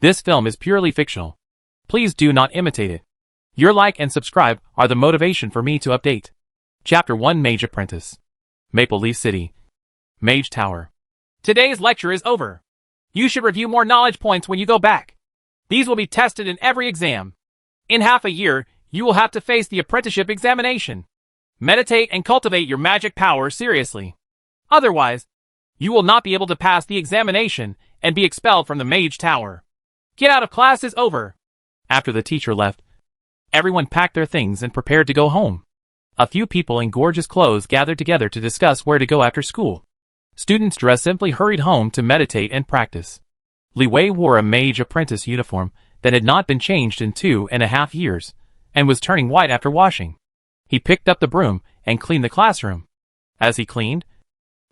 This film is purely fictional. Please do not imitate it. Your like and subscribe are the motivation for me to update. Chapter 1 Mage Apprentice. Maple Leaf City. Mage Tower. Today's lecture is over. You should review more knowledge points when you go back. These will be tested in every exam. In half a year, you will have to face the apprenticeship examination. Meditate and cultivate your magic power seriously. Otherwise, you will not be able to pass the examination and be expelled from the Mage Tower. Get out of class is over. After the teacher left, everyone packed their things and prepared to go home. A few people in gorgeous clothes gathered together to discuss where to go after school. Students dressed simply hurried home to meditate and practice. Li Wei wore a mage apprentice uniform that had not been changed in 2.5 years, and was turning white after washing. He picked up the broom and cleaned the classroom. As he cleaned,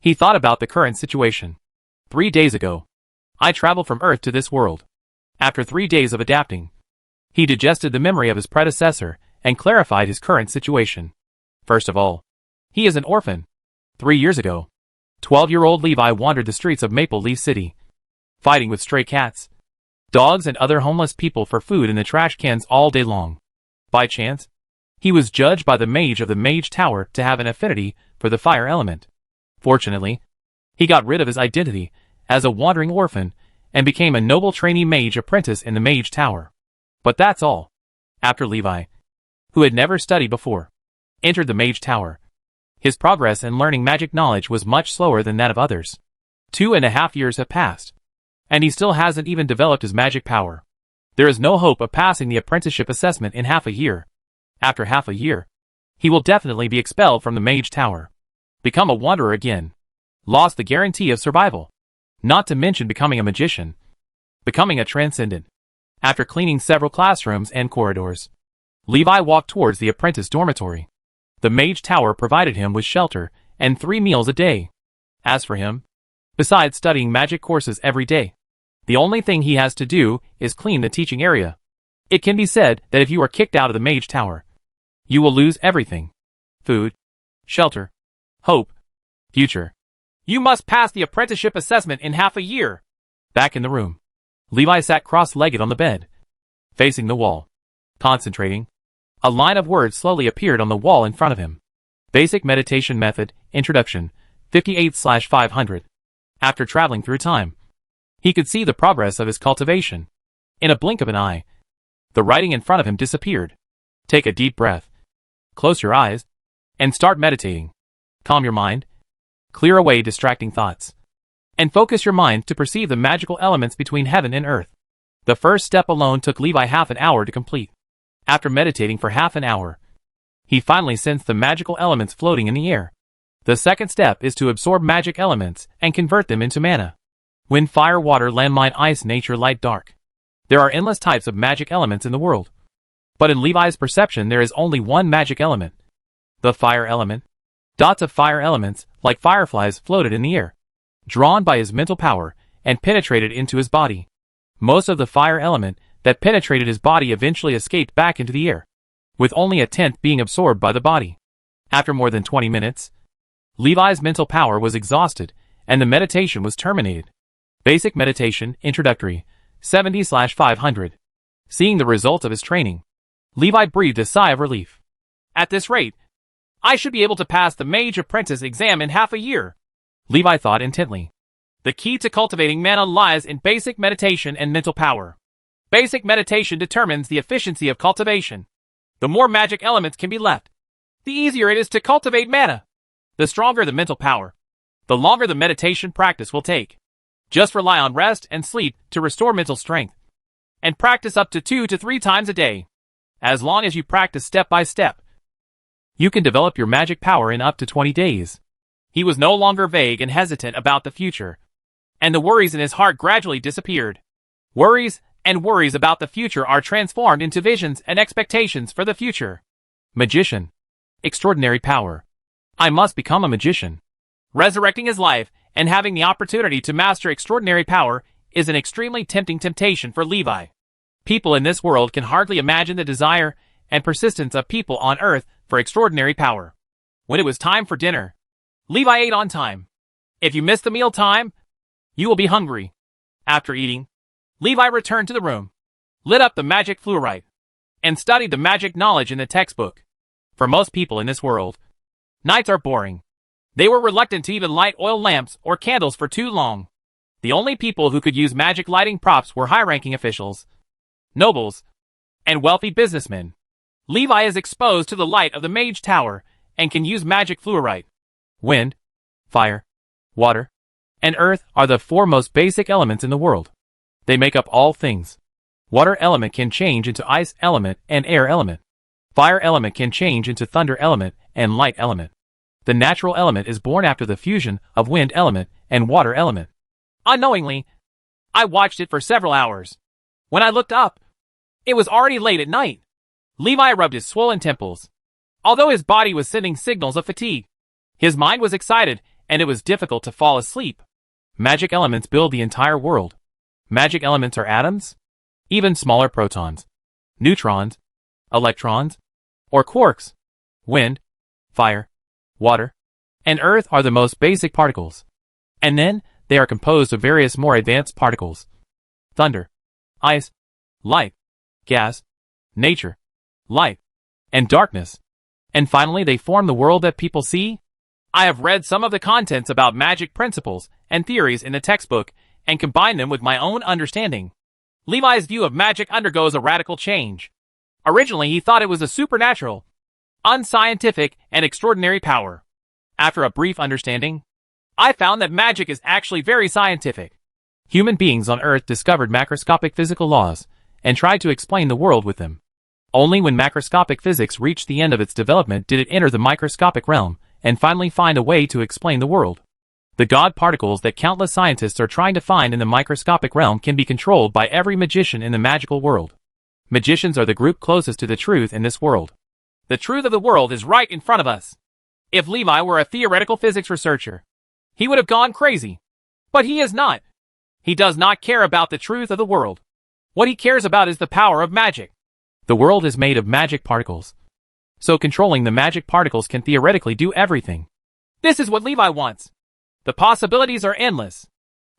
he thought about the current situation. 3 days ago, I traveled from Earth to this world. After 3 days of adapting, he digested the memory of his predecessor and clarified his current situation. First of all, he is an orphan. 3 years ago, 12-year-old Levi wandered the streets of Maple Leaf City, fighting with stray cats, dogs and other homeless people for food in the trash cans all day long. By chance, he was judged by the mage of the Mage Tower to have an affinity for the fire element. Fortunately, he got rid of his identity as a wandering orphan and became a noble trainee mage apprentice in the Mage Tower. But that's all. After Levi, who had never studied before, entered the Mage Tower, his progress in learning magic knowledge was much slower than that of others. 2.5 years have passed, and he still hasn't even developed his magic power. There is no hope of passing the apprenticeship assessment in half a year. After half a year, he will definitely be expelled from the Mage Tower. Become a wanderer again. Lost the guarantee of survival. Not to mention becoming a magician. Becoming a transcendent. After cleaning several classrooms and corridors, Levi walked towards the apprentice dormitory. The Mage Tower provided him with shelter and 3 meals a day. As for him, besides studying magic courses every day, the only thing he has to do is clean the teaching area. It can be said that if you are kicked out of the Mage Tower, you will lose everything. Food, shelter, hope, future. You must pass the apprenticeship assessment in half a year. Back in the room, Levi sat cross-legged on the bed, facing the wall, concentrating. A line of words slowly appeared on the wall in front of him. Basic Meditation Method, Introduction, 58/500. After traveling through time, he could see the progress of his cultivation. In a blink of an eye, the writing in front of him disappeared. Take a deep breath. Close your eyes, and start meditating. Calm your mind. Clear away distracting thoughts, and focus your mind to perceive the magical elements between heaven and earth. The first step alone took Levi half an hour to complete. After meditating for half an hour, he finally sensed the magical elements floating in the air. The second step is to absorb magic elements and convert them into mana. Wind, fire, water, landmine, ice, nature, light, dark. There are endless types of magic elements in the world. But in Levi's perception there is only one magic element. The fire element. Dots of fire elements, like fireflies, floated in the air, drawn by his mental power, and penetrated into his body. Most of the fire element that penetrated his body eventually escaped back into the air, with only 1/10 being absorbed by the body. After more than 20 minutes, Levi's mental power was exhausted, and the meditation was terminated. Basic Meditation, Introductory, 70/500. Seeing the results of his training, Levi breathed a sigh of relief. At this rate, I should be able to pass the Mage Apprentice exam in half a year, Levi thought intently. The key to cultivating mana lies in basic meditation and mental power. Basic meditation determines the efficiency of cultivation. The more magic elements can be left, the easier it is to cultivate mana. The stronger the mental power, the longer the meditation practice will take. Just rely on rest and sleep to restore mental strength, and practice up to 2 to 3 times a day. As long as you practice step by step, you can develop your magic power in up to 20 days. He was no longer vague and hesitant about the future, and the worries in his heart gradually disappeared. Worries about the future are transformed into visions and expectations for the future. Magician. Extraordinary power. I must become a magician. Resurrecting his life and having the opportunity to master extraordinary power is an extremely tempting temptation for Levi. People in this world can hardly imagine the desire and persistence of people on Earth for extraordinary power. When it was time for dinner, Levi ate on time. If you miss the meal time, you will be hungry. After eating, Levi returned to the room, lit up the magic fluorite, and studied the magic knowledge in the textbook. For most people in this world, nights are boring. They were reluctant to even light oil lamps or candles for too long. The only people who could use magic lighting props were high-ranking officials, nobles, and wealthy businessmen. Levi is exposed to the light of the Mage Tower and can use magic fluorite. Wind, fire, water, and earth are the four most basic elements in the world. They make up all things. Water element can change into ice element and air element. Fire element can change into thunder element and light element. The natural element is born after the fusion of wind element and water element. Unknowingly, I watched it for several hours. When I looked up, it was already late at night. Levi rubbed his swollen temples. Although his body was sending signals of fatigue, his mind was excited and it was difficult to fall asleep. Magic elements build the entire world. Magic elements are atoms, even smaller protons, neutrons, electrons, or quarks. Wind, fire, water, and earth are the most basic particles. And then, they are composed of various more advanced particles. Thunder, ice, light, gas, nature, light, and darkness. And finally they form the world that people see. I have read some of the contents about magic principles and theories in the textbook and combined them with my own understanding. Levi's view of magic undergoes a radical change. Originally he thought it was a supernatural, unscientific, and extraordinary power. After a brief understanding, I found that magic is actually very scientific. Human beings on Earth discovered macroscopic physical laws and tried to explain the world with them. Only when macroscopic physics reached the end of its development did it enter the microscopic realm and finally find a way to explain the world. The God particles that countless scientists are trying to find in the microscopic realm can be controlled by every magician in the magical world. Magicians are the group closest to the truth in this world. The truth of the world is right in front of us. If Levi were a theoretical physics researcher, he would have gone crazy. But he is not. He does not care about the truth of the world. What he cares about is the power of magic. The world is made of magic particles. So controlling the magic particles can theoretically do everything. This is what Levi wants. The possibilities are endless.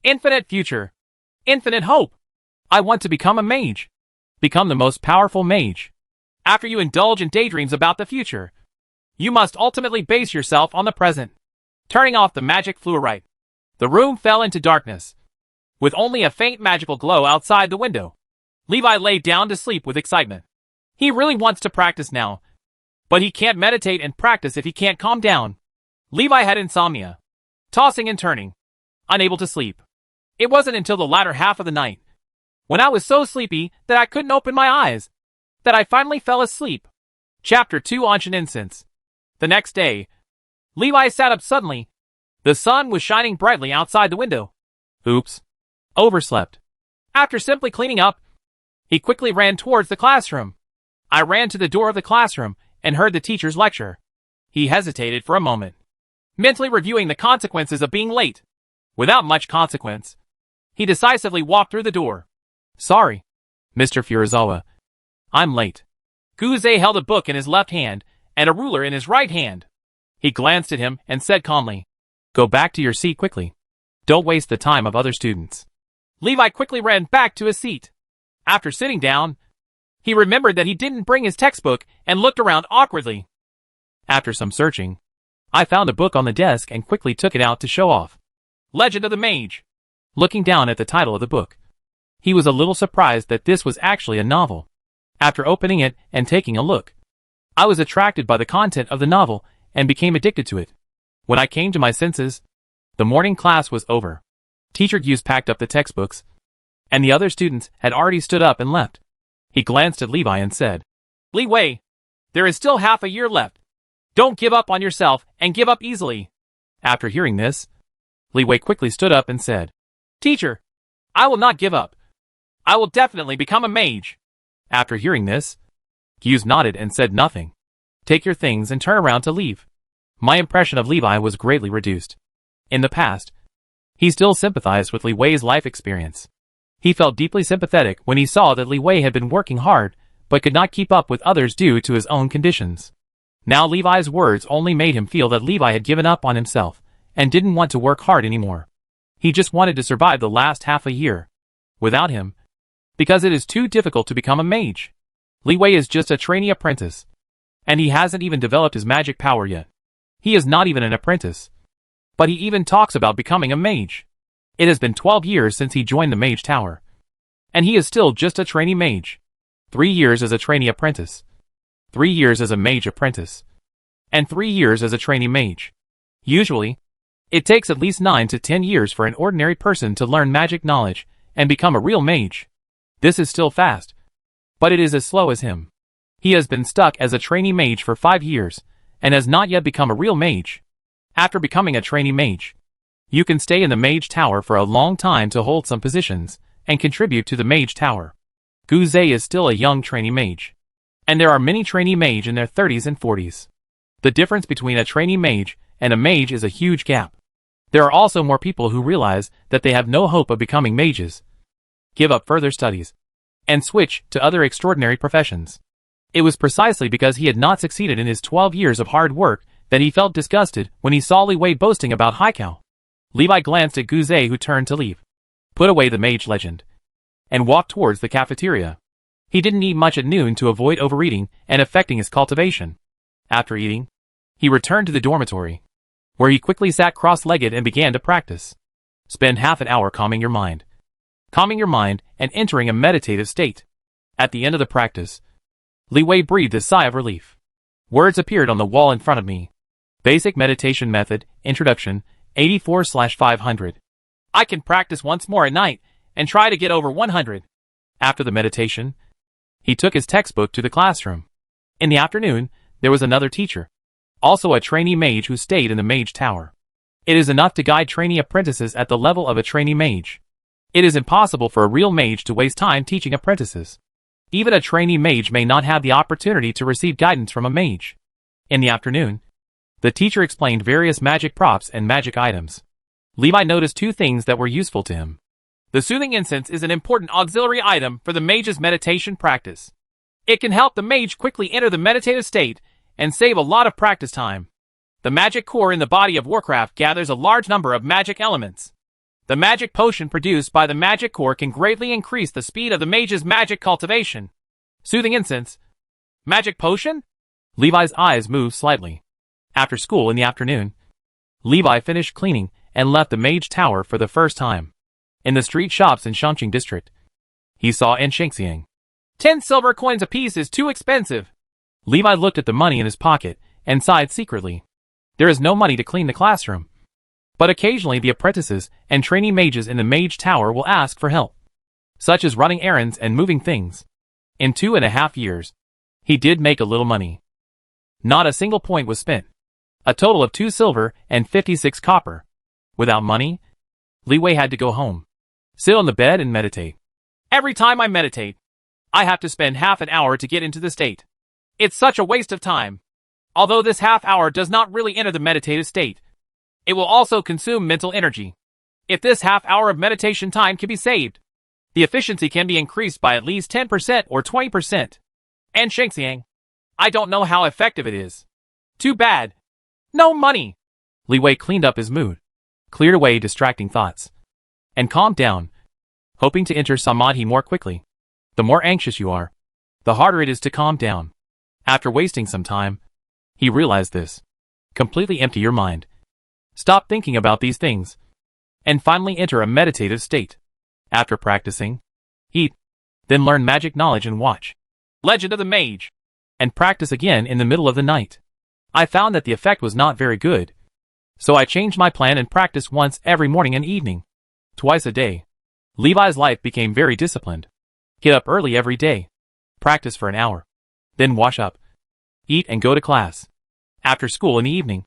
Infinite future. Infinite hope. I want to become a mage. Become the most powerful mage. After you indulge in daydreams about the future, you must ultimately base yourself on the present. Turning off the magic fluorite, the room fell into darkness, with only a faint magical glow outside the window. Levi lay down to sleep with excitement. He really wants to practice now, but he can't meditate and practice if he can't calm down. Levi had insomnia, tossing and turning, unable to sleep. It wasn't until the latter half of the night, when I was so sleepy that I couldn't open my eyes, that I finally fell asleep. Chapter 2 Ancient Incense. The next day, Levi sat up suddenly. The sun was shining brightly outside the window. Oops. Overslept. After simply cleaning up, he quickly ran towards the classroom. I ran to the door of the classroom and heard the teacher's lecture. He hesitated for a moment, mentally reviewing the consequences of being late. Without much consequence, he decisively walked through the door. Sorry, Mr. Furuzawa. I'm late. Guze held a book in his left hand and a ruler in his right hand. He glanced at him and said calmly, Go back to your seat quickly. Don't waste the time of other students. Levi quickly ran back to his seat. After sitting down, he remembered that he didn't bring his textbook and looked around awkwardly. After some searching, I found a book on the desk and quickly took it out to show off. Legend of the Mage. Looking down at the title of the book, he was a little surprised that this was actually a novel. After opening it and taking a look, I was attracted by the content of the novel and became addicted to it. When I came to my senses, the morning class was over. Teacher Hughes packed up the textbooks, and the other students had already stood up and left. He glanced at Levi and said, Li Wei, there is still half a year left. Don't give up on yourself and give up easily. After hearing this, Li Wei quickly stood up and said, Teacher, I will not give up. I will definitely become a mage. After hearing this, Hughes nodded and said nothing. Take your things and turn around to leave. My impression of Levi was greatly reduced. In the past, he still sympathized with Li Wei's life experience. He felt deeply sympathetic when he saw that Li Wei had been working hard, but could not keep up with others due to his own conditions. Now Levi's words only made him feel that Levi had given up on himself, and didn't want to work hard anymore. He just wanted to survive the last half a year. Without him, because it is too difficult to become a mage. Li Wei is just a trainee apprentice, and he hasn't even developed his magic power yet. He is not even an apprentice, but he even talks about becoming a mage. It has been 12 years since he joined the Mage Tower, and he is still just a trainee mage. 3 years as a trainee apprentice, 3 years as a mage apprentice, and 3 years as a trainee mage. Usually, it takes at least 9 to 10 years for an ordinary person to learn magic knowledge and become a real mage. This is still fast, but it is as slow as him. He has been stuck as a trainee mage for 5 years and has not yet become a real mage. After becoming a trainee mage, you can stay in the Mage Tower for a long time to hold some positions and contribute to the Mage Tower. Gu Zhe is still a young trainee mage, and there are many trainee mage in their 30s and 40s. The difference between a trainee mage and a mage is a huge gap. There are also more people who realize that they have no hope of becoming mages, give up further studies, and switch to other extraordinary professions. It was precisely because he had not succeeded in his 12 years of hard work that he felt disgusted when he saw Li Wei boasting about Haikao. Levi glanced at Gu Zhe, who turned to leave, put away the mage legend, and walked towards the cafeteria. He didn't eat much at noon to avoid overeating and affecting his cultivation. After eating, he returned to the dormitory, where he quickly sat cross-legged and began to practice. Spend half an hour calming your mind and entering a meditative state. At the end of the practice, Li Wei breathed a sigh of relief. Words appeared on the wall in front of me. Basic meditation method, introduction, 84/500. I can practice once more at night and try to get over 100. After the meditation, he took his textbook to the classroom. In the afternoon, there was another teacher, also a trainee mage who stayed in the Mage Tower. It is enough to guide trainee apprentices at the level of a trainee mage. It is impossible for a real mage to waste time teaching apprentices. Even a trainee mage may not have the opportunity to receive guidance from a mage. In the afternoon, the teacher explained various magic props and magic items. Levi noticed 2 things that were useful to him. The soothing incense is an important auxiliary item for the mage's meditation practice. It can help the mage quickly enter the meditative state and save a lot of practice time. The magic core in the body of Warcraft gathers a large number of magic elements. The magic potion produced by the magic core can greatly increase the speed of the mage's magic cultivation. Soothing incense. Magic potion? Levi's eyes moved slightly. After school in the afternoon, Levi finished cleaning and left the Mage Tower for the first time. In the street shops in Shangqing district, he saw An Shengxiang. 10 silver coins apiece is too expensive. Levi looked at the money in his pocket and sighed secretly. There is no money to clean the classroom. But occasionally the apprentices and trainee mages in the Mage Tower will ask for help, such as running errands and moving things. In 2.5 years, he did make a little money. Not a single point was spent. A total of 2 silver and 56 copper. Without money, Li Wei had to go home, sit on the bed and meditate. Every time I meditate, I have to spend half an hour to get into the state. It's such a waste of time. Although this half hour does not really enter the meditative state, it will also consume mental energy. If this half hour of meditation time can be saved, the efficiency can be increased by at least 10% or 20%. And Shengxiang, I don't know how effective it is. Too bad. No money. Li Wei cleaned up his mood, cleared away distracting thoughts, and calmed down, hoping to enter samadhi more quickly. The more anxious you are, the harder it is to calm down. After wasting some time, he realized this. Completely empty your mind. Stop thinking about these things, and finally enter a meditative state. After practicing, eat, then learn magic knowledge and watch Legend of the Mage, and practice again in the middle of the night. I found that the effect was not very good, so I changed my plan and practiced once every morning and evening, twice a day. Levi's life became very disciplined. Get up early every day, practice for an hour, then wash up, eat and go to class. After school in the evening,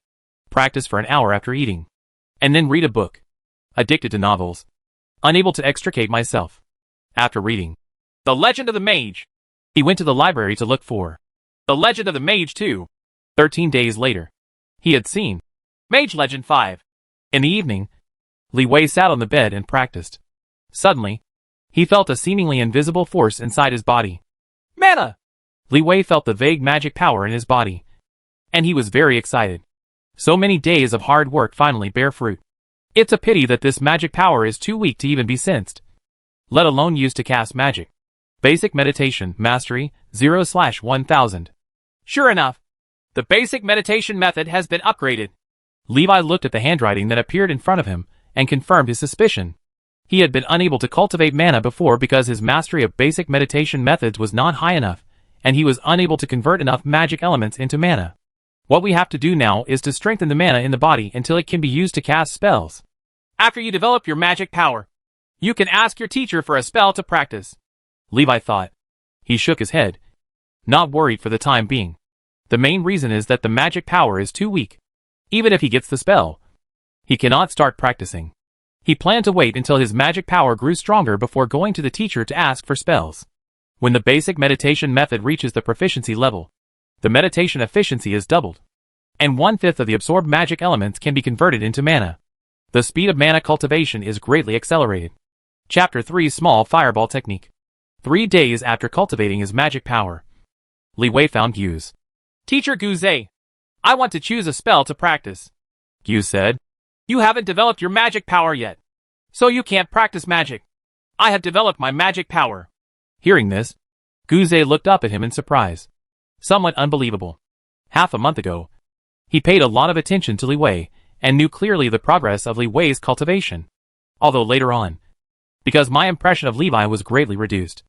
practice for an hour after eating, and then read a book. Addicted to novels, unable to extricate myself. After reading The Legend of the Mage, he went to the library to look for The Legend of the Mage 2. 13 days later, he had seen Mage Legend 5. In the evening, Li Wei sat on the bed and practiced. Suddenly, he felt a seemingly invisible force inside his body. Mana! Li Wei felt the vague magic power in his body, and he was very excited. So many days of hard work finally bear fruit. It's a pity that this magic power is too weak to even be sensed, let alone used to cast magic. Basic meditation, mastery, 0/1000. Sure enough, the basic meditation method has been upgraded. Levi looked at the handwriting that appeared in front of him and confirmed his suspicion. He had been unable to cultivate mana before because his mastery of basic meditation methods was not high enough, and he was unable to convert enough magic elements into mana. What we have to do now is to strengthen the mana in the body until it can be used to cast spells. After you develop your magic power, you can ask your teacher for a spell to practice, Levi thought. He shook his head, not worried for the time being. The main reason is that the magic power is too weak. Even if he gets the spell, he cannot start practicing. He planned to wait until his magic power grew stronger before going to the teacher to ask for spells. When the basic meditation method reaches the proficiency level, the meditation efficiency is doubled, and 1/5 of the absorbed magic elements can be converted into mana. The speed of mana cultivation is greatly accelerated. Chapter 3 Small Fireball Technique. 3 days after cultivating his magic power, Li Wei found Gu's. Teacher Guze, I want to choose a spell to practice, Gu said. You haven't developed your magic power yet, so you can't practice magic. I have developed my magic power. Hearing this, Guze looked up at him in surprise. Somewhat unbelievable. Half a month ago, he paid a lot of attention to Li Wei and knew clearly the progress of Li Wei's cultivation. Although later on, because my impression of Levi was greatly reduced,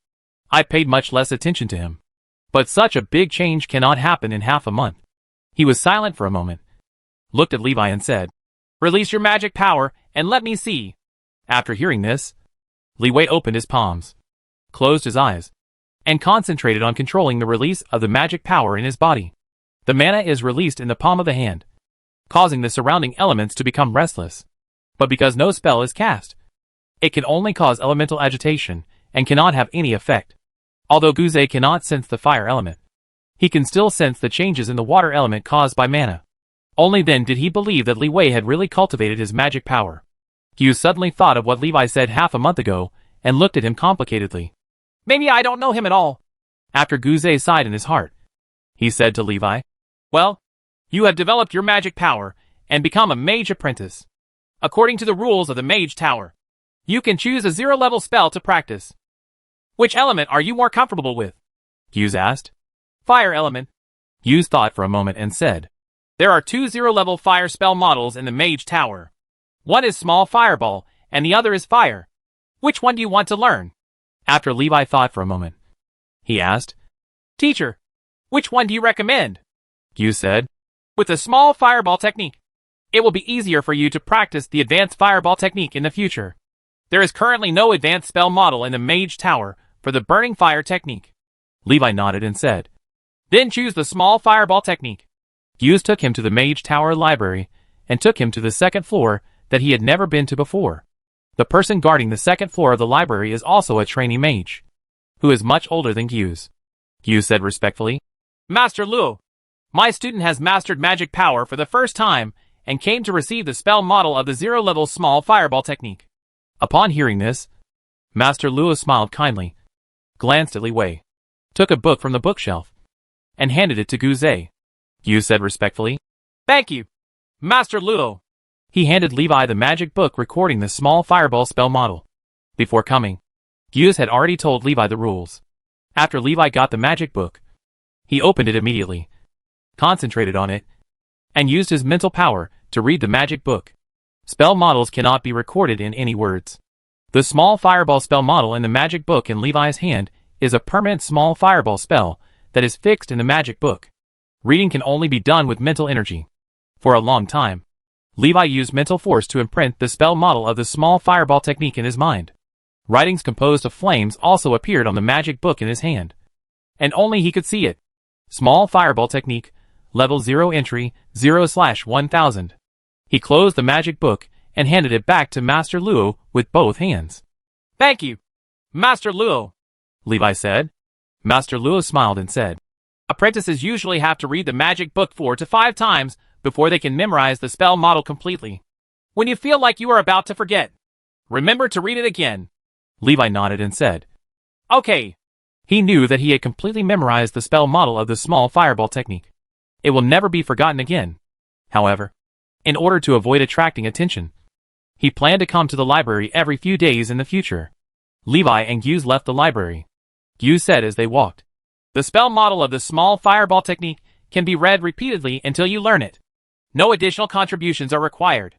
I paid much less attention to him. But such a big change cannot happen in half a month. He was silent for a moment, looked at Levi and said, Release your magic power and let me see. After hearing this, Li Wei opened his palms, closed his eyes, and concentrated on controlling the release of the magic power in his body. The mana is released in the palm of the hand, causing the surrounding elements to become restless. But because no spell is cast, it can only cause elemental agitation and cannot have any effect. Although Guze cannot sense the fire element, he can still sense the changes in the water element caused by mana. Only then did he believe that Li Wei had really cultivated his magic power. Gu suddenly thought of what Levi said half a month ago and looked at him complicatedly. Maybe I don't know him at all. After Guze sighed in his heart, he said to Levi, Well, you have developed your magic power and become a mage apprentice. According to the rules of the Mage Tower, you can choose a 0-level spell to practice. Which element are you more comfortable with? Hughes asked. Fire element. Hughes thought for a moment and said, There are 2 0-level fire spell models in the Mage Tower. One is small fireball, and the other is fire. Which one do you want to learn? After Levi thought for a moment, he asked, Teacher, which one do you recommend? Hughes said, With the small fireball technique. It will be easier for you to practice the advanced fireball technique in the future. There is currently no advanced spell model in the Mage Tower for the burning fire technique. Levi nodded and said, Then choose the small fireball technique. Hughes took him to the Mage Tower library and took him to the second floor that he had never been to before. The person guarding the second floor of the library is also a trainee mage, who is much older than Hughes. Hughes said respectfully, Master Luo, my student has mastered magic power for the first time and came to receive the spell model of the 0-level small fireball technique. Upon hearing this, Master Luo smiled kindly, glanced at Li Wei, took a book from the bookshelf, and handed it to Guze. Hughes said respectfully, Thank you, Master Luo. He handed Levi the magic book recording the small fireball spell model. Before coming, Hughes had already told Levi the rules. After Levi got the magic book, he opened it immediately, concentrated on it, and used his mental power to read the magic book. Spell models cannot be recorded in any words. The small fireball spell model in the magic book in Levi's hand is a permanent small fireball spell that is fixed in the magic book. Reading can only be done with mental energy. For a long time, Levi used mental force to imprint the spell model of the small fireball technique in his mind. Writings composed of flames also appeared on the magic book in his hand, and only he could see it. Small fireball technique, level 0 entry, 0/1000. He closed the magic book and handed it back to Master Luo with both hands. Thank you, Master Luo, Levi said. Master Luo smiled and said, Apprentices usually have to read the magic book 4 to 5 times before they can memorize the spell model completely. When you feel like you are about to forget, remember to read it again. Levi nodded and said, Okay. He knew that he had completely memorized the spell model of the small fireball technique. It will never be forgotten again. However, in order to avoid attracting attention, he planned to come to the library every few days in the future. Levi and Hughes left the library. Gu said as they walked. The spell model of the small fireball technique can be read repeatedly until you learn it. No additional contributions are required.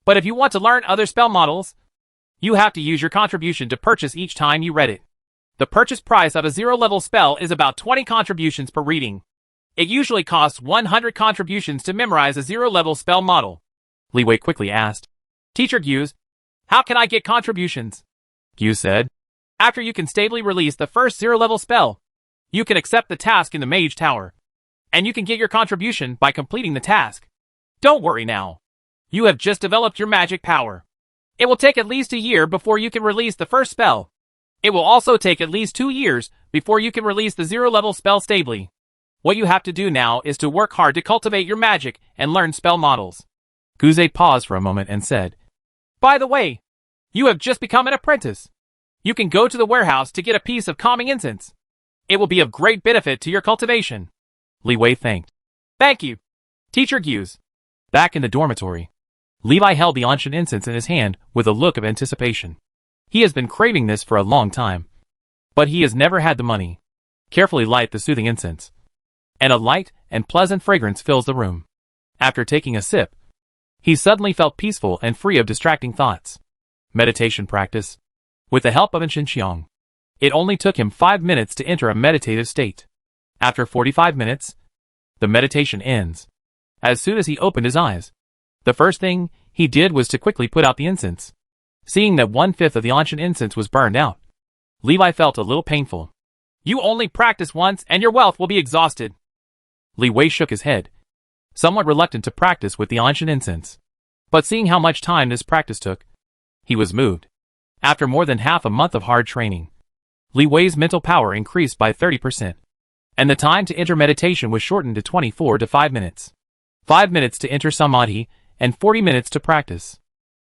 But if you want to learn other spell models, you have to use your contribution to purchase each time you read it. The purchase price of a 0-level spell is about 20 contributions per reading. It usually costs 100 contributions to memorize a 0-level spell model. Li Wei quickly asked. Teacher Gu, how can I get contributions? Gu said. After you can stably release the first 0-level spell, you can accept the task in the Mage Tower. And you can get your contribution by completing the task. Don't worry now. You have just developed your magic power. It will take at least a year before you can release the first spell. It will also take at least 2 years before you can release the 0-level spell stably. What you have to do now is to work hard to cultivate your magic and learn spell models. Guze paused for a moment and said, By the way, you have just become an apprentice. You can go to the warehouse to get a piece of calming incense. It will be of great benefit to your cultivation. Li Wei thanked. Thank you, Teacher Gu. Back in the dormitory, Levi held the ancient incense in his hand with a look of anticipation. He has been craving this for a long time, but he has never had the money. Carefully light the soothing incense, and a light and pleasant fragrance fills the room. After taking a sip, he suddenly felt peaceful and free of distracting thoughts. Meditation practice. With the help of an Xinxiang, it only took him 5 minutes to enter a meditative state. After 45 minutes, the meditation ends. As soon as he opened his eyes, the first thing he did was to quickly put out the incense. Seeing that 1/5 of the ancient incense was burned out, Levi felt a little painful. You only practice once and your wealth will be exhausted. Li Wei shook his head, somewhat reluctant to practice with the ancient incense. But seeing how much time this practice took, he was moved. After more than half a month of hard training, Li Wei's mental power increased by 30%, and the time to enter meditation was shortened to 24 to 5 minutes. 5 minutes to enter samadhi, and 40 minutes to practice.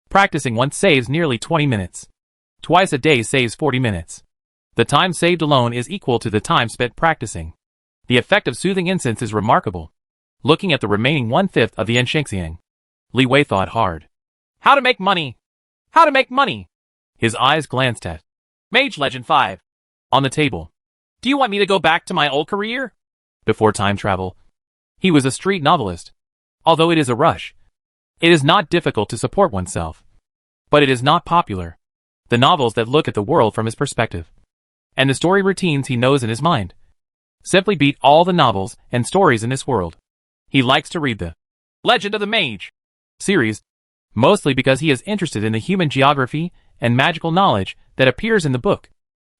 Practicing once saves nearly 20 minutes. Twice a day saves 40 minutes. The time saved alone is equal to the time spent practicing. The effect of soothing incense is remarkable. Looking at the remaining 1/5 of the Enshengxiang, Li Wei thought hard. How to make money? How to make money? His eyes glanced at Mage Legend 5 on the table. Do you want me to go back to my old career? Before time travel, he was a street novelist. Although it is a rush, it is not difficult to support oneself. But it is not popular. The novels that look at the world from his perspective, and the story routines he knows in his mind, simply beat all the novels and stories in this world. He likes to read the Legend of the Mage series, mostly because he is interested in the human geography and magical knowledge that appears in the book.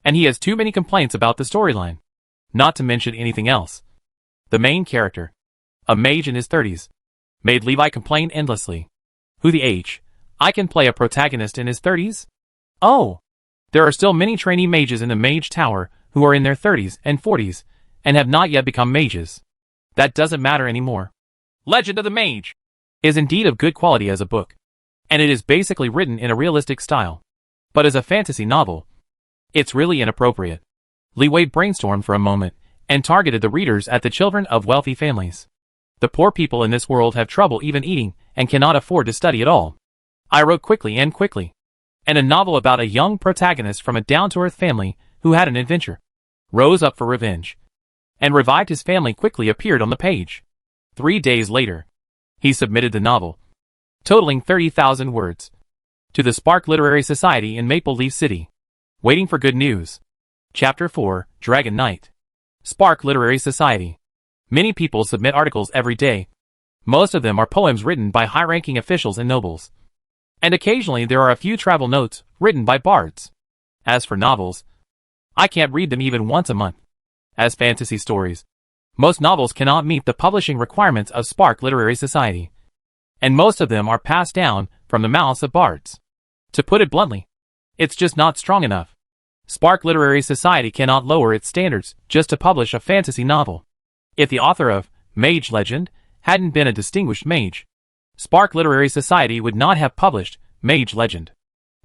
And he has too many complaints about the storyline, not to mention anything else. The main character, a mage in his 30s, made Levi complain endlessly. Who the H? I can play a protagonist in his 30s? Oh! There are still many trainee mages in the Mage Tower who are in their 30s and 40s and have not yet become mages. That doesn't matter anymore. Legend of the Mage is indeed of good quality as a book, and it is basically written in a realistic style. But as a fantasy novel, it's really inappropriate. Li Wei brainstormed for a moment and targeted the readers at the children of wealthy families. The poor people in this world have trouble even eating and cannot afford to study at all. I wrote quickly, and a novel about a young protagonist from a down-to-earth family who had an adventure, rose up for revenge, and revived his family quickly appeared on the page. 3 days later, he submitted the novel, totaling 30,000 words, to the Spark Literary Society in Maple Leaf City. Waiting for good news. Chapter 4, Dragon Knight. Spark Literary Society. Many people submit articles every day. Most of them are poems written by high-ranking officials and nobles. And occasionally there are a few travel notes written by bards. As for novels, I can't read them even once a month. As fantasy stories, most novels cannot meet the publishing requirements of Spark Literary Society, and most of them are passed down from the mouths of bards. To put it bluntly, it's just not strong enough. Spark Literary Society cannot lower its standards just to publish a fantasy novel. If the author of Mage Legend hadn't been a distinguished mage, Spark Literary Society would not have published Mage Legend.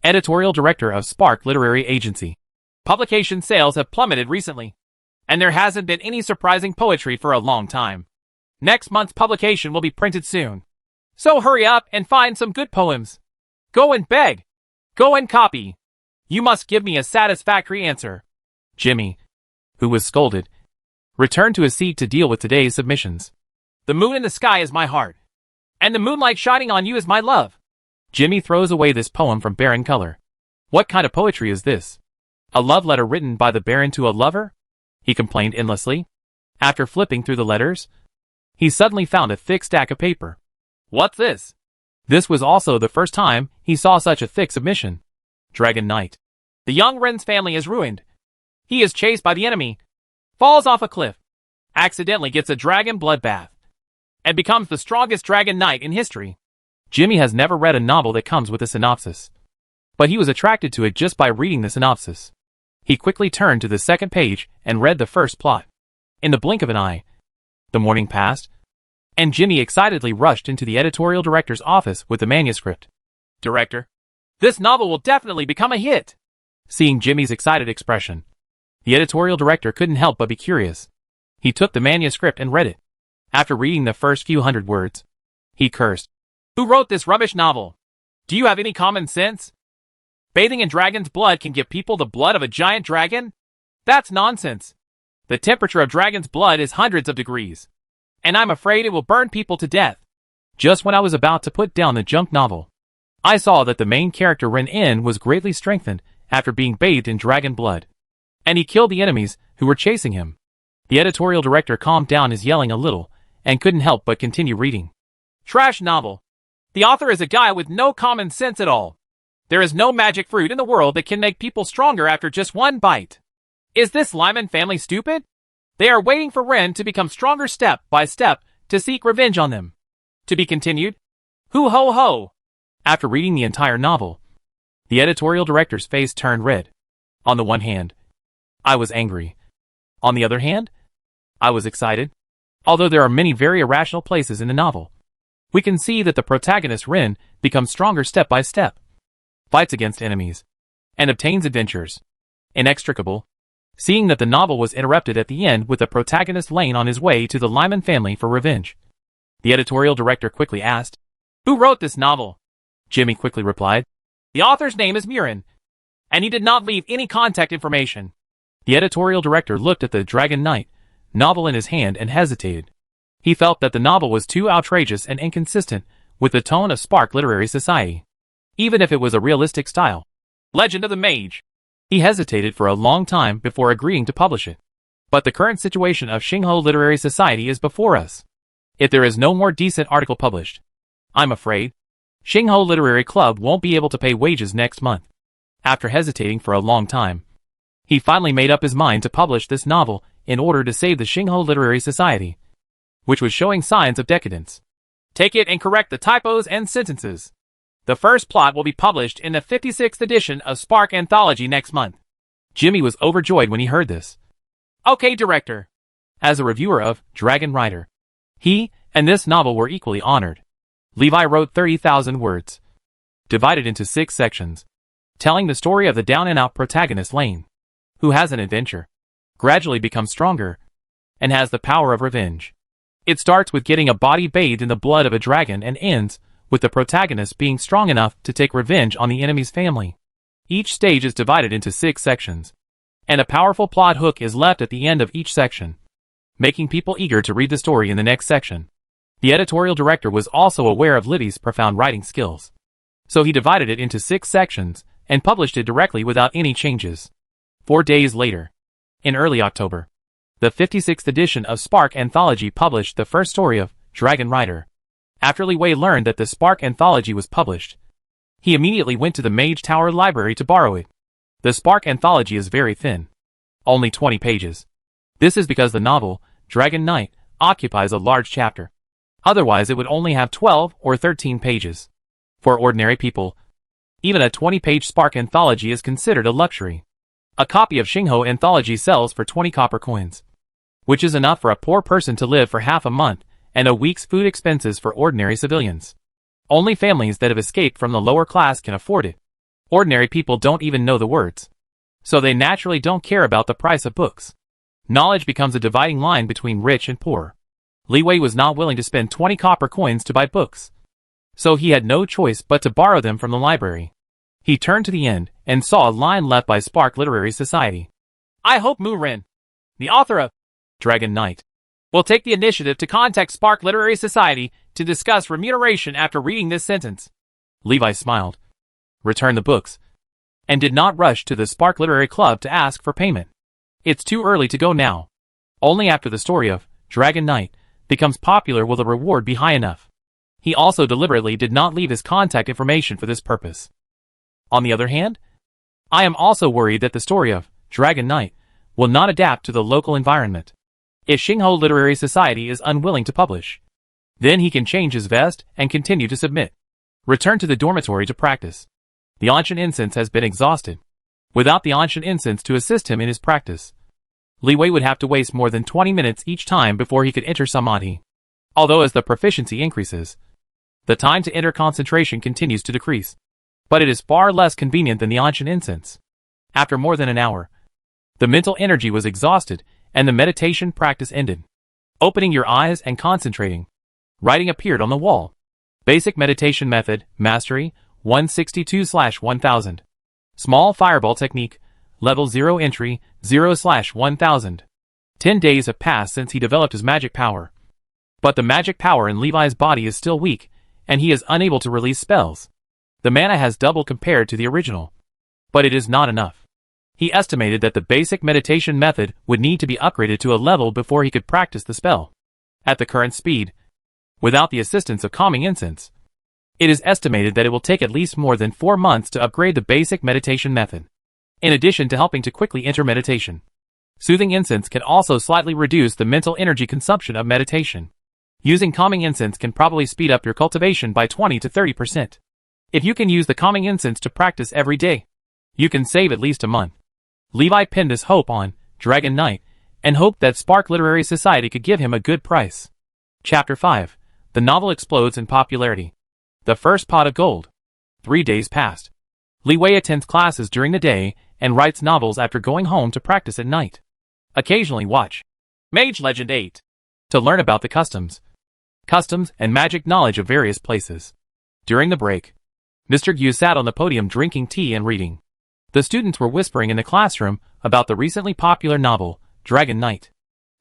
Editorial Director of Spark Literary Agency. Publication sales have plummeted recently, and there hasn't been any surprising poetry for a long time. Next month's publication will be printed soon. So hurry up and find some good poems. Go and beg. Go and copy. You must give me a satisfactory answer. Jimmy, who was scolded, returned to his seat to deal with today's submissions. The moon in the sky is my heart, and the moonlight shining on you is my love. Jimmy throws away this poem from barren color. What kind of poetry is this? A love letter written by the Baron to a lover? He complained endlessly. After flipping through the letters, he suddenly found a thick stack of paper. What's this? This was also the first time he saw such a thick submission. Dragon Knight. The young Wren's family is ruined. He is chased by the enemy, falls off a cliff, accidentally gets a dragon bloodbath, and becomes the strongest Dragon Knight in history. Jimmy has never read a novel that comes with a synopsis, but he was attracted to it just by reading the synopsis. He quickly turned to the second page and read the first plot. In the blink of an eye, the morning passed, and Jimmy excitedly rushed into the editorial director's office with the manuscript. Director, this novel will definitely become a hit. Seeing Jimmy's excited expression, the editorial director couldn't help but be curious. He took the manuscript and read it. After reading the first few hundred words, he cursed. Who wrote this rubbish novel? Do you have any common sense? Bathing in dragon's blood can give people the blood of a giant dragon? That's nonsense. The temperature of dragon's blood is hundreds of degrees, and I'm afraid it will burn people to death. Just when I was about to put down the junk novel, I saw that the main character Ren was greatly strengthened after being bathed in dragon blood, and he killed the enemies who were chasing him. The editorial director calmed down his yelling a little and couldn't help but continue reading. Trash novel. The author is a guy with no common sense at all. There is no magic fruit in the world that can make people stronger after just one bite. Is this Lyman family stupid? They are waiting for Ren to become stronger step by step to seek revenge on them. To be continued? Hoo ho ho! After reading the entire novel, the editorial director's face turned red. On the one hand, I was angry. On the other hand, I was excited. Although there are many very irrational places in the novel, we can see that the protagonist Ren becomes stronger step by step, fights against enemies, and obtains adventures. Inextricable. Seeing that the novel was interrupted at the end with the protagonist Lane on his way to the Lyman family for revenge, the editorial director quickly asked, Who wrote this novel? Jimmy quickly replied, The author's name is Murin, and he did not leave any contact information. The editorial director looked at the Dragon Knight novel in his hand and hesitated. He felt that the novel was too outrageous and inconsistent with the tone of Spark Literary Society, even if it was a realistic style. Legend of the Mage. He hesitated for a long time before agreeing to publish it. But the current situation of Xingho Literary Society is before us. If there is no more decent article published, I'm afraid Xingho Literary Club won't be able to pay wages next month. After hesitating for a long time, he finally made up his mind to publish this novel in order to save the Xingho Literary Society, which was showing signs of decadence. Take it and correct the typos and sentences. The first plot will be published in the 56th edition of Spark Anthology next month. Jimmy was overjoyed when he heard this. Okay, director. As a reviewer of Dragon Rider, he and this novel were equally honored. Levi wrote 30,000 words, divided into 6 sections, telling the story of the down-and-out protagonist Lane, who has an adventure, gradually becomes stronger, and has the power of revenge. It starts with getting a body bathed in the blood of a dragon and ends with the protagonist being strong enough to take revenge on the enemy's family. Each stage is divided into 6 sections, and a powerful plot hook is left at the end of each section, making people eager to read the story in the next section. The editorial director was also aware of Liddy's profound writing skills, so he divided it into 6 sections and published it directly without any changes. 4 days later, in early October, the 56th edition of Spark Anthology published the first story of Dragon Rider. After Li Wei learned that the Spark Anthology was published, he immediately went to the Mage Tower library to borrow it. The Spark Anthology is very thin, only 20 pages. This is because the novel, Dragon Knight, occupies a large chapter. Otherwise it would only have 12 or 13 pages. For ordinary people, even a 20-page Spark Anthology is considered a luxury. A copy of Xingho Anthology sells for 20 copper coins, which is enough for a poor person to live for half a month and a week's food expenses for ordinary civilians. Only families that have escaped from the lower class can afford it. Ordinary people don't even know the words, so they naturally don't care about the price of books. Knowledge becomes a dividing line between rich and poor. Li Wei was not willing to spend 20 copper coins to buy books, so he had no choice but to borrow them from the library. He turned to the end and saw a line left by Spark Literary Society. I hope Mu Ren the author of Dragon Knight, will take the initiative to contact Spark Literary Society to discuss remuneration after reading this sentence. Levi smiled, returned the books, and did not rush to the Spark Literary Club to ask for payment. It's too early to go now. Only after the story of Dragon Knight becomes popular will the reward be high enough. He also deliberately did not leave his contact information for this purpose. On the other hand, I am also worried that the story of Dragon Knight will not adapt to the local environment. If Xingho Literary Society is unwilling to publish, then he can change his vest and continue to submit. Return to the dormitory to practice. The ancient incense has been exhausted. Without the ancient incense to assist him in his practice, Li Wei would have to waste more than 20 minutes each time before he could enter Samadhi. Although as the proficiency increases, the time to enter concentration continues to decrease. But it is far less convenient than the ancient incense. After more than an hour, the mental energy was exhausted and the meditation practice ended. Opening your eyes and concentrating. Writing appeared on the wall. Basic meditation method, mastery, 162/1000. Small fireball technique, level 0 entry, 0/1000. 10 days have passed since he developed his magic power. But the magic power in Levi's body is still weak, and he is unable to release spells. The mana has doubled compared to the original. But it is not enough. He estimated that the basic meditation method would need to be upgraded to a level before he could practice the spell. At the current speed, without the assistance of calming incense, it is estimated that it will take at least more than 4 months to upgrade the basic meditation method. In addition to helping to quickly enter meditation, soothing incense can also slightly reduce the mental energy consumption of meditation. Using calming incense can probably speed up your cultivation by 20 to 30%. If you can use the calming incense to practice every day, you can save at least a month. Levi pinned his hope on Dragon Knight and hoped that Spark Literary Society could give him a good price. Chapter 5. The novel explodes in popularity. The first pot of gold. 3 days passed. Li Wei attends classes during the day and writes novels after going home to practice at night. Occasionally watch Mage Legend 8 to learn about the customs and magic knowledge of various places. During the break, Mr. Yu sat on the podium drinking tea and reading. The students were whispering in the classroom about the recently popular novel, Dragon Knight.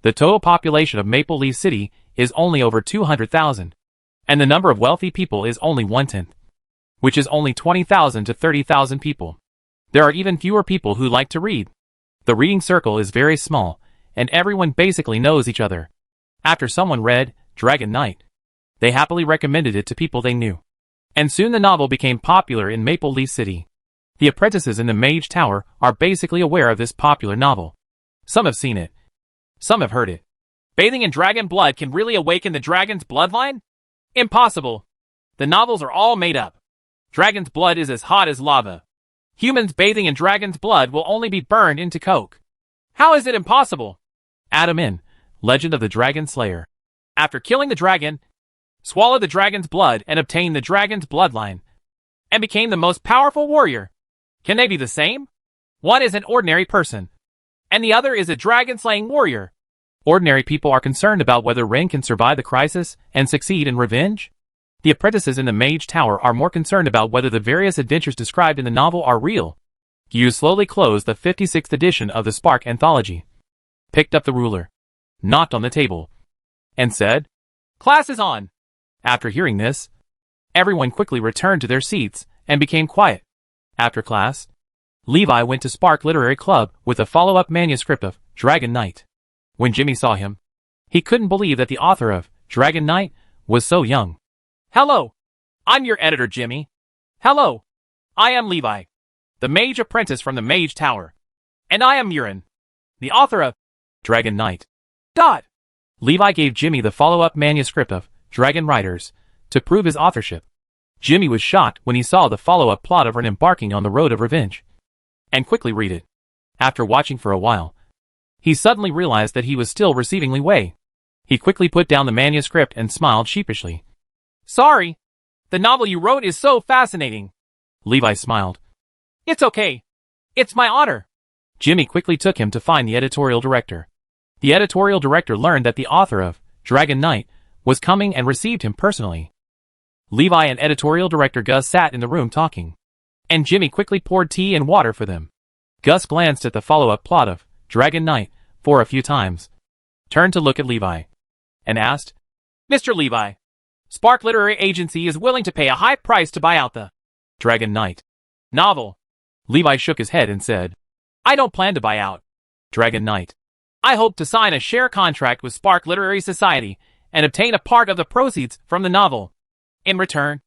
The total population of Maple Leaf City is only over 200,000, and the number of wealthy people is only 1/10, which is only 20,000 to 30,000 people. There are even fewer people who like to read. The reading circle is very small, and everyone basically knows each other. After someone read Dragon Knight, they happily recommended it to people they knew. And soon the novel became popular in Maple Leaf City. The apprentices in the Mage Tower are basically aware of this popular novel. Some have seen it. Some have heard it. Bathing in dragon blood can really awaken the dragon's bloodline? Impossible. The novels are all made up. Dragon's blood is as hot as lava. Humans bathing in dragon's blood will only be burned into coke. How is it impossible? Adam in Legend of the Dragon Slayer. After killing the dragon, swallowed the dragon's blood and obtained the dragon's bloodline, and became the most powerful warrior. Can they be the same? One is an ordinary person, and the other is a dragon-slaying warrior. Ordinary people are concerned about whether Ren can survive the crisis and succeed in revenge. The apprentices in the Mage Tower are more concerned about whether the various adventures described in the novel are real. Yu slowly closed the 56th edition of the Spark Anthology, picked up the ruler, knocked on the table, and said, "Class is on." After hearing this, everyone quickly returned to their seats and became quiet. After class, Levi went to Spark Literary Club with a follow-up manuscript of Dragon Knight. When Jimmy saw him, he couldn't believe that the author of Dragon Knight was so young. "Hello, I'm your editor, Jimmy." "Hello, I am Levi, the mage apprentice from the Mage Tower. And I am Murin, the author of Dragon Knight." Levi gave Jimmy the follow-up manuscript of Dragon Riders to prove his authorship. Jimmy was shocked when he saw the follow-up plot of Ren embarking on the road of revenge, and quickly read it. After watching for a while, he suddenly realized that he was still receiving Li Wei. He quickly put down the manuscript and smiled sheepishly. "Sorry, the novel you wrote is so fascinating." Levi smiled. "It's okay. It's my honor." Jimmy quickly took him to find the editorial director. The editorial director learned that the author of Dragon Knight was coming and received him personally. Levi and editorial director Gus sat in the room talking, and Jimmy quickly poured tea and water for them. Gus glanced at the follow-up plot of Dragon Knight for a few times, turned to look at Levi, and asked, "Mr. Levi, Spark Literary Agency is willing to pay a high price to buy out the Dragon Knight novel." Levi shook his head and said, "I don't plan to buy out Dragon Knight. I hope to sign a share contract with Spark Literary Society and obtain a part of the proceeds from the novel. In return,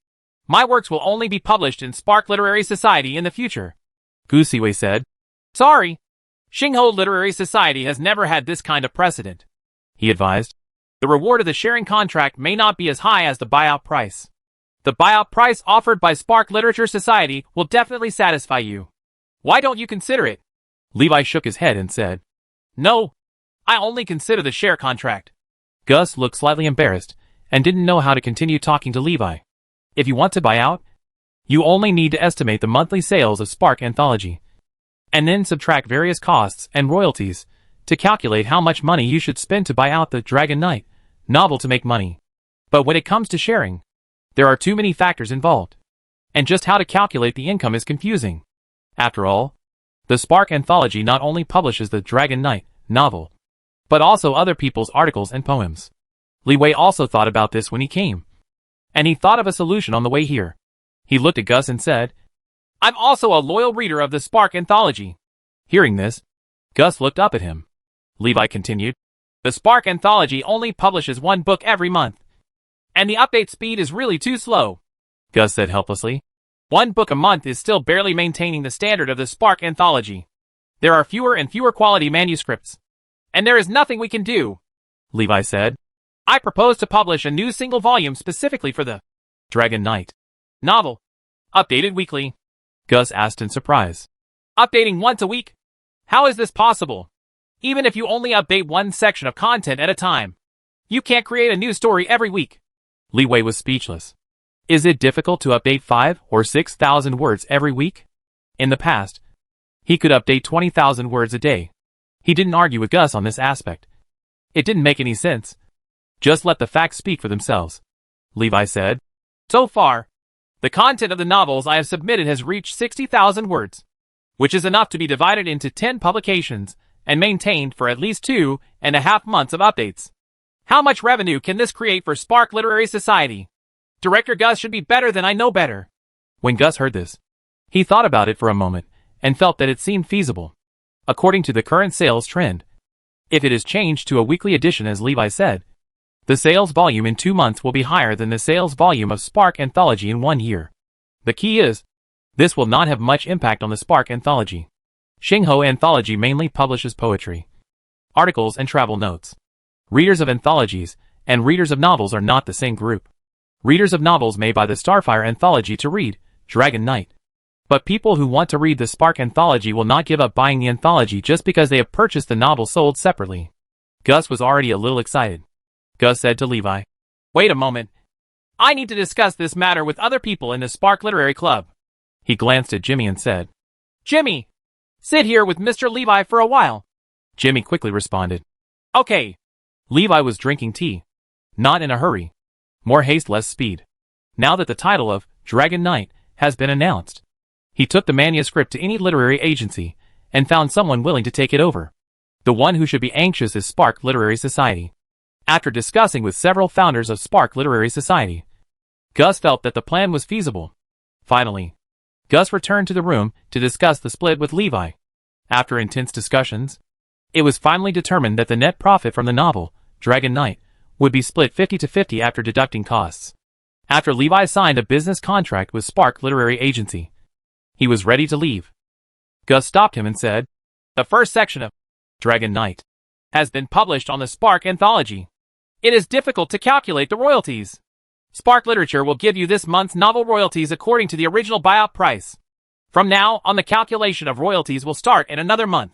my works will only be published in Spark Literary Society in the future." Gusiwei said, "Sorry, Xingho Literary Society has never had this kind of precedent," he advised. "The reward of the sharing contract may not be as high as the buyout price. The buyout price offered by Spark Literature Society will definitely satisfy you. Why don't you consider it?" Levi shook his head and said, "No, I only consider the share contract." Gus looked slightly embarrassed and didn't know how to continue talking to Levi. If you want to buy out, you only need to estimate the monthly sales of Spark Anthology, and then subtract various costs and royalties to calculate how much money you should spend to buy out the Dragon Knight novel to make money. But when it comes to sharing, there are too many factors involved, and just how to calculate the income is confusing. After all, the Spark Anthology not only publishes the Dragon Knight novel, but also other people's articles and poems. Li Wei also thought about this when he came, and he thought of a solution on the way here. He looked at Gus and said, "I'm also a loyal reader of the Spark Anthology." Hearing this, Gus looked up at him. Levi continued, "The Spark Anthology only publishes one book every month, and the update speed is really too slow," Gus said helplessly. "One book a month is still barely maintaining the standard of the Spark Anthology. There are fewer and fewer quality manuscripts, and there is nothing we can do," Levi said. "I propose to publish a new single volume specifically for the Dragon Knight novel, updated weekly," Gus asked in surprise. "Updating once a week? How is this possible? Even if you only update one section of content at a time, you can't create a new story every week." Li Wei was speechless. Is it difficult to update 5,000 or 6,000 words every week? In the past, he could update 20,000 words a day. He didn't argue with Gus on this aspect. It didn't make any sense. Just let the facts speak for themselves, Levi said. "So far, the content of the novels I have submitted has reached 60,000 words, which is enough to be divided into 10 publications and maintained for at least 2.5 months of updates. How much revenue can this create for Spark Literary Society? Director Gus should be better than I know better." When Gus heard this, he thought about it for a moment and felt that it seemed feasible. According to the current sales trend, if it is changed to a weekly edition as Levi said, the sales volume in 2 months will be higher than the sales volume of Spark Anthology in 1 year. The key is, this will not have much impact on the Spark Anthology. Xingho Anthology mainly publishes poetry, articles and travel notes. Readers of anthologies and readers of novels are not the same group. Readers of novels may buy the Starfire Anthology to read Dragon Knight, but people who want to read the Spark Anthology will not give up buying the anthology just because they have purchased the novel sold separately. Gus was already a little excited. Gus said to Levi, "Wait a moment. I need to discuss this matter with other people in the Spark Literary Club." He glanced at Jimmy and said, "Jimmy, sit here with Mr. Levi for a while." Jimmy quickly responded, "Okay." Levi was drinking tea. Not in a hurry. More haste, less speed. Now that the title of Dragon Knight has been announced, he took the manuscript to any literary agency and found someone willing to take it over. The one who should be anxious is Spark Literary Society. After discussing with several founders of Spark Literary Society, Gus felt that the plan was feasible. Finally, Gus returned to the room to discuss the split with Levi. After intense discussions, it was finally determined that the net profit from the novel, Dragon Knight, would be split 50-50 after deducting costs. After Levi signed a business contract with Spark Literary Agency, he was ready to leave. Gus stopped him and said, "The first section of Dragon Knight has been published on the Spark Anthology. It is difficult to calculate the royalties. Spark Literature will give you this month's novel royalties according to the original buyout price. From now on, the calculation of royalties will start in another month."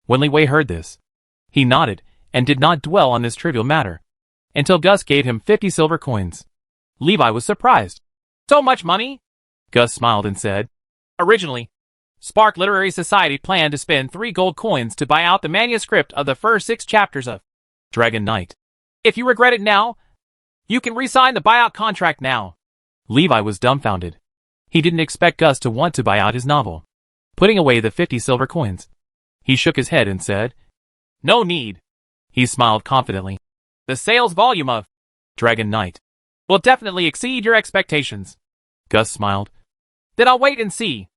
When Li Wei heard this, he nodded and did not dwell on this trivial matter until Gus gave him 50 silver coins. Levi was surprised. "So much money?" Gus smiled and said, "Originally, Spark Literary Society planned to spend 3 gold coins to buy out the manuscript of the first 6 chapters of Dragon Knight. If you regret it now, you can re-sign the buyout contract now." Levi was dumbfounded. He didn't expect Gus to want to buy out his novel. Putting away the 50 silver coins, he shook his head and said, No need. He smiled confidently. The sales volume of Dragon Knight will definitely exceed your expectations. Gus smiled. Then I'll wait and see.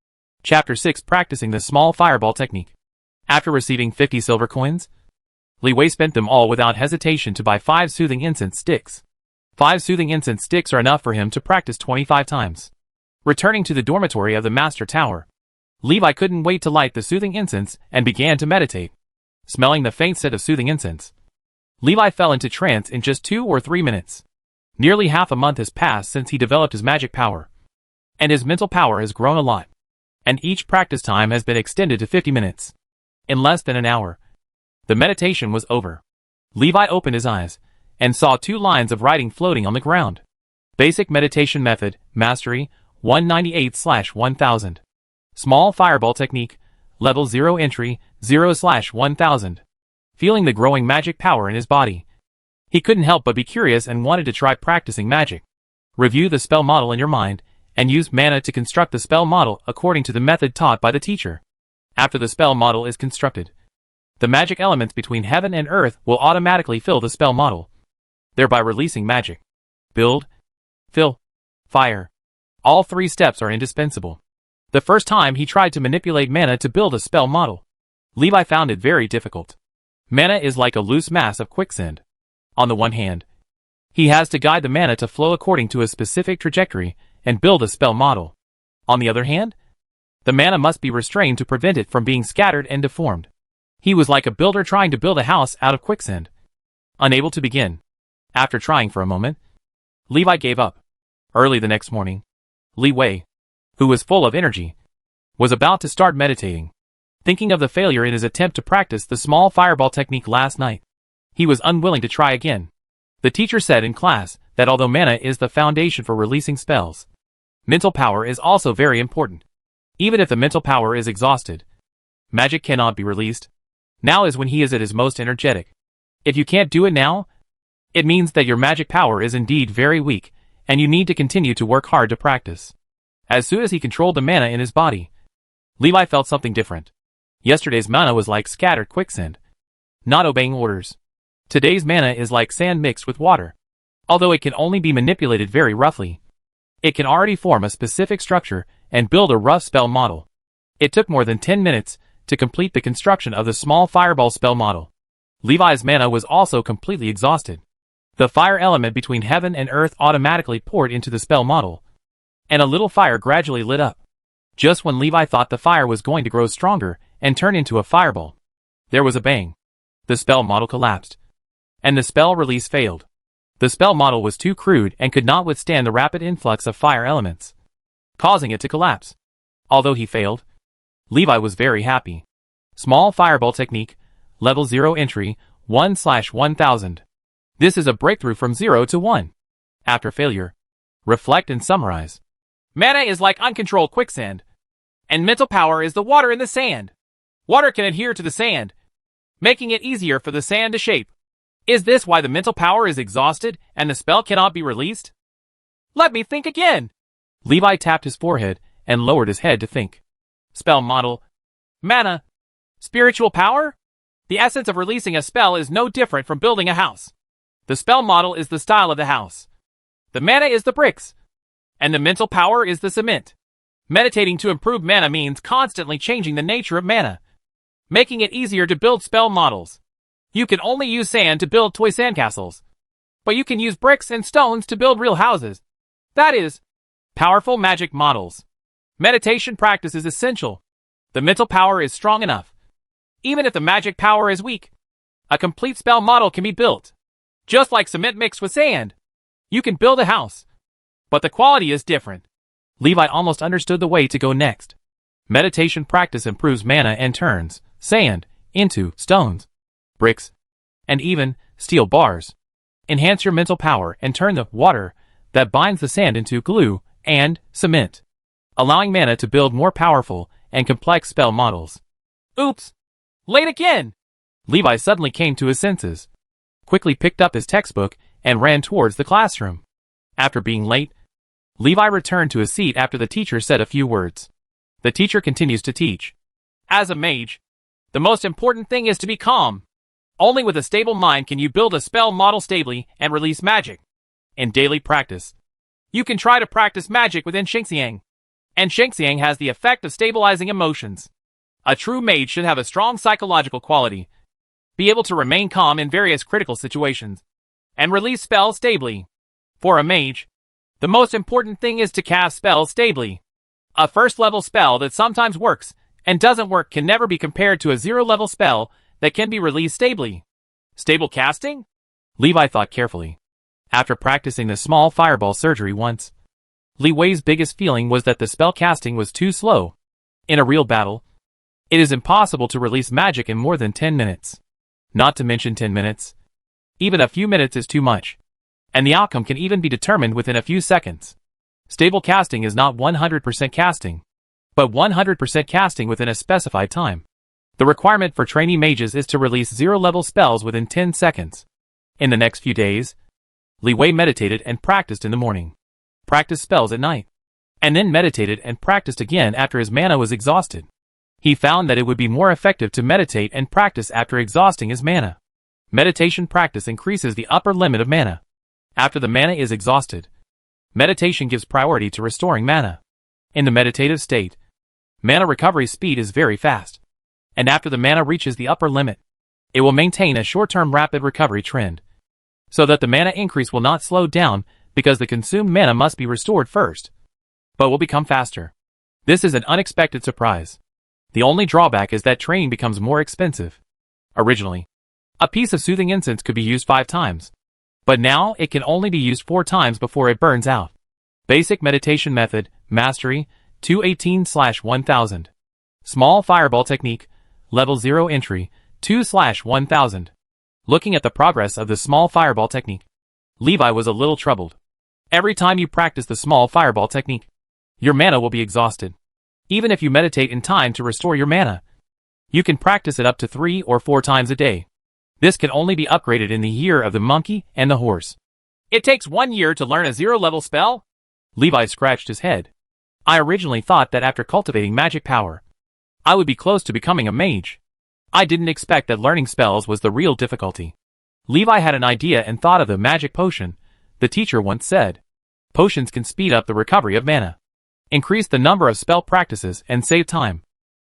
Chapter 6 Practicing the Small Fireball Technique. After receiving 50 silver coins, Li Wei spent them all without hesitation to buy 5 soothing incense sticks. 5 soothing incense sticks are enough for him to practice 25 times. Returning to the dormitory of the Master Tower, Levi couldn't wait to light the soothing incense and began to meditate. Smelling the faint scent of soothing incense, Levi fell into trance in just 2 or 3 minutes. Nearly half a month has passed since he developed his magic power, and his mental power has grown a lot, and each practice time has been extended to 50 minutes. In less than an hour, the meditation was over. Levi opened his eyes and saw 2 lines of writing floating on the ground. Basic Meditation Method, Mastery, 198/1000. Small Fireball Technique, Level 0 Entry, 0/1000. Feeling the growing magic power in his body, he couldn't help but be curious and wanted to try practicing magic. Review the spell model in your mind, and use mana to construct the spell model according to the method taught by the teacher. After the spell model is constructed, the magic elements between heaven and earth will automatically fill the spell model, thereby releasing magic. Build, fill, fire. All 3 steps are indispensable. The first time he tried to manipulate mana to build a spell model, Levi found it very difficult. Mana is like a loose mass of quicksand. On the one hand, he has to guide the mana to flow according to a specific trajectory and build a spell model. On the other hand, the mana must be restrained to prevent it from being scattered and deformed. He was like a builder trying to build a house out of quicksand, unable to begin. After trying for a moment, Levi gave up. Early the next morning, Li Wei, who was full of energy, was about to start meditating. Thinking of the failure in his attempt to practice the small fireball technique last night, he was unwilling to try again. The teacher said in class that although mana is the foundation for releasing spells, mental power is also very important. Even if the mental power is exhausted, magic cannot be released. Now is when he is at his most energetic. If you can't do it now, it means that your magic power is indeed very weak, and you need to continue to work hard to practice. As soon as he controlled the mana in his body, Levi felt something different. Yesterday's mana was like scattered quicksand, not obeying orders. Today's mana is like sand mixed with water. Although it can only be manipulated very roughly, it can already form a specific structure and build a rough spell model. It took more than 10 minutes to complete the construction of the small fireball spell model. Levi's mana was also completely exhausted. The fire element between heaven and earth automatically poured into the spell model, and a little fire gradually lit up. Just when Levi thought the fire was going to grow stronger and turn into a fireball, there was a bang. The spell model collapsed, and the spell release failed. The spell model was too crude and could not withstand the rapid influx of fire elements, causing it to collapse. Although he failed, Levi was very happy. Small Fireball Technique, Level 0 Entry, 1/1000. This is a breakthrough from 0 to 1. After failure, reflect and summarize. Mana is like uncontrolled quicksand, and mental power is the water in the sand. Water can adhere to the sand, making it easier for the sand to shape. Is this why the mental power is exhausted and the spell cannot be released? Let me think again. Levi tapped his forehead and lowered his head to think. Spell model. Mana. Spiritual power? The essence of releasing a spell is no different from building a house. The spell model is the style of the house. The mana is the bricks, and the mental power is the cement. Meditating to improve mana means constantly changing the nature of mana, making it easier to build spell models. You can only use sand to build toy sandcastles, but you can use bricks and stones to build real houses. That is, powerful magic models. Meditation practice is essential. The mental power is strong enough. Even if the magic power is weak, a complete spell model can be built. Just like cement mixed with sand, you can build a house, but the quality is different. Levi almost understood the way to go next. Meditation practice improves mana and turns sand into stones, bricks, and even steel bars. Enhance your mental power and turn the water that binds the sand into glue and cement, allowing mana to build more powerful and complex spell models. Oops! Late again! Levi suddenly came to his senses, quickly picked up his textbook, and ran towards the classroom. After being late, Levi returned to his seat after the teacher said a few words. The teacher continues to teach. As a mage, the most important thing is to be calm. Only with a stable mind can you build a spell model stably and release magic. In daily practice, you can try to practice magic within Xingxiang, and Xingxiang has the effect of stabilizing emotions. A true mage should have a strong psychological quality, be able to remain calm in various critical situations, and release spells stably. For a mage, the most important thing is to cast spells stably. A first-level spell that sometimes works and doesn't work can never be compared to a zero-level spell that can be released stably. Stable casting? Levi thought carefully. After practicing the small fireball surgery once, Li Wei's biggest feeling was that the spell casting was too slow. In a real battle, it is impossible to release magic in more than 10 minutes. Not to mention 10 minutes. Even a few minutes is too much, and the outcome can even be determined within a few seconds. Stable casting is not 100% casting, but 100% casting within a specified time. The requirement for trainee mages is to release zero-level spells within 10 seconds. In the next few days, Li Wei meditated and practiced in the morning, practiced spells at night, and then meditated and practiced again after his mana was exhausted. He found that it would be more effective to meditate and practice after exhausting his mana. Meditation practice increases the upper limit of mana. After the mana is exhausted, meditation gives priority to restoring mana. In the meditative state, mana recovery speed is very fast, and after the mana reaches the upper limit, it will maintain a short-term rapid recovery trend, so that the mana increase will not slow down because the consumed mana must be restored first, but will become faster. This is an unexpected surprise. The only drawback is that training becomes more expensive. Originally, a piece of soothing incense could be used 5 times, but now it can only be used 4 times before it burns out. Basic meditation method, mastery, 218/1000. Small fireball technique, level 0 entry, 2/1000. Looking at the progress of the small fireball technique, Levi was a little troubled. Every time you practice the small fireball technique, your mana will be exhausted. Even if you meditate in time to restore your mana, you can practice it up to 3 or 4 times a day. This can only be upgraded in the year of the monkey and the horse. It takes 1 year to learn a zero-level spell? Levi scratched his head. I originally thought that after cultivating magic power, I would be close to becoming a mage. I didn't expect that learning spells was the real difficulty. Levi had an idea and thought of the magic potion. The teacher once said, potions can speed up the recovery of mana, increase the number of spell practices, and save time.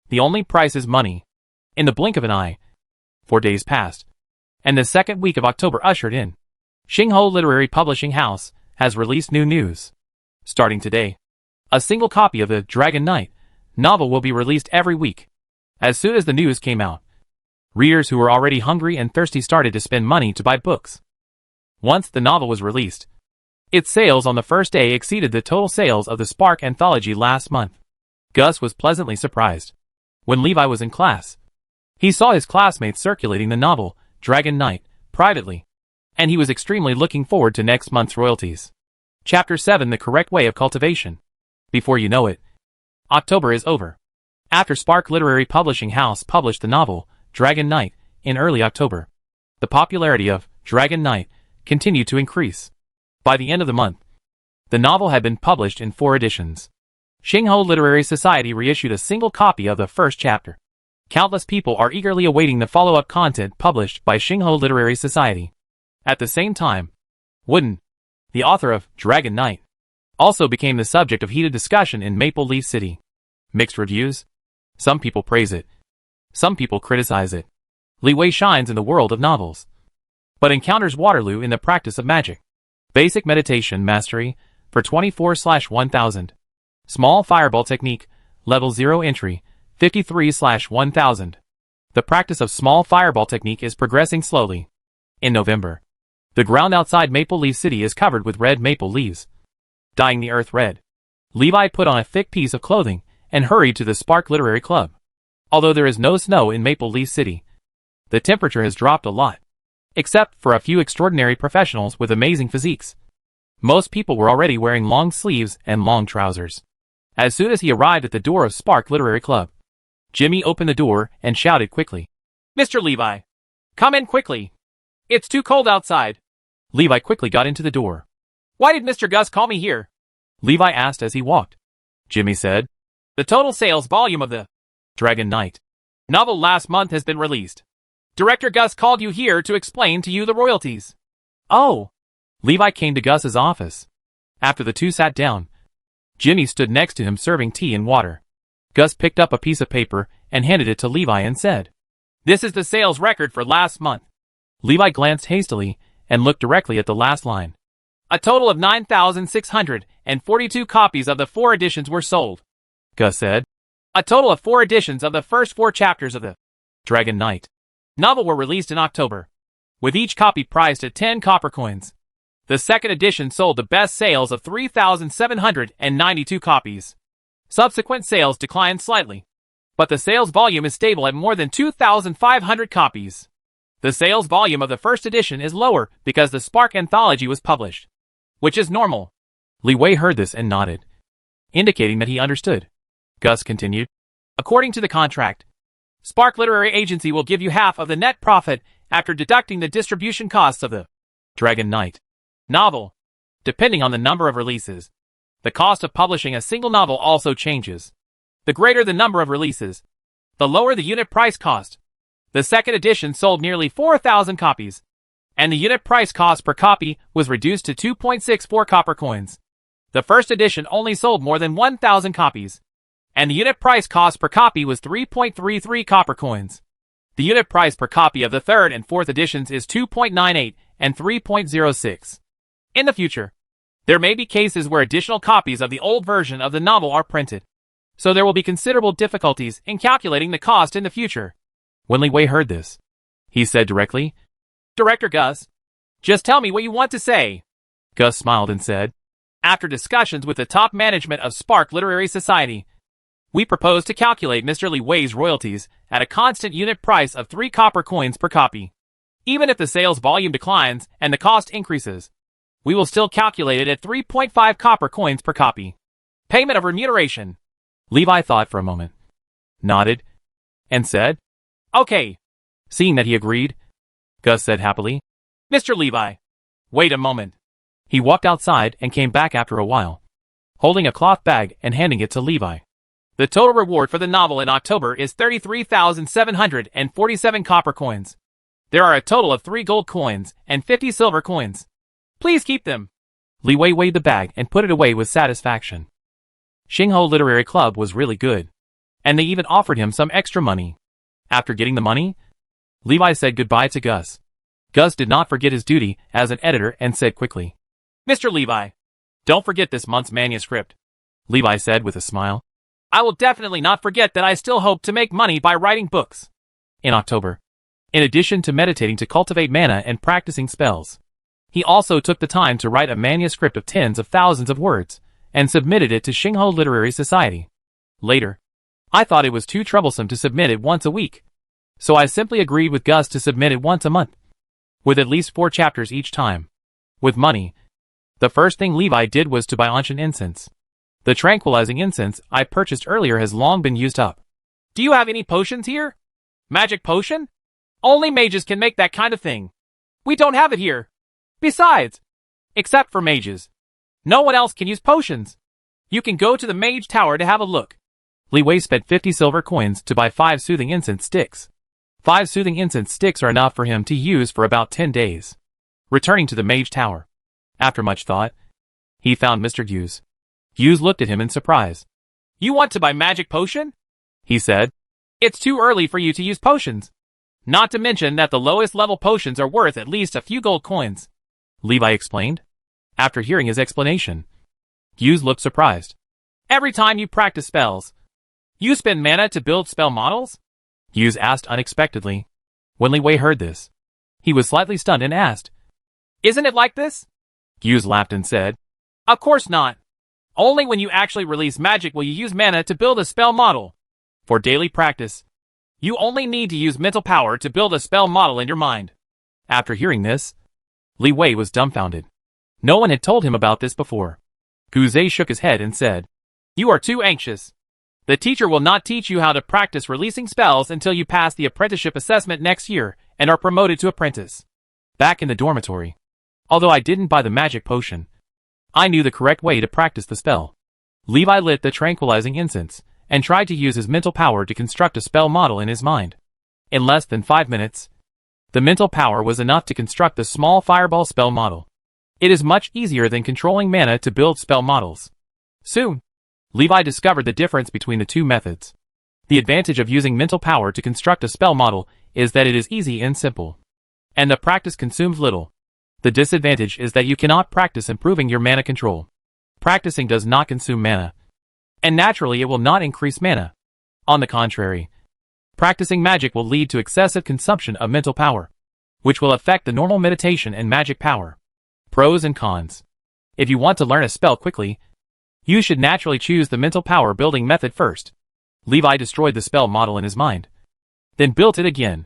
The only price is money. In the blink of an eye, 4 days passed, and the second week of October ushered in. Xingho Literary Publishing House has released new news. Starting today, a single copy of the Dragon Knight novel will be released every week. As soon as the news came out, readers who were already hungry and thirsty started to spend money to buy books. Once the novel was released, its sales on the first day exceeded the total sales of the Spark anthology last month. Gus was pleasantly surprised. When Levi was in class, he saw his classmates circulating the novel, Dragon Knight, privately, and he was extremely looking forward to next month's royalties. Chapter 7: The Correct Way of Cultivation. Before you know it, October is over. After Spark Literary Publishing House published the novel, Dragon Knight, in early October, the popularity of Dragon Knight continued to increase. By the end of the month, the novel had been published in 4 editions. Xingho Literary Society reissued a single copy of the first chapter. Countless people are eagerly awaiting the follow-up content published by Xingho Literary Society. At the same time, Wooden, the author of Dragon Knight, also became the subject of heated discussion in Maple Leaf City. Mixed reviews. Some people praise it. Some people criticize it. Li Wei shines in the world of novels, but encounters Waterloo in the practice of magic. Basic meditation mastery for 24/1000. Small fireball technique, level 0 entry, 53/1000. The practice of small fireball technique is progressing slowly. In November, the ground outside Maple Leaf City is covered with red maple leaves, dyeing the earth red. Levi put on a thick piece of clothing and hurried to the Spark Literary Club. Although there is no snow in Maple Leaf City, the temperature has dropped a lot. Except for a few extraordinary professionals with amazing physiques, most people were already wearing long sleeves and long trousers. As soon as he arrived at the door of Spark Literary Club, Jimmy opened the door and shouted quickly, "Mr. Levi, come in quickly. It's too cold outside." Levi quickly got into the door. "Why did Mr. Gus call me here?" Levi asked as he walked. Jimmy said, "The total sales volume of the Dragon Knight novel last month has been released. Director Gus called you here to explain to you the royalties. Oh. Levi came to Gus's office. After the two sat down, Jimmy stood next to him serving tea and water. Gus picked up a piece of paper and handed it to Levi and said, "This is the sales record for last month." Levi glanced hastily and looked directly at the last line. "A total of 9,642 copies of the 4 editions were sold," Gus said. "A total of 4 editions of the first 4 chapters of the Dragon Knight novel were released in October, with each copy priced at 10 copper coins. The second edition sold the best sales of 3,792 copies. Subsequent sales declined slightly, but the sales volume is stable at more than 2,500 copies. The sales volume of the first edition is lower because the Spark anthology was published, which is normal." Li Wei heard this and nodded, indicating that he understood. Gus continued, "According to the contract, Spark Literary Agency will give you half of the net profit after deducting the distribution costs of the Dragon Knight novel. Depending on the number of releases, the cost of publishing a single novel also changes. The greater the number of releases, the lower the unit price cost. The second edition sold nearly 4,000 copies, and the unit price cost per copy was reduced to 2.64 copper coins. The first edition only sold more than 1,000 copies, and the unit price cost per copy was 3.33 copper coins. The unit price per copy of the third and fourth editions is 2.98 and 3.06. In the future, there may be cases where additional copies of the old version of the novel are printed, so there will be considerable difficulties in calculating the cost in the future." When Li Wei heard this, he said directly, "Director Gus, just tell me what you want to say." Gus smiled and said, "After discussions with the top management of Spark Literary Society, we propose to calculate Mr. Li Wei's royalties at a constant unit price of 3 copper coins per copy. Even if the sales volume declines and the cost increases, we will still calculate it at 3.5 copper coins per copy. Payment of remuneration." Levi thought for a moment, nodded, and said, "Okay." Seeing that he agreed, Gus said happily, "Mr. Levi, wait a moment." He walked outside and came back after a while, holding a cloth bag and handing it to Levi. "The total reward for the novel in October is 33,747 copper coins. There are a total of 3 gold coins and 50 silver coins. Please keep them." Li Wei weighed the bag and put it away with satisfaction. Xingho Literary Club was really good, and they even offered him some extra money. After getting the money, Levi said goodbye to Gus. Gus did not forget his duty as an editor and said quickly, "Mr. Levi, don't forget this month's manuscript." Levi said with a smile, "I will definitely not forget that I still hope to make money by writing books." In October, in addition to meditating to cultivate mana and practicing spells, he also took the time to write a manuscript of tens of thousands of words and submitted it to Xingho Literary Society. Later, I thought it was too troublesome to submit it once a week, so I simply agreed with Gus to submit it once a month, with at least 4 chapters each time. With money, the first thing Levi did was to buy ancient incense. The tranquilizing incense I purchased earlier has long been used up. "Do you have any potions here? Magic potion? Only mages can make that kind of thing. We don't have it here. Besides, except for mages, no one else can use potions. You can go to the Mage Tower to have a look." Li Wei spent 50 silver coins to buy 5 soothing incense sticks. 5 soothing incense sticks are enough for him to use for about 10 days. Returning to the Mage Tower, after much thought, he found Mr. Hughes. Hughes looked at him in surprise. "You want to buy magic potion?" he said. "It's too early for you to use potions. Not to mention that the lowest level potions are worth at least a few gold coins," Levi explained. After hearing his explanation, Hughes looked surprised. "Every time you practice spells, you spend mana to build spell models?" Hughes asked unexpectedly. When Li Wei heard this, he was slightly stunned and asked, "Isn't it like this?" Hughes laughed and said, "Of course not. Only when you actually release magic will you use mana to build a spell model. For daily practice, you only need to use mental power to build a spell model in your mind." After hearing this, Li Wei was dumbfounded. No one had told him about this before. Guzei shook his head and said, "You are too anxious. The teacher will not teach you how to practice releasing spells until you pass the apprenticeship assessment next year and are promoted to apprentice." Back in the dormitory, although I didn't buy the magic potion, I knew the correct way to practice the spell. Levi lit the tranquilizing incense and tried to use his mental power to construct a spell model in his mind. In less than 5 minutes, The mental power was enough to construct the small fireball spell model. It is much easier than controlling mana to build spell models. Soon, Levi discovered the difference between the two methods. The advantage of using mental power to construct a spell model is that it is easy and simple, and the practice consumes little. The disadvantage is that you cannot practice improving your mana control. Practicing does not consume mana, and naturally it will not increase mana. On the contrary, practicing magic will lead to excessive consumption of mental power, which will affect the normal meditation and magic power. Pros and cons. If you want to learn a spell quickly, you should naturally choose the mental power building method first. Levi destroyed the spell model in his mind, then built it again,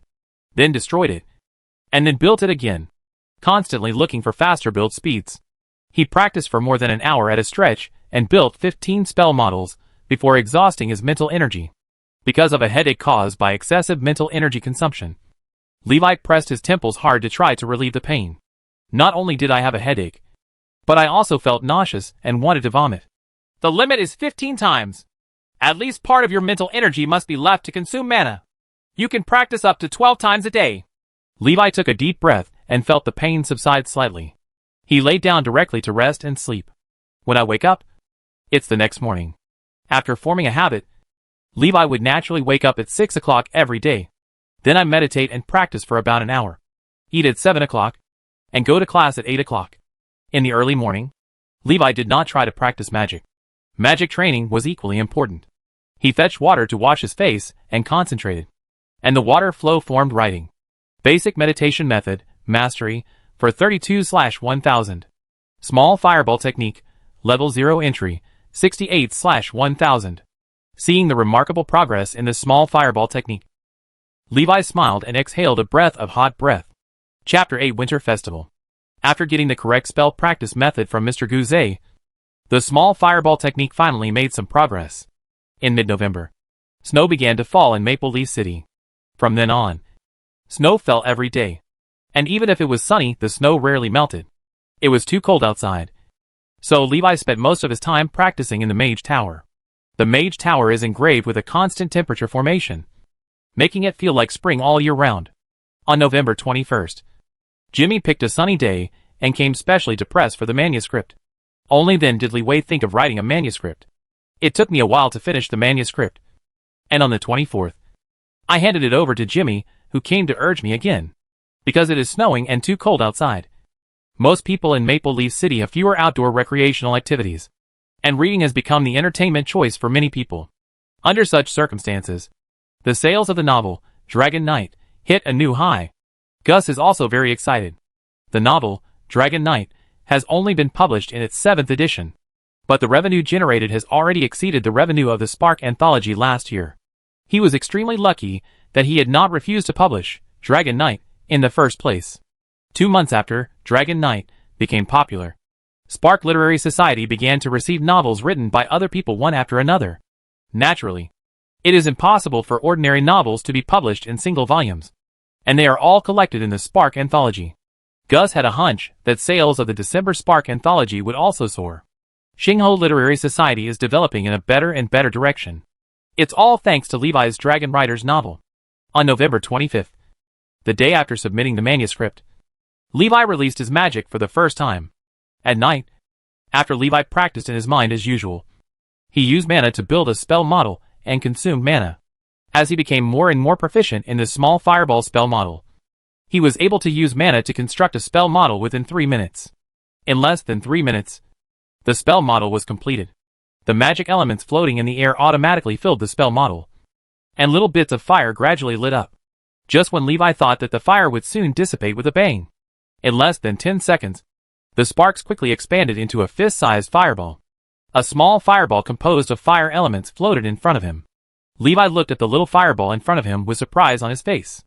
then destroyed it, and then built it again, constantly looking for faster build speeds. He practiced for more than an hour at a stretch and built 15 spell models before exhausting his mental energy. Because of a headache caused by excessive mental energy consumption, Levi pressed his temples hard to try to relieve the pain. Not only did I have a headache, but I also felt nauseous and wanted to vomit. The limit is 15 times. At least part of your mental energy must be left to consume mana. You can practice up to 12 times a day. Levi took a deep breath and felt the pain subside slightly. He laid down directly to rest and sleep. When I wake up, it's the next morning. After forming a habit, Levi would naturally wake up at 6 o'clock every day. Then I meditate and practice for about an hour. Eat at 7 o'clock, and go to class at 8 o'clock. In the early morning, Levi did not try to practice magic. Magic training was equally important. He fetched water to wash his face and concentrated, and the water flow formed writing. Basic meditation method, mastery, for 32/1000. Small fireball technique, level 0 entry, 68/1000. Seeing the remarkable progress in the small fireball technique, Levi smiled and exhaled a breath of hot breath. Chapter 8 Winter Festival. After getting the correct spell practice method from Mr. Gouze, the small fireball technique finally made some progress. In mid-November, snow began to fall in Maple Leaf City. From then on, snow fell every day. And even if it was sunny, the snow rarely melted. It was too cold outside. So Levi spent most of his time practicing in the Mage Tower. The Mage Tower is engraved with a constant temperature formation, making it feel like spring all year round. On November 21st, Jimmy picked a sunny day and came specially to press for the manuscript. Only then did Levi think of writing a manuscript. It took me a while to finish the manuscript. And on the 24th, I handed it over to Jimmy, who came to urge me again, because it is snowing and too cold outside. Most people in Maple Leaf City have fewer outdoor recreational activities, and reading has become the entertainment choice for many people. Under such circumstances, the sales of the novel, Dragon Knight, hit a new high. Gus is also very excited. The novel, Dragon Knight, has only been published in its 7th edition, but the revenue generated has already exceeded the revenue of the Spark anthology last year. He was extremely lucky that he had not refused to publish Dragon Knight in the first place. 2 months after Dragon Knight became popular, Spark Literary Society began to receive novels written by other people one after another. Naturally, it is impossible for ordinary novels to be published in single volumes, and they are all collected in the Spark anthology. Gus had a hunch that sales of the December Spark anthology would also soar. Xingho Literary Society is developing in a better and better direction. It's all thanks to Levi's Dragon Riders novel. On November 25th, the day after submitting the manuscript, Levi released his magic for the first time. At night, after Levi practiced in his mind as usual, he used mana to build a spell model and consumed mana. As he became more and more proficient in the small fireball spell model, he was able to use mana to construct a spell model within 3 minutes. In less than 3 minutes, the spell model was completed. The magic elements floating in the air automatically filled the spell model, and little bits of fire gradually lit up, just when Levi thought that the fire would soon dissipate with a bang. In less than 10 seconds, the sparks quickly expanded into a fist-sized fireball. A small fireball composed of fire elements floated in front of him. Levi looked at the little fireball in front of him with surprise on his face.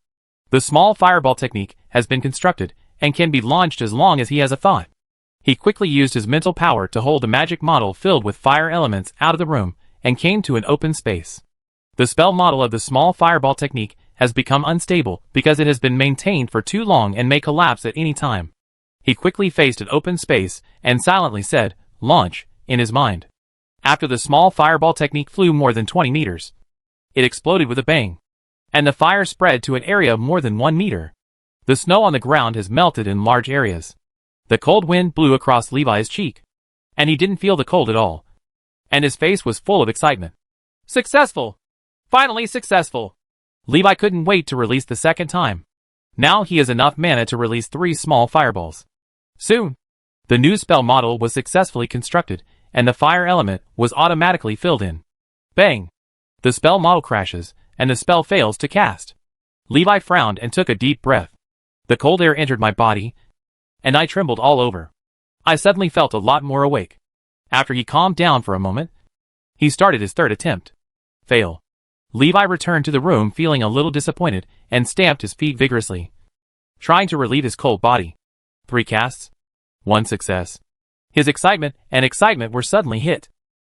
The small fireball technique has been constructed and can be launched as long as he has a thought. He quickly used his mental power to hold the magic model filled with fire elements out of the room and came to an open space. The spell model of the small fireball technique has become unstable because it has been maintained for too long and may collapse at any time. He quickly faced an open space and silently said, "Launch," in his mind. After the small fireball technique flew more than 20 meters, it exploded with a bang, and the fire spread to an area of more than 1 meter. The snow on the ground has melted in large areas. The cold wind blew across Levi's cheek, and he didn't feel the cold at all. And his face was full of excitement. Successful! Finally successful! Levi couldn't wait to release the second time. Now he has enough mana to release 3 small fireballs. Soon, the new spell model was successfully constructed, and the fire element was automatically filled in. Bang! The spell model crashes, and the spell fails to cast. Levi frowned and took a deep breath. The cold air entered my body, and I trembled all over. I suddenly felt a lot more awake. After he calmed down for a moment, he started his third attempt. Fail. Levi returned to the room feeling a little disappointed and stamped his feet vigorously, trying to relieve his cold body. 3 casts. 1 success. His excitement were suddenly hit.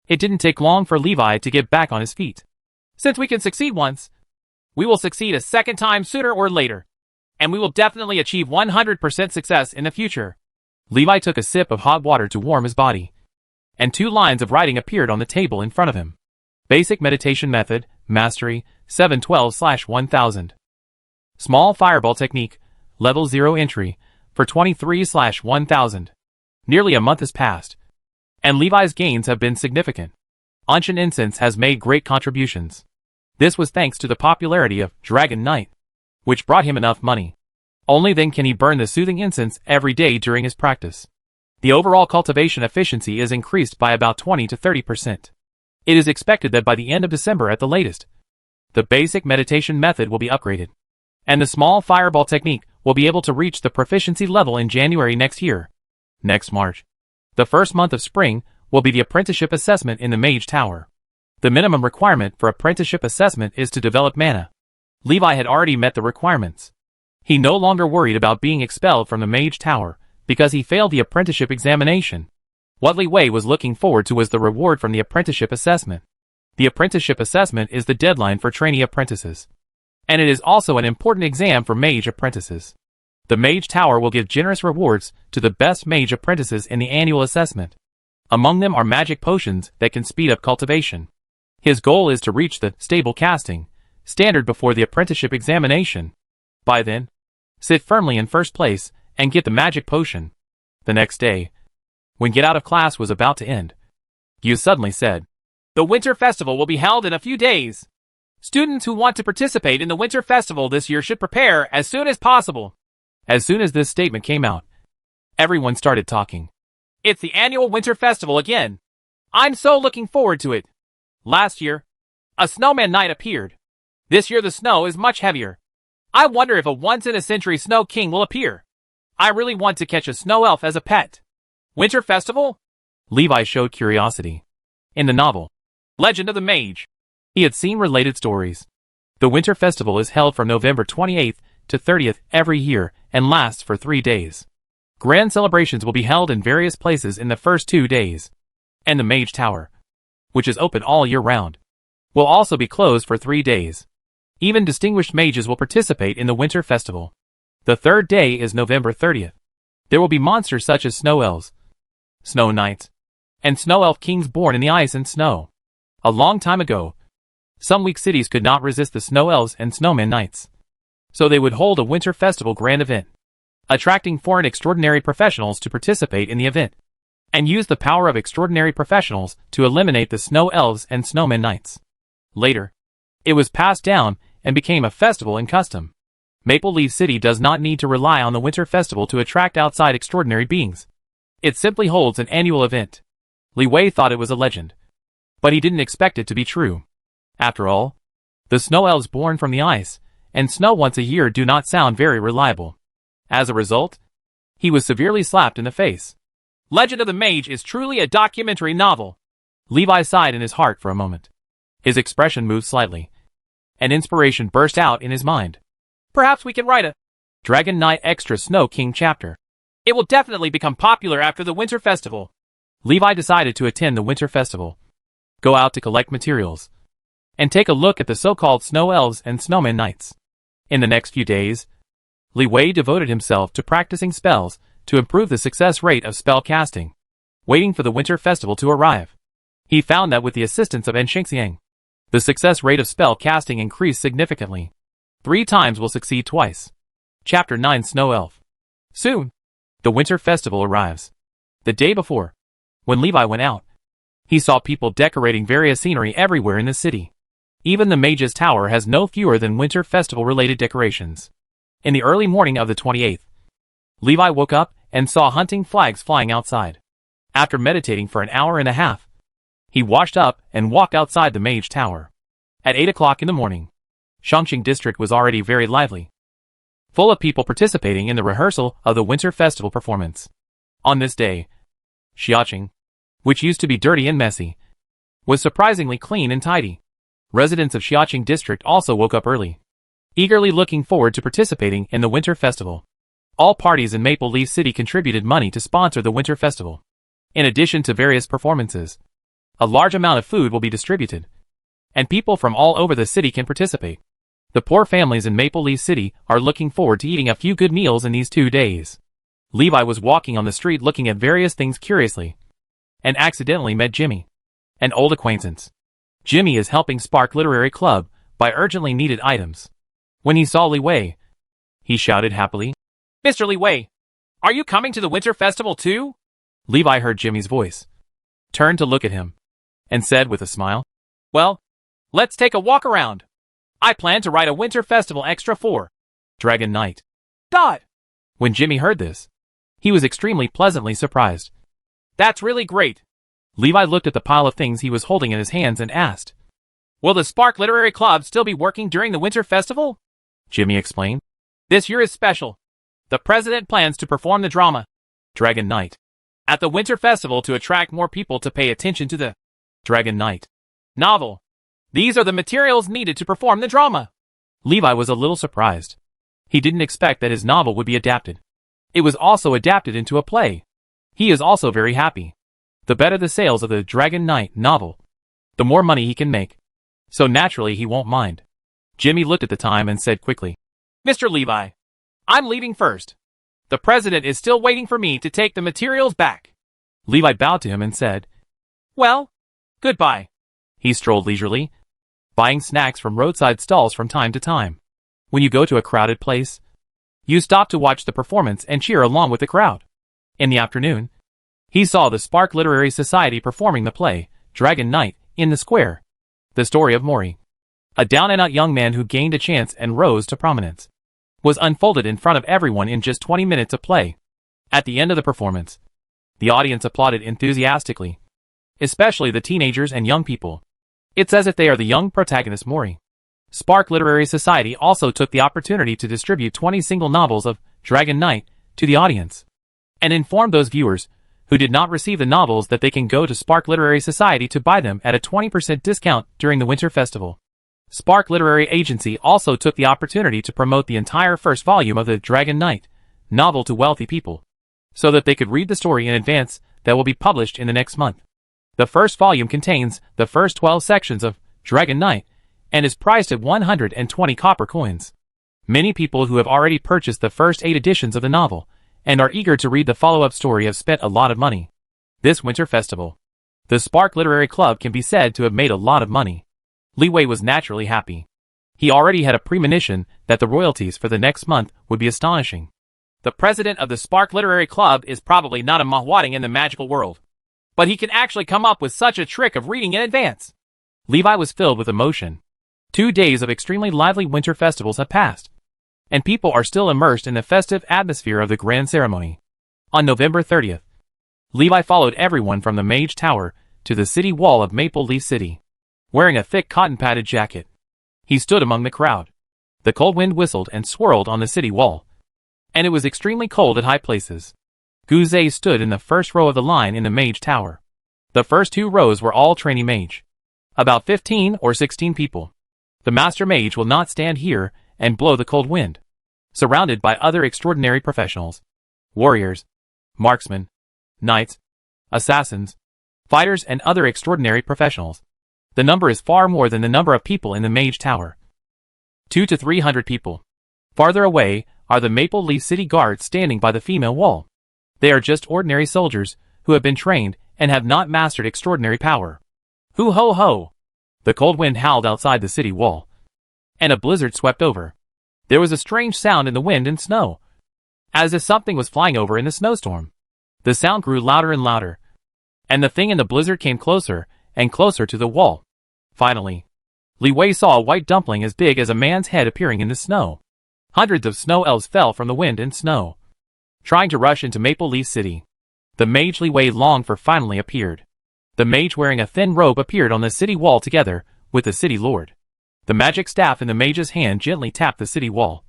It didn't take long for Levi to get back on his feet. Since we can succeed once, we will succeed a second time sooner or later. And we will definitely achieve 100% success in the future. Levi took a sip of hot water to warm his body, and 2 lines of writing appeared on the table in front of him. Basic meditation method, mastery, 712/1000. Small fireball technique, level 0 entry, for 23/1000. Nearly a month has passed, and Levi's gains have been significant. Ancient Incense has made great contributions. This was thanks to the popularity of Dragon Knight, which brought him enough money. Only then can he burn the soothing incense every day during his practice. The overall cultivation efficiency is increased by about 20 to 30%. It is expected that by the end of December at the latest, the basic meditation method will be upgraded, and the small fireball technique will be able to reach the proficiency level in January next year. Next March, the first month of spring, will be the apprenticeship assessment in the Mage Tower. The minimum requirement for apprenticeship assessment is to develop mana. Levi had already met the requirements. He no longer worried about being expelled from the Mage Tower, because he failed the apprenticeship examination. What Li Wei was looking forward to was the reward from the apprenticeship assessment. The apprenticeship assessment is the deadline for trainee apprentices, and it is also an important exam for mage apprentices. The Mage Tower will give generous rewards to the best mage apprentices in the annual assessment. Among them are magic potions that can speed up cultivation. His goal is to reach the stable casting standard before the apprenticeship examination. By then, sit firmly in first place and get the magic potion. The next day, when get out of class was about to end, Yu suddenly said, "The Winter Festival will be held in a few days. Students who want to participate in the Winter Festival this year should prepare as soon as possible." As soon as this statement came out, everyone started talking. It's the annual Winter Festival again. I'm so looking forward to it. Last year, a snowman night appeared. This year the snow is much heavier. I wonder if a once-in-a-century Snow King will appear. I really want to catch a snow elf as a pet. Winter Festival? Levi showed curiosity. In the novel, Legend of the Mage, he had seen related stories. The Winter Festival is held from November 28th to 30th every year and lasts for 3 days. Grand celebrations will be held in various places in the first 2 days. And the Mage Tower, which is open all year round, will also be closed for 3 days. Even distinguished mages will participate in the Winter Festival. The third day is November 30th. There will be monsters such as snow elves, snow knights, and snow elf kings born in the ice and snow. A long time ago, some weak cities could not resist the snow elves and snowman knights, so they would hold a Winter Festival grand event, attracting foreign extraordinary professionals to participate in the event, and use the power of extraordinary professionals to eliminate the snow elves and snowman knights. Later, it was passed down and became a festival in custom. Maple Leaf City does not need to rely on the Winter Festival to attract outside extraordinary beings. It simply holds an annual event. Li Wei thought it was a legend, but he didn't expect it to be true. After all, the snow elves born from the ice and snow once a year do not sound very reliable. As a result, he was severely slapped in the face. Legend of the Mage is truly a documentary novel. Levi sighed in his heart for a moment. His expression moved slightly, and inspiration burst out in his mind. Perhaps we can write a Dragon Knight Extra Snow King chapter. It will definitely become popular after the Winter Festival. Levi decided to attend the Winter Festival, go out to collect materials, and take a look at the so-called snow elves and snowman knights. In the next few days, Li Wei devoted himself to practicing spells to improve the success rate of spell casting. Waiting for the Winter Festival to arrive, he found that with the assistance of Enshengxiang, the success rate of spell casting increased significantly. 3 times will succeed twice. Chapter 9 Snow Elf. Soon, the winter festival arrives. The day before, when Levi went out, he saw people decorating various scenery everywhere in the city. Even the Mage's Tower has no fewer than winter festival-related decorations. In the early morning of the 28th, Levi woke up and saw hunting flags flying outside. After meditating for an hour and a half, he washed up and walked outside the Mage Tower. At 8 o'clock in the morning, Shangqing district was already very lively, full of people participating in the rehearsal of the winter festival performance. On this day, Xiaoqing, which used to be dirty and messy, was surprisingly clean and tidy. Residents of Xiaoqing district also woke up early, eagerly looking forward to participating in the winter festival. All parties in Maple Leaf City contributed money to sponsor the winter festival. In addition to various performances, a large amount of food will be distributed, and people from all over the city can participate. The poor families in Maple Leaf City are looking forward to eating a few good meals in these 2 days. Levi was walking on the street looking at various things curiously, and accidentally met Jimmy, an old acquaintance. Jimmy is helping Spark Literary Club buy urgently needed items. When he saw Li Wei, he shouted happily, "Mr. Li Wei, are you coming to the winter festival too?" Levi heard Jimmy's voice, turned to look at him, and said with a smile, "Well, let's take a walk around. I plan to ride a winter festival extra for Dragon Knight." When Jimmy heard this, he was extremely pleasantly surprised. "That's really great." Levi looked at the pile of things he was holding in his hands and asked, "Will the Spark Literary Club still be working during the winter festival?" Jimmy explained, "This year is special. The president plans to perform the drama, Dragon Knight, at the winter festival to attract more people to pay attention to the Dragon Knight novel. These are the materials needed to perform the drama." Levi was a little surprised. He didn't expect that his novel would be adapted. It was also adapted into a play. He is also very happy. The better the sales of the Dragon Knight novel, the more money he can make. So naturally he won't mind. Jimmy looked at the time and said quickly, "Mr. Levi, I'm leaving first. The president is still waiting for me to take the materials back." Levi bowed to him and said, "Well, goodbye." He strolled leisurely, buying snacks from roadside stalls from time to time. When you go to a crowded place, you stop to watch the performance and cheer along with the crowd. In the afternoon, he saw the Spark Literary Society performing the play, Dragon Knight, in the square. The story of Mori, a down-and-out young man who gained a chance and rose to prominence, was unfolded in front of everyone in just 20 minutes of play. At the end of the performance, the audience applauded enthusiastically, especially the teenagers and young people. It's as if they are the young protagonist Mori. Spark Literary Society also took the opportunity to distribute 20 single novels of Dragon Knight to the audience, and informed those viewers who did not receive the novels that they can go to Spark Literary Society to buy them at a 20% discount during the winter festival. Spark Literary Agency also took the opportunity to promote the entire first volume of the Dragon Knight novel to wealthy people, so that they could read the story in advance that will be published in the next month. The first volume contains the first 12 sections of Dragon Knight and is priced at 120 copper coins. Many people who have already purchased the first 8 editions of the novel and are eager to read the follow-up story have spent a lot of money. This winter festival, the Spark Literary Club can be said to have made a lot of money. Li Wei was naturally happy. He already had a premonition that the royalties for the next month would be astonishing. The president of the Spark Literary Club is probably not a Mahwating in the magical world, but he can actually come up with such a trick of reading in advance. Levi was filled with emotion. 2 days of extremely lively winter festivals have passed, and people are still immersed in the festive atmosphere of the grand ceremony. On November 30th, Levi followed everyone from the Mage Tower to the city wall of Maple Leaf City. Wearing a thick cotton-padded jacket, he stood among the crowd. The cold wind whistled and swirled on the city wall, and it was extremely cold at high places. Guzei stood in the first row of the line in the Mage Tower. The first 2 rows were all trainee mage, about 15 or 16 people. The master mage will not stand here and blow the cold wind. Surrounded by other extraordinary professionals, warriors, marksmen, knights, assassins, fighters and other extraordinary professionals. The number is far more than the number of people in the Mage Tower. 200 to 300 people. Farther away are the Maple Leaf City guards standing by the female wall. They are just ordinary soldiers who have been trained and have not mastered extraordinary power. Hoo ho ho! The cold wind howled outside the city wall, and a blizzard swept over. There was a strange sound in the wind and snow, as if something was flying over in the snowstorm. The sound grew louder and louder, and the thing in the blizzard came closer and closer to the wall. Finally, Li Wei saw a white dumpling as big as a man's head appearing in the snow. Hundreds of snow elves fell from the wind and snow, trying to rush into Maple Leaf City. The mage Li Wei longed for finally appeared. The mage wearing a thin robe appeared on the city wall together with the city lord. The magic staff in the mage's hand gently tapped the city wall.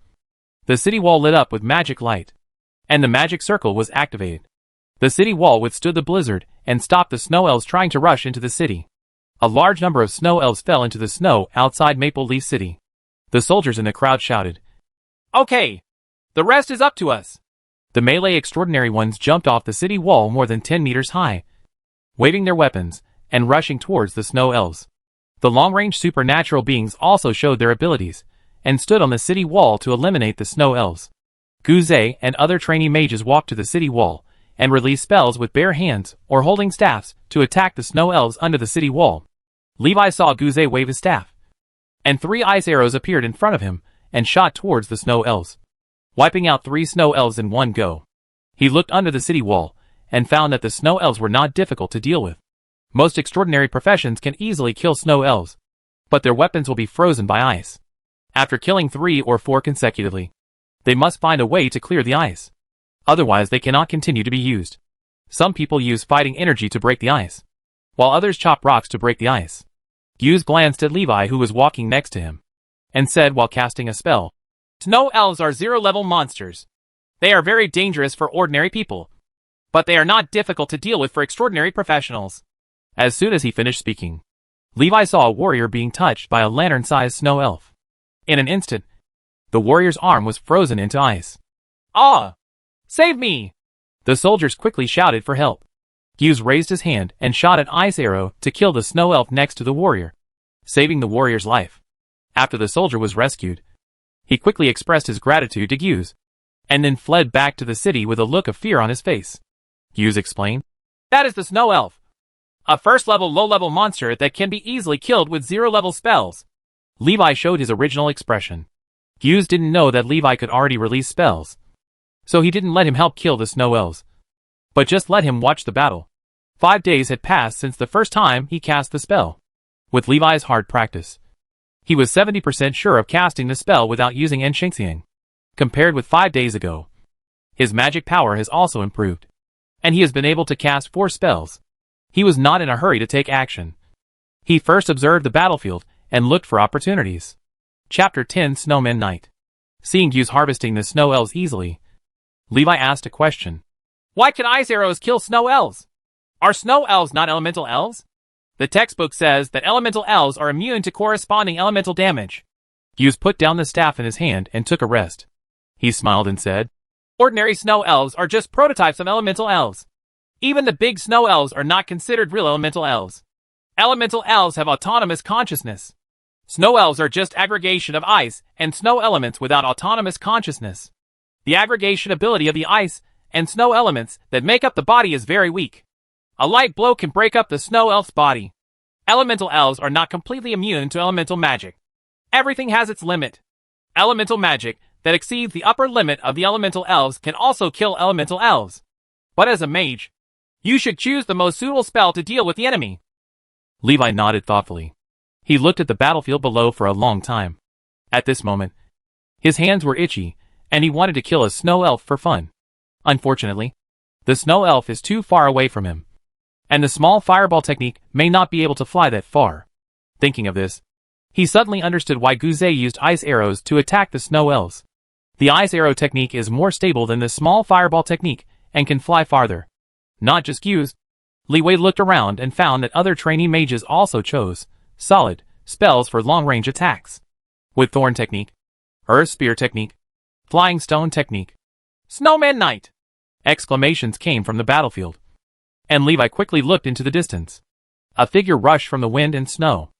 The city wall lit up with magic light, and the magic circle was activated. The city wall withstood the blizzard and stopped the snow elves trying to rush into the city. A large number of snow elves fell into the snow outside Maple Leaf City. The soldiers in the crowd shouted, "Okay, the rest is up to us." The melee extraordinary ones jumped off the city wall more than 10 meters high, waving their weapons and rushing towards the snow elves. The long-range supernatural beings also showed their abilities and stood on the city wall to eliminate the snow elves. Guzhe and other trainee mages walked to the city wall and released spells with bare hands or holding staffs to attack the snow elves under the city wall. Levi saw Guzhe wave his staff, and 3 ice arrows appeared in front of him and shot towards the snow elves, wiping out 3 snow elves in one go. He looked under the city wall and found that the snow elves were not difficult to deal with. Most extraordinary professions can easily kill snow elves, but their weapons will be frozen by ice. After killing 3 or 4 consecutively, they must find a way to clear the ice. Otherwise they cannot continue to be used. Some people use fighting energy to break the ice, while others chop rocks to break the ice. Hughes glanced at Levi, who was walking next to him, and said while casting a spell, "Snow elves are 0-level monsters. They are very dangerous for ordinary people, but they are not difficult to deal with for extraordinary professionals." As soon as he finished speaking, Levi saw a warrior being touched by a lantern-sized snow elf. In an instant, the warrior's arm was frozen into ice. "Ah! Save me!" The soldiers quickly shouted for help. Hughes raised his hand and shot an ice arrow to kill the snow elf next to the warrior, saving the warrior's life. After the soldier was rescued, he quickly expressed his gratitude to Hughes, and then fled back to the city with a look of fear on his face. Hughes explained, "That is the snow elf, a first-level low-level monster that can be easily killed with 0-level spells." Levi showed his original expression. Hughes didn't know that Levi could already release spells, so he didn't let him help kill the snow elves, but just let him watch the battle. 5 days had passed since the first time he cast the spell. With Levi's hard practice, he was 70% sure of casting the spell without using Enchantxiang. Compared with 5 days ago, his magic power has also improved, and he has been able to cast 4 spells. He was not in a hurry to take action. He first observed the battlefield and looked for opportunities. Chapter 10 Snowman Night. Seeing Hughes harvesting the snow elves easily, Levi asked a question. "Why can ice arrows kill snow elves? Are snow elves not elemental elves? The textbook says that elemental elves are immune to corresponding elemental damage." Hughes put down the staff in his hand and took a rest. He smiled and said, "Ordinary snow elves are just prototypes of elemental elves. Even the big snow elves are not considered real elemental elves. Elemental elves have autonomous consciousness. Snow elves are just aggregation of ice and snow elements without autonomous consciousness. The aggregation ability of the ice and snow elements that make up the body is very weak. A light blow can break up the snow elf's body. Elemental elves are not completely immune to elemental magic. Everything has its limit. Elemental magic that exceeds the upper limit of the elemental elves can also kill elemental elves. But as a mage, you should choose the most suitable spell to deal with the enemy." Levi nodded thoughtfully. He looked at the battlefield below for a long time. At this moment, his hands were itchy, and he wanted to kill a snow elf for fun. Unfortunately, the snow elf is too far away from him, and the small fireball technique may not be able to fly that far. Thinking of this, he suddenly understood why Guzhe used ice arrows to attack the snow elves. The ice arrow technique is more stable than the small fireball technique and can fly farther. Not just Hughes. Li Wei looked around and found that other trainee mages also chose solid spells for long-range attacks. With Thorn technique, Earth Spear technique, Flying Stone technique, Snowman Night! Exclamations came from the battlefield, and Levi quickly looked into the distance. A figure rushed from the wind and snow.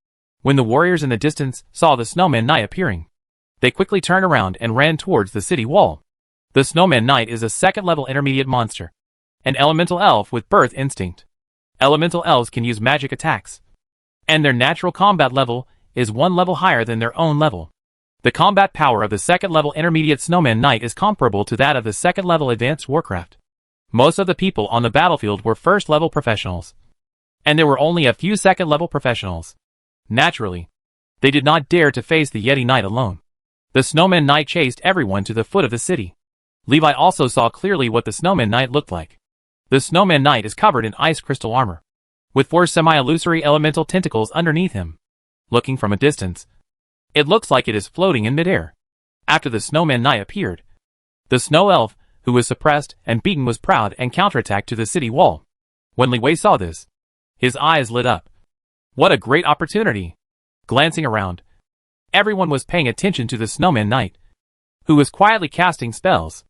When the warriors in the distance saw the Snowman Knight appearing, they quickly turned around and ran towards the city wall. The Snowman Knight is a second-level intermediate monster, an elemental elf with birth instinct. Elemental elves can use magic attacks, and their natural combat level is 1 level higher than their own level. The combat power of the second-level intermediate Snowman Knight is comparable to that of the second-level advanced Warcraft. Most of the people on the battlefield were first-level professionals, and there were only a few second-level professionals. Naturally, they did not dare to face the Yeti Knight alone. The Snowman Knight chased everyone to the foot of the city. Levi also saw clearly what the Snowman Knight looked like. The Snowman Knight is covered in ice crystal armor, with 4 semi-illusory elemental tentacles underneath him. Looking from a distance, it looks like it is floating in midair. After the Snowman Knight appeared, the Snow Elf, who was suppressed and beaten, was proud and counterattacked to the city wall. When Li Wei saw this, his eyes lit up. What a great opportunity! Glancing around, everyone was paying attention to the Snowman Knight, who was quietly casting spells.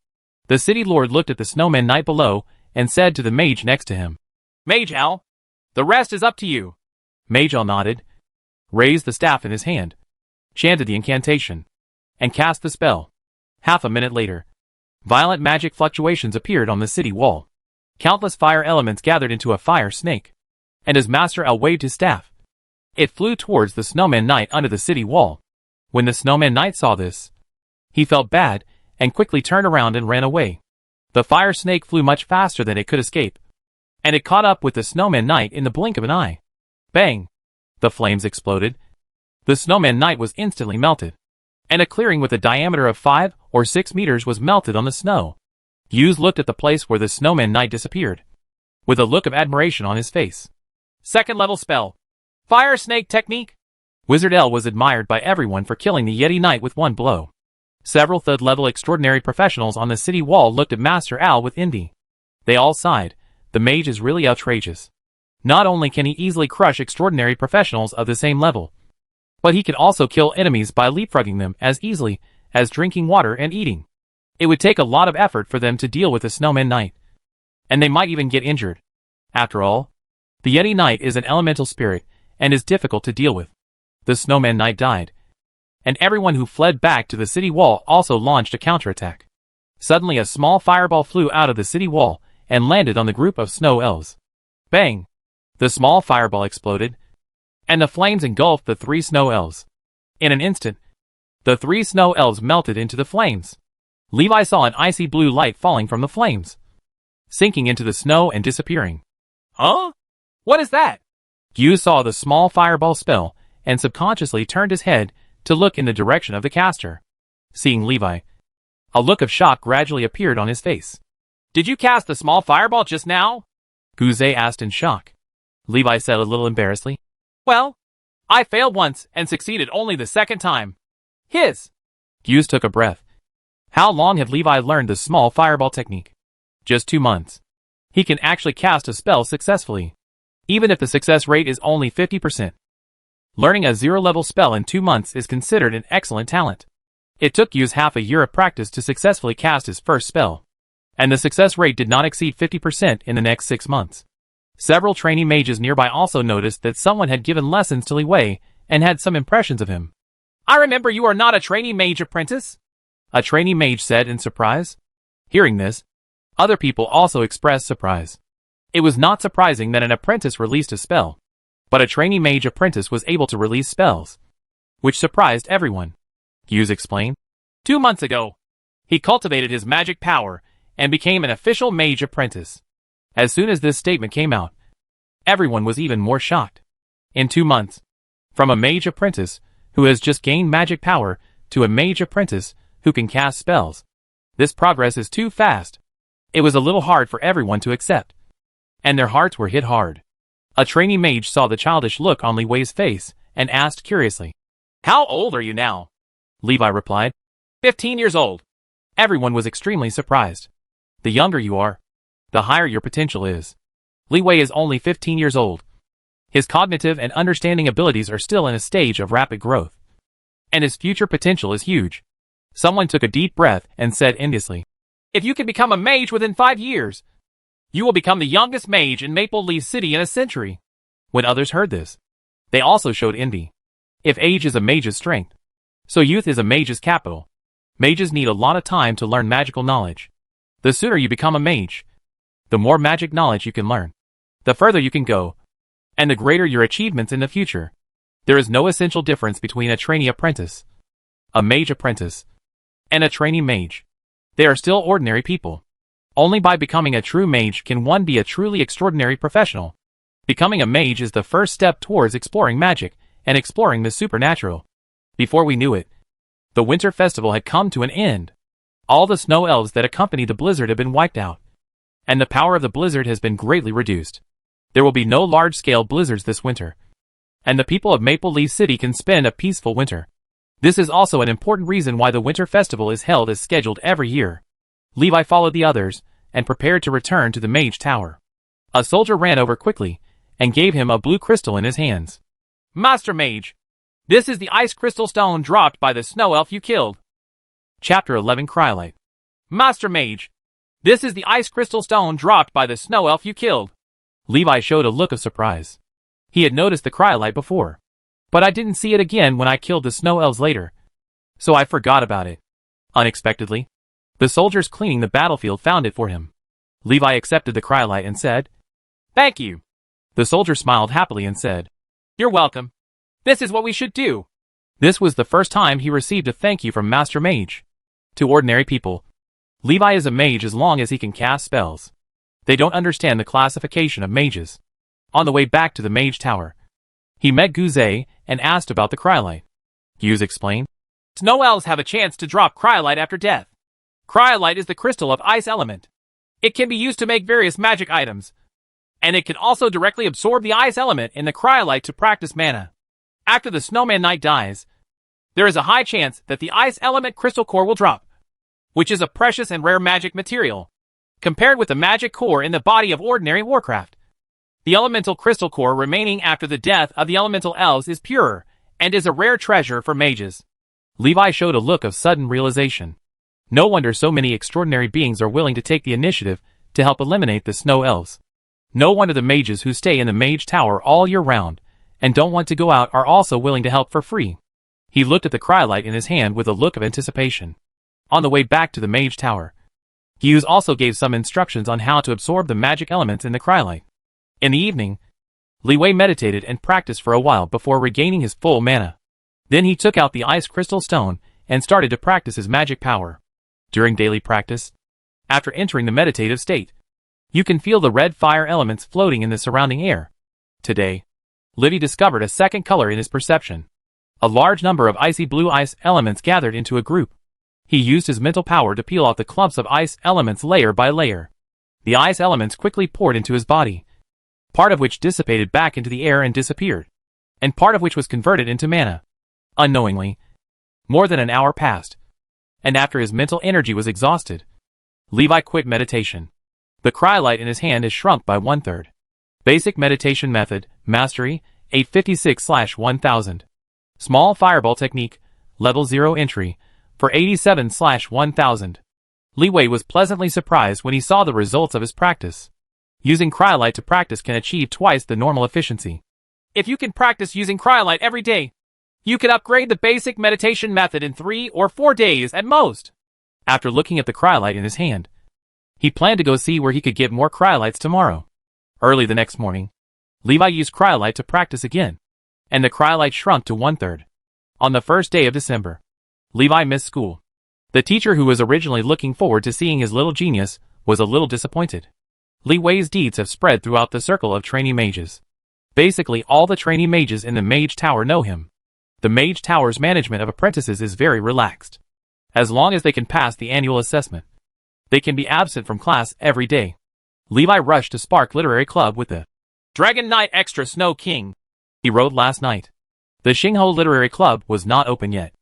The city lord looked at the Snowman Knight below and said to the mage next to him, "Mage Al, the rest is up to you." Mage Al nodded, raised the staff in his hand, chanted the incantation, and cast the spell. Half a minute later, violent magic fluctuations appeared on the city wall. Countless fire elements gathered into a fire snake, and as Master Al waved his staff, it flew towards the Snowman Knight under the city wall. When the Snowman Knight saw this, he felt bad and quickly turned around and ran away. The fire snake flew much faster than it could escape, and it caught up with the Snowman Knight in the blink of an eye. Bang! The flames exploded. The Snowman Knight was instantly melted, and a clearing with a diameter of 5 or 6 meters was melted on the snow. Hughes looked at the place where the Snowman Knight disappeared, with a look of admiration on his face. Second-level spell. Fire Snake Technique. Wizard L was admired by everyone for killing the Yeti Knight with one blow. Several third-level extraordinary professionals on the city wall looked at Master Al with envy. They all sighed. The mage is really outrageous. Not only can he easily crush extraordinary professionals of the same level, but he can also kill enemies by leapfrogging them as easily as drinking water and eating. It would take a lot of effort for them to deal with the Snowman Knight, and they might even get injured. After all, the Yeti Knight is an elemental spirit and is difficult to deal with. The Snowman Knight died, and everyone who fled back to the city wall also launched a counterattack. Suddenly a small fireball flew out of the city wall and landed on the group of snow elves. Bang! The small fireball exploded, and the flames engulfed the 3 snow elves. In an instant, the 3 snow elves melted into the flames. Levi saw an icy blue light falling from the flames, sinking into the snow and disappearing. Huh? What is that? Hughes saw the small fireball spell and subconsciously turned his head to look in the direction of the caster. Seeing Levi, a look of shock gradually appeared on his face. Did you cast the small fireball just now? Guze asked in shock. Levi said a little embarrassedly, "Well, I failed once and succeeded only the second time." His. Hughes took a breath. How long had Levi learned the small fireball technique? Just 2 months. He can actually cast a spell successfully, even if the success rate is only 50%. Learning a 0-level spell in 2 months is considered an excellent talent. It took Hughes half a year of practice to successfully cast his first spell, and the success rate did not exceed 50% in the next 6 months. Several trainee mages nearby also noticed that someone had given lessons to Li Wei and had some impressions of him. "I remember you are not a trainee mage apprentice," a trainee mage said in surprise. Hearing this, other people also expressed surprise. It was not surprising that an apprentice released a spell, but a trainee mage apprentice was able to release spells, which surprised everyone. Hughes explained. 2 months ago, he cultivated his magic power and became an official mage apprentice. As soon as this statement came out, everyone was even more shocked. In 2 months, from a mage apprentice who has just gained magic power to a mage apprentice who can cast spells, this progress is too fast. It was a little hard for everyone to accept, and their hearts were hit hard. A trainee mage saw the childish look on Li Wei's face and asked curiously, "How old are you now?" Levi replied, 15 years old. Everyone was extremely surprised. The younger you are, the higher your potential is. Li Wei is only 15 years old. His cognitive and understanding abilities are still in a stage of rapid growth, and his future potential is huge. Someone took a deep breath and said enviously, "If you can become a mage within 5 years, you will become the youngest mage in Maple Leaf City in a century." When others heard this, they also showed envy. If age is a mage's strength, so youth is a mage's capital. Mages need a lot of time to learn magical knowledge. The sooner you become a mage, the more magic knowledge you can learn, the further you can go, and the greater your achievements in the future. There is no essential difference between a trainee apprentice, a mage apprentice, and a trainee mage. They are still ordinary people. Only by becoming a true mage can one be a truly extraordinary professional. Becoming a mage is the first step towards exploring magic and exploring the supernatural. Before we knew it, the winter festival had come to an end. All the snow elves that accompanied the blizzard have been wiped out, and the power of the blizzard has been greatly reduced. There will be no large-scale blizzards this winter, and the people of Maple Leaf City can spend a peaceful winter. This is also an important reason why the winter festival is held as scheduled every year. Levi followed the others and prepared to return to the Mage Tower. A soldier ran over quickly and gave him a blue crystal in his hands. Master Mage, this is the ice crystal stone dropped by the snow elf you killed. Chapter 11 Cryolite. Master Mage, this is the ice crystal stone dropped by the snow elf you killed. Levi showed a look of surprise. He had noticed the cryolite before, but I didn't see it again when I killed the snow elves later, so I forgot about it. Unexpectedly, the soldiers cleaning the battlefield found it for him. Levi accepted the cryolite and said, "Thank you." The soldier smiled happily and said, "You're welcome. This is what we should do." This was the first time he received a thank you from Master Mage. To ordinary people, Levi is a mage as long as he can cast spells. They don't understand the classification of mages. On the way back to the Mage Tower, he met Guze and asked about the cryolite. Guze explained, "Snow elves have a chance to drop cryolite after death. Cryolite is the crystal of ice element. It can be used to make various magic items, and it can also directly absorb the ice element in the cryolite to practice mana. After the Snowman Knight dies, there is a high chance that the ice element crystal core will drop, which is a precious and rare magic material. Compared with the magic core in the body of ordinary Warcraft, the elemental crystal core remaining after the death of the elemental elves is purer and is a rare treasure for mages." Levi showed a look of sudden realization. No wonder so many extraordinary beings are willing to take the initiative to help eliminate the snow elves. No wonder the mages who stay in the Mage Tower all year round and don't want to go out are also willing to help for free. He looked at the cryolite in his hand with a look of anticipation. On the way back to the Mage Tower, Hughes also gave some instructions on how to absorb the magic elements in the cryolite. In the evening, Li Wei meditated and practiced for a while before regaining his full mana. Then he took out the ice crystal stone and started to practice his magic power. During daily practice, after entering the meditative state, you can feel the red fire elements floating in the surrounding air. Today, Livy discovered a second color in his perception. A large number of icy blue ice elements gathered into a group. He used his mental power to peel off the clumps of ice elements layer by layer. The ice elements quickly poured into his body, part of which dissipated back into the air and disappeared, and part of which was converted into mana. Unknowingly, more than an hour passed, and after his mental energy was exhausted, Levi quit meditation. The cryolite in his hand is shrunk by 1/3. Basic meditation method, mastery, 856/1000. Small fireball technique, level 0 entry, for 87/1000. Li Wei was pleasantly surprised when he saw the results of his practice. Using cryolite to practice can achieve twice the normal efficiency. If you can practice using cryolite every day, you can upgrade the basic meditation method in 3 or 4 days at most. After looking at the cryolite in his hand, he planned to go see where he could get more cryolites tomorrow. Early the next morning, Levi used cryolite to practice again, and the cryolite shrunk to 1/3. On the first day of December, Levi missed school. The teacher who was originally looking forward to seeing his little genius was a little disappointed. Li Wei's deeds have spread throughout the circle of trainee mages. Basically all the trainee mages in the Mage Tower know him. The Mage Tower's management of apprentices is very relaxed. As long as they can pass the annual assessment, they can be absent from class every day. Levi rushed to Spark Literary Club with the Dragon Knight Extra Snow King he wrote last night. The Xingho Literary Club was not open yet,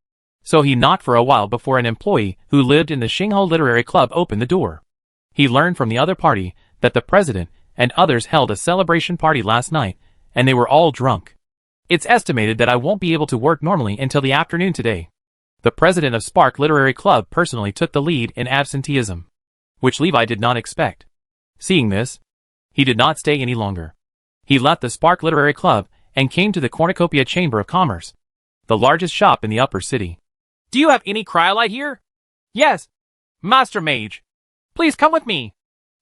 so he knocked for a while before an employee who lived in the Xingho Literary Club opened the door. He learned from the other party that the president and others held a celebration party last night, and they were all drunk. It's estimated that I won't be able to work normally until the afternoon today. The president of Spark Literary Club personally took the lead in absenteeism, which Levi did not expect. Seeing this, he did not stay any longer. He left the Spark Literary Club and came to the Cornucopia Chamber of Commerce, the largest shop in the upper city. "Do you have any cryolite here?" "Yes, Master Mage. Please come with me."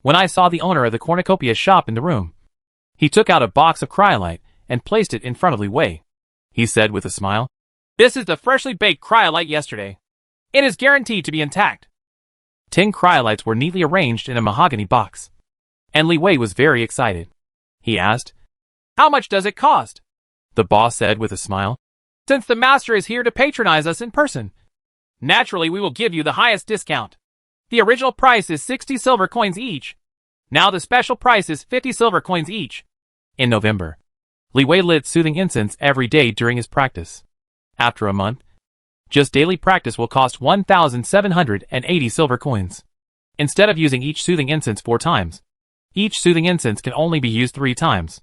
When I saw the owner of the Cornucopia shop in the room, he took out a box of cryolite and placed it in front of Li Wei. He said with a smile, This is the freshly baked cryolite yesterday. It is guaranteed to be intact. 10 cryolites were neatly arranged in a mahogany box. And Li Wei was very excited. He asked, "How much does it cost?" The boss said with a smile, "Since the master is here to patronize us in person, naturally we will give you the highest discount. The original price is 60 silver coins each. Now the special price is 50 silver coins each." In November, Li Wei lit soothing incense every day during his practice. After a month, just daily practice will cost 1,780 silver coins. Instead of using each soothing incense 4 times, each soothing incense can only be used 3 times.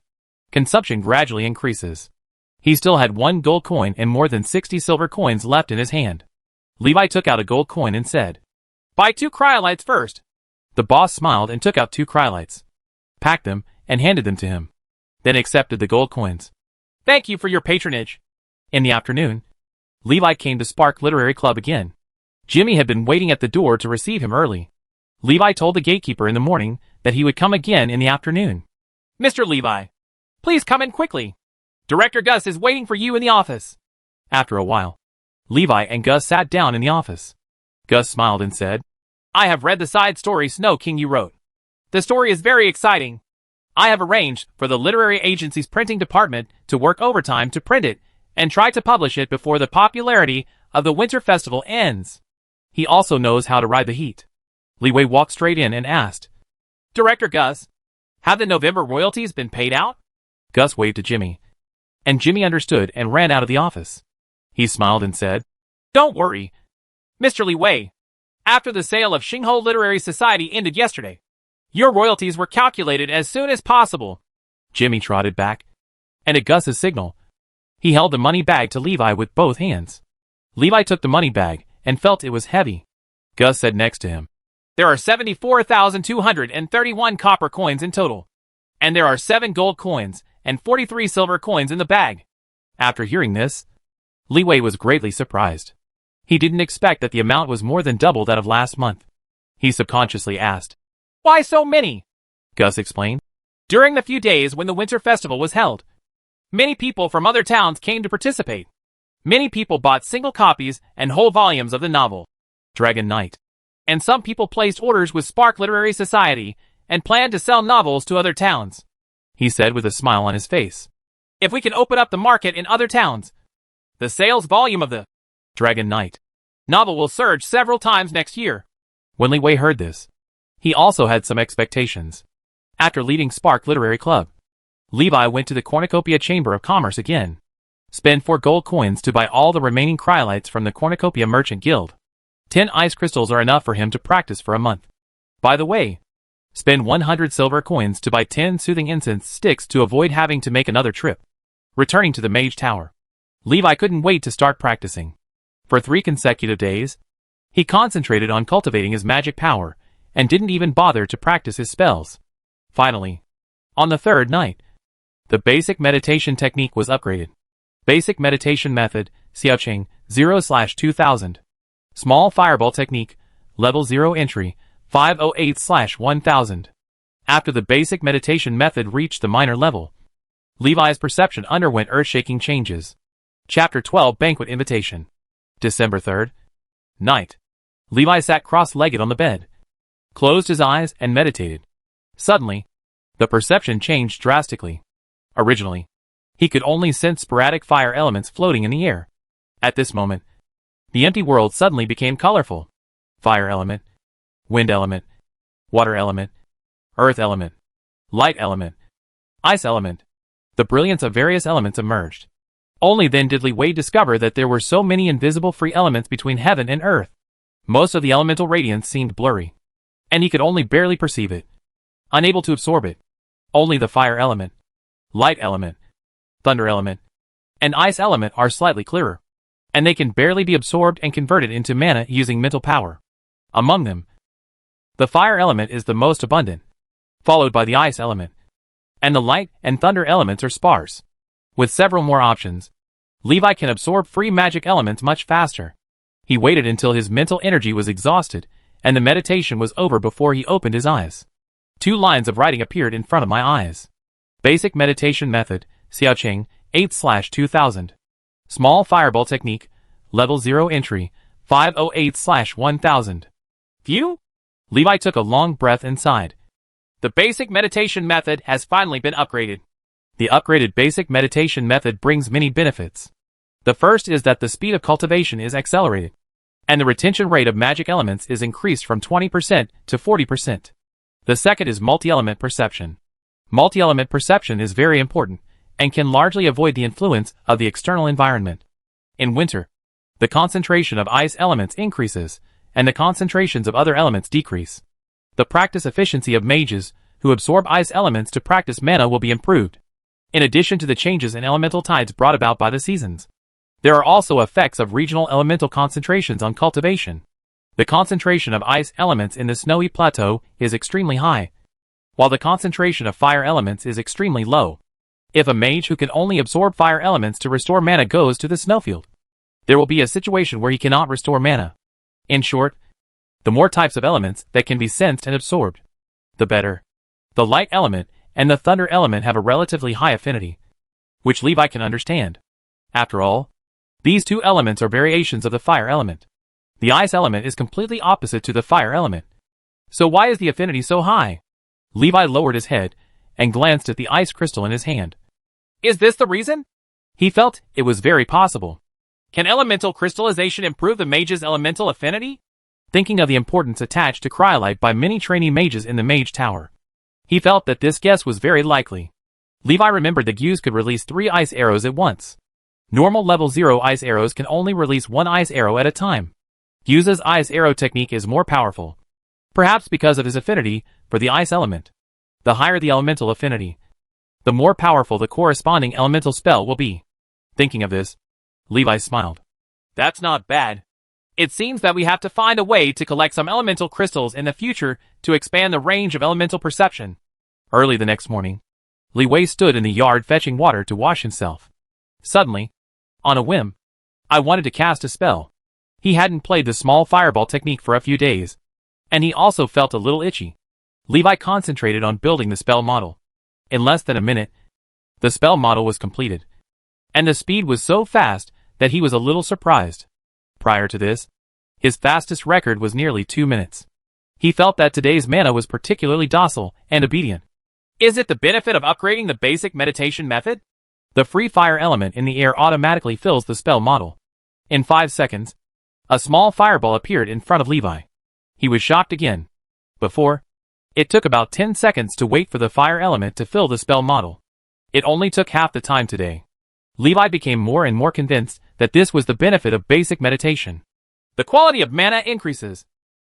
Consumption gradually increases. He still had 1 gold coin and more than 60 silver coins left in his hand. Levi took out a gold coin and said, "Buy 2 cryolites first." The boss smiled and took out 2 cryolites, packed them, and handed them to him. Then accepted the gold coins. "Thank you for your patronage." In the afternoon, Levi came to Spark Literary Club again. Jimmy had been waiting at the door to receive him early. Levi told the gatekeeper in the morning that he would come again in the afternoon. "Mr. Levi, please come in quickly. Director Gus is waiting for you in the office." After a while, Levi and Gus sat down in the office. Gus smiled and said, "I have read the side story Snow King you wrote. The story is very exciting. I have arranged for the literary agency's printing department to work overtime to print it and try to publish it before the popularity of the Winter Festival ends." He also knows how to ride the heat. Li Wei walked straight in and asked, "Director Gus, have the November royalties been paid out?" Gus waved to Jimmy, and Jimmy understood and ran out of the office. He smiled and said, "Don't worry, Mr. Li Wei. After the sale of Xingho Literary Society ended yesterday, your royalties were calculated as soon as possible." Jimmy trotted back, and at Gus's signal, he held the money bag to Levi with both hands. Levi took the money bag and felt it was heavy. Gus said next to him, "There are 74,231 copper coins in total, and there are 7 gold coins and 43 silver coins in the bag." After hearing this, Li Wei was greatly surprised. He didn't expect that the amount was more than double that of last month. He subconsciously asked, "Why so many?" Gus explained, "During the few days when the Winter Festival was held, many people from other towns came to participate. Many people bought single copies and whole volumes of the novel, Dragon Knight. And some people placed orders with Spark Literary Society and planned to sell novels to other towns," he said with a smile on his face. "If we can open up the market in other towns, the sales volume of the Dragon Knight novel will surge several times next year." When Li Wei heard this, he also had some expectations. After leaving Spark Literary Club, Levi went to the Cornucopia Chamber of Commerce again. Spend 4 gold coins to buy all the remaining cryolites from the Cornucopia Merchant Guild. 10 ice crystals are enough for him to practice for a month. By the way, spend 100 silver coins to buy 10 soothing incense sticks to avoid having to make another trip. Returning to the Mage Tower, Levi couldn't wait to start practicing. For 3 consecutive days, he concentrated on cultivating his magic power and didn't even bother to practice his spells. Finally, on the 3rd night, the basic meditation technique was upgraded. Basic meditation method, Xiaoqing, 0/2000. Small fireball technique, level 0 entry, 508/1000. After the basic meditation method reached the minor level, Levi's perception underwent earth-shaking changes. Chapter 12 Banquet Invitation. December 3rd. Night. Levi sat cross-legged on the bed, closed his eyes and meditated. Suddenly, the perception changed drastically. Originally, he could only sense sporadic fire elements floating in the air. At this moment, the empty world suddenly became colorful. Fire element, wind element, water element, earth element, light element, ice element. The brilliance of various elements emerged. Only then did Li Wei discover that there were so many invisible free elements between heaven and earth. Most of the elemental radiance seemed blurry, and he could only barely perceive it. Unable to absorb it, only the fire element, light element, thunder element, and ice element are slightly clearer, and they can barely be absorbed and converted into mana using mental power. Among them, the fire element is the most abundant, followed by the ice element, and the light and thunder elements are sparse. With several more options, Levi can absorb free magic elements much faster. He waited until his mental energy was exhausted and the meditation was over before he opened his eyes. 2 lines of writing appeared in front of my eyes. Basic meditation method, Xiaoqing, 8/2000. Small fireball technique, level 0 entry, 508/1000. Phew? Levi took a long breath and sighed. The basic meditation method has finally been upgraded. The upgraded basic meditation method brings many benefits. The first is that the speed of cultivation is accelerated, and the retention rate of magic elements is increased from 20% to 40%. The second is multi-element perception. Multi-element perception is very important, and can largely avoid the influence of the external environment. In winter, the concentration of ice elements increases, and the concentrations of other elements decrease. The practice efficiency of mages who absorb ice elements to practice mana will be improved. In addition to the changes in elemental tides brought about by the seasons, there are also effects of regional elemental concentrations on cultivation. The concentration of ice elements in the snowy plateau is extremely high, while the concentration of fire elements is extremely low. If a mage who can only absorb fire elements to restore mana goes to the snowfield, there will be a situation where he cannot restore mana. In short, the more types of elements that can be sensed and absorbed, the better. The light element and the thunder element have a relatively high affinity, which Levi can understand. After all, these two elements are variations of the fire element. The ice element is completely opposite to the fire element. So why is the affinity so high? Levi lowered his head and glanced at the ice crystal in his hand. Is this the reason? He felt it was very possible. Can elemental crystallization improve the mage's elemental affinity? Thinking of the importance attached to cryolite by many trainee mages in the Mage Tower, he felt that this guess was very likely. Levi remembered the Gyus could release 3 ice arrows at once. Normal level 0 ice arrows can only release 1 ice arrow at a time. Gyu's ice arrow technique is more powerful, perhaps because of his affinity for the ice element. The higher the elemental affinity, the more powerful the corresponding elemental spell will be. Thinking of this, Levi smiled. That's not bad. It seems that we have to find a way to collect some elemental crystals in the future to expand the range of elemental perception. Early the next morning, Levi stood in the yard fetching water to wash himself. Suddenly, on a whim, I wanted to cast a spell. He hadn't played the small fireball technique for a few days, and he also felt a little itchy. Levi concentrated on building the spell model. In less than a minute, the spell model was completed, and the speed was so fast that he was a little surprised. Prior to this, his fastest record was nearly 2 minutes. He felt that today's mana was particularly docile and obedient. Is it the benefit of upgrading the basic meditation method? The free fire element in the air automatically fills the spell model. In 5 seconds, a small fireball appeared in front of Levi. He was shocked again. Before, it took about 10 seconds to wait for the fire element to fill the spell model. It only took half the time today. Levi became more and more convinced that this was the benefit of basic meditation. The quality of mana increases,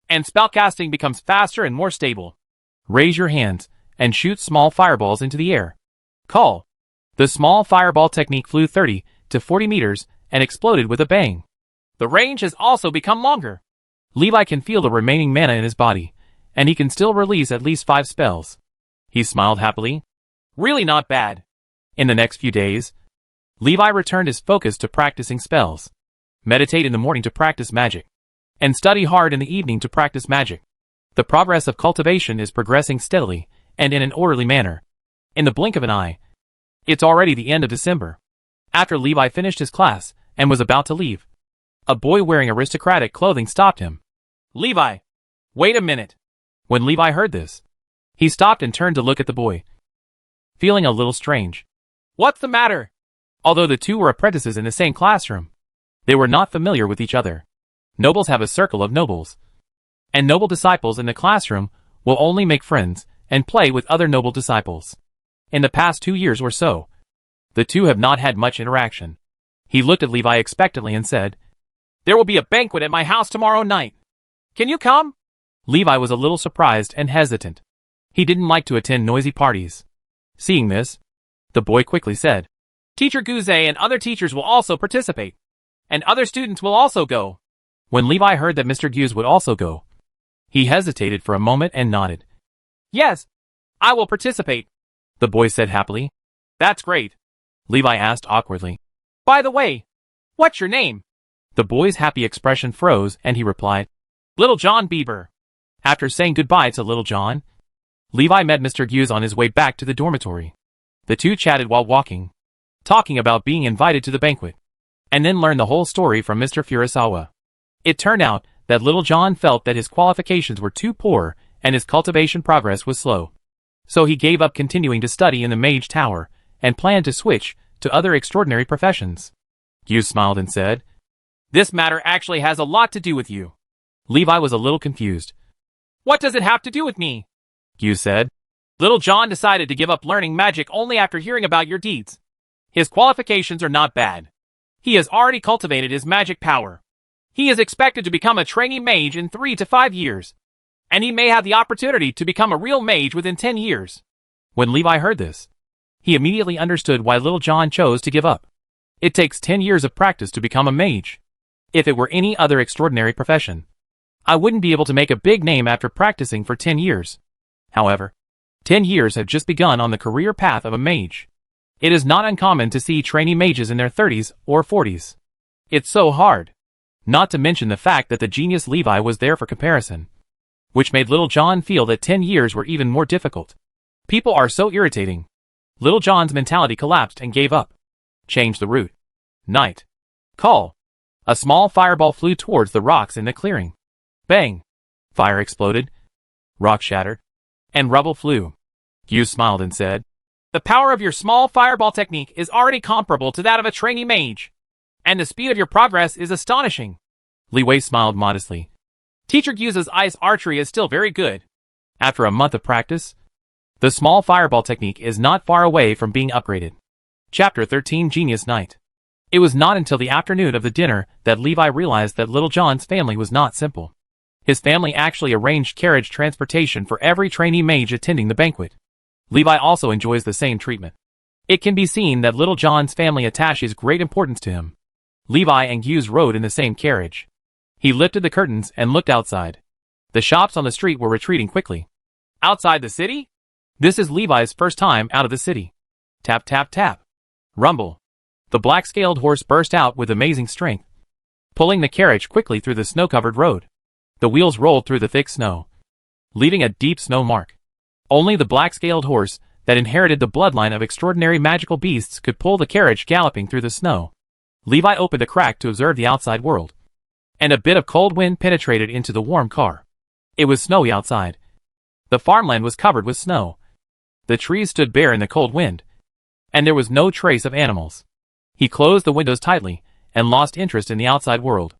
and spellcasting becomes faster and more stable. Raise your hands and shoot small fireballs into the air. Call. The small fireball technique flew 30 to 40 meters and exploded with a bang. The range has also become longer. Levi can feel the remaining mana in his body, and he can still release at least 5 spells. He smiled happily. Really not bad. In the next few days, Levi returned his focus to practicing spells. Meditate in the morning to practice magic, and study hard in the evening to practice magic. The progress of cultivation is progressing steadily and in an orderly manner. In the blink of an eye, it's already the end of December. After Levi finished his class and was about to leave, a boy wearing aristocratic clothing stopped him. Levi, wait a minute. When Levi heard this, he stopped and turned to look at the boy, feeling a little strange. What's the matter? Although the two were apprentices in the same classroom, they were not familiar with each other. Nobles have a circle of nobles, and noble disciples in the classroom will only make friends and play with other noble disciples. In the past 2 years or so, the two have not had much interaction. He looked at Levi expectantly and said, "There will be a banquet at my house tomorrow night. Can you come?" Levi was a little surprised and hesitant. He didn't like to attend noisy parties. Seeing this, the boy quickly said, "Teacher Guze and other teachers will also participate, and other students will also go." When Levi heard that Mr. Guze would also go, he hesitated for a moment and nodded. "Yes, I will participate," the boy said happily. "That's great," Levi asked awkwardly. "By the way, what's your name?" The boy's happy expression froze and he replied, "Little John Bieber." After saying goodbye to Little John, Levi met Mr. Guze on his way back to the dormitory. The two chatted while walking, talking about being invited to the banquet. and then learn the whole story from Mr. Furusawa. It turned out that Little John felt that his qualifications were too poor and his cultivation progress was slow. So he gave up continuing to study in the Mage Tower and planned to switch to other extraordinary professions. Yu smiled and said, "This matter actually has a lot to do with you." Levi was a little confused. "What does it have to do with me?" Yu said. "Little John decided to give up learning magic only after hearing about your deeds. His qualifications are not bad. He has already cultivated his magic power. He is expected to become a trainee mage in 3 to 5 years. And he may have the opportunity to become a real mage within 10 years. When Levi heard this, he immediately understood why Little John chose to give up. It takes 10 years of practice to become a mage. If it were any other extraordinary profession, I wouldn't be able to make a big name after practicing for 10 years. However, 10 years have just begun on the career path of a mage. It is not uncommon to see trainee mages in their 30s or 40s. It's so hard. Not to mention the fact that the genius Levi was there for comparison, which made Little John feel that 10 years were even more difficult. People are so irritating. Little John's mentality collapsed and gave up. Change the route. Night. Call. A small fireball flew towards the rocks in the clearing. Bang. Fire exploded. Rock shattered. And rubble flew. Yu smiled and said, "The power of your small fireball technique is already comparable to that of a trainee mage. And the speed of your progress is astonishing." Li Wei smiled modestly. "Teacher Yu's ice archery is still very good." After a month of practice, the small fireball technique is not far away from being upgraded. Chapter 13 Genius Night. It was not until the afternoon of the dinner that Levi realized that Little John's family was not simple. His family actually arranged carriage transportation for every trainee mage attending the banquet. Levi also enjoys the same treatment. It can be seen that Little John's family attaches great importance to him. Levi and Hughes rode in the same carriage. He lifted the curtains and looked outside. The shops on the street were retreating quickly. Outside the city? This is Levi's first time out of the city. Tap tap tap. Rumble. The black-scaled horse burst out with amazing strength, pulling the carriage quickly through the snow-covered road. The wheels rolled through the thick snow, leaving a deep snow mark. Only the black-scaled horse that inherited the bloodline of extraordinary magical beasts could pull the carriage galloping through the snow. Levi opened a crack to observe the outside world, and a bit of cold wind penetrated into the warm car. It was snowy outside. The farmland was covered with snow. The trees stood bare in the cold wind, and there was no trace of animals. He closed the windows tightly and lost interest in the outside world.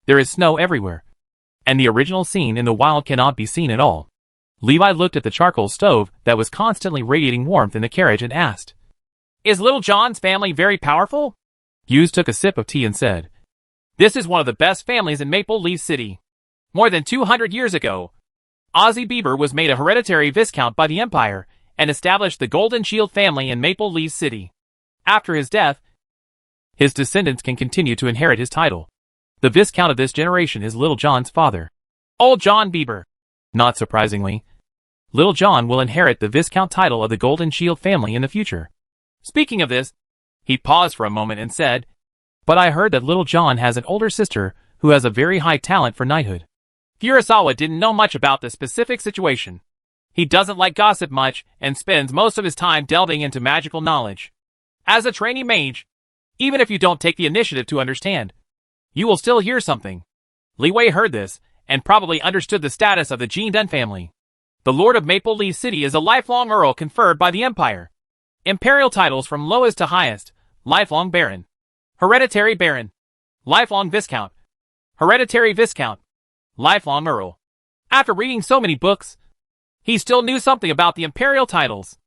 There is snow everywhere, and the original scene in the wild cannot be seen at all. Levi looked at the charcoal stove that was constantly radiating warmth in the carriage and asked, "Is Little John's family very powerful?" Hughes took a sip of tea and said, "This is one of the best families in Maple Leaf City. More than 200 years ago, Ozzie Bieber was made a hereditary viscount by the Empire and established the Golden Shield family in Maple Leaf City. After his death, his descendants can continue to inherit his title. The viscount of this generation is Little John's father, Old John Bieber." Not surprisingly, Little John will inherit the viscount title of the Golden Shield family in the future. Speaking of this, he paused for a moment and said, "But I heard that Little John has an older sister who has a very high talent for knighthood." Furusawa didn't know much about the specific situation. He doesn't like gossip much and spends most of his time delving into magical knowledge. As a trainee mage, even if you don't take the initiative to understand, you will still hear something. Li Wei heard this and probably understood the status of the Jean Dun family. The Lord of Maple Leaf City is a lifelong earl conferred by the Empire. Imperial titles from lowest to highest: lifelong baron, hereditary baron, lifelong viscount, hereditary viscount, lifelong earl. After reading so many books, he still knew something about the imperial titles.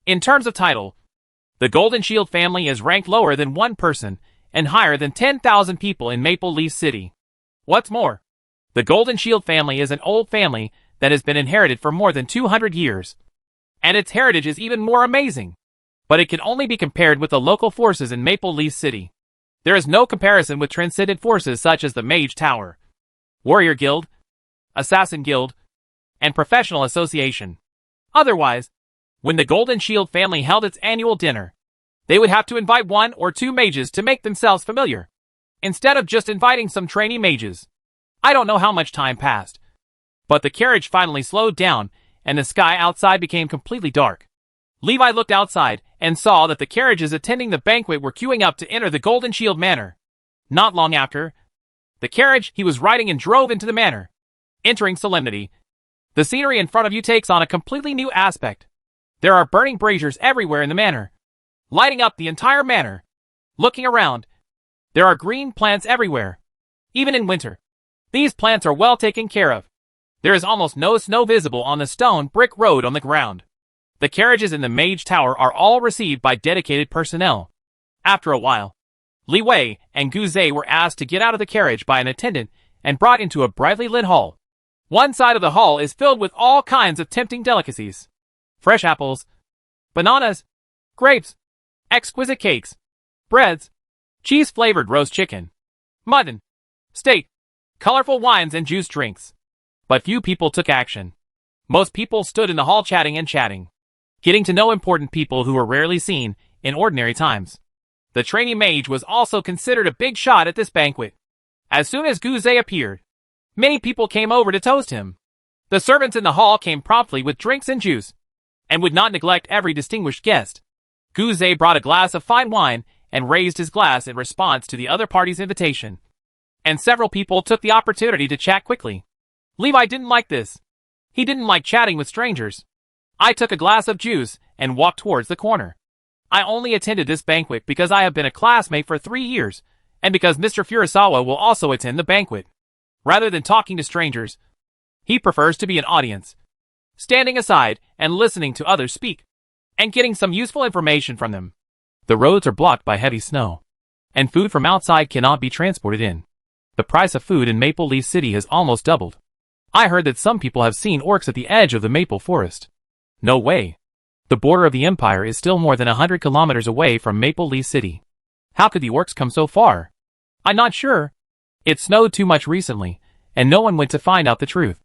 In terms of title, the Golden Shield family is ranked lower than one person and higher than 10,000 people in Maple Leaf City. What's more, the Golden Shield family is an old family that has been inherited for more than 200 years. And its heritage is even more amazing. But it can only be compared with the local forces in Maple Leaf City. There is no comparison with transcendent forces such as the Mage Tower, Warrior Guild, Assassin Guild, and Professional Association. Otherwise, when the Golden Shield family held its annual dinner, they would have to invite 1 or 2 mages to make themselves familiar, instead of just inviting some trainee mages. I don't know how much time passed, but the carriage finally slowed down and the sky outside became completely dark. Levi looked outside and saw that the carriages attending the banquet were queuing up to enter the Golden Shield Manor. Not long after, the carriage he was riding in drove into the manor. Entering solemnity, the scenery in front of you takes on a completely new aspect. There are burning braziers everywhere in the manor, lighting up the entire manor. Looking around, there are green plants everywhere, even in winter. These plants are well taken care of. There is almost no snow visible on the stone brick road on the ground. The carriages in the Mage Tower are all received by dedicated personnel. After a while, Li Wei and Gu Zhe were asked to get out of the carriage by an attendant and brought into a brightly lit hall. One side of the hall is filled with all kinds of tempting delicacies. Fresh apples, bananas, grapes, exquisite cakes, breads, cheese-flavored roast chicken, mutton, steak, colorful wines and juice drinks. But few people took action. Most people stood in the hall chatting and chatting, getting to know important people who were rarely seen in ordinary times. The trainee mage was also considered a big shot at this banquet. As soon as Gu Zhe appeared, many people came over to toast him. The servants in the hall came promptly with drinks and juice, and would not neglect every distinguished guest. Gu Zhe brought a glass of fine wine and raised his glass in response to the other party's invitation. And several people took the opportunity to chat quickly. Levi didn't like this. He didn't like chatting with strangers. I took a glass of juice and walked towards the corner. I only attended this banquet because I have been a classmate for 3 years, and because Mr. Furusawa will also attend the banquet. Rather than talking to strangers, he prefers to be an audience, standing aside and listening to others speak, and getting some useful information from them. The roads are blocked by heavy snow, and food from outside cannot be transported in. The price of food in Maple Leaf City has almost doubled. I heard that some people have seen orcs at the edge of the maple forest. No way. The border of the empire is still more than 100 kilometers away from Maple Leaf City. How could the orcs come so far? I'm not sure. It snowed too much recently, and no one went to find out the truth.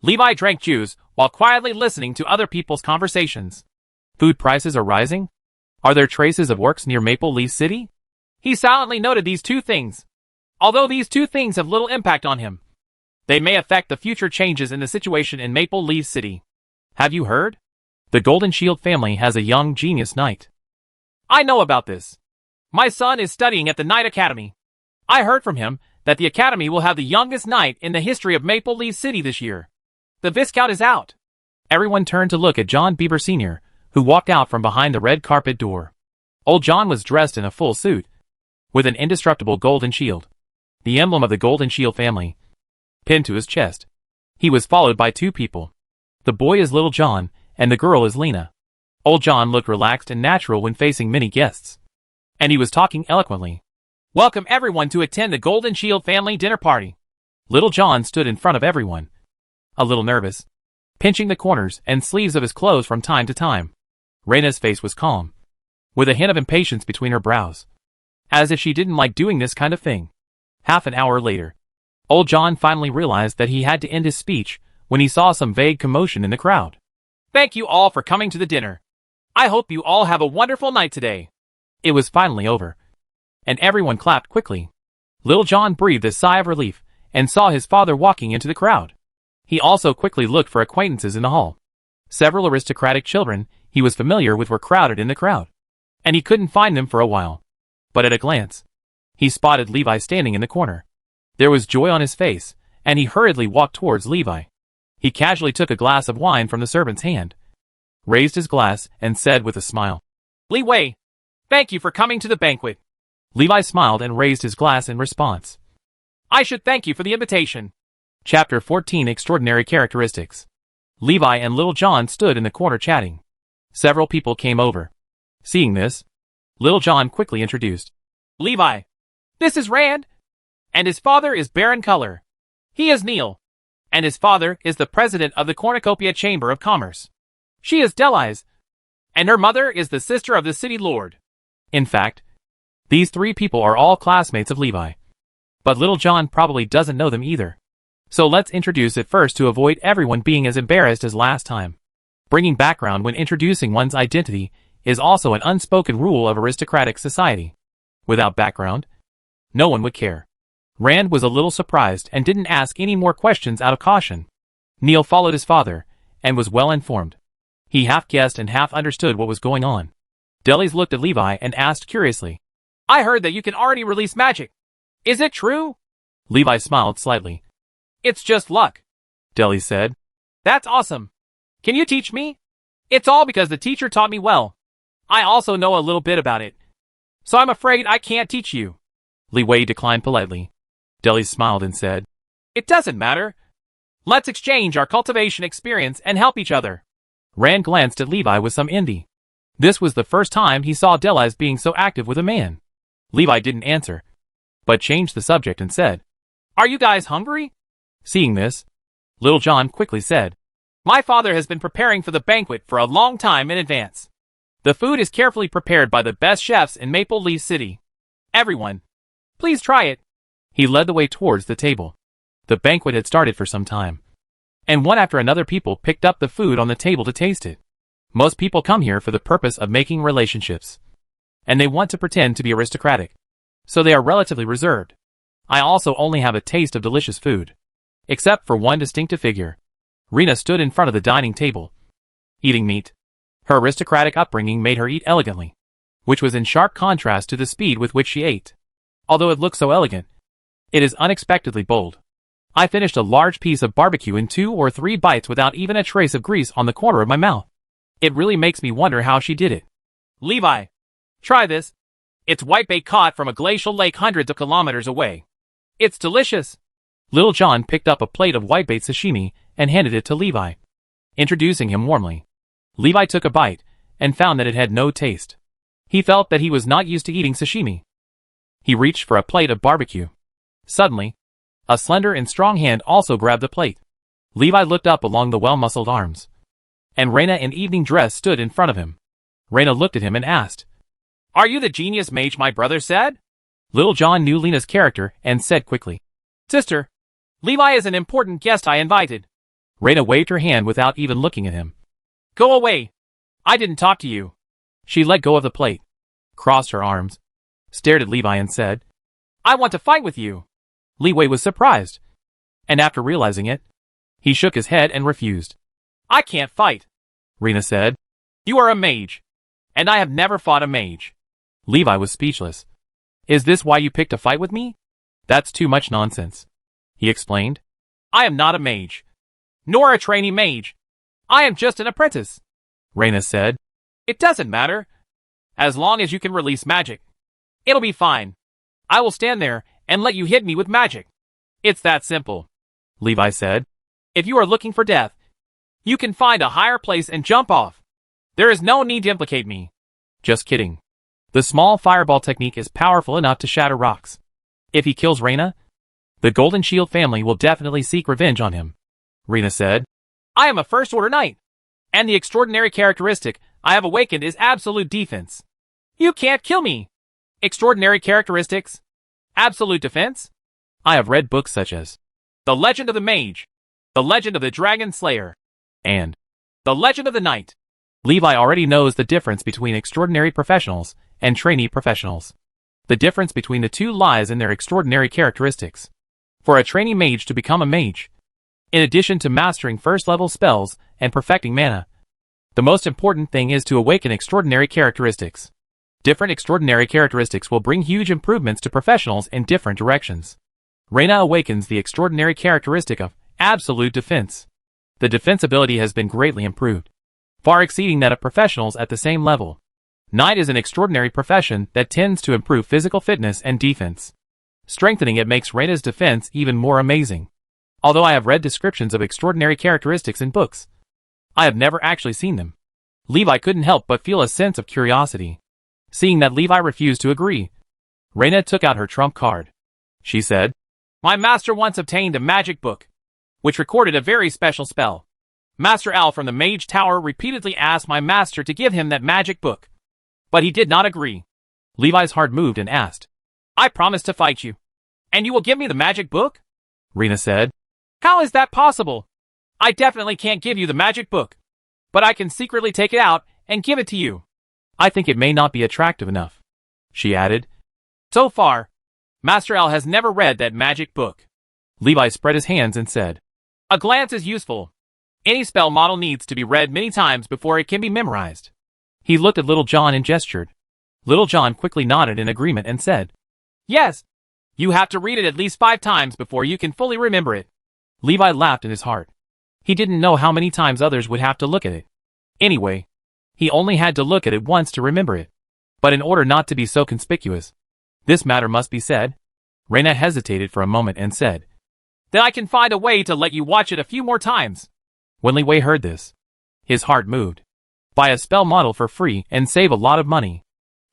Levi drank juice while quietly listening to other people's conversations. Food prices are rising? Are there traces of orcs near Maple Leaf City? He silently noted these two things. Although these two things have little impact on him, they may affect the future changes in the situation in Maple Leaf City. Have you heard? The Golden Shield family has a young genius knight. I know about this. My son is studying at the Knight Academy. I heard from him that the Academy will have the youngest knight in the history of Maple Leaf City this year. The Viscount is out. Everyone turned to look at John Bieber Sr., who walked out from behind the red carpet door. Old John was dressed in a full suit, with an indestructible golden shield, the emblem of the Golden Shield family, pinned to his chest. He was followed by 2 people. The boy is Little John, and the girl is Lena. Old John looked relaxed and natural when facing many guests, and he was talking eloquently. Welcome everyone to attend the Golden Shield family dinner party. Little John stood in front of everyone, a little nervous, pinching the corners and sleeves of his clothes from time to time. Reina's face was calm, with a hint of impatience between her brows, as if she didn't like doing this kind of thing. Half an hour later, Old John finally realized that he had to end his speech when he saw some vague commotion in the crowd. Thank you all for coming to the dinner. I hope you all have a wonderful night today. It was finally over, and everyone clapped quickly. Little John breathed a sigh of relief and saw his father walking into the crowd. He also quickly looked for acquaintances in the hall. Several aristocratic children he was familiar with were crowded in the crowd, and he couldn't find them for a while. But at a glance, he spotted Levi standing in the corner. There was joy on his face, and he hurriedly walked towards Levi. He casually took a glass of wine from the servant's hand, raised his glass, and said with a smile, Li Wei, thank you for coming to the banquet. Levi smiled and raised his glass in response. I should thank you for the invitation. Chapter 14 Extraordinary Characteristics. Levi and Little John stood in the corner chatting. Several people came over. Seeing this, Little John quickly introduced. Levi, this is Rand, and his father is Baron Color. He is Neil, and his father is the president of the Cornucopia Chamber of Commerce. She is Delise, and her mother is the sister of the city lord. In fact, these 3 people are all classmates of Levi. But Little John probably doesn't know them either. So let's introduce it first to avoid everyone being as embarrassed as last time. Bringing background when introducing one's identity is also an unspoken rule of aristocratic society. Without background, no one would care. Rand was a little surprised and didn't ask any more questions out of caution. Neil followed his father, and was well informed. He half guessed and half understood what was going on. Delis looked at Levi and asked curiously, I heard that you can already release magic. Is it true? Levi smiled slightly. It's just luck, Deli said. That's awesome. Can you teach me? It's all because the teacher taught me well. I also know a little bit about it. So I'm afraid I can't teach you. Li Wei declined politely. Deli smiled and said, It doesn't matter. Let's exchange our cultivation experience and help each other. Rand glanced at Levi with some envy. This was the first time he saw Deli as being so active with a man. Levi didn't answer, but changed the subject and said, Are you guys hungry? Seeing this, Little John quickly said, My father has been preparing for the banquet for a long time in advance. The food is carefully prepared by the best chefs in Maple Leaf City. Everyone, please try it. He led the way towards the table. The banquet had started for some time, and one after another people picked up the food on the table to taste it. Most people come here for the purpose of making relationships, and they want to pretend to be aristocratic, so they are relatively reserved. I also only have a taste of delicious food, except for one distinctive figure. Rena stood in front of the dining table, eating meat. Her aristocratic upbringing made her eat elegantly, which was in sharp contrast to the speed with which she ate. Although it looked so elegant, it is unexpectedly bold. I finished a large piece of barbecue in 2 or 3 bites without even a trace of grease on the corner of my mouth. It really makes me wonder how she did it. Levi, try this. It's whitebait caught from a glacial lake hundreds of kilometers away. It's delicious. Little John picked up a plate of whitebait sashimi and handed it to Levi, introducing him warmly. Levi took a bite and found that it had no taste. He felt that he was not used to eating sashimi. He reached for a plate of barbecue. Suddenly, a slender and strong hand also grabbed the plate. Levi looked up along the well-muscled arms, and Rena in evening dress stood in front of him. Rena looked at him and asked, Are you the genius mage my brother said? Little John knew Lena's character and said quickly, Sister, Levi is an important guest I invited. Rena waved her hand without even looking at him. Go away. I didn't talk to you. She let go of the plate, crossed her arms, stared at Levi and said, I want to fight with you. Li Wei was surprised, and after realizing it, he shook his head and refused. I can't fight, Rena said. You are a mage, and I have never fought a mage. Levi was speechless. Is this why you picked a fight with me? That's too much nonsense, he explained. I am not a mage, nor a trainee mage. I am just an apprentice, Rena said. It doesn't matter, as long as you can release magic. It'll be fine. I will stand there and let you hit me with magic. It's that simple, Levi said. If you are looking for death, you can find a higher place and jump off. There is no need to implicate me. Just kidding. The small fireball technique is powerful enough to shatter rocks. If he kills Rena, the Golden Shield family will definitely seek revenge on him, Rena said. I am a First Order Knight, and the extraordinary characteristic I have awakened is absolute defense. You can't kill me. Extraordinary characteristics? Absolute defense? I have read books such as The Legend of the Mage, The Legend of the Dragon Slayer, and The Legend of the Knight. Levi already knows the difference between extraordinary professionals and trainee professionals. The difference between the two lies in their extraordinary characteristics. For a trainee mage to become a mage, in addition to mastering first-level spells and perfecting mana, the most important thing is to awaken extraordinary characteristics. Different extraordinary characteristics will bring huge improvements to professionals in different directions. Rena awakens the extraordinary characteristic of absolute defense. The defense ability has been greatly improved, far exceeding that of professionals at the same level. Knight is an extraordinary profession that tends to improve physical fitness and defense. Strengthening it makes Rena's defense even more amazing. Although I have read descriptions of extraordinary characteristics in books, I have never actually seen them. Levi couldn't help but feel a sense of curiosity. Seeing that Levi refused to agree, Rena took out her trump card. She said, My master once obtained a magic book, which recorded a very special spell. Master Al from the Mage Tower repeatedly asked my master to give him that magic book, but he did not agree. Levi's heart moved and asked, I promise to fight you, and you will give me the magic book? Rena said, How is that possible? I definitely can't give you the magic book, but I can secretly take it out and give it to you. I think it may not be attractive enough, she added. So far, Master Al has never read that magic book. Levi spread his hands and said, A glance is useful. Any spell model needs to be read many times before it can be memorized. He looked at Little John and gestured. Little John quickly nodded in agreement and said, Yes, You have to read it at least 5 times before you can fully remember it. Levi laughed in his heart. He didn't know how many times others would have to look at it. Anyway, he only had to look at it once to remember it. But in order not to be so conspicuous, this matter must be said. Reina hesitated for a moment and said, "Then I can find a way to let you watch it a few more times." When Li Wei heard this, his heart moved. Buy a spell model for free and save a lot of money.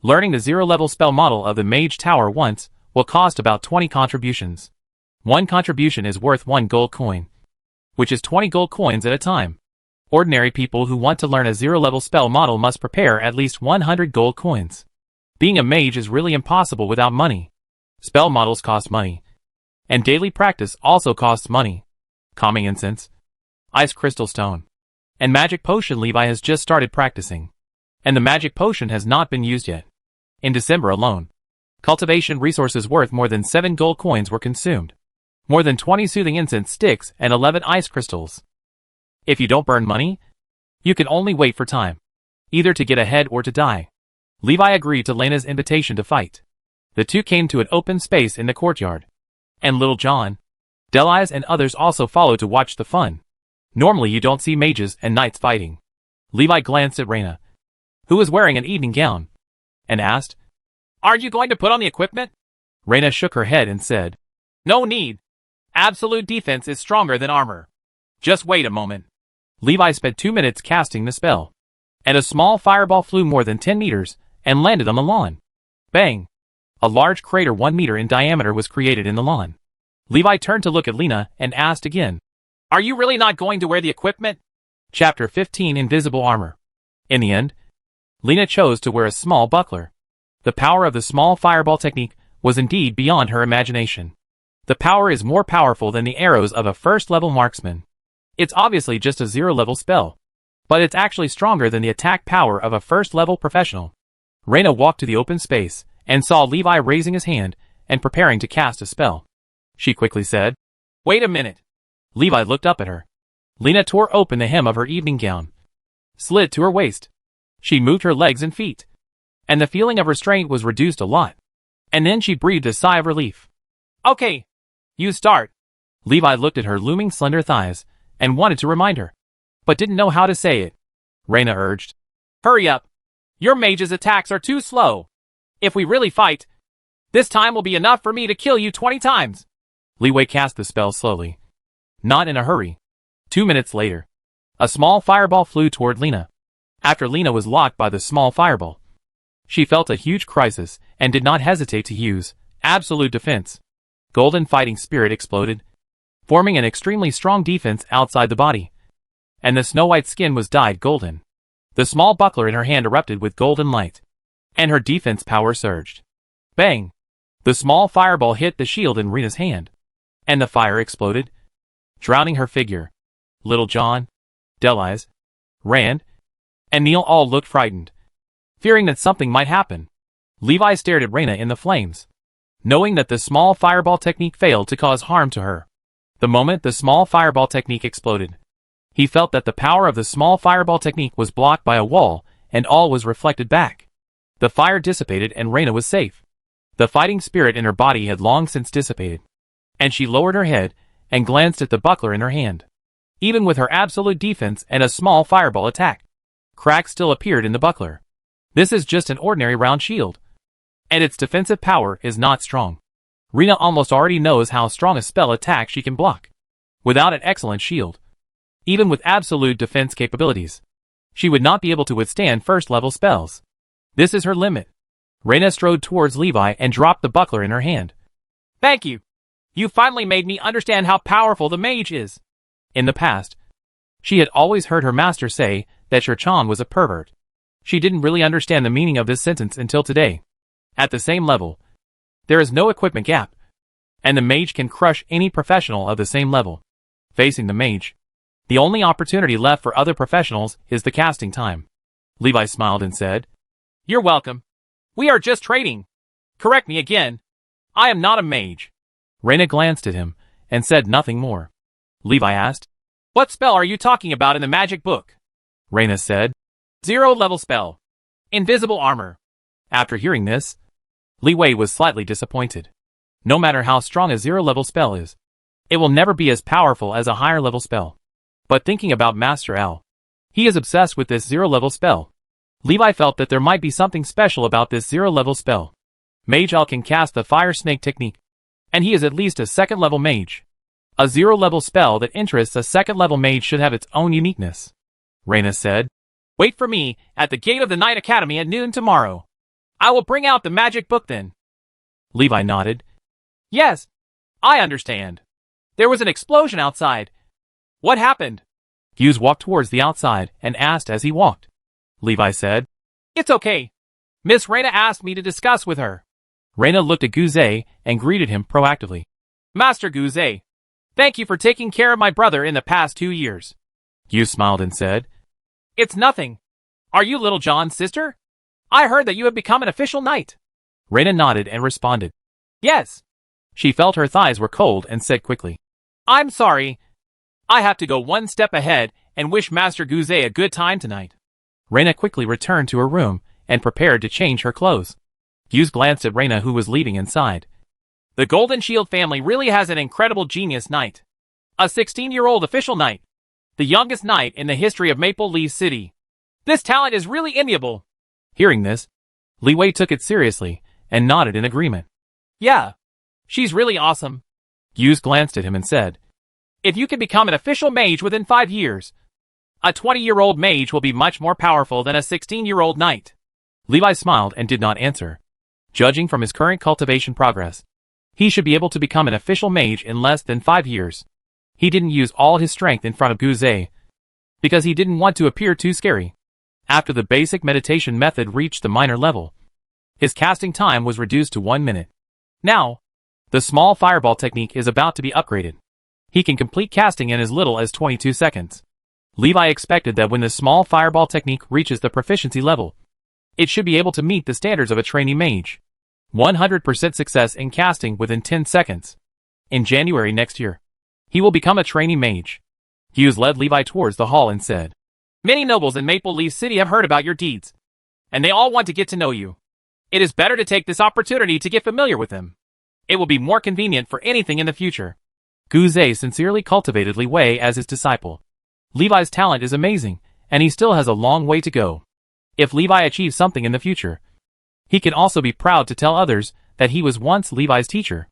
Learning the 0-level spell model of the Mage Tower once will cost about 20 contributions. One contribution is worth 1 gold coin, which is 20 gold coins at a time. Ordinary people who want to learn a 0-level spell model must prepare at least 100 gold coins. Being a mage is really impossible without money. Spell models cost money, and daily practice also costs money. Calming incense, ice crystal stone, and magic potion. Levi has just started practicing, and the magic potion has not been used yet. In December alone, cultivation resources worth more than 7 gold coins were consumed. More than 20 soothing incense sticks and 11 ice crystals. If you don't burn money, you can only wait for time, either to get ahead or to die. Levi agreed to Lena's invitation to fight. The two came to an open space in the courtyard, and Little John, Delise and others also followed to watch the fun. Normally you don't see mages and knights fighting. Levi glanced at Reina, who was wearing an evening gown, and asked, "Aren't you going to put on the equipment?" Reina shook her head and said, "No need. Absolute defense is stronger than armor. Just wait a moment." Levi spent 2 minutes casting the spell, and a small fireball flew more than 10 meters and landed on the lawn. Bang! A large crater 1 meter in diameter was created in the lawn. Levi turned to look at Lena and asked again, "Are you really not going to wear the equipment?" Chapter 15 Invisible Armor. In the end, Lena chose to wear a small buckler. The power of the small fireball technique was indeed beyond her imagination. The power is more powerful than the arrows of a first-level marksman. It's obviously just a 0-level spell, but it's actually stronger than the attack power of a first-level professional. Reina walked to the open space and saw Levi raising his hand and preparing to cast a spell. She quickly said, "Wait a minute." Levi looked up at her. Lena tore open the hem of her evening gown, slid to her waist. She moved her legs and feet, and the feeling of restraint was reduced a lot. And then she breathed a sigh of relief. "Okay, you start." Levi looked at her looming slender thighs and wanted to remind her, but didn't know how to say it. Reina urged, "Hurry up. Your mage's attacks are too slow. If we really fight, this time will be enough for me to kill you 20 times. Li Wei cast the spell slowly, not in a hurry. 2 minutes later, a small fireball flew toward Lena. After Lena was locked by the small fireball, she felt a huge crisis and did not hesitate to use absolute defense. Golden fighting spirit exploded, forming an extremely strong defense outside the body, and the snow-white skin was dyed golden. The small buckler in her hand erupted with golden light, and her defense power surged. Bang! The small fireball hit the shield in Rena's hand, and the fire exploded, drowning her figure. Little John, Delise, Rand, and Neil all looked frightened, fearing that something might happen. Levi stared at Reina in the flames, knowing that the small fireball technique failed to cause harm to her. The moment the small fireball technique exploded, he felt that the power of the small fireball technique was blocked by a wall, and all was reflected back. The fire dissipated and Reina was safe. The fighting spirit in her body had long since dissipated, and she lowered her head and glanced at the buckler in her hand. Even with her absolute defense and a small fireball attack, cracks still appeared in the buckler. This is just an ordinary round shield, and its defensive power is not strong. Reina almost already knows how strong a spell attack she can block. Without an excellent shield, even with absolute defense capabilities, she would not be able to withstand first-level spells. This is her limit. Reina strode towards Levi and dropped the buckler in her hand. "Thank you. You finally made me understand how powerful the mage is." In the past, she had always heard her master say that Shirchan was a pervert. She didn't really understand the meaning of this sentence until today. At the same level, there is no equipment gap, and the mage can crush any professional of the same level. Facing the mage, the only opportunity left for other professionals is the casting time. Levi smiled and said, "You're welcome. We are just trading. Correct me again. I am not a mage." Reina glanced at him and said nothing more. Levi asked, "What spell are you talking about in the magic book?" Reina said, 0-level spell. Invisible armor." After hearing this, Li Wei was slightly disappointed. No matter how strong a 0-level spell is, it will never be as powerful as a higher level spell. But thinking about Master L, he is obsessed with this 0-level spell. Levi felt that there might be something special about this 0-level spell. Mage L can cast the Fire Snake technique, and he is at least a 2nd-level mage. A 0-level spell that interests a 2nd-level mage should have its own uniqueness. Reyna said, "Wait for me at the gate of the Night Academy at noon tomorrow. I will bring out the magic book then." Levi nodded. "Yes, I understand. There was an explosion outside. What happened?" Hughes walked towards the outside and asked as he walked. Levi said, "It's okay. Miss Reyna asked me to discuss with her." Reyna looked at Guzet and greeted him proactively. "Master Guzet, thank you for taking care of my brother in the past 2 years." Hughes smiled and said, "It's nothing. Are you Little John's sister? I heard that you have become an official knight." Reyna nodded and responded, "Yes." She felt her thighs were cold and said quickly, "I'm sorry. I have to go one step ahead and wish Master Guzet a good time tonight." Reyna quickly returned to her room and prepared to change her clothes. Hughes glanced at Reyna, who was leaving, and sighed. "The Golden Shield family really has an incredible genius knight. A 16-year-old official knight. The youngest knight in the history of Maple Leaf City. This talent is really enviable." Hearing this, Li Wei took it seriously and nodded in agreement. "Yeah, she's really awesome." Hughes glanced at him and said, "If you can become an official mage within 5 years, a 20-year-old mage will be much more powerful than a 16-year-old knight." Levi smiled and did not answer. Judging from his current cultivation progress, he should be able to become an official mage in less than 5 years. He didn't use all his strength in front of Guzet, because he didn't want to appear too scary. After the basic meditation method reached the minor level, his casting time was reduced to 1 minute. Now, the small fireball technique is about to be upgraded. He can complete casting in as little as 22 seconds. Levi expected that when the small fireball technique reaches the proficiency level, it should be able to meet the standards of a trainee mage. 100% success in casting within 10 seconds. In January next year, he will become a trainee mage. Hughes led Levi towards the hall and said, "Many nobles in Maple Leaf City have heard about your deeds, and they all want to get to know you. It is better to take this opportunity to get familiar with them. It will be more convenient for anything in the future." Guzet sincerely cultivated Li Wei as his disciple. Levi's talent is amazing, and he still has a long way to go. If Levi achieves something in the future, he can also be proud to tell others that he was once Levi's teacher.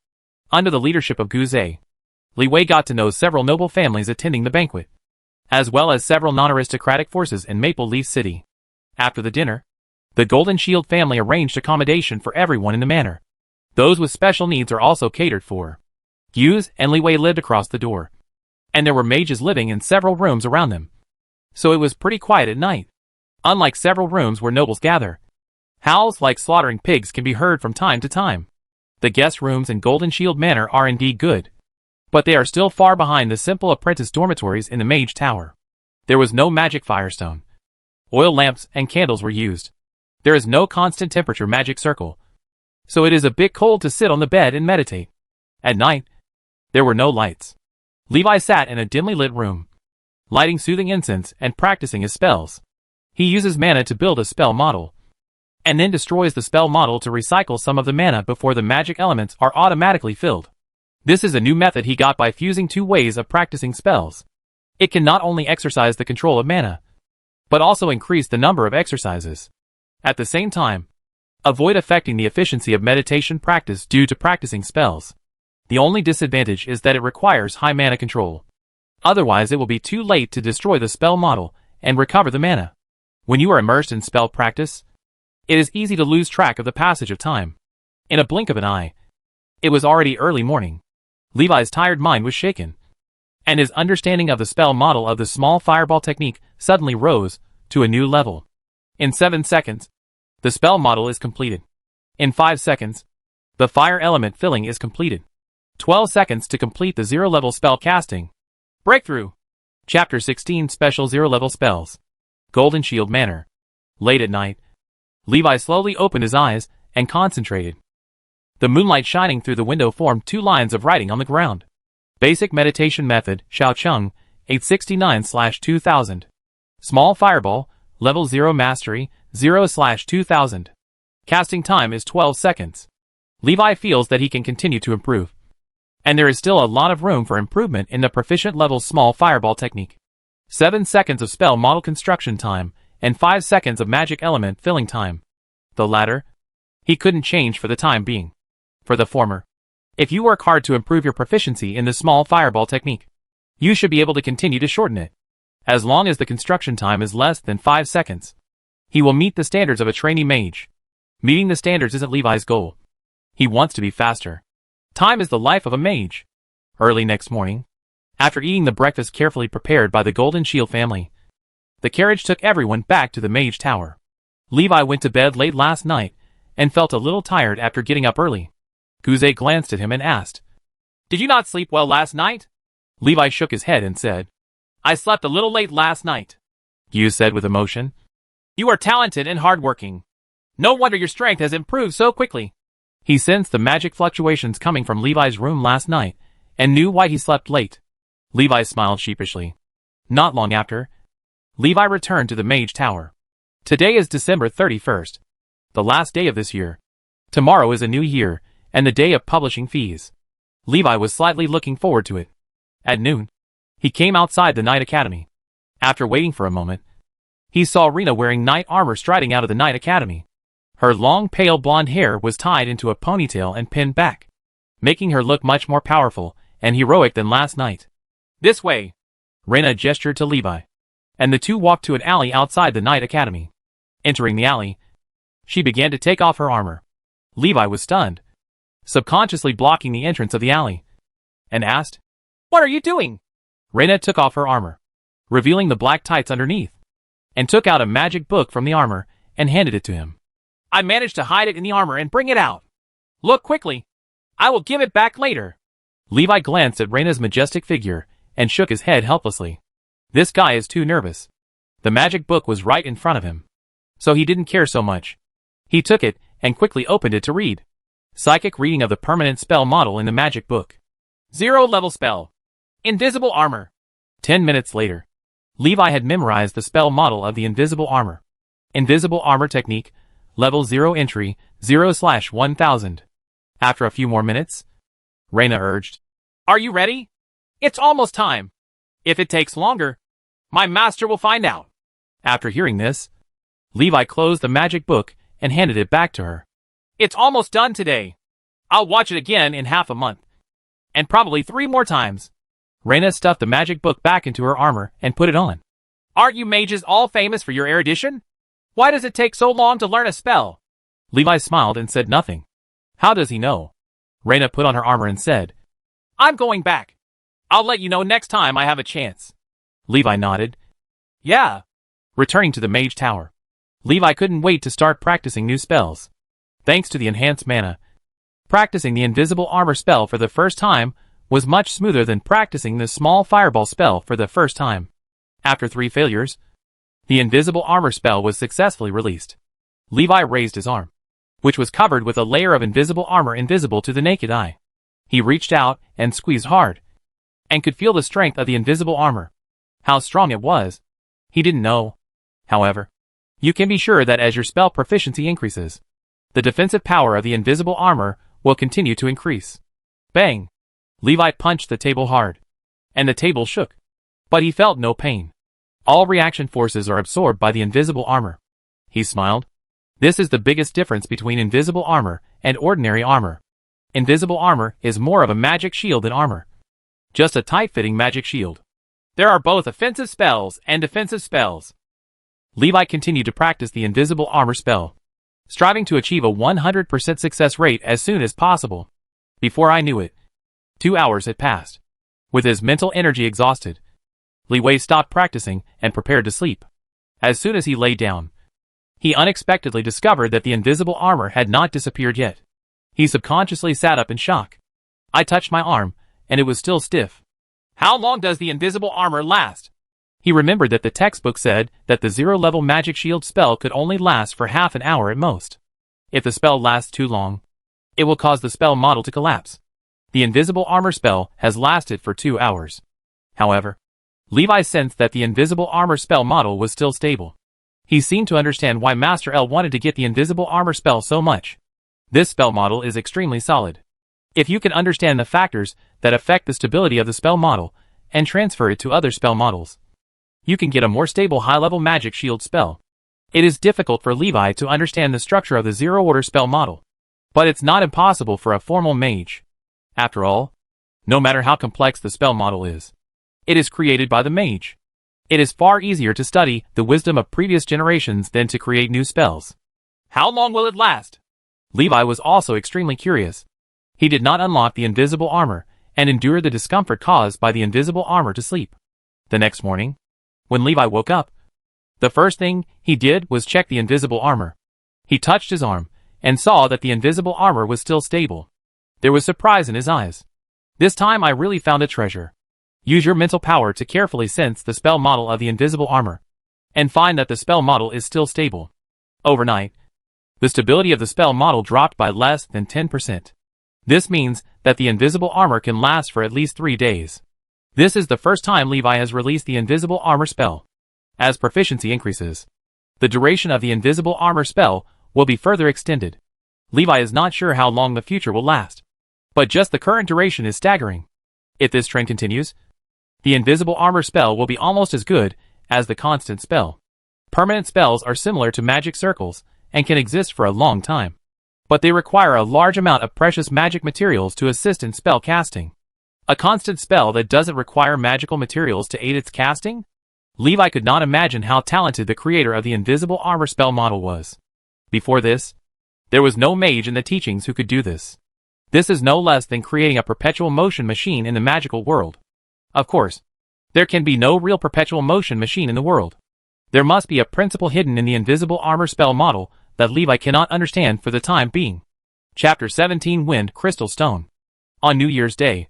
Under the leadership of Guzet, Li Wei got to know several noble families attending the banquet, as well as several non-aristocratic forces in Maple Leaf City. After the dinner, the Golden Shield family arranged accommodation for everyone in the manor. Those with special needs are also catered for. Hughes and Li Wei lived across the door, and there were mages living in several rooms around them. So it was pretty quiet at night. Unlike several rooms where nobles gather, howls like slaughtering pigs can be heard from time to time. The guest rooms in Golden Shield Manor are indeed good, but they are still far behind the simple apprentice dormitories in the Mage Tower. There was no magic firestone. Oil lamps and candles were used. There is no constant temperature magic circle, so it is a bit cold to sit on the bed and meditate. At night, there were no lights. Levi sat in a dimly lit room, lighting soothing incense and practicing his spells. He uses mana to build a spell model, and then destroys the spell model to recycle some of the mana before the magic elements are automatically filled. This is a new method he got by fusing 2 ways of practicing spells. It can not only exercise the control of mana, but also increase the number of exercises. At the same time, avoid affecting the efficiency of meditation practice due to practicing spells. The only disadvantage is that it requires high mana control. Otherwise it will be too late to destroy the spell model and recover the mana. When you are immersed in spell practice, it is easy to lose track of the passage of time. In a blink of an eye, it was already early morning. Levi's tired mind was shaken, and his understanding of the spell model of the small fireball technique suddenly rose to a new level. In 7 seconds, the spell model is completed. In 5 seconds, the fire element filling is completed. 12 seconds to complete the 0-level spell casting. Breakthrough. Chapter 16 Special 0-level spells. Golden Shield Manor. Late at night, Levi slowly opened his eyes and concentrated. The moonlight shining through the window formed 2 lines of writing on the ground. Basic meditation method, Xiao Chung, 869/2000. Small fireball, level 0 mastery, 0/2000. Casting time is 12 seconds. Levi feels that he can continue to improve. And there is still a lot of room for improvement in the proficient level small fireball technique. 7 seconds of spell model construction time, and 5 seconds of magic element filling time. The latter, he couldn't change for the time being. For the former, if you work hard to improve your proficiency in the small fireball technique, you should be able to continue to shorten it. As long as the construction time is less than 5 seconds, he will meet the standards of a trainee mage. Meeting the standards isn't Levi's goal. He wants to be faster. Time is the life of a mage. Early next morning, after eating the breakfast carefully prepared by the Golden Shield family, the carriage took everyone back to the Mage Tower. Levi went to bed late last night and felt a little tired after getting up early. Guze glanced at him and asked, "Did you not sleep well last night?" Levi shook his head and said, "I slept a little late last night," Guze said with emotion. "You are talented and hardworking. No wonder your strength has improved so quickly." He sensed the magic fluctuations coming from Levi's room last night and knew why he slept late. Levi smiled sheepishly. Not long after, Levi returned to the Mage Tower. Today is December 31st, the last day of this year. Tomorrow is a new year and the day of publishing fees. Levi was slightly looking forward to it. At noon, he came outside the Knight Academy. After waiting for a moment, he saw Rena wearing knight armor striding out of the Knight Academy. Her long pale blonde hair was tied into a ponytail and pinned back, making her look much more powerful and heroic than last night. "This way," Rena gestured to Levi, and the two walked to an alley outside the Knight Academy. Entering the alley, she began to take off her armor. Levi was stunned, subconsciously blocking the entrance of the alley, and asked, "What are you doing?" Rena took off her armor, revealing the black tights underneath, and took out a magic book from the armor and handed it to him. "I managed to hide it in the armor and bring it out. Look quickly. I will give it back later." Levi glanced at Rena's majestic figure and shook his head helplessly. This guy is too nervous. The magic book was right in front of him, so he didn't care so much. He took it and quickly opened it to read. Psychic reading of the permanent spell model in the magic book. 0 level spell. Invisible armor. 10 minutes later, Levi had memorized the spell model of the invisible armor. Invisible armor technique, level 0 entry, 0/1000. After a few more minutes, Rena urged, "Are you ready? It's almost time. If it takes longer, my master will find out." After hearing this, Levi closed the magic book and handed it back to her. "It's almost done today. I'll watch it again in half a month. And probably 3 more times." Rena stuffed the magic book back into her armor and put it on. "Aren't you mages all famous for your erudition? Why does it take so long to learn a spell?" Levi smiled and said nothing. How does he know? Rena put on her armor and said, "I'm going back. I'll let you know next time I have a chance." Levi nodded. "Yeah." Returning to the Mage Tower, Levi couldn't wait to start practicing new spells. Thanks to the enhanced mana, practicing the invisible armor spell for the first time was much smoother than practicing the small fireball spell for the first time. After 3 failures, the invisible armor spell was successfully released. Levi raised his arm, which was covered with a layer of invisible armor invisible to the naked eye. He reached out and squeezed hard, and could feel the strength of the invisible armor. How strong it was, he didn't know. However, you can be sure that as your spell proficiency increases, the defensive power of the invisible armor will continue to increase. Bang! Levi punched the table hard, and the table shook. But he felt no pain. All reaction forces are absorbed by the invisible armor. He smiled. This is the biggest difference between invisible armor and ordinary armor. Invisible armor is more of a magic shield than armor. Just a tight-fitting magic shield. There are both offensive spells and defensive spells. Levi continued to practice the invisible armor spell, striving to achieve a 100% success rate as soon as possible. Before I knew it, 2 hours had passed. With his mental energy exhausted, Levi stopped practicing and prepared to sleep. As soon as he lay down, he unexpectedly discovered that the invisible armor had not disappeared yet. He subconsciously sat up in shock. I touched my arm, and it was still stiff. How long does the invisible armor last? He remembered that the textbook said that the 0-level magic shield spell could only last for half an hour at most. If the spell lasts too long, it will cause the spell model to collapse. The invisible armor spell has lasted for 2 hours. However, Levi sensed that the invisible armor spell model was still stable. He seemed to understand why Master L wanted to get the invisible armor spell so much. This spell model is extremely solid. If you can understand the factors that affect the stability of the spell model and transfer it to other spell models, you can get a more stable high-level magic shield spell. It is difficult for Levi to understand the structure of the zero-order spell model, but it's not impossible for a formal mage. After all, no matter how complex the spell model is, it is created by the mage. It is far easier to study the wisdom of previous generations than to create new spells. How long will it last? Levi was also extremely curious. He did not unlock the invisible armor and endure the discomfort caused by the invisible armor to sleep. The next morning, when Levi woke up, the first thing he did was check the invisible armor. He touched his arm and saw that the invisible armor was still stable. There was surprise in his eyes. This time I really found a treasure. Use your mental power to carefully sense the spell model of the invisible armor and find that the spell model is still stable. Overnight, the stability of the spell model dropped by less than 10%. This means that the invisible armor can last for at least 3 days. This is the first time Levi has released the invisible armor spell. As proficiency increases, the duration of the invisible armor spell will be further extended. Levi is not sure how long the future will last, but just the current duration is staggering. If this trend continues, the invisible armor spell will be almost as good as the constant spell. Permanent spells are similar to magic circles and can exist for a long time, but they require a large amount of precious magic materials to assist in spell casting. A constant spell that doesn't require magical materials to aid its casting? Levi could not imagine how talented the creator of the invisible armor spell model was. Before this, there was no mage in the teachings who could do this. This is no less than creating a perpetual motion machine in the magical world. Of course, there can be no real perpetual motion machine in the world. There must be a principle hidden in the invisible armor spell model that Levi cannot understand for the time being. Chapter 17 Wind Crystal Stone. On New Year's Day,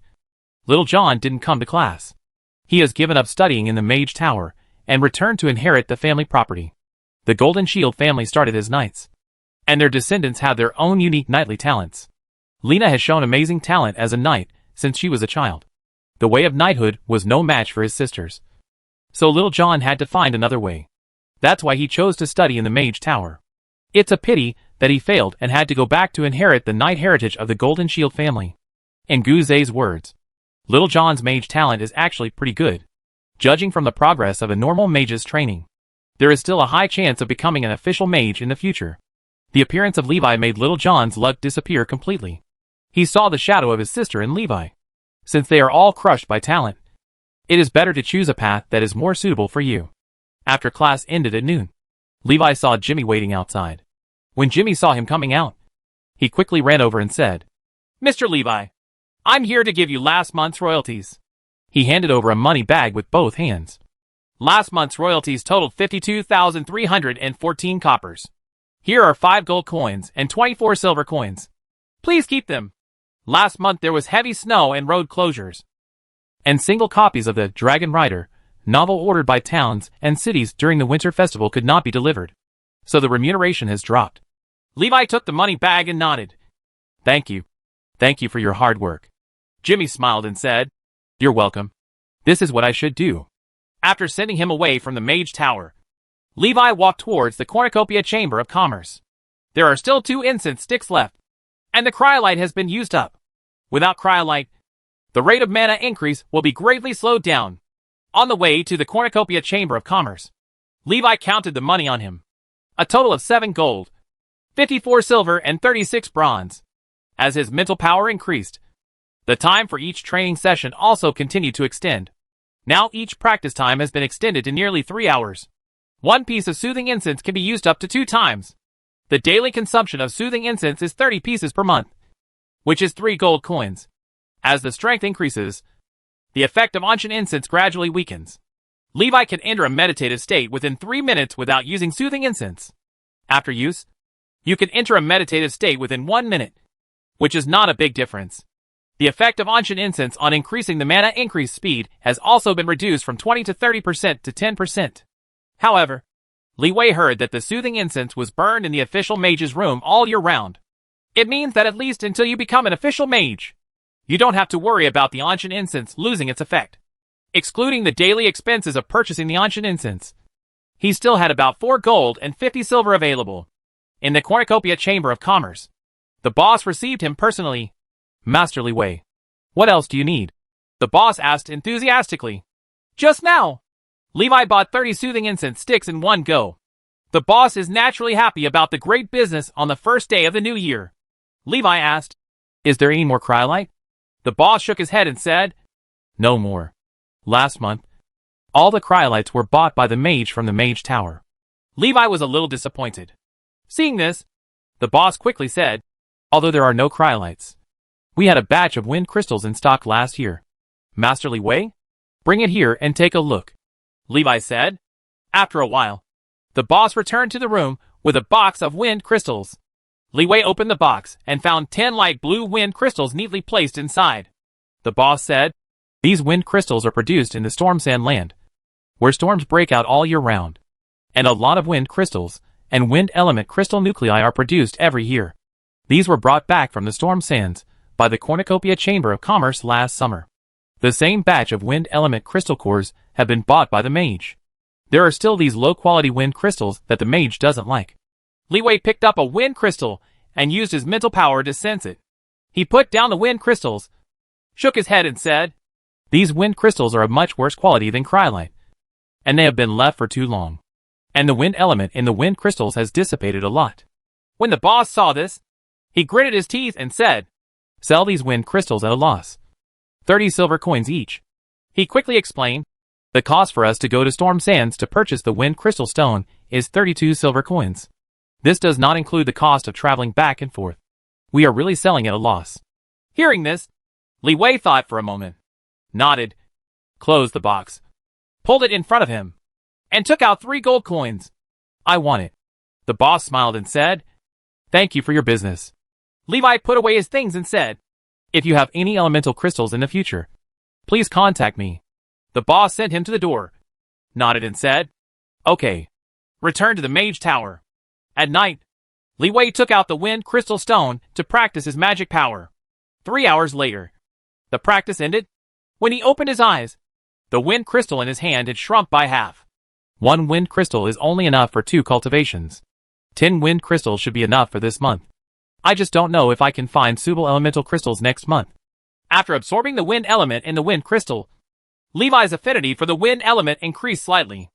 Little John didn't come to class. He has given up studying in the Mage Tower and returned to inherit the family property. The Golden Shield family started as knights, and their descendants have their own unique knightly talents. Lena has shown amazing talent as a knight since she was a child. The way of knighthood was no match for his sisters, so Little John had to find another way. That's why he chose to study in the Mage Tower. It's a pity that he failed and had to go back to inherit the knight heritage of the Golden Shield family. In Guze's words, Little John's mage talent is actually pretty good. Judging from the progress of a normal mage's training, there is still a high chance of becoming an official mage in the future. The appearance of Levi made Little John's luck disappear completely. He saw the shadow of his sister in Levi. Since they are all crushed by talent, it is better to choose a path that is more suitable for you. After class ended at noon, Levi saw Jimmy waiting outside. When Jimmy saw him coming out, he quickly ran over and said, "Mr. Levi, I'm here to give you last month's royalties." He handed over a money bag with both hands. Last month's royalties totaled 52,314 coppers. Here are 5 gold coins and 24 silver coins. Please keep them. Last month there was heavy snow and road closures, and single copies of the Dragon Rider novel ordered by towns and cities during the winter festival could not be delivered, so the remuneration has dropped. Levi took the money bag and nodded. Thank you for your hard work." Jimmy smiled and said, "You're welcome. This is what I should do." After sending him away from the Mage Tower, Levi walked towards the Cornucopia Chamber of Commerce. There are still 2 incense sticks left, and the cryolite has been used up. Without cryolite, the rate of mana increase will be greatly slowed down. On the way to the Cornucopia Chamber of Commerce, Levi counted the money on him. A total of 7 gold, 54 silver, and 36 bronze. As his mental power increased, the time for each training session also continued to extend. Now each practice time has been extended to nearly 3 hours. 1 piece of soothing incense can be used up to 2 times. The daily consumption of soothing incense is 30 pieces per month, which is 3 gold coins. As the strength increases, the effect of ancient incense gradually weakens. Levi can enter a meditative state within 3 minutes without using soothing incense. After use, you can enter a meditative state within 1 minute, which is not a big difference. The effect of ancient incense on increasing the mana increase speed has also been reduced from 20 to 30% to 10%. However, Li Wei heard that the soothing incense was burned in the official mage's room all year round. It means that at least until you become an official mage, you don't have to worry about the ancient incense losing its effect. Excluding the daily expenses of purchasing the ancient incense, he still had about 4 gold and 50 silver available. In the Cornucopia Chamber of Commerce, The boss received him personally. Masterly Wei. What else do you need? The boss asked enthusiastically. Just now. Levi bought 30 soothing incense sticks in one go. The boss is naturally happy about the great business on the first day of the new year. Levi asked, Is there any more cryolite? The boss shook his head and said, No more. Last month, all the cryolites were bought by the mage from the Mage Tower. Levi was a little disappointed. Seeing this, the boss quickly said, Although there are no cryolites, we had a batch of wind crystals in stock last year. Masterly Wei? Bring it here and take a look. Levi said. After a while, the boss returned to the room with a box of wind crystals. Li Wei opened the box and found 10 light blue wind crystals neatly placed inside. The boss said, These wind crystals are produced in the Storm Sand land, where storms break out all year round. And a lot of wind crystals and wind element crystal nuclei are produced every year. These were brought back from the Storm Sands by the Cornucopia Chamber of Commerce last summer. The same batch of wind element crystal cores have been bought by the mage. There are still these low-quality wind crystals that the mage doesn't like. Li Wei picked up a wind crystal and used his mental power to sense it. He put down the wind crystals, shook his head and said, These wind crystals are of much worse quality than cryolite, and they have been left for too long. And the wind element in the wind crystals has dissipated a lot. When the boss saw this, he gritted his teeth and said, Sell these wind crystals at a loss. 30 silver coins each. He quickly explained, The cost for us to go to Storm Sands to purchase the wind crystal stone is 32 silver coins. This does not include the cost of traveling back and forth. We are really selling at a loss. Hearing this, Li Wei thought for a moment, nodded, closed the box, pulled it in front of him, and took out 3 gold coins. I want it. The boss smiled and said, Thank you for your business. Levi put away his things and said, If you have any elemental crystals in the future, please contact me. The boss sent him to the door, nodded and said, Okay. Returned to the Mage Tower. At night, Li Wei took out the wind crystal stone to practice his magic power. 3 hours later, the practice ended. When he opened his eyes, the wind crystal in his hand had shrunk by half. 1 wind crystal is only enough for 2 cultivations. 10 wind crystals should be enough for this month. I just don't know if I can find suitable elemental crystals next month. After absorbing the wind element in the wind crystal, Levi's affinity for the wind element increased slightly.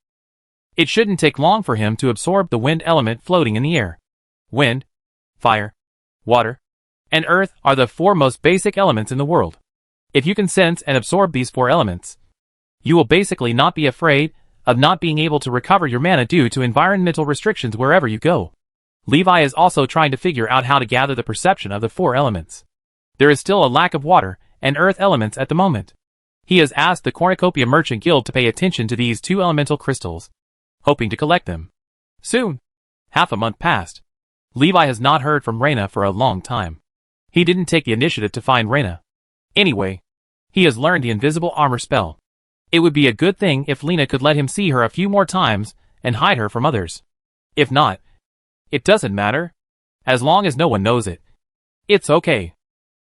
It shouldn't take long for him to absorb the wind element floating in the air. Wind, fire, water, and earth are the 4 most basic elements in the world. If you can sense and absorb these 4 elements, you will basically not be afraid of not being able to recover your mana due to environmental restrictions wherever you go. Levi is also trying to figure out how to gather the perception of the 4 elements. There is still a lack of water and earth elements at the moment. He has asked the Cornucopia Merchant Guild to pay attention to these 2 elemental crystals, hoping to collect them soon. Half a month passed. Levi has not heard from Reyna for a long time. He didn't take the initiative to find Reyna. Anyway, he has learned the invisible armor spell. It would be a good thing if Lena could let him see her a few more times and hide her from others. If not, it doesn't matter. As long as no one knows it, it's okay.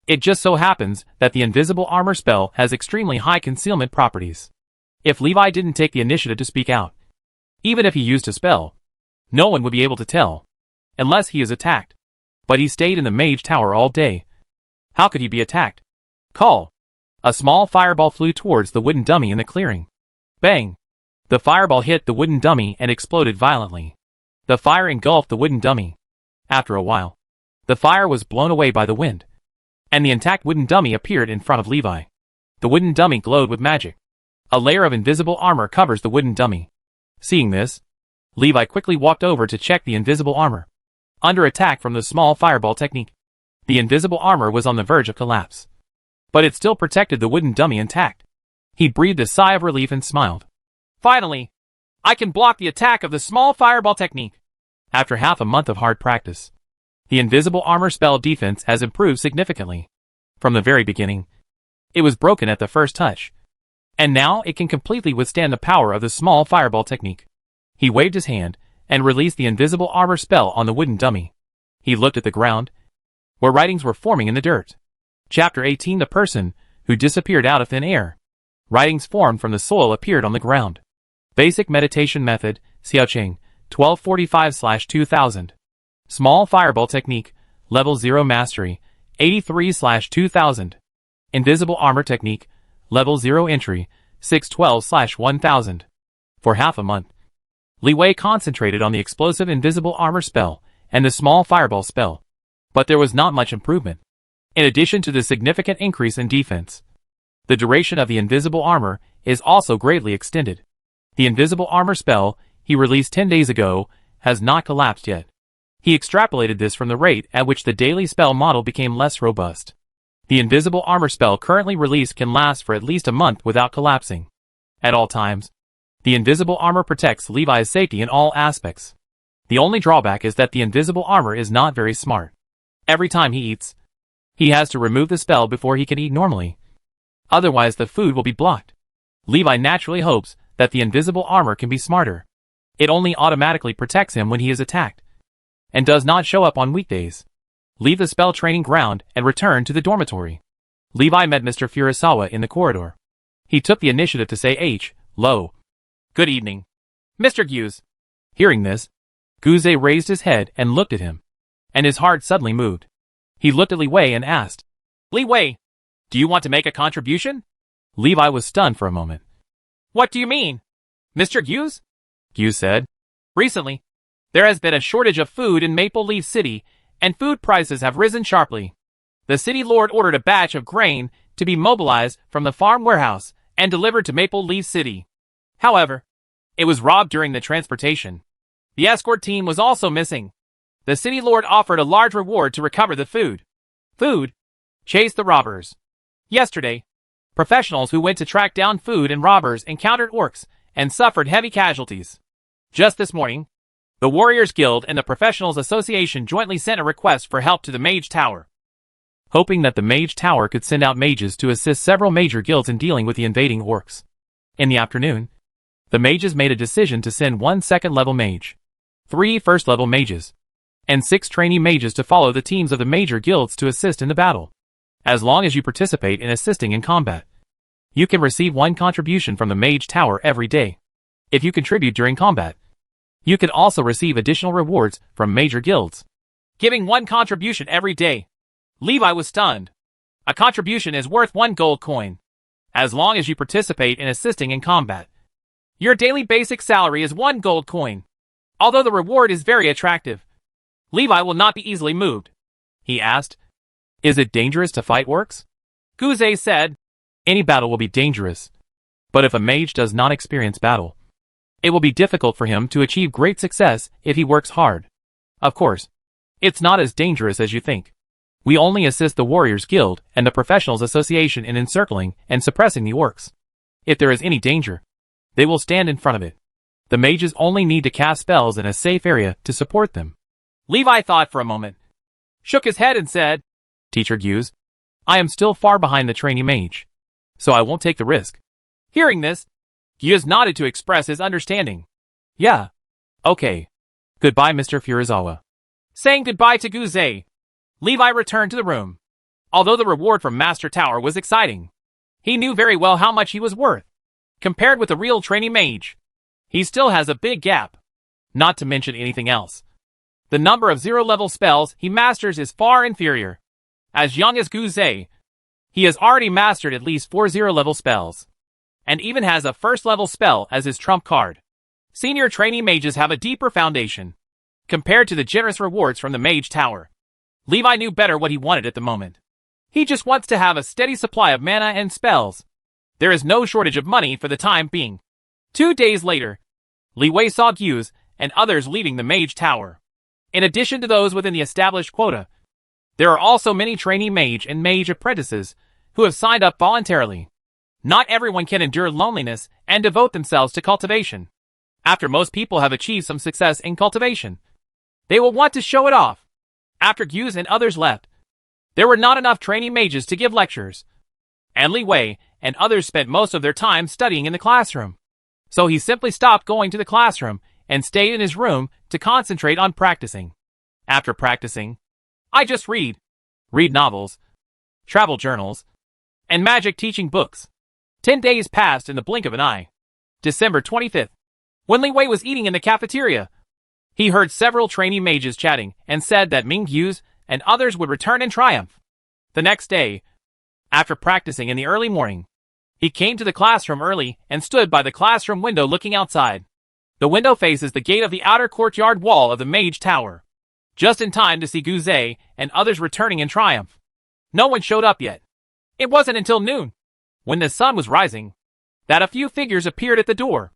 It just so happens that the invisible armor spell has extremely high concealment properties. If Levi didn't take the initiative to speak out, even if he used a spell, no one would be able to tell, unless he is attacked. But he stayed in the Mage Tower all day. How could he be attacked? Call. A small fireball flew towards the wooden dummy in the clearing. Bang! The fireball hit the wooden dummy and exploded violently. The fire engulfed the wooden dummy. After a while, the fire was blown away by the wind, and the intact wooden dummy appeared in front of Levi. The wooden dummy glowed with magic. A layer of invisible armor covers the wooden dummy. Seeing this, Levi quickly walked over to check the invisible armor. Under attack from the small fireball technique, the invisible armor was on the verge of collapse, but it still protected the wooden dummy intact. He breathed a sigh of relief and smiled. Finally, I can block the attack of the small fireball technique. After half a month of hard practice, the invisible armor spell defense has improved significantly. From the very beginning, it was broken at the first touch, and now it can completely withstand the power of the small fireball technique. He waved his hand and released the invisible armor spell on the wooden dummy. He looked at the ground, where writings were forming in the dirt. Chapter 18: The person who disappeared out of thin air. Writings formed from the soil appeared on the ground. Basic meditation method, Xiaoqing, 1245/2000. Small fireball technique, Level 0 Mastery, 83/2000. Invisible Armor Technique, Level 0 Entry, 612/1000. For half a month, Li Wei concentrated on the explosive invisible armor spell and the small fireball spell. But there was not much improvement. In addition to the significant increase in defense, the duration of the invisible armor is also greatly extended. The invisible armor spell he released 10 days ago has not collapsed yet. He extrapolated this from the rate at which the daily spell model became less robust. The invisible armor spell currently released can last for at least a month without collapsing. At all times, the invisible armor protects Levi's safety in all aspects. The only drawback is that the invisible armor is not very smart. Every time he eats, he has to remove the spell before he can eat normally. Otherwise the food will be blocked. Levi naturally hopes that the invisible armor can be smarter. It only automatically protects him when he is attacked, and does not show up on weekdays. Leave the spell training ground and return to the dormitory. Levi met Mr. Furusawa in the corridor. He took the initiative to say hello. Good evening, Mr. Guze. Hearing this, Guze raised his head and looked at him, and his heart suddenly moved. He looked at Li Wei and asked, Li Wei, do you want to make a contribution? Levi was stunned for a moment. What do you mean, Mr. Guze? Guze said, recently, there has been a shortage of food in Maple Leaf City, and food prices have risen sharply. The city lord ordered a batch of grain to be mobilized from the farm warehouse and delivered to Maple Leaf City. However, it was robbed during the transportation. The escort team was also missing. The city lord offered a large reward to recover the food. Food chased the robbers. Yesterday, professionals who went to track down food and robbers encountered orcs and suffered heavy casualties. Just this morning, the Warriors Guild and the Professionals Association jointly sent a request for help to the Mage Tower, hoping that the Mage Tower could send out mages to assist several major guilds in dealing with the invading orcs. In the afternoon, the mages made a decision to send 1 second-level mage, 3 first-level mages, and 6 trainee mages to follow the teams of the major guilds to assist in the battle. As long as you participate in assisting in combat, you can receive 1 contribution from the Mage Tower every day. If you contribute during combat, you can also receive additional rewards from major guilds. Giving 1 contribution every day. Levi was stunned. A contribution is worth 1 gold coin. As long as you participate in assisting in combat, your daily basic salary is 1 gold coin. Although the reward is very attractive, Levi will not be easily moved. He asked, is it dangerous to fight orcs? Guze said, any battle will be dangerous. But if a mage does not experience battle, it will be difficult for him to achieve great success if he works hard. Of course, it's not as dangerous as you think. We only assist the Warriors Guild and the Professionals Association in encircling and suppressing the orcs. If there is any danger, they will stand in front of it. The mages only need to cast spells in a safe area to support them. Levi thought for a moment, shook his head and said, Teacher Guze, I am still far behind the trainee mage, so I won't take the risk. Hearing this, Guze nodded to express his understanding. Yeah. Okay. Goodbye, Mr. Furusawa. Saying goodbye to Guze, Levi returned to the room. Although the reward from Master Tower was exciting, he knew very well how much he was worth. Compared with the real trainee mage, he still has a big gap. Not to mention anything else. The number of 0-level spells he masters is far inferior. As young as Guze, he has already mastered at least 4 0-level spells, and even has a first-level spell as his trump card. Senior trainee mages have a deeper foundation. Compared to the generous rewards from the Mage Tower, Levi knew better what he wanted at the moment. He just wants to have a steady supply of mana and spells. There is no shortage of money for the time being. 2 days later, Li Wei saw Guze and others leaving the Mage Tower. In addition to those within the established quota, there are also many trainee mage and mage apprentices who have signed up voluntarily. Not everyone can endure loneliness and devote themselves to cultivation. After most people have achieved some success in cultivation, they will want to show it off. After Guze and others left, there were not enough trainee mages to give lectures, and Li Wei and others spent most of their time studying in the classroom. So he simply stopped going to the classroom and stayed in his room to concentrate on practicing. After practicing, I just read novels, travel journals, and magic teaching books. 10 days passed in the blink of an eye. December 25th. When Li Wei was eating in the cafeteria, he heard several trainee mages chatting and said that Ming Guze and others would return in triumph. The next day, after practicing in the early morning, he came to the classroom early and stood by the classroom window looking outside. The window faces the gate of the outer courtyard wall of the Mage Tower, just in time to see Guzay and others returning in triumph. No one showed up yet. It wasn't until noon, when the sun was rising, that a few figures appeared at the door.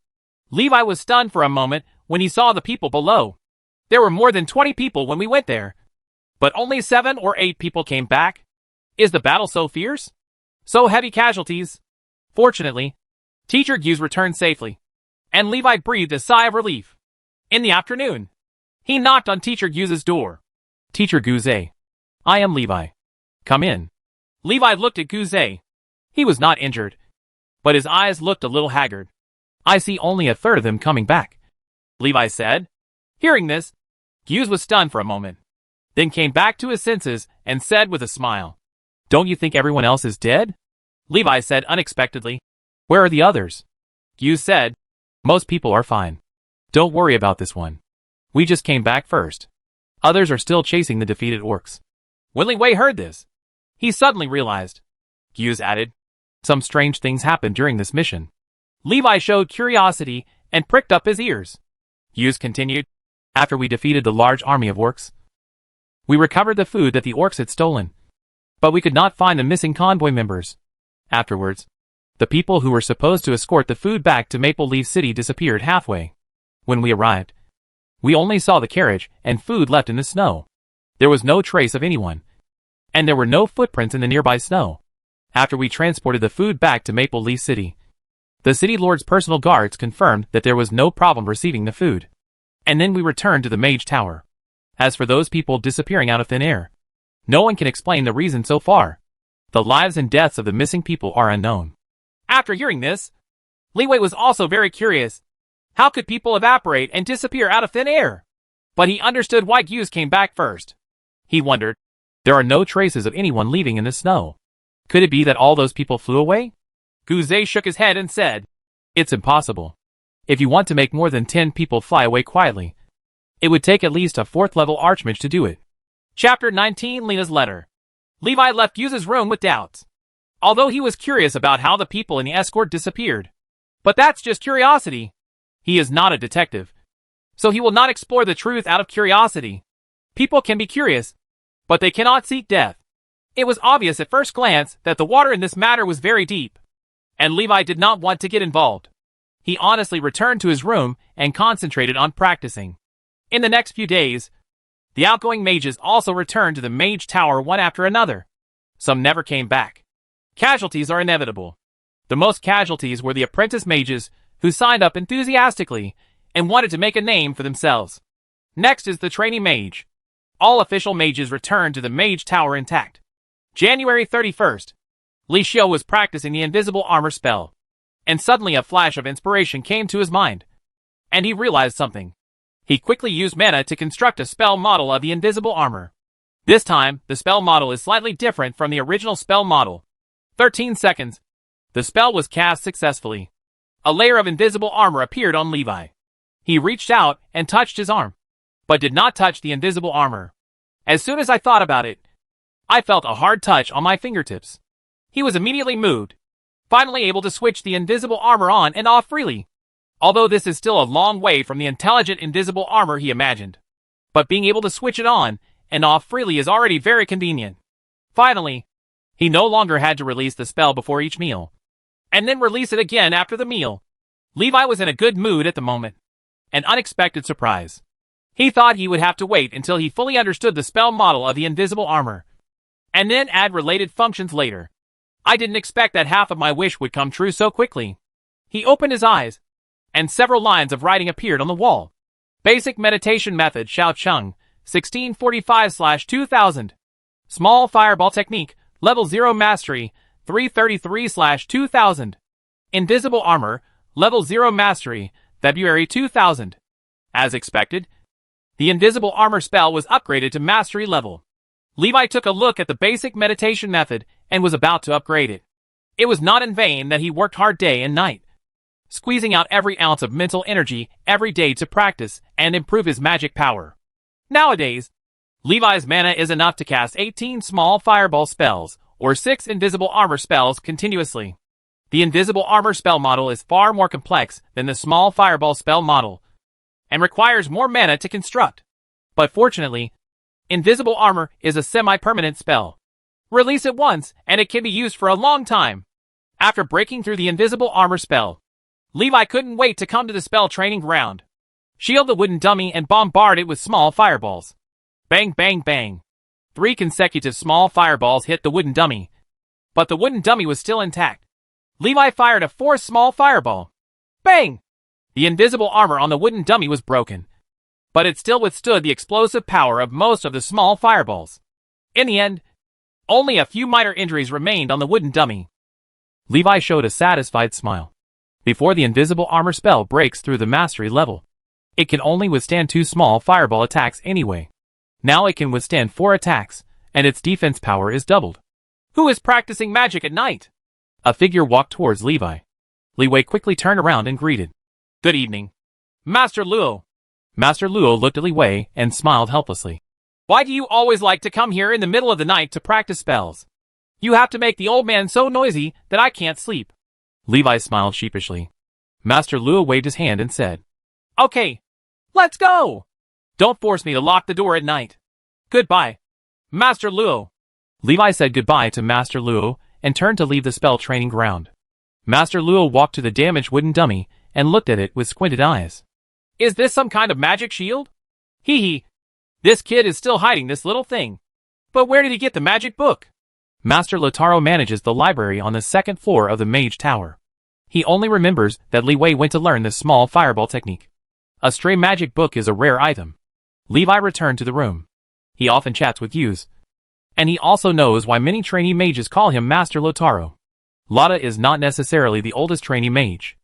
Levi was stunned for a moment when he saw the people below. There were more than 20 people when we went there, but only 7 or 8 people came back. Is the battle so fierce? So heavy casualties? Fortunately, Teacher Guz returned safely, and Levi breathed a sigh of relief. In the afternoon, he knocked on Teacher Guz's door. Teacher Guzay, I am Levi. Come in. Levi looked at Guzay. He was not injured, but his eyes looked a little haggard. I see only a third of them coming back, Levi said. Hearing this, Guz was stunned for a moment, then came back to his senses and said with a smile, Don't you think everyone else is dead? Levi said unexpectedly, Where are the others? Guz said, Most people are fine. Don't worry about this one. We just came back first. Others are still chasing the defeated orcs. When Li Wei heard this, he suddenly realized. Guz added, Some strange things happened during this mission. Levi showed curiosity and pricked up his ears. Guz continued, After we defeated the large army of orcs, we recovered the food that the orcs had stolen, but we could not find the missing convoy members. Afterwards, the people who were supposed to escort the food back to Maple Leaf City disappeared halfway. When we arrived, we only saw the carriage and food left in the snow. There was no trace of anyone, and there were no footprints in the nearby snow. After we transported the food back to Maple Leaf City, the city lord's personal guards confirmed that there was no problem receiving the food. And then we returned to the Mage Tower. As for those people disappearing out of thin air, no one can explain the reason so far. The lives and deaths of the missing people are unknown. After hearing this, Li Wei was also very curious. How could people evaporate and disappear out of thin air? But he understood why Guz came back first. He wondered, there are no traces of anyone leaving in the snow. Could it be that all those people flew away? Guzay shook his head and said, It's impossible. If you want to make more than 10 people fly away quietly, it would take at least a 4th-level archmage to do it. Chapter 19, Lena's Letter. Levi left Guz's room with doubts, although he was curious about how the people in the escort disappeared. But that's just curiosity. He is not a detective, so he will not explore the truth out of curiosity. People can be curious, but they cannot seek death. It was obvious at first glance that the water in this matter was very deep, and Levi did not want to get involved. He honestly returned to his room and concentrated on practicing. In the next few days, the outgoing mages also returned to the Mage Tower one after another. Some never came back. Casualties are inevitable. The most casualties were the apprentice mages, who signed up enthusiastically and wanted to make a name for themselves. Next is the trainee mage. All official mages returned to the Mage Tower intact. January 31st. Li Xiu was practicing the invisible armor spell, and suddenly a flash of inspiration came to his mind, and he realized something. He quickly used mana to construct a spell model of the invisible armor. This time, the spell model is slightly different from the original spell model. 13 seconds. The spell was cast successfully. A layer of invisible armor appeared on Levi. He reached out and touched his arm, but did not touch the invisible armor. As soon as I thought about it, I felt a hard touch on my fingertips. He was immediately moved, finally able to switch the invisible armor on and off freely. Although this is still a long way from the intelligent invisible armor he imagined. But being able to switch it on and off freely is already very convenient. Finally, he no longer had to release the spell before each meal, and then release it again after the meal. Levi was in a good mood at the moment. An unexpected surprise. He thought he would have to wait until he fully understood the spell model of the invisible armor, and then add related functions later. I didn't expect that half of my wish would come true so quickly. He opened his eyes, and several lines of writing appeared on the wall. Basic meditation method Xiao Cheng, 1645/2000. Small fireball technique, level 0 mastery, 333/2000. Invisible armor, level 0 mastery, February 2000. As expected, the invisible armor spell was upgraded to mastery level. Levi took a look at the basic meditation method and was about to upgrade it. It was not in vain that he worked hard day and night, squeezing out every ounce of mental energy every day to practice and improve his magic power. Nowadays, Levi's mana is enough to cast 18 small fireball spells, or 6 invisible armor spells continuously. The invisible armor spell model is far more complex than the small fireball spell model, and requires more mana to construct. But fortunately, invisible armor is a semi-permanent spell. Release it once, and it can be used for a long time. After breaking through the invisible armor spell, Levi couldn't wait to come to the spell training ground. Shield the wooden dummy and bombard it with small fireballs. Bang, bang, bang. 3 consecutive small fireballs hit the wooden dummy, but the wooden dummy was still intact. Levi fired a 4th small fireball. Bang! The invisible armor on the wooden dummy was broken, but it still withstood the explosive power of most of the small fireballs. In the end, only a few minor injuries remained on the wooden dummy. Levi showed a satisfied smile. Before the invisible armor spell breaks through the mastery level, it can only withstand 2 small fireball attacks anyway. Now it can withstand 4 attacks, and its defense power is doubled. Who is practicing magic at night? A figure walked towards Levi. Levi quickly turned around and greeted. Good evening, Master Luo. Master Luo looked at Levi and smiled helplessly. Why do you always like to come here in the middle of the night to practice spells? You have to make the old man so noisy that I can't sleep. Levi smiled sheepishly. Master Luo waved his hand and said, Okay, let's go! Don't force me to lock the door at night. Goodbye, Master Luo. Levi said goodbye to Master Luo and turned to leave the spell training ground. Master Luo walked to the damaged wooden dummy and looked at it with squinted eyes. Is this some kind of magic shield? Hee hee. This kid is still hiding this little thing. But where did he get the magic book? Master Lotaro manages the library on the 2nd floor of the Mage Tower. He only remembers that Li Wei went to learn the small fireball technique. A stray magic book is a rare item. Levi returned to the room. He often chats with youths, and he also knows why many trainee mages call him Master Lotaro. Lotta is not necessarily the oldest trainee mage,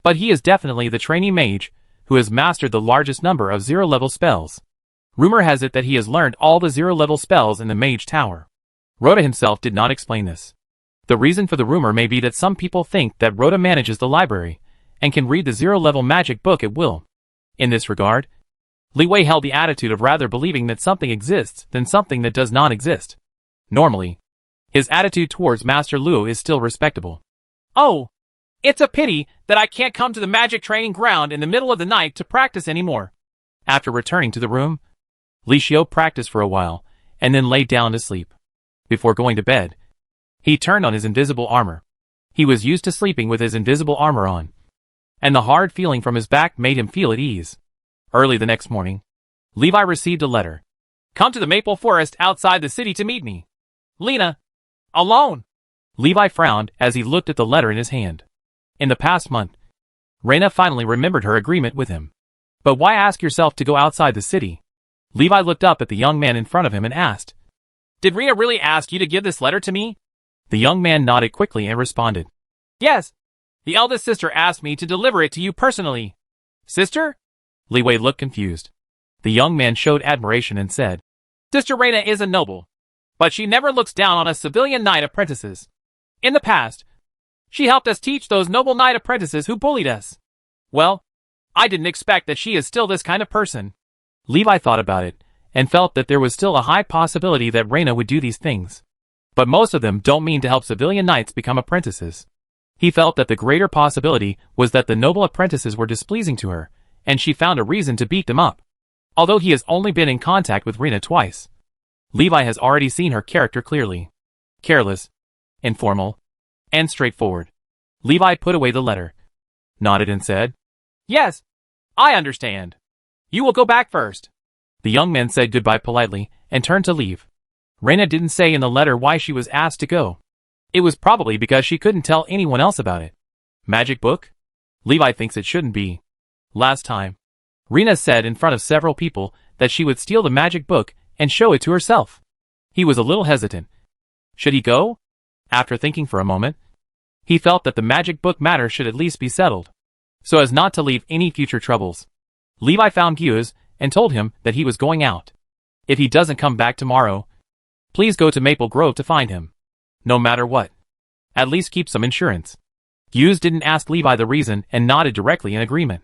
but he is definitely the trainee mage who has mastered the largest number of 0-level spells. Rumor has it that he has learned all the 0-level spells in the Mage Tower. Rhoda himself did not explain this. The reason for the rumor may be that some people think that Rhoda manages the library and can read the 0-level magic book at will. In this regard, Li Wei held the attitude of rather believing that something exists than something that does not exist. Normally, his attitude towards Master Luo is still respectable. Oh, it's a pity that I can't come to the magic training ground in the middle of the night to practice anymore. After returning to the room, Li Xiu practiced for a while and then lay down to sleep. Before going to bed, he turned on his invisible armor. He was used to sleeping with his invisible armor on, and the hard feeling from his back made him feel at ease. Early the next morning, Levi received a letter. Come to the maple forest outside the city to meet me. Lena. Alone. Levi frowned as he looked at the letter in his hand. In the past month, Reina finally remembered her agreement with him. But why ask yourself to go outside the city? Levi looked up at the young man in front of him and asked, Did Reina really ask you to give this letter to me? The young man nodded quickly and responded, Yes. The eldest sister asked me to deliver it to you personally. Sister? Li Wei looked confused. The young man showed admiration and said, Sister Reina is a noble, but she never looks down on us civilian knight apprentices. In the past, she helped us teach those noble knight apprentices who bullied us. Well, I didn't expect that she is still this kind of person. Levi thought about it, and felt that there was still a high possibility that Reina would do these things. But most of them don't mean to help civilian knights become apprentices. He felt that the greater possibility was that the noble apprentices were displeasing to her, and she found a reason to beat them up. Although he has only been in contact with Reina twice, Levi has already seen her character clearly. Careless, informal, and straightforward. Levi put away the letter, nodded and said, Yes, I understand. You will go back first. The young man said goodbye politely and turned to leave. Reina didn't say in the letter why she was asked to go. It was probably because she couldn't tell anyone else about it. Magic book? Levi thinks it shouldn't be. Last time, Reina said in front of several people that she would steal the magic book and show it to herself. He was a little hesitant. Should he go? After thinking for a moment, he felt that the magic book matter should at least be settled, so as not to leave any future troubles. Levi found Hughes and told him that he was going out. If he doesn't come back tomorrow, please go to Maple Grove to find him. No matter what. At least keep some insurance. Hughes didn't ask Levi the reason and nodded directly in agreement.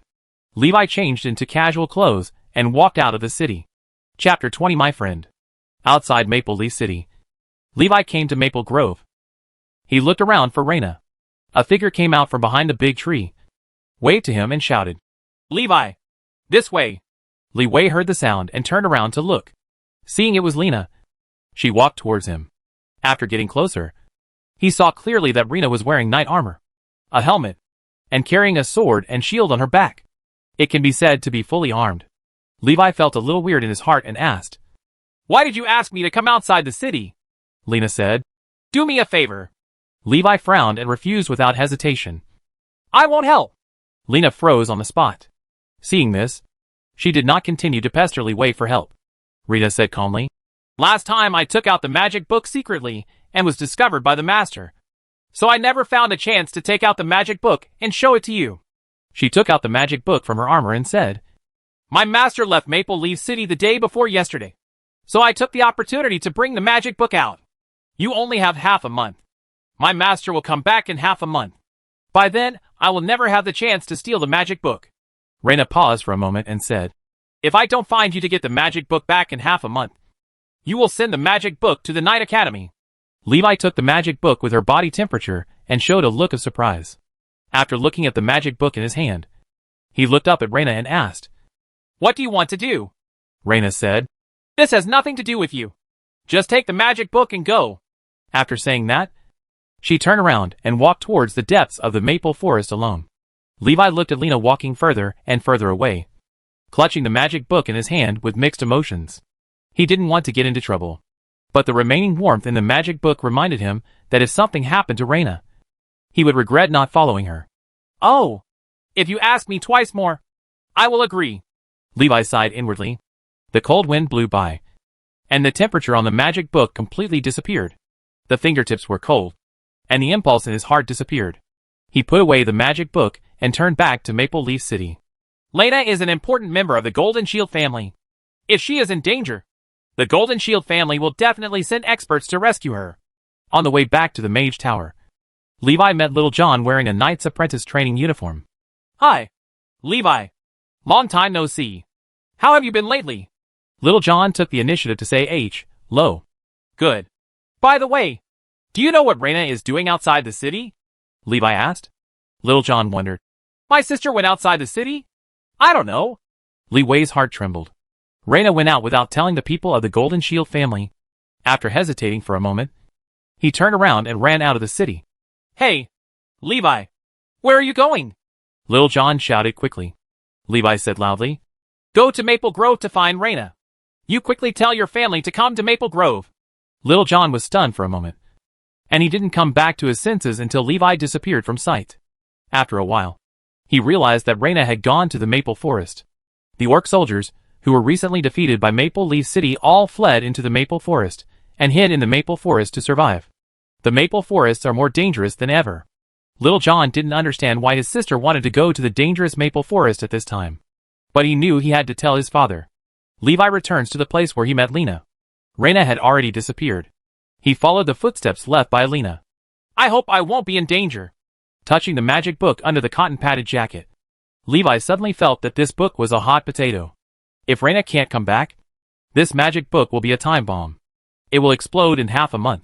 Levi changed into casual clothes and walked out of the city. Chapter 20 My friend. Outside Maple Leaf City, Levi came to Maple Grove. He looked around for Raina. A figure came out from behind a big tree, waved to him and shouted, "Levi! This way!" Levi heard the sound and turned around to look. Seeing it was Lena, she walked towards him. After getting closer, he saw clearly that Rena was wearing knight armor, a helmet, and carrying a sword and shield on her back. It can be said to be fully armed. Levi felt a little weird in his heart and asked, "Why did you ask me to come outside the city?" Lena said, "Do me a favor." Levi frowned and refused without hesitation. "I won't help." Lena froze on the spot. Seeing this, she did not continue to pester Levi for help. Rita said calmly, "Last time I took out the magic book secretly and was discovered by the master. So I never found a chance to take out the magic book and show it to you." She took out the magic book from her armor and said, "My master left Maple Leaf City the day before yesterday. So I took the opportunity to bring the magic book out. You only have half a month. My master will come back in half a month. By then, I will never have the chance to steal the magic book." Raina paused for a moment and said, "If I don't find you to get the magic book back in half a month, you will send the magic book to the Knight Academy." Levi took the magic book with her body temperature and showed a look of surprise. After looking at the magic book in his hand, he looked up at Raina and asked, "What do you want to do?" Raina said, "This has nothing to do with you. Just take the magic book and go." After saying that, she turned around and walked towards the depths of the maple forest alone. Levi looked at Lena walking further and further away, clutching the magic book in his hand with mixed emotions. He didn't want to get into trouble, but the remaining warmth in the magic book reminded him that if something happened to Raina, he would regret not following her. "Oh, if you ask me twice more, I will agree." Levi sighed inwardly. The cold wind blew by, and the temperature on the magic book completely disappeared. The fingertips were cold, and the impulse in his heart disappeared. He put away the magic book and turned back to Maple Leaf City. "Lena is an important member of the Golden Shield family. If she is in danger, the Golden Shield family will definitely send experts to rescue her." On the way back to the Mage Tower, Levi met Little John wearing a Knight's Apprentice training uniform. "Hi, Levi. Long time no see. How have you been lately?" Little John took the initiative to say "Lo." "Good. By the way, do you know what Raina is doing outside the city?" Levi asked. Little John wondered. "My sister went outside the city? I don't know." Levi's heart trembled. Raina went out without telling the people of the Golden Shield family. After hesitating for a moment, he turned around and ran out of the city. "Hey, Levi, where are you going?" Little John shouted quickly. Levi said loudly, "Go to Maple Grove to find Raina. You quickly tell your family to come to Maple Grove." Little John was stunned for a moment, and he didn't come back to his senses until Levi disappeared from sight. After a while, he realized that Raina had gone to the Maple Forest. The orc soldiers, who were recently defeated by Maple Leaf City, all fled into the Maple Forest and hid in the Maple Forest to survive. The Maple Forests are more dangerous than ever. Little John didn't understand why his sister wanted to go to the dangerous Maple Forest at this time, but he knew he had to tell his father. Levi returns to the place where he met Lena. Raina had already disappeared. He followed the footsteps left by Lena. "I hope I won't be in danger." Touching the magic book under the cotton-padded jacket, Levi suddenly felt that this book was a hot potato. If Raina can't come back, this magic book will be a time bomb. It will explode in half a month.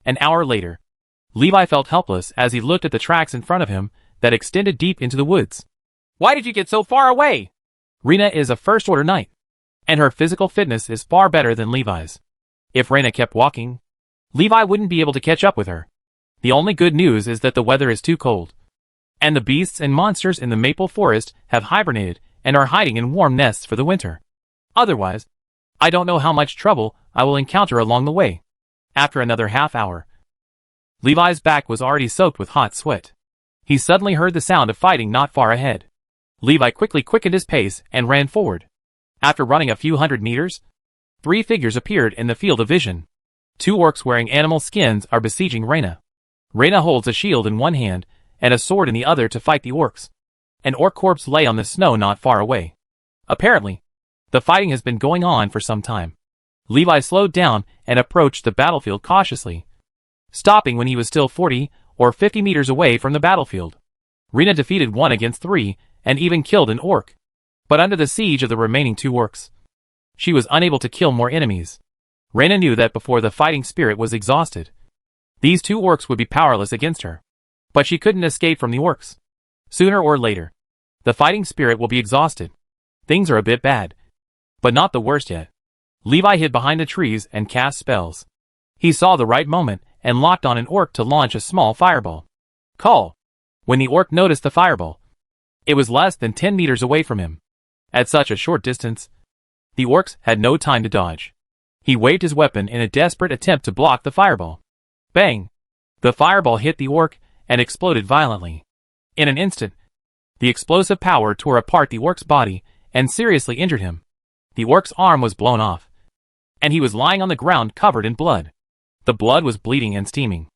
An hour later, Levi felt helpless as he looked at the tracks in front of him that extended deep into the woods. "Why did you get so far away?" Raina is a first-order knight, and her physical fitness is far better than Levi's. If Raina kept walking, Levi wouldn't be able to catch up with her. The only good news is that the weather is too cold, and the beasts and monsters in the Maple Forest have hibernated and are hiding in warm nests for the winter. Otherwise, I don't know how much trouble I will encounter along the way. After another half hour, Levi's back was already soaked with hot sweat. He suddenly heard the sound of fighting not far ahead. Levi quickly quickened his pace and ran forward. After running a few hundred meters, 3 figures appeared in the field of vision. 2 orcs wearing animal skins are besieging Raina. Raina holds a shield in one hand and a sword in the other to fight the orcs. An orc corpse lay on the snow not far away. Apparently, the fighting has been going on for some time. Levi slowed down and approached the battlefield cautiously, stopping when he was still 40 or 50 meters away from the battlefield. Raina defeated 1 against 3 and even killed an orc. But under the siege of the remaining 2 orcs, she was unable to kill more enemies. Reyna knew that before the fighting spirit was exhausted, these two orcs would be powerless against her. But she couldn't escape from the orcs. Sooner or later, the fighting spirit will be exhausted. Things are a bit bad. But not the worst yet. Levi hid behind the trees and cast spells. He saw the right moment and locked on an orc to launch a small fireball. Call. When the orc noticed the fireball, it was less than 10 meters away from him. At such a short distance, the orcs had no time to dodge. He waved his weapon in a desperate attempt to block the fireball. Bang! The fireball hit the orc and exploded violently. In an instant, the explosive power tore apart the orc's body and seriously injured him. The orc's arm was blown off, and he was lying on the ground covered in blood. The blood was bleeding and steaming.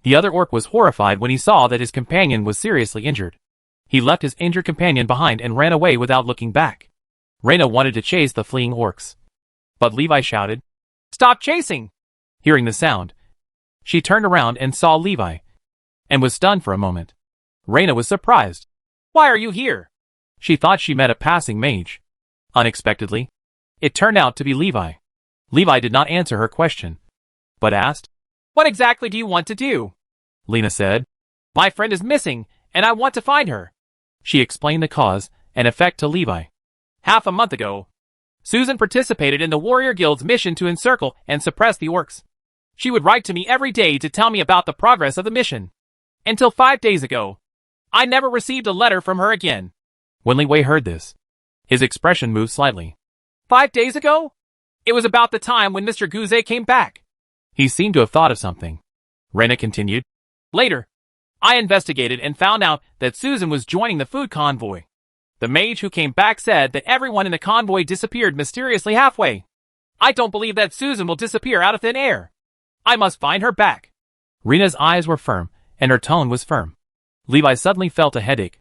The other orc was horrified when he saw that his companion was seriously injured. He left his injured companion behind and ran away without looking back. Reyna wanted to chase the fleeing orcs, but Levi shouted, "Stop chasing!" Hearing the sound, she turned around and saw Levi, and was stunned for a moment. Reyna was surprised. "Why are you here?" She thought she met a passing mage. Unexpectedly, it turned out to be Levi. Levi did not answer her question, but asked, "What exactly do you want to do?" Lena said, "My friend is missing, and I want to find her." She explained the cause and effect to Levi. Half a month ago, Susan participated in the Warrior Guild's mission to encircle and suppress the orcs. She would write to me every day to tell me about the progress of the mission. Until 5 days ago, I never received a letter from her again. When Li heard this, his expression moved slightly. 5 days ago? It was about the time when Mr. Gouze came back. He seemed to have thought of something. Reyna continued. Later, I investigated and found out that Susan was joining the food convoy. The mage who came back said that everyone in the convoy disappeared mysteriously halfway. I don't believe that Susan will disappear out of thin air. I must find her back. Rena's eyes were firm, and her tone was firm. Levi suddenly felt a headache,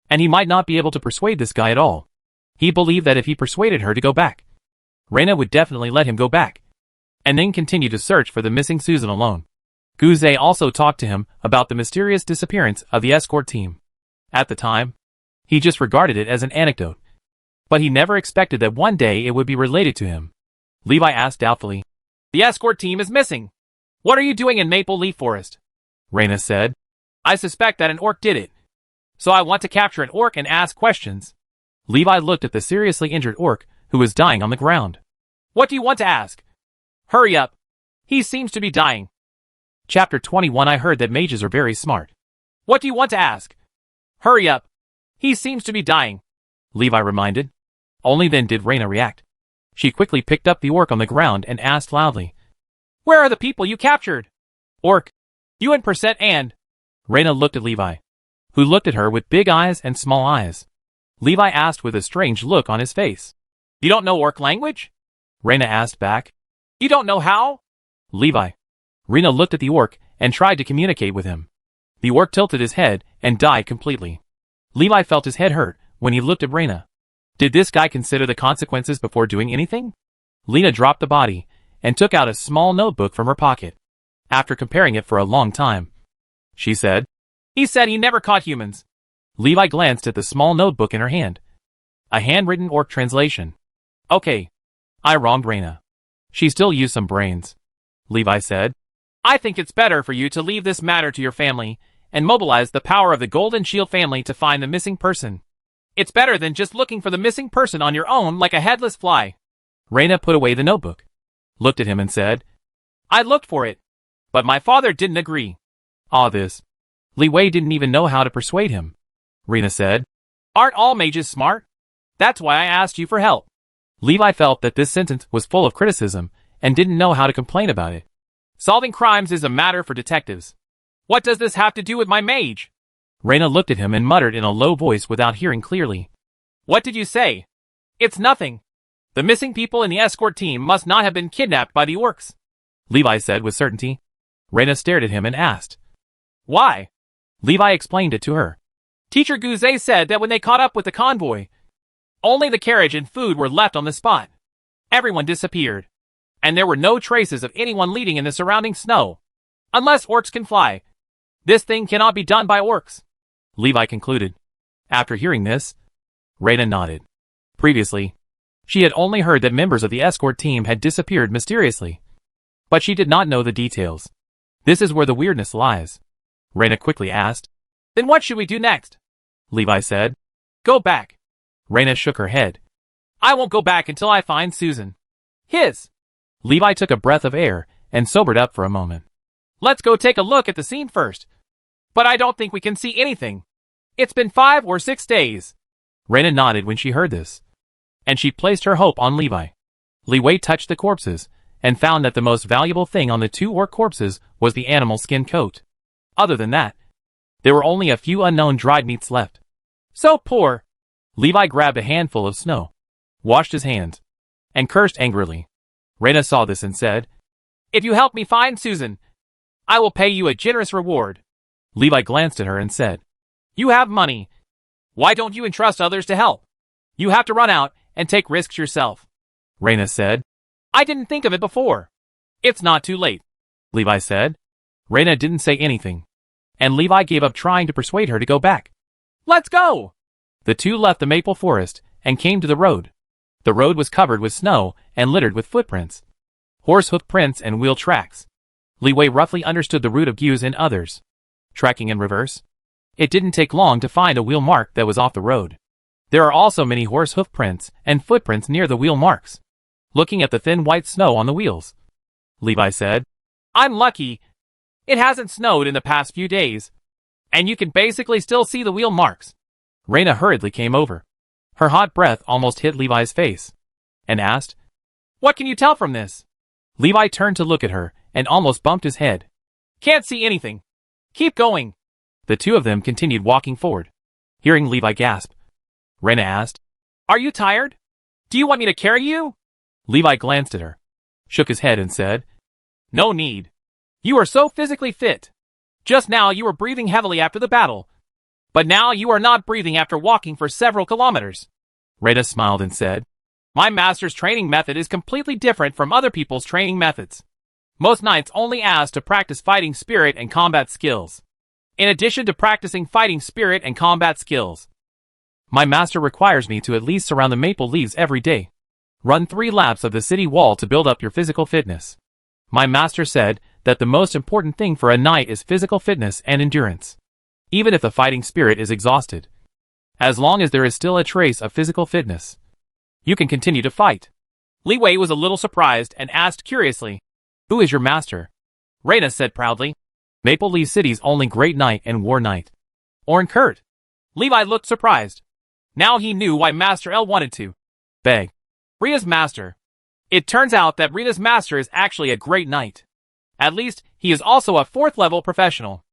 and he might not be able to persuade this guy at all. He believed that if he persuaded her to go back, Reyna would definitely let him go back, and then continue to search for the missing Susan alone. Gouze also talked to him about the mysterious disappearance of the escort team. At the time, he just regarded it as an anecdote, but he never expected that one day it would be related to him. Levi asked doubtfully, "The escort team is missing. What are you doing in Maple Leaf Forest?" Reyna said, "I suspect that an orc did it. So I want to capture an orc and ask questions." Levi looked at the seriously injured orc who was dying on the ground. "What do you want to ask? Hurry up. He seems to be dying." Chapter 21. I heard that mages are very smart. "What do you want to ask? Hurry up. He seems to be dying," Levi reminded. Only then did Reyna react. She quickly picked up the orc on the ground and asked loudly, "Where are the people you captured?" "Orc, you and Percent and..." Reyna looked at Levi, who looked at her with big eyes and small eyes. Levi asked with a strange look on his face, "You don't know orc language?" Reyna asked back. "You don't know how?" Levi. Reyna looked at the orc and tried to communicate with him. The orc tilted his head and died completely. Levi felt his head hurt when he looked at Reyna. Did this guy consider the consequences before doing anything? Lena dropped the body and took out a small notebook from her pocket. After comparing it for a long time, she said, "He said he never caught humans." Levi glanced at the small notebook in her hand. A handwritten orc translation. "Okay. I wronged Reyna. She still used some brains," Levi said. "I think it's better for you to leave this matter to your family and mobilize the power of the Golden Shield family to find the missing person. It's better than just looking for the missing person on your own like a headless fly." Reyna put away the notebook, looked at him and said, "I looked for it, but my father didn't agree." This. Li Wei didn't even know how to persuade him. Reyna said, "Aren't all mages smart? That's why I asked you for help." Levi felt that this sentence was full of criticism and didn't know how to complain about it. "Solving crimes is a matter for detectives. What does this have to do with my mage?" Reyna looked at him and muttered in a low voice without hearing clearly. "What did you say?" "It's nothing. The missing people in the escort team must not have been kidnapped by the orcs," Levi said with certainty. Reyna stared at him and asked, "Why?" Levi explained it to her. "Teacher Gouze said that when they caught up with the convoy, only the carriage and food were left on the spot. Everyone disappeared, and there were no traces of anyone leading in the surrounding snow. Unless orcs can fly, this thing cannot be done by orcs," Levi concluded. After hearing this, Reyna nodded. Previously, she had only heard that members of the escort team had disappeared mysteriously. But she did not know the details. This is where the weirdness lies. Reyna quickly asked. Then what should we do next? Levi said. Go back. Reyna shook her head. I won't go back until I find Susan. His. Levi took a breath of air and sobered up for a moment. Let's go take a look at the scene first. But I don't think we can see anything. It's been 5 or 6 days. Reyna nodded when she heard this. And she placed her hope on Levi. Levi touched the corpses and found that the most valuable thing on the 2 orc corpses was the animal skin coat. Other than that, there were only a few unknown dried meats left. So poor. Levi grabbed a handful of snow, washed his hands, and cursed angrily. Reyna saw this and said, If you help me find Susan, I will pay you a generous reward. Levi glanced at her and said, You have money. Why don't you entrust others to help? You have to run out and take risks yourself. Reyna said, I didn't think of it before. It's not too late, Levi said. Reyna didn't say anything, and Levi gave up trying to persuade her to go back. Let's go! The 2 left the maple forest and came to the road. The road was covered with snow and littered with footprints. Horse hoof prints and wheel tracks. Leeway roughly understood the route of gears and others. Tracking in reverse. It didn't take long to find a wheel mark that was off the road. There are also many horse hoof prints and footprints near the wheel marks. Looking at the thin white snow on the wheels, Levi said, I'm lucky. It hasn't snowed in the past few days, and you can basically still see the wheel marks. Reyna hurriedly came over. Her hot breath almost hit Levi's face, and asked, What can you tell from this? Levi turned to look at her and almost bumped his head. Can't see anything. Keep going. The 2 of them continued walking forward. Hearing Levi gasp, Reyna asked, Are you tired? Do you want me to carry you? Levi glanced at her, shook his head and said, No need. You are so physically fit. Just now you were breathing heavily after the battle, but now you are not breathing after walking for several kilometers. Reyna smiled and said, My master's training method is completely different from other people's training methods. Most knights only ask to practice fighting spirit and combat skills. In addition to practicing fighting spirit and combat skills, my master requires me to at least surround the maple leaves every day. Run 3 laps of the city wall to build up your physical fitness. My master said that the most important thing for a knight is physical fitness and endurance. Even if the fighting spirit is exhausted, as long as there is still a trace of physical fitness, you can continue to fight. Li Wei was a little surprised and asked curiously, Who is your master? Reyna said proudly, Maple Leaf City's only great knight and war knight. Orn Kurt. Levi looked surprised. Now he knew why Master L wanted to beg. Rita's master. It turns out that Rita's master is actually a great knight. At least, he is also a 4th level professional.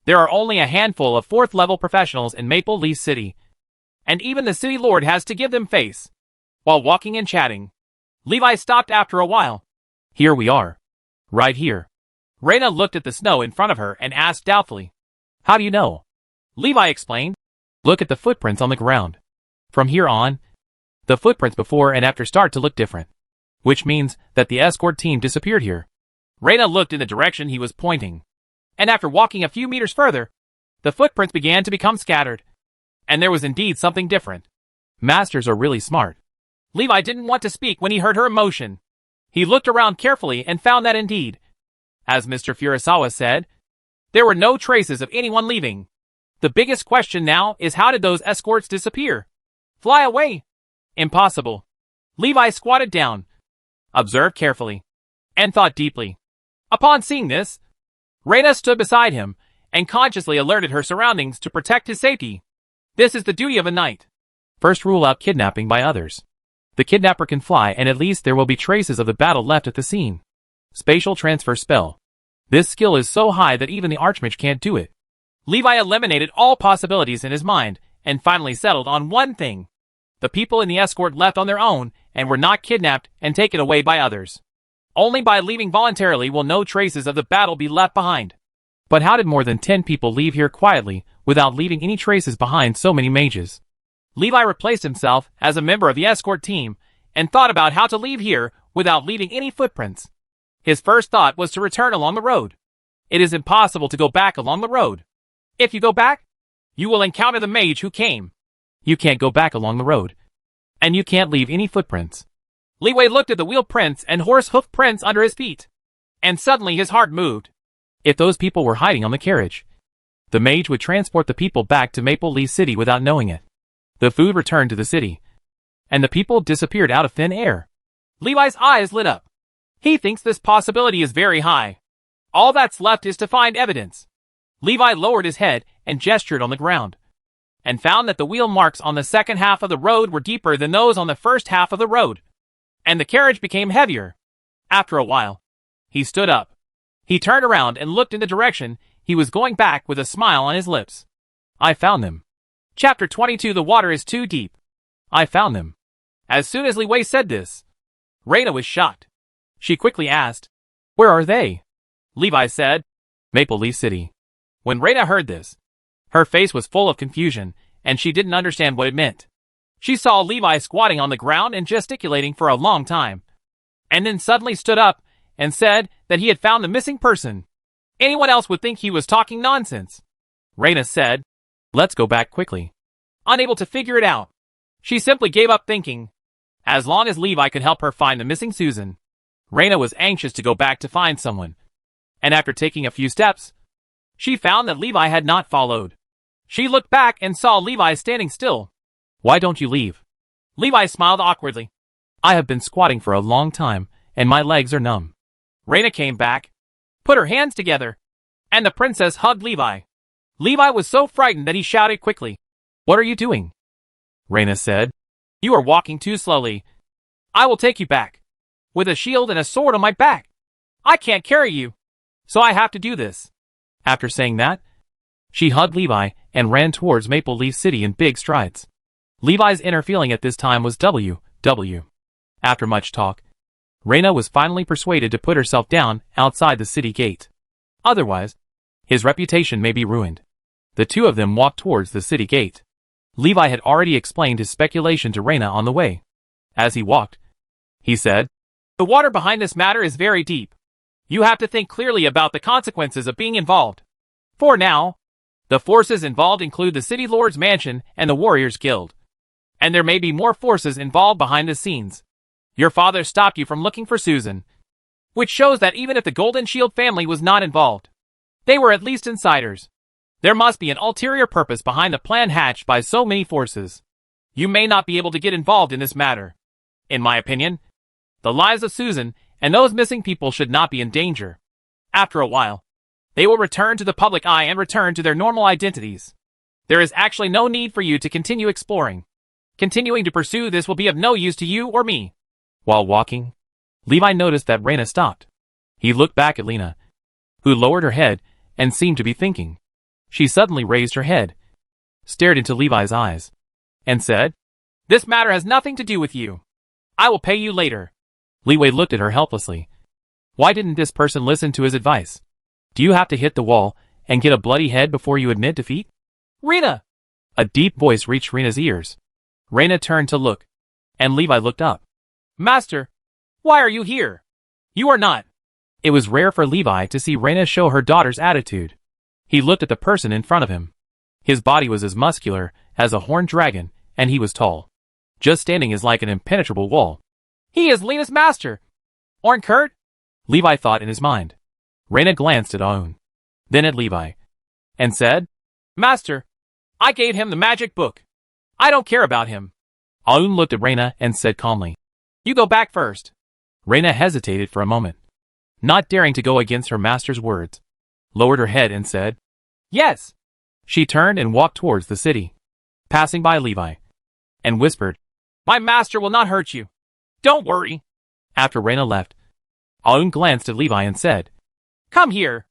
There are only a handful of 4th level professionals in Maple Leaf City, and even the city lord has to give them face. While walking and chatting, Levi stopped after a while. Here we are. Right here. Reyna looked at the snow in front of her and asked doubtfully, How do you know? Levi explained, Look at the footprints on the ground. From here on, the footprints before and after start to look different, which means that the escort team disappeared here. Reyna looked in the direction he was pointing, and after walking a few meters further, the footprints began to become scattered, and there was indeed something different. Masters are really smart. Levi didn't want to speak when he heard her emotion. He looked around carefully and found that indeed, as Mr. Furusawa said, there were no traces of anyone leaving. The biggest question now is how did those escorts disappear? Fly away? Impossible. Levi squatted down, observed carefully, and thought deeply. Upon seeing this, Reyna stood beside him and consciously alerted her surroundings to protect his safety. This is the duty of a knight. First, rule out kidnapping by others. The kidnapper can fly and at least there will be traces of the battle left at the scene. Spatial transfer spell. This skill is so high that even the Archmage can't do it. Levi eliminated all possibilities in his mind and finally settled on one thing. The people in the escort left on their own and were not kidnapped and taken away by others. Only by leaving voluntarily will no traces of the battle be left behind. But how did more than 10 people leave here quietly without leaving any traces behind so many mages? Levi replaced himself as a member of the escort team and thought about how to leave here without leaving any footprints. His first thought was to return along the road. It is impossible to go back along the road. If you go back, you will encounter the mage who came. You can't go back along the road. And you can't leave any footprints. Li Wei looked at the wheel prints and horse hoof prints under his feet. And suddenly his heart moved. If those people were hiding on the carriage, the mage would transport the people back to Maple Leaf City without knowing it. The food returned to the city, and the people disappeared out of thin air. Levi's eyes lit up. He thinks this possibility is very high. All that's left is to find evidence. Levi lowered his head and gestured on the ground, and found that the wheel marks on the second half of the road were deeper than those on the first half of the road, and the carriage became heavier. After a while, he stood up. He turned around and looked in the direction he was going back with a smile on his lips. I found them. Chapter 22. The water is too deep. I found them. As soon as Li Wei said this, Reina was shocked. She quickly asked, "Where are they?" Levi said, "Maple Leaf City." When Reina heard this, her face was full of confusion, and she didn't understand what it meant. She saw Levi squatting on the ground and gesticulating for a long time, and then suddenly stood up and said that he had found the missing person. Anyone else would think he was talking nonsense. Reina said, "Let's go back quickly." Unable to figure it out, she simply gave up thinking. As long as Levi could help her find the missing Susan, Reina was anxious to go back to find someone. And after taking a few steps, she found that Levi had not followed. She looked back and saw Levi standing still. "Why don't you leave?" Levi smiled awkwardly. "I have been squatting for a long time, and my legs are numb." Reina came back, put her hands together, and the princess hugged Levi. Levi was so frightened that he shouted quickly, "What are you doing?" Reina said, "You are walking too slowly. I will take you back. With a shield and a sword on my back, I can't carry you, so I have to do this." After saying that, she hugged Levi and ran towards Maple Leaf City in big strides. Levi's inner feeling at this time was W. After much talk, Reina was finally persuaded to put herself down outside the city gate. Otherwise, his reputation may be ruined. The two of them walked towards the city gate. Levi had already explained his speculation to Reina on the way. As he walked, he said, "The water behind this matter is very deep. You have to think clearly about the consequences of being involved. For now, the forces involved include the City Lord's Mansion and the Warriors Guild. And there may be more forces involved behind the scenes. Your father stopped you from looking for Susan, which shows that even if the Golden Shield family was not involved, they were at least insiders. There must be an ulterior purpose behind the plan hatched by so many forces. You may not be able to get involved in this matter. In my opinion, the lives of Susan and those missing people should not be in danger. After a while, they will return to the public eye and return to their normal identities. There is actually no need for you to continue exploring. Continuing to pursue this will be of no use to you or me." While walking, Levi noticed that Reina stopped. He looked back at Lena, who lowered her head and seemed to be thinking. She suddenly raised her head, stared into Levi's eyes, and said, "This matter has nothing to do with you. I will pay you later." Li Wei looked at her helplessly. Why didn't this person listen to his advice? Do you have to hit the wall and get a bloody head before you admit defeat? "Reina!" A deep voice reached Reina's ears. Reina turned to look, and Levi looked up. "Master, why are you here? You are not." It was rare for Levi to see Reina show her daughter's attitude. He looked at the person in front of him. His body was as muscular as a horned dragon, and he was tall. Just standing is like an impenetrable wall. "He is Lena's master. Orn Kurt?" Levi thought in his mind. Reina glanced at Aun, then at Levi, and said, "Master, I gave him the magic book. I don't care about him." Aun looked at Reina and said calmly, "You go back first." Reina hesitated for a moment, not daring to go against her master's words, lowered her head and said, "Yes." She turned and walked towards the city, passing by Levi, and whispered, "My master will not hurt you. Don't worry." After Reina left, Aun glanced at Levi and said, "Come here."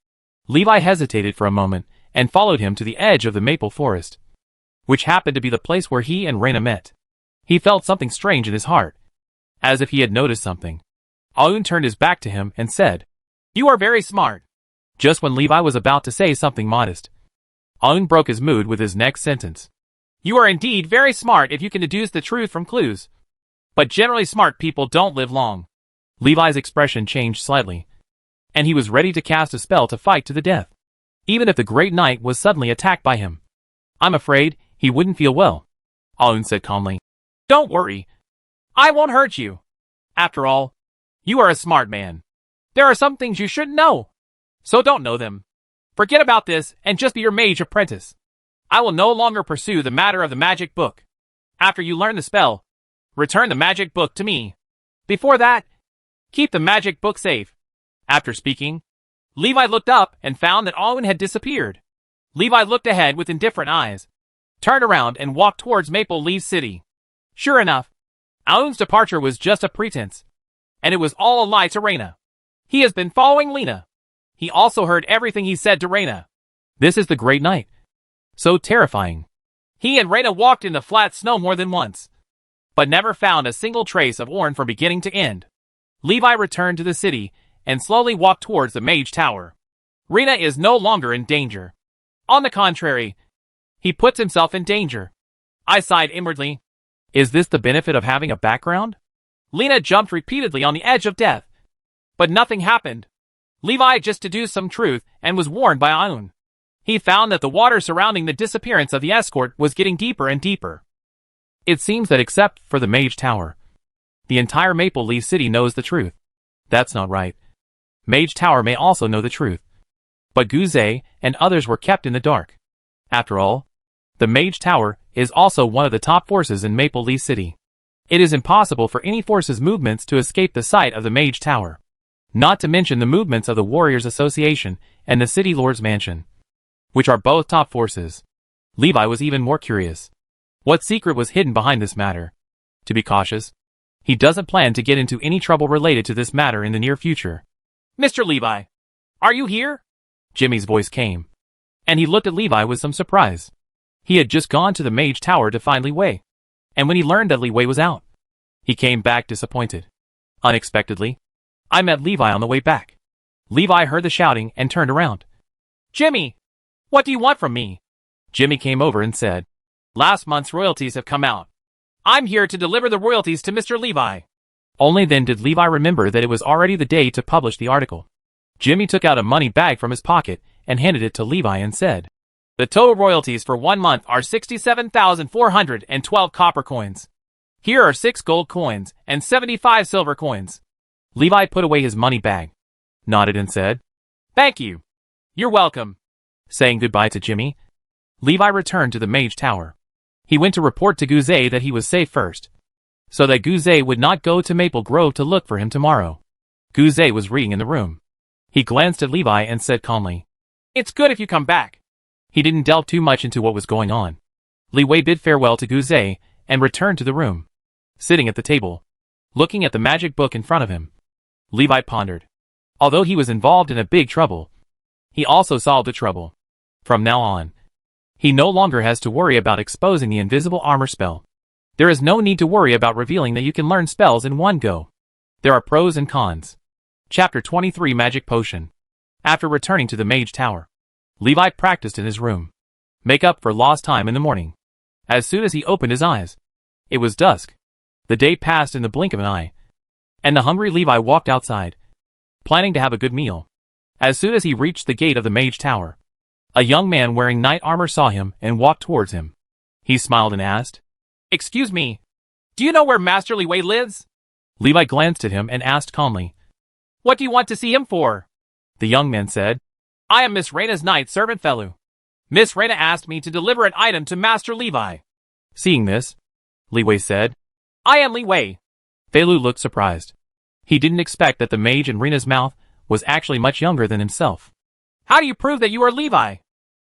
Levi hesitated for a moment and followed him to the edge of the maple forest, which happened to be the place where he and Reina met. He felt something strange in his heart, as if he had noticed something. Aun turned his back to him and said, "You are very smart." Just when Levi was about to say something modest, Aun broke his mood with his next sentence. "You are indeed very smart if you can deduce the truth from clues. But generally smart people don't live long." Levi's expression changed slightly, and he was ready to cast a spell to fight to the death, even if the great knight was suddenly attacked by him. "I'm afraid he wouldn't feel well," Aun said calmly. "Don't worry. I won't hurt you. After all, you are a smart man. There are some things you shouldn't know. So don't know them. Forget about this and just be your mage apprentice. I will no longer pursue the matter of the magic book. After you learn the spell, return the magic book to me. Before that, keep the magic book safe. After speaking, Levi looked up and found that Alwyn had disappeared. Levi looked ahead with indifferent eyes, turned around and walked towards Maple Leaf City. Sure enough, Alwyn's departure was just a pretense, and it was all a lie to Raina. He has been following Lena. He also heard everything he said to Raina. This is the great night. So terrifying. He and Raina walked in the flat snow more than once, but never found a single trace of Orn from beginning to end. Levi returned to the city and slowly walked towards the Mage Tower. Raina is no longer in danger. On the contrary, he puts himself in danger. I sighed inwardly. Is this the benefit of having a background? Lena jumped repeatedly on the edge of death, but nothing happened. Levi just deduced some truth and was warned by Aun. He found that the water surrounding the disappearance of the escort was getting deeper and deeper. It seems that except for the Mage Tower, the entire Maple Leaf City knows the truth. That's not right. Mage Tower may also know the truth, but Guzay and others were kept in the dark. After all, the Mage Tower is also one of the top forces in Maple Leaf City. It is impossible for any force's movements to escape the sight of the Mage Tower, not to mention the movements of the Warriors Association and the City Lord's Mansion, which are both top forces. Levi was even more curious. What secret was hidden behind this matter? To be cautious, he doesn't plan to get into any trouble related to this matter in the near future. Mr. Levi, are you here? Jimmy's voice came, and he looked at Levi with some surprise. He had just gone to the Mage Tower to find Li Wei, and when he learned that Li Wei was out, he came back disappointed. Unexpectedly, I met Levi on the way back. Levi heard the shouting and turned around. Jimmy, what do you want from me? Jimmy came over and said, last month's royalties have come out. I'm here to deliver the royalties to Mr. Levi. Only then did Levi remember that it was already the day to publish the article. Jimmy took out a money bag from his pocket and handed it to Levi and said, the total royalties for 1 month are 67,412 copper coins. Here are 6 gold coins and 75 silver coins. Levi put away his money bag, nodded and said, thank you. You're welcome. Saying goodbye to Jimmy, Levi returned to the Mage Tower. He went to report to Guzay that he was safe first, so that Guzay would not go to Maple Grove to look for him tomorrow. Guzay was reading in the room. He glanced at Levi and said calmly, it's good if you come back. He didn't delve too much into what was going on. Li Wei bid farewell to Guzay and returned to the room. Sitting at the table, looking at the magic book in front of him, Levi pondered. Although he was involved in a big trouble, he also solved the trouble. From now on, he no longer has to worry about exposing the invisible armor spell. There is no need to worry about revealing that you can learn spells in one go. There are pros and cons. Chapter 23 Magic Potion. After returning to the Mage Tower, Levi practiced in his room. Make up for lost time in the morning. As soon as he opened his eyes, it was dusk. The day passed in the blink of an eye, and the hungry Levi walked outside, planning to have a good meal. As soon as he reached the gate of the Mage Tower, a young man wearing knight armor saw him and walked towards him. He smiled and asked, excuse me, do you know where Master Li Wei lives? Levi glanced at him and asked calmly, what do you want to see him for? The young man said, I am Miss Raina's knight servant fellow. Miss Raina asked me to deliver an item to Master Levi. Seeing this, Li Wei said, I am Li Wei. Felu looked surprised. He didn't expect that the mage in Raina's mouth was actually much younger than himself. How do you prove that you are Levi?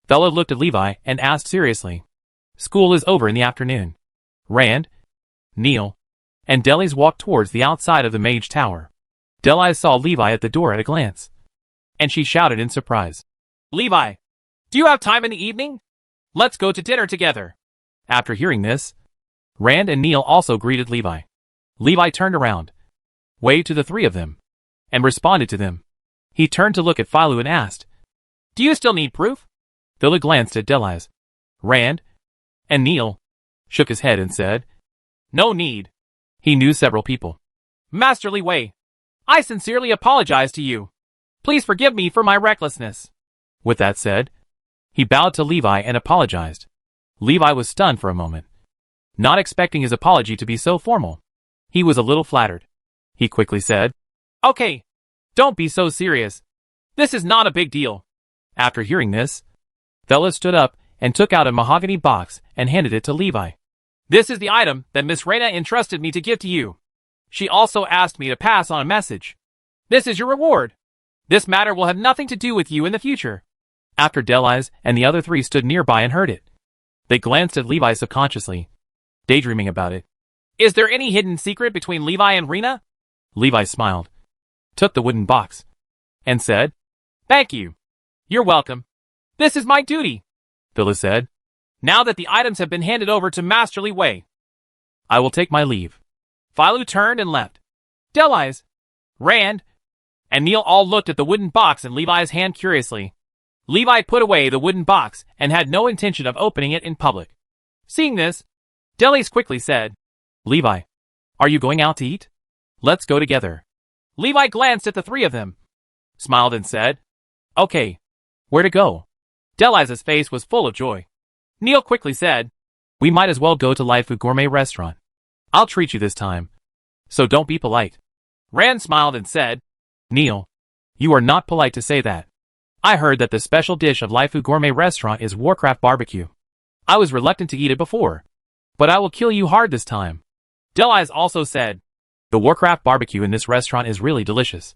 Felu looked at Levi and asked seriously. School is over in the afternoon. Rand, Neil, and Delis walked towards the outside of the Mage Tower. Delis saw Levi at the door at a glance, and she shouted in surprise. Levi, do you have time in the evening? Let's go to dinner together. After hearing this, Rand and Neil also greeted Levi. Levi turned around, waved to the three of them, and responded to them. He turned to look at Filu and asked, do you still need proof? Phila glanced at Delis, Rand, and Neil, shook his head and said, no need. He knew several people. Master Li Wei, I sincerely apologize to you. Please forgive me for my recklessness. With that said, he bowed to Levi and apologized. Levi was stunned for a moment, not expecting his apology to be so formal. He was a little flattered. He quickly said, okay, Don't be so serious. This is not a big deal. After hearing this, Thella stood up and took out a mahogany box and handed it to Levi. This is the item that Miss Reyna entrusted me to give to you. She also asked me to pass on a message. This is your reward. This matter will have nothing to do with you in the future. After Delise and the other three stood nearby and heard it, they glanced at Levi subconsciously, daydreaming about it. Is there any hidden secret between Levi and Rena? Levi smiled, took the wooden box, and said, Thank you. You're welcome. This is my duty, Phyllis said. Now that the items have been handed over to Masterly Wei, I will take my leave. Philu turned and left. Delise, Rand, and Neil all looked at the wooden box in Levi's hand curiously. Levi put away the wooden box and had no intention of opening it in public. Seeing this, Delise quickly said, Levi, are you going out to eat? Let's go together. Levi glanced at the three of them, smiled and said, Okay, where to go? Delise's face was full of joy. Neil quickly said, We might as well go to Laifu Gourmet Restaurant. I'll treat you this time, so don't be polite. Rand smiled and said, Neil, you are not polite to say that. I heard that the special dish of Laifu Gourmet Restaurant is Warcraft barbecue. I was reluctant to eat it before, but I will kill you hard this time. Delise also said, The Warcraft barbecue in this restaurant is really delicious.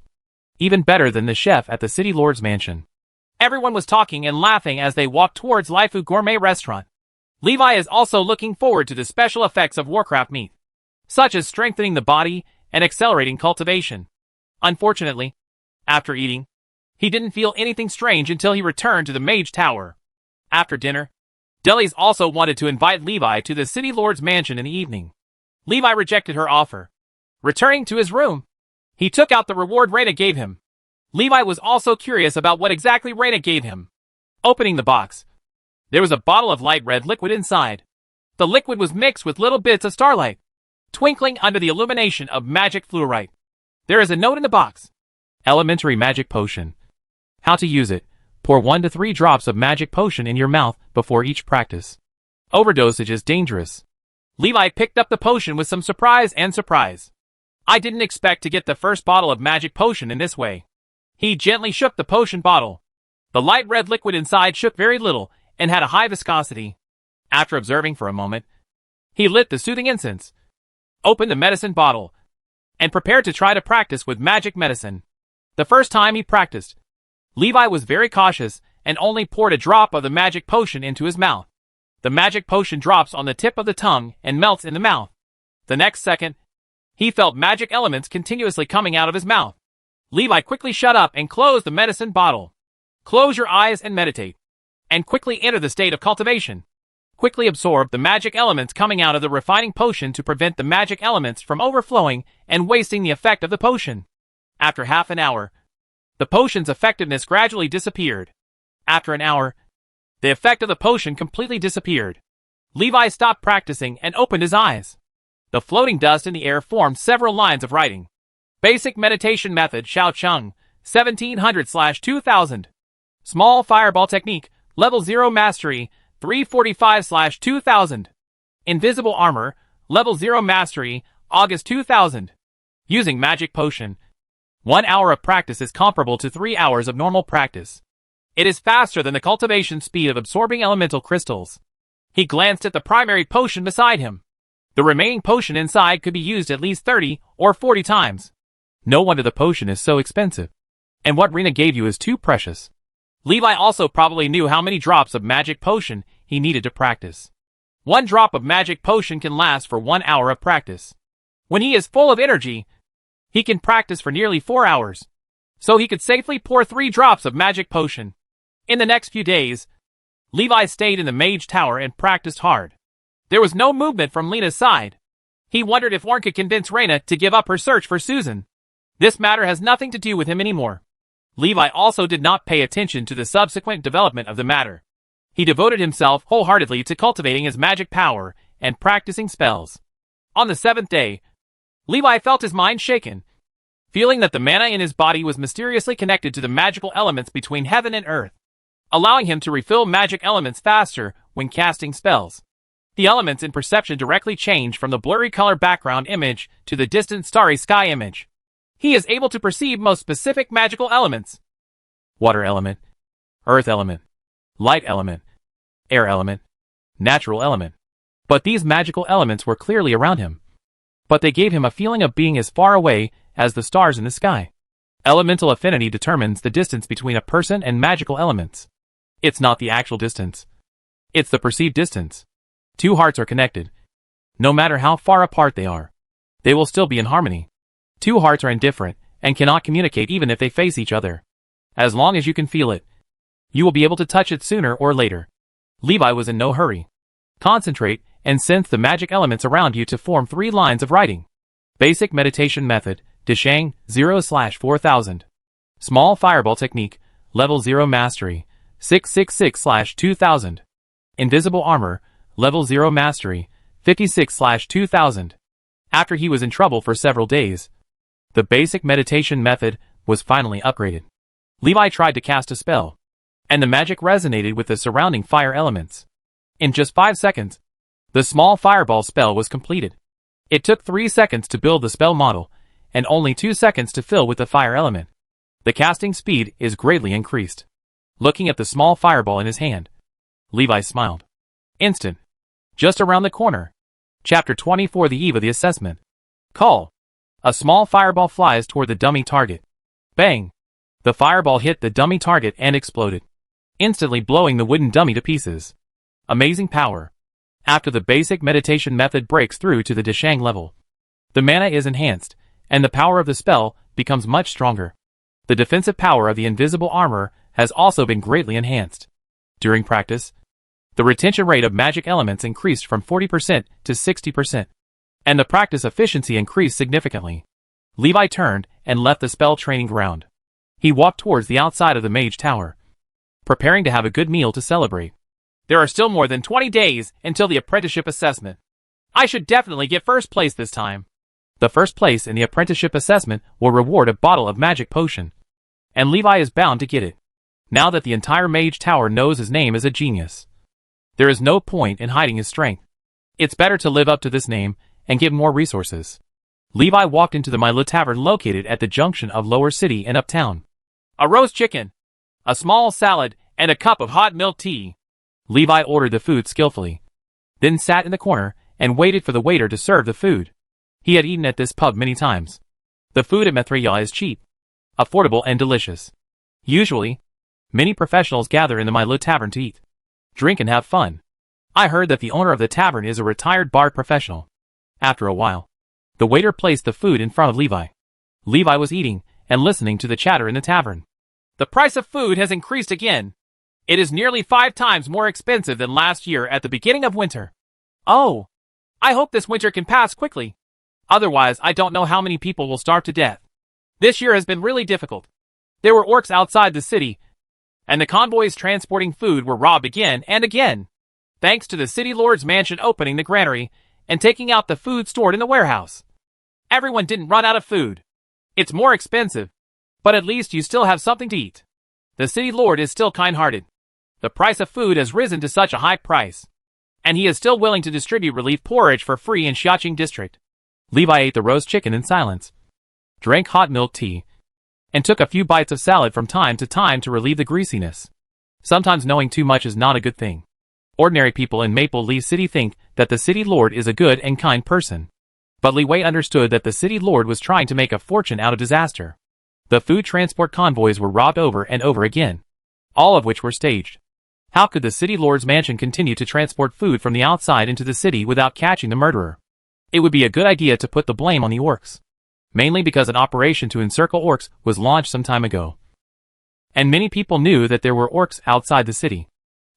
Even better than the chef at the City Lord's mansion. Everyone was talking and laughing as they walked towards Laifu Gourmet Restaurant. Levi is also looking forward to the special effects of Warcraft meat, such as strengthening the body and accelerating cultivation. Unfortunately, after eating, he didn't feel anything strange until he returned to the Mage Tower. After dinner, Delise also wanted to invite Levi to the City Lord's mansion in the evening. Levi rejected her offer. Returning to his room, he took out the reward Reyna gave him. Levi was also curious about what exactly Reyna gave him. Opening the box, there was a bottle of light red liquid inside. The liquid was mixed with little bits of starlight, twinkling under the illumination of magic fluorite. There is a note in the box. Elementary magic potion. How to use it. Pour 1 to 3 drops of magic potion in your mouth before each practice. Overdosage is dangerous. Levi picked up the potion with some surprise. I didn't expect to get the first bottle of magic potion in this way. He gently shook the potion bottle. The light red liquid inside shook very little and had a high viscosity. After observing for a moment, he lit the soothing incense, opened the medicine bottle, and prepared to try to practice with magic medicine. The first time he practiced, Levi was very cautious and only poured a drop of the magic potion into his mouth. The magic potion drops on the tip of the tongue and melts in the mouth. The next second, he felt magic elements continuously coming out of his mouth. Levi quickly shut up and closed the medicine bottle. Close your eyes and meditate, and quickly enter the state of cultivation. Quickly absorb the magic elements coming out of the refining potion to prevent the magic elements from overflowing and wasting the effect of the potion. After half an hour, the potion's effectiveness gradually disappeared. After an hour, the effect of the potion completely disappeared. Levi stopped practicing and opened his eyes. The floating dust in the air formed several lines of writing. Basic meditation method Shao Chung, 1700/2000. Small fireball technique, level 0 mastery, 345/2000. Invisible armor, level 0 mastery, August 2000. Using magic potion. 1 hour of practice is comparable to 3 hours of normal practice. It is faster than the cultivation speed of absorbing elemental crystals. He glanced at the primary potion beside him. The remaining potion inside could be used at least 30 or 40 times. No wonder the potion is so expensive. And what Rena gave you is too precious. Levi also probably knew how many drops of magic potion he needed to practice. 1 drop of magic potion can last for 1 hour of practice. When he is full of energy, he can practice for nearly 4 hours. So he could safely pour 3 drops of magic potion. In the next few days, Levi stayed in the Mage Tower and practiced hard. There was no movement from Lena's side. He wondered if Orn could convince Reyna to give up her search for Susan. This matter has nothing to do with him anymore. Levi also did not pay attention to the subsequent development of the matter. He devoted himself wholeheartedly to cultivating his magic power and practicing spells. On the 7th day, Levi felt his mind shaken, feeling that the mana in his body was mysteriously connected to the magical elements between heaven and earth, allowing him to refill magic elements faster when casting spells. The elements in perception directly changed from the blurry color background image to the distant starry sky image. He is able to perceive most specific magical elements. Water element, earth element, light element, air element, natural element. But these magical elements were clearly around him. But they gave him a feeling of being as far away as the stars in the sky. Elemental affinity determines the distance between a person and magical elements. It's not the actual distance. It's the perceived distance. Two hearts are connected. No matter how far apart they are, they will still be in harmony. Two hearts are indifferent and cannot communicate even if they face each other. As long as you can feel it, you will be able to touch it sooner or later. Levi was in no hurry. Concentrate and sense the magic elements around you to form 3 lines of writing. Basic meditation method, Deshang, 0/4000. Small fireball technique, level 0 mastery, 666/2000. Invisible armor, level 0 mastery, 56/2000. After he was in trouble for several days, the basic meditation method was finally upgraded. Levi tried to cast a spell, and the magic resonated with the surrounding fire elements. In just 5 seconds, the small fireball spell was completed. It took 3 seconds to build the spell model, and only 2 seconds to fill with the fire element. The casting speed is greatly increased. Looking at the small fireball in his hand, Levi smiled. Instant. Just around the corner. Chapter 24, the eve of the assessment. Call. A small fireball flies toward the dummy target. Bang. The fireball hit the dummy target and exploded, instantly blowing the wooden dummy to pieces. Amazing power. After the basic meditation method breaks through to the Deshang level, the mana is enhanced, and the power of the spell becomes much stronger. The defensive power of the invisible armor has also been greatly enhanced. During practice, the retention rate of magic elements increased from 40% to 60%, and the practice efficiency increased significantly. Levi turned and left the spell training ground. He walked towards the outside of the Mage Tower, preparing to have a good meal to celebrate. There are still more than 20 days until the apprenticeship assessment. I should definitely get first place this time. The first place in the apprenticeship assessment will reward a bottle of magic potion, and Levi is bound to get it. Now that the entire Mage Tower knows his name is a genius, there is no point in hiding his strength. It's better to live up to this name and give more resources. Levi walked into the Milo Tavern located at the junction of Lower City and Uptown. A roast chicken, a small salad, and a cup of hot milk tea. Levi ordered the food skillfully, then sat in the corner and waited for the waiter to serve the food. He had eaten at this pub many times. The food at Mithriya is cheap, affordable, and delicious. Usually, many professionals gather in the Milo Tavern to eat, drink, and have fun. I heard that the owner of the tavern is a retired bard professional. After a while, the waiter placed the food in front of Levi. Levi was eating and listening to the chatter in the tavern. The price of food has increased again. It is nearly 5 times more expensive than last year at the beginning of winter. Oh, I hope this winter can pass quickly. Otherwise, I don't know how many people will starve to death. This year has been really difficult. There were orcs outside the city, and the convoys transporting food were robbed again and again. Thanks to the city lord's mansion opening the granary and taking out the food stored in the warehouse, everyone didn't run out of food. It's more expensive, but at least you still have something to eat. The city lord is still kind-hearted. The price of food has risen to such a high price, and he is still willing to distribute relief porridge for free in Xiaoqing district. Levi ate the roast chicken in silence, drank hot milk tea, and took a few bites of salad from time to time to relieve the greasiness. Sometimes knowing too much is not a good thing. Ordinary people in Maple Leaf City think that the city lord is a good and kind person. But Li Wei understood that the city lord was trying to make a fortune out of disaster. The food transport convoys were robbed over and over again, all of which were staged. How could the city lord's mansion continue to transport food from the outside into the city without catching the murderer? It would be a good idea to put the blame on the orcs, mainly because an operation to encircle orcs was launched some time ago, and many people knew that there were orcs outside the city.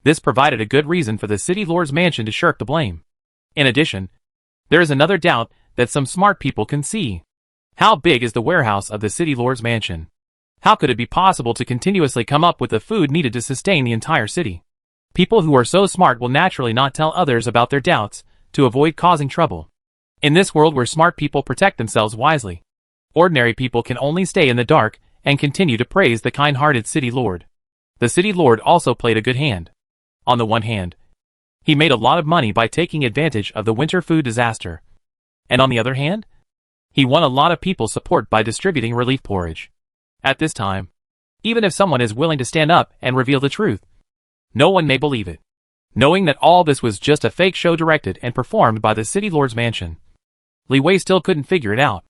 This provided a good reason for the city lord's mansion to shirk the blame. In addition, there is another doubt that some smart people can see. How big is the warehouse of the city lord's mansion? How could it be possible to continuously come up with the food needed to sustain the entire city? People who are so smart will naturally not tell others about their doubts to avoid causing trouble. In this world where smart people protect themselves wisely, ordinary people can only stay in the dark and continue to praise the kind-hearted city lord. The city lord also played a good hand. On the one hand, he made a lot of money by taking advantage of the winter food disaster. And on the other hand, He won a lot of people's support by distributing relief porridge. At this time, even if someone is willing to stand up and reveal the truth, no one may believe it. Knowing that all this was just a fake show directed and performed by the City Lord's mansion, Li Wei still couldn't figure it out.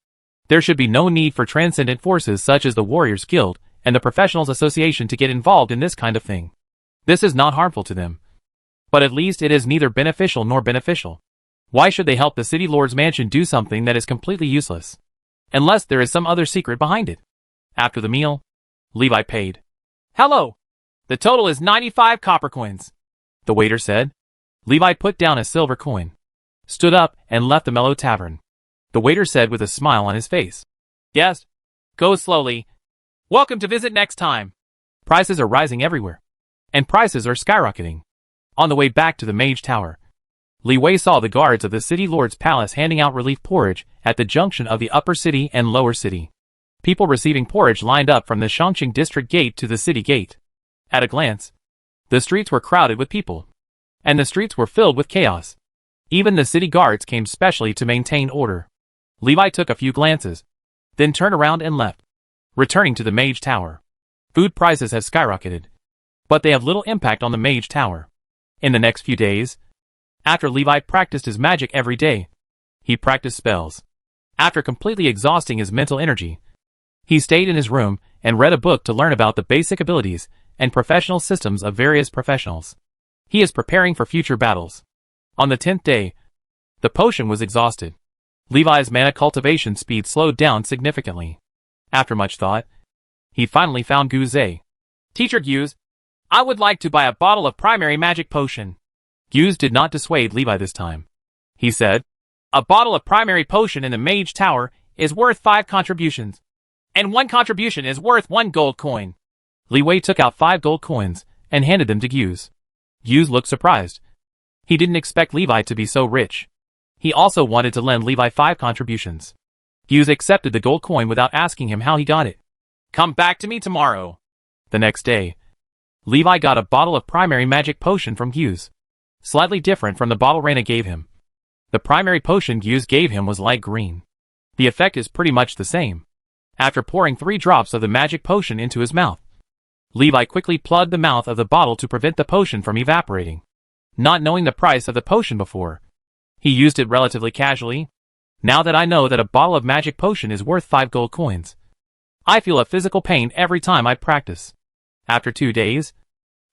There should be no need for transcendent forces such as the Warriors Guild and the Professionals Association to get involved in this kind of thing. This is not harmful to them. But at least it is neither beneficial nor beneficial. Why should they help the City Lord's mansion do something that is completely useless? Unless there is some other secret behind it. After the meal, Levi paid. "Hello! The total is 95 copper coins," the waiter said. Levi put down a silver coin, stood up, and left the mellow tavern. The waiter said with a smile on his face, "Yes, go slowly. Welcome to visit next time." Prices are rising everywhere. And prices are skyrocketing. On the way back to the Mage Tower, Li Wei saw the guards of the City Lord's palace handing out relief porridge at the junction of the upper city and lower city. People receiving porridge lined up from the Shangqing district gate to the city gate. At a glance, the streets were crowded with people, and the streets were filled with chaos. Even the city guards came specially to maintain order. Levi took a few glances, then turned around and left, returning to the Mage Tower. Food prices have skyrocketed, but they have little impact on the Mage Tower. In the next few days, after Levi practiced his magic every day, he practiced spells. After completely exhausting his mental energy, he stayed in his room and read a book to learn about the basic abilities and professional systems of various professionals. He is preparing for future battles. On the 10th day, the potion was exhausted. Levi's mana cultivation speed slowed down significantly. After much thought, he finally found Guze. "Teacher Guze, I would like to buy a bottle of primary magic potion." Guze did not dissuade Levi this time. He said, "A bottle of primary potion in the Mage Tower is worth 5 contributions, and 1 contribution is worth 1 gold coin." Li Wei took out 5 gold coins and handed them to Guze. Guze looked surprised. He didn't expect Levi to be so rich. He also wanted to lend Levi 5 contributions. Guze accepted the gold coin without asking him how he got it. "Come back to me tomorrow." The next day, Levi got a bottle of primary magic potion from Guze, slightly different from the bottle Reina gave him. The primary potion Guze gave him was light green. The effect is pretty much the same. After pouring 3 drops of the magic potion into his mouth, Levi quickly plugged the mouth of the bottle to prevent the potion from evaporating. Not knowing the price of the potion before, he used it relatively casually. "Now that I know that a bottle of magic potion is worth 5 gold coins, I feel a physical pain every time I practice." After 2 days,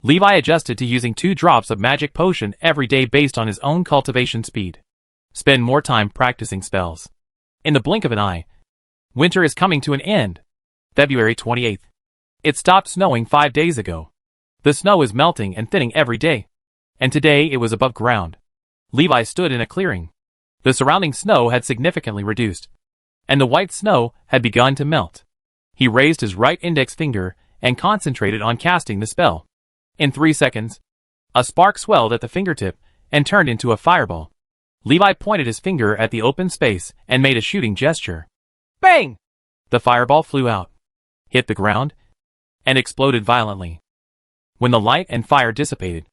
Levi adjusted to using 2 drops of magic potion every day based on his own cultivation speed. Spend more time practicing spells. In the blink of an eye, winter is coming to an end. February 28th. It stopped snowing 5 days ago. The snow is melting and thinning every day, and today it was above ground. Levi stood in a clearing. The surrounding snow had significantly reduced, and the white snow had begun to melt. He raised his right index finger and concentrated on casting the spell. In 3 seconds, a spark swelled at the fingertip and turned into a fireball. Levi pointed his finger at the open space and made a shooting gesture. Bang! The fireball flew out, hit the ground, and exploded violently. When the light and fire dissipated,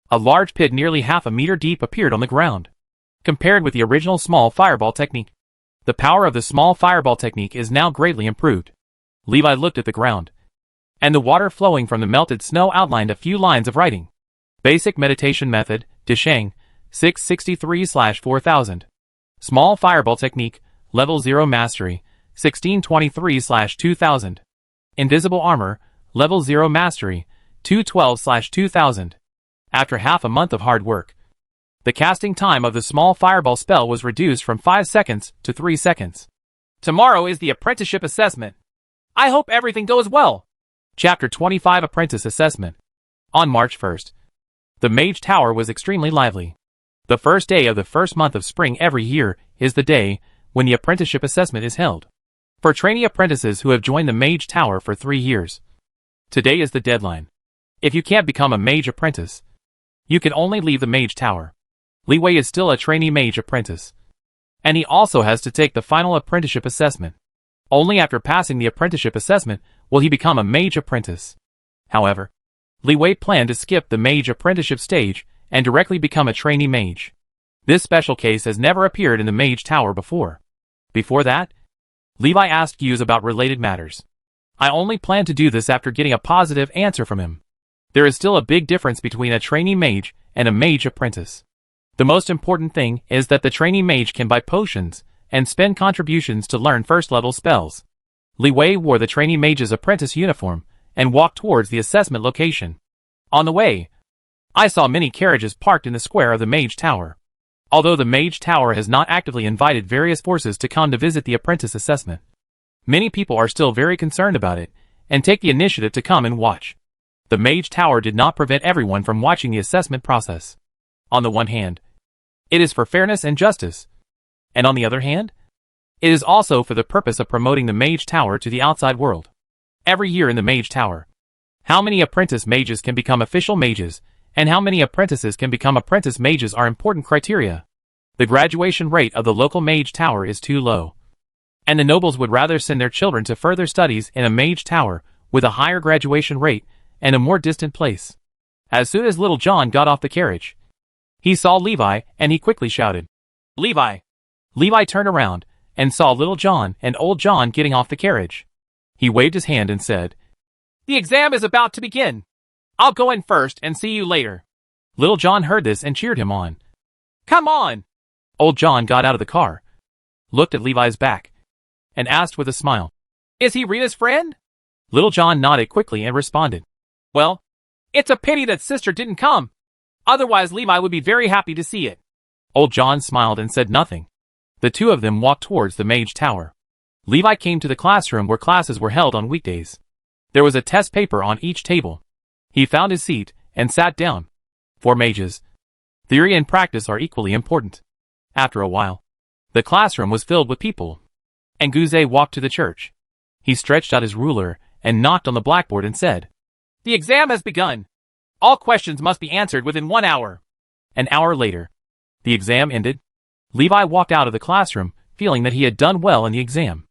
a large pit nearly half a meter deep appeared on the ground. Compared with the original small fireball technique, the power of the small fireball technique is now greatly improved. Levi looked at the ground, and the water flowing from the melted snow outlined a few lines of writing. Basic meditation method, Dishang, 663/4000. Small fireball technique, level 0 mastery, 1623/2000. Invisible armor, level 0 mastery, 212/2000. After half a month of hard work, the casting time of the small fireball spell was reduced from 5 seconds to 3 seconds. Tomorrow is the apprenticeship assessment. I hope everything goes well. Chapter 25 Apprentice Assessment. On March 1st, the Mage Tower was extremely lively. The first day of the first month of spring every year is the day when the apprenticeship assessment is held. For trainee apprentices who have joined the Mage Tower for 3 years, today is the deadline. If you can't become a mage apprentice, you can only leave the Mage Tower. Li Wei is still a trainee mage apprentice, and he also has to take the final apprenticeship assessment. Only after passing the apprenticeship assessment will he become a mage apprentice. However, Li Wei planned to skip the mage apprenticeship stage and directly become a trainee mage. This special case has never appeared in the Mage Tower before. Before that, Levi asked Hughes about related matters. I only plan to do this after getting a positive answer from him. There is still a big difference between a trainee mage and a mage apprentice. The most important thing is that the trainee mage can buy potions and spend contributions to learn first-level spells. Li Wei wore the trainee mage's apprentice uniform and walked towards the assessment location. On the way, I saw many carriages parked in the square of the Mage Tower. Although the Mage Tower has not actively invited various forces to come to visit the apprentice assessment, many people are still very concerned about it and take the initiative to come and watch. The Mage Tower did not prevent everyone from watching the assessment process. On the one hand, it is for fairness and justice, and on the other hand, it is also for the purpose of promoting the Mage Tower to the outside world. Every year in the Mage Tower, how many apprentice mages can become official mages, and how many apprentices can become apprentice mages are important criteria. The graduation rate of the local Mage Tower is too low, and the nobles would rather send their children to further studies in a Mage Tower with a higher graduation rate and a more distant place. As soon as Little John got off the carriage, he saw Levi and he quickly shouted, "Levi!" Levi turned around and saw Little John and Old John getting off the carriage. He waved his hand and said, "The exam is about to begin. I'll go in first and see you later." Little John heard this and cheered him on. "Come on!" Old John got out of the car, looked at Levi's back, and asked with a smile, "Is he Rita's friend?" Little John nodded quickly and responded, "Well, it's a pity that sister didn't come. Otherwise Levi would be very happy to see it." Old John smiled and said nothing. The two of them walked towards the Mage Tower. Levi came to the classroom where classes were held on weekdays. There was a test paper on each table. He found his seat and sat down. For mages, theory and practice are equally important. After a while, the classroom was filled with people, and Guze walked to the church. He stretched out his ruler and knocked on the blackboard and said, "The exam has begun. All questions must be answered within 1 hour." An hour later, the exam ended. Levi walked out of the classroom feeling that he had done well in the exam.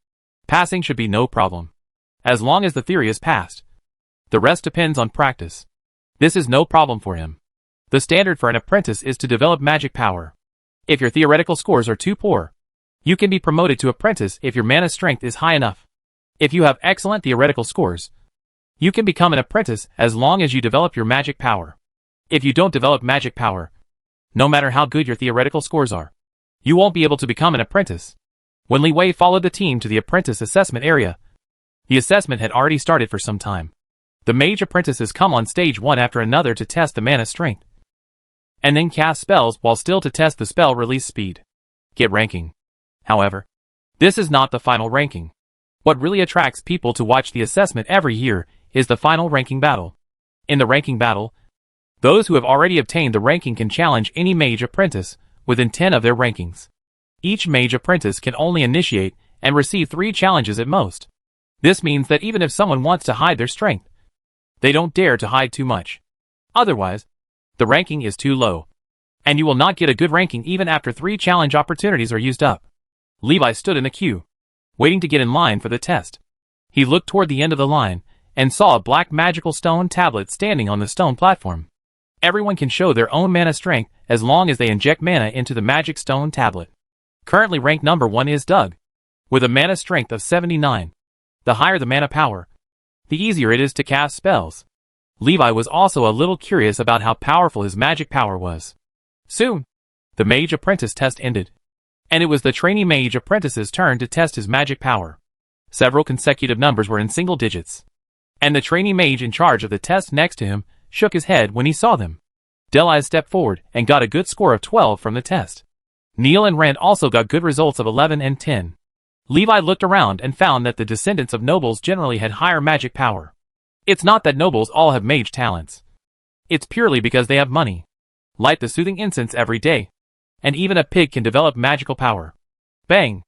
Passing should be no problem, as long as the theory is passed. The rest depends on practice. This is no problem for him. The standard for an apprentice is to develop magic power. If your theoretical scores are too poor, you can be promoted to apprentice if your mana strength is high enough. If you have excellent theoretical scores, you can become an apprentice as long as you develop your magic power. If you don't develop magic power, no matter how good your theoretical scores are, you won't be able to become an apprentice. When Li Wei followed the team to the apprentice assessment area, the assessment had already started for some time. The mage apprentices come on stage one after another to test the mana strength, and then cast spells while still to test the spell release speed. Get ranking. However, this is not the final ranking. What really attracts people to watch the assessment every year is the final ranking battle. In the ranking battle, those who have already obtained the ranking can challenge any mage apprentice within 10 of their rankings. Each mage apprentice can only initiate and receive 3 challenges at most. This means that even if someone wants to hide their strength, they don't dare to hide too much. Otherwise, the ranking is too low, and you will not get a good ranking even after 3 challenge opportunities are used up. Levi stood in the queue, waiting to get in line for the test. He looked toward the end of the line and saw a black magical stone tablet standing on the stone platform. Everyone can show their own mana strength as long as they inject mana into the magic stone tablet. Currently rank number 1 is Doug, with a mana strength of 79. The higher the mana power, the easier it is to cast spells. Levi was also a little curious about how powerful his magic power was. Soon, the mage apprentice test ended, and it was the trainee mage apprentice's turn to test his magic power. Several consecutive numbers were in single digits, and the trainee mage in charge of the test next to him shook his head when he saw them. Delise stepped forward and got a good score of 12 from the test. Neil and Rand also got good results of 11 and 10. Levi looked around and found that the descendants of nobles generally had higher magic power. It's not that nobles all have mage talents. It's purely because they have money. Light the soothing incense every day, and even a pig can develop magical power. Bang!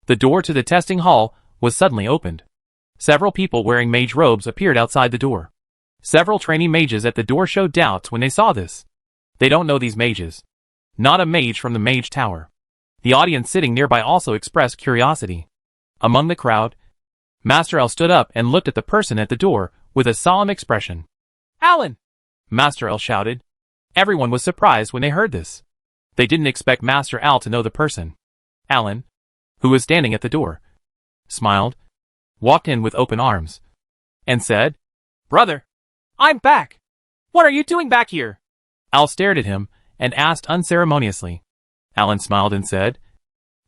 The door to the testing hall was suddenly opened. Several people wearing mage robes appeared outside the door. Several trainee mages at the door showed doubts when they saw this. They don't know these mages. Not a mage from the Mage Tower. The audience sitting nearby also expressed curiosity. Among the crowd, Master L stood up and looked at the person at the door with a solemn expression. "Alan!" Master L shouted. Everyone was surprised when they heard this. They didn't expect Master Al to know the person. Alan, who was standing at the door, smiled, walked in with open arms, and said, "Brother, I'm back. What are you doing back here?" Al stared at him and asked unceremoniously. Alan smiled and said,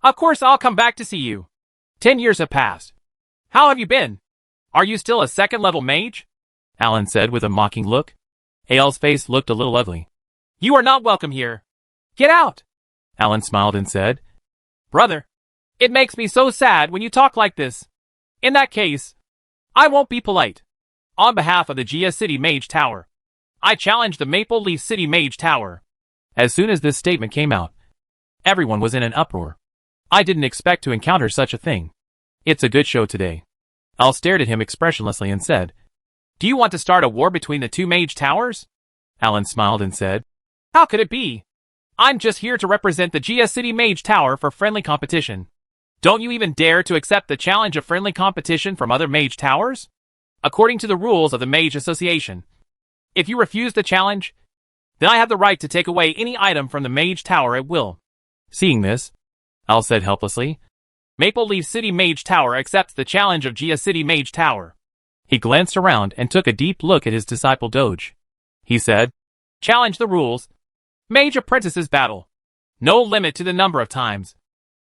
"Of course I'll come back to see you. 10 years have passed. How have you been? Are you still a second-level mage?" Alan said with a mocking look. Al's face looked a little ugly. "You are not welcome here. Get out!" Alan smiled and said, "Brother, it makes me so sad when you talk like this. In that case, I won't be polite. On behalf of the Gia City Mage Tower, I challenge the Maple Leaf City Mage Tower." As soon as this statement came out, everyone was in an uproar. I didn't expect to encounter such a thing. It's a good show today. Al stared at him expressionlessly and said, "Do you want to start a war between the two mage towers?" Alan smiled and said, "How could it be? I'm just here to represent the Gia City Mage Tower for friendly competition. Don't you even dare to accept the challenge of friendly competition from other mage towers? According to the rules of the Mage Association, if you refuse the challenge, then I have the right to take away any item from the Mage Tower at will." Seeing this, Al said helplessly, "Maple Leaf City Mage Tower accepts the challenge of Gia City Mage Tower." He glanced around and took a deep look at his disciple Doge. He said, "Challenge the rules. Mage apprentices battle. No limit to the number of times.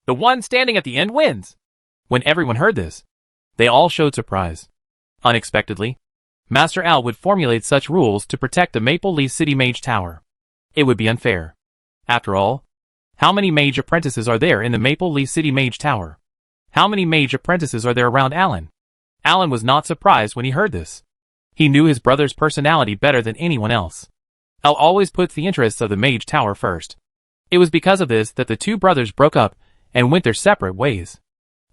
The one standing at the end wins." When everyone heard this, they all showed surprise. Unexpectedly, Master Al would formulate such rules to protect the Maple Leaf City Mage Tower. It would be unfair. After all, how many mage apprentices are there in the Maple Leaf City Mage Tower? How many mage apprentices are there around Alan? Alan was not surprised when he heard this. He knew his brother's personality better than anyone else. Al always puts the interests of the Mage Tower first. It was because of this that the two brothers broke up and went their separate ways.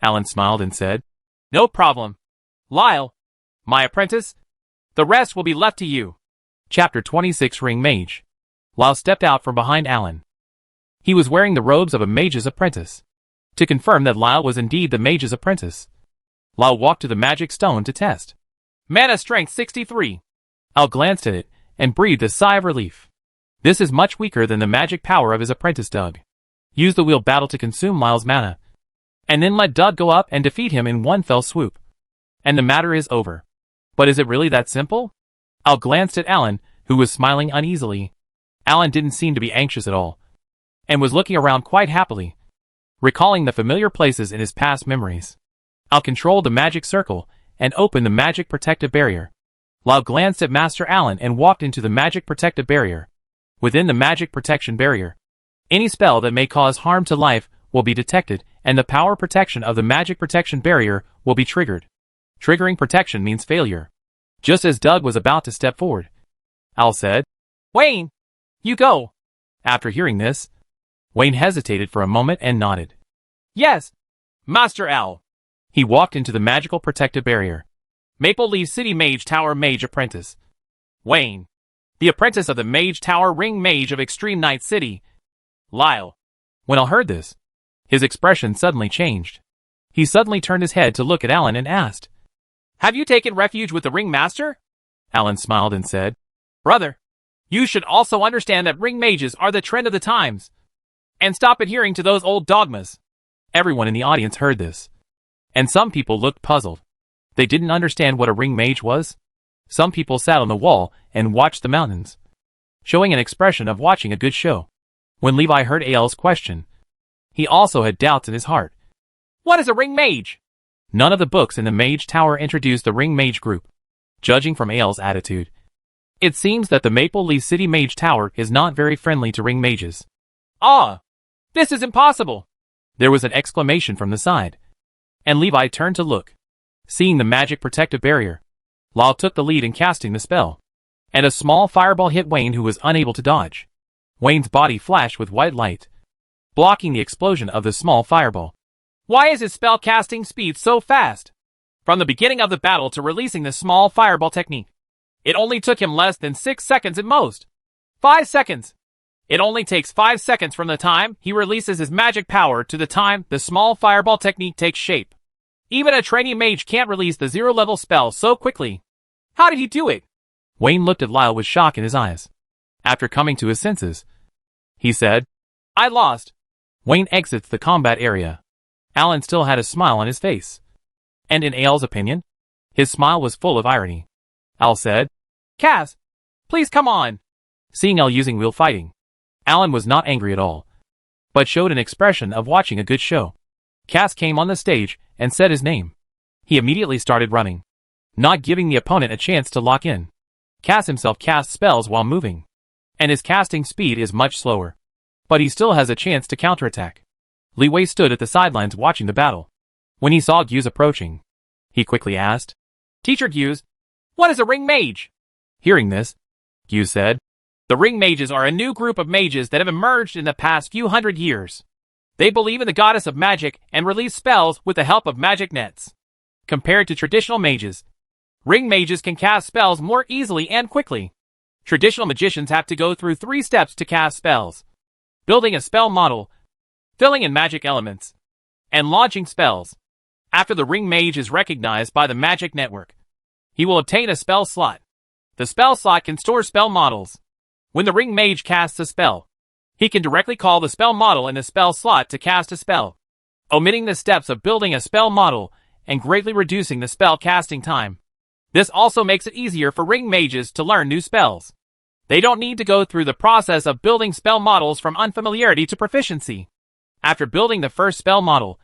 Alan smiled and said, "No problem. Lyle, my apprentice, the rest will be left to you." Chapter 26 Ring Mage. Lyle stepped out from behind Alan. He was wearing the robes of a mage's apprentice. To confirm that Lyle was indeed the mage's apprentice, Lyle walked to the magic stone to test. Mana strength 63. Al glanced at it and breathed a sigh of relief. This is much weaker than the magic power of his apprentice Doug. Use the wheel battle to consume Lyle's mana, and then let Doug go up and defeat him in one fell swoop, and the matter is over. But is it really that simple? Al glanced at Alan, who was smiling uneasily. Alan didn't seem to be anxious at all, and was looking around quite happily, recalling the familiar places in his past memories. Al controlled the magic circle and opened the magic protective barrier. Lyle glanced at Master Alan and walked into the magic protective barrier. Within the magic protection barrier, any spell that may cause harm to life will be detected, and the power protection of the magic protection barrier will be triggered. Triggering protection means failure. Just as Doug was about to step forward, Al said, "Wayne, you go." After hearing this, Wayne hesitated for a moment and nodded. "Yes, Master Al." He walked into the magical protective barrier. Maple Leaf City Mage Tower Mage Apprentice. Wayne, the apprentice of the Mage Tower Ring Mage of Extreme Night City. Lyle. When Al heard this, his expression suddenly changed. He suddenly turned his head to look at Alan and asked, "Have you taken refuge with the Ring Master?" Alan smiled and said, "Brother, you should also understand that ring mages are the trend of the times, and stop adhering to those old dogmas." Everyone in the audience heard this, and some people looked puzzled. They didn't understand what a ring mage was. Some people sat on the wall and watched the mountains, showing an expression of watching a good show. When Levi heard Al's question, he also had doubts in his heart. What is a ring mage? None of the books in the Mage Tower introduced the ring mage group. Judging from Al's attitude, it seems that the Maple Leaf City Mage Tower is not very friendly to ring mages. Ah! This is impossible! There was an exclamation from the side, and Levi turned to look. Seeing the magic protective barrier, Lyle took the lead in casting the spell, and a small fireball hit Wayne, who was unable to dodge. Wayne's body flashed with white light, blocking the explosion of the small fireball. Why is his spell casting speed so fast? From the beginning of the battle to releasing the small fireball technique, it only took him less than 6 seconds at most. 5 seconds! It only takes 5 seconds from the time he releases his magic power to the time the small fireball technique takes shape. Even a trainee mage can't release the 0-level spell so quickly. How did he do it? Wayne looked at Lyle with shock in his eyes. After coming to his senses, he said, I lost. Wayne exits the combat area. Alan still had a smile on his face. And in Al's opinion? His smile was full of irony. Al said, Cass, please come on. Seeing Al using wheel fighting, Alan was not angry at all, but showed an expression of watching a good show. Cass came on the stage and said his name. He immediately started running, not giving the opponent a chance to lock in. Cass himself casts spells while moving, and his casting speed is much slower, but he still has a chance to counterattack. Li Wei stood at the sidelines watching the battle. When he saw Gyuz approaching, he quickly asked, Teacher Gyuz, what is a ring mage? Hearing this, Gyuz said, The ring mages are a new group of mages that have emerged in the past few hundred years. They believe in the goddess of magic and release spells with the help of magic nets. Compared to traditional mages, ring mages can cast spells more easily and quickly. Traditional magicians have to go through 3 steps to cast spells: building a spell model, filling in magic elements, and launching spells. After the ring mage is recognized by the magic network, he will obtain a spell slot. The spell slot can store spell models. When the ring mage casts a spell, he can directly call the spell model in the spell slot to cast a spell, omitting the steps of building a spell model and greatly reducing the spell casting time. This also makes it easier for ring mages to learn new spells. They don't need to go through the process of building spell models from unfamiliarity to proficiency. After building the first spell model,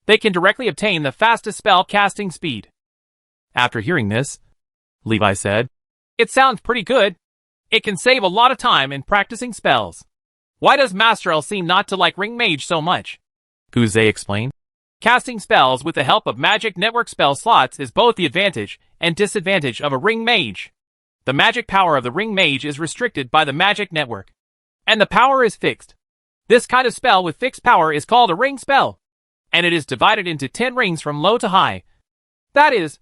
they can directly obtain the fastest spell casting speed. After hearing this, Levi said, It sounds pretty good. It can save a lot of time in practicing spells. Why does Master L seem not to like ring mage so much? Guze explained. Casting spells with the help of magic network spell slots is both the advantage and disadvantage of a ring mage. The magic power of the ring mage is restricted by the magic network, and the power is fixed. This kind of spell with fixed power is called a ring spell, and it is divided into 10 rings from low to high. That is,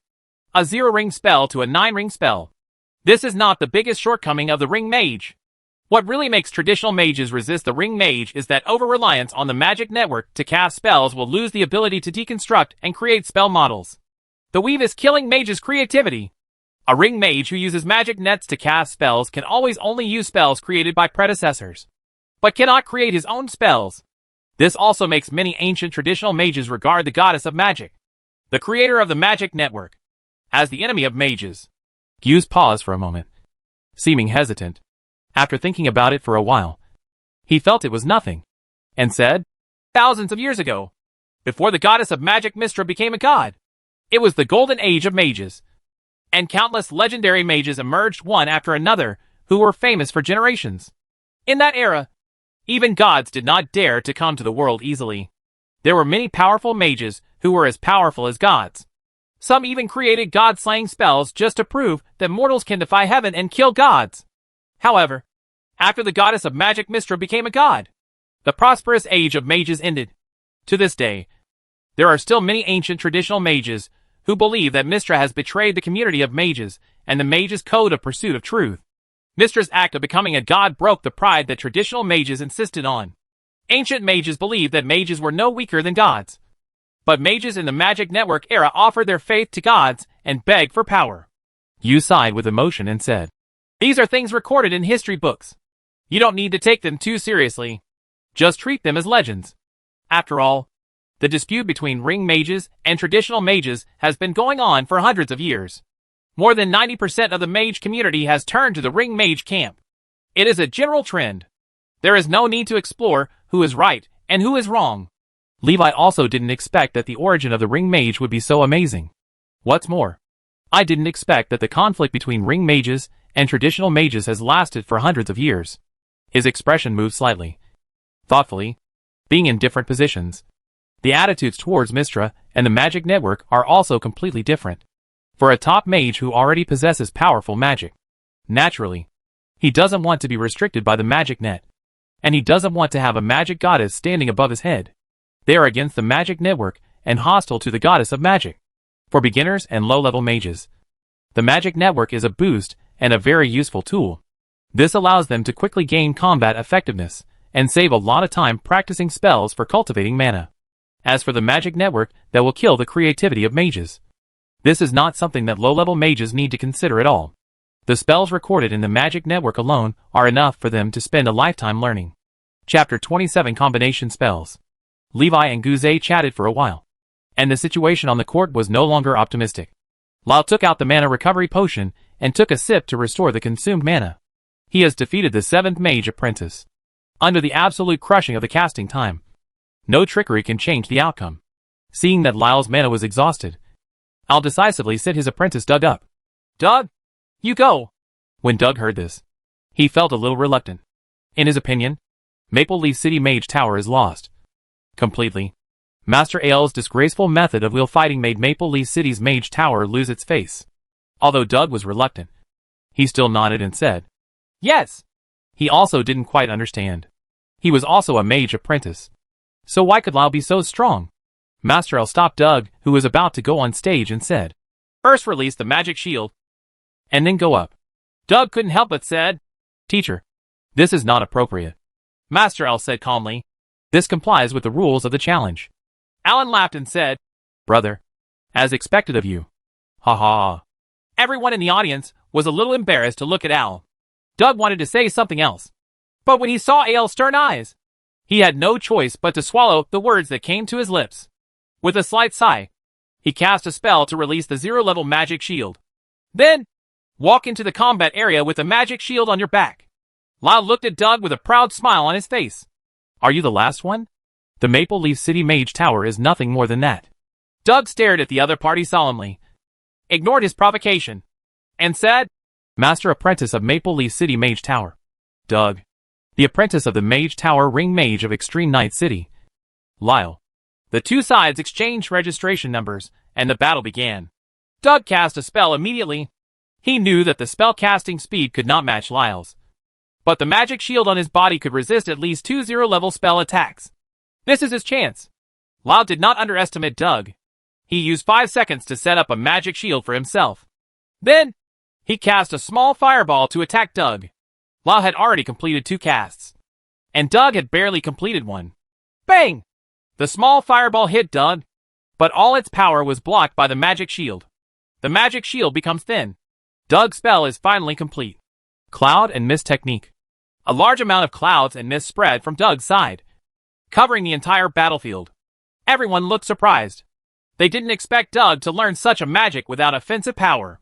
a 0-ring spell to a 9-ring spell. This is not the biggest shortcoming of the ring mage. What really makes traditional mages resist the ring mage is that over-reliance on the magic network to cast spells will lose the ability to deconstruct and create spell models. The weave is killing mages' creativity. A ring mage who uses magic nets to cast spells can always only use spells created by predecessors, but cannot create his own spells. This also makes many ancient traditional mages regard the goddess of magic, the creator of the magic network, as the enemy of mages. Gyuz paused for a moment, seeming hesitant. After thinking about it for a while, he felt it was nothing, and said, Thousands of years ago, before the goddess of magic Mystra became a god, it was the golden age of mages, and countless legendary mages emerged one after another who were famous for generations. In that era, even gods did not dare to come to the world easily. There were many powerful mages who were as powerful as gods. Some even created god-slaying spells just to prove that mortals can defy heaven and kill gods. However, after the goddess of magic Mystra became a god, the prosperous age of mages ended. To this day, there are still many ancient traditional mages who believe that Mystra has betrayed the community of mages and the mages' code of pursuit of truth. Mystra's act of becoming a god broke the pride that traditional mages insisted on. Ancient mages believed that mages were no weaker than gods. But mages in the magic network era offered their faith to gods and begged for power. Yu sighed with emotion and said, These are things recorded in history books. You don't need to take them too seriously. Just treat them as legends. After all, the dispute between ring mages and traditional mages has been going on for hundreds of years. More than 90% of the mage community has turned to the ring mage camp. It is a general trend. There is no need to explore who is right and who is wrong. Levi also didn't expect that the origin of the ring mage would be so amazing. What's more, I didn't expect that the conflict between ring mages and traditional mages has lasted for hundreds of years. His expression moved slightly, thoughtfully, being in different positions. The attitudes towards Mystra and the magic network are also completely different. For a top mage who already possesses powerful magic, naturally, he doesn't want to be restricted by the magic net, and he doesn't want to have a magic goddess standing above his head. They are against the magic network and hostile to the goddess of magic. For beginners and low-level mages, the magic network is a boost and a very useful tool. This allows them to quickly gain combat effectiveness and save a lot of time practicing spells for cultivating mana. As for the magic network that will kill the creativity of mages, this is not something that low-level mages need to consider at all. The spells recorded in the magic network alone are enough for them to spend a lifetime learning. Chapter 27 Combination Spells. Levi and Guze chatted for a while. and the situation on the court was no longer optimistic. Lyle took out the mana recovery potion and took a sip to restore the consumed mana. He has defeated the 7th Mage Apprentice. Under the absolute crushing of the casting time, no trickery can change the outcome. Seeing that Lyle's mana was exhausted, Al decisively set his apprentice Doug up. "Doug, you go." When Doug heard this, he felt a little reluctant. In his opinion, Maple Leaf City Mage Tower is lost completely. Master Ale's disgraceful method of wheel fighting made Maple Leaf City's Mage Tower lose its face. Although Doug was reluctant, he still nodded and said, "Yes." He also didn't quite understand. He was also a mage apprentice. So why could Lyle be so strong? Master Ale stopped Doug, who was about to go on stage, and said, "First release the magic shield, and then go up." Doug couldn't help but said, "Teacher, this is not appropriate." Master Ale said calmly, "This complies with the rules of the challenge." Alan laughed and said, "Brother, as expected of you." Ha ha. Everyone in the audience was a little embarrassed to look at Al. Doug wanted to say something else, but when he saw Ale's stern eyes, he had no choice but to swallow the words that came to his lips. With a slight sigh, he cast a spell to release the 0-level magic shield. Then, walk into the combat area with the magic shield on your back. Lyle looked at Doug with a proud smile on his face. "Are you the last one? The Maple Leaf City Mage Tower is nothing more than that." Doug stared at the other party solemnly, ignored his provocation, and said, "Master Apprentice of Maple Leaf City Mage Tower, Doug, the apprentice of the Mage Tower Ring Mage of Extreme Night City, Lyle." The two sides exchanged registration numbers, and the battle began. Doug cast a spell immediately. He knew that the spell casting speed could not match Lyle's, but the magic shield on his body could resist at least 2 0-level spell attacks. This is his chance. Lyle did not underestimate Doug. He used 5 seconds to set up a magic shield for himself. Then, he cast a small fireball to attack Doug. Lyle had already completed 2 casts, and Doug had barely completed 1. Bang! The small fireball hit Doug, but all its power was blocked by the magic shield. The magic shield becomes thin. Doug's spell is finally complete. Cloud and Mist Technique. A large amount of clouds and mist spread from Doug's side, covering the entire battlefield. Everyone looked surprised. They didn't expect Doug to learn such a magic without offensive power.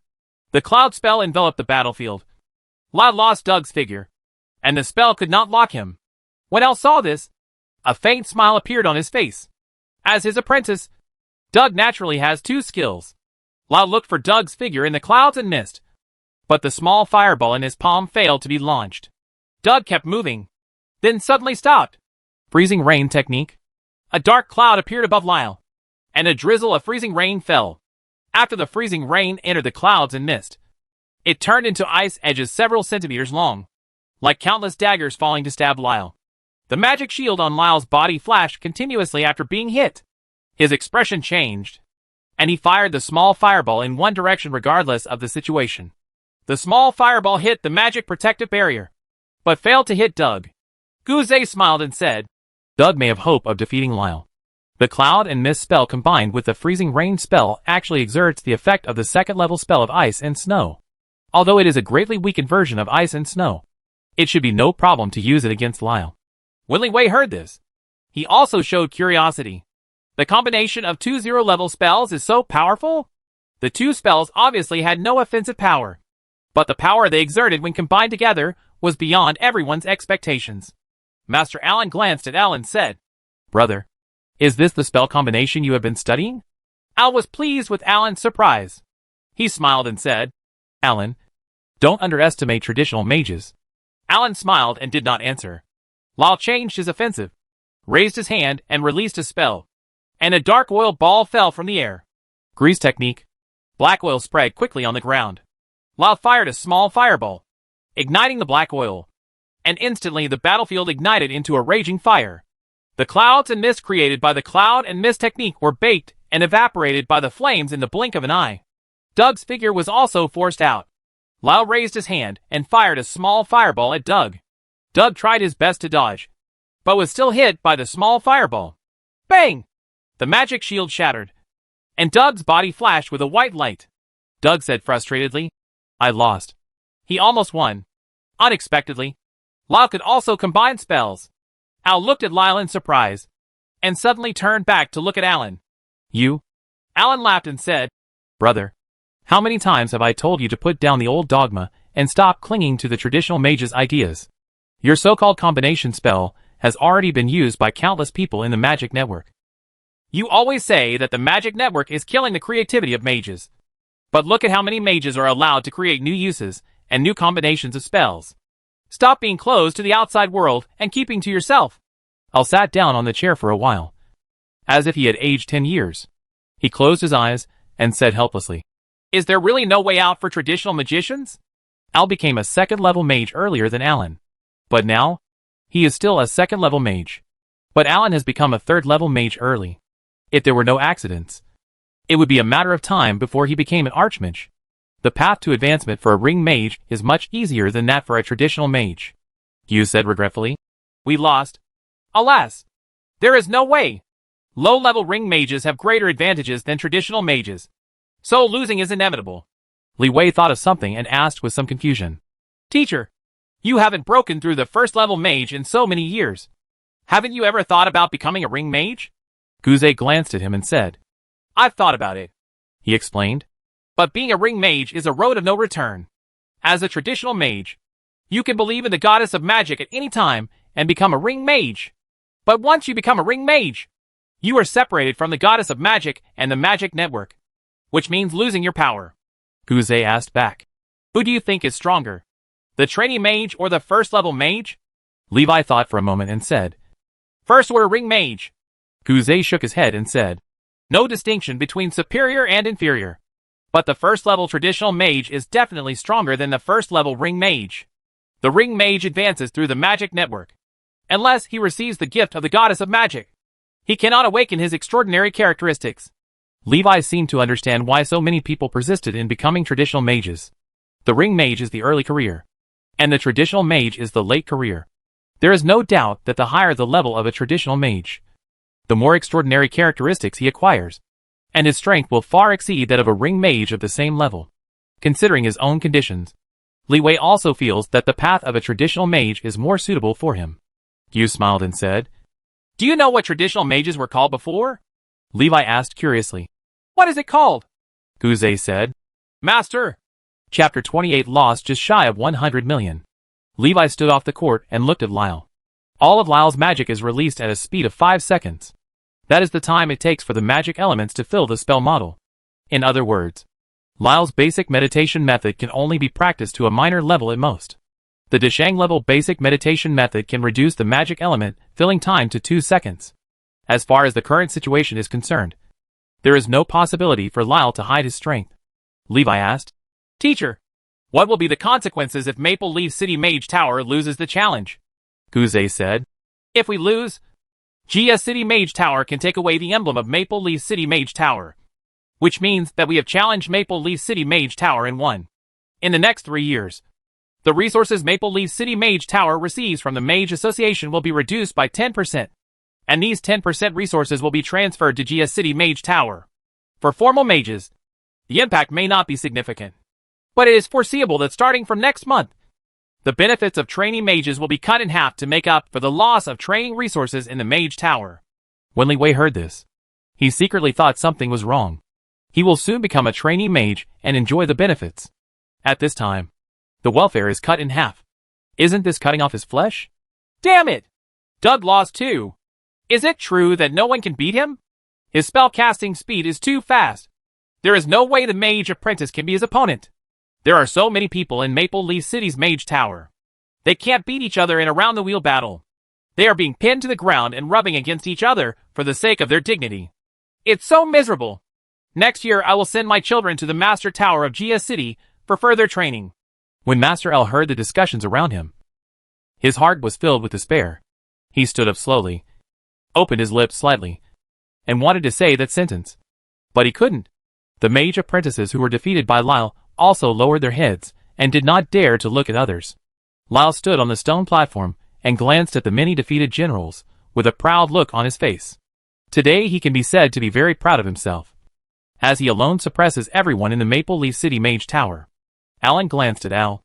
The cloud spell enveloped the battlefield. Lyle lost Doug's figure, and the spell could not lock him. When Al saw this, a faint smile appeared on his face. As his apprentice, Doug naturally has 2 skills. Lyle looked for Doug's figure in the clouds and mist, but the small fireball in his palm failed to be launched. Doug kept moving, then suddenly stopped. Freezing Rain Technique. A dark cloud appeared above Lyle, and a drizzle of freezing rain fell. After the freezing rain entered the clouds and mist, it turned into ice edges several centimeters long, like countless daggers falling to stab Lyle. The magic shield on Lyle's body flashed continuously after being hit. His expression changed, and he fired the small fireball in one direction regardless of the situation. The small fireball hit the magic protective barrier, but failed to hit Doug. Gouze smiled and said, "Doug may have hope of defeating Lyle." The cloud and mist spell combined with the freezing rain spell actually exerts the effect of the 2nd level spell of ice and snow. Although it is a greatly weakened version of ice and snow, it should be no problem to use it against Lyle. When Li Wei heard this, he also showed curiosity. The combination of 2 0-level spells is so powerful? The 2 spells obviously had no offensive power, but the power they exerted when combined together was beyond everyone's expectations. Master Alan glanced at Al and said, "Brother, is this the spell combination you have been studying?" Al was pleased with Alan's surprise. He smiled and said, "Alan, don't underestimate traditional mages." Alan smiled and did not answer. Lyle changed his offensive, raised his hand and released a spell, and a dark oil ball fell from the air. Grease Technique. Black oil spread quickly on the ground. Lyle fired a small fireball, igniting the black oil, and instantly the battlefield ignited into a raging fire. The clouds and mist created by the cloud and mist technique were baked and evaporated by the flames in the blink of an eye. Doug's figure was also forced out. Lyle raised his hand and fired a small fireball at Doug. Doug tried his best to dodge, but was still hit by the small fireball. Bang! The magic shield shattered, and Doug's body flashed with a white light. Doug said frustratedly, "I lost." He almost won. Unexpectedly, Lyle could also combine spells. Al looked at Lyle in surprise, and suddenly turned back to look at Alan. You? Alan laughed and said, Brother, how many times have I told you to put down the old dogma and stop clinging to the traditional mage's ideas? Your so-called combination spell has already been used by countless people in the magic network. You always say that the magic network is killing the creativity of mages. But look at how many mages are allowed to create new uses and new combinations of spells. Stop being closed to the outside world and keeping to yourself. Al sat down on the chair for a while, as if he had aged 10 years. He closed his eyes and said helplessly, Is there really no way out for traditional magicians? Al became a second-level mage earlier than Alan. But now, he is still a second-level mage. But Alan has become a third-level mage early. If there were no accidents, it would be a matter of time before he became an archmage. The path to advancement for a ring mage is much easier than that for a traditional mage. Hugh said regretfully. We lost. Alas! There is no way. Low-level ring mages have greater advantages than traditional mages. So losing is inevitable. Li Wei thought of something and asked with some confusion. Teacher, you haven't broken through the first-level mage in so many years. Haven't you ever thought about becoming a ring mage? Guze glanced at him and said, I've thought about it, he explained. But being a ring mage is a road of no return. As a traditional mage, you can believe in the goddess of magic at any time and become a ring mage. But once you become a ring mage, you are separated from the goddess of magic and the magic network, which means losing your power. Guze asked back, Who do you think is stronger, the trainee mage or the first-level mage? Levi thought for a moment and said, First-order ring mage. Guze shook his head and said, No distinction between superior and inferior. But the first-level traditional mage is definitely stronger than the first-level ring mage. The ring mage advances through the magic network. Unless he receives the gift of the goddess of magic, he cannot awaken his extraordinary characteristics. Levi seemed to understand why so many people persisted in becoming traditional mages. The ring mage is the early career, and the traditional mage is the late career. There is no doubt that the higher the level of a traditional mage, the more extraordinary characteristics he acquires, and his strength will far exceed that of a ring mage of the same level. Considering his own conditions, Li Wei also feels that the path of a traditional mage is more suitable for him. Yu smiled and said, Do you know what traditional mages were called before? Levi asked curiously. What is it called? Guze said, Master. Chapter 28 lost just shy of 100 million. Levi stood off the court and looked at Lyle. All of Lyle's magic is released at a speed of 5 seconds. That is the time it takes for the magic elements to fill the spell model. In other words, Lyle's basic meditation method can only be practiced to a minor level at most. The Deshang level basic meditation method can reduce the magic element filling time to 2 seconds. As far as the current situation is concerned, there is no possibility for Lyle to hide his strength. Levi asked, Teacher, what will be the consequences if Maple Leaf City Mage Tower loses the challenge? Guze said, If we lose, GS City Mage Tower can take away the emblem of Maple Leaf City Mage Tower, which means that we have challenged Maple Leaf City Mage Tower and won. In the next 3 years, the resources Maple Leaf City Mage Tower receives from the Mage Association will be reduced by 10%, and these 10% resources will be transferred to GS City Mage Tower. For formal mages, the impact may not be significant, but it is foreseeable that starting from next month, the benefits of trainee mages will be cut in half to make up for the loss of training resources in the Mage Tower. When Li Wei heard this, he secretly thought something was wrong. He will soon become a trainee mage and enjoy the benefits. At this time, the welfare is cut in half. Isn't this cutting off his flesh? Damn it! Doug lost too. Is it true that no one can beat him? His spellcasting speed is too fast. There is no way the mage apprentice can be his opponent. There are so many people in Maple Leaf City's Mage Tower. They can't beat each other in a round-the-wheel battle. They are being pinned to the ground and rubbing against each other for the sake of their dignity. It's so miserable. Next year I will send my children to the Master Tower of GS City for further training. When Master L heard the discussions around him, his heart was filled with despair. He stood up slowly, opened his lips slightly, and wanted to say that sentence. But he couldn't. The mage apprentices who were defeated by Lyle also lowered their heads and did not dare to look at others. Lyle stood on the stone platform and glanced at the many defeated generals with a proud look on his face. Today he can be said to be very proud of himself, as he alone suppresses everyone in the Maple Leaf City Mage Tower. Alan glanced at Al,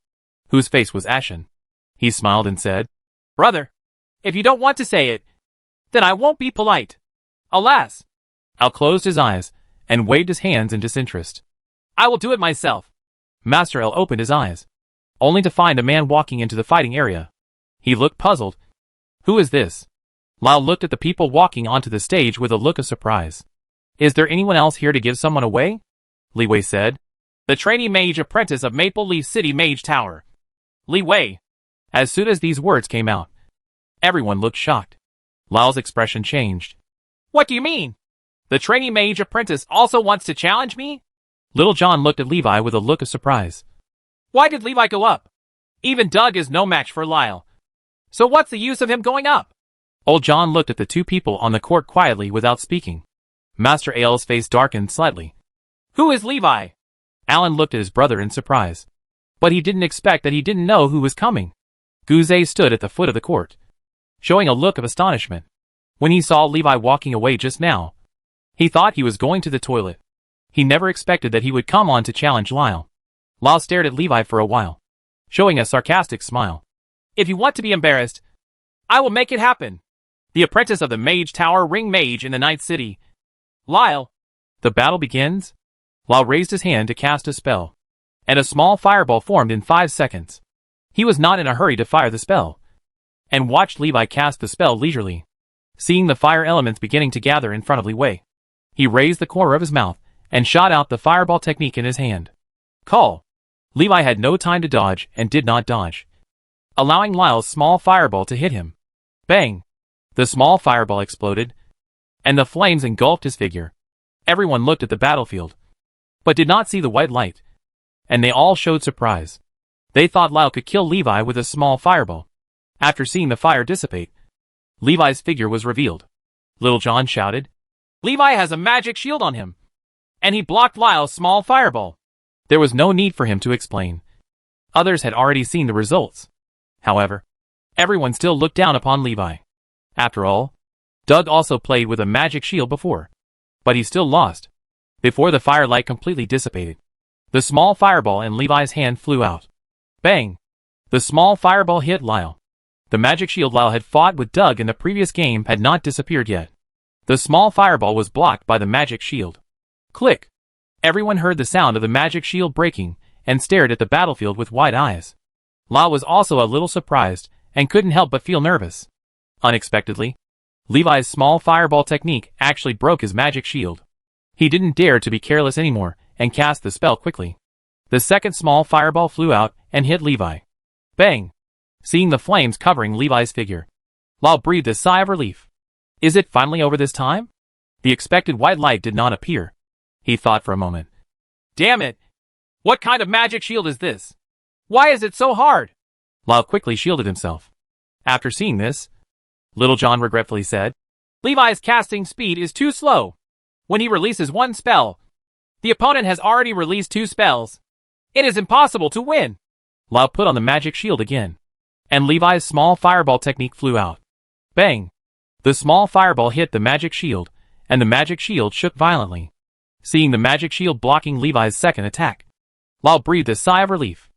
whose face was ashen. He smiled and said, Brother, if you don't want to say it, then I won't be polite. Alas, Al closed his eyes and waved his hands in disinterest. I will do it myself. Master L opened his eyes, only to find a man walking into the fighting area. He looked puzzled. Who is this? Lyle looked at the people walking onto the stage with a look of surprise. Is there anyone else here to give someone away? Li Wei said. The trainee mage apprentice of Maple Leaf City Mage Tower. Li Wei. As soon as these words came out, everyone looked shocked. Lyle's expression changed. What do you mean? The trainee mage apprentice also wants to challenge me? Little John looked at Levi with a look of surprise. Why did Levi go up? Even Doug is no match for Lyle. So what's the use of him going up? Old John looked at the two people on the court quietly without speaking. Master Ale's face darkened slightly. Who is Levi? Alan looked at his brother in surprise. But he didn't expect that he didn't know who was coming. Guzet stood at the foot of the court, showing a look of astonishment. When he saw Levi walking away just now, he thought he was going to the toilet. He never expected that he would come on to challenge Lyle. Lyle stared at Levi for a while, showing a sarcastic smile. If you want to be embarrassed, I will make it happen. The apprentice of the Mage Tower Ring Mage in the Night City. Lyle. The battle begins? Lyle raised his hand to cast a spell, and a small fireball formed in 5 seconds. He was not in a hurry to fire the spell, and watched Levi cast the spell leisurely. Seeing the fire elements beginning to gather in front of Li Wei, he raised the corner of his mouth and shot out the fireball technique in his hand. Call. Levi had no time to dodge and did not dodge, allowing Lyle's small fireball to hit him. Bang! The small fireball exploded, and the flames engulfed his figure. Everyone looked at the battlefield, but did not see the white light, and they all showed surprise. They thought Lyle could kill Levi with a small fireball. After seeing the fire dissipate, Levi's figure was revealed. Little John shouted, Levi has a magic shield on him, and he blocked Lyle's small fireball. There was no need for him to explain. Others had already seen the results. However, everyone still looked down upon Levi. After all, Doug also played with a magic shield before, but he still lost. Before the firelight completely dissipated, the small fireball in Levi's hand flew out. Bang! The small fireball hit Lyle. The magic shield Lyle had fought with Doug in the previous game had not disappeared yet. The small fireball was blocked by the magic shield. Click! Everyone heard the sound of the magic shield breaking and stared at the battlefield with wide eyes. Lyle was also a little surprised and couldn't help but feel nervous. Unexpectedly, Levi's small fireball technique actually broke his magic shield. He didn't dare to be careless anymore and cast the spell quickly. The second small fireball flew out and hit Levi. Bang! Seeing the flames covering Levi's figure, Lyle breathed a sigh of relief. Is it finally over this time? The expected white light did not appear. He thought for a moment. Damn it! What kind of magic shield is this? Why is it so hard? Lyle quickly shielded himself. After seeing this, Little John regretfully said, Levi's casting speed is too slow. When he releases one spell, the opponent has already released 2 spells. It is impossible to win. Lyle put on the magic shield again, and Levi's small fireball technique flew out. Bang! The small fireball hit the magic shield, and the magic shield shook violently. Seeing the magic shield blocking Levi's second attack, Lyle breathed a sigh of relief.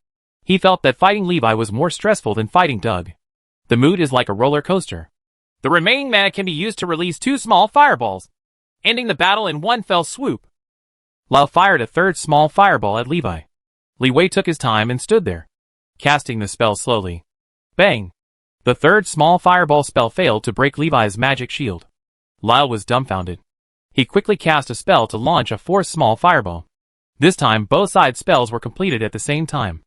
He felt that fighting Levi was more stressful than fighting Doug. The mood is like a roller coaster. The remaining mana can be used to release 2 small fireballs, ending the battle in one fell swoop. Lyle fired a third small fireball at Levi. Li Wei took his time and stood there, casting the spell slowly. Bang! The third small fireball spell failed to break Levi's magic shield. Lyle was dumbfounded. He quickly cast a spell to launch a 4th small fireball. This time both side spells were completed at the same time.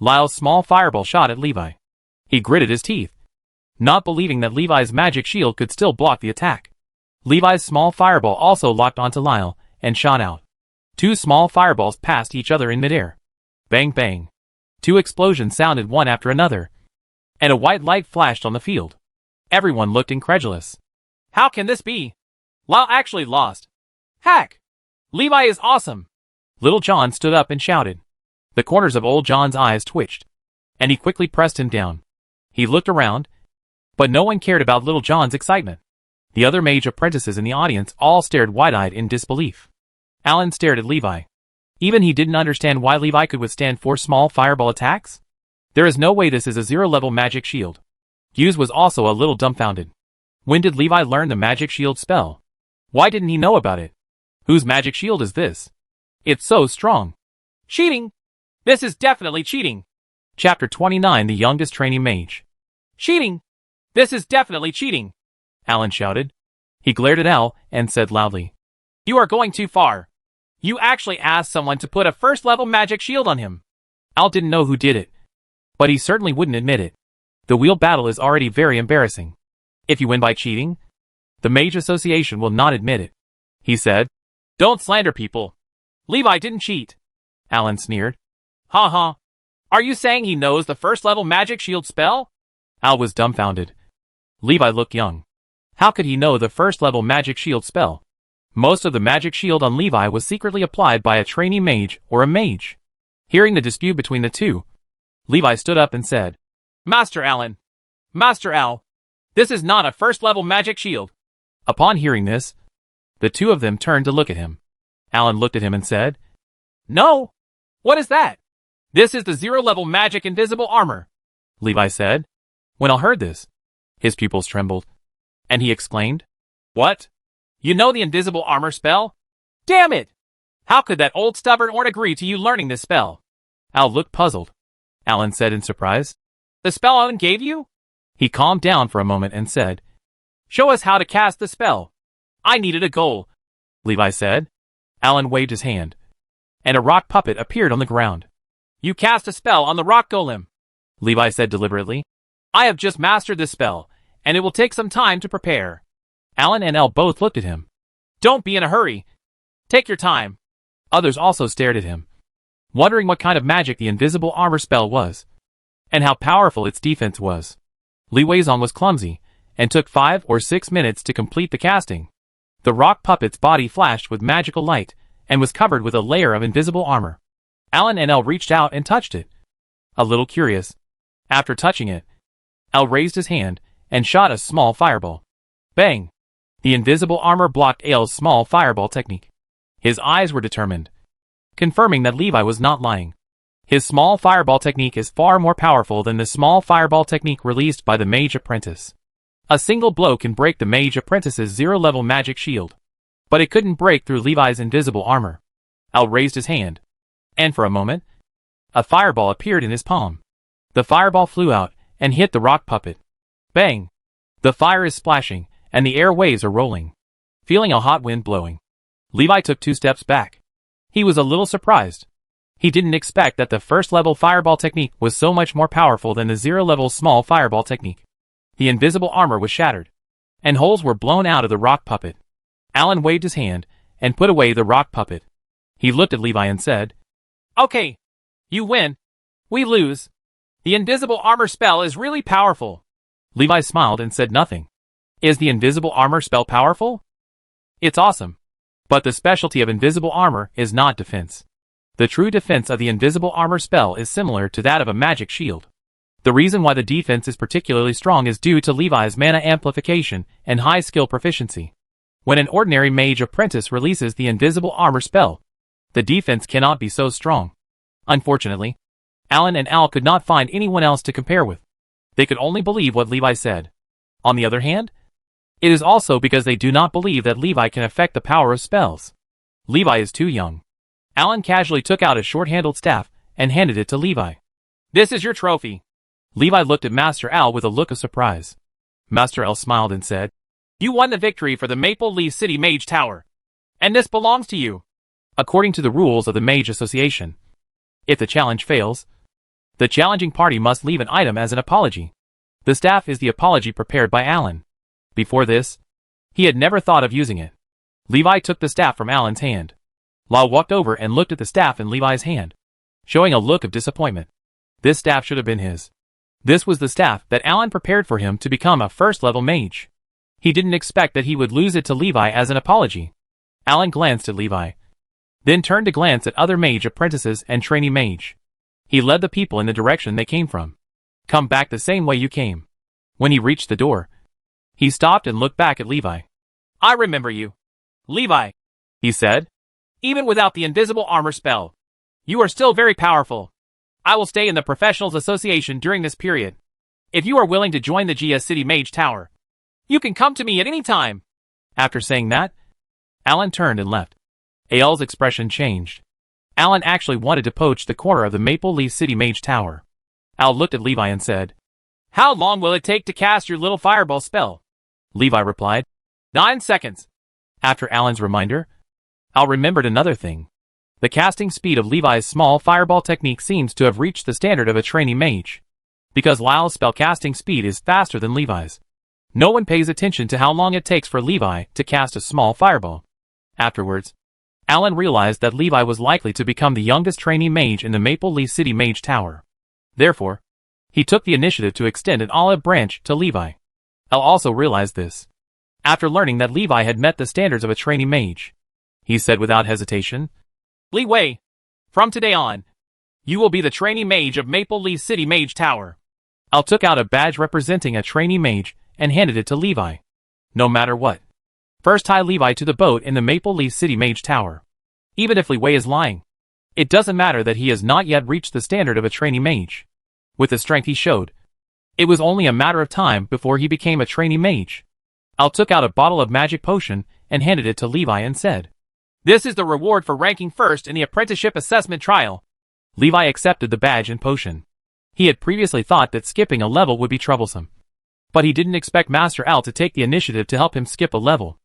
Lyle's small fireball shot at Levi. He gritted his teeth, not believing that Levi's magic shield could still block the attack. Levi's small fireball also locked onto Lyle and shot out. 2 small fireballs passed each other in midair. Bang bang. 2 explosions sounded one after another, and a white light flashed on the field. Everyone looked incredulous. How can this be? Lyle actually lost. Hack! Levi is awesome! Little John stood up and shouted. The corners of Old John's eyes twitched, and he quickly pressed him down. He looked around, but no one cared about Little John's excitement. The other mage apprentices in the audience all stared wide-eyed in disbelief. Alan stared at Levi. Even he didn't understand why Levi could withstand 4 small fireball attacks. There is no way this is a 0-level magic shield. Hughes was also a little dumbfounded. When did Levi learn the magic shield spell? Why didn't he know about it? Whose magic shield is this? It's so strong. Cheating! This is definitely cheating! Chapter 29 The Youngest Trainee Mage. Cheating! This is definitely cheating! Alan shouted. He glared at Al and said loudly, You are going too far. You actually asked someone to put a first-level magic shield on him. Al didn't know who did it, but he certainly wouldn't admit it. The wheel battle is already very embarrassing. If you win by cheating, the Mage Association will not admit it, he said. Don't slander people. Levi didn't cheat. Alan sneered. Ha ha. Are you saying he knows the first-level magic shield spell? Al was dumbfounded. Levi looked young. How could he know the first-level magic shield spell? Most of the magic shield on Levi was secretly applied by a trainee mage or a mage. Hearing the dispute between the two, Levi stood up and said, Master Alan. Master Al. This is not a first-level magic shield. Upon hearing this, the two of them turned to look at him. Alan looked at him and said, No. What is that? This is the zero-level magic invisible armor, Levi said. When Al heard this, his pupils trembled, and he exclaimed, What? You know the invisible armor spell? Damn it! How could that old stubborn Orn agree to you learning this spell? Al looked puzzled. Alan said in surprise, The spell Alan gave you? He calmed down for a moment and said, Show us how to cast the spell. I needed a goal, Levi said. Alan waved his hand, and a rock puppet appeared on the ground. You cast a spell on the rock golem, Levi said deliberately. I have just mastered this spell, and it will take some time to prepare. Alan and Al both looked at him. Don't be in a hurry. Take your time. Others also stared at him, wondering what kind of magic the invisible armor spell was, and how powerful its defense was. Li Weizong was clumsy, and took 5 or 6 minutes to complete the casting. The rock puppet's body flashed with magical light, and was covered with a layer of invisible armor. Alan and Al reached out and touched it. A little curious. After touching it, Al raised his hand, and shot a small fireball. Bang! The invisible armor blocked Al's small fireball technique. His eyes were determined, confirming that Levi was not lying. His small fireball technique is far more powerful than the small fireball technique released by the Mage Apprentice. A single blow can break the Mage Apprentice's zero-level magic shield, but it couldn't break through Levi's invisible armor. Al raised his hand, and for a moment, a fireball appeared in his palm. The fireball flew out and hit the rock puppet. Bang! The fire is splashing, and the air waves are rolling. Feeling a hot wind blowing, Levi took 2 steps back. He was a little surprised. He didn't expect that the first-level fireball technique was so much more powerful than the zero-level small fireball technique. The invisible armor was shattered, and holes were blown out of the rock puppet. Alan waved his hand and put away the rock puppet. He looked at Levi and said, Okay. You win. We lose. The invisible armor spell is really powerful. Levi smiled and said nothing. Is the invisible armor spell powerful? It's awesome. But the specialty of invisible armor is not defense. The true defense of the invisible armor spell is similar to that of a magic shield. The reason why the defense is particularly strong is due to Levi's mana amplification and high skill proficiency. When an ordinary mage apprentice releases the invisible armor spell, the defense cannot be so strong. Unfortunately, Alan and Al could not find anyone else to compare with. They could only believe what Levi said. On the other hand, it is also because they do not believe that Levi can affect the power of spells. Levi is too young. Alan casually took out a short-handled staff and handed it to Levi. This is your trophy. Levi looked at Master Al with a look of surprise. Master Al smiled and said, You won the victory for the Maple Leaf City Mage Tower. And this belongs to you. According to the rules of the Mage Association, if the challenge fails, the challenging party must leave an item as an apology. The staff is the apology prepared by Alan. Before this, he had never thought of using it. Levi took the staff from Alan's hand. Lau walked over and looked at the staff in Levi's hand, showing a look of disappointment. This staff should have been his. This was the staff that Alan prepared for him to become a first-level mage. He didn't expect that he would lose it to Levi as an apology. Alan glanced at Levi, then turned to glance at other mage apprentices and trainee mage. He led the people in the direction they came from. Come back the same way you came. When he reached the door, he stopped and looked back at Levi. I remember you. Levi, he said. Even without the invisible armor spell, you are still very powerful. I will stay in the Professionals Association during this period. If you are willing to join the GS City Mage Tower, you can come to me at any time. After saying that, Alan turned and left. Ael's expression changed. Alan actually wanted to poach the corner of the Maple Leaf City Mage Tower. Al looked at Levi and said, "How long will it take to cast your little fireball spell?" Levi replied, 9 seconds. After Alan's reminder, Al remembered another thing. The casting speed of Levi's small fireball technique seems to have reached the standard of a trainee mage. Because Lyle's spell casting speed is faster than Levi's, no one pays attention to how long it takes for Levi to cast a small fireball. Afterwards, Alan realized that Levi was likely to become the youngest trainee mage in the Maple Leaf City Mage Tower. Therefore, he took the initiative to extend an olive branch to Levi. Al also realized this. After learning that Levi had met the standards of a trainee mage, he said without hesitation, "Li Wei, from today on, you will be the trainee mage of Maple Leaf City Mage Tower." Al took out a badge representing a trainee mage and handed it to Levi. No matter what, first tie Levi to the boat in the Maple Leaf City Mage Tower. Even if Li Wei is lying, it doesn't matter that he has not yet reached the standard of a trainee mage. With the strength he showed, it was only a matter of time before he became a trainee mage. Al took out a bottle of magic potion and handed it to Levi and said, "This is the reward for ranking first in the apprenticeship assessment trial." Levi accepted the badge and potion. He had previously thought that skipping a level would be troublesome, but he didn't expect Master Al to take the initiative to help him skip a level.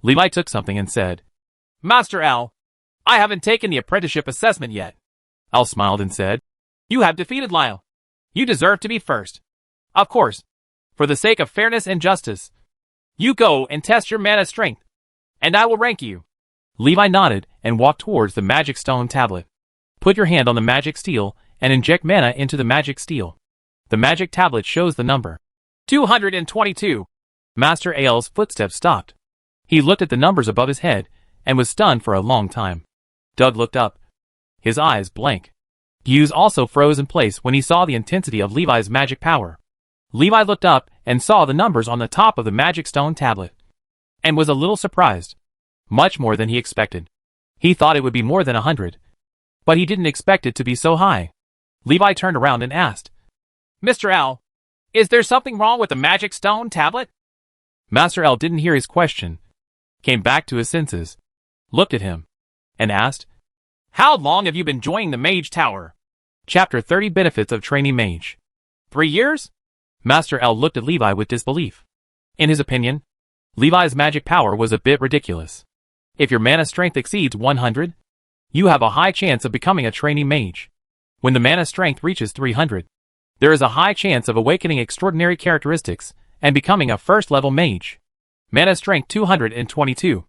Levi took something and said, "Master Al, I haven't taken the apprenticeship assessment yet." Al smiled and said, "You have defeated Lyle. You deserve to be first. Of course, for the sake of fairness and justice, you go and test your mana strength, and I will rank you." Levi nodded and walked towards the magic stone tablet. Put your hand on the magic steel and inject mana into the magic steel. The magic tablet shows the number 222. Master Ael's footsteps stopped. He looked at the numbers above his head and was stunned for a long time. Doug looked up, his eyes blank. Hughes also froze in place when he saw the intensity of Levi's magic power. Levi looked up and saw the numbers on the top of the magic stone tablet, and was a little surprised. Much more than he expected. He thought it would be more than 100, but he didn't expect it to be so high. Levi turned around and asked, "Mr. Al, is there something wrong with the magic stone tablet?" Master Al didn't hear his question, came back to his senses, looked at him, and asked, "How long have you been joining the Mage Tower?" Chapter 30 Benefits of Trainee Mage. 3 years? Master Al looked at Levi with disbelief. In his opinion, Levi's magic power was a bit ridiculous. If your mana strength exceeds 100, you have a high chance of becoming a trainee mage. When the mana strength reaches 300, there is a high chance of awakening extraordinary characteristics and becoming a first-level mage. Mana strength 222.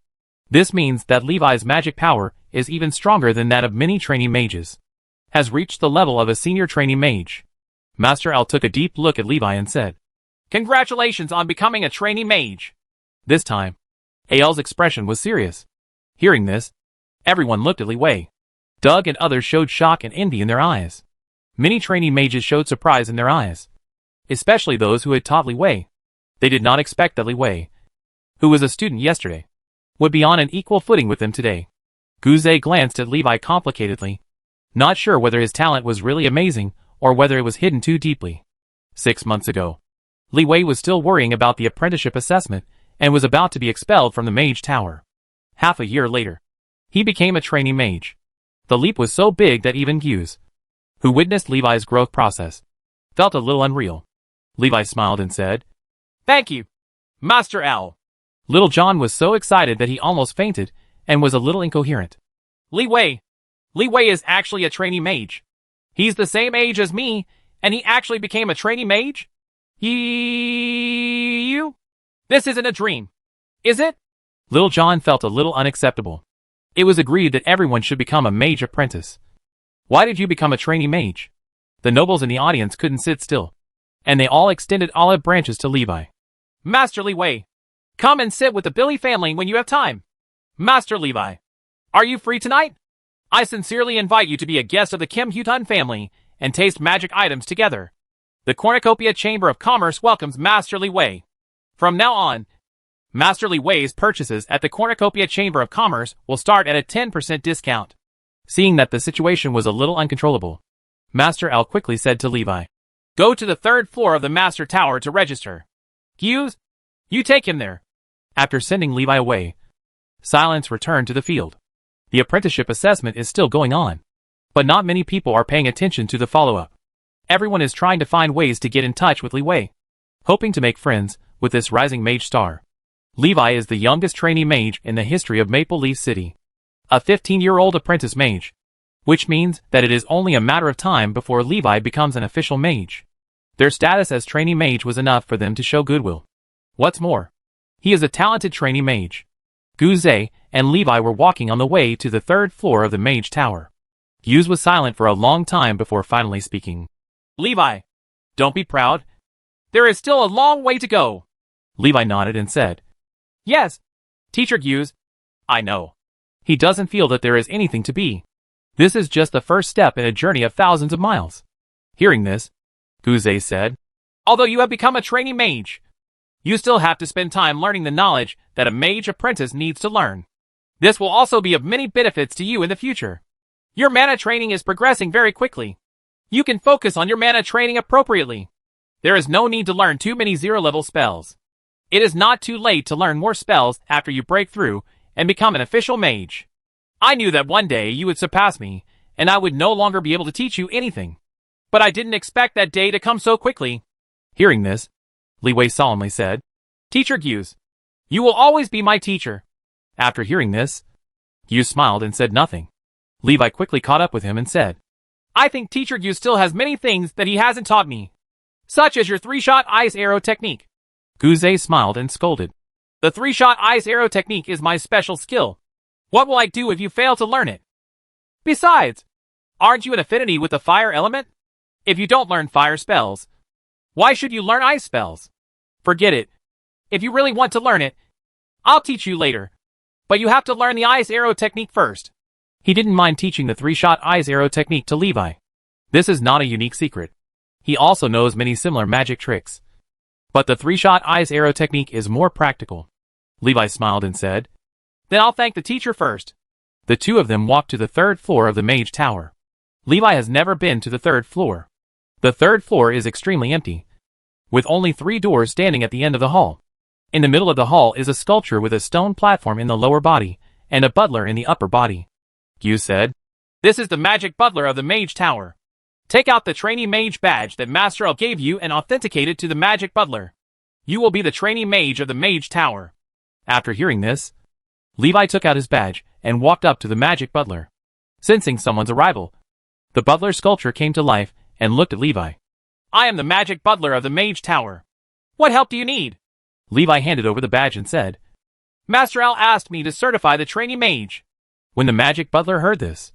This means that Levi's magic power is even stronger than that of many trainee mages. Has reached the level of a senior trainee mage. Master Al took a deep look at Levi and said, "Congratulations on becoming a trainee mage." This time, Ael's expression was serious. Hearing this, everyone looked at Li Wei. Doug and others showed shock and envy in their eyes. Many trainee mages showed surprise in their eyes, especially those who had taught Li Wei. They did not expect that Li Wei, who was a student yesterday, would be on an equal footing with them today. Guzé glanced at Levi complicatedly, not sure whether his talent was really amazing or whether it was hidden too deeply. 6 months ago, Li Wei was still worrying about the apprenticeship assessment and was about to be expelled from the Mage Tower. Half a year later, he became a trainee mage. The leap was so big that even Hughes, who witnessed Levi's growth process, felt a little unreal. Levi smiled and said, "Thank you, Master Al." Little John was so excited that he almost fainted and was a little incoherent. Li Wei is actually a trainee mage. He's the same age as me, and he actually became a trainee mage? You? This isn't a dream, is it? Little John felt a little unacceptable. It was agreed that everyone should become a mage apprentice. Why did you become a trainee mage? The nobles in the audience couldn't sit still, and they all extended olive branches to Levi. Master Li Wei, come and sit with the Billy family when you have time. Master Levi, are you free tonight? I sincerely invite you to be a guest of the Kim Hutun family and taste magic items together. The Cornucopia Chamber of Commerce welcomes Master Li Wei. From now on, Master Li Wei's purchases at the Cornucopia Chamber of Commerce will start at a 10% discount. Seeing that the situation was a little uncontrollable, Master Al quickly said to Levi, "Go to the 3rd floor of the Master Tower to register. Hughes, you take him there." After sending Levi away, silence returned to the field. The apprenticeship assessment is still going on. But not many people are paying attention to the follow-up. Everyone is trying to find ways to get in touch with Leeway, hoping to make friends with this rising mage star. Levi is the youngest trainee mage in the history of Maple Leaf City. A 15-year-old apprentice mage, which means that it is only a matter of time before Levi becomes an official mage. Their status as trainee mage was enough for them to show goodwill. What's more, he is a talented trainee mage. Guze and Levi were walking on the way to the 3rd floor of the Mage Tower. Guze was silent for a long time before finally speaking. Levi, don't be proud. There is still a long way to go. Levi nodded and said, Yes, Teacher Guze. I know. He doesn't feel that there is anything to be. This is just the first step in a journey of thousands of miles. Hearing this, Guze said, Although you have become a trainee mage, you still have to spend time learning the knowledge that a mage apprentice needs to learn. This will also be of many benefits to you in the future. Your mana training is progressing very quickly. You can focus on your mana training appropriately. There is no need to learn too many 0-level spells. It is not too late to learn more spells after you break through and become an official mage. I knew that one day you would surpass me, and I would no longer be able to teach you anything. But I didn't expect that day to come so quickly. Hearing this, Leeway solemnly said, Teacher Guze, you will always be my teacher. After hearing this, Guze smiled and said nothing. Levi quickly caught up with him and said, I think Teacher Guze still has many things that he hasn't taught me, such as your 3-shot ice arrow technique. Guze smiled and scolded. The 3-shot ice arrow technique is my special skill. What will I do if you fail to learn it? Besides, aren't you an affinity with the fire element? If you don't learn fire spells, why should you learn ice spells? Forget it. If you really want to learn it, I'll teach you later. But you have to learn the ice arrow technique first. He didn't mind teaching the 3-shot ice arrow technique to Levi. This is not a unique secret. He also knows many similar magic tricks. But the 3-shot ice arrow technique is more practical. Levi smiled and said, Then I'll thank the teacher first. The two of them walked to the 3rd floor of the Mage Tower. Levi has never been to the 3rd floor. The 3rd floor is extremely empty, with only 3 doors standing at the end of the hall. In the middle of the hall is a sculpture with a stone platform in the lower body, and a butler in the upper body. Guze said, This is the magic butler of the Mage Tower. Take out the trainee mage badge that Master L gave you and authenticate it to the magic butler. You will be the trainee mage of the Mage Tower. After hearing this, Levi took out his badge and walked up to the magic butler. Sensing someone's arrival, the butler sculpture came to life and looked at Levi. I am the magic butler of the Mage Tower. What help do you need? Levi handed over the badge and said, Master Al asked me to certify the trainee mage. When the magic butler heard this,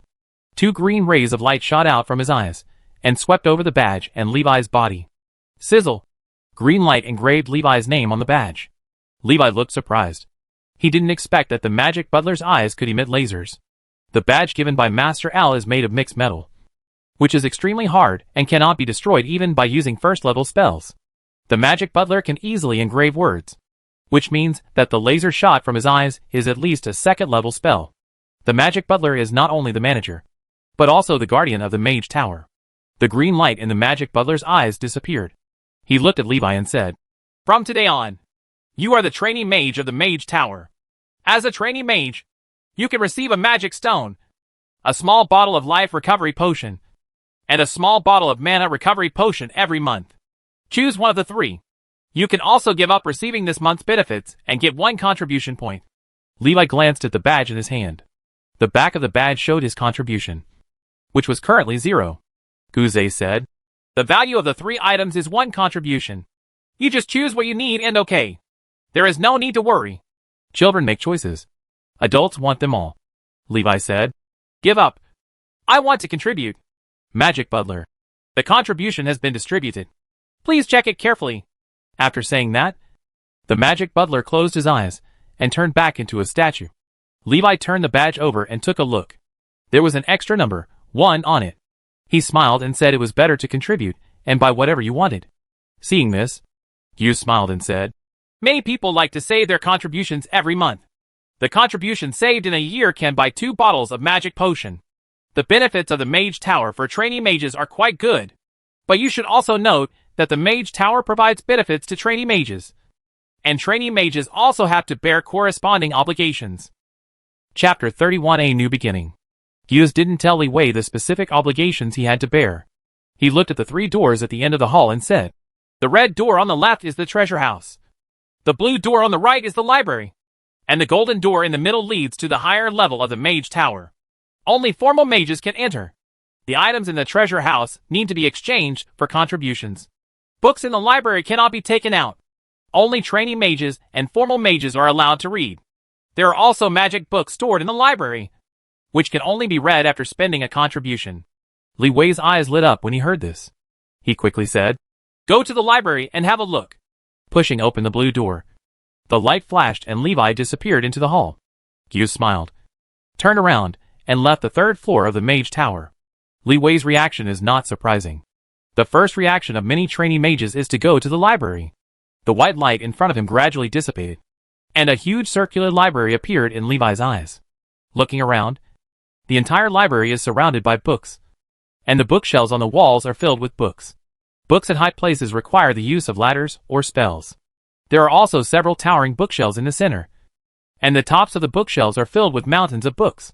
2 green rays of light shot out from his eyes and swept over the badge and Levi's body. Sizzle! Green light engraved Levi's name on the badge. Levi looked surprised. He didn't expect that the magic butler's eyes could emit lasers. The badge given by Master Al is made of mixed metal, which is extremely hard and cannot be destroyed even by using 1st-level spells. The magic butler can easily engrave words, which means that the laser shot from his eyes is at least a 2nd-level spell. The magic butler is not only the manager, but also the guardian of the Mage Tower. The green light in the magic butler's eyes disappeared. He looked at Levi and said, From today on, you are the trainee mage of the Mage Tower. As a trainee mage, you can receive a magic stone, a small bottle of life recovery potion, and a small bottle of mana recovery potion every month. Choose one of the 3. You can also give up receiving this month's benefits and get 1 contribution point. Levi glanced at the badge in his hand. The back of the badge showed his contribution, which was currently 0. Guze said, The value of the 3 items is 1 contribution. You just choose what you need and okay. There is no need to worry. Children make choices. Adults want them all. Levi said, Give up. I want to contribute. Magic butler. The contribution has been distributed. Please check it carefully. After saying that, the magic butler closed his eyes and turned back into a statue. Levi turned the badge over and took a look. There was an extra number, 1, on it. He smiled and said it was better to contribute and buy whatever you wanted. Seeing this, Guze smiled and said, Many people like to save their contributions every month. The contribution saved in a year can buy 2 bottles of magic potion. The benefits of the Mage Tower for trainee mages are quite good. But you should also note that the Mage Tower provides benefits to trainee mages. And trainee mages also have to bear corresponding obligations. Chapter 31, A New Beginning. Hughes didn't tell Li Wei the specific obligations he had to bear. He looked at the 3 doors at the end of the hall and said, "The red door on the left is the treasure house. The blue door on the right is the library. And the golden door in the middle leads to the higher level of the Mage Tower. Only formal mages can enter. The items in the treasure house need to be exchanged for contributions. Books in the library cannot be taken out. Only trainee mages and formal mages are allowed to read. There are also magic books stored in the library, which can only be read after spending a contribution." Li Wei's eyes lit up when he heard this. He quickly said, "Go to the library and have a look." Pushing open the blue door, the light flashed and Levi disappeared into the hall. Hughes smiled, turned around, and left the 3rd floor of the Mage Tower. Li Wei's reaction is not surprising. The first reaction of many trainee mages is to go to the library. The white light in front of him gradually dissipated, and a huge circular library appeared in Levi's eyes. Looking around, the entire library is surrounded by books, and the bookshelves on the walls are filled with books. Books at high places require the use of ladders or spells. There are also several towering bookshelves in the center, and the tops of the bookshelves are filled with mountains of books.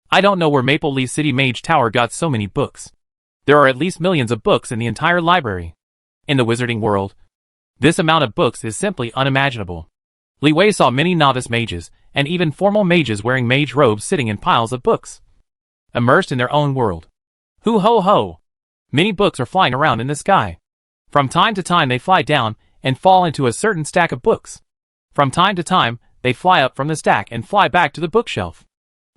I don't know where Maple Leaf City Mage Tower got so many books. There are at least millions of books in the entire library. In the wizarding world, this amount of books is simply unimaginable. Li Wei saw many novice mages, and even formal mages wearing mage robes sitting in piles of books, immersed in their own world. Hoo ho ho! Many books are flying around in the sky. From time to time they fly down and fall into a certain stack of books. From time to time, they fly up from the stack and fly back to the bookshelf.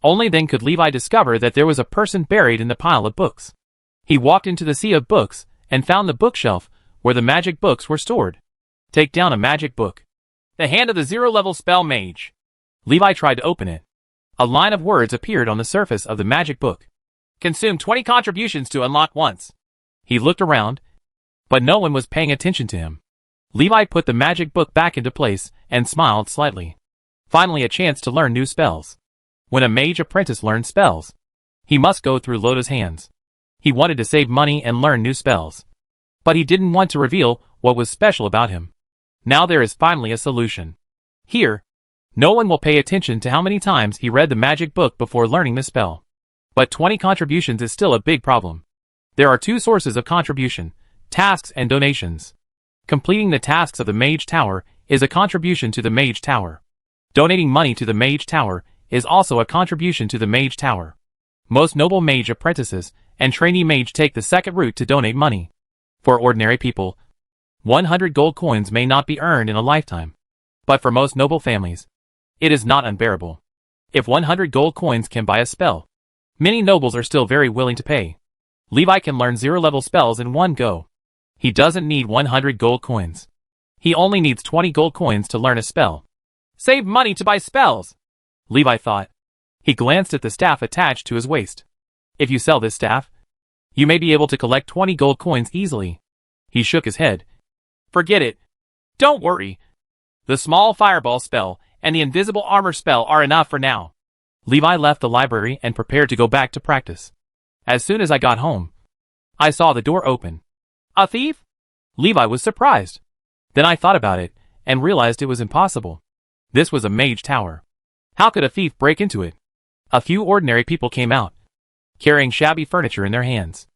Only then could Levi discover that there was a person buried in the pile of books. He walked into the sea of books and found the bookshelf where the magic books were stored. Take down a magic book. The hand of the 0-level spell mage. Levi tried to open it. A line of words appeared on the surface of the magic book. Consume 20 contributions to unlock once. He looked around, but no one was paying attention to him. Levi put the magic book back into place and smiled slightly. Finally, a chance to learn new spells. When a mage apprentice learns spells, he must go through Loda's hands. He wanted to save money and learn new spells, but he didn't want to reveal what was special about him. Now there is finally a solution. Here, no one will pay attention to how many times he read the magic book before learning the spell. But 20 contributions is still a big problem. There are 2 sources of contribution: tasks and donations. Completing the tasks of the Mage Tower is a contribution to the Mage Tower. Donating money to the Mage Tower is also a contribution to the Mage Tower. Most noble mage apprentices and trainee mage take the second route to donate money. For ordinary people, 100 gold coins may not be earned in a lifetime. But for most noble families, it is not unbearable. If 100 gold coins can buy a spell, many nobles are still very willing to pay. Levi can learn 0-level spells in one go. He doesn't need 100 gold coins. He only needs 20 gold coins to learn a spell. Save money to buy spells, Levi thought. He glanced at the staff attached to his waist. If you sell this staff, you may be able to collect 20 gold coins easily. He shook his head. Forget it. Don't worry. The small fireball spell and the invisible armor spell are enough for now. Levi left the library and prepared to go back to practice. As soon as I got home, I saw the door open. A thief? Levi was surprised. Then I thought about it and realized it was impossible. This was a mage tower. How could a thief break into it? A few ordinary people came out, carrying shabby furniture in their hands.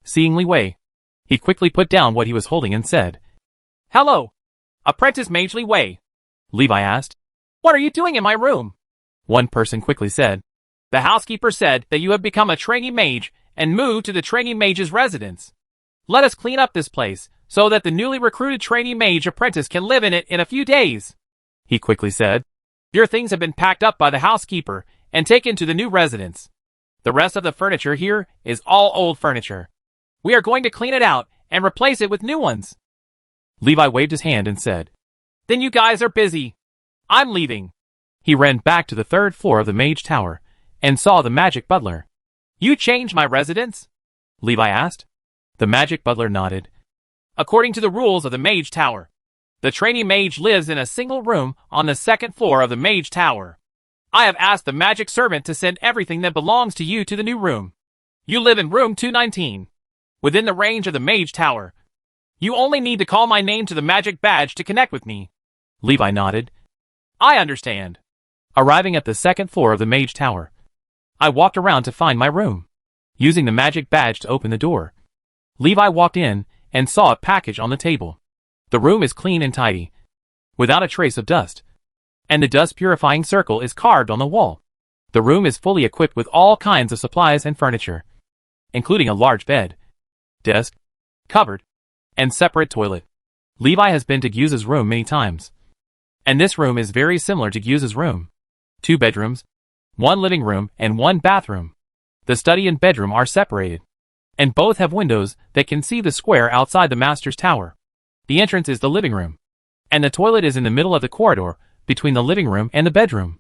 Seeing Li Wei, he quickly put down what he was holding and said, "Hello, Apprentice Mage Li Wei." Levi asked, "What are you doing in my room?" One person quickly said, "The housekeeper said that you have become a trainee mage and moved to the trainee mage's residence. Let us clean up this place so that the newly recruited trainee mage apprentice can live in it in a few days." He quickly said, "Your things have been packed up by the housekeeper and taken to the new residence. The rest of the furniture here is all old furniture. We are going to clean it out and replace it with new ones." Levi waved his hand and said, "Then you guys are busy. I'm leaving." He ran back to the 3rd floor of the Mage Tower and saw the magic butler. "You changed my residence?" Levi asked. The magic butler nodded. "According to the rules of the Mage Tower, the trainee mage lives in a single room on the 2nd floor of the Mage Tower. I have asked the magic servant to send everything that belongs to you to the new room. You live in room 219, within the range of the Mage Tower. You only need to call my name to the magic badge to connect with me." Levi nodded. "I understand." Arriving at the second floor of the Mage Tower, I walked around to find my room. Using the magic badge to open the door, Levi walked in and saw a package on the table. The room is clean and tidy, without a trace of dust, and the dust purifying circle is carved on the wall. The room is fully equipped with all kinds of supplies and furniture, including a large bed, desk, cupboard, and separate toilet. Levi has been to Gyuza's room many times, and this room is very similar to Gyuza's room. 2 bedrooms, 1 living room, and 1 bathroom. The study and bedroom are separated, and both have windows that can see the square outside the master's tower. The entrance is the living room, and the toilet is in the middle of the corridor between the living room and the bedroom,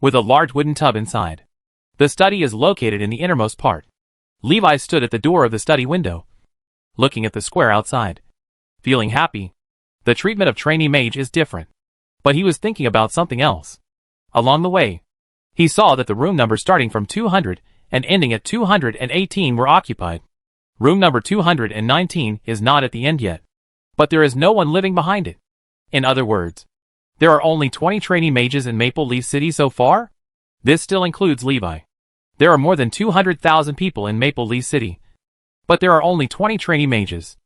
with a large wooden tub inside. The study is located in the innermost part. Levi stood at the door of the study window, looking at the square outside, feeling happy. The treatment of trainee mage is different, but he was thinking about something else. Along the way, he saw that the room numbers starting from 200 and ending at 218 were occupied. Room number 219 is not at the end yet, but there is no one living behind it. In other words, there are only 20 trainee mages in Maple Leaf City so far? This still includes Levi. There are more than 200,000 people in Maple Leaf City, but there are only 20 trainee mages.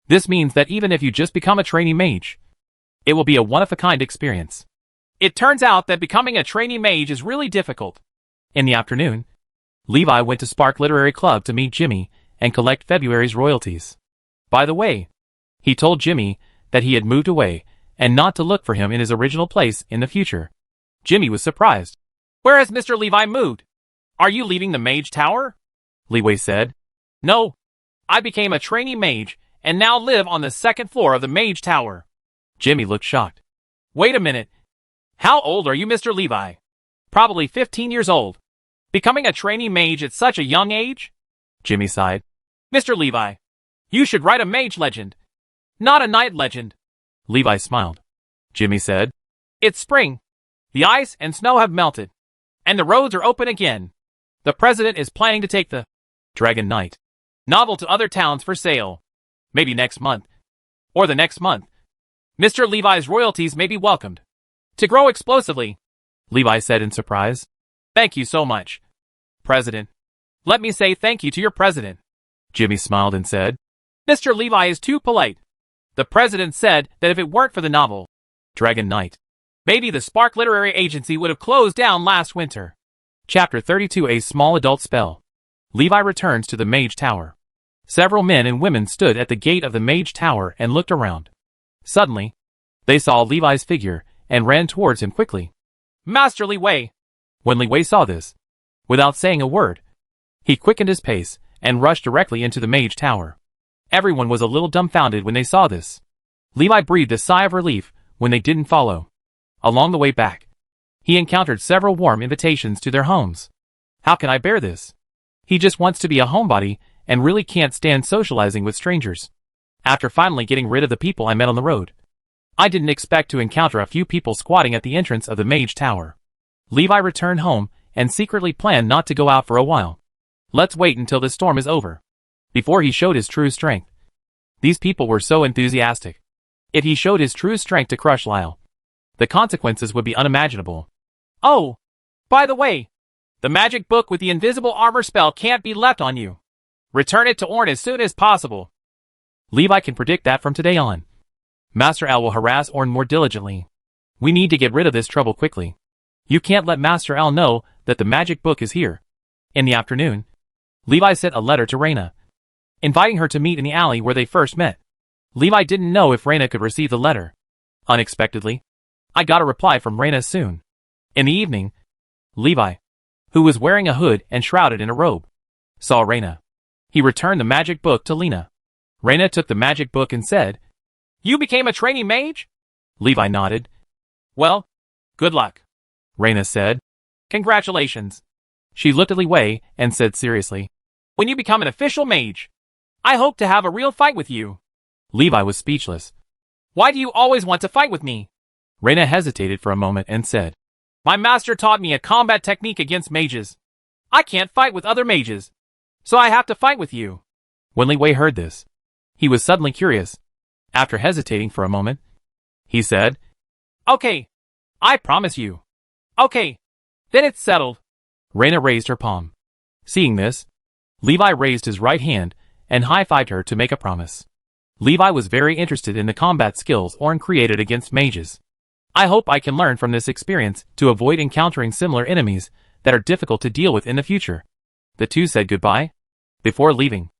This means that even if you just become a trainee mage, it will be a one-of-a-kind experience. It turns out that becoming a trainee mage is really difficult. In the afternoon, Levi went to Spark Literary Club to meet Jimmy and collect February's royalties. By the way, he told Jimmy that he had moved away and not to look for him in his original place in the future. Jimmy was surprised. "Where has Mr. Levi moved? Are you leaving the Mage Tower?" Levi said. "No, I became a trainee mage and now live on the second floor of the Mage Tower." Jimmy looked shocked. "Wait a minute. How old are you, Mr. Levi?" "Probably 15 years old. Becoming a trainee mage at such a young age?" Jimmy sighed. "Mr. Levi, you should write a mage legend, not a knight legend." Levi smiled. Jimmy said, "It's spring. The ice and snow have melted, and the roads are open again. The president is planning to take the Dragon Knight novel to other towns for sale. Maybe next month, or the next month. Mr. Levi's royalties may be welcomed to grow explosively," Levi said in surprise. "Thank you so much, President. Let me say thank you to your president." Jimmy smiled and said, "Mr. Levi is too polite. The president said that if it weren't for the novel, Dragon Knight, maybe the Spark Literary Agency would have closed down last winter." Chapter 32: A Small Adult Spell. Levi returns to the Mage Tower. Several men and women stood at the gate of the Mage Tower and looked around. Suddenly, they saw Levi's figure and ran towards him quickly. "Master Li Wei!" When Li Wei saw this, without saying a word, he quickened his pace and rushed directly into the Mage Tower. Everyone was a little dumbfounded when they saw this. Levi breathed a sigh of relief when they didn't follow. Along the way back, he encountered several warm invitations to their homes. "How can I bear this? He just wants to be a homebody and really can't stand socializing with strangers." After finally getting rid of the people I met on the road, I didn't expect to encounter a few people squatting at the entrance of the Mage Tower. Levi returned home and secretly planned not to go out for a while. Let's wait until this storm is over before he showed his true strength. These people were so enthusiastic. If he showed his true strength to crush Lyle, the consequences would be unimaginable. "Oh, by the way, the magic book with the invisible armor spell can't be left on you. Return it to Orn as soon as possible." Levi can predict that from today on, Master Al will harass Orn more diligently. We need to get rid of this trouble quickly. You can't let Master Al know that the magic book is here. In the afternoon, Levi sent a letter to Reina, inviting her to meet in the alley where they first met. Levi didn't know if Reina could receive the letter. Unexpectedly, I got a reply from Reina soon. In the evening, Levi, who was wearing a hood and shrouded in a robe, saw Reina. He returned the magic book to Lena. Reina took the magic book and said, "You became a trainee mage?" Levi nodded. "Well, good luck," Reina said. "Congratulations." She looked at Li Wei and said seriously, "When you become an official mage, I hope to have a real fight with you." Levi was speechless. "Why do you always want to fight with me?" Reina hesitated for a moment and said, "My master taught me a combat technique against mages. I can't fight with other mages, so I have to fight with you." When Li Wei heard this, he was suddenly curious. After hesitating for a moment, he said, "Okay, I promise you." "Okay, Then it's settled. Raina raised her palm. Seeing this, Levi raised his right hand and high-fived her to make a promise. Levi was very interested in the combat skills Orn created against mages. I hope I can learn from this experience to avoid encountering similar enemies that are difficult to deal with in the future. The two said goodbye. Before leaving,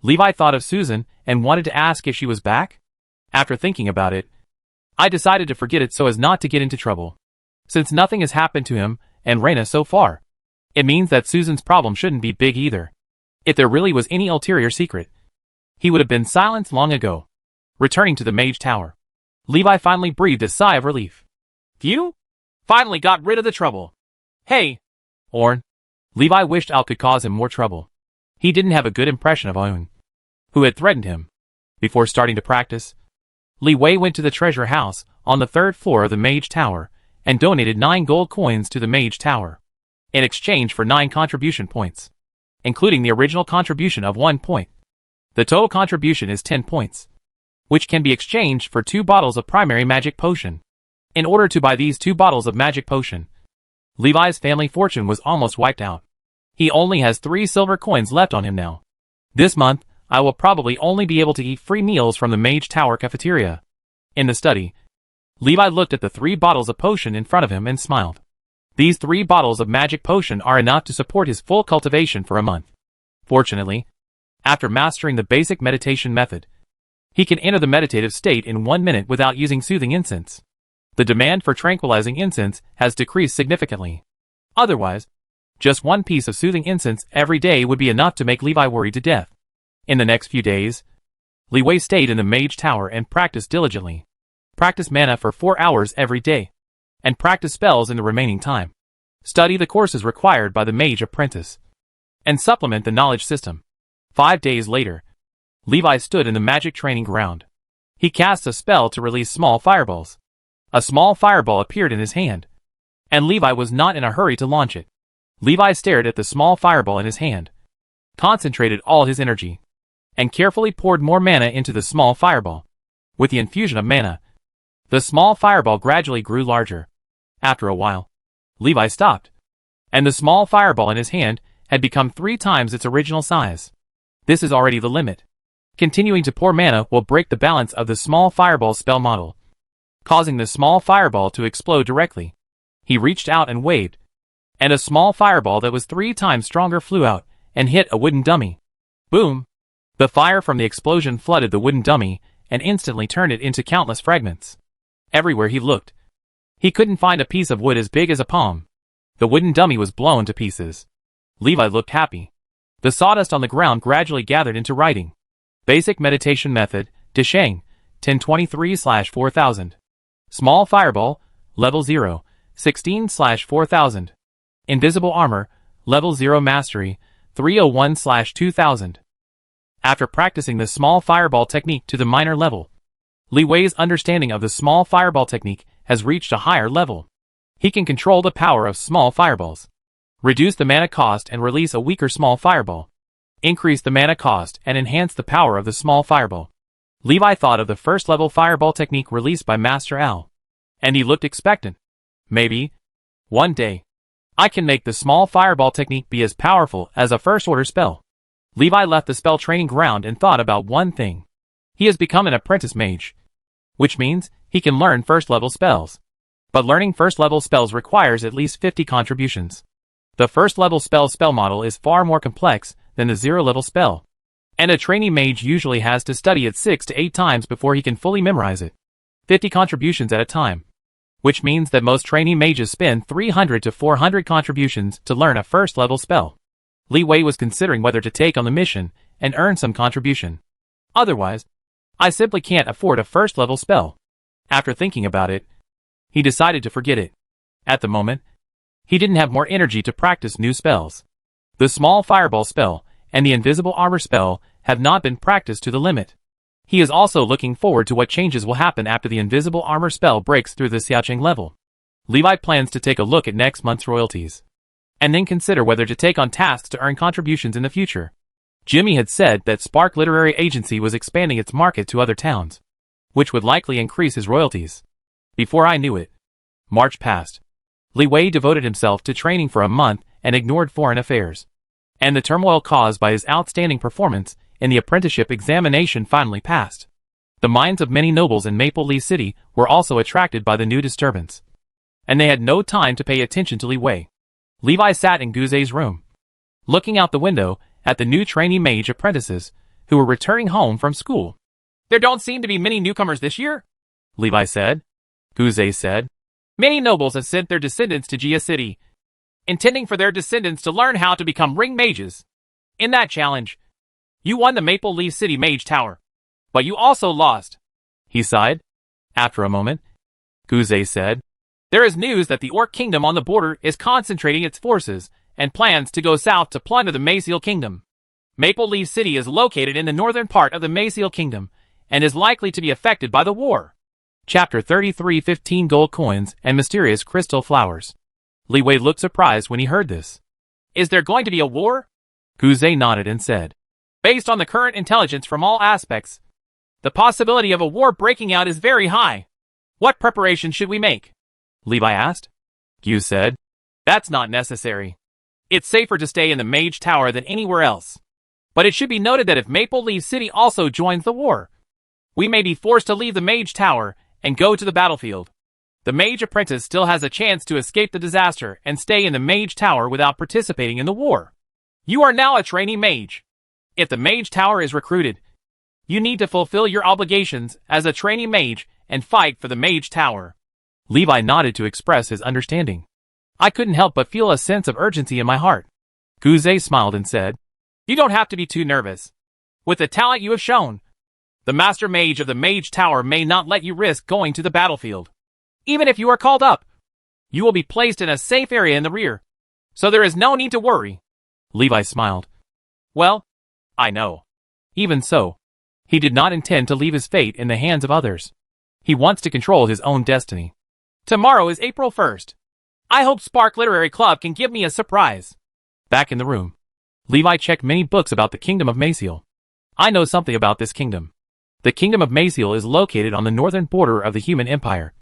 Levi thought of Susan and wanted to ask if she was back. After thinking about it, I decided to forget it so as not to get into trouble. Since nothing has happened to him and Raina so far, it means that Susan's problem shouldn't be big either. If there really was any ulterior secret, he would have been silenced long ago. Returning to the Mage Tower, Levi finally breathed a sigh of relief. Phew! Finally got rid of the trouble. Hey, Orn. Levi wished Al could cause him more trouble. He didn't have a good impression of Aun, who had threatened him. Before starting to practice, Li Wei went to the treasure house on the 3rd floor of the Mage Tower and donated 9 gold coins to the Mage Tower, in exchange for 9 contribution points, including the original contribution of 1 point. The total contribution is 10 points, which can be exchanged for 2 bottles of primary magic potion. In order to buy these 2 bottles of magic potion, Levi's family fortune was almost wiped out. He only has 3 silver coins left on him now. This month, I will probably only be able to eat free meals from the Mage Tower cafeteria. In the study, Levi looked at the 3 bottles of potion in front of him and smiled. These 3 bottles of magic potion are enough to support his full cultivation for a month. Fortunately, after mastering the basic meditation method, he can enter the meditative state in 1 minute without using soothing incense. The demand for tranquilizing incense has decreased significantly. Otherwise, just 1 piece of soothing incense every day would be enough to make Levi worry to death. In the next few days, Li Wei stayed in the Mage Tower and practiced diligently. Practice mana for 4 hours every day, and practice spells in the remaining time. Study the courses required by the Mage Apprentice, and supplement the knowledge system. 5 days later, Levi stood in the magic training ground. He cast a spell to release small fireballs. A small fireball appeared in his hand, and Levi was not in a hurry to launch it. Levi stared at the small fireball in his hand, concentrated all his energy, and carefully poured more mana into the small fireball. With the infusion of mana, the small fireball gradually grew larger. After a while, Levi stopped, and the small fireball in his hand had become 3 times its original size. This is already the limit. Continuing to pour mana will break the balance of the small fireball spell model, causing the small fireball to explode directly. He reached out and waved, and a small fireball that was 3 times stronger flew out and hit a wooden dummy. Boom! The fire from the explosion flooded the wooden dummy and instantly turned it into countless fragments. Everywhere he looked, he couldn't find a piece of wood as big as a palm. The wooden dummy was blown to pieces. Levi looked happy. The sawdust on the ground gradually gathered into writing. Basic meditation method, Deshang, 1023/4000. Small fireball, level 0, 16/4000. Invisible armor, level 0 mastery, 301/2000. After practicing the small fireball technique to the minor level, Li Wei's understanding of the small fireball technique has reached a higher level. He can control the power of small fireballs, reduce the mana cost and release a weaker small fireball, increase the mana cost and enhance the power of the small fireball. Levi thought of the first level fireball technique released by Master Al, and he looked expectant. Maybe, one day, I can make the small fireball technique be as powerful as a first order spell. Levi left the spell training ground and thought about one thing. He has become an apprentice mage, which means he can learn first level spells. But learning first level spells requires at least 50 contributions. The first level spell model is far more complex than the 0 level spell, and a trainee mage usually has to study it 6 to 8 times before he can fully memorize it. 50 contributions at a time, which means that most trainee mages spend 300 to 400 contributions to learn a first level spell. Li Wei was considering whether to take on the mission and earn some contribution. Otherwise, I simply can't afford a first level spell. After thinking about it, he decided to forget it. At the moment, he didn't have more energy to practice new spells. The small fireball spell and the invisible armor spell have not been practiced to the limit. He is also looking forward to what changes will happen after the invisible armor spell breaks through the Xiaoqing level. Levi plans to take a look at next month's royalties, and then consider whether to take on tasks to earn contributions in the future. Jimmy had said that Spark Literary Agency was expanding its market to other towns, which would likely increase his royalties. Before I knew it, March passed. Li Wei devoted himself to training for a month and ignored foreign affairs. And the turmoil caused by his outstanding performance in the apprenticeship examination finally passed. The minds of many nobles in Maple Leaf City were also attracted by the new disturbance. And they had no time to pay attention to Li Wei. Levi sat in Guzai's room, looking out the window at the new trainee mage apprentices who were returning home from school. There don't seem to be many newcomers this year, Levi said. Guzai said. Many nobles have sent their descendants to Gia City, intending for their descendants to learn how to become ring mages. In that challenge, you won the Maple Leaf City Mage Tower, but you also lost. He sighed. After a moment, Guzai said, There is news that the Orc Kingdom on the border is concentrating its forces and plans to go south to plunder the Maciel Kingdom. Maple Leaf City is located in the northern part of the Maciel Kingdom and is likely to be affected by the war. Chapter 33 15 Gold Coins and Mysterious Crystal Flowers. Li Wei looked surprised when he heard this. Is there going to be a war? Guzai nodded and said, Based on the current intelligence from all aspects, the possibility of a war breaking out is very high. What preparation should we make? Levi asked. Gu said, That's not necessary. It's safer to stay in the Mage Tower than anywhere else. But it should be noted that if Maple Leaf City also joins the war, we may be forced to leave the Mage Tower and go to the battlefield. The Mage Apprentice still has a chance to escape the disaster and stay in the Mage Tower without participating in the war. You are now a trainee mage. If the Mage Tower is recruited, you need to fulfill your obligations as a trainee mage and fight for the Mage Tower. Levi nodded to express his understanding. I couldn't help but feel a sense of urgency in my heart. Guzai smiled and said, You don't have to be too nervous. With the talent you have shown, the Master Mage of the Mage Tower may not let you risk going to the battlefield. Even if you are called up, you will be placed in a safe area in the rear, so there is no need to worry. Levi smiled. Well, I know. Even so, he did not intend to leave his fate in the hands of others. He wants to control his own destiny. Tomorrow is April 1st. I hope Spark Literary Club can give me a surprise. Back in the room, Levi checked many books about the Kingdom of Maciel. I know something about this kingdom. The Kingdom of Maciel is located on the northern border of the human empire,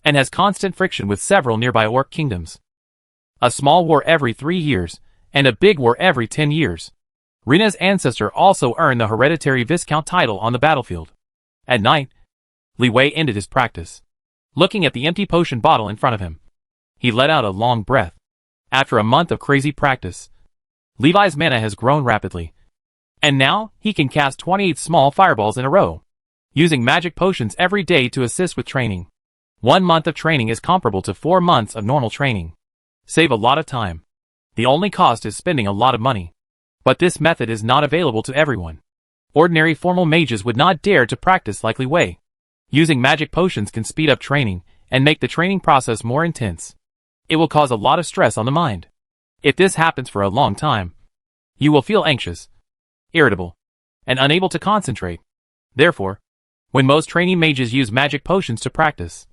and has constant friction with several nearby orc kingdoms. A small war every 3 years, and a big war every 10 years. Rina's ancestor also earned the hereditary Viscount title on the battlefield. At night, Li Wei ended his practice. Looking at the empty potion bottle in front of him, he let out a long breath. After a month of crazy practice, Levi's mana has grown rapidly. And now, he can cast 28 small fireballs in a row, using magic potions every day to assist with training. 1 month of training is comparable to 4 months of normal training. Save a lot of time. The only cost is spending a lot of money. But this method is not available to everyone. Ordinary formal mages would not dare to practice like Li Wei. Using magic potions can speed up training and make the training process more intense. It will cause a lot of stress on the mind. If this happens for a long time, you will feel anxious, irritable, and unable to concentrate. Therefore, when most trainee mages use magic potions to practice,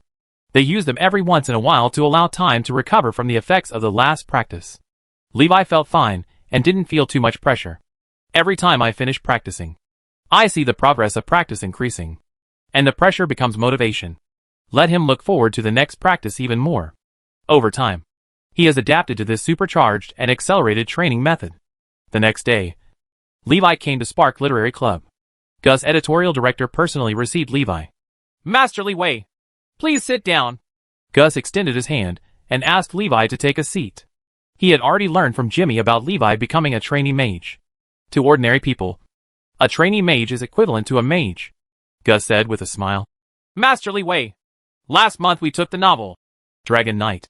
they use them every once in a while to allow time to recover from the effects of the last practice. Levi felt fine and didn't feel too much pressure. Every time I finish practicing, I see the progress of practice increasing, and the pressure becomes motivation. Let him look forward to the next practice even more. Over time, he has adapted to this supercharged and accelerated training method. The next day, Levi came to Spark Literary Club. Gus, editorial director, personally received Levi. Master Li Wei, please sit down. Gus extended his hand and asked Levi to take a seat. He had already learned from Jimmy about Levi becoming a trainee mage. To ordinary people, a trainee mage is equivalent to a mage, Gus said with a smile. Master Li Wei, last month we took the novel, Dragon Knight,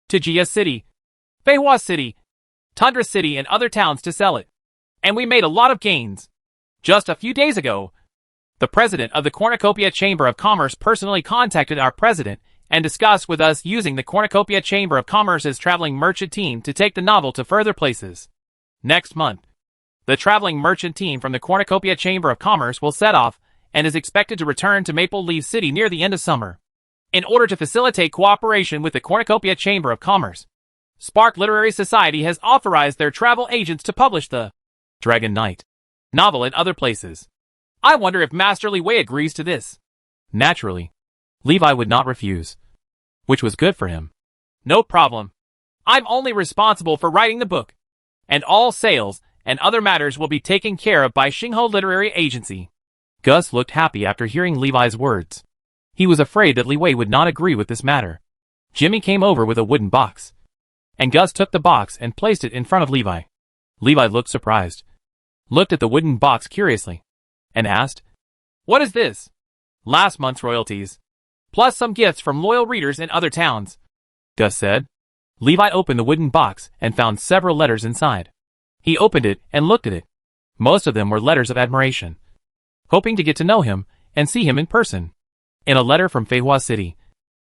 to Gia City, Beihua City, Tundra City and other towns to sell it. And we made a lot of gains. Just a few days ago, the president of the Cornucopia Chamber of Commerce personally contacted our president and discussed with us using the Cornucopia Chamber of Commerce's traveling merchant team to take the novel to further places. Next month, the traveling merchant team from the Cornucopia Chamber of Commerce will set off and is expected to return to Maple Leaf City near the end of summer. In order to facilitate cooperation with the Cornucopia Chamber of Commerce, Spark Literary Society has authorized their travel agents to publish the Dragon Knight novel in other places. I wonder if Master Li Wei agrees to this. Naturally, Levi would not refuse, which was good for him. No problem. I'm only responsible for writing the book, and all sales and other matters will be taken care of by Xingho Literary Agency. Gus looked happy after hearing Levi's words. He was afraid that Li Wei would not agree with this matter. Jimmy came over with a wooden box, and Gus took the box and placed it in front of Levi. Levi looked surprised, looked at the wooden box curiously, and asked, "What is this?" "Last month's royalties, plus some gifts from loyal readers in other towns," Gus said. Levi opened the wooden box and found several letters inside. He opened it and looked at it. Most of them were letters of admiration, hoping to get to know him and see him in person. In a letter from Feihua City,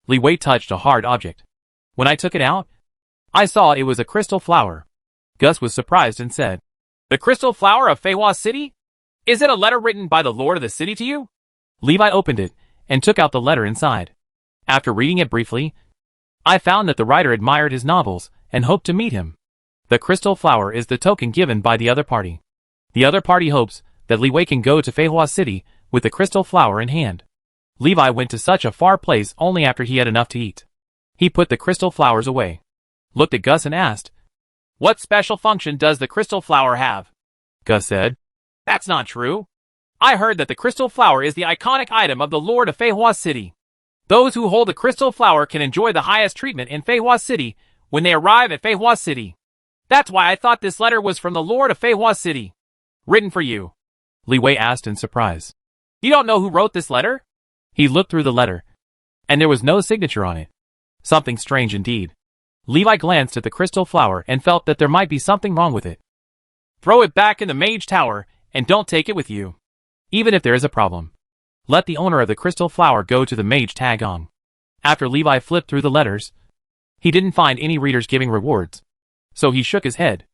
Li Wei touched a hard object. "When I took it out, I saw it was a crystal flower." Gus was surprised and said, "The crystal flower of Feihua City? Is it a letter written by the lord of the city to you?" Levi opened it and took out the letter inside. After reading it briefly, I found that the writer admired his novels and hoped to meet him. The crystal flower is the token given by the other party. The other party hopes that Li Wei can go to Feihua City with the crystal flower in hand. Levi went to such a far place only after he had enough to eat. He put the crystal flowers away, looked at Gus and asked, "What special function does the crystal flower have?" Gus said, "That's not true. I heard that the crystal flower is the iconic item of the Lord of Feihua City. Those who hold the crystal flower can enjoy the highest treatment in Feihua City when they arrive at Feihua City. That's why I thought this letter was from the Lord of Feihua City. Written for you." Li Wei asked in surprise. "You don't know who wrote this letter?" He looked through the letter, and there was no signature on it. Something strange indeed. Levi glanced at the crystal flower and felt that there might be something wrong with it. "Throw it back in the Mage Tower and don't take it with you. Even if there is a problem, let the owner of the crystal flower go to the Mage Tagong." After Levi flipped through the letters, he didn't find any readers giving rewards, so he shook his head.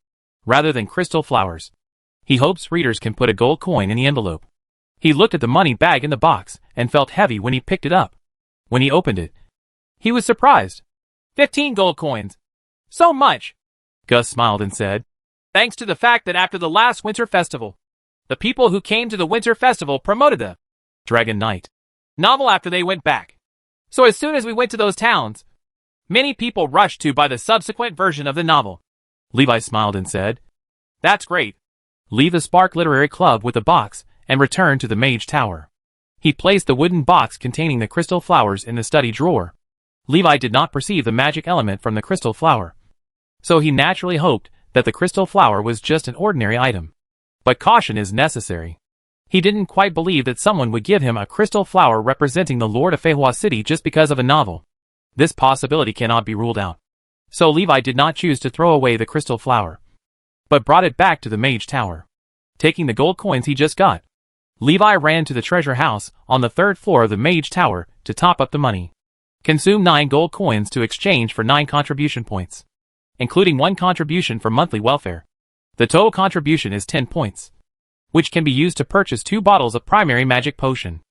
Rather than crystal flowers, he hopes readers can put a gold coin in the envelope. He looked at the money bag in the box and felt heavy when he picked it up. When he opened it, he was surprised. 15 gold coins. So much. Gus smiled and said, "Thanks to the fact that after the last winter festival, the people who came to the winter festival promoted the Dragon Knight novel after they went back. So as soon as we went to those towns, many people rushed to buy the subsequent version of the novel." Levi smiled and said, "That's great. Leave the Spark Literary Club with the box and return to the Mage Tower." He placed the wooden box containing the crystal flowers in the study drawer. Levi did not perceive the magic element from the crystal flower, so he naturally hoped that the crystal flower was just an ordinary item. But caution is necessary. He didn't quite believe that someone would give him a crystal flower representing the Lord of Feihua City just because of a novel. This possibility cannot be ruled out. So Levi did not choose to throw away the crystal flower, but brought it back to the Mage Tower. Taking the gold coins he just got, Levi ran to the treasure house on the 3rd floor of the Mage Tower to top up the money. Consume 9 gold coins to exchange for 9 contribution points, including 1 contribution for monthly welfare. The total contribution is 10 points, which can be used to purchase 2 bottles of primary magic potion.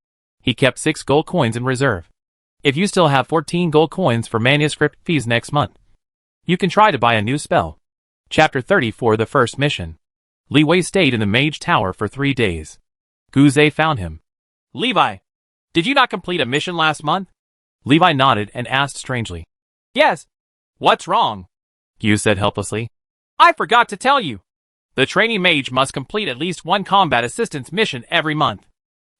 He kept 6 gold coins in reserve. If you still have 14 gold coins for manuscript fees next month, you can try to buy a new spell. Chapter 34 The First Mission. Li Wei stayed in the Mage Tower for 3 days. Guzhe found him. "Levi, did you not complete a mission last month?" Levi nodded and asked strangely. "Yes. What's wrong?" Gu said helplessly. "I forgot to tell you. The trainee mage must complete at least 1 combat assistance mission every month.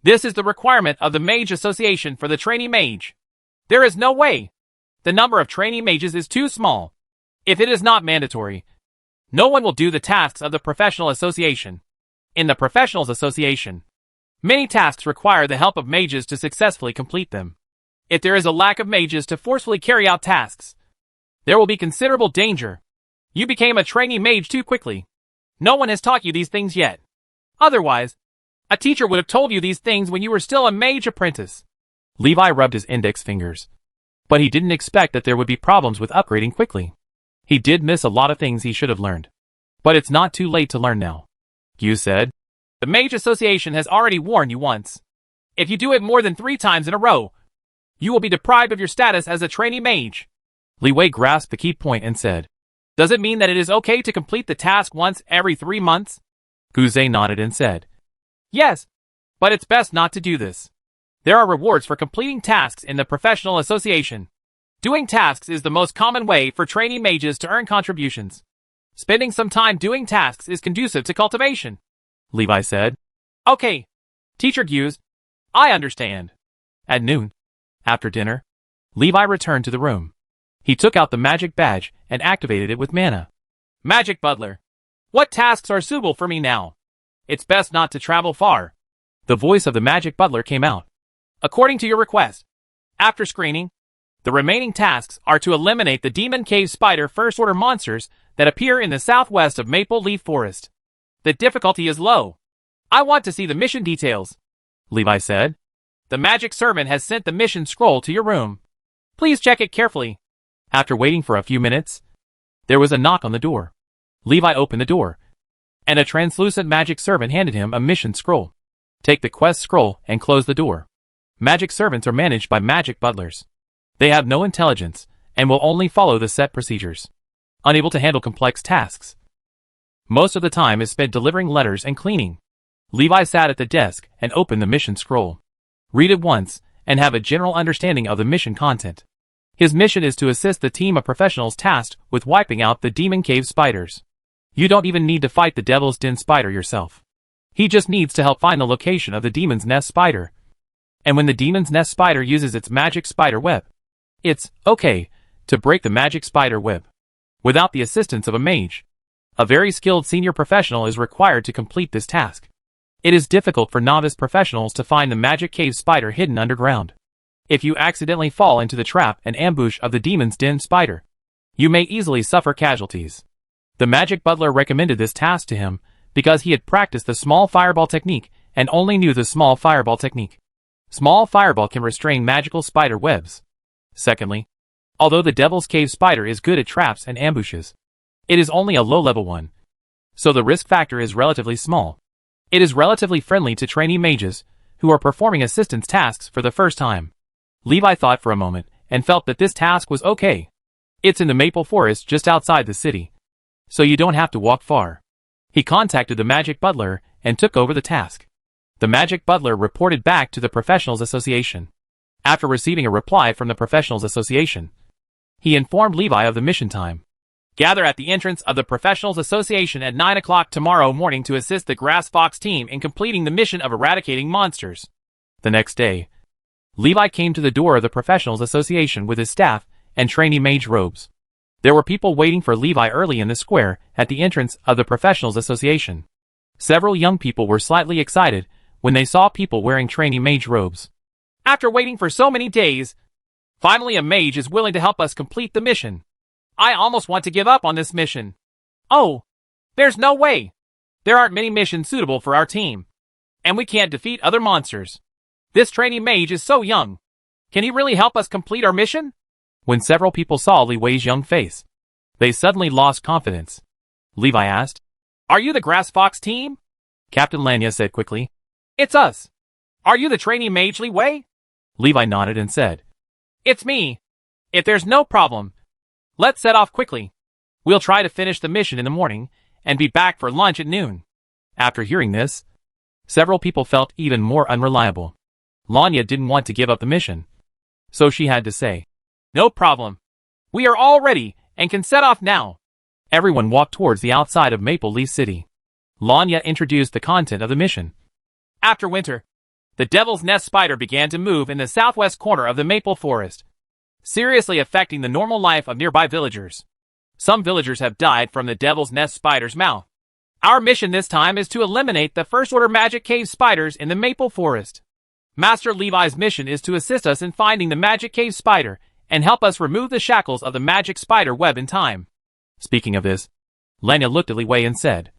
This is the requirement of the Mage Association for the trainee mage. There is no way. The number of trainee mages is too small. If it is not mandatory, no one will do the tasks of the professional association. In the professionals association, many tasks require the help of mages to successfully complete them. If there is a lack of mages to forcefully carry out tasks, there will be considerable danger. You became a trainee mage too quickly. No one has taught you these things yet. Otherwise, a teacher would have told you these things when you were still a mage apprentice." Levi rubbed his index fingers, but he didn't expect that there would be problems with upgrading quickly. He did miss a lot of things he should have learned, but it's not too late to learn now. Gu said, "The Mage Association has already warned you once. If you do it more than 3 times in a row, you will be deprived of your status as a trainee mage." Li Wei grasped the key point and said, "Does it mean that it is okay to complete the task once every 3 months?" Guzhe nodded and said, "Yes, but it's best not to do this. There are rewards for completing tasks in the professional association. Doing tasks is the most common way for trainee mages to earn contributions. Spending some time doing tasks is conducive to cultivation, Levi said. Okay. Teacher Hughes, I understand. At noon, after dinner, Levi returned to the room. He took out the magic badge and activated it with mana. Magic Butler. What tasks are suitable for me now? It's best not to travel far. The voice of the Magic Butler came out. According to your request. After screening, the remaining tasks are to eliminate the Demon Cave Spider first-order monsters that appear in the southwest of Maple Leaf Forest. The difficulty is low. I want to see the mission details, Levi said. The magic servant has sent the mission scroll to your room. Please check it carefully. After waiting for a few minutes, there was a knock on the door. Levi opened the door, and a translucent magic servant handed him a mission scroll. Take the quest scroll and close the door. Magic servants are managed by magic butlers. They have no intelligence and will only follow the set procedures. Unable to handle complex tasks. Most of the time is spent delivering letters and cleaning. Levi sat at the desk and opened the mission scroll. Read it once and have a general understanding of the mission content. His mission is to assist the team of professionals tasked with wiping out the Demon Cave Spiders. You don't even need to fight the Devil's Den Spider yourself. He just needs to help find the location of the Demon's Nest Spider. And when the Demon's Nest Spider uses its magic spider web, it's okay to break the magic spider web without the assistance of a mage. A very skilled senior professional is required to complete this task. It is difficult for novice professionals to find the magic cave spider hidden underground. If you accidentally fall into the trap and ambush of the Demon's Den Spider, you may easily suffer casualties. The Magic Butler recommended this task to him because he had practiced the small fireball technique and only knew the small fireball technique. Small fireball can restrain magical spider webs. Secondly, although the Devil's Cave Spider is good at traps and ambushes, it is only a low-level one, so the risk factor is relatively small. It is relatively friendly to trainee mages who are performing assistance tasks for the first time. Levi thought for a moment and felt that this task was okay. It's in the Maple Forest just outside the city, so you don't have to walk far. He contacted the Magic Butler and took over the task. The Magic Butler reported back to the Professionals Association. After receiving a reply from the Professionals Association, he informed Levi of the mission time. Gather at the entrance of the Professionals Association at 9 o'clock tomorrow morning to assist the Grass Fox team in completing the mission of eradicating monsters. The next day, Levi came to the door of the Professionals Association with his staff and trainee mage robes. There were people waiting for Levi early in the square at the entrance of the Professionals Association. Several young people were slightly excited when they saw people wearing trainee mage robes. After waiting for so many days, finally a mage is willing to help us complete the mission. I almost want to give up on this mission. Oh, there's no way. There aren't many missions suitable for our team, and we can't defeat other monsters. This trainee mage is so young. Can he really help us complete our mission? When several people saw Levi's young face, they suddenly lost confidence. Levi asked, "Are you the Grass Fox team?" Captain Lanya said quickly, "It's us. Are you the trainee mage Levi?" Levi nodded and said, "It's me. If there's no problem, let's set off quickly. We'll try to finish the mission in the morning and be back for lunch at noon." After hearing this, several people felt even more unreliable. Lanya didn't want to give up the mission, so she had to say, "No problem. We are all ready and can set off now." Everyone walked towards the outside of Maple Leaf City. Lanya introduced the content of the mission. After winter, the Devil's Nest Spider began to move in the southwest corner of the Maple Forest, seriously affecting the normal life of nearby villagers. Some villagers have died from the Devil's Nest Spider's mouth. Our mission this time is to eliminate the first-order magic cave spiders in the Maple Forest. Master Levi's mission is to assist us in finding the magic cave spider and help us remove the shackles of the magic spider web in time. Speaking of this, Lanya looked at Levi and said,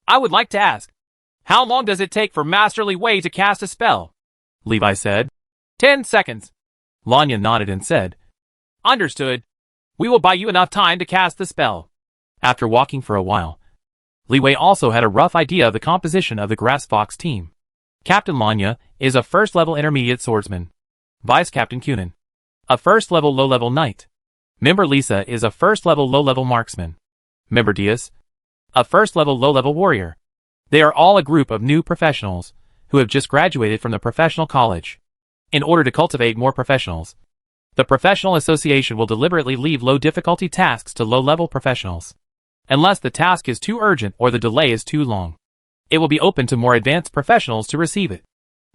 "I would like to ask, how long does it take for Master Levi to cast a spell?" Levi said, 10 seconds. Lanya nodded and said, "Understood. We will buy you enough time to cast the spell." After walking for a while, Levi also had a rough idea of the composition of the Grass Fox team. Captain Lanya is a first-level intermediate swordsman. Vice Captain Cunin, a first-level low-level knight. Member Lisa is a first-level low-level marksman. Member Diaz, a first-level low-level warrior. They are all a group of new professionals who have just graduated from the professional college. In order to cultivate more professionals, The professional association will deliberately leave low-difficulty tasks to low-level professionals, unless the task is too urgent or the delay is too long. It will be open to more advanced professionals to receive it.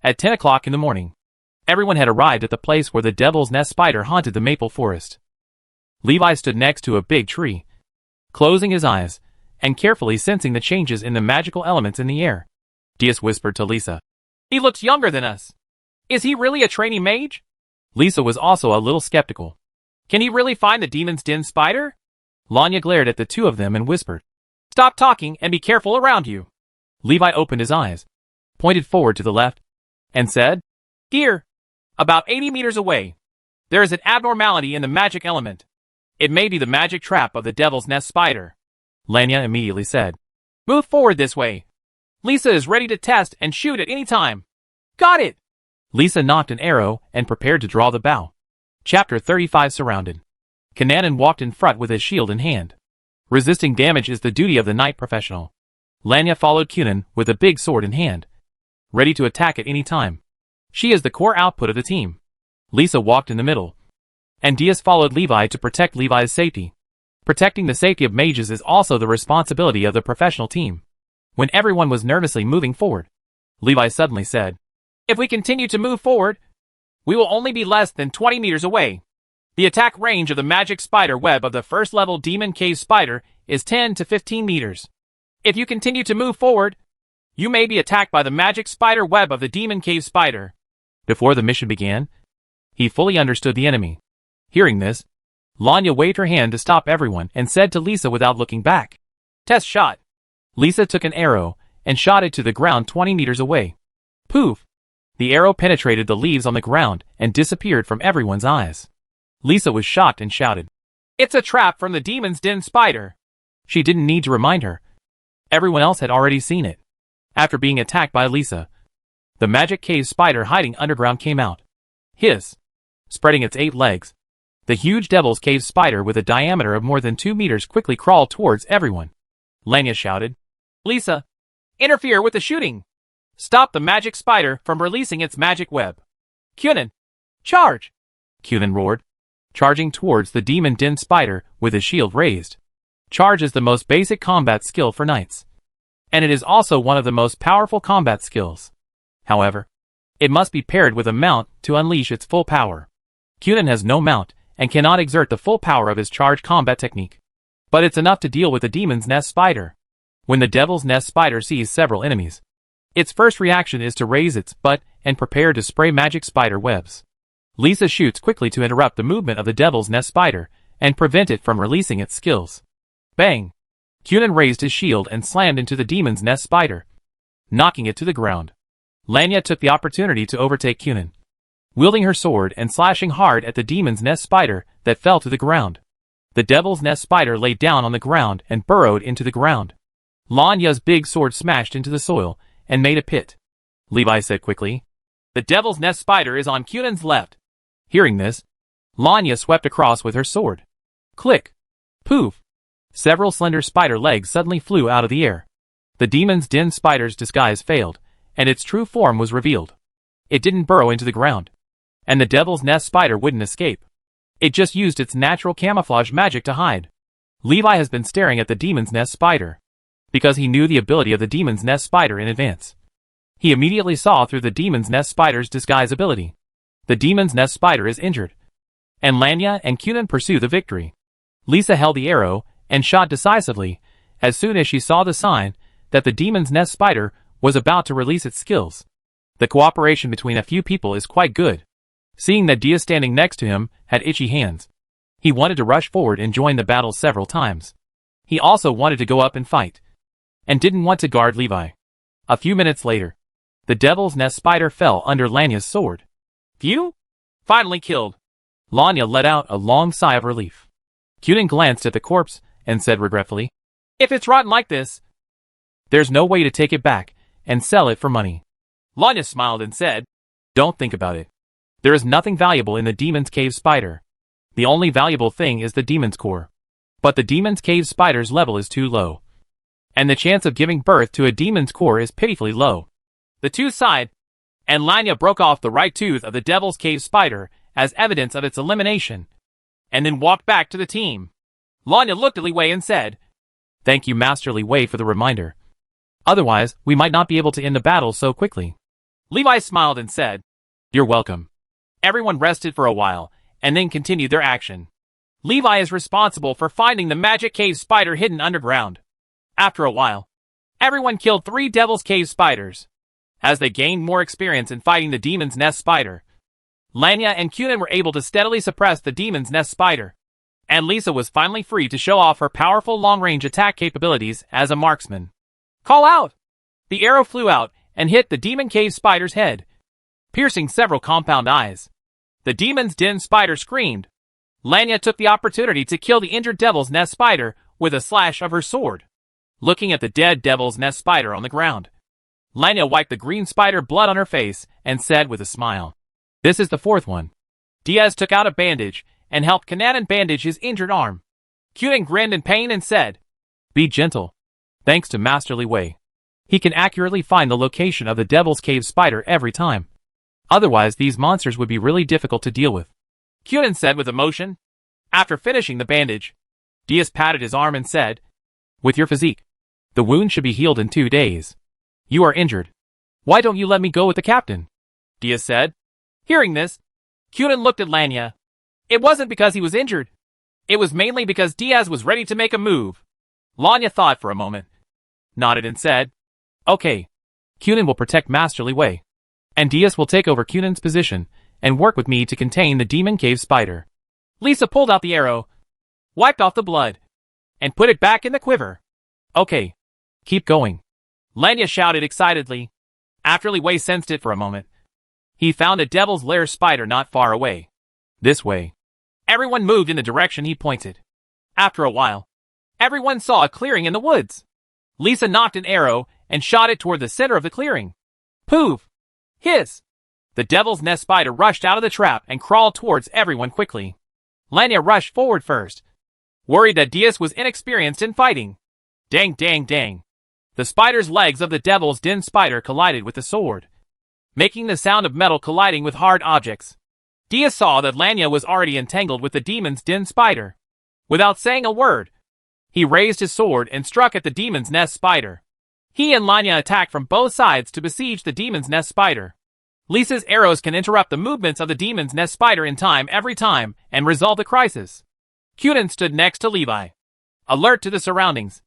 At 10 o'clock in the morning, everyone had arrived at the place where the Devil's Nest spider haunted the maple forest. Levi stood next to a big tree, closing his eyes, and carefully sensing the changes in the magical elements in the air. Diaz whispered to Lisa, "He looks younger than us. Is he really a trainee mage?" Lisa was also a little skeptical. "Can he really find the Demon's Den spider?" Lanya glared at the two of them and whispered, "Stop talking and be careful around you." Levi opened his eyes, pointed forward to the left, and said, "Here, about 80 meters away, there is an abnormality in the magic element. It may be the magic trap of the Devil's Nest spider." Lanya immediately said, "Move forward this way. Lisa is ready to test and shoot at any time." "Got it!" Lisa knocked an arrow and prepared to draw the bow. Chapter 35 Surrounded. Kananan walked in front with his shield in hand. Resisting damage is the duty of the knight professional. Lanya followed Kunan with a big sword in hand, ready to attack at any time. She is the core output of the team. Lisa walked in the middle, and Diaz followed Levi to protect Levi's safety. Protecting the safety of mages is also the responsibility of the professional team. When everyone was nervously moving forward, Levi suddenly said, "If we continue to move forward, we will only be less than 20 meters away. The attack range of the magic spider web of the first level demon cave spider is 10 to 15 meters. If you continue to move forward, you may be attacked by the magic spider web of the demon cave spider." Before the mission began, he fully understood the enemy. Hearing this, Lanya waved her hand to stop everyone and said to Lisa without looking back, "Test shot." Lisa took an arrow and shot it to the ground 20 meters away. Poof! The arrow penetrated the leaves on the ground and disappeared from everyone's eyes. Lisa was shocked and shouted, "It's a trap from the Demon's Den spider." She didn't need to remind her. Everyone else had already seen it. After being attacked by Lisa, the magic cave spider hiding underground came out. Hiss! Spreading its 8 legs, the huge Devil's Cave spider with a diameter of more than 2 meters quickly crawled towards everyone. Lanya shouted, "Lisa, interfere with the shooting! Stop the magic spider from releasing its magic web! Kunan, charge!" Kunan roared, charging towards the Demon Den spider with his shield raised. Charge is the most basic combat skill for knights, and it is also one of the most powerful combat skills. However, it must be paired with a mount to unleash its full power. Kunan has no mount and cannot exert the full power of his charge combat technique, but it's enough to deal with the Demon's Nest spider. When the Devil's Nest spider sees several enemies, its first reaction is to raise its butt and prepare to spray magic spider webs. Lisa shoots quickly to interrupt the movement of the Devil's Nest spider and prevent it from releasing its skills. Bang! Kunan raised his shield and slammed into the Demon's Nest spider, knocking it to the ground. Lanya took the opportunity to overtake Kunan, wielding her sword and slashing hard at the Demon's Nest spider that fell to the ground. The Devil's Nest spider lay down on the ground and burrowed into the ground. Lanya's big sword smashed into the soil and made a pit. Levi said quickly, "The Devil's Nest spider is on Kunan's left." Hearing this, Lanya swept across with her sword. Click! Poof! Several slender spider legs suddenly flew out of the air. The Demon's Den spider's disguise failed, and its true form was revealed. It didn't burrow into the ground, and the Devil's Nest spider wouldn't escape. It just used its natural camouflage magic to hide. Levi has been staring at the Demon's Nest spider, because he knew the ability of the Demon's Nest spider in advance. He immediately saw through the Demon's Nest spider's disguise ability. The Demon's Nest spider is injured, and Lanya and Kunan pursue the victory. Lisa held the arrow and shot decisively as soon as she saw the sign that the Demon's Nest spider was about to release its skills. The cooperation between a few people is quite good. Seeing that Diaz standing next to him had itchy hands, he wanted to rush forward and join the battle several times. He also wanted to go up and fight, and didn't want to guard Levi. A few minutes later, the Devil's Nest spider fell under Lanya's sword. Phew! Finally killed. Lanya let out a long sigh of relief. Kunan glanced at the corpse and said regretfully, "If it's rotten like this, there's no way to take it back and sell it for money." Lanya smiled and said, "Don't think about it. There is nothing valuable in the Demon's Cave spider. The only valuable thing is the Demon's Core. But the Demon's Cave spider's level is too low, and the chance of giving birth to a Demon's Core is pitifully low." The two sighed, and Lanya broke off the right tooth of the Devil's Cave spider as evidence of its elimination, and then walked back to the team. Lanya looked at Li Wei and said, "Thank you, Master Li Wei, for the reminder. Otherwise, we might not be able to end the battle so quickly." Levi smiled and said, "You're welcome." Everyone rested for a while, and then continued their action. Levi is responsible for finding the magic cave spider hidden underground. After a while, everyone killed 3 Devil's Cave spiders. As they gained more experience in fighting the Demon's Nest spider, Lanya and Kunin were able to steadily suppress the Demon's Nest spider, and Lisa was finally free to show off her powerful long-range attack capabilities as a marksman. "Call out!" The arrow flew out and hit the Demon Cave spider's head, piercing several compound eyes. The Demon's Den spider screamed. Lanya took the opportunity to kill the injured Devil's Nest spider with a slash of her sword. Looking at the dead Devil's Nest spider on the ground, Lanya wiped the green spider blood on her face and said with a smile, "This is the 4th one." Diaz took out a bandage and helped Kananan bandage his injured arm. Kunin grinned in pain and said, "Be gentle. Thanks to Master Li Wei, he can accurately find the location of the Devil's Cave spider every time. Otherwise, these monsters would be really difficult to deal with," Kunin said with emotion. After finishing the bandage, Diaz patted his arm and said, "With your physique, the wound should be healed in 2 days. You are injured. Why don't you let me go with the captain?" Diaz said. Hearing this, Kunin looked at Lanya. It wasn't because he was injured. It was mainly because Diaz was ready to make a move. Lanya thought for a moment, nodded and said, "Okay. Kunin will protect Master Li Wei, and Diaz will take over Kunin's position and work with me to contain the Demon Cave spider." Lisa pulled out the arrow, wiped off the blood, and put it back in the quiver. "Okay. Keep going," Lanya shouted excitedly. After Li Wei sensed it for a moment, he found a Devil's Lair spider not far away. "This way." Everyone moved in the direction he pointed. After a while, everyone saw a clearing in the woods. Lisa knocked an arrow and shot it toward the center of the clearing. Poof! Hiss! The Devil's Nest spider rushed out of the trap and crawled towards everyone quickly. Lanya rushed forward first, worried that Diaz was inexperienced in fighting. Dang, dang, dang. The spider's legs of the Devil's Den spider collided with the sword, making the sound of metal colliding with hard objects. Diaz saw that Lanya was already entangled with the Demon's Den spider. Without saying a word, he raised his sword and struck at the Demon's Nest spider. He and Lanya attacked from both sides to besiege the Demon's Nest spider. Lisa's arrows can interrupt the movements of the Demon's Nest spider in time every time and resolve the crisis. Kunin stood next to Levi, alert to the surroundings.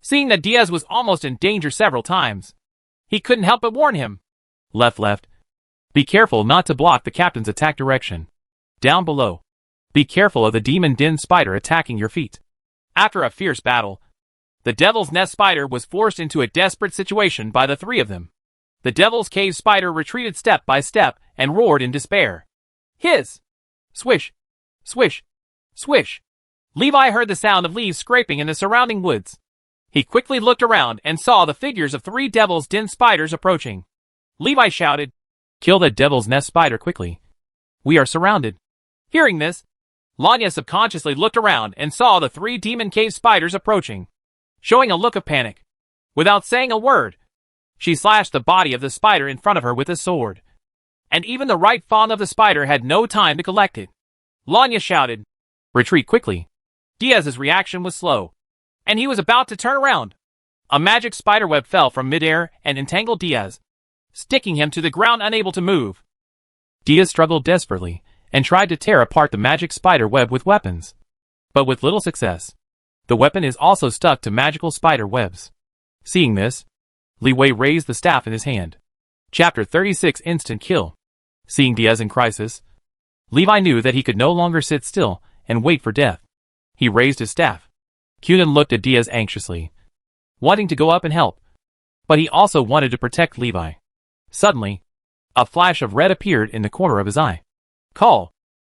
Seeing that Diaz was almost in danger several times, he couldn't help but warn him. "Left, left. Be careful not to block the captain's attack direction. Down below. Be careful of the Demon Den spider attacking your feet." After a fierce battle, the Devil's Nest spider was forced into a desperate situation by the 3 of them. The Devil's Cave spider retreated step by step and roared in despair. Hiss! Swish! Swish! Swish! Levi heard the sound of leaves scraping in the surrounding woods. He quickly looked around and saw the figures of 3 Devil's Den spiders approaching. Levi shouted, "Kill that Devil's Nest spider quickly. We are surrounded." Hearing this, Lanya subconsciously looked around and saw the 3 Demon Cave spiders approaching. Showing a look of panic, without saying a word, she slashed the body of the spider in front of her with a sword. And even the right fawn of the spider had no time to collect it. Lanya shouted, "Retreat quickly." Diaz's reaction was slow, and he was about to turn around. A magic spiderweb fell from midair and entangled Diaz, sticking him to the ground unable to move. Diaz struggled desperately and tried to tear apart the magic spider web with weapons, but with little success. The weapon is also stuck to magical spider webs. Seeing this, Li Wei raised the staff in his hand. Chapter 36 Instant Kill. Seeing Diaz in crisis, Levi knew that he could no longer sit still and wait for death. He raised his staff. Kunin looked at Diaz anxiously, wanting to go up and help, but he also wanted to protect Levi. Suddenly, a flash of red appeared in the corner of his eye. "Call!"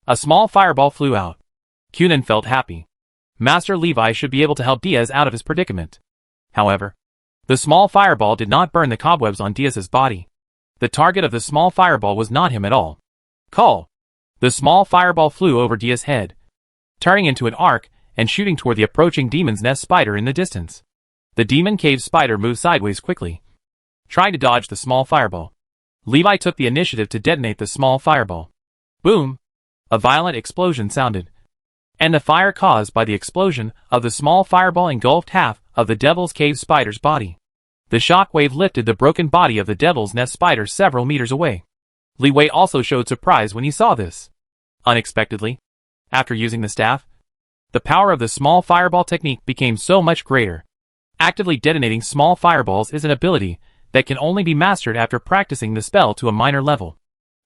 A small fireball flew out. Kunin felt happy. Master Levi should be able to help Diaz out of his predicament. However, the small fireball did not burn the cobwebs on Diaz's body. The target of the small fireball was not him at all. "Call!" The small fireball flew over Diaz's head, turning into an arc and shooting toward the approaching Demon's Nest spider in the distance. The Demon Cave spider moved sideways quickly, trying to dodge the small fireball. Levi took the initiative to detonate the small fireball. Boom! A violent explosion sounded, and the fire caused by the explosion of the small fireball engulfed half of the Devil's Cave spider's body. The shockwave lifted the broken body of the Devil's Nest spider several meters away. Li Wei also showed surprise when he saw this. Unexpectedly, after using the staff, the power of the small fireball technique became so much greater. Actively detonating small fireballs is an ability that can only be mastered after practicing the spell to a minor level.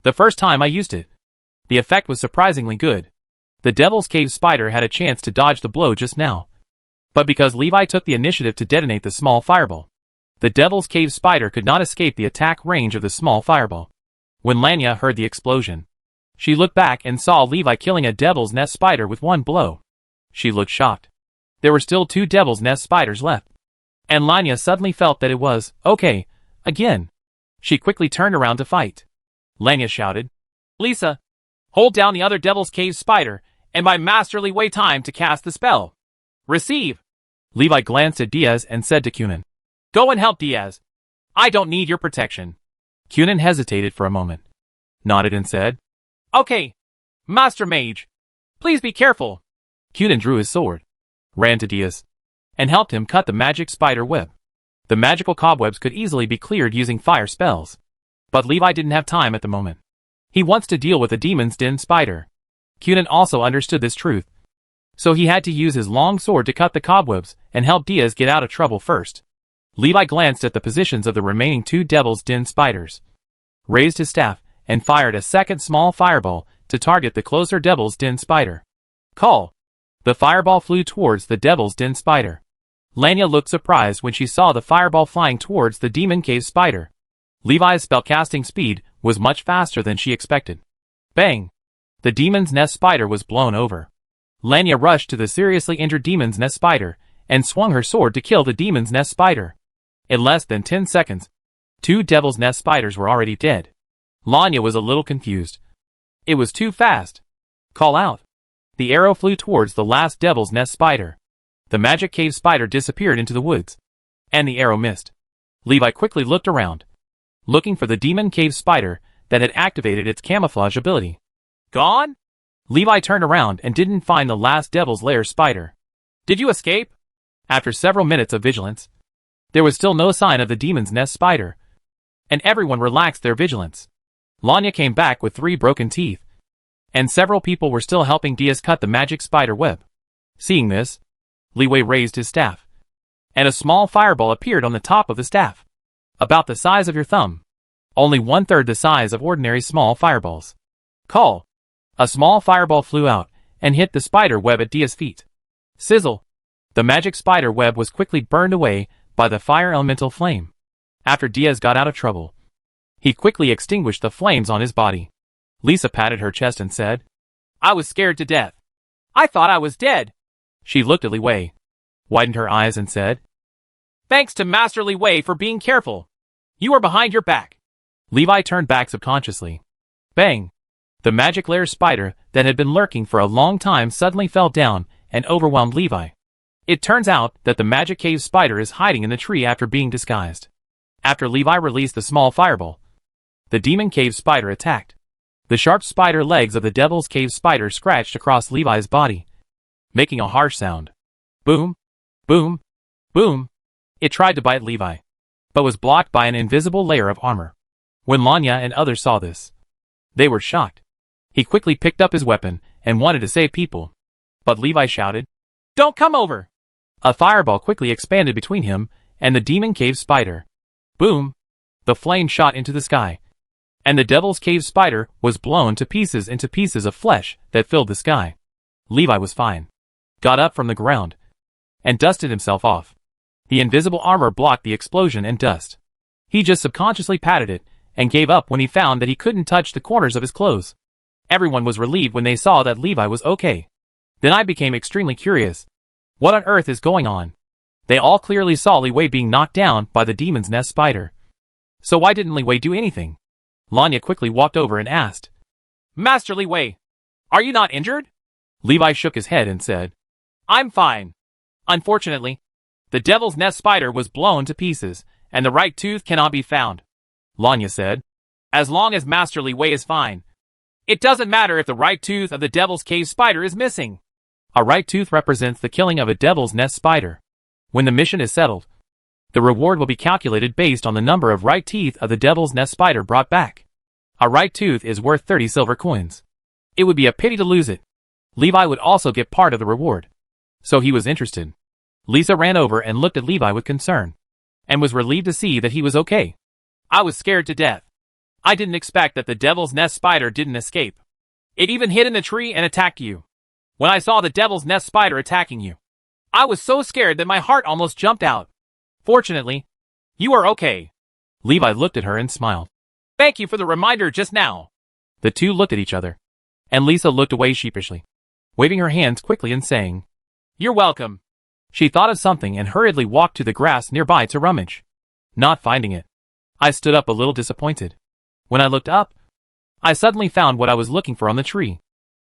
The first time I used it, the effect was surprisingly good. The Devil's Cave spider had a chance to dodge the blow just now, but because Levi took the initiative to detonate the small fireball, the Devil's Cave spider could not escape the attack range of the small fireball. When Lanya heard the explosion, she looked back and saw Levi killing a Devil's Nest spider with one blow. She looked shocked. There were still 2 Devil's Nest spiders left, and Lanya suddenly felt that it was okay again. She quickly turned around to fight. Lanya shouted, "Lisa, hold down the other Devil's Cave spider, and by masterly way time to cast the spell. Receive." Levi glanced at Diaz and said to Cunin, "Go and help Diaz. I don't need your protection." Cunin hesitated for a moment, nodded and said, "Okay, Master Mage. Please be careful." Cunin drew his sword, ran to Diaz, and helped him cut the magic spider web. The magical cobwebs could easily be cleared using fire spells, but Levi didn't have time at the moment. He wants to deal with the Demon's Den spider. Cunin also understood this truth, so he had to use his long sword to cut the cobwebs and help Diaz get out of trouble first. Levi glanced at the positions of the remaining 2 Devil's Den spiders, raised his staff, and fired a second small fireball to target the closer Devil's Den spider. Call! The fireball flew towards the Devil's Den spider. Lanya looked surprised when she saw the fireball flying towards the Demon Cave spider. Levi's spellcasting speed was much faster than she expected. Bang! The Demon's Nest spider was blown over. Lanya rushed to the seriously injured Demon's Nest spider and swung her sword to kill the Demon's Nest spider. In less than 10 seconds, 2 Devil's Nest spiders were already dead. Lanya was a little confused. It was too fast. Call out! The arrow flew towards the last Devil's Nest spider. The Magic Cave spider disappeared into the woods, and the arrow missed. Levi quickly looked around, looking for the Demon Cave spider that had activated its camouflage ability. Gone? Levi turned around and didn't find the last Devil's Lair spider. Did you escape? After several minutes of vigilance, there was still no sign of the Demon's Nest spider, and everyone relaxed their vigilance. Lanya came back with 3 broken teeth, and several people were still helping Diaz cut the magic spider web. Seeing this, Li Wei raised his staff, and a small fireball appeared on the top of the staff, about the size of your thumb, only 1/3 the size of ordinary small fireballs. Call! A small fireball flew out and hit the spider web at Diaz's feet. Sizzle! The magic spider web was quickly burned away by the fire elemental flame. After Diaz got out of trouble, he quickly extinguished the flames on his body. Lisa patted her chest and said, "I was scared to death. I thought I was dead." She looked at Li Wei, widened her eyes and said, "Thanks to Master Li Wei for being careful. You are behind your back." Levi turned back subconsciously. Bang! The magic lair spider that had been lurking for a long time suddenly fell down and overwhelmed Levi. It turns out that the Magic Cave spider is hiding in the tree after being disguised. After Levi released the small fireball, the Demon Cave spider attacked. The sharp spider legs of the Devil's Cave spider scratched across Levi's body, making a harsh sound. Boom! Boom! Boom! It tried to bite Levi, but was blocked by an invisible layer of armor. When Lanya and others saw this, they were shocked. He quickly picked up his weapon and wanted to save people, but Levi shouted, "Don't come over!" A fireball quickly expanded between him and the Demon Cave spider. Boom! The flame shot into the sky, and the Devil's Cave spider was blown to pieces into pieces of flesh that filled the sky. Levi was fine, got up from the ground, and dusted himself off. The invisible armor blocked the explosion and dust. He just subconsciously patted it and gave up when he found that he couldn't touch the corners of his clothes. Everyone was relieved when they saw that Levi was okay. Then I became extremely curious. What on earth is going on? They all clearly saw Li Wei being knocked down by the Demon's Nest spider. So why didn't Li Wei do anything? Lanya quickly walked over and asked, "Master Li Wei, are you not injured?" Levi shook his head and said, "I'm fine. Unfortunately, the Devil's Nest spider was blown to pieces, and the right tooth cannot be found." Lanya said, "As long as Master Li Wei is fine, It doesn't matter if the right tooth of the devil's cave spider is missing. A right tooth represents the killing of a devil's nest spider. When the mission is settled, the reward will be calculated based on the number of right teeth of the devil's nest spider brought back. A right tooth is worth 30 silver coins. It would be a pity to lose it. Levi would also get part of the reward. So he was interested. Lisa ran over and looked at Levi with concern, and was relieved to see that he was okay. I was scared to death. I didn't expect that the devil's nest spider didn't escape. It even hid in the tree and attacked you. When I saw the devil's nest spider attacking you, I was so scared that my heart almost jumped out. Fortunately, you are okay. Levi looked at her and smiled. Thank you for the reminder just now. The two looked at each other, and Lisa looked away sheepishly, waving her hands quickly and saying, You're welcome. She thought of something and hurriedly walked to the grass nearby to rummage. Not finding it, I stood up a little disappointed. When I looked up, I suddenly found what I was looking for on the tree.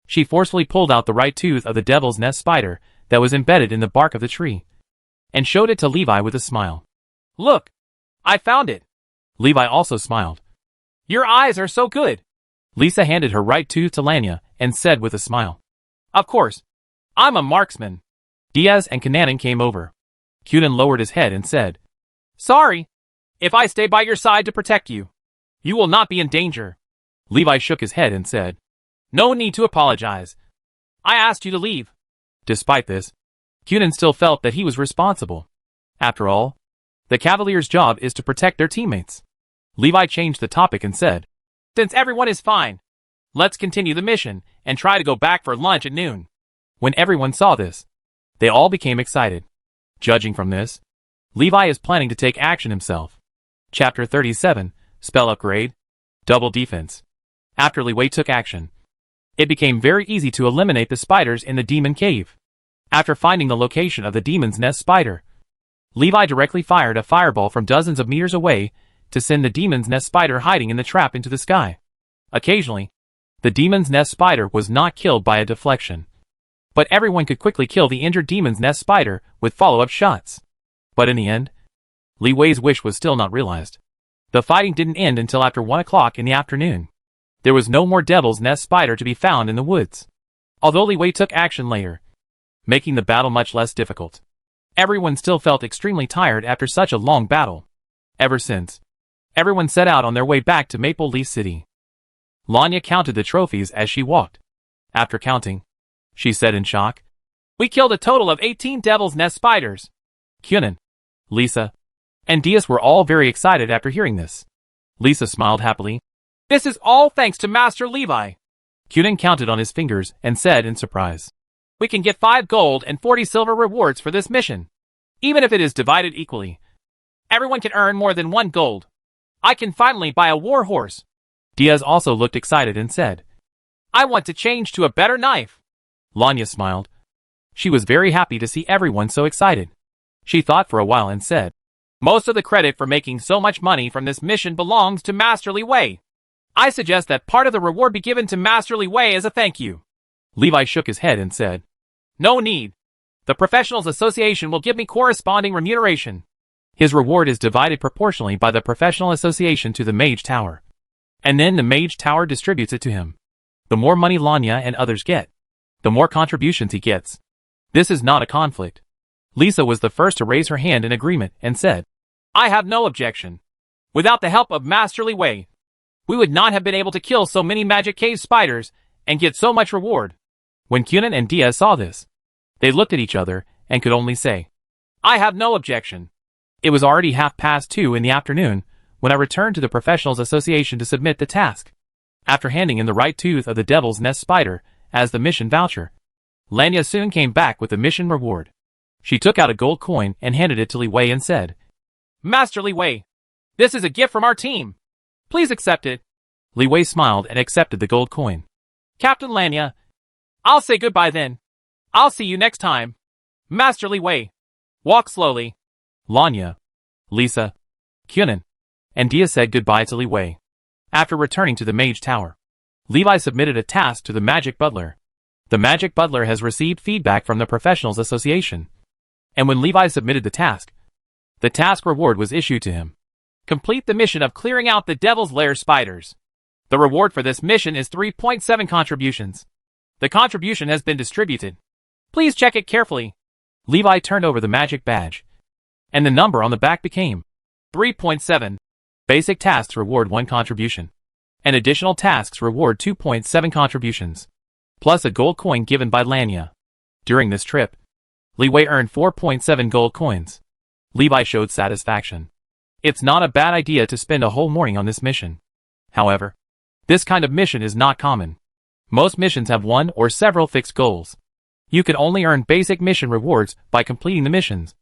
She forcefully pulled out the right tooth of the devil's nest spider that was embedded in the bark of the tree, and showed it to Levi with a smile. Look, I found it. Levi also smiled. Your eyes are so good. Lisa handed her right tooth to Lanya and said with a smile, Of course, I'm a marksman. Diaz and Kananan came over. Cunin lowered his head and said, Sorry. If I stay by your side to protect you, you will not be in danger. Levi shook his head and said, No need to apologize. I asked you to leave. Despite this, Cunin still felt that he was responsible. After all, the Cavalier's job is to protect their teammates. Levi changed the topic and said, Since everyone is fine, let's continue the mission and try to go back for lunch at noon. When everyone saw this, they all became excited. Judging from this, Levi is planning to take action himself. Chapter 37, Spell Upgrade, Double Defense. After Levi took action, it became very easy to eliminate the spiders in the demon cave. After finding the location of the demon's nest spider, Levi directly fired a fireball from dozens of meters away to send the demon's nest spider hiding in the trap into the sky. Occasionally, the demon's nest spider was not killed by a deflection, but everyone could quickly kill the injured demon's nest spider with follow-up shots. But in the end, Li Wei's wish was still not realized. The fighting didn't end until after 1 o'clock in the afternoon. There was no more devil's nest spider to be found in the woods. Although Li Wei took action later, making the battle much less difficult, everyone still felt extremely tired after such a long battle. Ever since, everyone set out on their way back to Maple Leaf City. Lanya counted the trophies as she walked. After counting, she said in shock, We killed a total of 18 devil's nest spiders. Cunin, Lisa, and Diaz were all very excited after hearing this. Lisa smiled happily. This is all thanks to Master Levi. Cunin counted on his fingers and said in surprise, We can get 5 gold and 40 silver rewards for this mission. Even if it is divided equally, everyone can earn more than 1 gold. I can finally buy a war horse. Diaz also looked excited and said, I want to change to a better knife. Lanya smiled. She was very happy to see everyone so excited. She thought for a while and said, Most of the credit for making so much money from this mission belongs to Master Li Wei. I suggest that part of the reward be given to Master Li Wei as a thank you. Levi shook his head and said, No need. The Professionals Association will give me corresponding remuneration. His reward is divided proportionally by the Professional Association to the Mage Tower. And then the Mage Tower distributes it to him. The more money Lanya and others get, the more contributions he gets. This is not a conflict. Lisa was the first to raise her hand in agreement and said, I have no objection. Without the help of Master Li Wei, we would not have been able to kill so many magic cave spiders and get so much reward. When Cunin and Diaz saw this, they looked at each other and could only say, I have no objection. It was already 2:30 in the afternoon when I returned to the Professionals Association to submit the task. After handing in the right tooth of the devil's nest spider as the mission voucher, Lanya soon came back with the mission reward. She took out a gold coin and handed it to Li Wei and said, Master Li Wei, this is a gift from our team. Please accept it. Li Wei smiled and accepted the gold coin. Captain Lanya, I'll say goodbye then. I'll see you next time. Master Li Wei, walk slowly. Lanya, Lisa, Cunin, and Diaz said goodbye to Li Wei. After returning to the Mage Tower, Levi submitted a task to the Magic Butler. The Magic Butler has received feedback from the Professionals Association, and when Levi submitted the task reward was issued to him. Complete the mission of clearing out the Devil's Lair spiders. The reward for this mission is 3.7 contributions. The contribution has been distributed. Please check it carefully. Levi turned over the magic badge, and the number on the back became 3.7. Basic tasks reward 1 contribution, and additional tasks reward 2.7 contributions, plus a gold coin given by Lanya. During this trip, Leeway earned 4.7 gold coins. Levi showed satisfaction. It's not a bad idea to spend a whole morning on this mission. However, this kind of mission is not common. Most missions have one or several fixed goals. You can only earn basic mission rewards by completing the missions,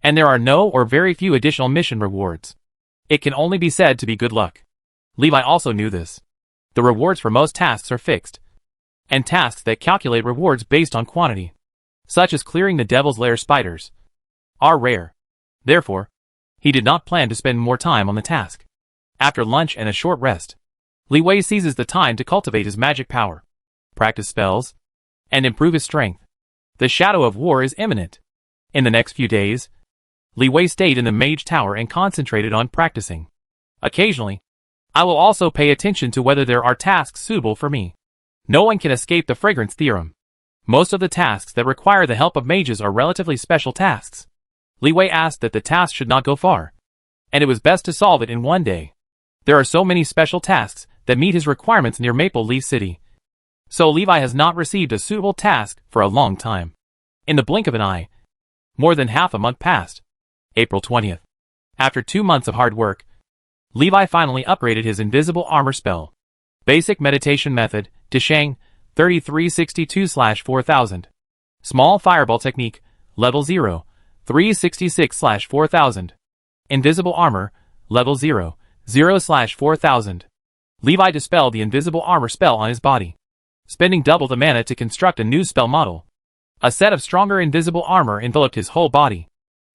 and there are no or very few additional mission rewards. It can only be said to be good luck. Levi also knew this. The rewards for most tasks are fixed, and tasks that calculate rewards based on quantity, such as clearing the Devil's Lair spiders, are rare. Therefore, he did not plan to spend more time on the task. After lunch and a short rest, Li Wei seizes the time to cultivate his magic power, practice spells, and improve his strength. The shadow of war is imminent. In the next few days, Li Wei stayed in the Mage Tower and concentrated on practicing. Occasionally, I will also pay attention to whether there are tasks suitable for me. No one can escape the fragrance theorem. Most of the tasks that require the help of mages are relatively special tasks. Li Wei asked that the task should not go far, and it was best to solve it in one day. There are so many special tasks that meet his requirements near Maple Leaf City. So Levi has not received a suitable task for a long time. In the blink of an eye, more than half a month passed. April 20th. After 2 months of hard work, Levi finally upgraded his invisible armor spell. Basic meditation method, Tishang, 3362/4000. Small fireball technique, level 0, 366/4000. Invisible armor, level 0, 0/4000. Levi dispelled the invisible armor spell on his body, spending double the mana to construct a new spell model. A set of stronger invisible armor enveloped his whole body.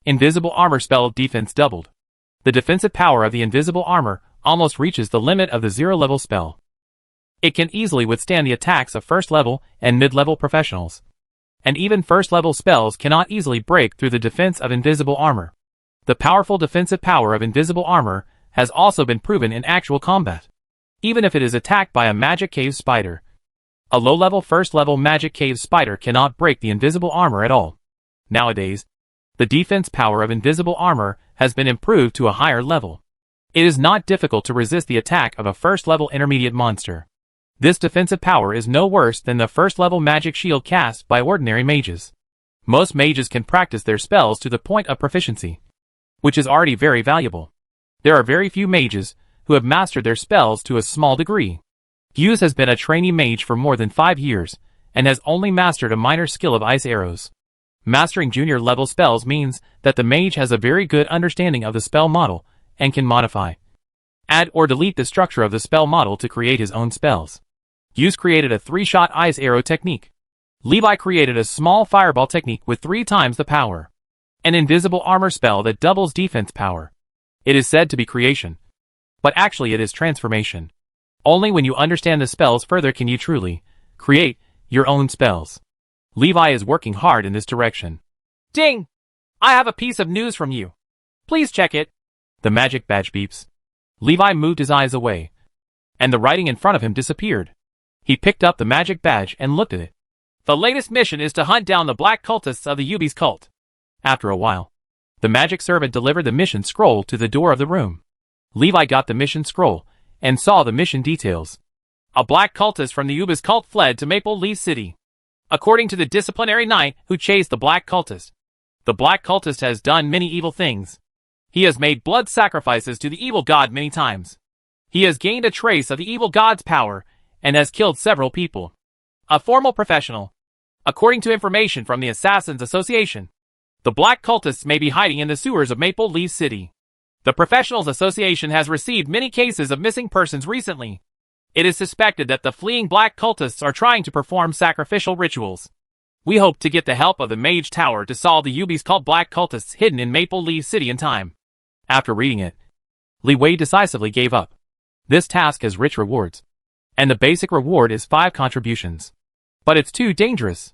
Invisible armor spell defense doubled. The defensive power of the invisible armor almost reaches the limit of the 0-level spell. It can easily withstand the attacks of first-level and mid-level professionals. And even first-level spells cannot easily break through the defense of invisible armor. The powerful defensive power of invisible armor has also been proven in actual combat. Even if it is attacked by a magic cave spider, a low-level first-level magic cave spider cannot break the invisible armor at all. Nowadays, the defense power of invisible armor has been improved to a higher level. It is not difficult to resist the attack of a first-level intermediate monster. This defensive power is no worse than the first-level magic shield cast by ordinary mages. Most mages can practice their spells to the point of proficiency, which is already very valuable. There are very few mages who have mastered their spells to a small degree. Hughes has been a trainee mage for more than 5 years, and has only mastered a minor skill of ice arrows. Mastering junior-level spells means that the mage has a very good understanding of the spell model, and can modify, add or delete the structure of the spell model to create his own spells. Hughes created a 3-shot ice arrow technique. Levi created a small fireball technique with 3 times the power. An invisible armor spell that doubles defense power. It is said to be creation, but actually it is transformation. Only when you understand the spells further can you truly create your own spells. Levi is working hard in this direction. Ding! I have a piece of news from you. Please check it. The magic badge beeps. Levi moved his eyes away, and the writing in front of him disappeared. He picked up the magic badge and looked at it. The latest mission is to hunt down the black cultists of the Yubi's cult. After a while, the magic servant delivered the mission scroll to the door of the room. Levi got the mission scroll and saw the mission details. A black cultist from the Yubi's cult fled to Maple Leaf City. According to the disciplinary knight who chased the black cultist, the black cultist has done many evil things. He has made blood sacrifices to the evil god many times. He has gained a trace of the evil god's power and has killed several people. A formal professional. According to information from the Assassins Association, the black cultists may be hiding in the sewers of Maple Leaf City. The Professionals Association has received many cases of missing persons recently. It is suspected that the fleeing black cultists are trying to perform sacrificial rituals. We hope to get the help of the Mage Tower to solve the Yubi's cult black cultists hidden in Maple Leaf City in time. After reading it, Li Wei decisively gave up. This task has rich rewards, and the basic reward is 5 contributions. But it's too dangerous.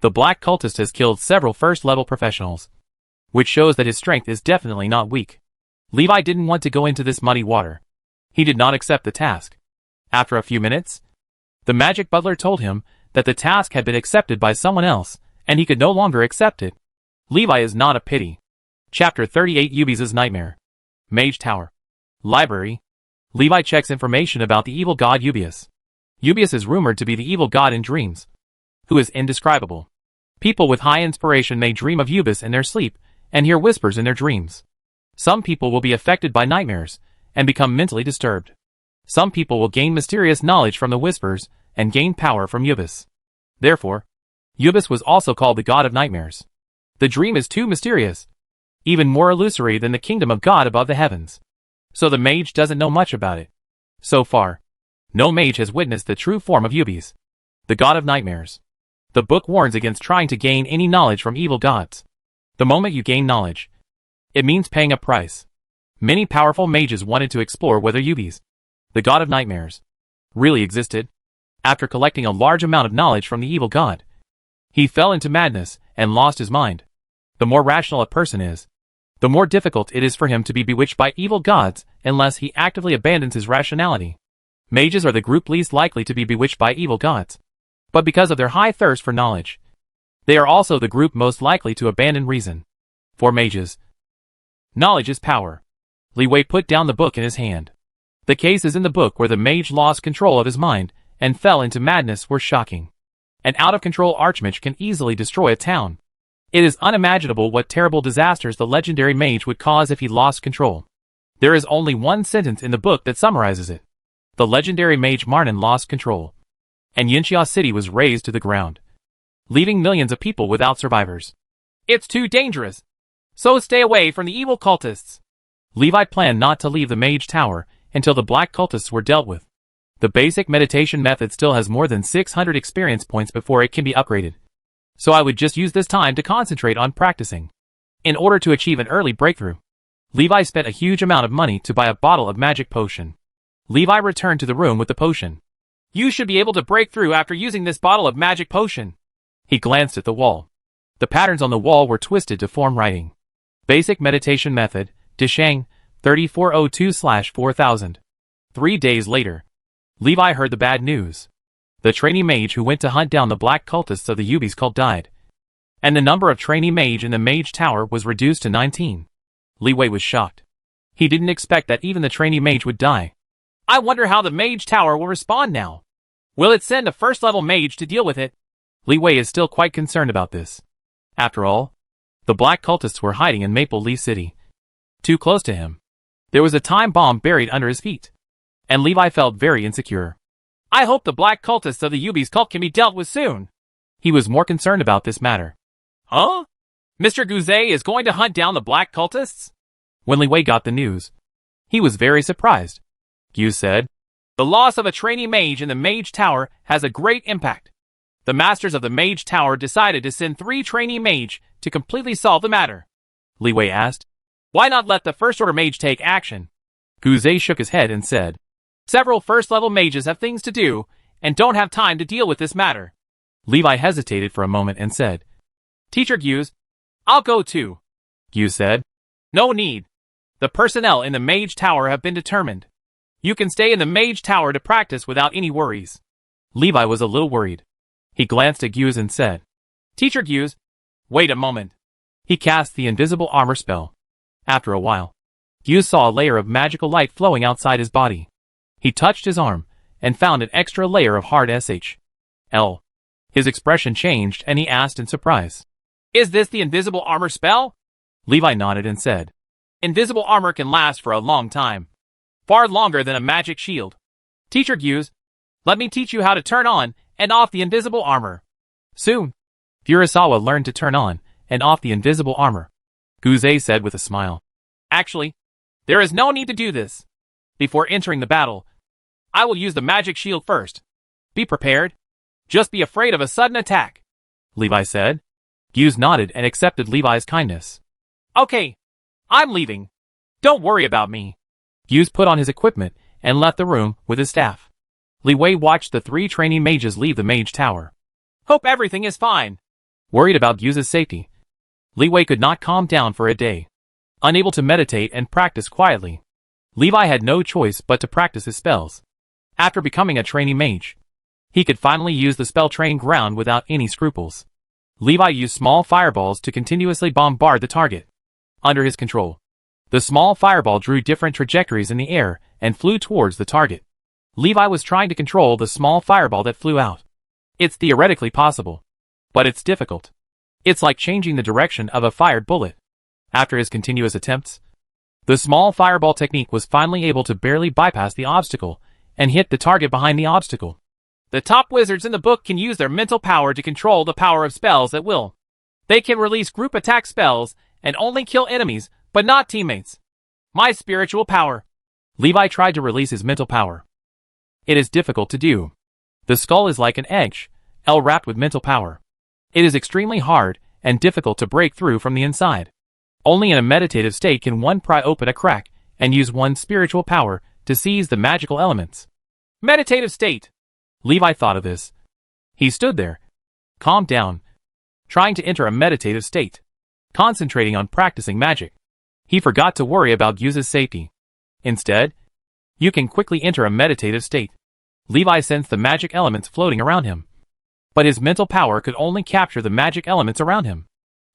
The black cultist has killed several first-level professionals, which shows that his strength is definitely not weak. Levi didn't want to go into this muddy water. He did not accept the task. After a few minutes, the magic butler told him that the task had been accepted by someone else, and he could no longer accept it. Levi is not a pity. Chapter 38 Ubi's Nightmare. Mage Tower. Library. Levi checks information about the evil god Ubius. Ubius is rumored to be the evil god in dreams, who is indescribable. People with high inspiration may dream of Ubius in their sleep, and hear whispers in their dreams. Some people will be affected by nightmares, and become mentally disturbed. Some people will gain mysterious knowledge from the whispers, and gain power from Ubius. Therefore, Ubius was also called the god of nightmares. The dream is too mysterious, even more illusory than the kingdom of God above the heavens. So the mage doesn't know much about it. So far, no mage has witnessed the true form of Ubius, the god of nightmares. The book warns against trying to gain any knowledge from evil gods. The moment you gain knowledge, it means paying a price. Many powerful mages wanted to explore whether Ubius, the god of nightmares, really existed. After collecting a large amount of knowledge from the evil god, he fell into madness and lost his mind. The more rational a person is, the more difficult it is for him to be bewitched by evil gods unless he actively abandons his rationality. Mages are the group least likely to be bewitched by evil gods, but because of their high thirst for knowledge, they are also the group most likely to abandon reason. For mages, knowledge is power. Li Wei put down the book in his hand. The cases in the book where the mage lost control of his mind and fell into madness were shocking. An out-of-control archmage can easily destroy a town. It is unimaginable what terrible disasters the legendary mage would cause if he lost control. There is only one sentence in the book that summarizes it. The legendary mage Marnin lost control, and Yinxia City was razed to the ground, leaving millions of people without survivors. It's too dangerous, so stay away from the evil cultists. Levi planned not to leave the mage tower until the black cultists were dealt with. The basic meditation method still has more than 600 experience points before it can be upgraded, so I would just use this time to concentrate on practicing. In order to achieve an early breakthrough, Levi spent a huge amount of money to buy a bottle of magic potion. Levi returned to the room with the potion. You should be able to break through after using this bottle of magic potion. He glanced at the wall. The patterns on the wall were twisted to form writing. Basic meditation method, Dishang, 3402/4000. 3 days later, Levi heard the bad news. The trainee mage who went to hunt down the black cultists of the Ubi's cult died, and the number of trainee mage in the mage tower was reduced to 19. Li Wei was shocked. He didn't expect that even the trainee mage would die. I wonder how the mage tower will respond now. Will it send a first-level mage to deal with it? Li Wei is still quite concerned about this. After all, the black cultists were hiding in Maple Leaf City, too close to him. There was a time bomb buried under his feet, and Levi felt very insecure. I hope the black cultists of the Ubi's cult can be dealt with soon. He was more concerned about this matter. Huh? Mr. Guzet is going to hunt down the black cultists? When Li Wei got the news, he was very surprised. Gu said, the loss of a trainee mage in the mage tower has a great impact. The masters of the mage tower decided to send 3 trainee mage to completely solve the matter. Li Wei asked, why not let the first order mage take action? Guzet shook his head and said, several first-level mages have things to do, and don't have time to deal with this matter. Levi hesitated for a moment and said, Teacher Guz, I'll go too. Guz said, no need. The personnel in the mage tower have been determined. You can stay in the mage tower to practice without any worries. Levi was a little worried. He glanced at Guz and said, Teacher Guz, wait a moment. He cast the invisible armor spell. After a while, Guz saw a layer of magical light flowing outside his body. He touched his arm, and found an extra layer of hard SHL. His expression changed and he asked in surprise, is this the invisible armor spell? Levi nodded and said, invisible armor can last for a long time. Far longer than a magic shield. Teacher Guz, let me teach you how to turn on and off the invisible armor. Soon, Furusawa learned to turn on and off the invisible armor. Guzet said with a smile, actually, there is no need to do this. Before entering the battle, I will use the magic shield first. Be prepared. Just be afraid of a sudden attack. Levi said. Guz nodded and accepted Levi's kindness. Okay, I'm leaving. Don't worry about me. Guz put on his equipment and left the room with his staff. Li Wei watched the 3 trainee mages leave the mage tower. Hope everything is fine. Worried about Guz's safety, Li Wei could not calm down for a day. Unable to meditate and practice quietly, Levi had no choice but to practice his spells. After becoming a trainee mage, he could finally use the spell training ground without any scruples. Levi used small fireballs to continuously bombard the target. Under his control, the small fireball drew different trajectories in the air and flew towards the target. Levi was trying to control the small fireball that flew out. It's theoretically possible, but it's difficult. It's like changing the direction of a fired bullet. After his continuous attempts, the small fireball technique was finally able to barely bypass the obstacle and hit the target behind the obstacle. The top wizards in the book can use their mental power to control the power of spells at will. They can release group attack spells and only kill enemies, but not teammates. My spiritual power. Levi tried to release his mental power. It is difficult to do. The skull is like an egg, wrapped with mental power. It is extremely hard and difficult to break through from the inside. Only in a meditative state can one pry open a crack and use one's spiritual power to seize the magical elements. Meditative state. Levi thought of this. He stood there, calmed down, trying to enter a meditative state, concentrating on practicing magic. He forgot to worry about Guse's safety. Instead, you can quickly enter a meditative state. Levi sensed the magic elements floating around him, but his mental power could only capture the magic elements around him.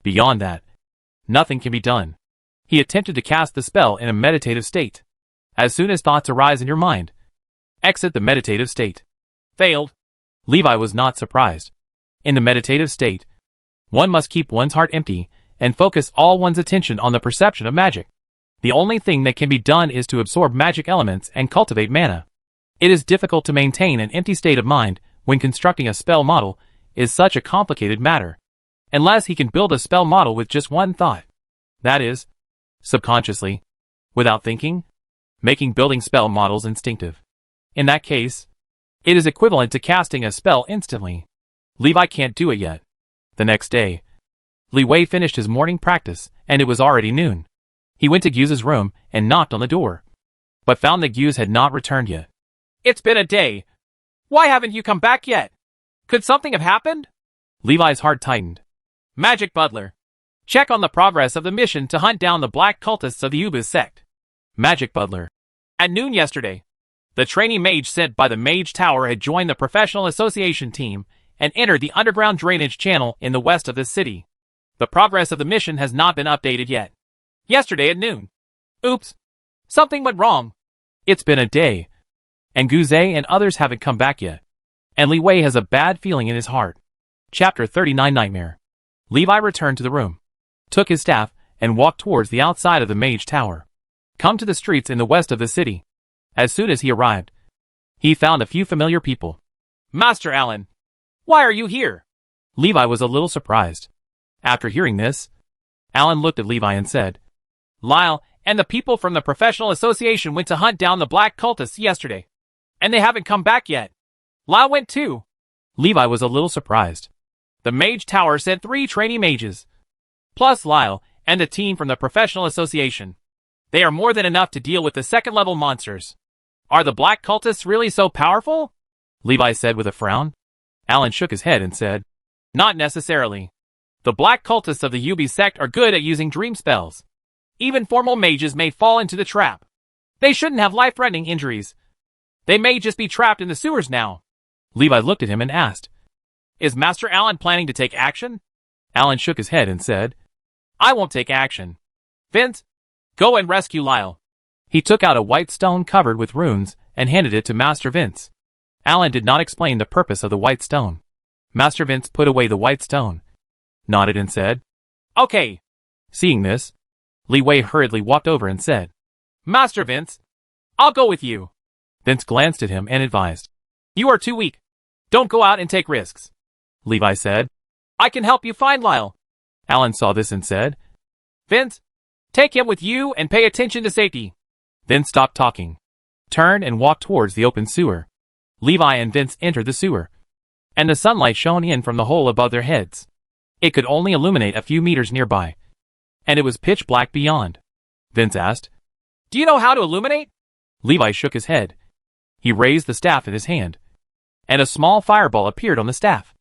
Beyond that, nothing can be done. He attempted to cast the spell in a meditative state. As soon as thoughts arise in your mind, exit the meditative state. Failed. Levi was not surprised. In the meditative state, one must keep one's heart empty and focus all one's attention on the perception of magic. The only thing that can be done is to absorb magic elements and cultivate mana. It is difficult to maintain an empty state of mind when constructing a spell model is such a complicated matter, unless he can build a spell model with just one thought. That is, subconsciously, without thinking, making building spell models instinctive. In that case, it is equivalent to casting a spell instantly. Levi can't do it yet. The next day, Li Wei finished his morning practice, and it was already noon. He went to Guse's room and knocked on the door, but found that Guse had not returned yet. It's been a day. Why haven't you come back yet? Could something have happened? Levi's heart tightened. Magic Butler. Check on the progress of the mission to hunt down the black cultists of the Ubis sect. Magic Butler. At noon yesterday, the trainee mage sent by the Mage Tower had joined the professional association team and entered the underground drainage channel in the west of the city. The progress of the mission has not been updated yet. Yesterday at noon. Oops. Something went wrong. It's been a day, and Guse and others haven't come back yet. And Li Wei has a bad feeling in his heart. Chapter 39 Nightmare. Levi returned to the room, took his staff, and walked towards the outside of the Mage Tower. Come to the streets in the west of the city. As soon as he arrived, he found a few familiar people. Master Allen, why are you here? Levi was a little surprised. After hearing this, Allen looked at Levi and said, Lyle and the people from the professional association went to hunt down the black cultists yesterday, and they haven't come back yet. Lyle went too. Levi was a little surprised. The Mage Tower sent 3 trainee mages, plus Lyle and a team from the professional association. They are more than enough to deal with the second-level monsters. Are the black cultists really so powerful? Levi said with a frown. Allen shook his head and said, Not necessarily. The black cultists of the Ubi sect are good at using dream spells. Even formal mages may fall into the trap. They shouldn't have life-threatening injuries. They may just be trapped in the sewers now. Levi looked at him and asked, Is Master Allen planning to take action? Allen shook his head and said, I won't take action. Vince, go and rescue Lyle. He took out a white stone covered with runes and handed it to Master Vince. Allen did not explain the purpose of the white stone. Master Vince put away the white stone, nodded and said, Okay. Seeing this, Li Wei hurriedly walked over and said, Master Vince, I'll go with you. Vince glanced at him and advised, You are too weak. Don't go out and take risks. Levi said, I can help you find Lyle. Allen saw this and said, Vince, take him with you and pay attention to safety. Vince stopped talking, turned and walked towards the open sewer. Levi and Vince entered the sewer, and the sunlight shone in from the hole above their heads. It could only illuminate a few meters nearby, and it was pitch black beyond. Vince asked, Do you know how to illuminate? Levi shook his head. He raised the staff in his hand, and a small fireball appeared on the staff.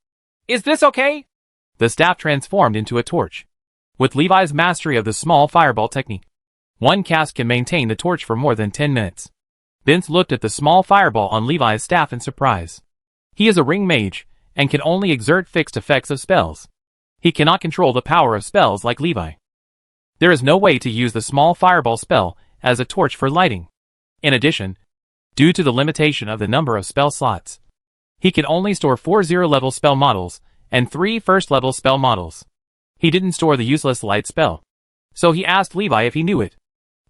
Is this okay? The staff transformed into a torch. With Levi's mastery of the small fireball technique, one cast can maintain the torch for more than 10 minutes. Vince looked at the small fireball on Levi's staff in surprise. He is a ring mage, and can only exert fixed effects of spells. He cannot control the power of spells like Levi. There is no way to use the small fireball spell as a torch for lighting. In addition, due to the limitation of the number of spell slots, he can only store 4 0-level spell models and 3 first-level spell models. He didn't store the useless light spell, so he asked Levi if he knew it.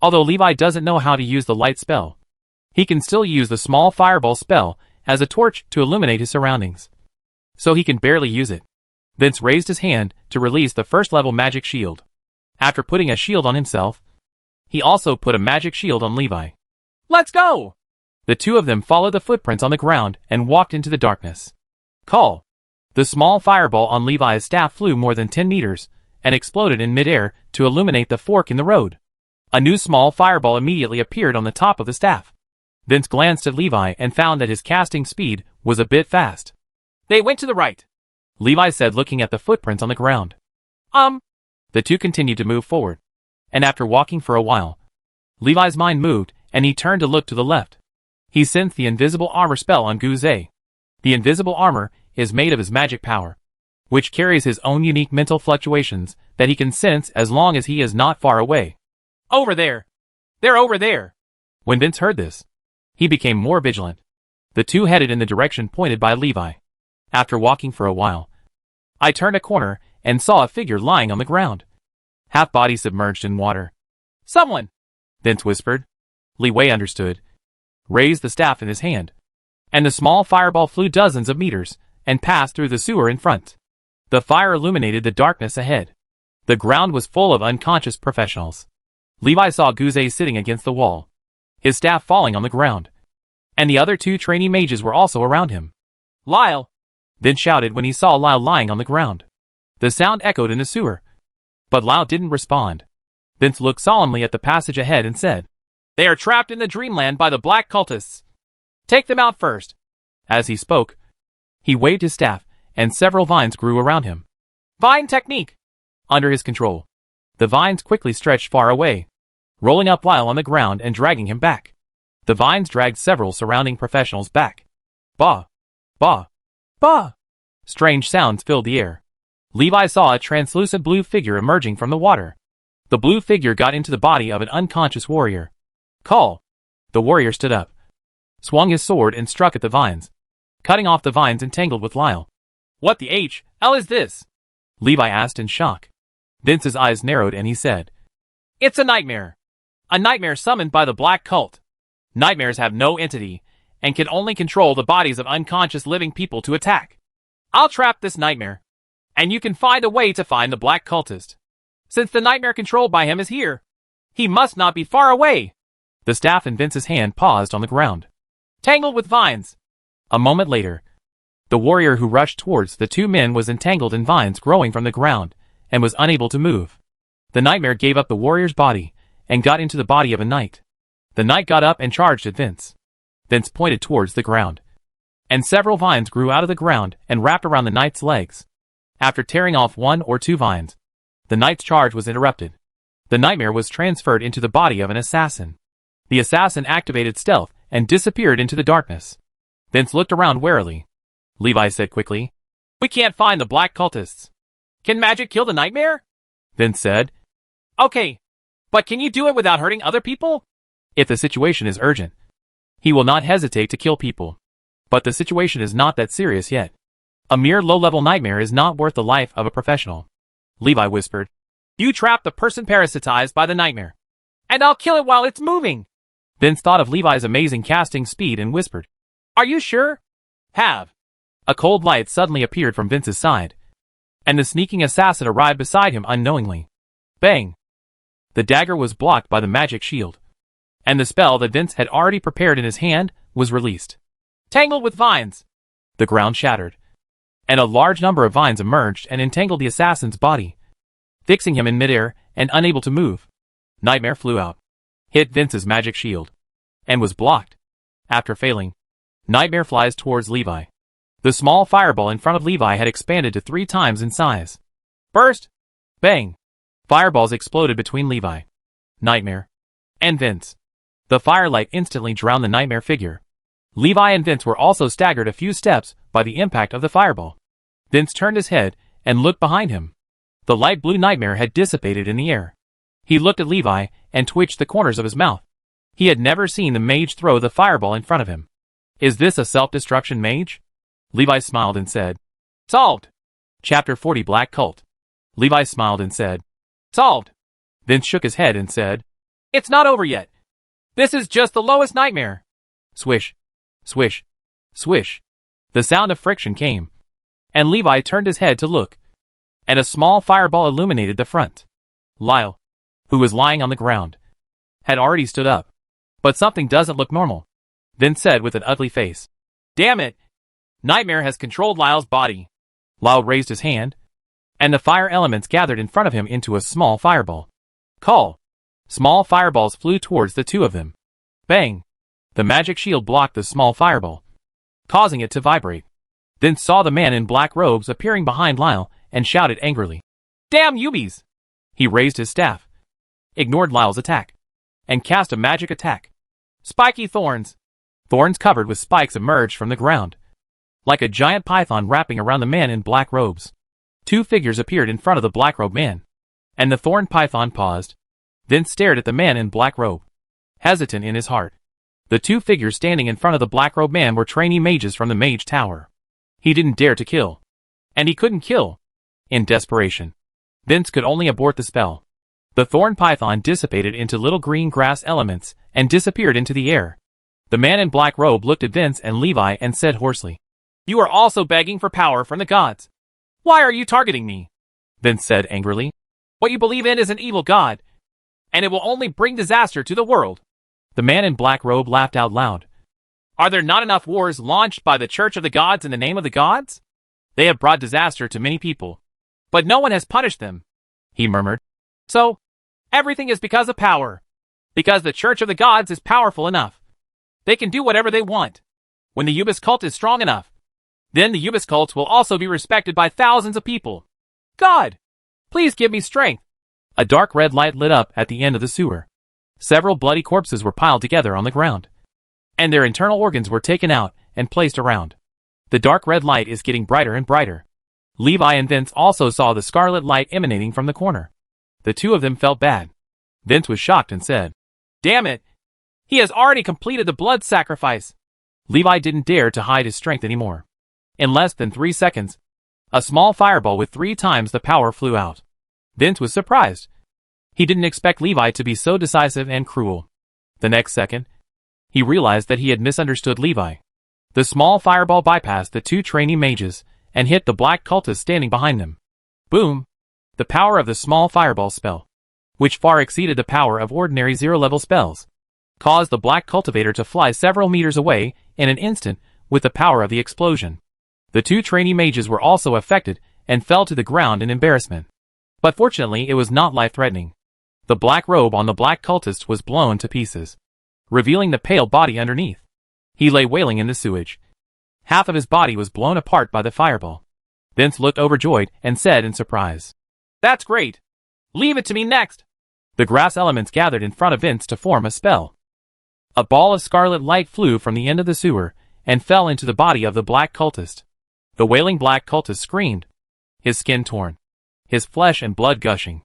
Although Levi doesn't know how to use the light spell, he can still use the small fireball spell as a torch to illuminate his surroundings. So he can barely use it. Vince raised his hand to release the first-level magic shield. After putting a shield on himself, he also put a magic shield on Levi. "Let's go!" The two of them followed the footprints on the ground and walked into the darkness. Call! The small fireball on Levi's staff flew more than 10 meters and exploded in midair to illuminate the fork in the road. A new small fireball immediately appeared on the top of the staff. Vince glanced at Levi and found that his casting speed was a bit fast. "They went to the right," Levi said, looking at the footprints on the ground. The two continued to move forward, and after walking for a while, Levi's mind moved and he turned to look to the left. He sensed the invisible armor spell on Guzay. The invisible armor is made of his magic power, which carries his own unique mental fluctuations that he can sense as long as he is not far away. "Over there! They're over there!" When Vince heard this, he became more vigilant. The two headed in the direction pointed by Levi. After walking for a while, I turned a corner and saw a figure lying on the ground, half body submerged in water. "Someone!" Vince whispered. Li Wei understood, raised the staff in his hand, and the small fireball flew dozens of meters and passed through the sewer in front. The fire illuminated the darkness ahead. The ground was full of unconscious professionals. Levi saw Guzay sitting against the wall, his staff falling on the ground, and the other 2 trainee mages were also around him. "Lyle!" Vince shouted when he saw Lyle lying on the ground. The sound echoed in the sewer, but Lyle didn't respond. Vince looked solemnly at the passage ahead and said, "They are trapped in the dreamland by the black cultists. Take them out first." As he spoke, he waved his staff, and several vines grew around him. Vine technique! Under his control, the vines quickly stretched far away, rolling up Lyle on the ground and dragging him back. The vines dragged several surrounding professionals back. Bah! Bah! Bah! Strange sounds filled the air. Levi saw a translucent blue figure emerging from the water. The blue figure got into the body of an unconscious warrior. Call! The warrior stood up, swung his sword and struck at the vines, cutting off the vines entangled with Lyle. "What the hell is this?" Levi asked in shock. Vince's eyes narrowed and he said, "It's a nightmare. A nightmare summoned by the black cult. Nightmares have no entity, and can only control the bodies of unconscious living people to attack. I'll trap this nightmare, and you can find a way to find the black cultist. Since the nightmare controlled by him is here, he must not be far away." The staff in Vince's hand paused on the ground, tangled with vines. A moment later, the warrior who rushed towards the 2 men was entangled in vines growing from the ground, and was unable to move. The nightmare gave up the warrior's body, and got into the body of a knight. The knight got up and charged at Vince. Vince pointed towards the ground, and several vines grew out of the ground and wrapped around the knight's legs. After tearing off 1 or 2 vines, the knight's charge was interrupted. The nightmare was transferred into the body of an assassin. The assassin activated stealth and disappeared into the darkness. Vince looked around warily. Levi said quickly, "We can't find the black cultists. Can magic kill the nightmare?" Vince said, "Okay, but can you do it without hurting other people?" If the situation is urgent, he will not hesitate to kill people. But the situation is not that serious yet. A mere low-level nightmare is not worth the life of a professional. Levi whispered, "You trap the person parasitized by the nightmare, and I'll kill it while it's moving." Vince thought of Levi's amazing casting speed and whispered, "Are you sure?" "Have." A cold light suddenly appeared from Vince's side, and the sneaking assassin arrived beside him unknowingly. Bang! The dagger was blocked by the magic shield, and the spell that Vince had already prepared in his hand was released. Tangled with vines! The ground shattered, and a large number of vines emerged and entangled the assassin's body, fixing him in midair and unable to move. Nightmare flew out, hit Vince's magic shield, and was blocked. After failing, Nightmare flies towards Levi. The small fireball in front of Levi had expanded to 3 times in size. Burst! Bang! Fireballs exploded between Levi, Nightmare, and Vince. The firelight instantly drowned the nightmare figure. Levi and Vince were also staggered a few steps by the impact of the fireball. Vince turned his head and looked behind him. The light blue nightmare had dissipated in the air. He looked at Levi and twitched the corners of his mouth. He had never seen the mage throw the fireball in front of him. Is this a self-destruction mage? Levi smiled and said, Solved! Chapter 40 Black Cult. Levi smiled and said, Solved! Vince shook his head and said, It's not over yet. This is just the lowest nightmare. Swish, swish, swish. The sound of friction came, and Levi turned his head to look, and a small fireball illuminated the front. Lyle, who was lying on the ground, had already stood up. But something doesn't look normal, Vince said with an ugly face. Damn it! Nightmare has controlled Lyle's body. Lyle raised his hand, and the fire elements gathered in front of him into a small fireball. Call! Small fireballs flew towards the two of them. Bang! The magic shield blocked the small fireball, causing it to vibrate. Vince saw the man in black robes appearing behind Lyle and shouted angrily, Damn Ubies! He raised his staff, ignored Lyle's attack, and cast a magic attack. Spiky thorns! Thorns covered with spikes emerged from the ground, like a giant python wrapping around the man in black robes. Two figures appeared in front of the black-robed man, and the thorn python paused. Vince stared at the man in black robe, hesitant in his heart. The two figures standing in front of the black-robed man were trainee mages from the Mage Tower. He didn't dare to kill, and he couldn't kill. In desperation, Vince could only abort the spell. The thorn python dissipated into little green grass elements and disappeared into the air. The man in black robe looked at Vince and Levi and said hoarsely, You are also begging for power from the gods. Why are you targeting me? Vince said angrily. What you believe in is an evil god, and it will only bring disaster to the world. The man in black robe laughed out loud. Are there not enough wars launched by the Church of the Gods in the name of the gods? They have brought disaster to many people, but no one has punished them, he murmured. So, everything is because of power. Because the Church of the Gods is powerful enough. They can do whatever they want. When the Ubis cult is strong enough, then the Ubis cult will also be respected by thousands of people. God, please give me strength. A dark red light lit up at the end of the sewer. Several bloody corpses were piled together on the ground, and their internal organs were taken out and placed around. The dark red light is getting brighter and brighter. Levi and Vince also saw the scarlet light emanating from the corner. The two of them felt bad. Vince was shocked and said, Damn it! He has already completed the blood sacrifice. Levi didn't dare to hide his strength anymore. In less than 3 seconds, a small fireball with 3 times the power flew out. Vince was surprised. He didn't expect Levi to be so decisive and cruel. The next second, he realized that he had misunderstood Levi. The small fireball bypassed the 2 trainee mages and hit the black cultist standing behind them. Boom! The power of the small fireball spell, which far exceeded the power of ordinary 0-level spells, caused the black cultivator to fly several meters away in an instant with the power of the explosion. The 2 trainee mages were also affected and fell to the ground in embarrassment. But fortunately it was not life-threatening. The black robe on the black cultist was blown to pieces, revealing the pale body underneath. He lay wailing in the sewage. Half of his body was blown apart by the fireball. Vince looked overjoyed and said in surprise, That's great! Leave it to me next! The grass elements gathered in front of Vince to form a spell. A ball of scarlet light flew from the end of the sewer and fell into the body of the black cultist. The wailing black cultist screamed, his skin torn, his flesh and blood gushing,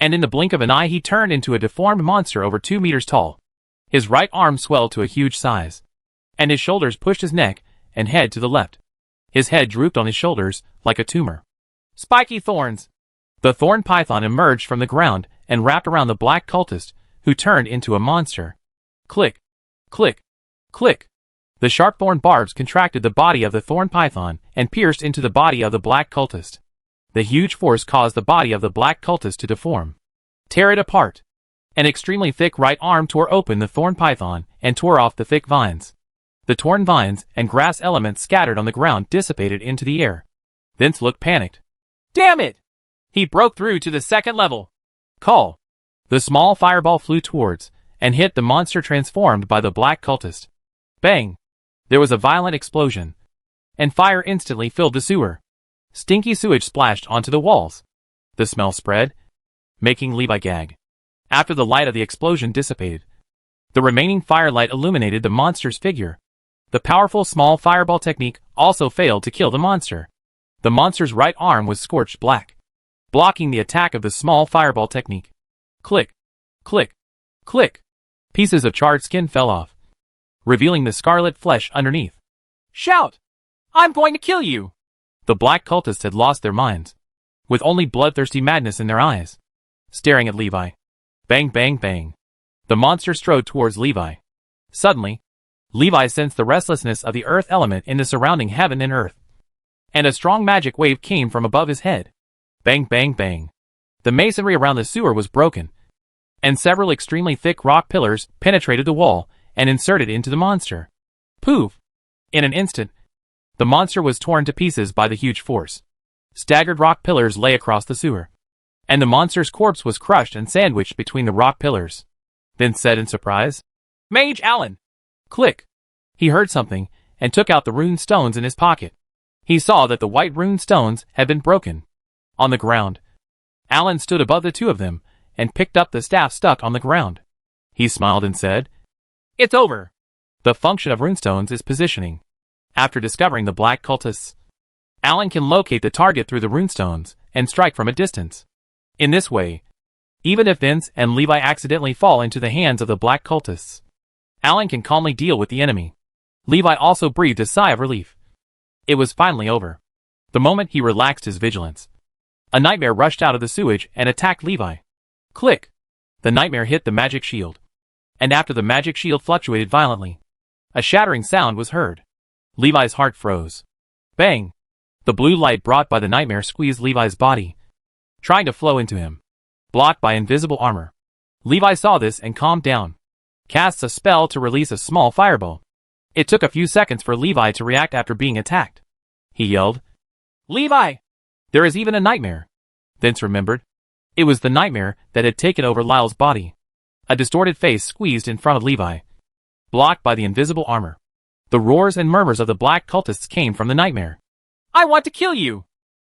and in the blink of an eye he turned into a deformed monster over 2 meters tall. His right arm swelled to a huge size, and his shoulders pushed his neck and head to the left. His head drooped on his shoulders like a tumor. Spiky thorns! The thorn python emerged from the ground and wrapped around the black cultist, who turned into a monster. Click, click, click. The sharp thorn barbs contracted the body of the thorn python and pierced into the body of the black cultist. The huge force caused the body of the black cultist to deform. Tear it apart. An extremely thick right arm tore open the thorn python and tore off the thick vines. The torn vines and grass elements scattered on the ground dissipated into the air. Vince looked panicked. Damn it! He broke through to the 2nd level. Call. The small fireball flew towards and hit the monster transformed by the black cultist. Bang! There was a violent explosion, and fire instantly filled the sewer. Stinky sewage splashed onto the walls. The smell spread, making Levi gag. After the light of the explosion dissipated, The remaining firelight illuminated the monster's figure. The powerful small fireball technique also failed to kill the monster. The monster's right arm was scorched black, blocking the attack of the small fireball technique. Click, click, click. Pieces of charred skin fell off, revealing the scarlet flesh underneath. Shout! I'm going to kill you! The black cultists had lost their minds, with only bloodthirsty madness in their eyes, staring at Levi. Bang, bang, bang. The monster strode towards Levi. Suddenly, Levi sensed the restlessness of the earth element in the surrounding heaven and earth, and a strong magic wave came from above his head. Bang, bang, bang. The masonry around the sewer was broken, and several extremely thick rock pillars penetrated the wall and inserted into the monster. Poof! In an instant, the monster was torn to pieces by the huge force. Staggered rock pillars lay across the sewer, and the monster's corpse was crushed and sandwiched between the rock pillars. Vince said in surprise, "Mage Allen!" Click! He heard something, and took out the rune stones in his pocket. He saw that the white rune stones had been broken. On the ground, Allen stood above the two of them, and picked up the staff stuck on the ground. He smiled and said, "It's over." The function of runestones is positioning. After discovering the black cultists, Allen can locate the target through the runestones and strike from a distance. In this way, even if Vince and Levi accidentally fall into the hands of the black cultists, Allen can calmly deal with the enemy. Levi also breathed a sigh of relief. It was finally over. The moment he relaxed his vigilance, a nightmare rushed out of the sewage and attacked Levi. Click! The nightmare hit the magic shield, and after the magic shield fluctuated violently, a shattering sound was heard. Levi's heart froze. Bang! The blue light brought by the nightmare squeezed Levi's body, trying to flow into him, blocked by invisible armor. Levi saw this and calmed down. Casts a spell to release a small fireball. It took a few seconds for Levi to react after being attacked. He yelled, "Levi! There is even a nightmare!" Vince remembered. It was the nightmare that had taken over Lyle's body. A distorted face squeezed in front of Levi, blocked by the invisible armor. The roars and murmurs of the black cultists came from the nightmare. "I want to kill you!"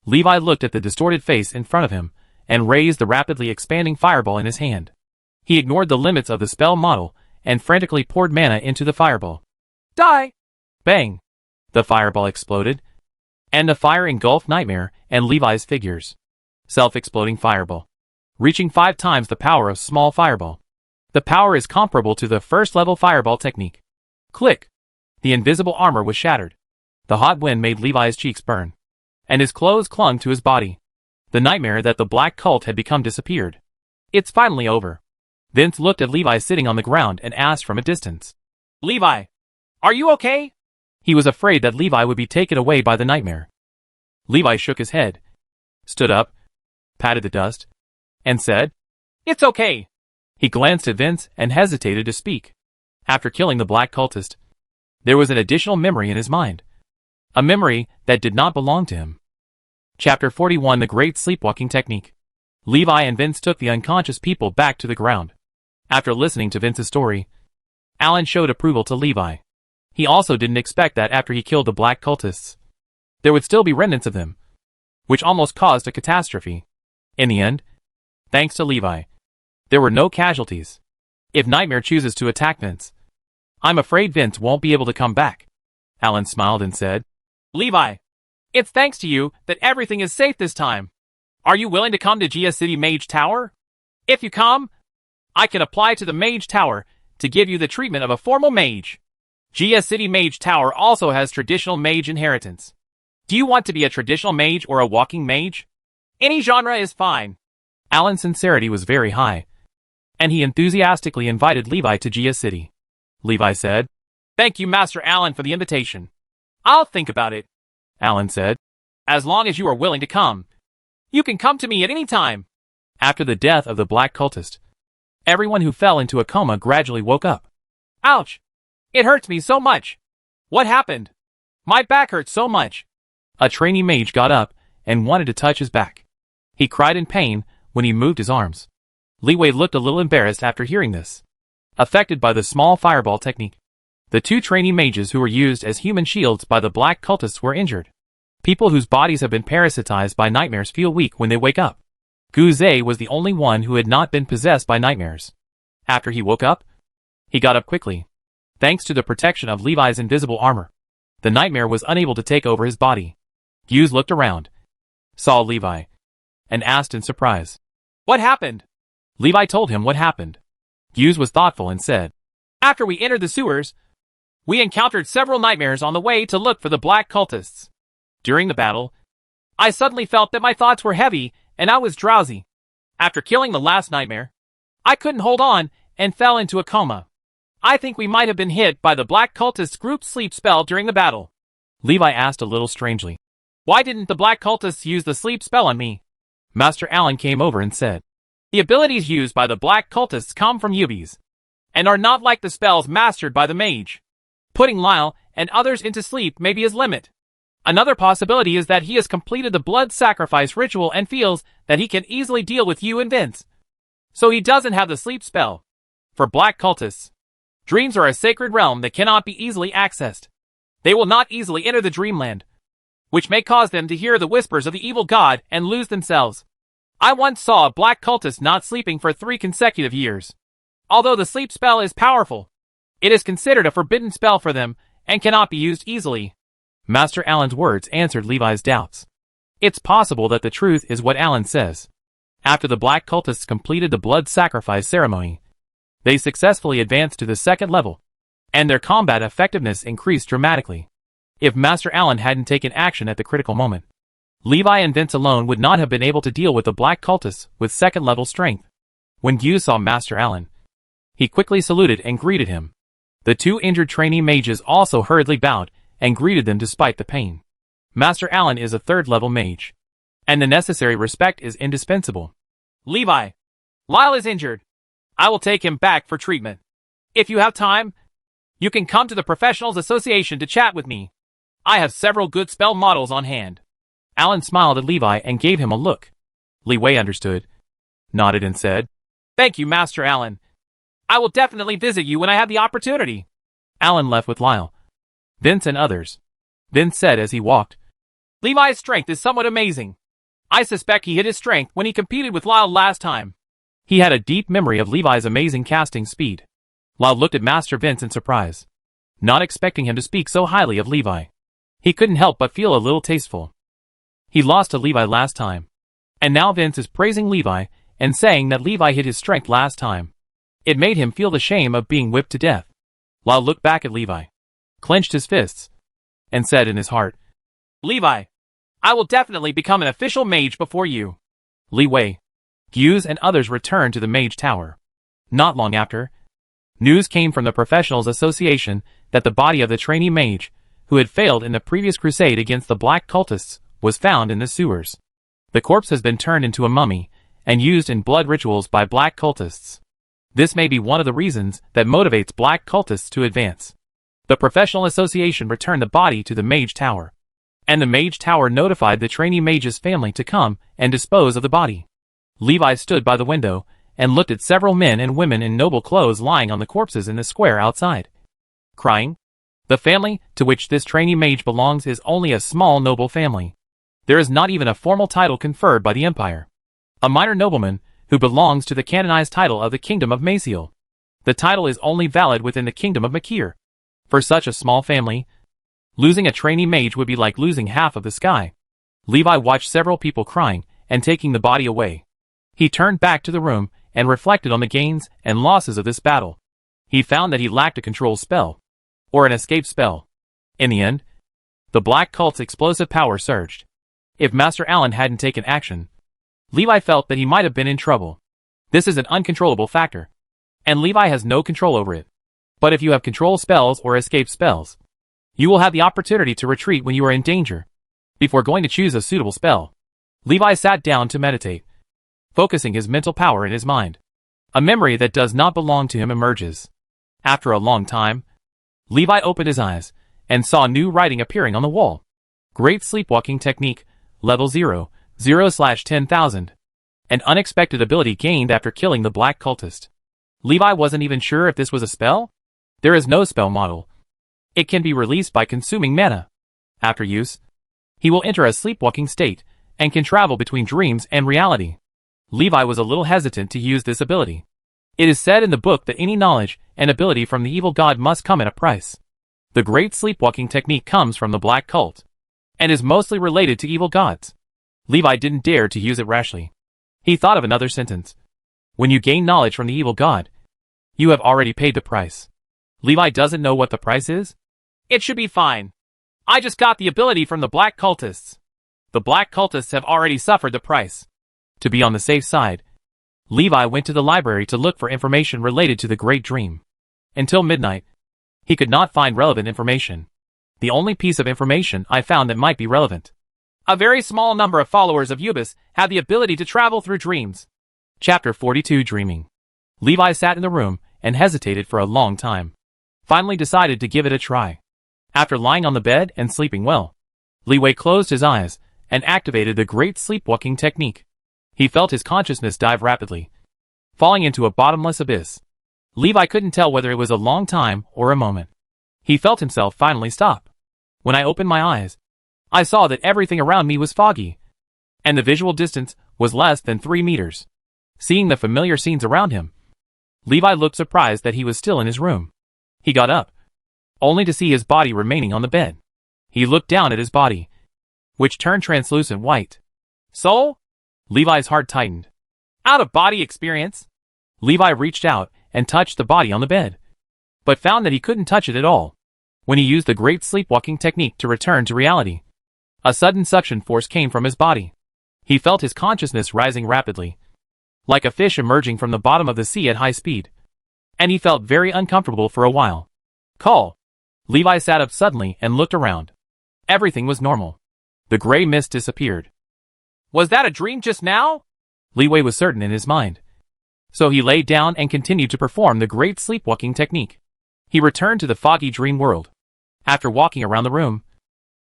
Levi looked at the distorted face in front of him, and raised the rapidly expanding fireball in his hand. He ignored the limits of the spell model, and frantically poured mana into the fireball. Die! Bang! The fireball exploded, and the fire engulfed Nightmare and Levi's figures. Self-exploding fireball, reaching 5 times the power of small fireball. The power is comparable to the first-level fireball technique. Click! The invisible armor was shattered. The hot wind made Levi's cheeks burn, and his clothes clung to his body. The nightmare that the black cult had become disappeared. It's finally over. Vince looked at Levi sitting on the ground and asked from a distance, "Levi, are you okay?" He was afraid that Levi would be taken away by the nightmare. Levi shook his head, stood up, patted the dust, and said, "It's okay." He glanced at Vince and hesitated to speak. After killing the black cultist, there was an additional memory in his mind. A memory that did not belong to him. Chapter 41: The Great Sleepwalking Technique. Levi and Vince took the unconscious people back to the ground. After listening to Vince's story, Alan showed approval to Levi. He also didn't expect that after he killed the black cultists, there would still be remnants of them, which almost caused a catastrophe. In the end, thanks to Levi, there were no casualties. If Nightmare chooses to attack Vince, I'm afraid Vince won't be able to come back. Alan smiled and said, "Levi, it's thanks to you that everything is safe this time. Are you willing to come to Gia City Mage Tower? If you come, I can apply to the Mage Tower to give you the treatment of a formal mage. Gia City Mage Tower also has traditional mage inheritance. Do you want to be a traditional mage or a walking mage? Any genre is fine." Alan's sincerity was very high, and he enthusiastically invited Levi to Gia City. Levi said, "Thank you, Master Alan, for the invitation. I'll think about it." Alan said, "As long as you are willing to come, you can come to me at any time." After the death of the black cultist, everyone who fell into a coma gradually woke up. "Ouch! It hurts me so much. What happened? My back hurts so much." A trainee mage got up and wanted to touch his back. He cried in pain when he moved his arms. Liwei looked a little embarrassed after hearing this. Affected by the small fireball technique, the 2 trainee mages who were used as human shields by the black cultists were injured. People whose bodies have been parasitized by nightmares feel weak when they wake up. Guze was the only one who had not been possessed by nightmares. After he woke up, He got up quickly. Thanks to the protection of Levi's invisible armor, the nightmare was unable to take over his body. Hughes looked around, saw Levi, and asked in surprise, "What happened?" Levi told him what happened. Hughes was thoughtful and said, "After we entered the sewers, we encountered several nightmares on the way to look for the black cultists. During the battle, I suddenly felt that my thoughts were heavy and I was drowsy. After killing the last nightmare, I couldn't hold on and fell into a coma. I think we might have been hit by the black cultist group's sleep spell during the battle." Levi asked a little strangely, "Why didn't the black cultists use the sleep spell on me?" Master Allen came over and said, "The abilities used by the black cultists come from UBs, and are not like the spells mastered by the mage. Putting Lyle and others into sleep may be his limit. Another possibility is that he has completed the blood sacrifice ritual and feels that he can easily deal with you and Vince. So he doesn't have the sleep spell. For black cultists, dreams are a sacred realm that cannot be easily accessed. They will not easily enter the dreamland, which may cause them to hear the whispers of the evil god and lose themselves. I once saw a black cultist not sleeping for 3 consecutive years. Although the sleep spell is powerful, it is considered a forbidden spell for them and cannot be used easily." Master Allen's words answered Levi's doubts. It's possible that the truth is what Allen says. After the black cultists completed the blood sacrifice ceremony, they successfully advanced to the 2nd level, and their combat effectiveness increased dramatically. If Master Allen hadn't taken action at the critical moment, Levi and Vince alone would not have been able to deal with the black cultists with 2nd level strength. When Hughes saw Master Allen, he quickly saluted and greeted him. The 2 injured trainee mages also hurriedly bowed and greeted them despite the pain. Master Allen is a 3rd level mage, and the necessary respect is indispensable. "Levi, Lyle is injured. I will take him back for treatment. If you have time, you can come to the Professionals Association to chat with me. I have several good spell models on hand." Allen smiled at Levi and gave him a look. Leeway understood, nodded and said, "Thank you, Master Allen. I will definitely visit you when I have the opportunity." Allen left with Lyle, Vince and others. Vince said as he walked, "Levi's strength is somewhat amazing. I suspect he hit his strength when he competed with Lyle last time." He had a deep memory of Levi's amazing casting speed. Lyle looked at Master Vince in surprise, not expecting him to speak so highly of Levi. He couldn't help but feel a little tasteful. He lost to Levi last time, and now Vince is praising Levi and saying that Levi hit his strength last time. It made him feel the shame of being whipped to death. Lyle looked back at Levi, clenched his fists, and said in his heart, "Levi, I will definitely become an official mage before you." Leeway, Hughes and others returned to the Mage Tower. Not long after, news came from the Professionals Association that the body of the trainee mage, who had failed in the previous crusade against the black cultists, was found in the sewers. The corpse has been turned into a mummy and used in blood rituals by black cultists. This may be one of the reasons that motivates black cultists to advance. The Professional Association returned the body to the Mage Tower, and the Mage Tower notified the trainee mage's family to come and dispose of the body. Levi stood by the window and looked at several men and women in noble clothes lying on the corpses in the square outside, crying. The family to which this trainee mage belongs is only a small noble family. There is not even a formal title conferred by the Empire. A minor nobleman who belongs to the canonized title of the Kingdom of Maciel. The title is only valid within the Kingdom of Makir. For such a small family, losing a trainee mage would be like losing half of the sky. Levi watched several people crying and taking the body away. He turned back to the room and reflected on the gains and losses of this battle. He found that he lacked a control spell, or an escape spell. In the end, the black cult's explosive power surged. If Master Allen hadn't taken action, Levi felt that he might have been in trouble. This is an uncontrollable factor, and Levi has no control over it. But if you have control spells or escape spells, you will have the opportunity to retreat when you are in danger. Before going to choose a suitable spell, Levi sat down to meditate, focusing his mental power in his mind. A memory that does not belong to him emerges. After a long time, Levi opened his eyes and saw new writing appearing on the wall. Great Sleepwalking Technique, Level 0, 0/10,000. An unexpected ability gained after killing the black cultist. Levi wasn't even sure if this was a spell. There is no spell model. It can be released by consuming mana. After use, he will enter a sleepwalking state and can travel between dreams and reality. Levi was a little hesitant to use this ability. It is said in the book that any knowledge and ability from the evil god must come at a price. The great sleepwalking technique comes from the black cult, and is mostly related to evil gods. Levi didn't dare to use it rashly. He thought of another sentence. When you gain knowledge from the evil god, you have already paid the price. Levi doesn't know what the price is? It should be fine. I just got the ability from the black cultists. The black cultists have already suffered the price. To be on the safe side, Levi went to the library to look for information related to the Great Dream. Until midnight, he could not find relevant information. The only piece of information I found that might be relevant. A very small number of followers of Ubis had the ability to travel through dreams. Chapter 42 Dreaming. Levi sat in the room and hesitated for a long time. Finally decided to give it a try. After lying on the bed and sleeping well, Levi closed his eyes and activated the great sleepwalking technique. He felt his consciousness dive rapidly, falling into a bottomless abyss. Levi couldn't tell whether it was a long time or a moment. He felt himself finally stop. When I opened my eyes, I saw that everything around me was foggy, and the visual distance was less than 3 meters. Seeing the familiar scenes around him, Levi looked surprised that he was still in his room. He got up, only to see his body remaining on the bed. He looked down at his body, which turned translucent white. Soul? Levi's heart tightened. Out-of-body experience? Levi reached out and touched the body on the bed, but found that he couldn't touch it at all. When he used the great sleepwalking technique to return to reality, a sudden suction force came from his body. He felt his consciousness rising rapidly, like a fish emerging from the bottom of the sea at high speed, and he felt very uncomfortable for a while. Call. Levi sat up suddenly and looked around. Everything was normal. The gray mist disappeared. Was that a dream just now? Levi was certain in his mind. So he lay down and continued to perform the great sleepwalking technique. He returned to the foggy dream world. After walking around the room,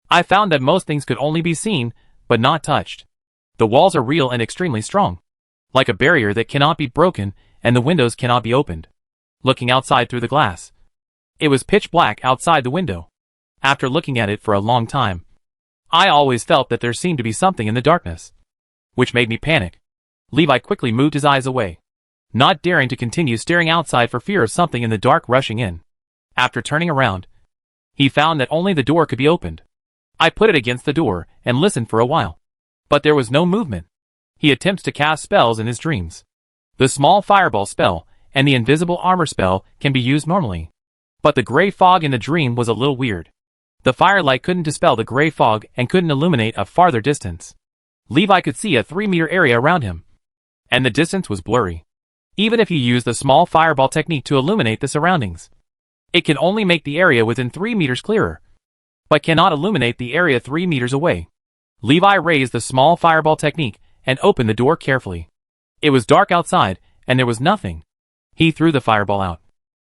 I found that most things could only be seen, but not touched. The walls are real and extremely strong, like a barrier that cannot be broken, and the windows cannot be opened. Looking outside through the glass, it was pitch black outside the window. After looking at it for a long time, I always felt that there seemed to be something in the darkness, which made me panic. Levi quickly moved his eyes away, not daring to continue staring outside for fear of something in the dark rushing in. After turning around, he found that only the door could be opened. I put it against the door and listened for a while, but there was no movement. He attempts to cast spells in his dreams. The small fireball spell and the invisible armor spell can be used normally, but the gray fog in the dream was a little weird. The firelight couldn't dispel the gray fog and couldn't illuminate a farther distance. Levi could see a 3-meter area around him, and the distance was blurry. Even if you use the small fireball technique to illuminate the surroundings, it can only make the area within 3 meters clearer, but cannot illuminate the area 3 meters away. Levi raised the small fireball technique and opened the door carefully. It was dark outside, and there was nothing. He threw the fireball out,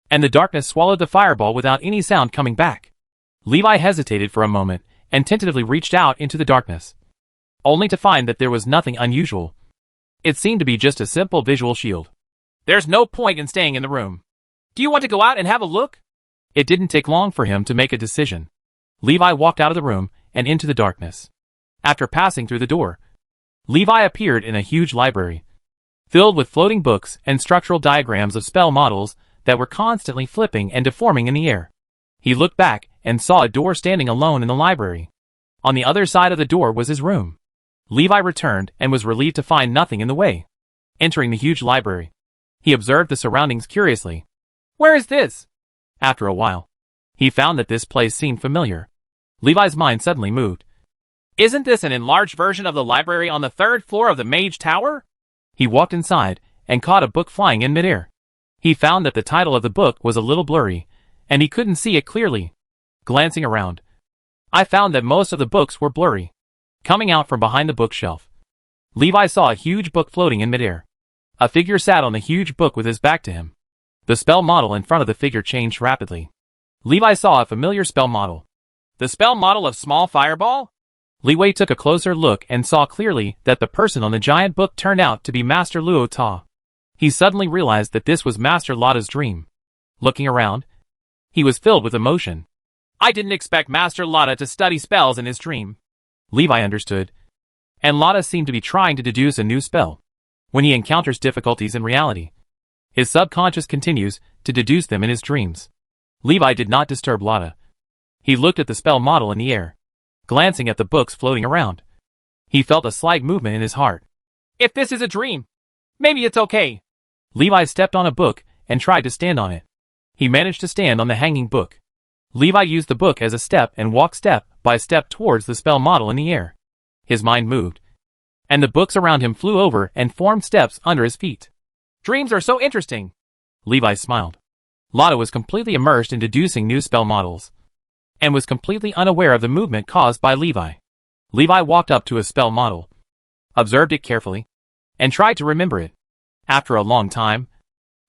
and the darkness swallowed the fireball without any sound coming back. Levi hesitated for a moment and tentatively reached out into the darkness, only to find that there was nothing unusual. It seemed to be just a simple visual shield. There's no point in staying in the room. Do you want to go out and have a look? It didn't take long for him to make a decision. Levi walked out of the room and into the darkness. After passing through the door, Levi appeared in a huge library, filled with floating books and structural diagrams of spell models that were constantly flipping and deforming in the air. He looked back and saw a door standing alone in the library. On the other side of the door was his room. Levi returned and was relieved to find nothing in the way. Entering the huge library, he observed the surroundings curiously. Where is this? After a while, he found that this place seemed familiar. Levi's mind suddenly moved. Isn't this an enlarged version of the library on the 3rd floor of the Mage Tower? He walked inside and caught a book flying in midair. He found that the title of the book was a little blurry, and he couldn't see it clearly. Glancing around, I found that most of the books were blurry. Coming out from behind the bookshelf, Levi saw a huge book floating in midair. A figure sat on the huge book with his back to him. The spell model in front of the figure changed rapidly. Levi saw a familiar spell model. The spell model of Small Fireball? Levi took a closer look and saw clearly that the person on the giant book turned out to be Master Luo Ta. He suddenly realized that this was Master Lotta's dream. Looking around, he was filled with emotion. I didn't expect Master Lotta to study spells in his dream. Levi understood, and Lotta seemed to be trying to deduce a new spell. When he encounters difficulties in reality, His subconscious continues to deduce them in his dreams. Levi did not disturb Lotta. He looked at the spell model in the air, glancing at the books floating around. He felt a slight movement in his heart. If this is a dream, maybe it's okay. Levi stepped on a book and tried to stand on it. He managed to stand on the hanging book. Levi used the book as a step and walked step by step towards the spell model in the air. His mind moved, and the books around him flew over and formed steps under his feet. Dreams are so interesting. Levi smiled. Lotta was completely immersed in deducing new spell models, and was completely unaware of the movement caused by Levi. Levi walked up to a spell model, observed it carefully, and tried to remember it. After a long time,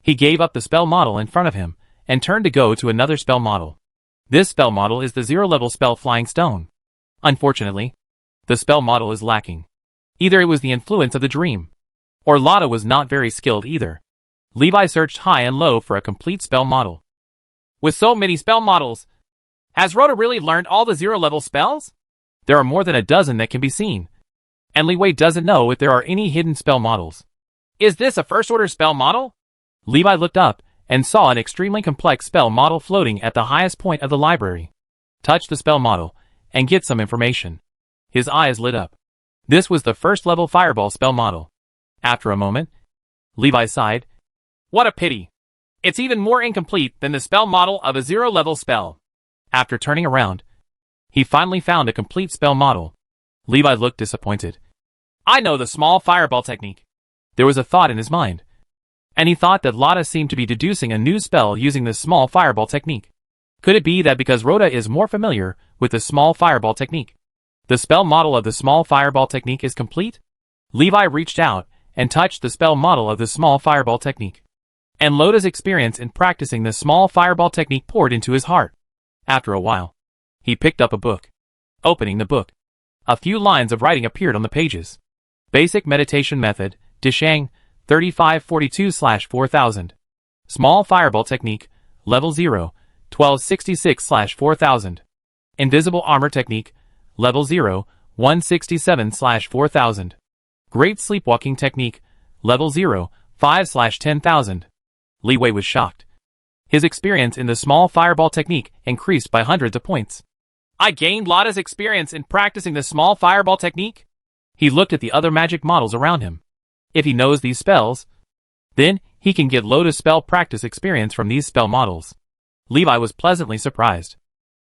he gave up the spell model in front of him, and turned to go to another spell model. This spell model is the 0-level spell Flying Stone. Unfortunately, the spell model is lacking. Either it was the influence of the dream, or Lotta was not very skilled either. Levi searched high and low for a complete spell model. With so many spell models, has Rhoda really learned all the 0-level spells? There are more than a dozen that can be seen, and Leeway doesn't know if there are any hidden spell models. Is this a first-order spell model? Levi looked up and saw an extremely complex spell model floating at the highest point of the library. Touch the spell model and get some information. His eyes lit up. This was the first-level fireball spell model. After a moment, Levi sighed. What a pity. It's even more incomplete than the spell model of a 0-level spell. After turning around, he finally found a complete spell model. Levi looked disappointed. I know the small fireball technique. There was a thought in his mind, and he thought that Lotta seemed to be deducing a new spell using the small fireball technique. Could it be that because Rhoda is more familiar with the small fireball technique, the spell model of the small fireball technique is complete? Levi reached out and touched the spell model of the small fireball technique, and Lotta's experience in practicing the small fireball technique poured into his heart. After a while, he picked up a book. Opening the book, a few lines of writing appeared on the pages. Basic Meditation Method, Dishang, 3542/4000. Small Fireball Technique, Level 0, 1266/4000. Invisible Armor Technique, Level 0, 167/4000. Great Sleepwalking Technique, Level 0, 5/10,000. Leeway was shocked. His experience in the small fireball technique increased by hundreds of points. I gained Lotta's experience in practicing the small fireball technique? He looked at the other magic models around him. If he knows these spells, then he can get Lotta's spell practice experience from these spell models. Levi was pleasantly surprised.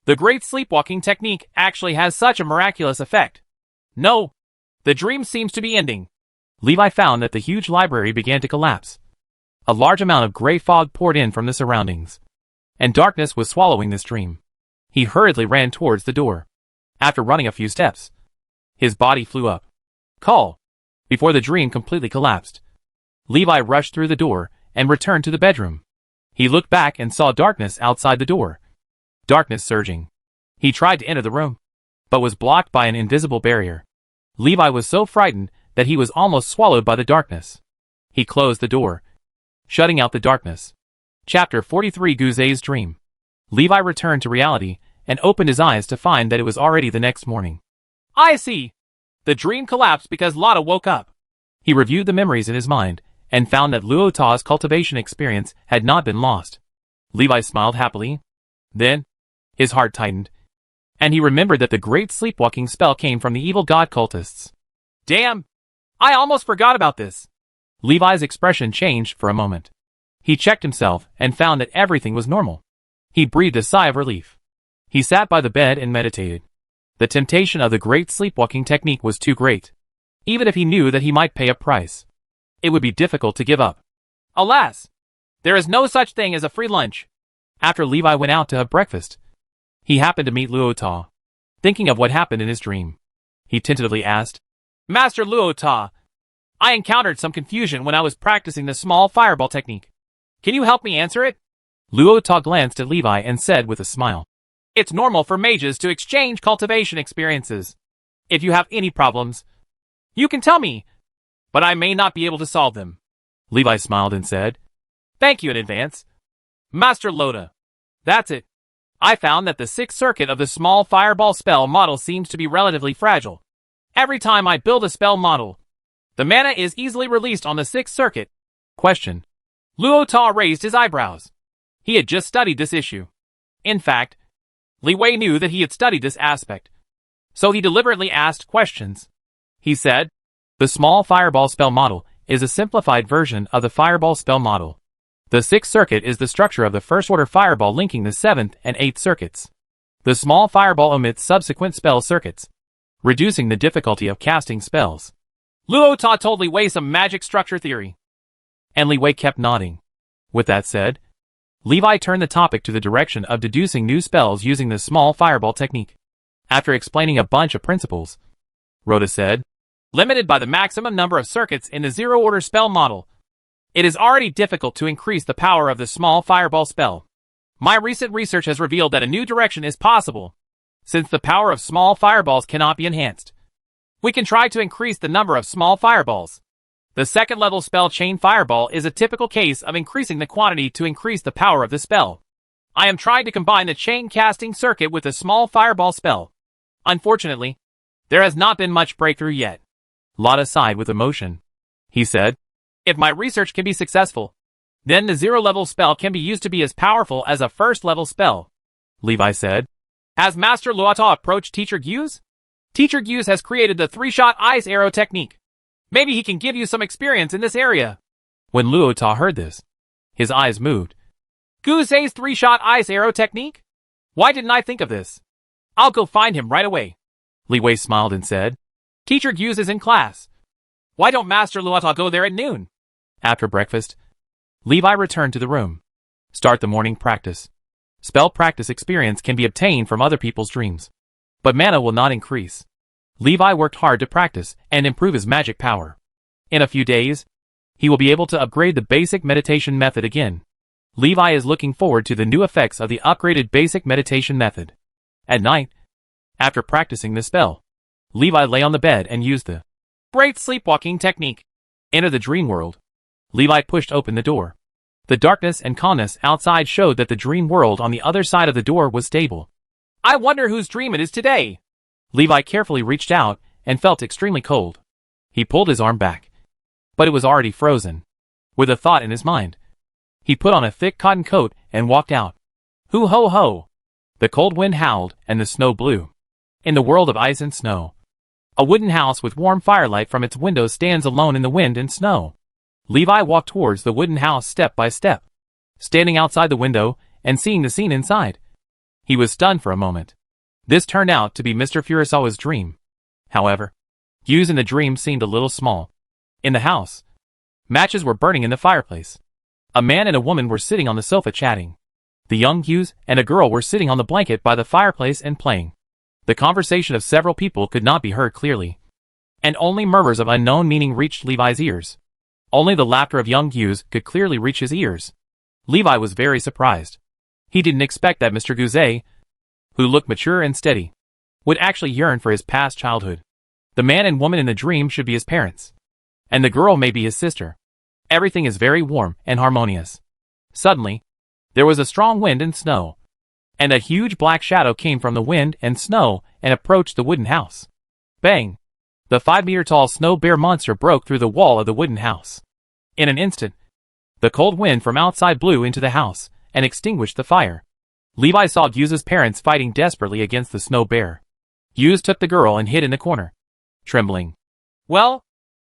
The great sleepwalking technique actually has such a miraculous effect. No, the dream seems to be ending. Levi found that the huge library began to collapse. A large amount of gray fog poured in from the surroundings, and darkness was swallowing this dream. He hurriedly ran towards the door. After running a few steps, his body flew up. Call! Before the dream completely collapsed, Levi rushed through the door and returned to the bedroom. He looked back and saw darkness outside the door. Darkness surging. He tried to enter the room, but was blocked by an invisible barrier. Levi was so frightened that he was almost swallowed by the darkness. He closed the door, shutting out the darkness. Chapter 43 Guze's Dream. Levi returned to reality and opened his eyes to find that it was already the next morning. I see. The dream collapsed because Lotta woke up. He reviewed the memories in his mind and found that Luota's cultivation experience had not been lost. Levi smiled happily. Then, his heart tightened, and he remembered that the great sleepwalking spell came from the evil god cultists. Damn! I almost forgot about this. Levi's expression changed for a moment. He checked himself and found that everything was normal. He breathed a sigh of relief. He sat by the bed and meditated. The temptation of the great sleepwalking technique was too great. Even if he knew that he might pay a price, it would be difficult to give up. Alas! There is no such thing as a free lunch. After Levi went out to have breakfast, he happened to meet Luota. Thinking of what happened in his dream, he tentatively asked, Master Luota, I encountered some confusion when I was practicing the small fireball technique. Can you help me answer it? Luota glanced at Levi and said with a smile, It's normal for mages to exchange cultivation experiences. If you have any problems, you can tell me, but I may not be able to solve them. Levi smiled and said, Thank you in advance, Master Loda. That's it. I found that the 6th circuit of the small fireball spell model seems to be relatively fragile. Every time I build a spell model, the mana is easily released on the 6th circuit. Question. Luo Ta raised his eyebrows. He had just studied this issue. In fact, Li Wei knew that he had studied this aspect. So he deliberately asked questions. He said, "The small fireball spell model is a simplified version of the fireball spell model. The 6th circuit is the structure of the first order fireball linking the 7th and 8th circuits. The small fireball omits subsequent spell circuits, reducing the difficulty of casting spells." Luo Ta told Li Wei some magic structure theory. And Li Wei kept nodding. With that said, Levi turned the topic to the direction of deducing new spells using the small fireball technique. After explaining a bunch of principles, Rhoda said, "Limited by the maximum number of circuits in the zero-order spell model, it is already difficult to increase the power of the small fireball spell. My recent research has revealed that a new direction is possible. Since the power of small fireballs cannot be enhanced, we can try to increase the number of small fireballs. The 2nd level spell Chain Fireball is a typical case of increasing the quantity to increase the power of the spell. I am trying to combine the chain casting circuit with the small fireball spell. Unfortunately, there has not been much breakthrough yet." Lotta sighed with emotion. He said, "If my research can be successful, then the 0-level spell can be used to be as powerful as a 1st-level spell." Levi said, "Has Master Luota approached Teacher Gyu's? Teacher Gyu's has created the 3-shot ice arrow technique. Maybe he can give you some experience in this area." When Luota heard this, his eyes moved. "Guzei's 3-shot ice arrow technique? Why didn't I think of this? I'll go find him right away." Li Wei smiled and said, "Teacher Gyu's is in class. Why don't Master Luota go there at noon?" After breakfast, Levi returned to the room. Start the morning practice. Spell practice experience can be obtained from other people's dreams, but mana will not increase. Levi worked hard to practice and improve his magic power. In a few days, he will be able to upgrade the basic meditation method again. Levi is looking forward to the new effects of the upgraded basic meditation method. At night, after practicing the spell, Levi lay on the bed and used the great sleepwalking technique. Enter the dream world. Levi pushed open the door. The darkness and calmness outside showed that the dream world on the other side of the door was stable. "I wonder whose dream it is today." Levi carefully reached out and felt extremely cold. He pulled his arm back, but it was already frozen. With a thought in his mind, he put on a thick cotton coat and walked out. Hoo ho ho! The cold wind howled and the snow blew. In the world of ice and snow, a wooden house with warm firelight from its windows stands alone in the wind and snow. Levi walked towards the wooden house step by step, standing outside the window and seeing the scene inside. He was stunned for a moment. This turned out to be Mr. Furusawa's dream. However, Gyu's in the dream seemed a little small. In the house, matches were burning in the fireplace. A man and a woman were sitting on the sofa chatting. The young Gyus and a girl were sitting on the blanket by the fireplace and playing. The conversation of several people could not be heard clearly, and only murmurs of unknown meaning reached Levi's ears. Only the laughter of young Gyus could clearly reach his ears. Levi was very surprised. He didn't expect that Mr. Guzei, who looked mature and steady, would actually yearn for his past childhood. The man and woman in the dream should be his parents, and the girl may be his sister. Everything is very warm and harmonious. Suddenly, there was a strong wind and snow, and a huge black shadow came from the wind and snow and approached the wooden house. Bang! The 5-meter-tall snow bear monster broke through the wall of the wooden house. In an instant, the cold wind from outside blew into the house and extinguished the fire. Levi saw Gyu's parents fighting desperately against the snow bear. Gyus took the girl and hid in the corner, trembling. "Well?"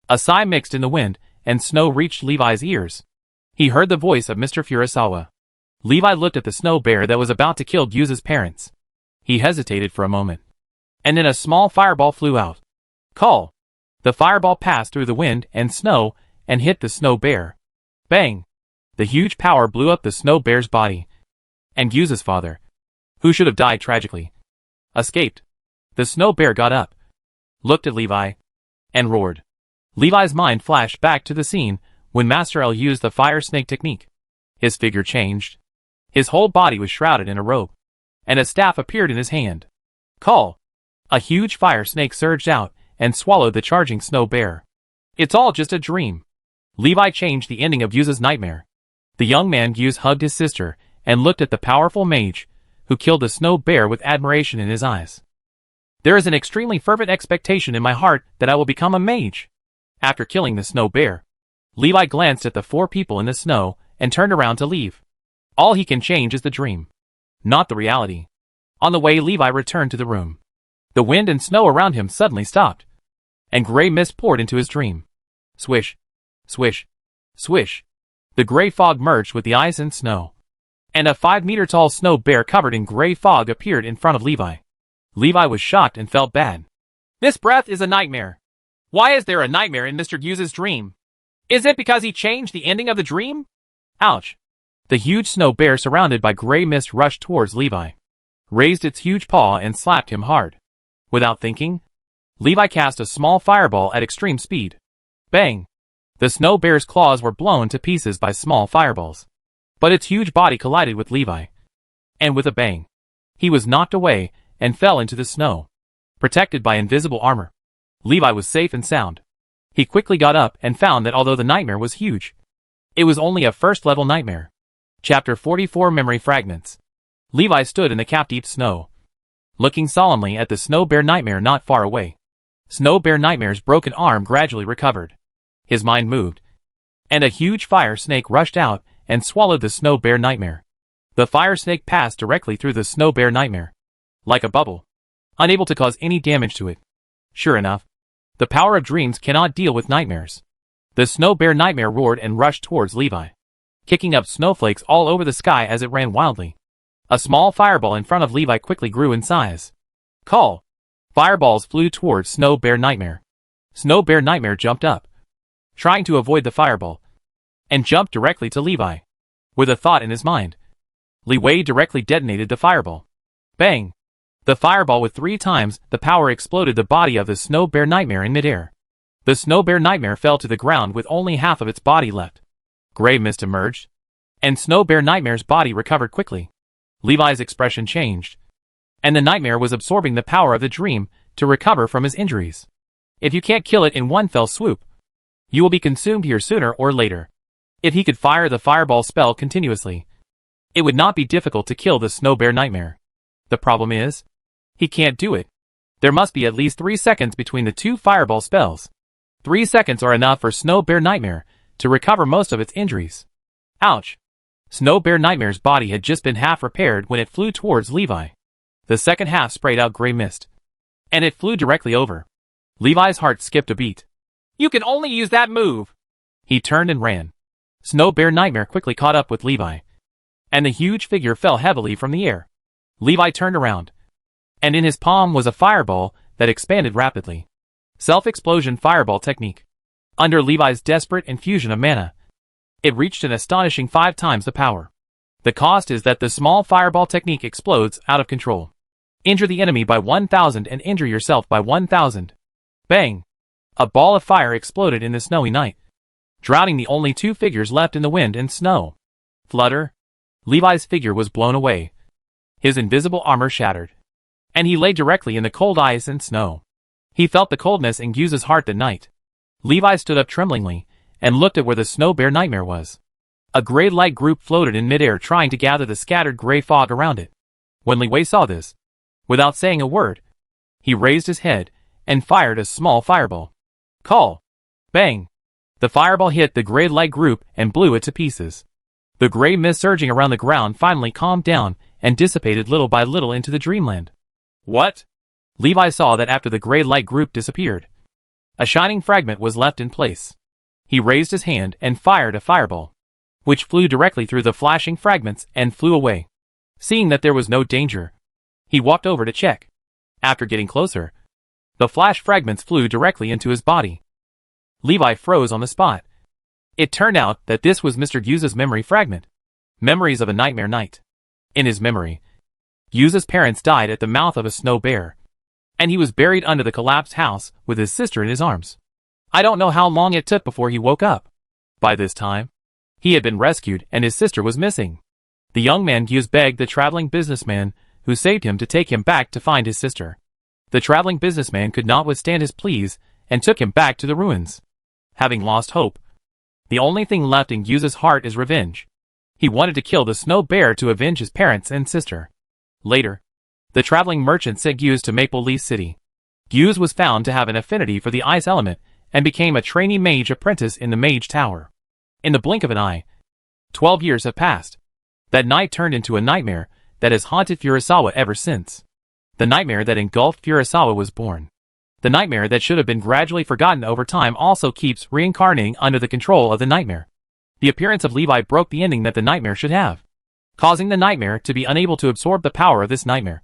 A sigh mixed in the wind and snow reached Levi's ears. He heard the voice of Mr. Furusawa. Levi looked at the snow bear that was about to kill Gyu's parents. He hesitated for a moment, and then a small fireball flew out. Call! The fireball passed through the wind and snow and hit the snow bear. Bang! The huge power blew up the snow bear's body, and Gyu's father, who should have died tragically, escaped. The snow bear got up, looked at Levi, and roared. Levi's mind flashed back to the scene when Master L used the fire snake technique. His figure changed. His whole body was shrouded in a robe, and a staff appeared in his hand. Call! A huge fire snake surged out and swallowed the charging snow bear. It's all just a dream. Levi changed the ending of Gyu's nightmare. The young man Gyus hugged his sister and looked at the powerful mage, who killed the snow bear with admiration in his eyes. There is an extremely fervent expectation in my heart that I will become a mage. After killing the snow bear, Levi glanced at the 4 people in the snow and turned around to leave. All he can change is the dream, not the reality. On the way, Levi returned to the room. The wind and snow around him suddenly stopped, and gray mist poured into his dream. Swish, swish, swish. The gray fog merged with the ice and snow, and a 5-meter-tall snow bear covered in gray fog appeared in front of Levi. Levi was shocked and felt bad. This breath is a nightmare. Why is there a nightmare in Mr. Guse's dream? Is it because he changed the ending of the dream? Ouch. The huge snow bear surrounded by gray mist rushed towards Levi, raised its huge paw and slapped him hard. Without thinking, Levi cast a small fireball at extreme speed. Bang! The snow bear's claws were blown to pieces by small fireballs, but its huge body collided with Levi, and with a bang, he was knocked away and fell into the snow. Protected by invisible armor, Levi was safe and sound. He quickly got up and found that although the nightmare was huge, it was only a first-level nightmare. Chapter 44 Memory Fragments. Levi stood in the cap-deep snow, looking solemnly at the Snow Bear Nightmare not far away. Snow Bear Nightmare's broken arm gradually recovered. His mind moved, and a huge fire snake rushed out and swallowed the Snow Bear Nightmare. The fire snake passed directly through the Snow Bear Nightmare, like a bubble, unable to cause any damage to it. Sure enough, the power of dreams cannot deal with nightmares. The Snow Bear Nightmare roared and rushed towards Levi, kicking up snowflakes all over the sky as it ran wildly. A small fireball in front of Levi quickly grew in size. Call! Fireballs flew towards Snow Bear Nightmare. Snow Bear Nightmare jumped up, trying to avoid the fireball, and jumped directly to Levi. With a thought in his mind, Levi directly detonated the fireball. Bang! The fireball with 3 times the power exploded the body of the Snow Bear Nightmare in midair. The Snow Bear Nightmare fell to the ground with only half of its body left. Gray mist emerged, and Snow Bear Nightmare's body recovered quickly. Levi's expression changed, and the nightmare was absorbing the power of the dream to recover from his injuries. If you can't kill it in one fell swoop, you will be consumed here sooner or later. If he could fire the fireball spell continuously, it would not be difficult to kill the Snow Bear Nightmare. The problem is, he can't do it. There must be at least 3 seconds between the 2 fireball spells. 3 seconds are enough for Snow Bear Nightmare to recover most of its injuries. Ouch! Snow Bear Nightmare's body had just been half repaired when it flew towards Levi. The second half sprayed out gray mist, and it flew directly over. Levi's heart skipped a beat. You can only use that move! He turned and ran. Snow Bear Nightmare quickly caught up with Levi, and the huge figure fell heavily from the air. Levi turned around, and in his palm was a fireball that expanded rapidly. Self-explosion fireball technique. Under Levi's desperate infusion of mana, it reached an astonishing 5 times the power. The cost is that the small fireball technique explodes out of control. Injure the enemy by 1,000 and injure yourself by 1,000. Bang! A ball of fire exploded in the snowy night, drowning the only 2 figures left in the wind and snow. Flutter! Levi's figure was blown away. His invisible armor shattered, and he lay directly in the cold ice and snow. He felt the coldness in Guse's heart that night. Levi stood up tremblingly and looked at where the Snow Bear Nightmare was. A gray light group floated in midair trying to gather the scattered gray fog around it. When Levi saw this, without saying a word, he raised his head and fired a small fireball. Call! Bang! The fireball hit the gray light group and blew it to pieces. The gray mist surging around the ground finally calmed down and dissipated little by little into the dreamland. What? Levi saw that after the gray light group disappeared, a shining fragment was left in place. He raised his hand and fired a fireball, which flew directly through the flashing fragments and flew away. Seeing that there was no danger, he walked over to check. After getting closer, the flash fragments flew directly into his body. Levi froze on the spot. It turned out that this was Mr. Guse's memory fragment. Memories of a nightmare night. In his memory, Guse's parents died at the mouth of a snow bear, and he was buried under the collapsed house with his sister in his arms. I don't know how long it took before he woke up. By this time, he had been rescued and his sister was missing. The young man Guse begged the traveling businessman who saved him to take him back to find his sister. The traveling businessman could not withstand his pleas and took him back to the ruins. Having lost hope, the only thing left in Guse's heart is revenge. He wanted to kill the snow bear to avenge his parents and sister. Later, the traveling merchant sent Guse to Maple Leaf City. Guse was found to have an affinity for the ice element and became a trainee mage apprentice in the Mage Tower. In the blink of an eye, 12 years have passed. That night turned into a nightmare that has haunted Furusawa ever since. The nightmare that engulfed Furusawa was born. The nightmare that should have been gradually forgotten over time also keeps reincarnating under the control of the nightmare. The appearance of Levi broke the ending that the nightmare should have, causing the nightmare to be unable to absorb the power of this nightmare,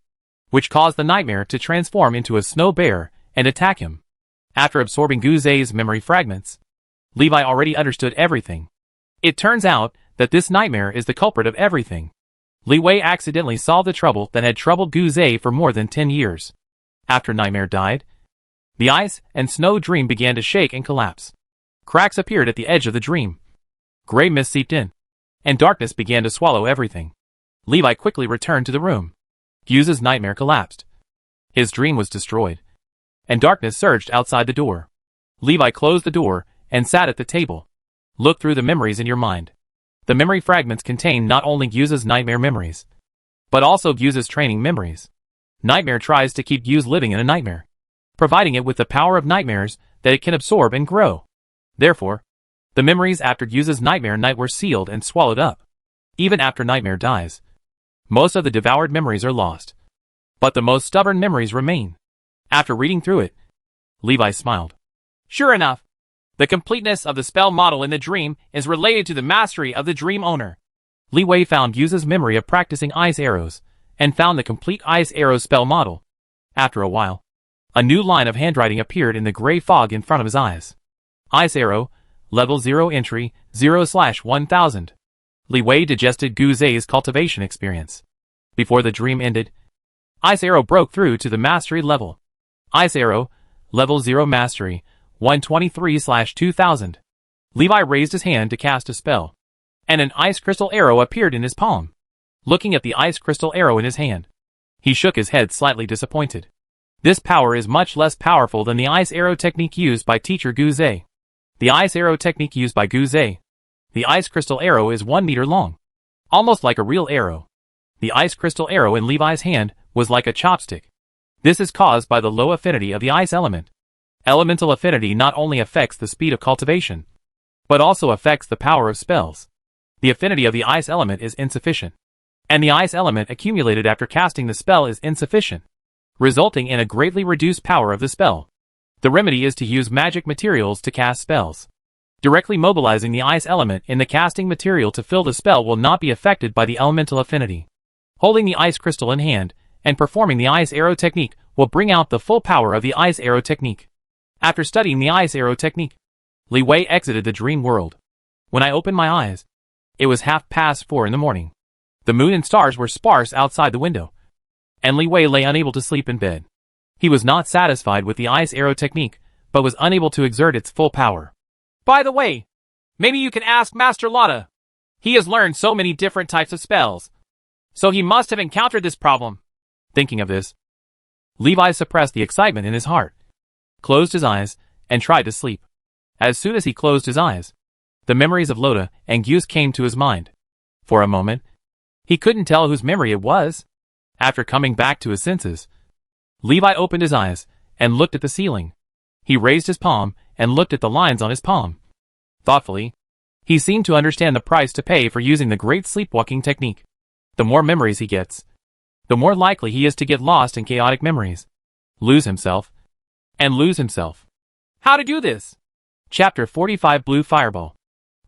which caused the nightmare to transform into a snow bear and attack him. After absorbing Guzei's memory fragments, Levi already understood everything. It turns out that this nightmare is the culprit of everything. Li Wei accidentally solved the trouble that had troubled Guzei for more than 10 years. After Nightmare died, the ice and snow dream began to shake and collapse. Cracks appeared at the edge of the dream. Gray mist seeped in, and darkness began to swallow everything. Levi quickly returned to the room. Guzei's nightmare collapsed. His dream was destroyed, and darkness surged outside the door. Levi closed the door and sat at the table. Look through the memories in your mind. The memory fragments contain not only Guzei's nightmare memories, but also Guzei's training memories. Nightmare tries to keep Guz living in a nightmare, providing it with the power of nightmares that it can absorb and grow. Therefore, the memories after Guzei's nightmare night were sealed and swallowed up. Even after Nightmare dies, most of the devoured memories are lost, but the most stubborn memories remain. After reading through it, Levi smiled. Sure enough, the completeness of the spell model in the dream is related to the mastery of the dream owner. Li Wei found Guzei's memory of practicing ice arrows, and found the complete ice arrow spell model. After a while, a new line of handwriting appeared in the gray fog in front of his eyes. Ice arrow, level 0 entry, 0/1000. Li Wei digested Guzei's cultivation experience. Before the dream ended, Ice arrow broke through to the mastery level. Ice arrow, level 0 mastery, 123/2000. Levi raised his hand to cast a spell, and an ice crystal arrow appeared in his palm. Looking at the ice crystal arrow in his hand, he shook his head slightly disappointed. This power is much less powerful than the ice arrow technique used by teacher Guzei. The ice arrow technique used by Guzei. The ice crystal arrow is 1 meter long, almost like a real arrow. The ice crystal arrow in Levi's hand was like a chopstick. This is caused by the low affinity of the ice element. Elemental affinity not only affects the speed of cultivation, but also affects the power of spells. The affinity of the ice element is insufficient, and the ice element accumulated after casting the spell is insufficient, resulting in a greatly reduced power of the spell. The remedy is to use magic materials to cast spells. Directly mobilizing the ice element in the casting material to fill the spell will not be affected by the elemental affinity. Holding the ice crystal in hand and performing the ice arrow technique will bring out the full power of the ice arrow technique. After studying the ice arrow technique, Li Wei exited the dream world. When I opened my eyes, it was 4:30 in the morning. The moon and stars were sparse outside the window, and Li Wei lay unable to sleep in bed. He was not satisfied with the ice arrow technique, but was unable to exert its full power. By the way, maybe you can ask Master Lotta. He has learned so many different types of spells, so he must have encountered this problem. Thinking of this, Levi suppressed the excitement in his heart, closed his eyes, and tried to sleep. As soon as he closed his eyes, the memories of Lotta and Guz came to his mind. For a moment, he couldn't tell whose memory it was. After coming back to his senses, Levi opened his eyes and looked at the ceiling. He raised his palm and looked at the lines on his palm. Thoughtfully, he seemed to understand the price to pay for using the great sleepwalking technique. The more memories he gets, the more likely he is to get lost in chaotic memories, lose himself, and lose himself. How to do this? Chapter 45 Blue Fireball.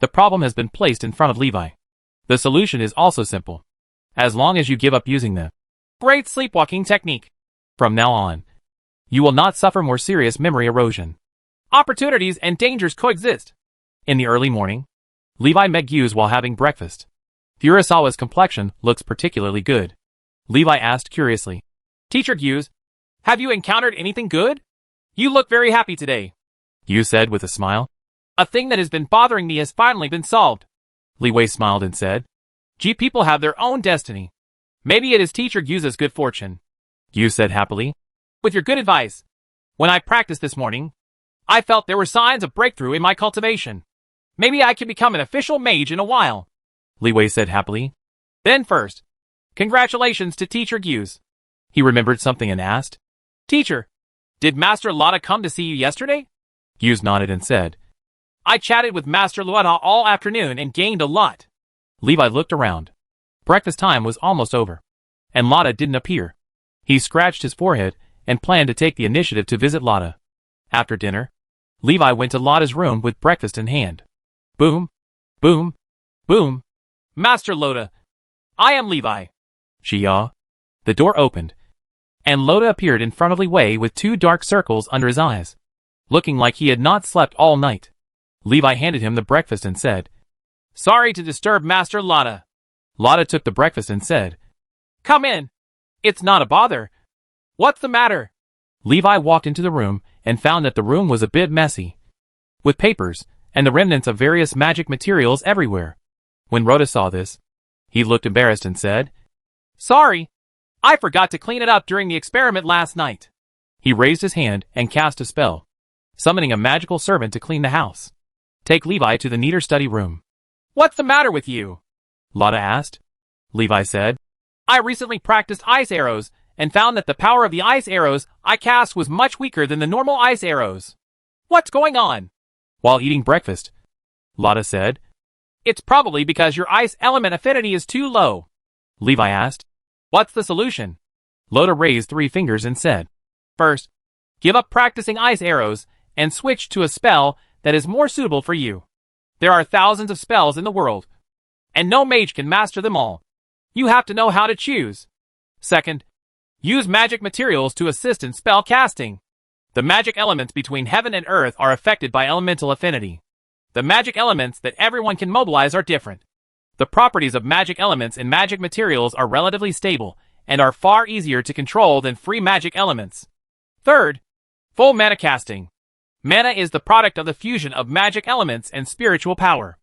The problem has been placed in front of Levi. The solution is also simple. As long as you give up using the great sleepwalking technique, from now on, you will not suffer more serious memory erosion. Opportunities and dangers coexist. In the early morning, Levi met Guz while having breakfast. Furusawa's complexion looks particularly good. Levi asked curiously, Teacher Guz, have you encountered anything good? You look very happy today, Guz said with a smile. A thing that has been bothering me has finally been solved. Li Wei smiled and said, G people have their own destiny. Maybe it is Teacher Guz's good fortune, Guz said happily. With your good advice, when I practiced this morning, I felt there were signs of breakthrough in my cultivation. Maybe I can become an official mage in a while, Li Wei said happily. Then first, congratulations to Teacher Guz. He remembered something and asked, Teacher, did Master Lotta come to see you yesterday? Guz nodded and said, I chatted with Master Lotta all afternoon and gained a lot. Levi looked around. Breakfast time was almost over, and Lotta didn't appear. He scratched his forehead and planned to take the initiative to visit Lotta. After dinner, Levi went to Lotta's room with breakfast in hand. Boom, boom, boom. Master Lotta, I am Levi. She yawned. The door opened, and Lotta appeared in front of Levi with 2 dark circles under his eyes, looking like he had not slept all night. Levi handed him the breakfast and said, "Sorry to disturb Master Lotta." Lotta took the breakfast and said, "Come in. It's not a bother. What's the matter?" Levi walked into the room and found that the room was a bit messy, with papers and the remnants of various magic materials everywhere. When Rhoda saw this, he looked embarrassed and said, "Sorry, I forgot to clean it up during the experiment last night." He raised his hand and cast a spell, summoning a magical servant to clean the house. "Take Levi to the neater study room." "What's the matter with you?" Lotta asked. Levi said, "I recently practiced ice arrows and found that the power of the ice arrows I cast was much weaker than the normal ice arrows. What's going on?" While eating breakfast, Lotta said, "It's probably because your ice element affinity is too low." Levi asked, "What's the solution?" Lotta raised 3 fingers and said, "First, give up practicing ice arrows and switch to a spell that is more suitable for you. There are thousands of spells in the world, and no mage can master them all. You have to know how to choose. Second, use magic materials to assist in spell casting. The magic elements between heaven and earth are affected by elemental affinity. The magic elements that everyone can mobilize are different. The properties of magic elements and magic materials are relatively stable and are far easier to control than free magic elements. Third, full mana casting. Mana is the product of the fusion of magic elements and spiritual power.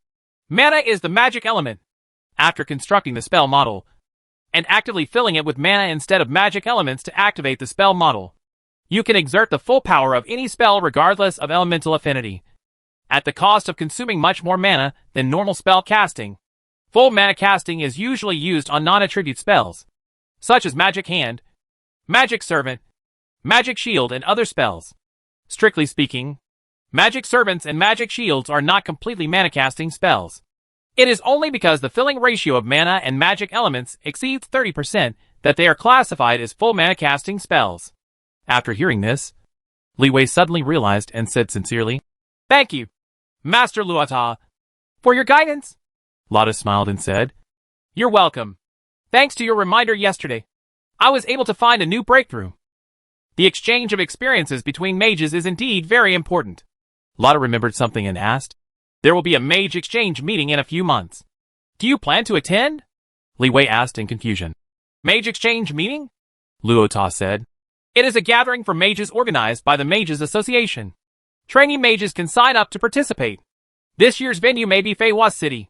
Mana is the magic element. After constructing the spell model, and actively filling it with mana instead of magic elements to activate the spell model, you can exert the full power of any spell regardless of elemental affinity, at the cost of consuming much more mana than normal spell casting. Full mana casting is usually used on non-attribute spells, such as Magic Hand, Magic Servant, Magic Shield, and other spells. Strictly speaking, Magic Servants and Magic Shields are not completely mana casting spells. It is only because the filling ratio of mana and magic elements exceeds 30% that they are classified as full mana casting spells. After hearing this, Li Wei suddenly realized and said sincerely, "Thank you, Master Luota, for your guidance." Lotta smiled and said, "You're welcome. Thanks to your reminder yesterday, I was able to find a new breakthrough. The exchange of experiences between mages is indeed very important." Lotta remembered something and asked, "There will be a mage exchange meeting in a few months. Do you plan to attend?" Li Wei asked in confusion. "Mage exchange meeting?" Luota said, "It is a gathering for mages organized by the Mages Association. Trainee mages can sign up to participate. This year's venue may be Feywa City.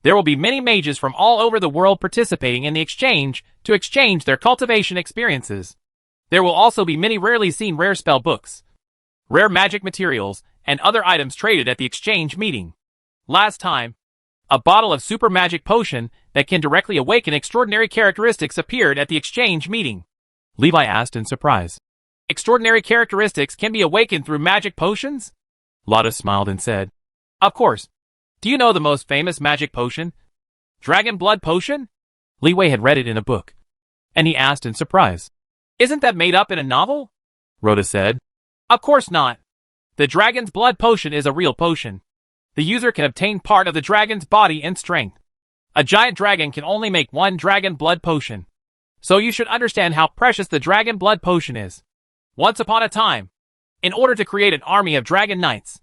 There will be many mages from all over the world participating in the exchange to exchange their cultivation experiences. There will also be many rarely seen rare spell books, rare magic materials, and other items traded at the exchange meeting. Last time, a bottle of super magic potion that can directly awaken extraordinary characteristics appeared at the exchange meeting." Levi asked in surprise, "Extraordinary characteristics can be awakened through magic potions?" Lotta smiled and said, "Of course. Do you know the most famous magic potion? Dragon Blood Potion?" Li Wei had read it in a book, and he asked in surprise, "Isn't that made up in a novel?" Rhoda said, "Of course not. The Dragon's Blood Potion is a real potion. The user can obtain part of the dragon's body and strength. A giant dragon can only make 1 Dragon Blood Potion. So you should understand how precious the Dragon Blood Potion is. Once upon a time, in order to create an army of dragon knights,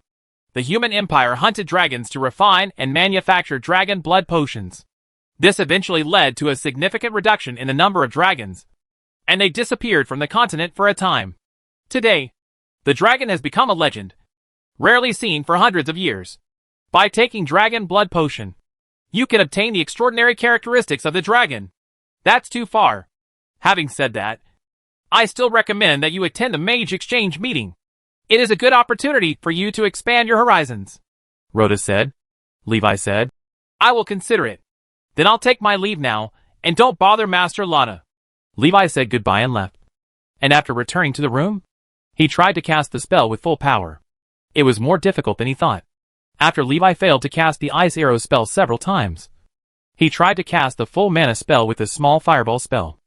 the human empire hunted dragons to refine and manufacture dragon blood potions. This eventually led to a significant reduction in the number of dragons, and they disappeared from the continent for a time. Today, the dragon has become a legend, rarely seen for hundreds of years. By taking Dragon Blood Potion, you can obtain the extraordinary characteristics of the dragon. That's too far. Having said that, I still recommend that you attend the Mage Exchange meeting. It is a good opportunity for you to expand your horizons." Rhoda said. Levi said, "I will consider it. Then I'll take my leave now, and don't bother Master Lotta." Levi said goodbye and left. And after returning to the room, he tried to cast the spell with full power. It was more difficult than he thought. After Levi failed to cast the Ice Arrow spell several times, He tried to cast the full mana spell with the small fireball spell.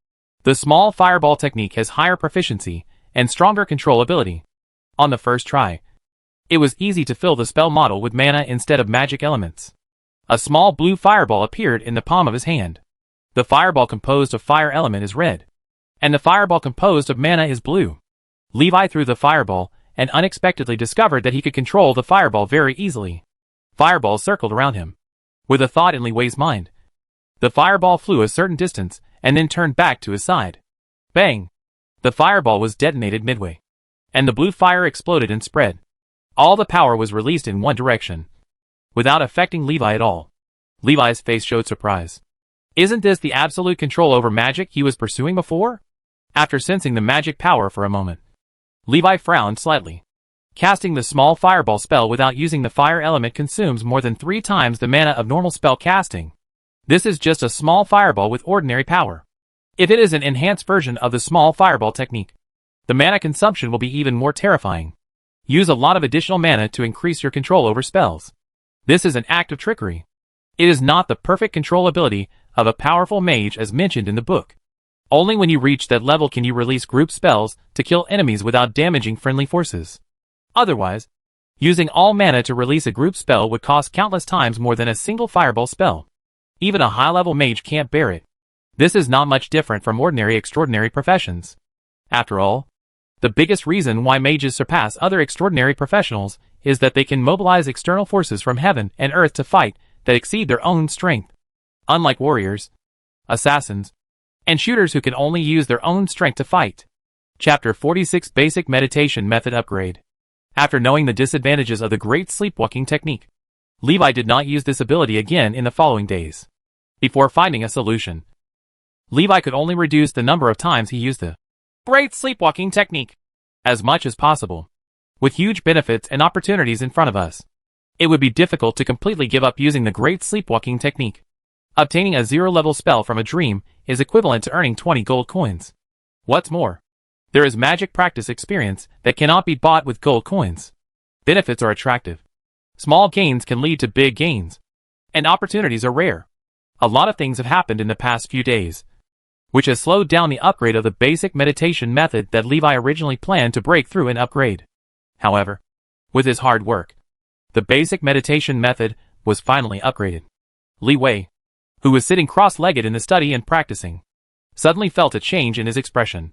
The small fireball technique has higher proficiency and stronger control ability. On the first try, it was easy to fill the spell model with mana instead of magic elements. A small blue fireball appeared in the palm of his hand. The fireball composed of fire element is red, and the fireball composed of mana is blue. Levi threw the fireball and unexpectedly discovered that he could control the fireball very easily. Fireballs circled around him. With a thought in Leeway's mind, the fireball flew a certain distance and then turned back to his side. Bang! The fireball was detonated midway, and the blue fire exploded and spread. All the power was released in one direction, without affecting Levi at all. Levi's face showed surprise. Isn't this the absolute control over magic he was pursuing before? After sensing the magic power for a moment, Levi frowned slightly. Casting the small fireball spell without using the fire element consumes more than 3 times the mana of normal spell casting. This is just a small fireball with ordinary power. If it is an enhanced version of the small fireball technique, the mana consumption will be even more terrifying. Use a lot of additional mana to increase your control over spells. This is an act of trickery. It is not the perfect control ability of a powerful mage as mentioned in the book. Only when you reach that level can you release group spells to kill enemies without damaging friendly forces. Otherwise, using all mana to release a group spell would cost countless times more than a single fireball spell. Even a high-level mage can't bear it. This is not much different from ordinary extraordinary professions. After all, the biggest reason why mages surpass other extraordinary professionals is that they can mobilize external forces from heaven and earth to fight that exceed their own strength. Unlike warriors, assassins, and shooters who can only use their own strength to fight. Chapter 46 Basic Meditation Method Upgrade. After knowing the disadvantages of the Great Sleepwalking Technique, Levi did not use this ability again in the following days. Before finding a solution, Levi could only reduce the number of times he used the Great Sleepwalking Technique as much as possible. With huge benefits and opportunities in front of us, it would be difficult to completely give up using the Great Sleepwalking Technique. Obtaining a 0-level spell from a dream is equivalent to earning 20 gold coins. What's more, there is magic practice experience that cannot be bought with gold coins. Benefits are attractive. Small gains can lead to big gains, and opportunities are rare. A lot of things have happened in the past few days, which has slowed down the upgrade of the basic meditation method that Levi originally planned to break through and upgrade. However, with his hard work, the basic meditation method was finally upgraded. Leeway, who was sitting cross-legged in the study and practicing, suddenly felt a change in his expression.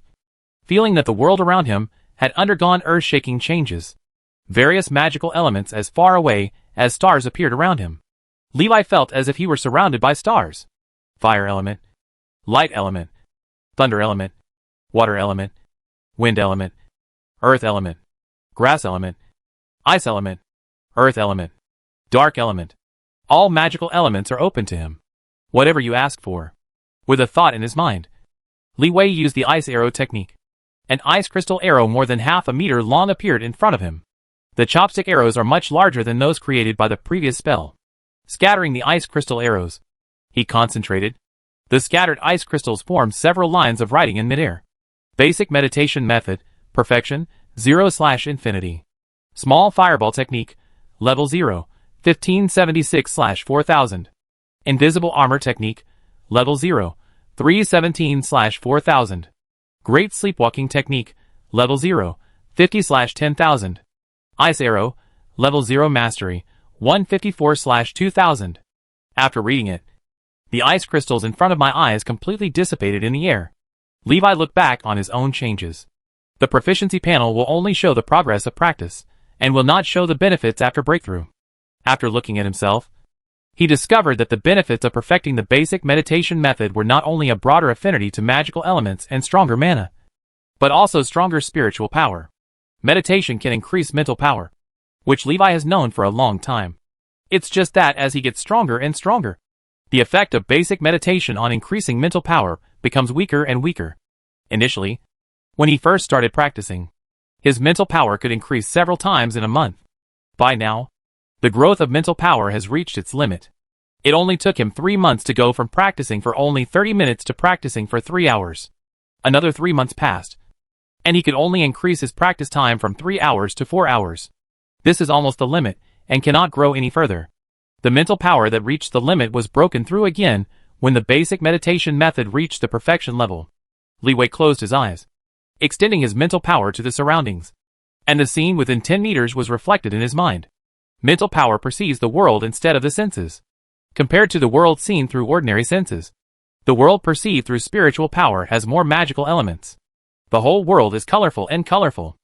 Feeling that the world around him had undergone earth-shaking changes. Various magical elements as far away as stars appeared around him. Levi felt as if he were surrounded by stars. Fire element, light element, thunder element, water element, wind element, earth element, grass element, ice element, earth element, dark element. All magical elements are open to him. Whatever you ask for. With a thought in his mind, Leeway used the ice arrow technique. An ice crystal arrow more than half a meter long appeared in front of him. The chopstick arrows are much larger than those created by the previous spell. Scattering the ice crystal arrows, he concentrated. The scattered ice crystals formed several lines of writing in midair. Basic meditation method, perfection, 0/infinity. Small fireball technique, level 0, 1576/4000. Invisible armor technique, level 0, 317/4000. Great sleepwalking technique, level 0, 50/10,000. Ice arrow, level 0 mastery, 154/2000. After reading it, the ice crystals in front of my eyes completely dissipated in the air. Levi looked back on his own changes. The proficiency panel will only show the progress of practice, and will not show the benefits after breakthrough. After looking at himself, he discovered that the benefits of perfecting the basic meditation method were not only a broader affinity to magical elements and stronger mana, but also stronger spiritual power. Meditation can increase mental power, which Levi has known for a long time. It's just that as he gets stronger and stronger, the effect of basic meditation on increasing mental power becomes weaker and weaker. Initially, when he first started practicing, his mental power could increase several times in a month. By now, the growth of mental power has reached its limit. It only took him 3 months to go from practicing for only 30 minutes to practicing for 3 hours. Another 3 months passed, and he could only increase his practice time from 3 hours to 4 hours. This is almost the limit, and cannot grow any further. The mental power that reached the limit was broken through again when the basic meditation method reached the perfection level. Li Wei closed his eyes, extending his mental power to the surroundings. And the scene within 10 meters was reflected in his mind. Mental power perceives the world instead of the senses. Compared to the world seen through ordinary senses, the world perceived through spiritual power has more magical elements. The whole world is colorful and colorful.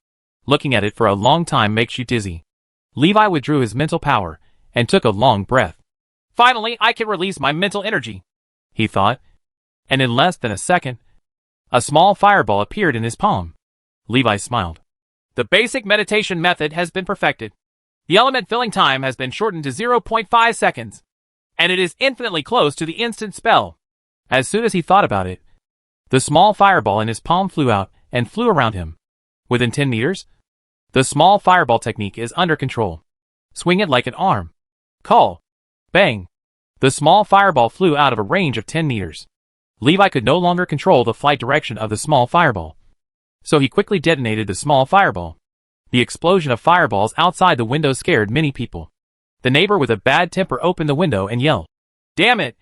Looking at it for a long time makes you dizzy. Levi withdrew his mental power and took a long breath. Finally, I can release my mental energy, he thought. And in less than a second, a small fireball appeared in his palm. Levi smiled. The basic meditation method has been perfected. The element filling time has been shortened to 0.5 seconds, and it is infinitely close to the instant spell. As soon as he thought about it, the small fireball in his palm flew out and flew around him. Within 10 meters, the small fireball technique is under control. Swing it like an arm. Call. Bang. The small fireball flew out of a range of 10 meters. Levi could no longer control the flight direction of the small fireball, so he quickly detonated the small fireball. The explosion of fireballs outside the window scared many people. The neighbor with a bad temper opened the window and yelled, "Damn it!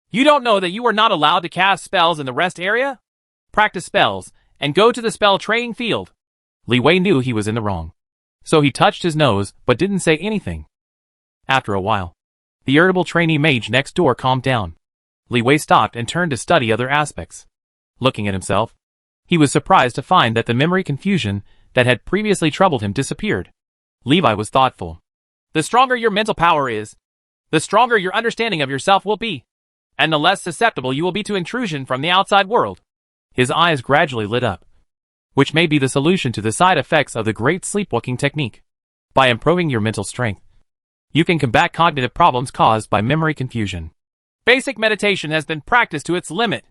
You don't know that you are not allowed to cast spells in the rest area? Practice spells, and go to the spell training field." Li Wei knew he was in the wrong, so he touched his nose but didn't say anything. After a while, the irritable trainee mage next door calmed down. Li Wei stopped and turned to study other aspects. Looking at himself, he was surprised to find that the memory confusion that had previously troubled him disappeared. Levi was thoughtful. The stronger your mental power is, the stronger your understanding of yourself will be, and the less susceptible you will be to intrusion from the outside world. His eyes gradually lit up, which may be the solution to the side effects of the great sleepwalking technique. By improving your mental strength, you can combat cognitive problems caused by memory confusion. Basic meditation has been practiced to its limit.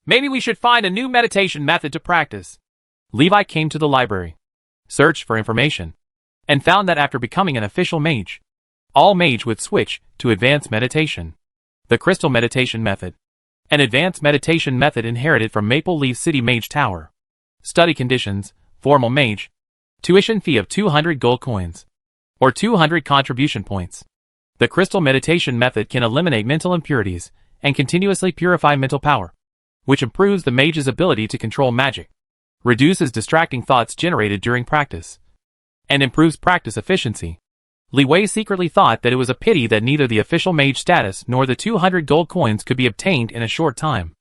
Maybe we should find a new meditation method to practice. Levi came to the library, searched for information, and found that after becoming an official mage, all mage would switch to advanced meditation. The crystal meditation method, an advanced meditation method inherited from Maple Leaf City Mage Tower. Study conditions: formal mage, tuition fee of 200 gold coins, or 200 contribution points. The crystal meditation method can eliminate mental impurities and continuously purify mental power, which improves the mage's ability to control magic, reduces distracting thoughts generated during practice, and improves practice efficiency. Li Wei secretly thought that it was a pity that neither the official mage status nor the 200 gold coins could be obtained in a short time.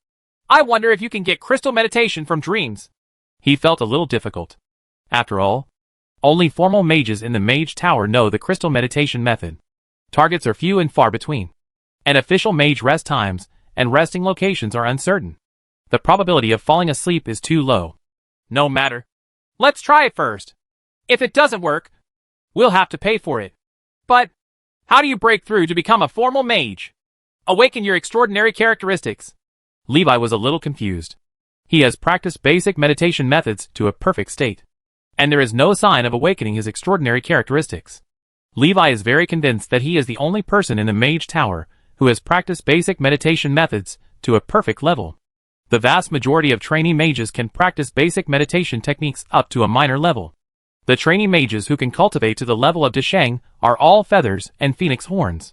I wonder if you can get crystal meditation from dreams. He felt a little difficult. After all, only formal mages in the Mage Tower know the crystal meditation method. Targets are few and far between, and official mage rest times and resting locations are uncertain. The probability of falling asleep is too low. No matter. Let's try it first. If it doesn't work, we'll have to pay for it. But how do you break through to become a formal mage? Awaken your extraordinary characteristics. Levi was a little confused. He has practiced basic meditation methods to a perfect state, and there is no sign of awakening his extraordinary characteristics. Levi is very convinced that he is the only person in the Mage Tower who has practiced basic meditation methods to a perfect level. The vast majority of trainee mages can practice basic meditation techniques up to a minor level. The trainee mages who can cultivate to the level of Desheng are all feathers and phoenix horns.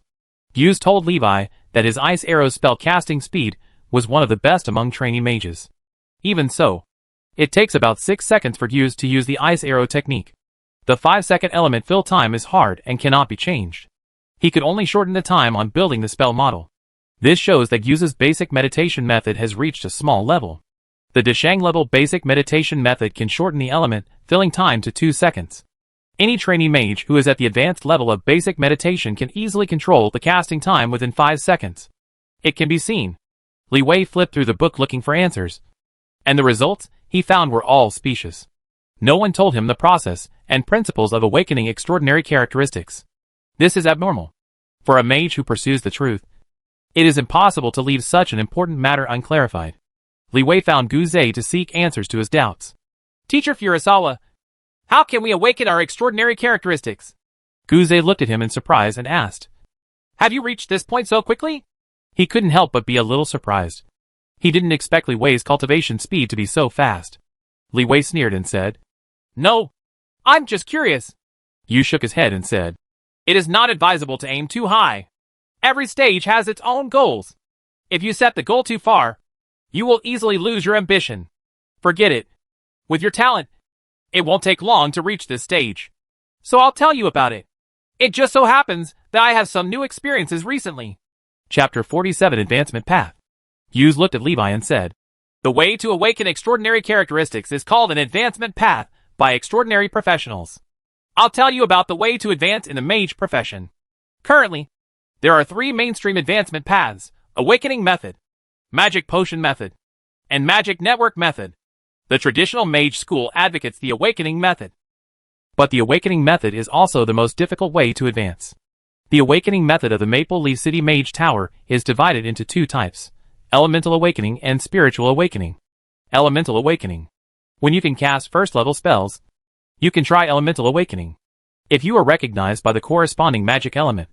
Hughes told Levi that his ice arrow spell casting speed was one of the best among trainee mages. Even so, it takes about 6 seconds for Hughes to use the ice arrow technique. The 5-second element fill time is hard and cannot be changed. He could only shorten the time on building the spell model. This shows that Hughes's basic meditation method has reached a small level. The Desheng level basic meditation method can shorten the element filling time to 2 seconds. Any trainee mage who is at the advanced level of basic meditation can easily control the casting time within 5 seconds. It can be seen. Li Wei flipped through the book looking for answers, and the results he found were all specious. No one told him the process and principles of awakening extraordinary characteristics. This is abnormal. For a mage who pursues the truth, it is impossible to leave such an important matter unclarified. Li Wei found Guze to seek answers to his doubts. Teacher Furusawa, how can we awaken our extraordinary characteristics? Guze looked at him in surprise and asked, Have you reached this point so quickly? He couldn't help but be a little surprised. He didn't expect Li Wei's cultivation speed to be so fast. Li Wei sneered and said, No, I'm just curious. Yu shook his head and said, It is not advisable to aim too high. Every stage has its own goals. If you set the goal too far, you will easily lose your ambition. Forget it. With your talent, it won't take long to reach this stage. So I'll tell you about it. It just so happens that I have some new experiences recently. Chapter 47 Advancement Path. Hughes looked at Levi and said, The way to awaken extraordinary characteristics is called an advancement path by extraordinary professionals. I'll tell you about the way to advance in the mage profession. Currently, there are 3 mainstream advancement paths: Awakening Method, Magic Potion Method, and Magic Network Method. The traditional mage school advocates the Awakening Method. But the Awakening Method is also the most difficult way to advance. The Awakening Method of the Maple Leaf City Mage Tower is divided into 2 types: Elemental Awakening and Spiritual Awakening. Elemental Awakening. When you can cast first-level spells, you can try Elemental Awakening. If you are recognized by the corresponding magic element,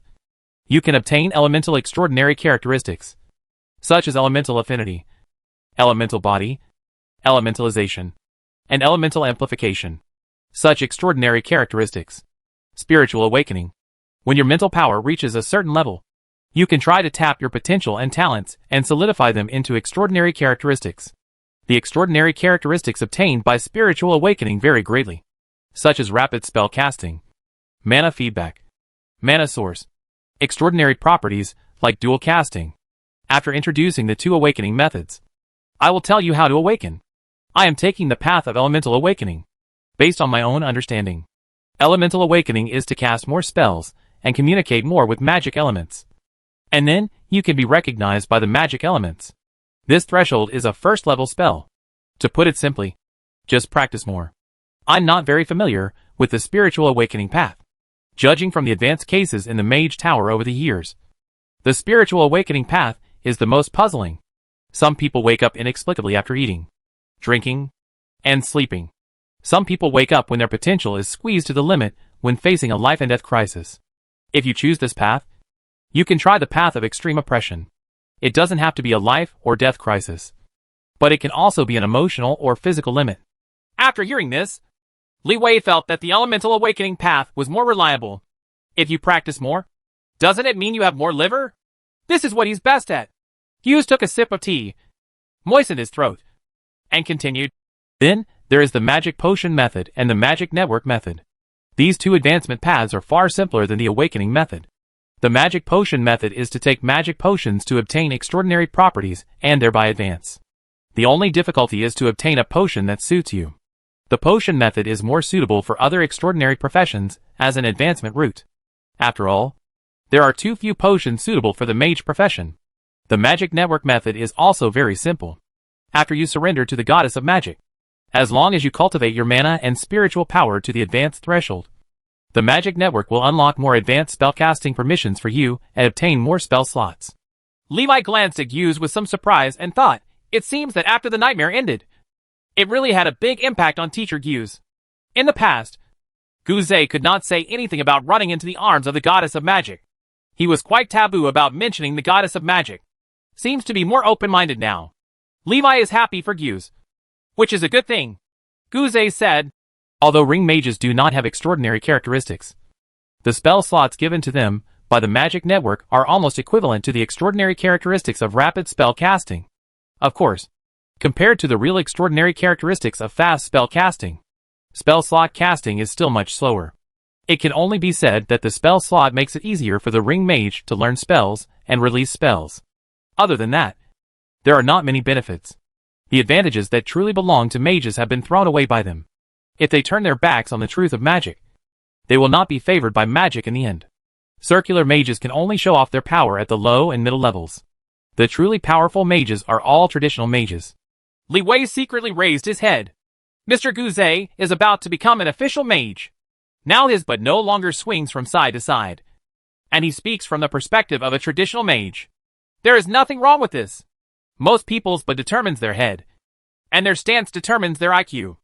you can obtain elemental extraordinary characteristics, such as elemental affinity, elemental body, elementalization, and elemental amplification. Such extraordinary characteristics. Spiritual Awakening. When your mental power reaches a certain level, you can try to tap your potential and talents and solidify them into extraordinary characteristics. The extraordinary characteristics obtained by Spiritual Awakening vary greatly, such as rapid spell casting, mana feedback, mana source, extraordinary properties like dual casting. After introducing the 2 awakening methods, I will tell you how to awaken. I am taking the path of Elemental Awakening, based on my own understanding. Elemental Awakening is to cast more spells and communicate more with magic elements. And then, you can be recognized by the magic elements. This threshold is a first-level spell. To put it simply, just practice more. I'm not very familiar with the Spiritual Awakening path. Judging from the advanced cases in the Mage Tower over the years, the Spiritual Awakening path is the most puzzling. Some people wake up inexplicably after eating, drinking, and sleeping. Some people wake up when their potential is squeezed to the limit when facing a life and death crisis. If you choose this path, you can try the path of extreme oppression. It doesn't have to be a life or death crisis, but it can also be an emotional or physical limit. After hearing this, Li Wei felt that the Elemental Awakening path was more reliable. If you practice more, doesn't it mean you have more liver? This is what he's best at. Hughes took a sip of tea, moistened his throat, and continued. Then, there is the Magic Potion Method and the Magic Network Method. These 2 advancement paths are far simpler than the Awakening Method. The Magic Potion Method is to take magic potions to obtain extraordinary properties and thereby advance. The only difficulty is to obtain a potion that suits you. The Potion Method is more suitable for other extraordinary professions as an advancement route. After all, there are too few potions suitable for the mage profession. The Magic Network Method is also very simple. After you surrender to the Goddess of Magic, as long as you cultivate your mana and spiritual power to the advanced threshold, the Magic Network will unlock more advanced spellcasting permissions for you and obtain more spell slots. Levi glanced at Hughes with some surprise and thought, it seems that after the nightmare ended, it really had a big impact on Teacher Hughes. In the past, Guzé could not say anything about running into the arms of the Goddess of Magic. He was quite taboo about mentioning the Goddess of Magic. Seems to be more open-minded now. Levi is happy for Hughes, which is a good thing. Guzé said, although ring mages do not have extraordinary characteristics, the spell slots given to them by the Magic Network are almost equivalent to the extraordinary characteristics of rapid spell casting. Of course, compared to the real extraordinary characteristics of fast spell casting, spell slot casting is still much slower. It can only be said that the spell slot makes it easier for the ring mage to learn spells and release spells. Other than that, there are not many benefits. The advantages that truly belong to mages have been thrown away by them. If they turn their backs on the truth of magic, they will not be favored by magic in the end. Circular mages can only show off their power at the low and middle levels. The truly powerful mages are all traditional mages. Li Wei secretly raised his head. Mr. Guzé is about to become an official mage. Now his butt no longer swings from side to side, and he speaks from the perspective of a traditional mage. There is nothing wrong with this. Most people's butt determines their head, and their stance determines their IQ.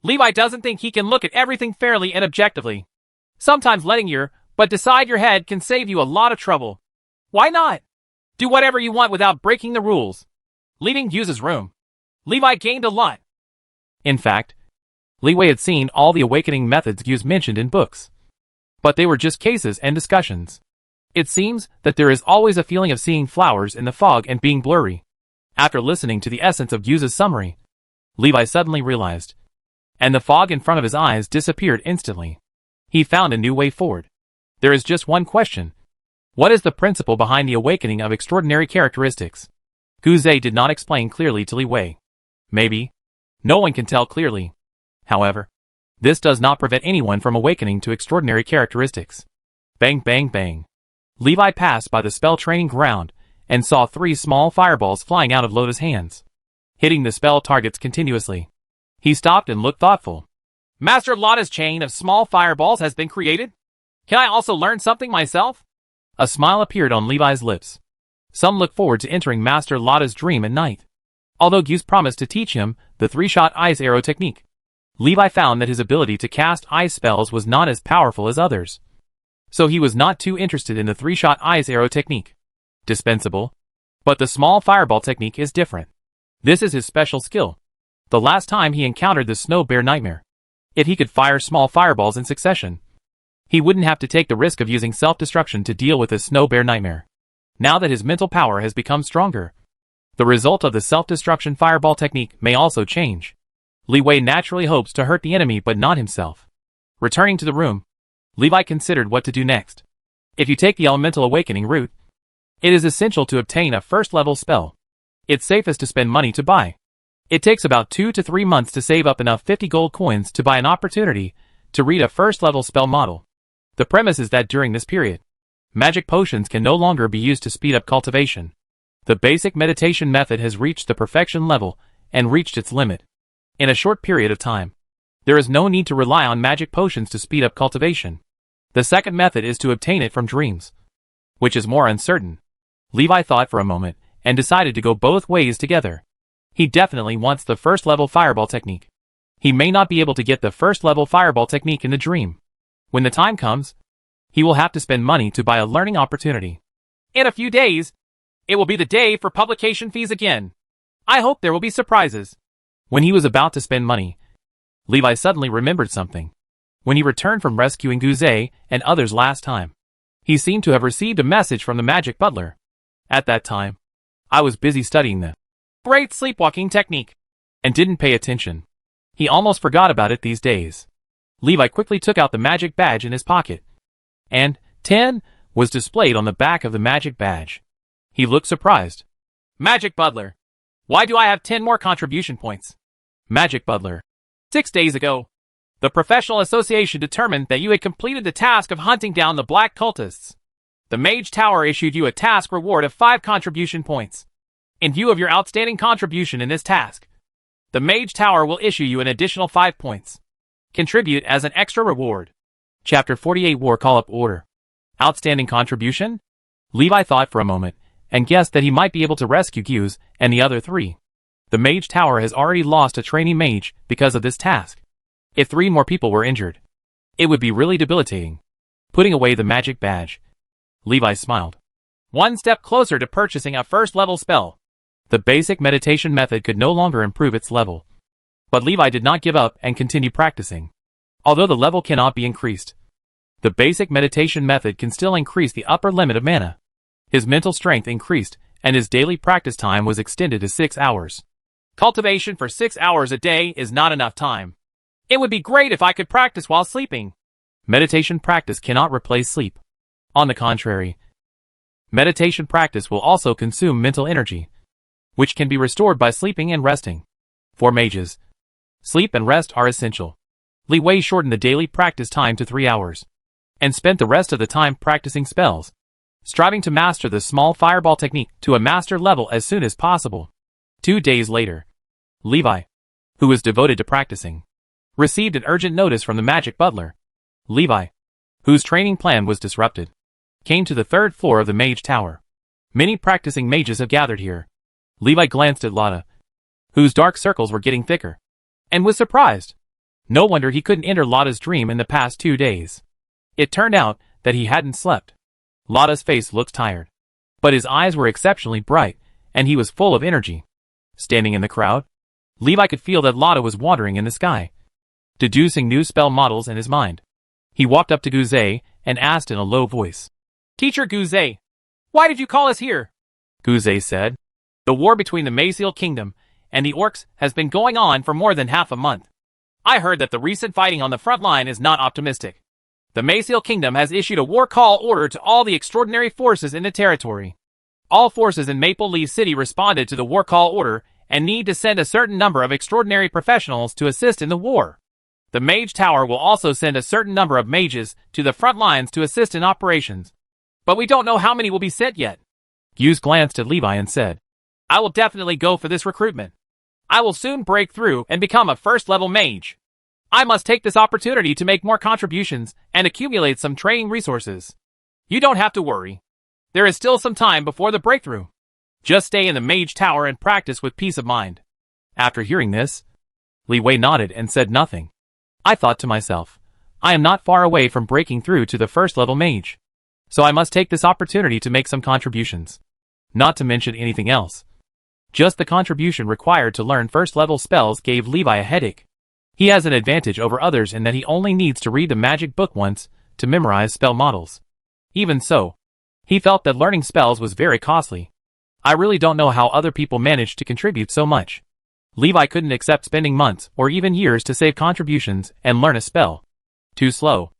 Levi doesn't think he can look at everything fairly and objectively. Sometimes letting your butt decide your head can save you a lot of trouble. Why not? Do whatever you want without breaking the rules. Leaving Hughes' room, Levi gained a lot. In fact, Li Wei had seen all the awakening methods Hughes mentioned in books. But they were just cases and discussions. It seems that there is always a feeling of seeing flowers in the fog and being blurry. After listening to the essence of Yu's summary, Levi suddenly realized, and the fog in front of his eyes disappeared instantly. He found a new way forward. There is just one question. What is the principle behind the awakening of extraordinary characteristics? Guze did not explain clearly to Li Wei. Maybe. No one can tell clearly. However, this does not prevent anyone from awakening to extraordinary characteristics. Bang bang bang. Levi passed by the spell training ground and saw 3 small fireballs flying out of Loda's hands, hitting the spell targets continuously. He stopped and looked thoughtful. Master Loda's chain of small fireballs has been created? Can I also learn something myself? A smile appeared on Levi's lips. Some look forward to entering Master Loda's dream at night. Although Gus promised to teach him the 3-shot ice arrow technique, Levi found that his ability to cast ice spells was not as powerful as others. So he was not too interested in the 3-shot ice arrow technique. Dispensable. But the small fireball technique is different. This is his special skill. The last time he encountered the snow bear nightmare, if he could fire small fireballs in succession, he wouldn't have to take the risk of using self-destruction to deal with the snow bear nightmare. Now that his mental power has become stronger, the result of the self-destruction fireball technique may also change. Li Wei naturally hopes to hurt the enemy but not himself. Returning to the room, Levi considered what to do next. If you take the elemental awakening route, it is essential to obtain a first-level spell. It's safest to spend money to buy. It takes about 2 to 3 months to save up enough 50 gold coins to buy an opportunity to read a first-level spell model. The premise is that during this period, magic potions can no longer be used to speed up cultivation. The basic meditation method has reached the perfection level and reached its limit. In a short period of time, there is no need to rely on magic potions to speed up cultivation. The second method is to obtain it from dreams, which is more uncertain. Levi thought for a moment and decided to go both ways together. He definitely wants the first-level fireball technique. He may not be able to get the first-level fireball technique in the dream. When the time comes, he will have to spend money to buy a learning opportunity. In a few days, it will be the day for publication fees again. I hope there will be surprises. When he was about to spend money, Levi suddenly remembered something. When he returned from rescuing Guze and others last time, he seemed to have received a message from the magic butler. At that time, I was busy studying the great sleepwalking technique and didn't pay attention. He almost forgot about it these days. Levi quickly took out the magic badge in his pocket, and 10 was displayed on the back of the magic badge. He looked surprised. Magic butler. Why do I have 10 more contribution points? Magic butler. 6 days ago, the professional association determined that you had completed the task of hunting down the black cultists. The Mage Tower issued you a task reward of 5 contribution points. In view of your outstanding contribution in this task, the Mage Tower will issue you an additional 5 points. Contribute as an extra reward. Chapter 48 War Call-Up Order. Outstanding contribution? Levi thought for a moment and guessed that he might be able to rescue Gus and the other 3. The Mage Tower has already lost a trainee mage because of this task. If 3 more people were injured, it would be really debilitating. Putting away the magic badge, Levi smiled. One step closer to purchasing a first-level spell. The basic meditation method could no longer improve its level. But Levi did not give up and continued practicing. Although the level cannot be increased, the basic meditation method can still increase the upper limit of mana. His mental strength increased, and his daily practice time was extended to 6 hours. Cultivation for 6 hours a day is not enough time. It would be great if I could practice while sleeping. Meditation practice cannot replace sleep. On the contrary, meditation practice will also consume mental energy, which can be restored by sleeping and resting. For mages, sleep and rest are essential. Li Wei shortened the daily practice time to 3 hours, and spent the rest of the time practicing spells, striving to master the small fireball technique to a master level as soon as possible. 2 days later, Levi, who was devoted to practicing, received an urgent notice from the magic butler. Levi, whose training plan was disrupted, came to the 3rd floor of the Mage Tower. Many practicing mages have gathered here. Levi glanced at Loda, whose dark circles were getting thicker, and was surprised. No wonder he couldn't enter Loda's dream in the past 2 days. It turned out that he hadn't slept. Loda's face looked tired, but his eyes were exceptionally bright, and he was full of energy. Standing in the crowd, Levi could feel that Loda was wandering in the sky, deducing new spell models in his mind. He walked up to Guze and asked in a low voice, Teacher Guzay, why did you call us here? Guzay said. The war between the Maziel Kingdom and the Orcs has been going on for more than half a month. I heard that the recent fighting on the front line is not optimistic. The Maziel Kingdom has issued a war call order to all the extraordinary forces in the territory. All forces in Maple Leaf City responded to the war call order and need to send a certain number of extraordinary professionals to assist in the war. The Mage Tower will also send a certain number of mages to the front lines to assist in operations. But we don't know how many will be sent yet. Hughes glanced at Levi and said, I will definitely go for this recruitment. I will soon break through and become a first-level mage. I must take this opportunity to make more contributions and accumulate some training resources. You don't have to worry. There is still some time before the breakthrough. Just stay in the Mage Tower and practice with peace of mind. After hearing this, Li Wei nodded and said nothing. I thought to myself, I am not far away from breaking through to the first-level mage. So I must take this opportunity to make some contributions. Not to mention anything else. Just the contribution required to learn first-level spells gave Levi a headache. He has an advantage over others in that he only needs to read the magic book once to memorize spell models. Even so, he felt that learning spells was very costly. I really don't know how other people manage to contribute so much. Levi couldn't accept spending months or even years to save contributions and learn a spell. Too slow.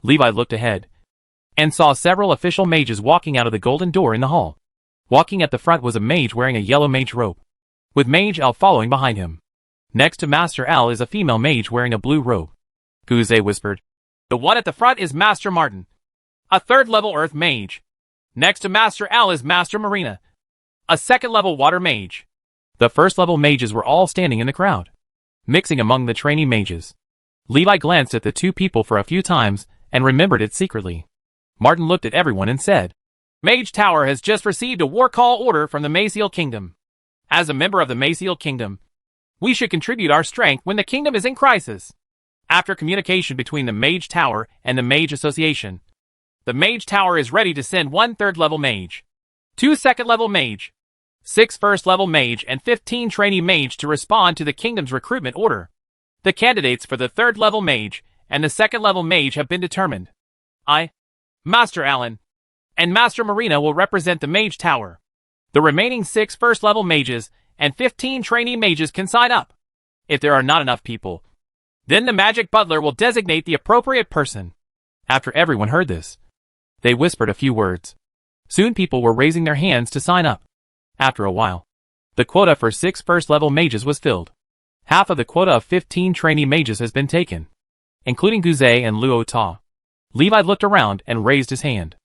Levi looked ahead and saw several official mages walking out of the golden door in the hall. Walking at the front was a mage wearing a yellow mage robe, with Mage Al following behind him. Next to Master Al is a female mage wearing a blue robe. Guzay whispered, The one at the front is Master Martin, a third-level earth mage. Next to Master Al is Master Marina, a second-level water mage. The first-level mages were all standing in the crowd, mixing among the trainee mages. Levi glanced at the two people for a few times and remembered it secretly. Martin looked at everyone and said, Mage Tower has just received a war call order from the Maziel Kingdom. As a member of the Maziel Kingdom, we should contribute our strength when the kingdom is in crisis. After communication between the Mage Tower and the Mage Association, the Mage Tower is ready to send 1 third-level mage, 2 second-level mage, 6 first-level mage and 15 trainee mage to respond to the kingdom's recruitment order. The candidates for the third-level mage and the second-level mage have been determined. I, Master Allen, and Master Marina will represent the Mage Tower. The remaining 6 first-level mages and 15 trainee mages can sign up. If there are not enough people, then the Magic Butler will designate the appropriate person. After everyone heard this, they whispered a few words. Soon people were raising their hands to sign up. After a while, the quota for 6 first-level mages was filled. Half of the quota of 15 trainee mages has been taken, including Guzay and Luo Ta. Levi looked around and raised his hand.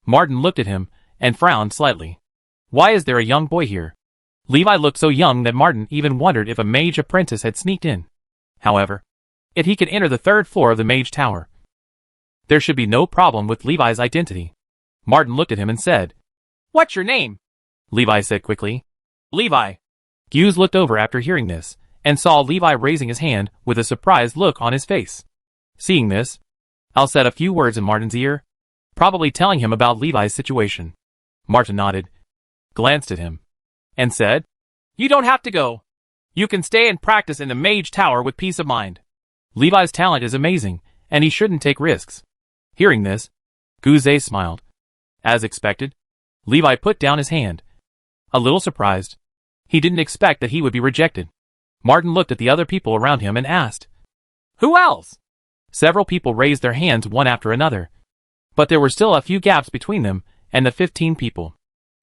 Martin looked at him and frowned slightly. Why is there a young boy here? Levi looked so young that Martin even wondered if a mage apprentice had sneaked in. However, if he could enter the 3rd floor of the Mage Tower, there should be no problem with Levi's identity. Martin looked at him and said, What's your name? Levi said quickly. Levi. Hughes looked over after hearing this and saw Levi raising his hand with a surprised look on his face. Seeing this, Al said a few words in Martin's ear, probably telling him about Levi's situation. Martin nodded, glanced at him, and said, You don't have to go. You can stay and practice in the Mage Tower with peace of mind. Levi's talent is amazing, and he shouldn't take risks. Hearing this, Guzay smiled. As expected, Levi put down his hand. A little surprised. He didn't expect that he would be rejected. Martin looked at the other people around him and asked, Who else? Several people raised their hands one after another, but there were still a few gaps between them and the 15 people.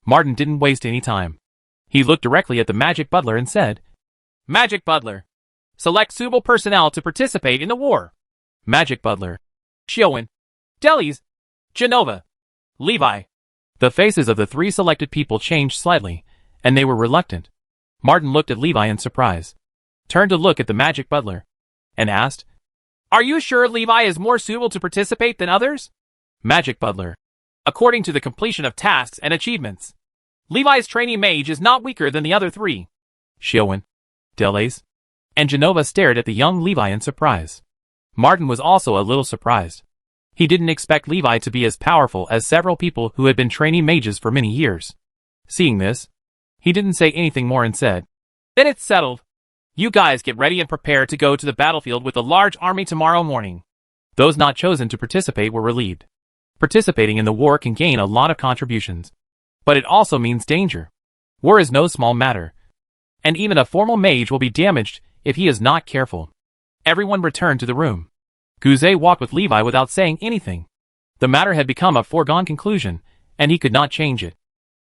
Martin didn't waste any time. He looked directly at the Magic Butler and said, Magic Butler, select suitable personnel to participate in the war. Magic Butler, Xiaowen, Delis, Genova, Levi. The faces of the 3 selected people changed slightly, and they were reluctant. Martin looked at Levi in surprise, turned to look at the Magic Butler, and asked, Are you sure Levi is more suitable to participate than others? Magic Butler, according to the completion of tasks and achievements, Levi's trainee mage is not weaker than the other 3. Xiaowen, Delis, and Genova stared at the young Levi in surprise. Martin was also a little surprised. He didn't expect Levi to be as powerful as several people who had been trainee mages for many years. Seeing this, he didn't say anything more and said, Then it's settled. You guys get ready and prepare to go to the battlefield with a large army tomorrow morning. Those not chosen to participate were relieved. Participating in the war can gain a lot of contributions. But it also means danger. War is no small matter. And even a formal mage will be damaged if he is not careful. Everyone returned to the room. Gouze walked with Levi without saying anything. The matter had become a foregone conclusion, and he could not change it.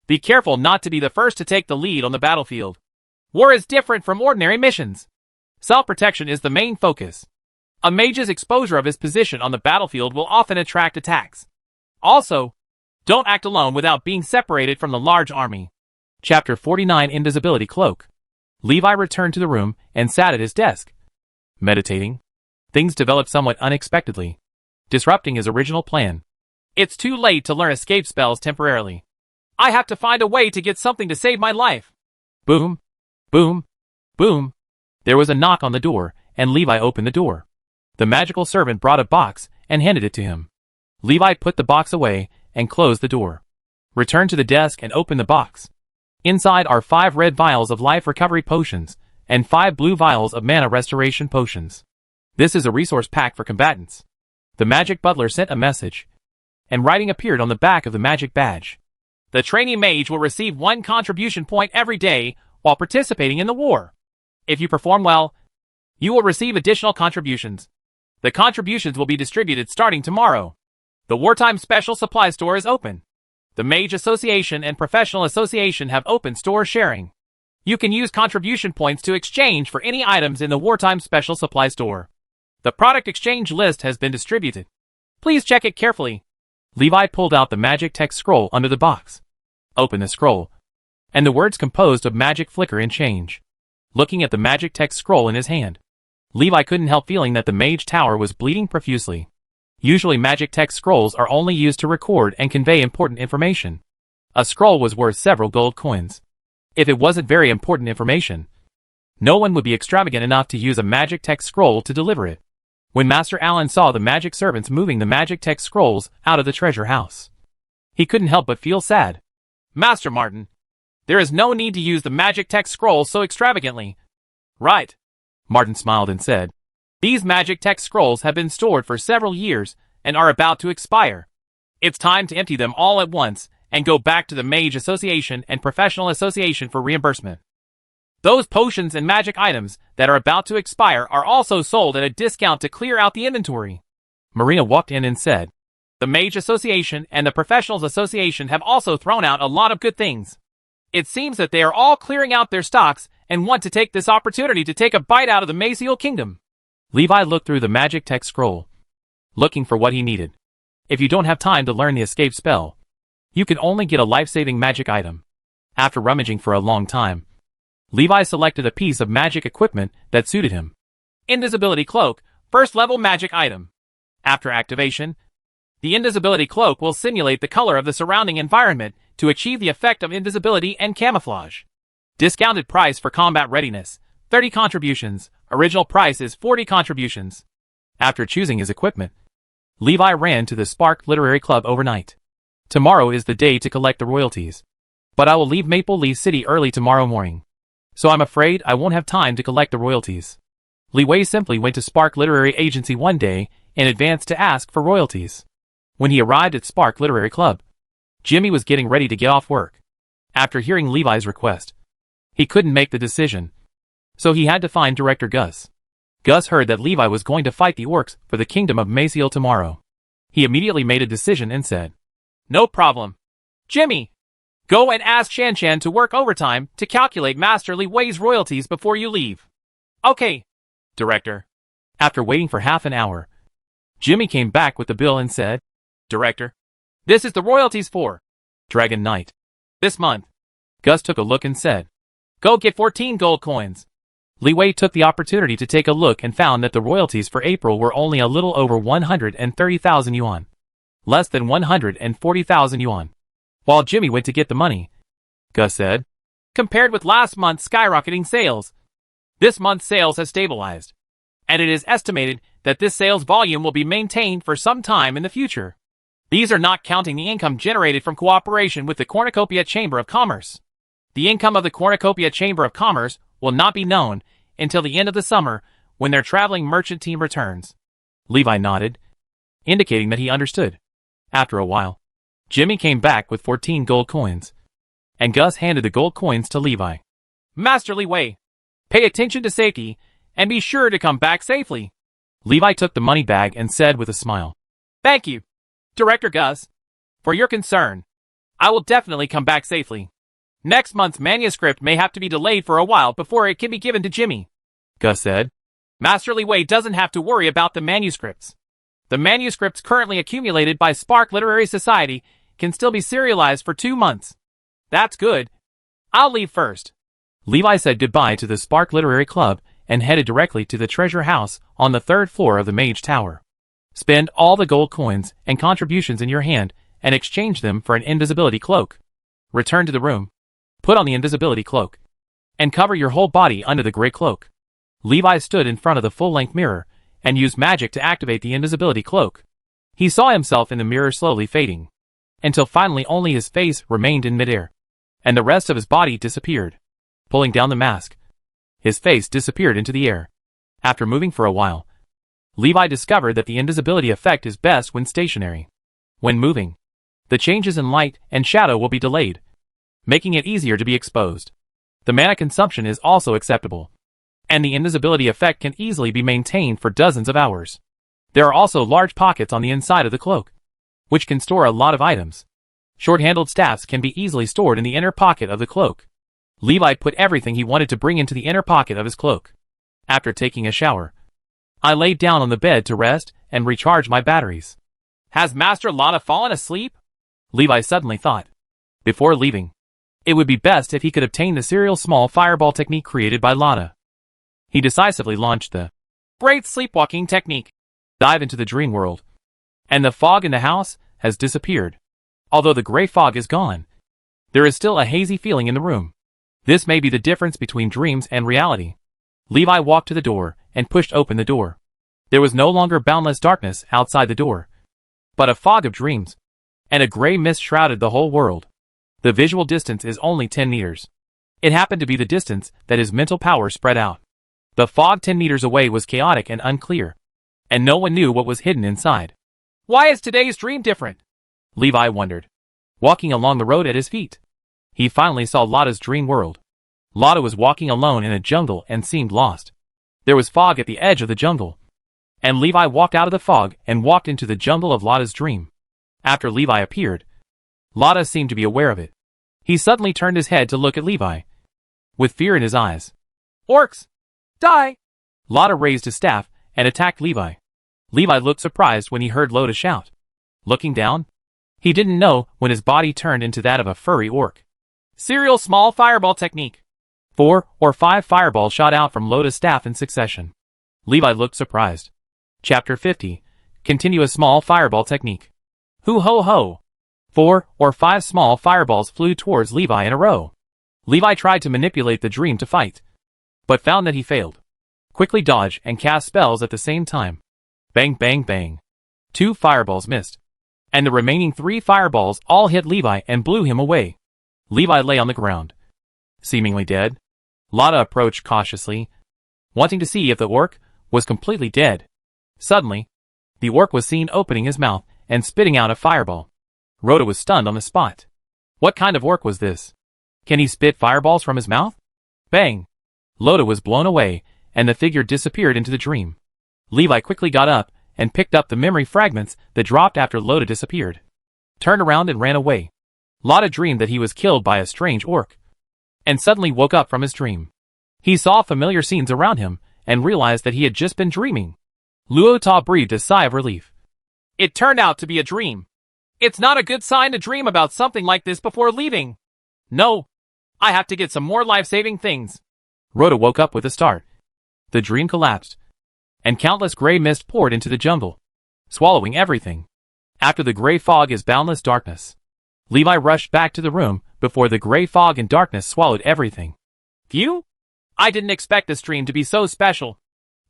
Be careful not to be the first to take the lead on the battlefield. War is different from ordinary missions. Self-protection is the main focus. A mage's exposure of his position on the battlefield will often attract attacks. Also, don't act alone without being separated from the large army. Chapter 49 Invisibility Cloak. Levi returned to the room and sat at his desk. Meditating. Things developed somewhat unexpectedly, disrupting his original plan. It's too late to learn escape spells temporarily. I have to find a way to get something to save my life. Boom. Boom. Boom. There was a knock on the door, and Levi opened the door. The magical servant brought a box and handed it to him. Levi put the box away and closed the door. Returned to the desk and opened the box. Inside are 5 red vials of life recovery potions and 5 blue vials of mana restoration potions. This is a resource pack for combatants. The magic butler sent a message, and writing appeared on the back of the magic badge. The trainee mage will receive 1 contribution point every day while participating in the war. If you perform well, you will receive additional contributions. The contributions will be distributed starting tomorrow. The Wartime Special Supply Store is open. The Mage Association and Professional Association have open store sharing. You can use contribution points to exchange for any items in the Wartime Special Supply Store. The product exchange list has been distributed. Please check it carefully. Levi pulled out the magic text scroll under the box. Open the scroll, and the words composed of magic flicker and change. Looking at the magic text scroll in his hand, Levi couldn't help feeling that the mage tower was bleeding profusely. Usually magic text scrolls are only used to record and convey important information. A scroll was worth several gold coins. If it wasn't very important information, no one would be extravagant enough to use a magic text scroll to deliver it. When Master Allen saw the magic servants moving the magic text scrolls out of the treasure house, he couldn't help but feel sad. Master Martin, there is no need to use the magic text scrolls so extravagantly. Right. Martin smiled and said, these magic text scrolls have been stored for several years and are about to expire. It's time to empty them all at once and go back to the Mage Association and Professional Association for reimbursement. Those potions and magic items that are about to expire are also sold at a discount to clear out the inventory. Marina walked in and said, the Mage Association and the Professionals Association have also thrown out a lot of good things. It seems that they are all clearing out their stocks and want to take this opportunity to take a bite out of the Maziel Kingdom. Levi looked through the magic text scroll, looking for what he needed. If you don't have time to learn the escape spell, you can only get a life-saving magic item. After rummaging for a long time, Levi selected a piece of magic equipment that suited him. Invisibility Cloak, first level magic item. After activation, the invisibility cloak will simulate the color of the surrounding environment to achieve the effect of invisibility and camouflage. Discounted price for combat readiness, 30 contributions. Original price is 40 contributions. After choosing his equipment, Levi ran to the Spark Literary Club overnight. Tomorrow is the day to collect the royalties. But I will leave Maple Leaf City early tomorrow morning, so I'm afraid I won't have time to collect the royalties. Li Wei simply went to Spark Literary Agency one day in advance to ask for royalties. When he arrived at Spark Literary Club, Jimmy was getting ready to get off work. After hearing Levi's request, he couldn't make the decision, so he had to find Director Gus. Gus heard that Levi was going to fight the orcs for the kingdom of Maziel tomorrow. He immediately made a decision and said, no problem. Jimmy, go and ask Shan Shan to work overtime to calculate Master Li Wei's royalties before you leave. Okay, Director. After waiting for half an hour, Jimmy came back with the bill and said, Director, this is the royalties for Dragon Knight. This month. Gus took a look and said, go get 14 gold coins. Li Wei took the opportunity to take a look and found that the royalties for April were only a little over 130,000 yuan. Less than 140,000 yuan. While Jimmy went to get the money, Gus said, compared with last month's skyrocketing sales, this month's sales has stabilized, and it is estimated that this sales volume will be maintained for some time in the future. These are not counting the income generated from cooperation with the Cornucopia Chamber of Commerce. The income of the Cornucopia Chamber of Commerce will not be known until the end of the summer when their traveling merchant team returns. Levi nodded, indicating that he understood. After a while, Jimmy came back with 14 gold coins, and Gus handed the gold coins to Levi. Masterly way. Pay attention to safety, and be sure to come back safely. Levi took the money bag and said with a smile, Thank you, Director Gus, for your concern. I will definitely come back safely. Next month's manuscript may have to be delayed for a while before it can be given to Jimmy, Gus said. Masterly Way doesn't have to worry about the manuscripts. The manuscripts currently accumulated by Spark Literary Society can still be serialized for 2 months. That's good. I'll leave first. Levi said goodbye to the Spark Literary Club and headed directly to the treasure house on the 3rd floor of the Mage Tower. Spend all the gold coins and contributions in your hand and exchange them for an invisibility cloak. Return to the room. Put on the invisibility cloak. And cover your whole body under the gray cloak. Levi stood in front of the full-length mirror and used magic to activate the invisibility cloak. He saw himself in the mirror slowly fading, until finally only his face remained in midair, and the rest of his body disappeared. Pulling down the mask, his face disappeared into the air. After moving for a while, Levi discovered that the invisibility effect is best when stationary. When moving, the changes in light and shadow will be delayed, making it easier to be exposed. The mana consumption is also acceptable, and the invisibility effect can easily be maintained for dozens of hours. There are also large pockets on the inside of the cloak, which can store a lot of items. Short-handled staffs can be easily stored in the inner pocket of the cloak. Levi put everything he wanted to bring into the inner pocket of his cloak. After taking a shower, I laid down on the bed to rest and recharge my batteries. Has Master Lana fallen asleep? Levi suddenly thought. Before leaving, it would be best if he could obtain the serial small fireball technique created by Lana. He decisively launched the Great Sleepwalking Technique. Dive into the dream world, and the fog in the house has disappeared. Although the gray fog is gone, there is still a hazy feeling in the room. This may be the difference between dreams and reality. Levi walked to the door and pushed open the door. There was no longer boundless darkness outside the door, but a fog of dreams, and a gray mist shrouded the whole world. The visual distance is only 10 meters. It happened to be the distance that his mental power spread out. The fog 10 meters away was chaotic and unclear, and no one knew what was hidden inside. Why is today's dream different? Levi wondered. Walking along the road at his feet, he finally saw Lotta's dream world. Lotta was walking alone in a jungle and seemed lost. There was fog at the edge of the jungle, and Levi walked out of the fog and walked into the jungle of Lotta's dream. After Levi appeared, Lotta seemed to be aware of it. He suddenly turned his head to look at Levi, with fear in his eyes. Orcs! Die! Lotta raised his staff and attacked Levi. Levi looked surprised when he heard Lotta shout. Looking down, he didn't know when his body turned into that of a furry orc. Serial small fireball technique. 4 or 5 fireballs shot out from Lotta's staff in succession. Levi looked surprised. Chapter 50. Continuous small fireball technique. Hoo ho ho! 4 or 5 small fireballs flew towards Levi in a row. Levi tried to manipulate the dream to fight, but found that he failed. Quickly dodge and cast spells at the same time. Bang bang bang. 2 fireballs missed, and the remaining 3 fireballs all hit Levi and blew him away. Levi lay on the ground, seemingly dead. Lotta approached cautiously, wanting to see if the orc was completely dead. Suddenly, the orc was seen opening his mouth and spitting out a fireball. Rhoda was stunned on the spot. What kind of orc was this? Can he spit fireballs from his mouth? Bang! Lotta was blown away, and the figure disappeared into the dream. Levi quickly got up and picked up the memory fragments that dropped after Lotta disappeared. Turned around and ran away. Lotta dreamed that he was killed by a strange orc, and suddenly woke up from his dream. He saw familiar scenes around him and realized that he had just been dreaming. Luota breathed a sigh of relief. It turned out to be a dream. It's not a good sign to dream about something like this before leaving. No, I have to get some more life-saving things. Rhoda woke up with a start. The dream collapsed, and countless gray mist poured into the jungle, swallowing everything. After the gray fog is boundless darkness. Levi rushed back to the room before the gray fog and darkness swallowed everything. Phew! I didn't expect this dream to be so special.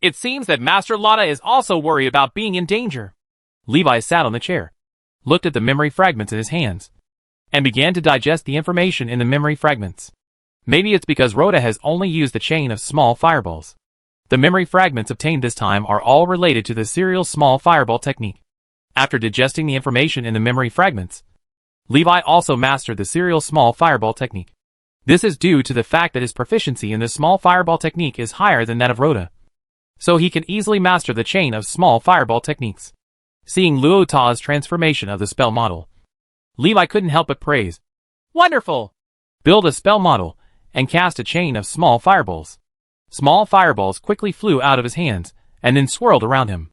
It seems that Master Lotta is also worried about being in danger. Levi sat on the chair, looked at the memory fragments in his hands, and began to digest the information in the memory fragments. Maybe it's because Rhoda has only used the chain of small fireballs. The memory fragments obtained this time are all related to the serial small fireball technique. After digesting the information in the memory fragments, Levi also mastered the serial small fireball technique. This is due to the fact that his proficiency in the small fireball technique is higher than that of Rhoda, so he can easily master the chain of small fireball techniques. Seeing Luo Ta's transformation of the spell model, Levi couldn't help but praise. Wonderful! Build a spell model, and cast a chain of small fireballs. Small fireballs quickly flew out of his hands, and then swirled around him.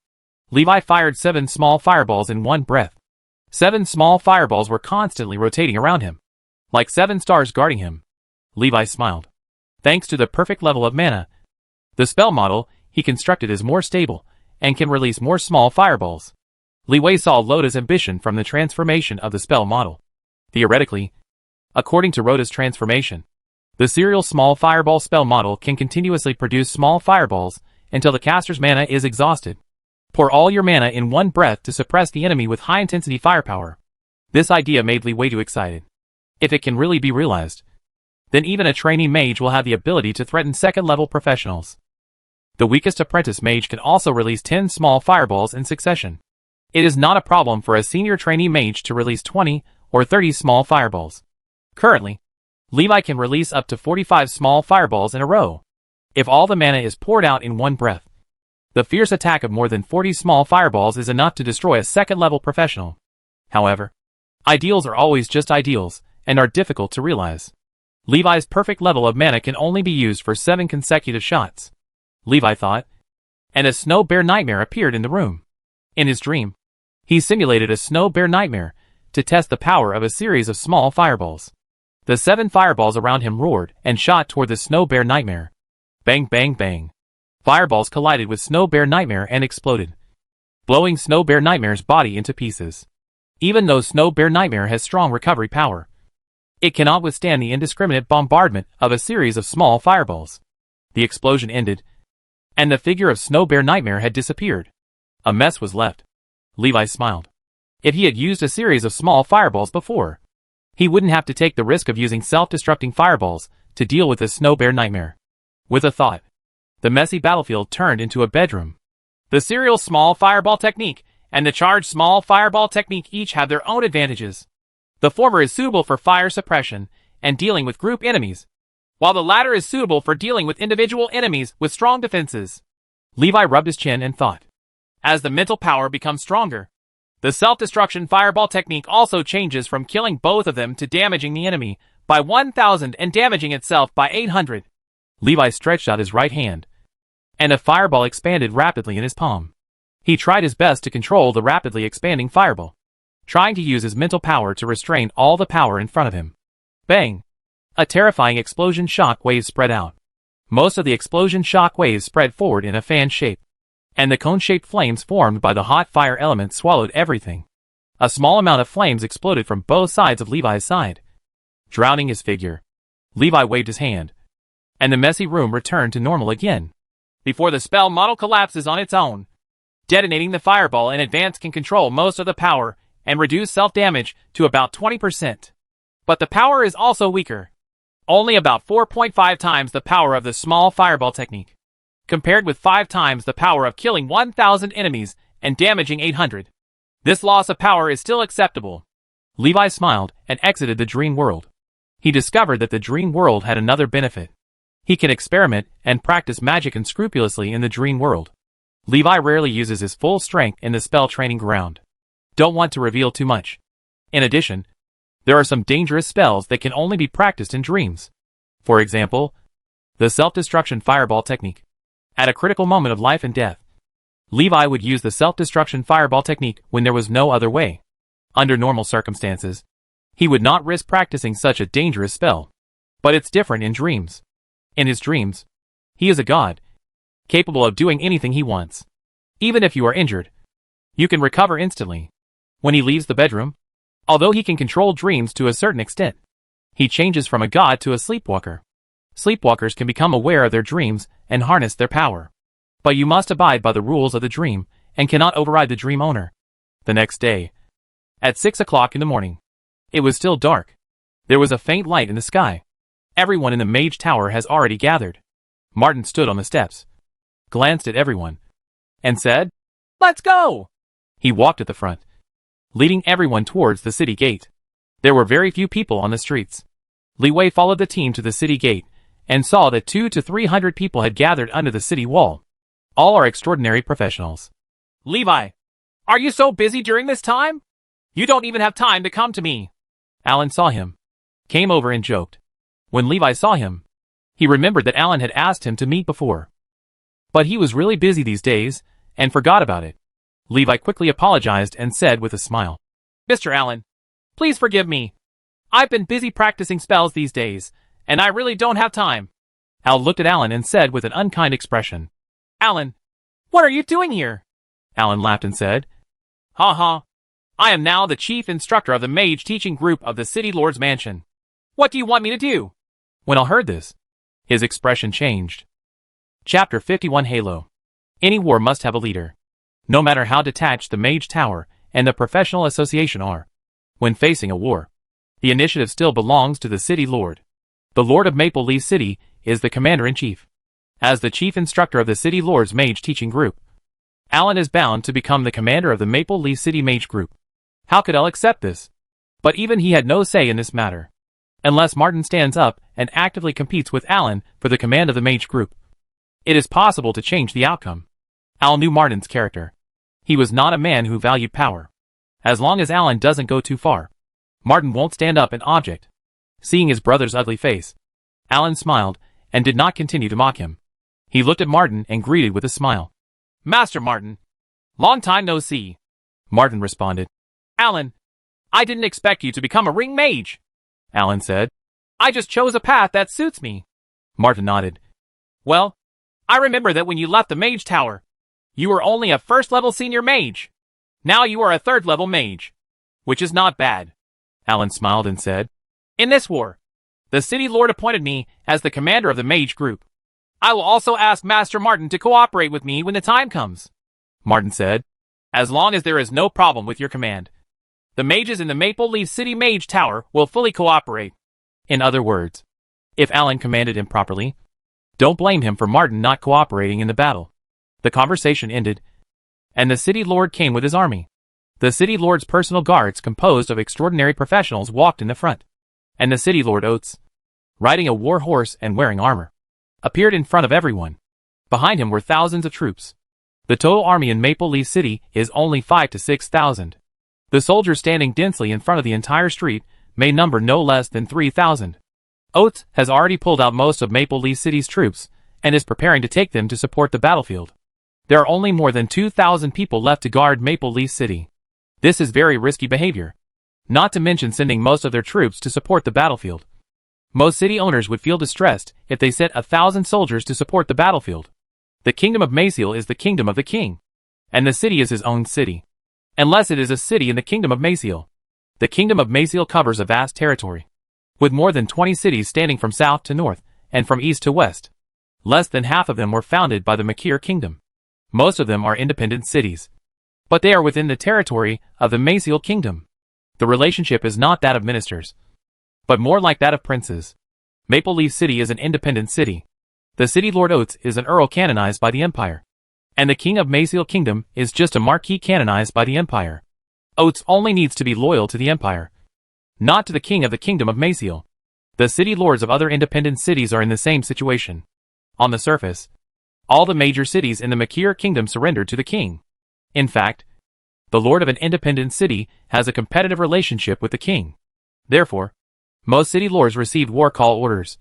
Levi fired 7 small fireballs in one breath. 7 small fireballs were constantly rotating around him, like 7 stars guarding him. Levi smiled. Thanks to the perfect level of mana, the spell model he constructed is more stable, and can release more small fireballs. Li Wei saw Rhoda's ambition from the transformation of the spell model. Theoretically, according to Rhoda's transformation, the serial small fireball spell model can continuously produce small fireballs until the caster's mana is exhausted. Pour all your mana in one breath to suppress the enemy with high-intensity firepower. This idea made Li Wei too excited. If it can really be realized, then even a trainee mage will have the ability to threaten second-level professionals. The weakest apprentice mage can also release 10 small fireballs in succession. It is not a problem for a senior trainee mage to release 20 or 30 small fireballs. Currently, Levi can release up to 45 small fireballs in a row. If all the mana is poured out in one breath, the fierce attack of more than 40 small fireballs is enough to destroy a second-level professional. However, ideals are always just ideals, and are difficult to realize. Levi's perfect level of mana can only be used for 7 consecutive shots, Levi thought, and a snow bear nightmare appeared in the room. In his dream, he simulated a snow bear nightmare to test the power of a series of small fireballs. The 7 fireballs around him roared and shot toward the snow bear nightmare. Bang, bang, bang. Fireballs collided with snow bear nightmare and exploded, blowing snow bear nightmare's body into pieces. Even though snow bear nightmare has strong recovery power, it cannot withstand the indiscriminate bombardment of a series of small fireballs. The explosion ended, and the figure of snow bear nightmare had disappeared. A mess was left. Levi smiled. If he had used a series of small fireballs before, he wouldn't have to take the risk of using self-destructing fireballs to deal with the snow bear nightmare. With a thought, the messy battlefield turned into a bedroom. The serial small fireball technique and the charged small fireball technique each have their own advantages. The former is suitable for fire suppression and dealing with group enemies, while the latter is suitable for dealing with individual enemies with strong defenses. Levi rubbed his chin and thought. As the mental power becomes stronger, the self-destruction fireball technique also changes from killing both of them to damaging the enemy by 1,000 and damaging itself by 800. Levi stretched out his right hand, and a fireball expanded rapidly in his palm. He tried his best to control the rapidly expanding fireball, trying to use his mental power to restrain all the power in front of him. Bang! A terrifying explosion shock wave spread out. Most of the explosion shock waves spread forward in a fan shape, and the cone-shaped flames formed by the hot fire element swallowed everything. A small amount of flames exploded from both sides of Levi's side, drowning his figure. Levi waved his hand, and the messy room returned to normal again. Before the spell model collapses on its own, detonating the fireball in advance can control most of the power and reduce self-damage to about 20%. But the power is also weaker. Only about 4.5 times the power of the small fireball technique, compared with 5 times the power of killing 1,000 enemies and damaging 800. This loss of power is still acceptable. Levi smiled and exited the dream world. He discovered that the dream world had another benefit. He can experiment and practice magic unscrupulously in the dream world. Levi rarely uses his full strength in the spell training ground. Don't want to reveal too much. In addition, there are some dangerous spells that can only be practiced in dreams. For example, the self-destruction fireball technique. At a critical moment of life and death, Levi would use the self-destruction fireball technique when there was no other way. Under normal circumstances, he would not risk practicing such a dangerous spell. But it's different in dreams. In his dreams, he is a god, capable of doing anything he wants. Even if you are injured, you can recover instantly. When he leaves the bedroom, although he can control dreams to a certain extent, he changes from a god to a sleepwalker. Sleepwalkers can become aware of their dreams and harness their power. But you must abide by the rules of the dream and cannot override the dream owner. The next day, at 6 o'clock in the morning, it was still dark. There was a faint light in the sky. Everyone in the Mage Tower has already gathered. Martin stood on the steps, glanced at everyone, and said, "Let's go!" He walked at the front, leading everyone towards the city gate. There were very few people on the streets. Li Wei followed the team to the city gate, and saw that 200 to 300 people had gathered under the city wall. All are extraordinary professionals. Levi, are you so busy during this time? You don't even have time to come to me. Alan saw him, came over and joked. When Levi saw him, he remembered that Alan had asked him to meet before. But he was really busy these days, and forgot about it. Levi quickly apologized and said with a smile, Mr. Allen, please forgive me. I've been busy practicing spells these days, and I really don't have time. Al looked at Alan and said with an unkind expression, Alan, what are you doing here? Alan laughed and said, Ha ha. I am now the chief instructor of the Mage teaching group of the City Lord's Mansion. What do you want me to do? When Al heard this, his expression changed. Chapter 51 Halo. Any war must have a leader. No matter how detached the Mage Tower and the Professional Association are, when facing a war, the initiative still belongs to the City Lord. The Lord of Maple Leaf City is the Commander-in-Chief. As the chief instructor of the City Lord's Mage teaching group, Alan is bound to become the commander of the Maple Leaf City Mage group. How could Al accept this? But even he had no say in this matter. Unless Martin stands up and actively competes with Alan for the command of the Mage group, it is possible to change the outcome. Al knew Martin's character. He was not a man who valued power. As long as Alan doesn't go too far, Martin won't stand up an object. Seeing his brother's ugly face, Alan smiled and did not continue to mock him. He looked at Martin and greeted with a smile. Master Martin, long time no see. Martin responded. Alan, I didn't expect you to become a ring mage. Alan said. I just chose a path that suits me. Martin nodded. Well, I remember that when you left the Mage Tower, you were only a first-level senior mage. Now you are a third-level mage, which is not bad. Alan smiled and said, In this war, the City Lord appointed me as the commander of the Mage group. I will also ask Master Martin to cooperate with me when the time comes. Martin said, As long as there is no problem with your command, the mages in the Maple Leaf City Mage Tower will fully cooperate. In other words, if Alan commanded him properly, don't blame him for Martin not cooperating in the battle. The conversation ended, and the City Lord came with his army. The City Lord's personal guards, composed of extraordinary professionals, walked in the front, and the City Lord Oates, riding a war horse and wearing armor, appeared in front of everyone. Behind him were thousands of troops. The total army in Maple Leaf City is only 5,000 to 6,000. The soldiers standing densely in front of the entire street may number no less than 3,000. Oates has already pulled out most of Maple Leaf City's troops and is preparing to take them to support the battlefield. There are only more than 2,000 people left to guard Maple Leaf City. This is very risky behavior, not to mention sending most of their troops to support the battlefield. Most city owners would feel distressed if they sent 1,000 soldiers to support the battlefield. The kingdom of Maciel is the kingdom of the king, and the city is his own city, unless it is a city in the kingdom of Maciel. The kingdom of Maciel covers a vast territory, with more than 20 cities standing from south to north and from east to west. Less than half of them were founded by the Makir kingdom. Most of them are independent cities, but they are within the territory of the Maciel kingdom. The relationship is not that of ministers, but more like that of princes. Maple Leaf City is an independent city. The City Lord Oates is an earl canonized by the Empire, and the king of Maciel kingdom is just a marquis canonized by the Empire. Oates only needs to be loyal to the Empire, not to the king of the kingdom of Maciel. The city lords of other independent cities are in the same situation. On the surface, all the major cities in the Makir kingdom surrendered to the king. In fact, the lord of an independent city has a competitive relationship with the king. Therefore, most city lords received war call orders,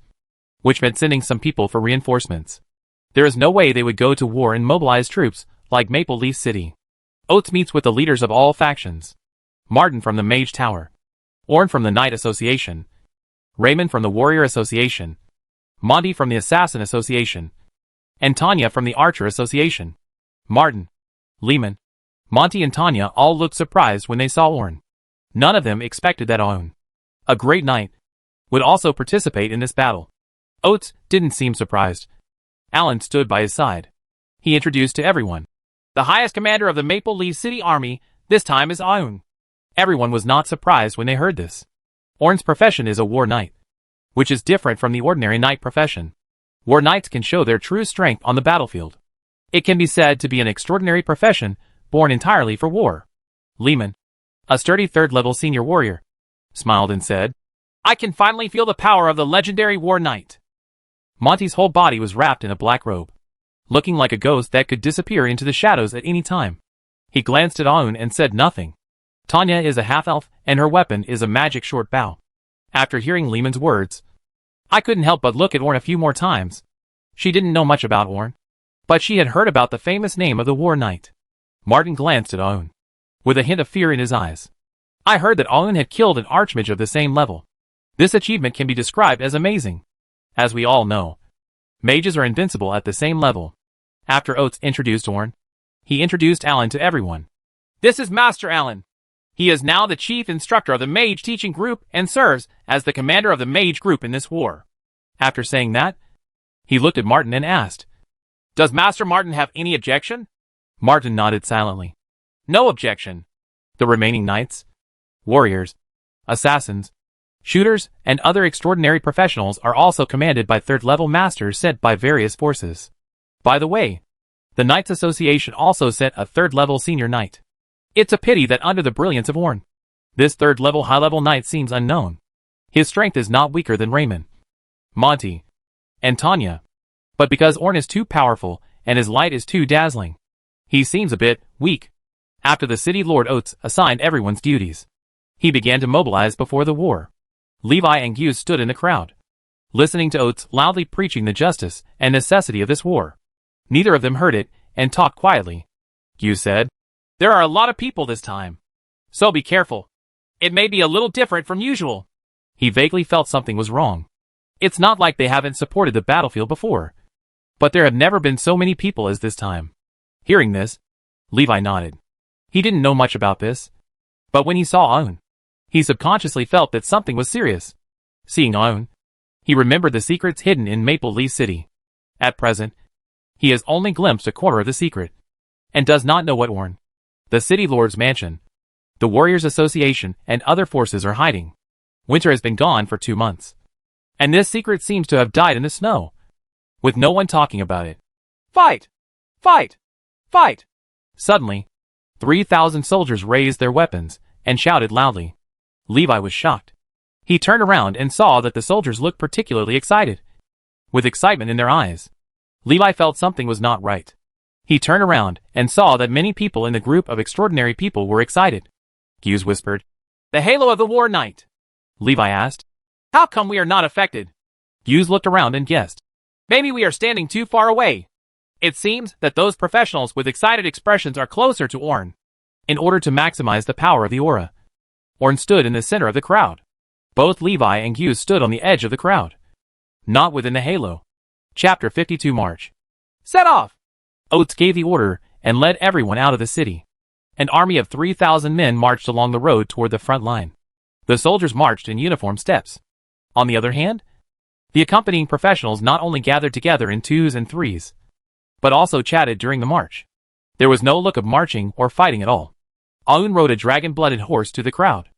which meant sending some people for reinforcements. There is no way they would go to war and mobilize troops like Maple Leaf City. Oates meets with the leaders of all factions. Martin from the Mage Tower, Orn from the Knight Association, Raymond from the Warrior Association, Monty from the Assassin Association, and Tanya from the Archer Association. Martin, Lehman, Monty and Tanya all looked surprised when they saw Orn. None of them expected that Orn, a great knight, would also participate in this battle. Oates didn't seem surprised. Alan stood by his side. He introduced to everyone. The highest commander of the Maple Leaf City army this time is Aun. Everyone was not surprised when they heard this. Orn's profession is a war knight, which is different from the ordinary knight profession. War knights can show their true strength on the battlefield. It can be said to be an extraordinary profession born entirely for war. Lehman, a sturdy third-level senior warrior, smiled and said, "I can finally feel the power of the legendary war knight." Monty's whole body was wrapped in a black robe, looking like a ghost that could disappear into the shadows at any time. He glanced at Aun and said nothing. Tanya is a half-elf, and her weapon is a magic short bow. After hearing Lehman's words, I couldn't help but look at Orn a few more times. She didn't know much about Orn, but she had heard about the famous name of the war knight. Martin glanced at Aun, with a hint of fear in his eyes. I heard that Aun had killed an archmage of the same level. This achievement can be described as amazing. As we all know, mages are invincible at the same level. After Oates introduced Orn, he introduced Alan to everyone. This is Master Alan. He is now the chief instructor of the Mage teaching group and serves as the commander of the Mage group in this war. After saying that, he looked at Martin and asked, Does Master Martin have any objection? Martin nodded silently. No objection. The remaining knights, warriors, assassins, shooters, and other extraordinary professionals are also commanded by third-level masters sent by various forces. By the way, the Knights Association also sent a third-level senior knight. It's a pity that under the brilliance of Orn, this third-level high-level knight seems unknown. His strength is not weaker than Raymond, Monty, and Tanya, but because Orn is too powerful and his light is too dazzling, he seems a bit weak. After the City Lord Oates assigned everyone's duties, he began to mobilize before the war. Levi and Hughes stood in the crowd, listening to Oates loudly preaching the justice and necessity of this war. Neither of them heard it and talked quietly. Hughes said, There are a lot of people this time, so be careful. It may be a little different from usual. He vaguely felt something was wrong. It's not like they haven't supported the battlefield before, but there have never been so many people as this time. Hearing this, Levi nodded. He didn't know much about this, but when he saw Aun, he subconsciously felt that something was serious. Seeing Aun, he remembered the secrets hidden in Maple Leaf City. At present, he has only glimpsed a corner of the secret, and does not know what Orn, the City Lord's mansion, the Warriors Association, and other forces are hiding. Winter has been gone for 2 months, and this secret seems to have died in the snow, with no one talking about it. Fight! Fight! Fight! Suddenly, 3,000 soldiers raised their weapons and shouted loudly. Levi was shocked. He turned around and saw that the soldiers looked particularly excited, with excitement in their eyes. Levi felt something was not right. He turned around and saw that many people in the group of extraordinary people were excited. Hughes whispered, The halo of the war knight. Levi asked, How come we are not affected? Hughes looked around and guessed, Maybe we are standing too far away. It seems that those professionals with excited expressions are closer to Orn. In order to maximize the power of the aura, Orn stood in the center of the crowd. Both Levi and Hughes stood on the edge of the crowd, not within the halo. Chapter 52 March. Set off! Oates gave the order and led everyone out of the city. An army of 3,000 men marched along the road toward the front line. The soldiers marched in uniform steps. On the other hand, the accompanying professionals not only gathered together in 2s and 3s, but also chatted during the march. There was no look of marching or fighting at all. Aun rode a dragon-blooded horse to the crowd.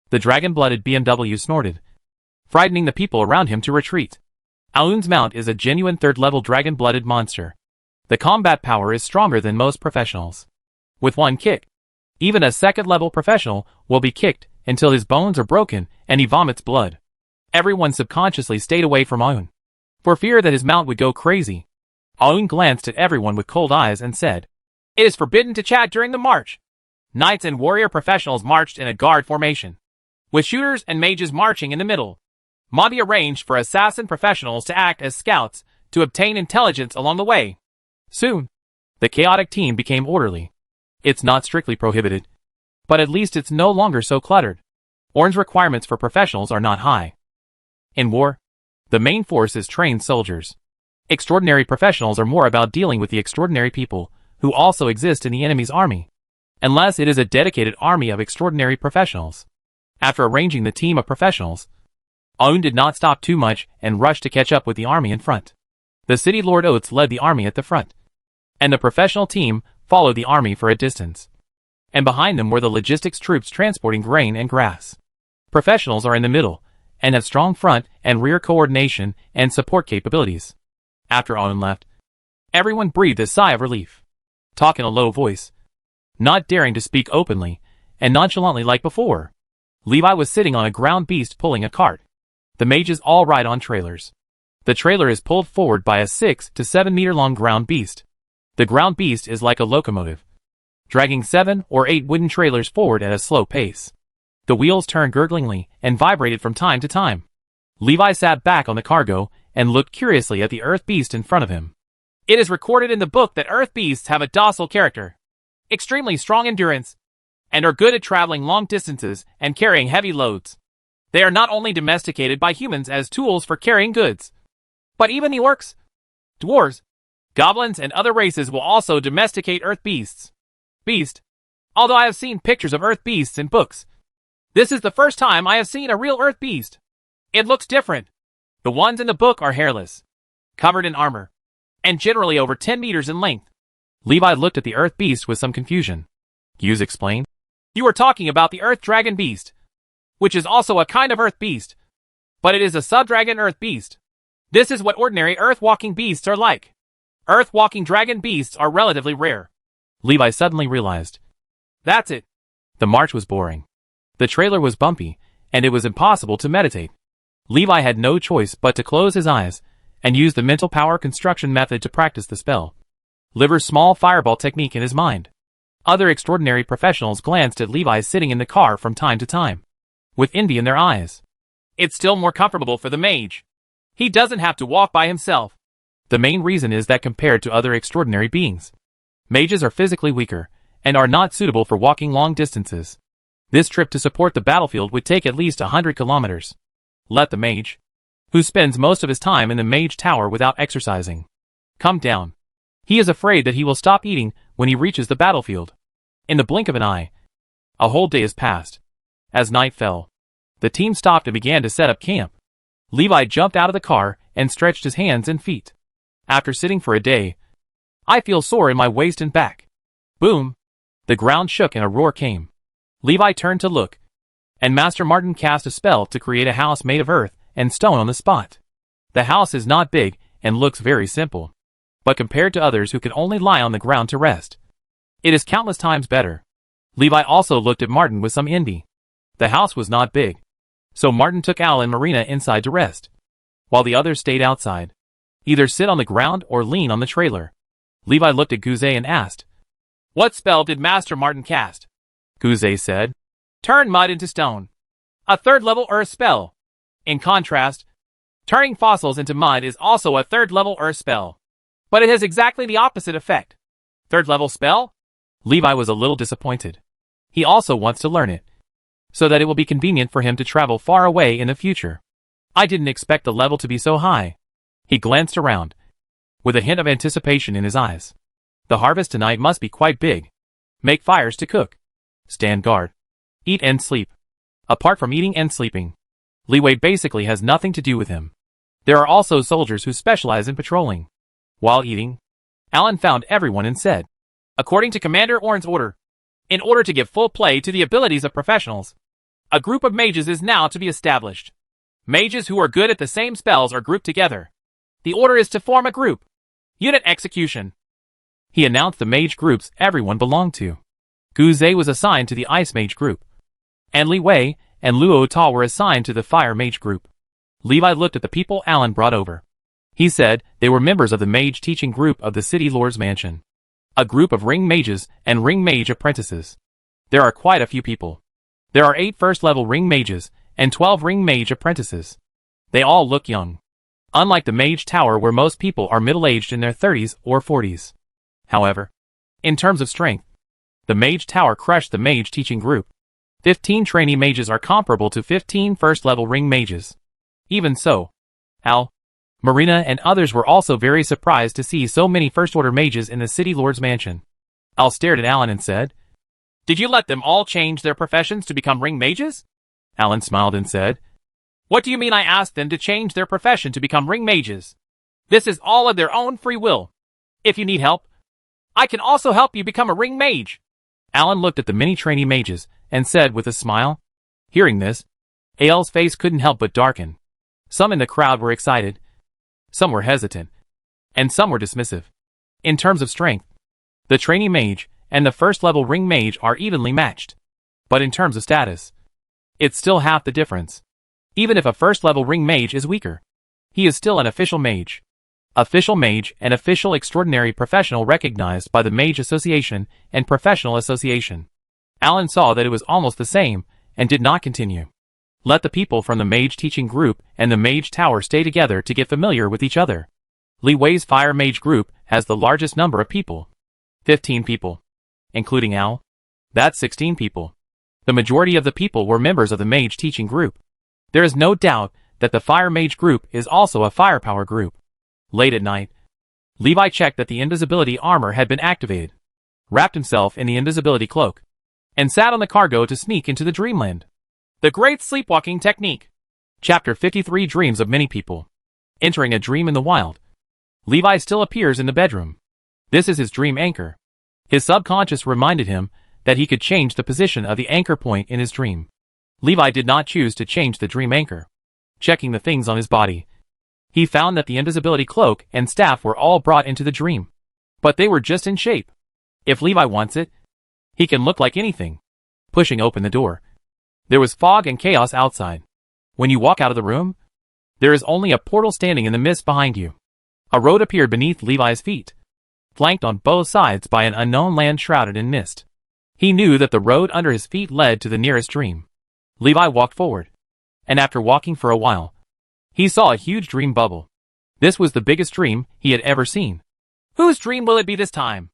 The dragon-blooded BMW snorted, frightening the people around him to retreat. Aun's mount is a genuine third-level dragon-blooded monster. The combat power is stronger than most professionals. With one kick, even a second-level professional will be kicked until his bones are broken and he vomits blood. Everyone subconsciously stayed away from Aun, for fear that his mount would go crazy. Aun glanced at everyone with cold eyes and said, It is forbidden to chat during the march. Knights and warrior professionals marched in a guard formation, with shooters and mages marching in the middle. Monty arranged for assassin professionals to act as scouts to obtain intelligence along the way. Soon, the chaotic team became orderly. It's not strictly prohibited, but at least it's no longer so cluttered. Orn's requirements for professionals are not high. In war, the main force is trained soldiers. Extraordinary professionals are more about dealing with the extraordinary people who also exist in the enemy's army, unless it is a dedicated army of extraordinary professionals. After arranging the team of professionals, Aun did not stop too much and rushed to catch up with the army in front. The City Lord Oates led the army at the front, and the professional team followed the army for a distance. And behind them were the logistics troops transporting grain and grass. Professionals are in the middle, and have strong front and rear coordination and support capabilities. After Aun left, everyone breathed a sigh of relief. Talk in a low voice, not daring to speak openly, and nonchalantly like before. Levi was sitting on a ground beast pulling a cart. The mages all ride on trailers. The trailer is pulled forward by a 6 to 7 meter long ground beast. The ground beast is like a locomotive, dragging 7 or 8 wooden trailers forward at a slow pace. The wheels turn gurglingly and vibrated from time to time. Levi sat back on the cargo and looked curiously at the earth beast in front of him. It is recorded in the book that earth beasts have a docile character, extremely strong endurance, and are good at traveling long distances and carrying heavy loads. They are not only domesticated by humans as tools for carrying goods, but even the orcs, dwarves, goblins, and other races will also domesticate earth beasts. Although I have seen pictures of earth beasts in books, this is the first time I have seen a real earth beast. It looks different. The ones in the book are hairless, covered in armor, and generally over 10 meters in length. Levi looked at the earth beast with some confusion. Hughes explained. You are talking about the earth dragon beast, which is also a kind of earth beast, but it is a sub-dragon earth beast. This is what ordinary earth-walking beasts are like. Earth-walking dragon beasts are relatively rare. Levi suddenly realized. That's it. The march was boring. The trailer was bumpy, and it was impossible to meditate. Levi had no choice but to close his eyes and use the mental power construction method to practice the spell. Liver's small fireball technique in his mind. Other extraordinary professionals glanced at Levi sitting in the car from time to time, with envy in their eyes. It's still more comfortable for the mage. He doesn't have to walk by himself. The main reason is that compared to other extraordinary beings, mages are physically weaker and are not suitable for walking long distances. This trip to support the battlefield would take at least 100 kilometers. Let the mage, who spends most of his time in the mage tower without exercising, come down. He is afraid that he will stop eating when he reaches the battlefield. In the blink of an eye, a whole day has passed. As night fell, the team stopped and began to set up camp. Levi jumped out of the car and stretched his hands and feet. After sitting for a day, I feel sore in my waist and back. Boom! The ground shook and a roar came. Levi turned to look, and Master Martin cast a spell to create a house made of earth and stone on the spot. The house is not big and looks very simple, but compared to others who can only lie on the ground to rest, it is countless times better. Levi also looked at Martin with some envy. The house was not big, so Martin took Al and Marina inside to rest, while the others stayed outside, either sit on the ground or lean on the trailer. Levi looked at Guzet and asked, What spell did Master Martin cast? Guzet said, Turn mud into stone. A third-level earth spell. In contrast, turning fossils into mud is also a third-level earth spell, but it has exactly the opposite effect. Third-level spell? Levi was a little disappointed. He also wants to learn it, so that it will be convenient for him to travel far away in the future. I didn't expect the level to be so high. He glanced around, with a hint of anticipation in his eyes. The harvest tonight must be quite big. Make fires to cook. Stand guard. Eat and sleep. Apart from eating and sleeping, leeway basically has nothing to do with him. There are also soldiers who specialize in patrolling. While eating, Alan found everyone and said, According to Commander Orn's order, in order to give full play to the abilities of professionals, a group of mages is now to be established. Mages who are good at the same spells are grouped together. The order is to form a group. Unit execution. He announced the mage groups everyone belonged to. Guzet was assigned to the Ice Mage group, and Li Wei and Luo Ta were assigned to the Fire Mage group. Levi looked at the people Alan brought over. He said they were members of the mage teaching group of the City Lord's Mansion, a group of ring mages and ring mage apprentices. There are quite a few people. There are 8 first-level ring mages and 12 ring mage apprentices. They all look young, unlike the mage tower where most people are middle-aged in their 30s or 40s. However, in terms of strength, the mage tower crushed the mage teaching group. 15 trainee mages are comparable to 15 first-level ring mages. Even so, Al, Marina and others were also very surprised to see so many first-order mages in the City Lord's Mansion. Al stared at Alan and said, Did you let them all change their professions to become ring mages? Alan smiled and said, What do you mean I asked them to change their profession to become ring mages? This is all of their own free will. If you need help, I can also help you become a ring mage. Alan looked at the many trainee mages and said with a smile. Hearing this, Al's face couldn't help but darken. Some in the crowd were excited, some were hesitant, and some were dismissive. In terms of strength, the trainee mage and the first-level ring mage are evenly matched. But in terms of status, it's still half the difference. Even if a first-level ring mage is weaker, he is still an official mage. Official mage and official extraordinary professional recognized by the Mage Association and Professional Association. Alan saw that it was almost the same, and did not continue. Let the people from the Mage teaching group and the Mage Tower stay together to get familiar with each other. Li Wei's Fire Mage group has the largest number of people. 15 people. Including Al. That's 16 people. The majority of the people were members of the Mage teaching group. There is no doubt that the Fire Mage group is also a firepower group. Late at night, Levi checked that the invisibility armor had been activated, wrapped himself in the invisibility cloak, and sat on the cargo to sneak into the dreamland. The Great Sleepwalking Technique. Chapter 53 Dreams of Many People. Entering a dream in the wild. Levi still appears in the bedroom. This is his dream anchor. His subconscious reminded him that he could change the position of the anchor point in his dream. Levi did not choose to change the dream anchor. Checking the things on his body, he found that the invisibility cloak and staff were all brought into the dream. But they were just in shape. If Levi wants it, he can look like anything. Pushing open the door, there was fog and chaos outside. When you walk out of the room, there is only a portal standing in the mist behind you. A road appeared beneath Levi's feet, flanked on both sides by an unknown land shrouded in mist. He knew that the road under his feet led to the nearest dream. Levi walked forward, and after walking for a while, he saw a huge dream bubble. This was the biggest dream he had ever seen. Whose dream will it be this time?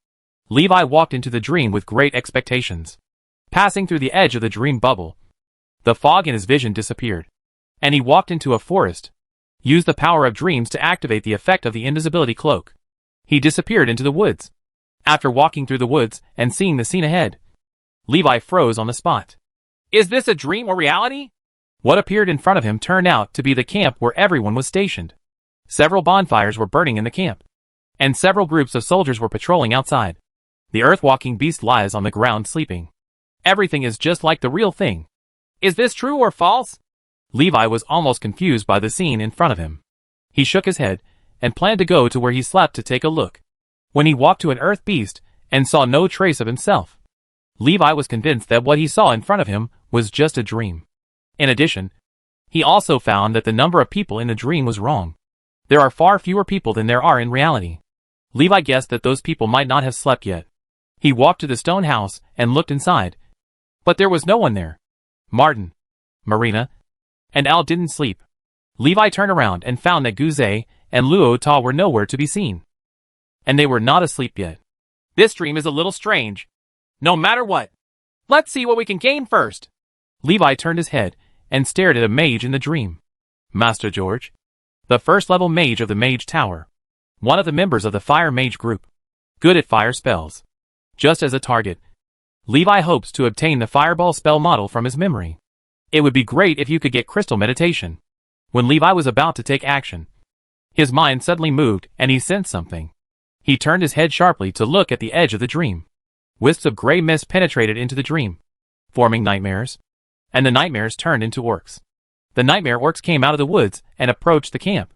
Levi walked into the dream with great expectations. Passing through the edge of the dream bubble, the fog in his vision disappeared, and he walked into a forest. Used the power of dreams to activate the effect of the invisibility cloak. He disappeared into the woods. After walking through the woods and seeing the scene ahead, Levi froze on the spot. Is this a dream or reality? What appeared in front of him turned out to be the camp where everyone was stationed. Several bonfires were burning in the camp, and several groups of soldiers were patrolling outside. The earth-walking beast lies on the ground sleeping. Everything is just like the real thing. Is this true or false? Levi was almost confused by the scene in front of him. He shook his head and planned to go to where he slept to take a look. When he walked to an earth beast and saw no trace of himself, Levi was convinced that what he saw in front of him was just a dream. In addition, he also found that the number of people in the dream was wrong. There are far fewer people than there are in reality. Levi guessed that those people might not have slept yet. He walked to the stone house and looked inside, but there was no one there. Martin, Marina, and Al didn't sleep. Levi turned around and found that Guze and Luo Ta were nowhere to be seen. And they were not asleep yet. This dream is a little strange. No matter what, let's see what we can gain first. Levi turned his head and stared at a mage in the dream. Master George, the first-level mage of the Mage Tower. One of the members of the Fire Mage group. Good at fire spells. Just as a target, Levi hopes to obtain the fireball spell model from his memory. It would be great if you could get crystal meditation. When Levi was about to take action, his mind suddenly moved and he sensed something. He turned his head sharply to look at the edge of the dream. Wisps of gray mist penetrated into the dream, forming nightmares. And the nightmares turned into orcs. The nightmare orcs came out of the woods and approached the camp.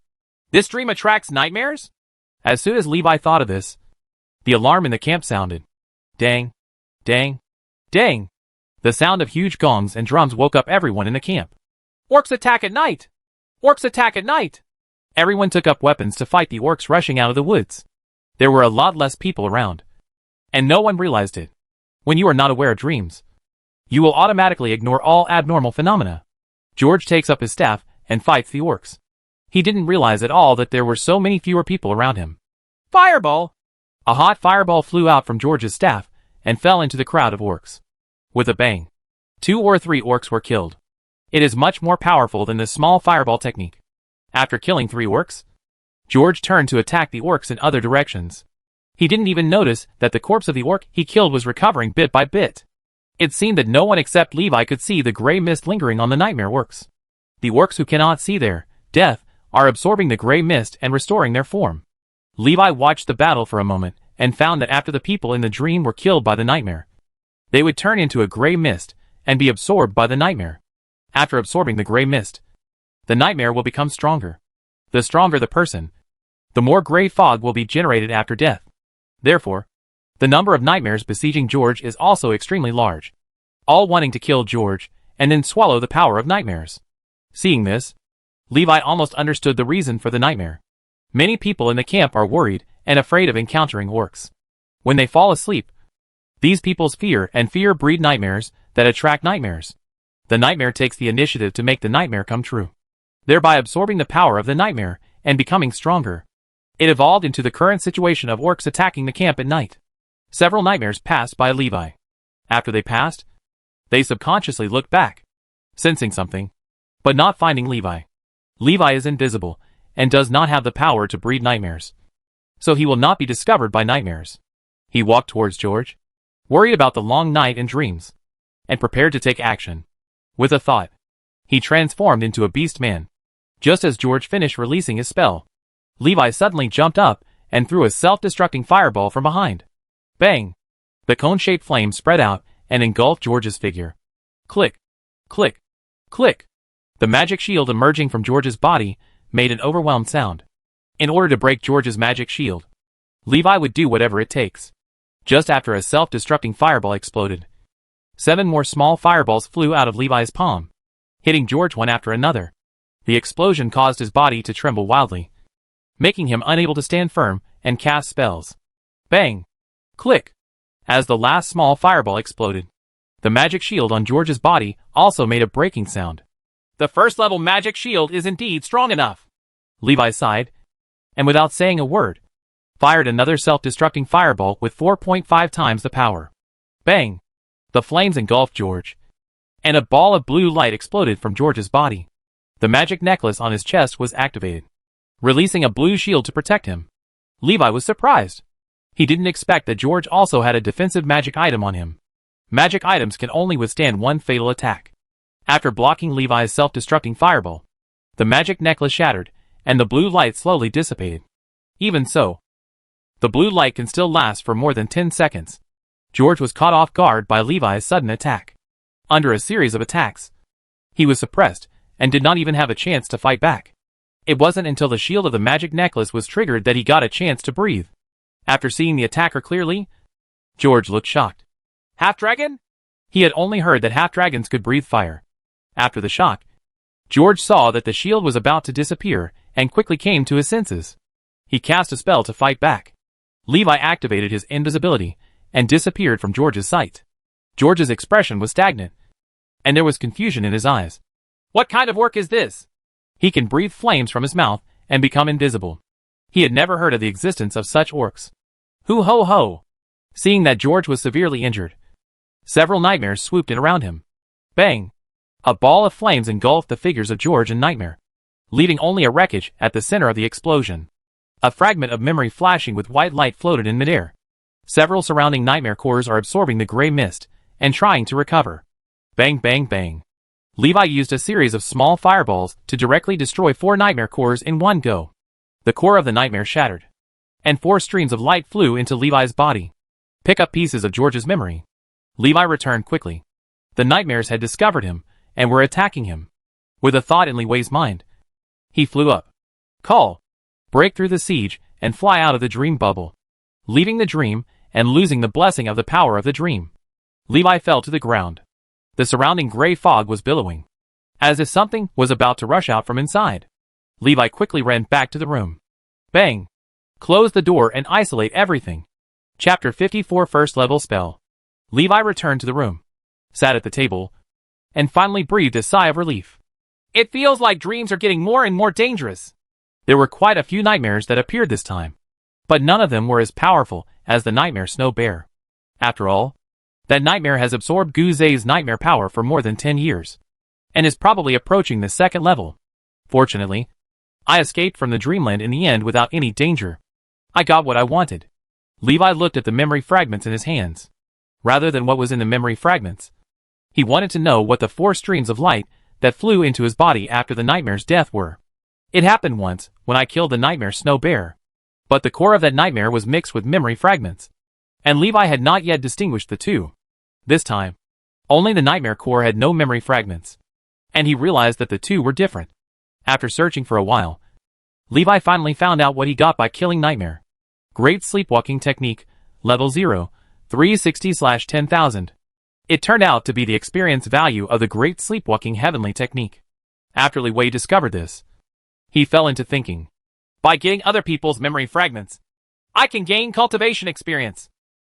This dream attracts nightmares? As soon as Levi thought of this, the alarm in the camp sounded. Dang, dang, dang. The sound of huge gongs and drums woke up everyone in the camp. Orcs attack at night! Orcs attack at night! Everyone took up weapons to fight the orcs rushing out of the woods. There were a lot less people around, and no one realized it. When you are not aware of dreams, you will automatically ignore all abnormal phenomena. George takes up his staff and fights the orcs. He didn't realize at all that there were so many fewer people around him. Fireball! A hot fireball flew out from George's staff and fell into the crowd of orcs. With a bang, 2 or 3 orcs were killed. It is much more powerful than the small fireball technique. After killing 3 orcs, George turned to attack the orcs in other directions. He didn't even notice that the corpse of the orc he killed was recovering bit by bit. It seemed that no one except Levi could see the gray mist lingering on the nightmare orcs. The orcs who cannot see their death are absorbing the gray mist and restoring their form. Levi watched the battle for a moment and found that after the people in the dream were killed by the nightmare, they would turn into a gray mist and be absorbed by the nightmare. After absorbing the gray mist, the nightmare will become stronger. The stronger the person, the more gray fog will be generated after death. Therefore, the number of nightmares besieging George is also extremely large. all wanting to kill George and then swallow the power of nightmares. Seeing this, Levi almost understood the reason for the nightmare. Many people in the camp are worried and afraid of encountering orcs. When they fall asleep, these people's fear breed nightmares that attract nightmares. The nightmare takes the initiative to make the nightmare come true, thereby absorbing the power of the nightmare and becoming stronger. It evolved into the current situation of orcs attacking the camp at night. Several nightmares passed by Levi. After they passed, they subconsciously looked back, sensing something, but not finding Levi. Levi is invisible and does not have the power to breed nightmares, so he will not be discovered by nightmares. He walked towards George, worried about the long night and dreams, and prepared to take action. With a thought, he transformed into a beast man. Just as George finished releasing his spell, Levi suddenly jumped up and threw a self-destructing fireball from behind. Bang! The cone-shaped flame spread out and engulfed George's figure. Click! Click! Click! The magic shield emerging from George's body made an overwhelmed sound. In order to break George's magic shield, Levi would do whatever it takes. Just after a self-destructing fireball exploded, 7 more small fireballs flew out of Levi's palm, hitting George one after another. The explosion caused his body to tremble wildly, making him unable to stand firm and cast spells. Bang! Click! As the last small fireball exploded, the magic shield on George's body also made a breaking sound. The first level magic shield is indeed strong enough. Levi sighed, and without saying a word, fired another self-destructing fireball with 4.5 times the power. Bang! The flames engulfed George, and a ball of blue light exploded from George's body. The magic necklace on his chest was activated, releasing a blue shield to protect him. Levi was surprised. He didn't expect that George also had a defensive magic item on him. Magic items can only withstand one fatal attack. After blocking Levi's self-destructing fireball, the magic necklace shattered, and the blue light slowly dissipated. Even so, the blue light can still last for more than 10 seconds. George was caught off guard by Levi's sudden attack. Under a series of attacks, he was suppressed and did not even have a chance to fight back. It wasn't until the shield of the magic necklace was triggered that he got a chance to breathe. After seeing the attacker clearly, George looked shocked. Half-dragon? He had only heard that half-dragons could breathe fire. After the shock, George saw that the shield was about to disappear and quickly came to his senses. He cast a spell to fight back. Levi activated his invisibility and disappeared from George's sight. George's expression was stagnant, and there was confusion in his eyes. What kind of work is this? He can breathe flames from his mouth and become invisible. He had never heard of the existence of such orcs. Hoo ho ho! Seeing that George was severely injured, several nightmares swooped in around him. Bang! A ball of flames engulfed the figures of George and Nightmare, leaving only a wreckage at the center of the explosion. A fragment of memory flashing with white light floated in midair. Several surrounding nightmare cores are absorbing the gray mist and trying to recover. Bang bang bang. Levi used a series of small fireballs to directly destroy 4 nightmare cores in one go. The core of the nightmare shattered, and 4 streams of light flew into Levi's body. Pick up pieces of George's memory. Levi returned quickly. The nightmares had discovered him and were attacking him. With a thought in Levi's mind, he flew up. Call! Break through the siege and fly out of the dream bubble. Leaving the dream and losing the blessing of the power of the dream, Levi fell to the ground. The surrounding gray fog was billowing, as if something was about to rush out from inside. Levi quickly ran back to the room. Bang! Close the door and isolate everything. Chapter 54 First Level Spell. Levi returned to the room, sat at the table, and finally breathed a sigh of relief. It feels like dreams are getting more and more dangerous. There were quite a few nightmares that appeared this time, but none of them were as powerful as the nightmare Snow Bear. After all, that nightmare has absorbed Guze's nightmare power for more than 10 years, and is probably approaching the 2nd level. Fortunately, I escaped from the dreamland in the end without any danger. I got what I wanted. Levi looked at the memory fragments in his hands, rather than what was in the memory fragments. He wanted to know what the 4 streams of light that flew into his body after the nightmare's death were. It happened once, when I killed the nightmare Snow Bear. But the core of that nightmare was mixed with memory fragments, and Levi had not yet distinguished the two. This time, only the nightmare core had no memory fragments, and he realized that the two were different. After searching for a while, Levi finally found out what he got by killing Nightmare. Great Sleepwalking Technique, Level 0, 360/10,000. It turned out to be the experience value of the Great Sleepwalking Heavenly Technique. After Leeway discovered this, he fell into thinking. By getting other people's memory fragments, I can gain cultivation experience.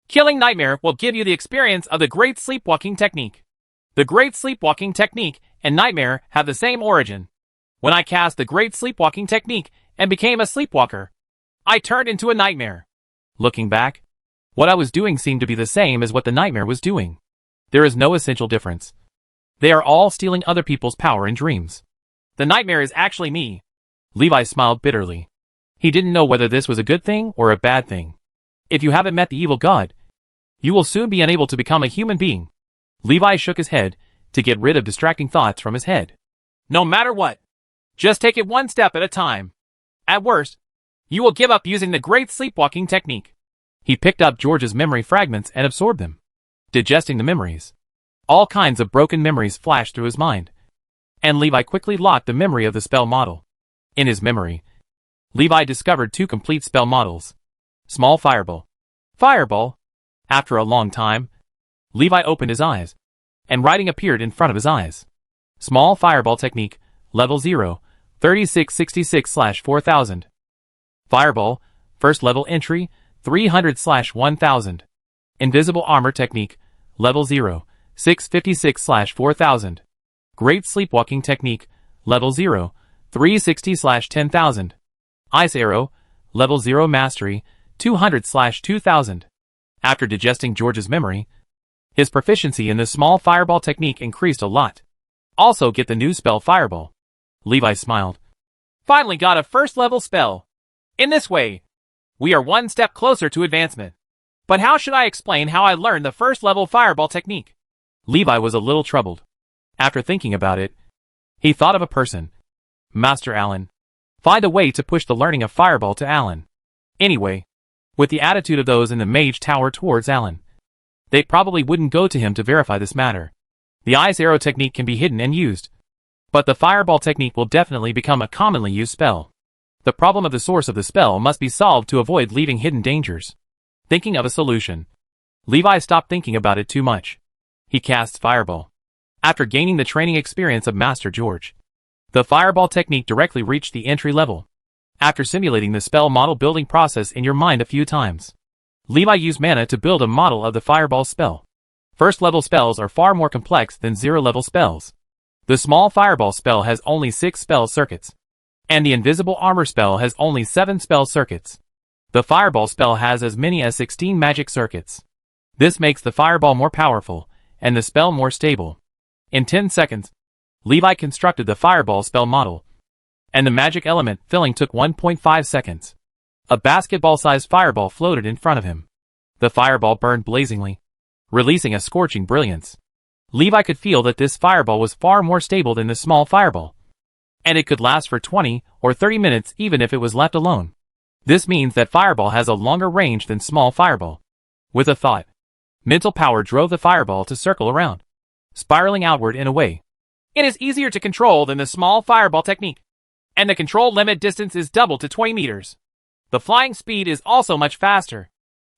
Killing Nightmare will give you the experience of the Great Sleepwalking Technique. The Great Sleepwalking Technique and Nightmare have the same origin. When I cast the Great Sleepwalking Technique and became a sleepwalker, I turned into a nightmare. Looking back, what I was doing seemed to be the same as what the nightmare was doing. There is no essential difference. They are all stealing other people's power in dreams. The nightmare is actually me. Levi smiled bitterly. He didn't know whether this was a good thing or a bad thing. If you haven't met the evil god, you will soon be unable to become a human being. Levi shook his head to get rid of distracting thoughts from his head. No matter what, just take it one step at a time. At worst, you will give up using the Great Sleepwalking Technique. He picked up George's memory fragments and absorbed them, digesting the memories. All kinds of broken memories flashed through his mind, and Levi quickly locked the memory of the spell model. In his memory, Levi discovered 2 complete spell models. Small Fireball. Fireball. After a long time, Levi opened his eyes, and writing appeared in front of his eyes. Small Fireball Technique, Level 0, 3666/4000. Fireball, First Level Entry, 300/1000. Invisible Armor Technique, Level 0, 656/4000. Great Sleepwalking Technique, Level 0, 360/10,000. Ice Arrow, Level 0 Mastery, 200/2000. After digesting George's memory, his proficiency in the small fireball technique increased a lot. Also get the new spell Fireball. Levi smiled. Finally got a first level spell. In this way, we are one step closer to advancement. But how should I explain how I learned the first level fireball technique? Levi was a little troubled. After thinking about it, he thought of a person. Master Alan. Find a way to push the learning of fireball to Alan. Anyway, with the attitude of those in the Mage Tower towards Alan, they probably wouldn't go to him to verify this matter. The ice arrow technique can be hidden and used, but the fireball technique will definitely become a commonly used spell. The problem of the source of the spell must be solved to avoid leaving hidden dangers. Thinking of a solution, Levi stopped thinking about it too much. He casts Fireball. After gaining the training experience of Master George, the fireball technique directly reached the entry level. After simulating the spell model building process in your mind a few times, Levi used mana to build a model of the fireball spell. First level spells are far more complex than 0 level spells. The small fireball spell has only 6 spell circuits, and the invisible armor spell has only 7 spell circuits. The fireball spell has as many as 16 magic circuits. This makes the fireball more powerful, and the spell more stable. In 10 seconds, Levi constructed the fireball spell model, and the magic element filling took 1.5 seconds. A basketball-sized fireball floated in front of him. The fireball burned blazingly, releasing a scorching brilliance. Levi could feel that this fireball was far more stable than the small fireball, and it could last for 20 or 30 minutes even if it was left alone. This means that fireball has a longer range than small fireball. With a thought, mental power drove the fireball to circle around, spiraling outward in a way. It is easier to control than the small fireball technique, and the control limit distance is doubled to 20 meters. The flying speed is also much faster,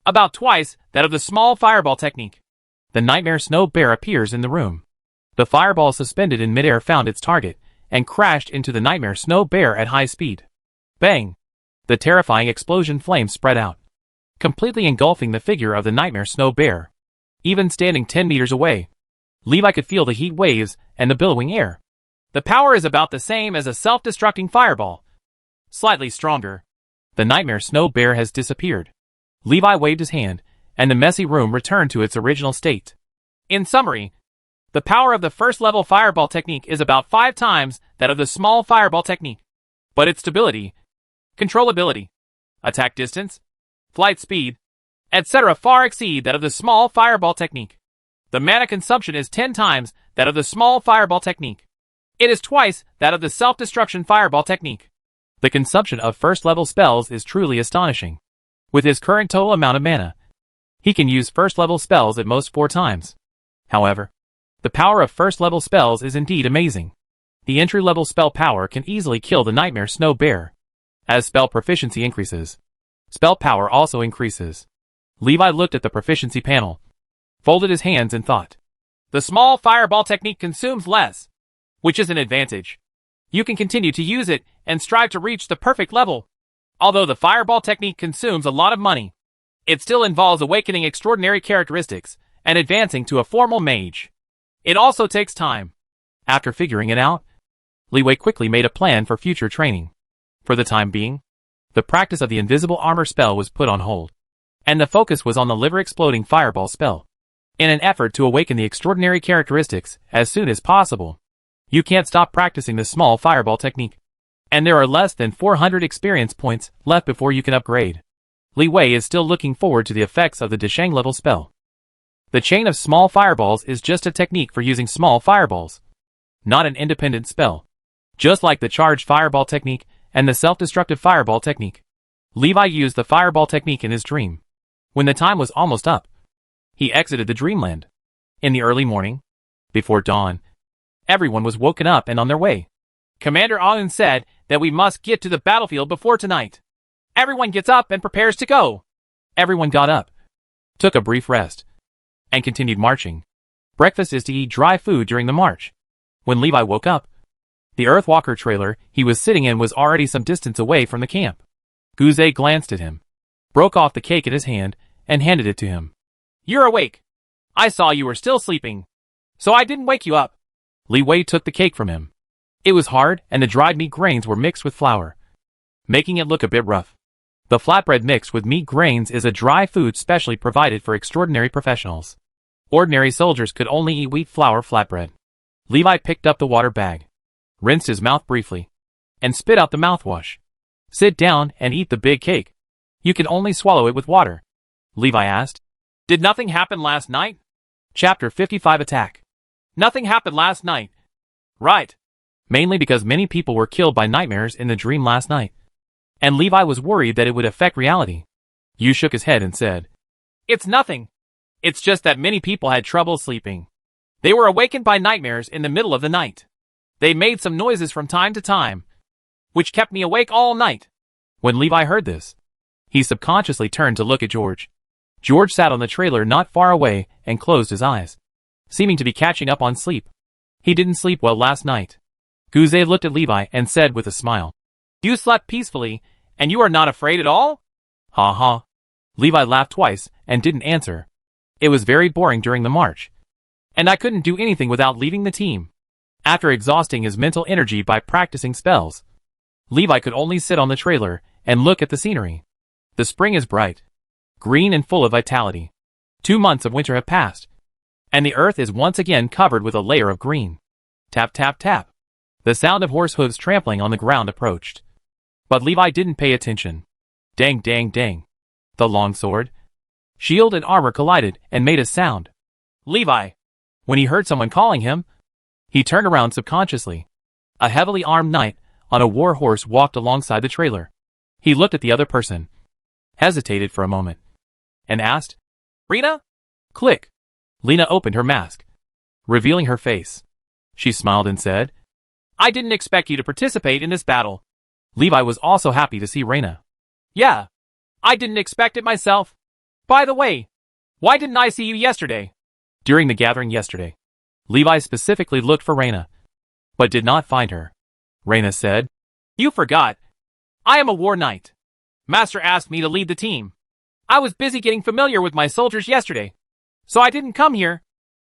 about twice that of the small fireball technique. The nightmare snow bear appears in the room. The fireball suspended in midair found its target and crashed into the nightmare snow bear at high speed. Bang! The terrifying explosion flames spread out, completely engulfing the figure of the nightmare snow bear. Even standing 10 meters away, Levi could feel the heat waves and the billowing air. The power is about the same as a self-destructing fireball, slightly stronger. The nightmare snow bear has disappeared. Levi waved his hand, and the messy room returned to its original state. In summary, the power of the first level fireball technique is about 5 times that of the small fireball technique, but its stability, controllability, attack distance, flight speed, etc. far exceed that of the small fireball technique. The mana consumption is 10 times that of the small fireball technique. It is twice that of the self-destruction fireball technique. The consumption of first-level spells is truly astonishing. With his current total amount of mana, he can use first-level spells at most 4 times. However, the power of first-level spells is indeed amazing. The entry-level spell power can easily kill the nightmare snow bear. As spell proficiency increases, spell power also increases. Levi looked at the proficiency panel, folded his hands and thought. The small fireball technique consumes less, which is an advantage. You can continue to use it and strive to reach the perfect level. Although the fireball technique consumes a lot of money, it still involves awakening extraordinary characteristics and advancing to a formal mage. It also takes time. After figuring it out, Li Wei quickly made a plan for future training. For the time being, the practice of the invisible armor spell was put on hold, and the focus was on the liver-exploding fireball spell. In an effort to awaken the extraordinary characteristics as soon as possible, you can't stop practicing the small fireball technique, and there are less than 400 experience points left before you can upgrade. Li Wei is still looking forward to the effects of the Desheng level spell. The chain of small fireballs is just a technique for using small fireballs, not an independent spell. Just like the charged fireball technique and the self-destructive fireball technique, Levi used the fireball technique in his dream. When the time was almost up, he exited the dreamland. In the early morning, before dawn, everyone was woken up and on their way. Commander Aun said that we must get to the battlefield before tonight. Everyone gets up and prepares to go. Everyone got up, took a brief rest, and continued marching. Breakfast is to eat dry food during the march. When Levi woke up, the Earthwalker trailer he was sitting in was already some distance away from the camp. Guze glanced at him, broke off the cake in his hand, and handed it to him. You're awake. I saw you were still sleeping, so I didn't wake you up. Li Wei took the cake from him. It was hard, and the dried meat grains were mixed with flour, making it look a bit rough. The flatbread mixed with meat grains is a dry food specially provided for extraordinary professionals. Ordinary soldiers could only eat wheat flour flatbread. Levi picked up the water bag, rinsed his mouth briefly, and spit out the mouthwash. Sit down and eat the big cake. You can only swallow it with water. Levi asked. Did nothing happen last night? Chapter 55 Attack. Nothing happened last night. Right. Mainly because many people were killed by nightmares in the dream last night, and Levi was worried that it would affect reality. Yu shook his head and said, It's nothing. It's just that many people had trouble sleeping. They were awakened by nightmares in the middle of the night. They made some noises from time to time, which kept me awake all night. When Levi heard this, he subconsciously turned to look at George. George sat on the trailer not far away and closed his eyes, seeming to be catching up on sleep. He didn't sleep well last night. Guze looked at Levi and said with a smile, You slept peacefully, and you are not afraid at all? Ha ha. Levi laughed twice and didn't answer. It was very boring during the march, and I couldn't do anything without leaving the team. After exhausting his mental energy by practicing spells, Levi could only sit on the trailer and look at the scenery. The spring is bright, green and full of vitality. 2 months of winter have passed, and the earth is once again covered with a layer of green. Tap tap tap. The sound of horse hooves trampling on the ground approached. But Levi didn't pay attention. Dang dang dang. The long sword, shield and armor collided and made a sound. Levi. When he heard someone calling him, he turned around subconsciously. A heavily armed knight on a war horse walked alongside the trailer. He looked at the other person, hesitated for a moment, and asked, Rena? Click. Lena opened her mask, revealing her face. She smiled and said, I didn't expect you to participate in this battle. Levi was also happy to see Rena. Yeah, I didn't expect it myself. By the way, why didn't I see you yesterday? During the gathering yesterday, Levi specifically looked for Rena, but did not find her. Rena said, You forgot. I am a war knight. Master asked me to lead the team. I was busy getting familiar with my soldiers yesterday, so I didn't come here.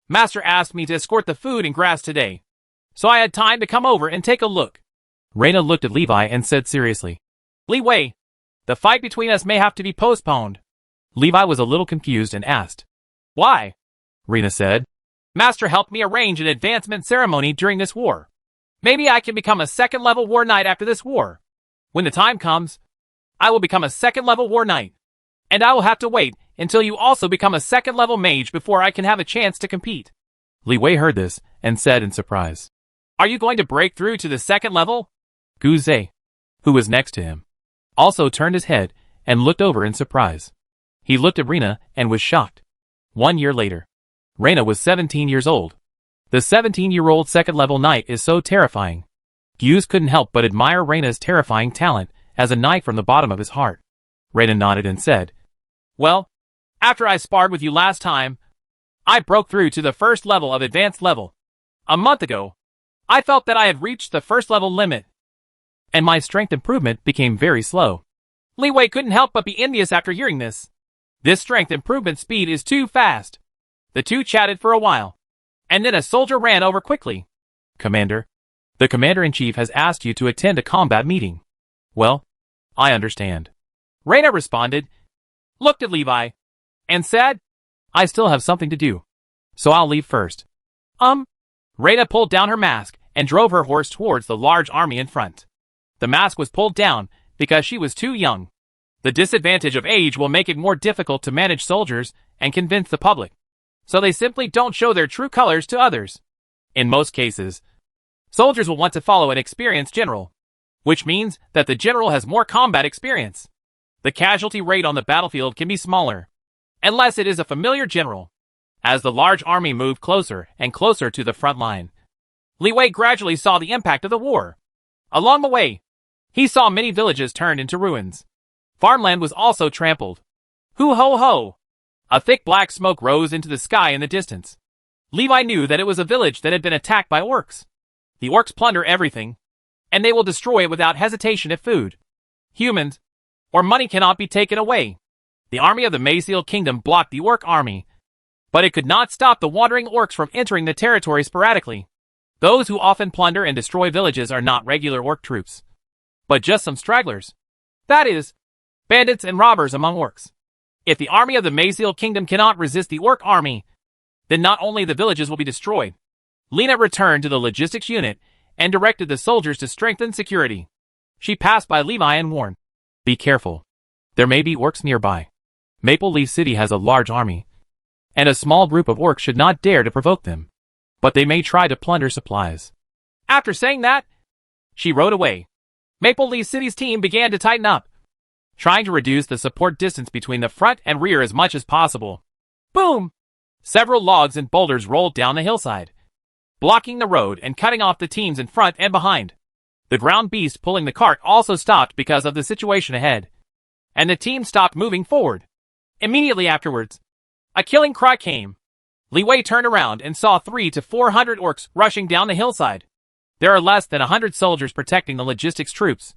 Master asked me to escort the food and grass today, so I had time to come over and take a look. Rena looked at Levi and said seriously, Li Wei, the fight between us may have to be postponed. Levi was a little confused and asked, Why? Rena said, Master helped me arrange an advancement ceremony during this war. Maybe I can become a second-level war knight after this war. When the time comes, I will become a second-level war knight, and I will have to wait until you also become a second-level mage before I can have a chance to compete. Li Wei heard this and said in surprise, Are you going to break through to the second level? Guze, who was next to him, also turned his head and looked over in surprise. He looked at Rena and was shocked. 1 year later, Rena was 17 years old. The 17-year-old second-level knight is so terrifying. Guze couldn't help but admire Rena's terrifying talent as a knight from the bottom of his heart. Rena nodded and said, Well, after I sparred with you last time, I broke through to the first level of advanced level. A month ago, I felt that I had reached the first level limit, and my strength improvement became very slow. Li Wei couldn't help but be envious after hearing this. This strength improvement speed is too fast. The two chatted for a while, and then a soldier ran over quickly. Commander, the Commander-in-Chief has asked you to attend a combat meeting. Well, I understand. Reina responded, looked at Levi, and said, I still have something to do, so I'll leave first. Reina pulled down her mask and drove her horse towards the large army in front. The mask was pulled down because she was too young. The disadvantage of age will make it more difficult to manage soldiers and convince the public, so they simply don't show their true colors to others. In most cases, soldiers will want to follow an experienced general, which means that the general has more combat experience. The casualty rate on the battlefield can be smaller, unless it is a familiar general. As the large army moved closer and closer to the front line, Li Wei gradually saw the impact of the war. Along the way, he saw many villages turned into ruins. Farmland was also trampled. Hoo ho ho! A thick black smoke rose into the sky in the distance. Levi knew that it was a village that had been attacked by orcs. The orcs plunder everything, and they will destroy it without hesitation if food, humans, or money cannot be taken away. The army of the Mage Kingdom blocked the orc army, but it could not stop the wandering orcs from entering the territory sporadically. Those who often plunder and destroy villages are not regular orc troops, but just some stragglers. That is, bandits and robbers among orcs. If the army of the Mage Kingdom cannot resist the orc army, then not only the villages will be destroyed. Lena returned to the logistics unit and directed the soldiers to strengthen security. She passed by Levi and warned, be careful. There may be orcs nearby. Maple Leaf City has a large army, and a small group of orcs should not dare to provoke them, but they may try to plunder supplies. After saying that, she rode away. Maple Leaf City's team began to tighten up, trying to reduce the support distance between the front and rear as much as possible. Boom! Several logs and boulders rolled down the hillside, blocking the road and cutting off the teams in front and behind. The ground beast pulling the cart also stopped because of the situation ahead, and the team stopped moving forward. Immediately afterwards, a killing cry came. Li Wei turned around and saw 300 to 400 orcs rushing down the hillside. There are less than 100 soldiers protecting the logistics troops,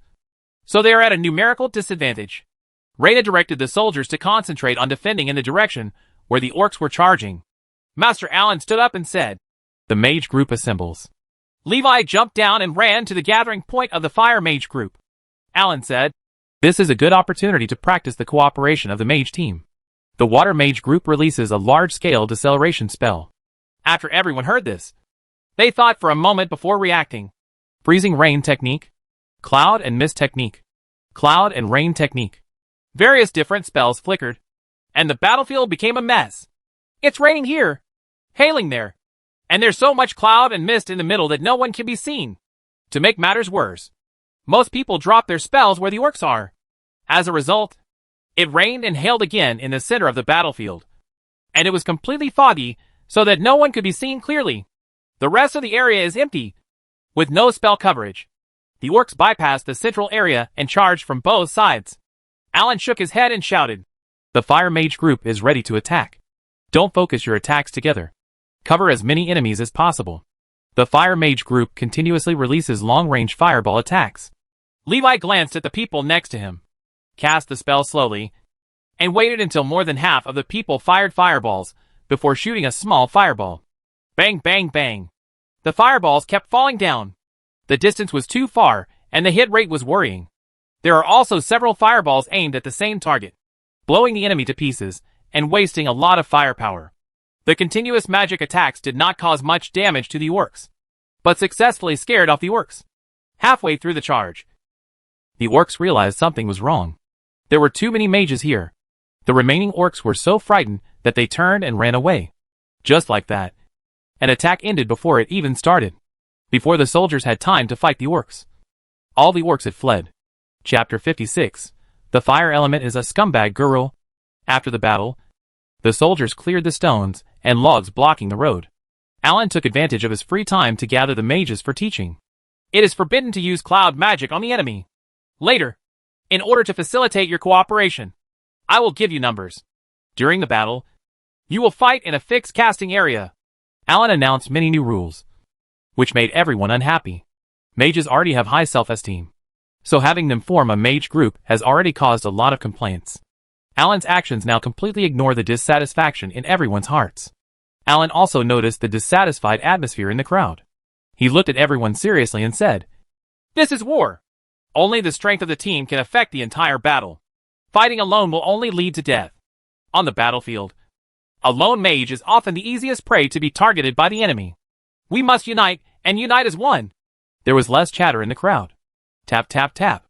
so they are at a numerical disadvantage. Reina directed the soldiers to concentrate on defending in the direction where the orcs were charging. Master Allen stood up and said, the mage group assembles. Levi jumped down and ran to the gathering point of the fire mage group. Allen said, this is a good opportunity to practice the cooperation of the mage team. The water mage group releases a large-scale deceleration spell. After everyone heard this, they thought for a moment before reacting. Freezing rain technique, cloud and mist technique, cloud and rain technique. Various different spells flickered, and the battlefield became a mess. It's raining here, hailing there, and there's so much cloud and mist in the middle that no one can be seen. To make matters worse, most people drop their spells where the orcs are. As a result, it rained and hailed again in the center of the battlefield, and it was completely foggy so that no one could be seen clearly. The rest of the area is empty, with no spell coverage. The orcs bypassed the central area and charged from both sides. Allen shook his head and shouted, the fire mage group is ready to attack. Don't focus your attacks together. Cover as many enemies as possible. The fire mage group continuously releases long-range fireball attacks. Levi glanced at the people next to him, cast the spell slowly, and waited until more than half of the people fired fireballs before shooting a small fireball. Bang, bang, bang. The fireballs kept falling down. The distance was too far, and the hit rate was worrying. There are also several fireballs aimed at the same target, blowing the enemy to pieces and wasting a lot of firepower. The continuous magic attacks did not cause much damage to the orcs, but successfully scared off the orcs. Halfway through the charge, the orcs realized something was wrong. There were too many mages here. The remaining orcs were so frightened that they turned and ran away. Just like that, an attack ended before it even started, before the soldiers had time to fight the orcs. All the orcs had fled. Chapter 56. The fire element is a scumbag girl. After the battle, the soldiers cleared the stones and logs blocking the road. Allen took advantage of his free time to gather the mages for teaching. It is forbidden to use cloud magic on the enemy. Later, in order to facilitate your cooperation, I will give you numbers. During the battle, You will fight in a fixed casting area. Alan announced many new rules, which made everyone unhappy. Mages already have high self-esteem, so having them form a mage group has already caused a lot of complaints. Alan's actions now completely ignore the dissatisfaction in everyone's hearts. Alan also noticed the dissatisfied atmosphere in the crowd. He looked at everyone seriously and said, "This is war. Only the strength of the team can affect the entire battle. Fighting alone will only lead to death. On the battlefield, a lone mage is often the easiest prey to be targeted by the enemy. We must unite, and unite as one." There was less chatter in the crowd. Tap tap tap.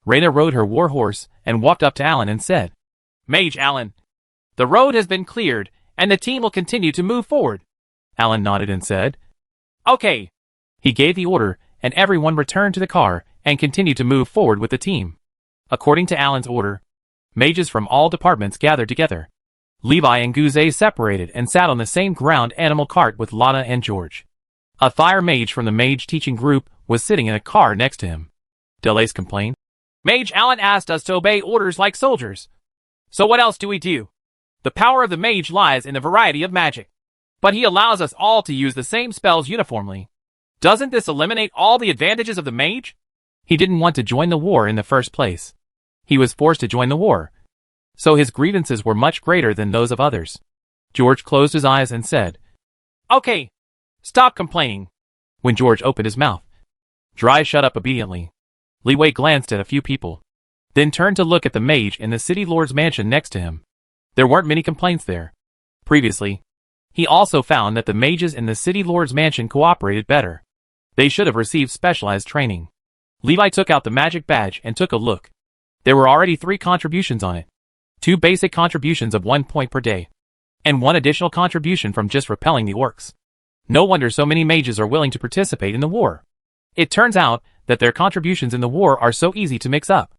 Reyna rode her war horse and walked up to Alan and said, "Mage Alan, the road has been cleared, and the team will continue to move forward." Alan nodded and said, "Okay." He gave the order, and everyone returned to the car and continued to move forward with the team. According to Alan's order, mages from all departments gathered together. Levi and Gouze separated and sat on the same ground animal cart with Lana and George. A fire mage from the mage teaching group was sitting in a car next to him. Delace complained, "Mage Alan asked us to obey orders like soldiers. So what else do we do? The power of the mage lies in the variety of magic. But he allows us all to use the same spells uniformly. Doesn't this eliminate all the advantages of the mage?" He didn't want to join the war in the first place. He was forced to join the war, so his grievances were much greater than those of others. George closed his eyes and said, "Okay, stop complaining." When George opened his mouth, Dry shut up obediently. Leeway glanced at a few people, then turned to look at the mage in the city lord's mansion next to him. There weren't many complaints there. Previously, he also found that the mages in the city lord's mansion cooperated better. They should have received specialized training. Levi took out the magic badge and took a look. There were already 3 contributions on it. 2 basic contributions of 1 point per day, and 1 additional contribution from just repelling the orcs. No wonder so many mages are willing to participate in the war. It turns out that their contributions in the war are so easy to mix up.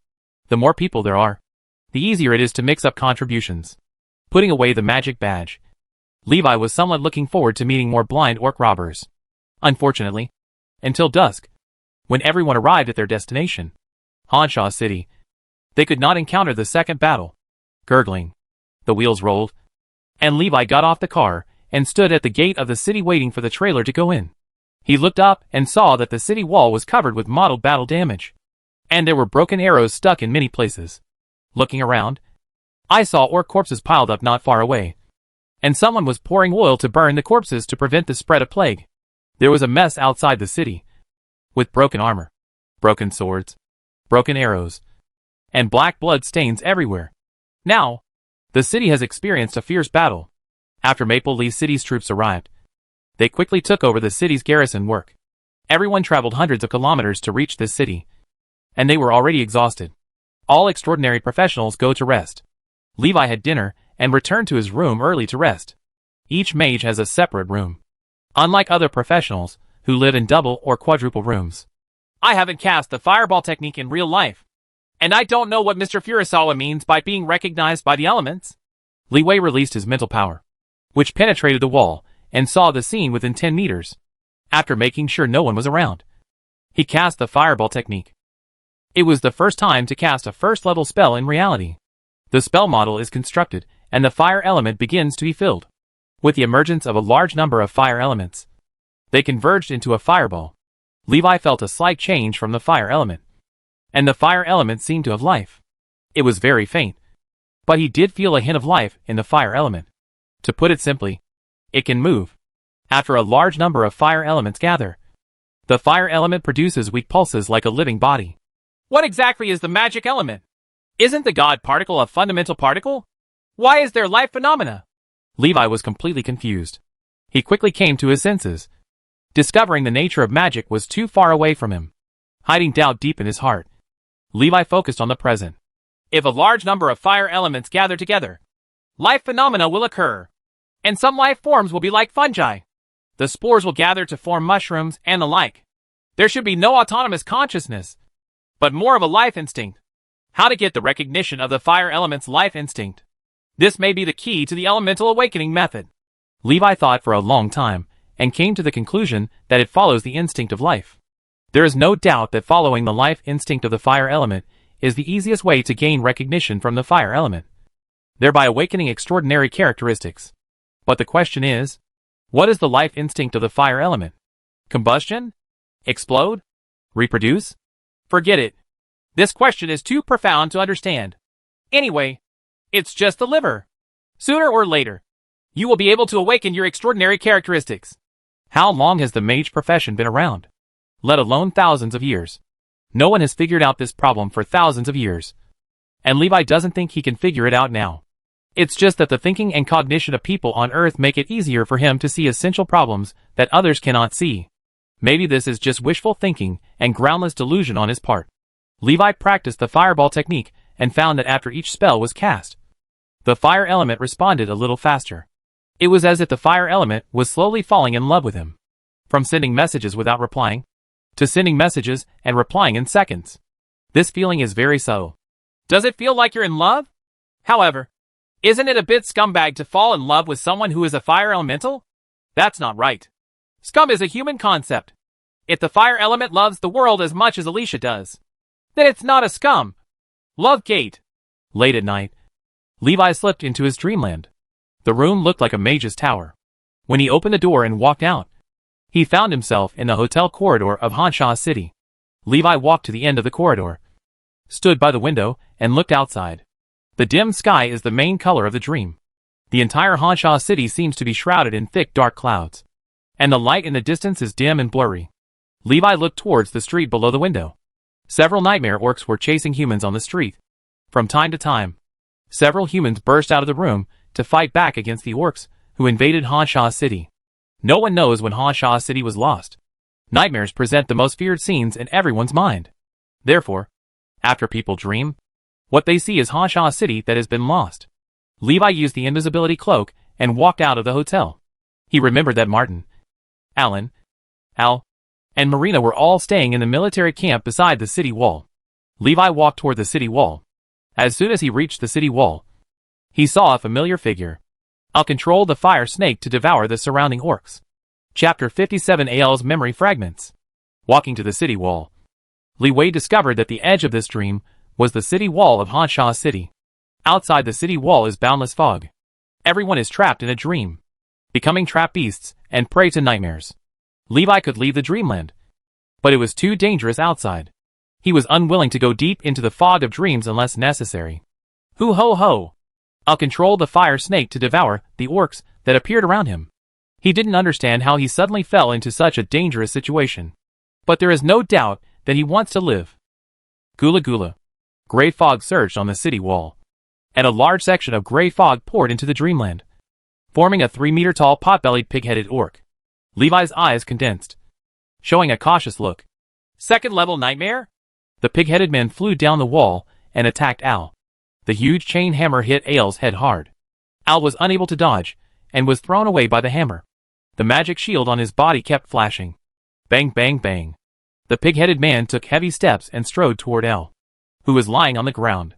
The more people there are, the easier it is to mix up contributions. Putting away the magic badge, Levi was somewhat looking forward to meeting more blind orc robbers. Unfortunately, until dusk, when everyone arrived at their destination, Honshaw City, they could not encounter the second battle. Gurgling, the wheels rolled, and Levi got off the car and stood at the gate of the city waiting for the trailer to go in. He looked up and saw that the city wall was covered with mottled battle damage, and there were broken arrows stuck in many places. Looking around, I saw orc corpses piled up not far away, and someone was pouring oil to burn the corpses to prevent the spread of plague. There was a mess outside the city, with broken armor, broken swords, broken arrows, and black blood stains everywhere. Now, the city has experienced a fierce battle. After Maple Leaf City's troops arrived, they quickly took over the city's garrison work. Everyone traveled hundreds of kilometers to reach this city, and they were already exhausted. All extraordinary professionals go to rest. Levi had dinner and returned to his room early to rest. Each mage has a separate room, unlike other professionals who live in double or quadruple rooms. "I haven't cast the fireball technique in real life, and I don't know what Mr. Furusawa means by being recognized by the elements." Leeway released his mental power, which penetrated the wall and saw the scene within 10 meters. After making sure no one was around, he cast the fireball technique. It was the first time to cast a first-level spell in reality. The spell model is constructed, and the fire element begins to be filled. With the emergence of a large number of fire elements, they converged into a fireball. Levi felt a slight change from the fire element, and the fire element seemed to have life. It was very faint, but he did feel a hint of life in the fire element. To put it simply, it can move. After a large number of fire elements gather, the fire element produces weak pulses like a living body. What exactly is the magic element? Isn't the god particle a fundamental particle? Why is there life phenomena? Levi was completely confused. He quickly came to his senses, discovering the nature of magic was too far away from him. Hiding doubt deep in his heart, Levi focused on the present. If a large number of fire elements gather together, life phenomena will occur, and some life forms will be like fungi. The spores will gather to form mushrooms and the like. There should be no autonomous consciousness, but more of a life instinct. How to get the recognition of the fire element's life instinct? This may be the key to the elemental awakening method. Levi thought for a long time, and came to the conclusion that it follows the instinct of life. There is no doubt that following the life instinct of the fire element is the easiest way to gain recognition from the fire element, thereby awakening extraordinary characteristics. But the question is, what is the life instinct of the fire element? Combustion? Explode? Reproduce? Forget it. This question is too profound to understand. Anyway, it's just the liver. Sooner or later, you will be able to awaken your extraordinary characteristics. How long has the mage profession been around? Let alone thousands of years. No one has figured out this problem for thousands of years. And Levi doesn't think he can figure it out now. It's just that the thinking and cognition of people on Earth make it easier for him to see essential problems that others cannot see. Maybe this is just wishful thinking and groundless delusion on his part. Levi practiced the fireball technique and found that after each spell was cast, the fire element responded a little faster. It was as if the fire element was slowly falling in love with him. From sending messages without replying, to sending messages and replying in seconds. This feeling is very subtle. Does it feel like you're in love? However, isn't it a bit scumbag to fall in love with someone who is a fire elemental? That's not right. Scum is a human concept. If the fire element loves the world as much as Alicia does, then it's not a scum. Love Kate. Late at night, Levi slipped into his dreamland. The room looked like a mage's tower. When he opened the door and walked out, he found himself in the hotel corridor of Honshaw City. Levi walked to the end of the corridor, stood by the window, and looked outside. The dim sky is the main color of the dream. The entire Honshaw City seems to be shrouded in thick dark clouds, and the light in the distance is dim and blurry. Levi looked towards the street below the window. Several nightmare orcs were chasing humans on the street. From time to time, several humans burst out of the room to fight back against the orcs who invaded Honshaw City. No one knows when Honshaw City was lost. Nightmares present the most feared scenes in everyone's mind. Therefore, after people dream, what they see is Honshaw City that has been lost. Levi used the invisibility cloak and walked out of the hotel. He remembered that Martin, Alan, Al, and Marina were all staying in the military camp beside the city wall. Levi walked toward the city wall. As soon as he reached the city wall, he saw a familiar figure. I'll control the fire snake to devour the surrounding orcs. Chapter 57 AL's Memory Fragments. Walking to the city wall, Levi discovered that the edge of this dream was the city wall of Honshaw City. Outside the city wall is boundless fog. Everyone is trapped in a dream, becoming trap beasts and prey to nightmares. Levi could leave the dreamland, but it was too dangerous outside. He was unwilling to go deep into the fog of dreams unless necessary. Hoo ho ho! I'll control the fire snake to devour the orcs that appeared around him. He didn't understand how he suddenly fell into such a dangerous situation. But there is no doubt that he wants to live. Gula gula. Gray fog surged on the city wall, and a large section of gray fog poured into the dreamland, forming a 3-meter-tall pot-bellied pig-headed orc. Levi's eyes condensed, showing a cautious look. Second-level nightmare? The pig-headed man flew down the wall and attacked Al. The huge chain hammer hit Al's head hard. Al was unable to dodge, and was thrown away by the hammer. The magic shield on his body kept flashing. Bang bang bang. The pig-headed man took heavy steps and strode toward Al, who was lying on the ground.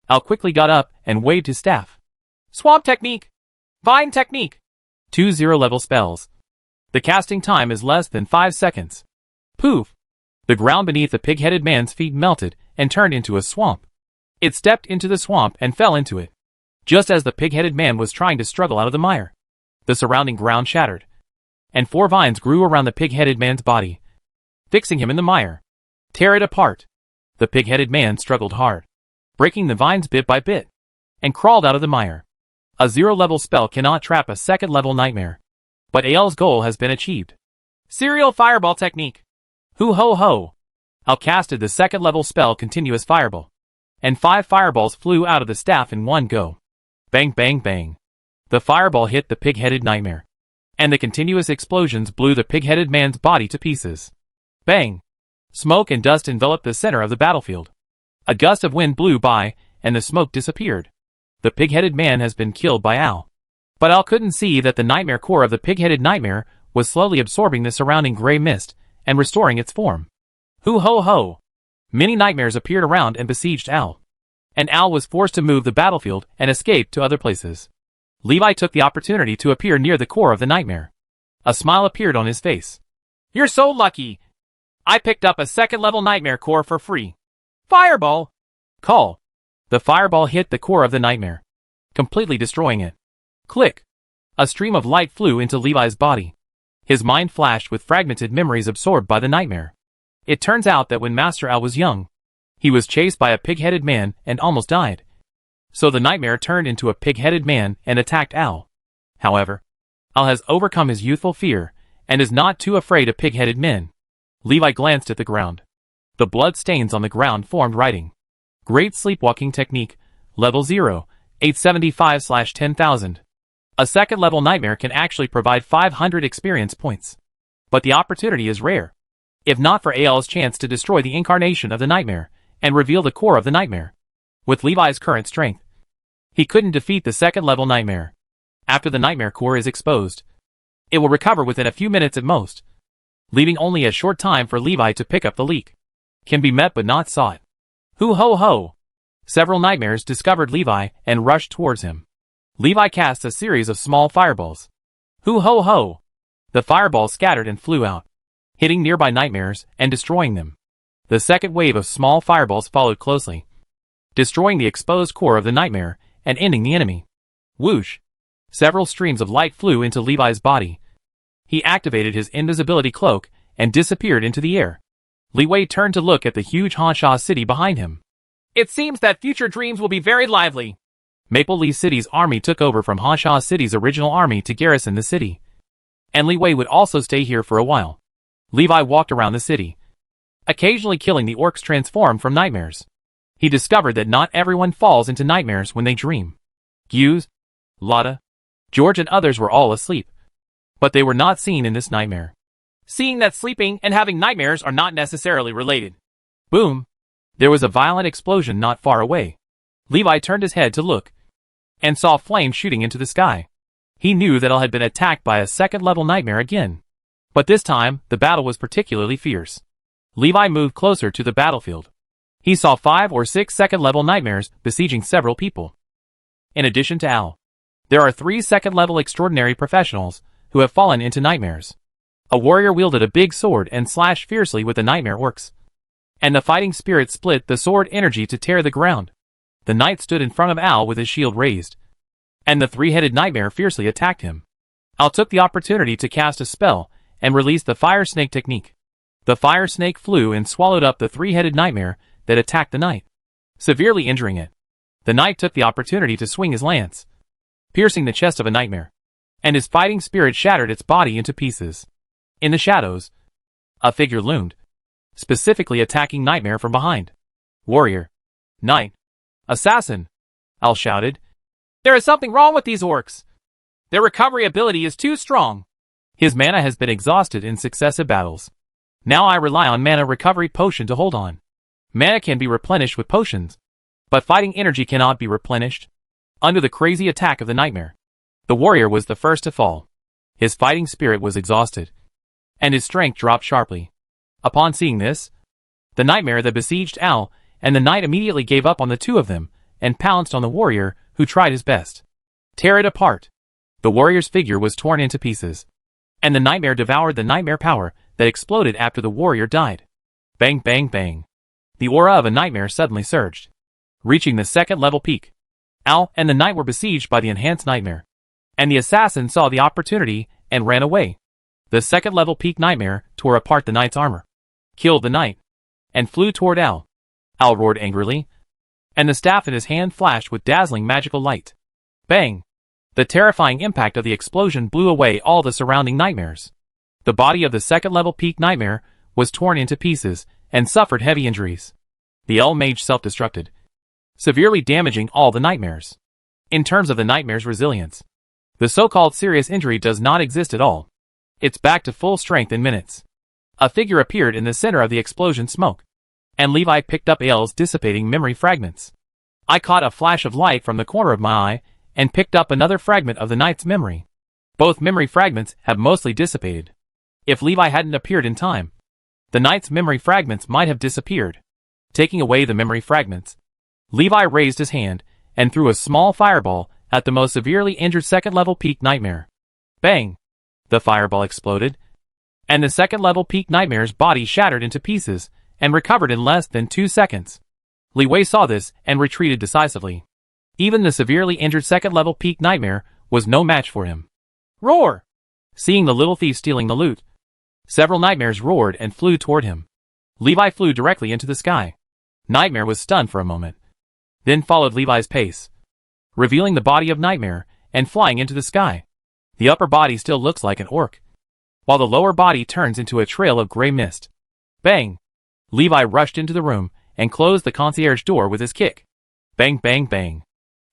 Al quickly got up and waved his staff. Swamp technique! Vine technique! 2 0-level spells. The casting time is less than 5 seconds. Poof! The ground beneath the pig-headed man's feet melted and turned into a swamp. It stepped into the swamp and fell into it. Just as the pig-headed man was trying to struggle out of the mire, the surrounding ground shattered, and 4 vines grew around the pig-headed man's body, fixing him in the mire. Tear it apart. The pig-headed man struggled hard, breaking the vines bit by bit, and crawled out of the mire. A 0-level spell cannot trap a 2nd-level nightmare, but Al's goal has been achieved. Serial fireball technique. Hoo ho ho. Al casted the 2nd-level spell Continuous Fireball, and 5 fireballs flew out of the staff in one go. Bang bang bang. The fireball hit the pig-headed nightmare, and the continuous explosions blew the pig-headed man's body to pieces. Bang! Smoke and dust enveloped the center of the battlefield. A gust of wind blew by, and the smoke disappeared. The pig-headed man has been killed by Al. But Al couldn't see that the nightmare core of the pig-headed nightmare was slowly absorbing the surrounding gray mist and restoring its form. Hoo ho ho! Many nightmares appeared around and besieged Al, and Al was forced to move the battlefield and escape to other places. Levi took the opportunity to appear near the core of the nightmare. A smile appeared on his face. You're so lucky! I picked up a 2nd-level nightmare core for free. Fireball! Call! The fireball hit the core of the nightmare, completely destroying it. Click! A stream of light flew into Levi's body. His mind flashed with fragmented memories absorbed by the nightmare. It turns out that when Master Al was young, he was chased by a pig-headed man and almost died. So the nightmare turned into a pig-headed man and attacked Al. However, Al has overcome his youthful fear and is not too afraid of pig-headed men. Levi glanced at the ground. The blood stains on the ground formed writing. Great Sleepwalking Technique, Level 0, 875/10,000. A second level nightmare can actually provide 500 experience points. But the opportunity is rare. If not for Al's chance to destroy the incarnation of the nightmare and reveal the core of the nightmare. With Levi's current strength, he couldn't defeat the second level nightmare. After the nightmare core is exposed, it will recover within a few minutes at most, leaving only a short time for Levi to pick up the leak. Can be met but not sought. Hoo ho ho! Several nightmares discovered Levi and rushed towards him. Levi cast a series of small fireballs. Hoo ho ho! The fireballs scattered and flew out, hitting nearby nightmares and destroying them. The second wave of small fireballs followed closely, destroying the exposed core of the nightmare and ending the enemy. Whoosh! Several streams of light flew into Levi's body. He activated his invisibility cloak and disappeared into the air. Li Wei turned to look at the huge Hansha city behind him. It seems that future dreams will be very lively. Maple Leaf City's army took over from Hansha City's original army to garrison the city. And Li Wei would also stay here for a while. Levi walked around the city, occasionally killing the orcs transformed from nightmares. He discovered that not everyone falls into nightmares when they dream. Hughes, Lotta, George and others were all asleep. But they were not seen in this nightmare. Seeing that sleeping and having nightmares are not necessarily related. Boom! There was a violent explosion not far away. Levi turned his head to look, and saw flames shooting into the sky. He knew that Al had been attacked by a second-level nightmare again. But this time, the battle was particularly fierce. Levi moved closer to the battlefield. He saw 5 or 6 second-level nightmares besieging several people. In addition to Al, there are 3 second-level extraordinary professionals who have fallen into nightmares. A warrior wielded a big sword and slashed fiercely with the nightmare orcs. And the fighting spirit split the sword energy to tear the ground. The knight stood in front of Al with his shield raised, and the 3-headed nightmare fiercely attacked him. Al took the opportunity to cast a spell and released the fire snake technique. The fire snake flew and swallowed up the 3-headed nightmare that attacked the knight, severely injuring it. The knight took the opportunity to swing his lance, piercing the chest of a nightmare, and his fighting spirit shattered its body into pieces. In the shadows, a figure loomed, specifically attacking Nightmare from behind. Warrior, Knight, Assassin, Al shouted. There is something wrong with these orcs. Their recovery ability is too strong. His mana has been exhausted in successive battles. Now I rely on mana recovery potion to hold on. Mana can be replenished with potions, but fighting energy cannot be replenished. Under the crazy attack of the nightmare, the warrior was the first to fall. His fighting spirit was exhausted, and his strength dropped sharply. Upon seeing this, the nightmare that besieged Al and the knight immediately gave up on the two of them and pounced on the warrior, who tried his best. Tear it apart. The warrior's figure was torn into pieces, and the nightmare devoured the nightmare power that exploded after the warrior died. Bang bang bang. The aura of a nightmare suddenly surged, reaching the second-level peak. Al and the knight were besieged by the enhanced nightmare, and the assassin saw the opportunity and ran away. The second-level peak nightmare tore apart the knight's armor, killed the knight, and flew toward Al. Al roared angrily, and the staff in his hand flashed with dazzling magical light. Bang! The terrifying impact of the explosion blew away all the surrounding nightmares. The body of the second-level peak nightmare was torn into pieces and suffered heavy injuries. The Mage self-destructed, severely damaging all the nightmares. In terms of the nightmare's resilience, the so-called serious injury does not exist at all. It's back to full strength in minutes. A figure appeared in the center of the explosion smoke, and Levi picked up Al's dissipating memory fragments. I caught a flash of light from the corner of my eye and picked up another fragment of the knight's memory. Both memory fragments have mostly dissipated. If Levi hadn't appeared in time, the knight's memory fragments might have disappeared. Taking away the memory fragments, Levi raised his hand and threw a small fireball at the most severely injured second-level peak nightmare. Bang! The fireball exploded, and the second-level peak nightmare's body shattered into pieces and recovered in less than 2 seconds. Li Wei saw this and retreated decisively. Even the severely injured second-level peak nightmare was no match for him. Roar! Seeing the little thief stealing the loot, several nightmares roared and flew toward him. Levi flew directly into the sky. Nightmare was stunned for a moment, then followed Levi's pace, revealing the body of Nightmare and flying into the sky. The upper body still looks like an orc, while the lower body turns into a trail of gray mist. Bang! Levi rushed into the room and closed the concierge door with his kick. Bang, bang, bang.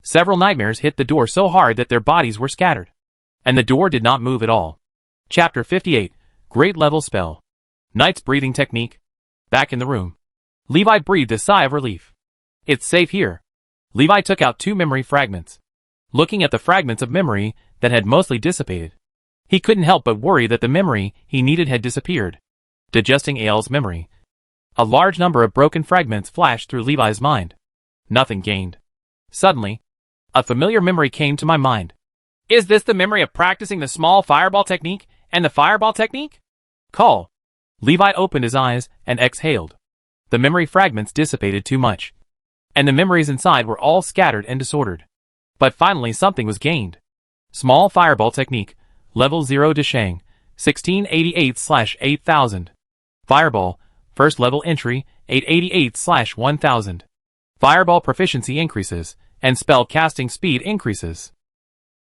Several nightmares hit the door so hard that their bodies were scattered, and the door did not move at all. Chapter 58, Great Level Spell. Knight's Breathing Technique. Back in the room, Levi breathed a sigh of relief. It's safe here. Levi took out 2 memory fragments. Looking at the fragments of memory that had mostly dissipated, he couldn't help but worry that the memory he needed had disappeared. Digesting Ael's memory, a large number of broken fragments flashed through Levi's mind. Nothing gained. Suddenly, a familiar memory came to my mind. Is this the memory of practicing the small fireball technique and the fireball technique? Call. Levi opened his eyes and exhaled. The memory fragments dissipated too much, and the memories inside were all scattered and disordered. But finally something was gained. Small fireball technique, level 0 Deshang, 1688/8000. Fireball, first level entry, 888/1000. Fireball proficiency increases, and spell casting speed increases.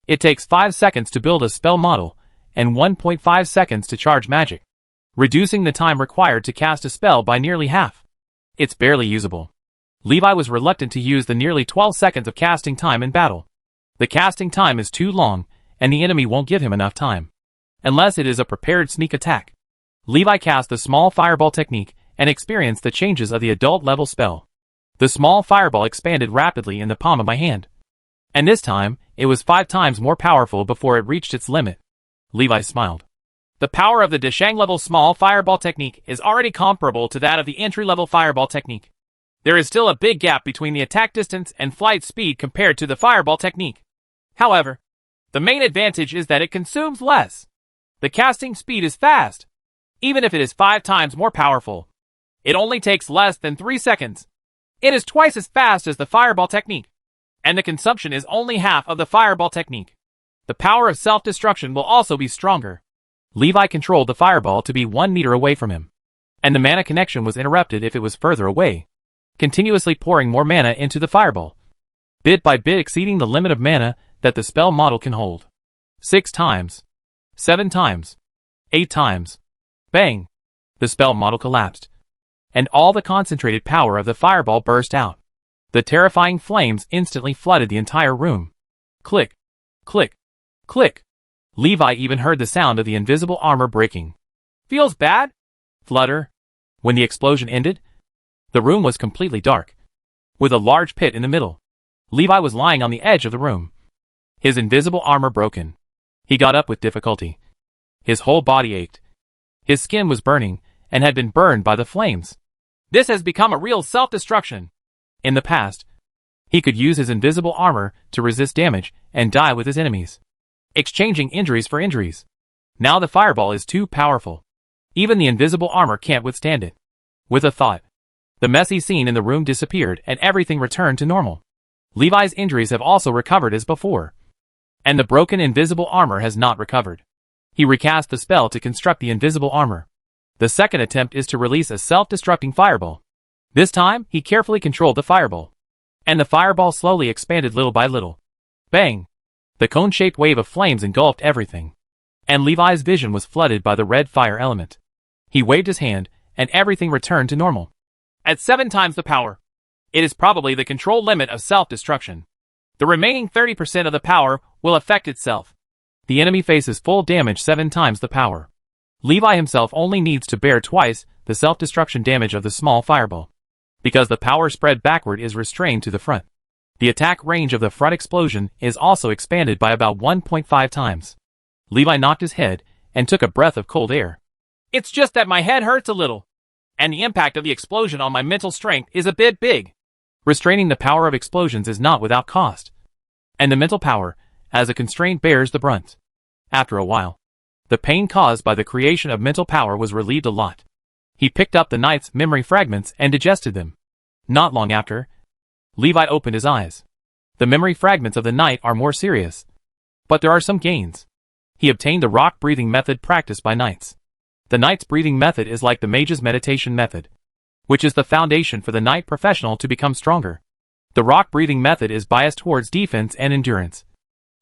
It takes 5 seconds to build a spell model, and 1.5 seconds to charge magic, reducing the time required to cast a spell by nearly half. It's barely usable. Levi was reluctant to use the nearly 12 seconds of casting time in battle. The casting time is too long, and the enemy won't give him enough time, unless it is a prepared sneak attack. Levi cast the small fireball technique and experienced the changes of the adult level spell. The small fireball expanded rapidly in the palm of my hand, and this time, it was 5 times more powerful before it reached its limit. Levi smiled. The power of the Deshang level small fireball technique is already comparable to that of the entry-level fireball technique. There is still a big gap between the attack distance and flight speed compared to the fireball technique. However, the main advantage is that it consumes less. The casting speed is fast, even if it is 5 times more powerful. It only takes less than 3 seconds. It is twice as fast as the fireball technique, and the consumption is only half of the fireball technique. The power of self-destruction will also be stronger. Levi controlled the fireball to be 1 meter away from him, and the mana connection was interrupted if it was further away, continuously pouring more mana into the fireball, bit by bit exceeding the limit of mana that the spell model can hold. 6 times. 7 times. 8 times. Bang! The spell model collapsed, and all the concentrated power of the fireball burst out. The terrifying flames instantly flooded the entire room. Click. Click. Click. Levi even heard the sound of the invisible armor breaking. Feels bad? Flutter. When the explosion ended, the room was completely dark, with a large pit in the middle. Levi was lying on the edge of the room, his invisible armor broken. He got up with difficulty. His whole body ached. His skin was burning, and had been burned by the flames. This has become a real self-destruction. In the past, he could use his invisible armor to resist damage and die with his enemies, exchanging injuries for injuries. Now the fireball is too powerful. Even the invisible armor can't withstand it. With a thought, the messy scene in the room disappeared and everything returned to normal. Levi's injuries have also recovered as before, and the broken invisible armor has not recovered. He recast the spell to construct the invisible armor. The second attempt is to release a self-destructing fireball. This time, he carefully controlled the fireball, and the fireball slowly expanded little by little. Bang! The cone-shaped wave of flames engulfed everything, and Levi's vision was flooded by the red fire element. He waved his hand, and everything returned to normal. At 7 times the power, it is probably the control limit of self-destruction. The remaining 30% of the power will affect itself. The enemy faces full damage 7 times the power. Levi himself only needs to bear twice the self-destruction damage of the small fireball, because the power spread backward is restrained to the front. The attack range of the front explosion is also expanded by about 1.5 times. Levi knocked his head and took a breath of cold air. It's just that my head hurts a little, and the impact of the explosion on my mental strength is a bit big. Restraining the power of explosions is not without cost, and the mental power, as a constraint, bears the brunt. After a while, the pain caused by the creation of mental power was relieved a lot. He picked up the knight's memory fragments and digested them. Not long after, Levi opened his eyes. The memory fragments of the knight are more serious, but there are some gains. He obtained the rock-breathing method practiced by knights. The knight's breathing method is like the mage's meditation method, which is the foundation for the knight professional to become stronger. The rock-breathing method is biased towards defense and endurance,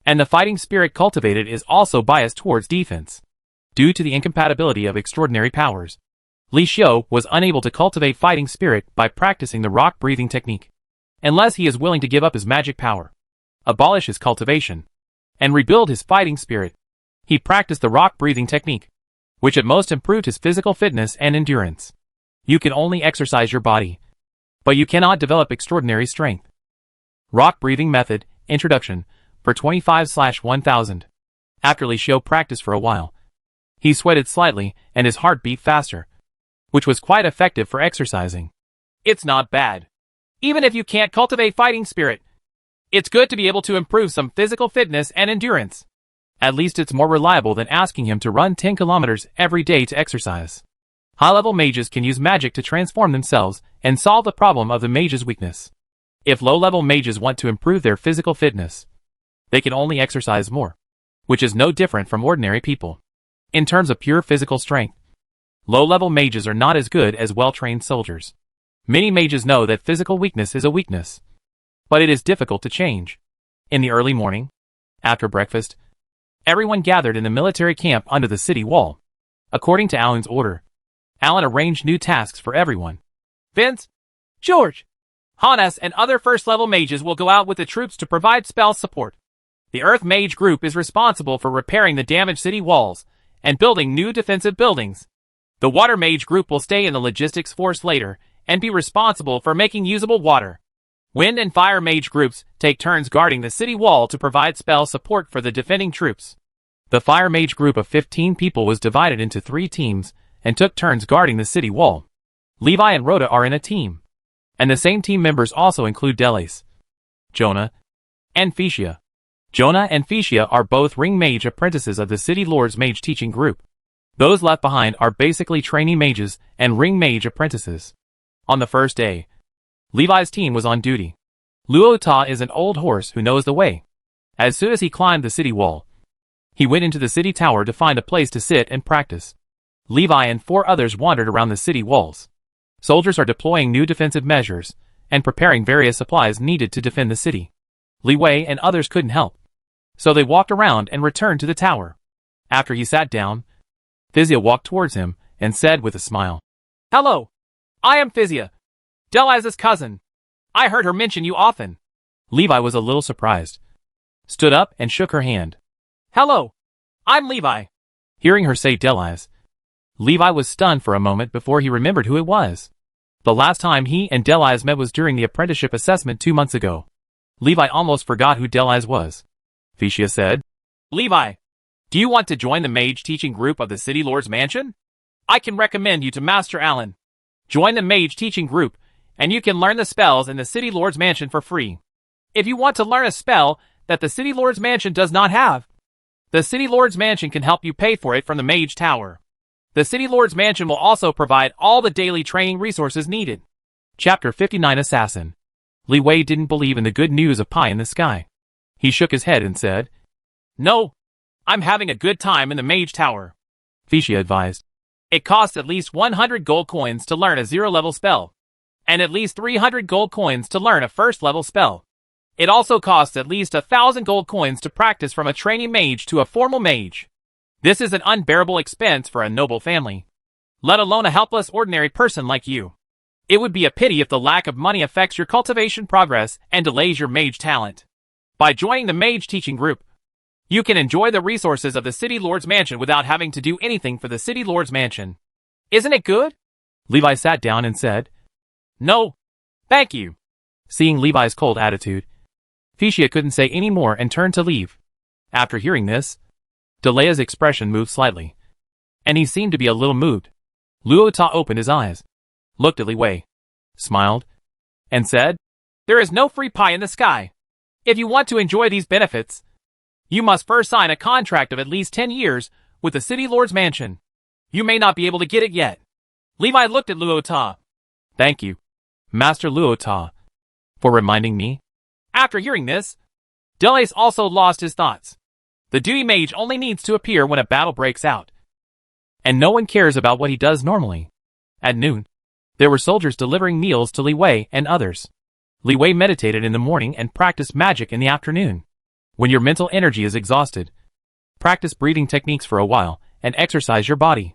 and the fighting spirit cultivated is also biased towards defense. Due to the incompatibility of extraordinary powers, Li Xiu was unable to cultivate fighting spirit by practicing the rock-breathing technique, unless he is willing to give up his magic power, abolish his cultivation, and rebuild his fighting spirit. He practiced the rock-breathing technique, which at most improved his physical fitness and endurance. You can only exercise your body, but you cannot develop extraordinary strength. Rock-breathing method, introduction, for 25/1000. After Li Xiu practiced for a while, he sweated slightly and his heart beat faster, which was quite effective for exercising. It's not bad. Even if you can't cultivate fighting spirit, it's good to be able to improve some physical fitness and endurance. At least it's more reliable than asking him to run 10 kilometers every day to exercise. High-level mages can use magic to transform themselves and solve the problem of the mage's weakness. If low-level mages want to improve their physical fitness, they can only exercise more, which is no different from ordinary people. In terms of pure physical strength, low-level mages are not as good as well-trained soldiers. Many mages know that physical weakness is a weakness, but it is difficult to change. In the early morning, after breakfast, everyone gathered in the military camp under the city wall. According to Alan's order, Alan arranged new tasks for everyone. Vince, George, Hannes and other first-level mages will go out with the troops to provide spell support. The Earth Mage group is responsible for repairing the damaged city walls and building new defensive buildings. The Water Mage group will stay in the logistics force later and be responsible for making usable water. Wind and Fire Mage groups take turns guarding the city wall to provide spell support for the defending troops. The Fire Mage group of 15 people was divided into 3 teams and took turns guarding the city wall. Levi and Rhoda are in a team, and the same team members also include Delace, Jonah, and Phecia. Jonah and Phecia are both ring mage apprentices of the City Lord's Mage teaching group. Those left behind are basically trainee mages and ring mage apprentices. On the first day, Levi's team was on duty. Luo Ta is an old horse who knows the way. As soon as he climbed the city wall, he went into the city tower to find a place to sit and practice. Levi and 4 others wandered around the city walls. Soldiers are deploying new defensive measures and preparing various supplies needed to defend the city. Li Wei and others couldn't help, so they walked around and returned to the tower. After he sat down, Physia walked towards him and said with a smile, "Hello, I am Physia, Delaz's cousin. I heard her mention you often." Levi was a little surprised, stood up and shook her hand. "Hello, I'm Levi." Hearing her say Delaz, Levi was stunned for a moment before he remembered who it was. The last time he and Delaz met was during the apprenticeship assessment 2 months ago. Levi almost forgot who Delaz was. Phecia said, "Levi, do you want to join the mage teaching group of the City Lord's Mansion? I can recommend you to Master Alan. Join the mage teaching group, and you can learn the spells in the City Lord's Mansion for free. If you want to learn a spell that the City Lord's Mansion does not have, the City Lord's Mansion can help you pay for it from the Mage Tower. The City Lord's Mansion will also provide all the daily training resources needed." Chapter 59 Assassin. Li Wei didn't believe in the good news of pie in the sky. He shook his head and said, "No, I'm having a good time in the Mage Tower." Phecia advised, "It costs at least 100 gold coins to learn a 0-level spell, and at least 300 gold coins to learn a 1st-level spell. It also costs at least 1,000 gold coins to practice from a trainee mage to a formal mage. This is an unbearable expense for a noble family, let alone a helpless ordinary person like you. It would be a pity if the lack of money affects your cultivation progress and delays your mage talent. By joining the mage teaching group, you can enjoy the resources of the City Lord's Mansion without having to do anything for the City Lord's Mansion. Isn't it good?" Levi sat down and said, "No, thank you." Seeing Levi's cold attitude, Phecia couldn't say any more and turned to leave. After hearing this, Delaya's expression moved slightly, and he seemed to be a little moved. Luo Ta opened his eyes, looked at Li Wei, smiled, and said, "There is no free pie in the sky. If you want to enjoy these benefits, you must first sign a contract of at least 10 years with the City Lord's Mansion. You may not be able to get it yet." Levi looked at Luo Ta. "Thank you, Master Luo Ta, for reminding me." After hearing this, Delace also lost his thoughts. The duty mage only needs to appear when a battle breaks out. And no one cares about what he does normally. At noon, there were soldiers delivering meals to Li Wei and others. Li Wei meditated in the morning and practiced magic in the afternoon. When your mental energy is exhausted, practice breathing techniques for a while and exercise your body.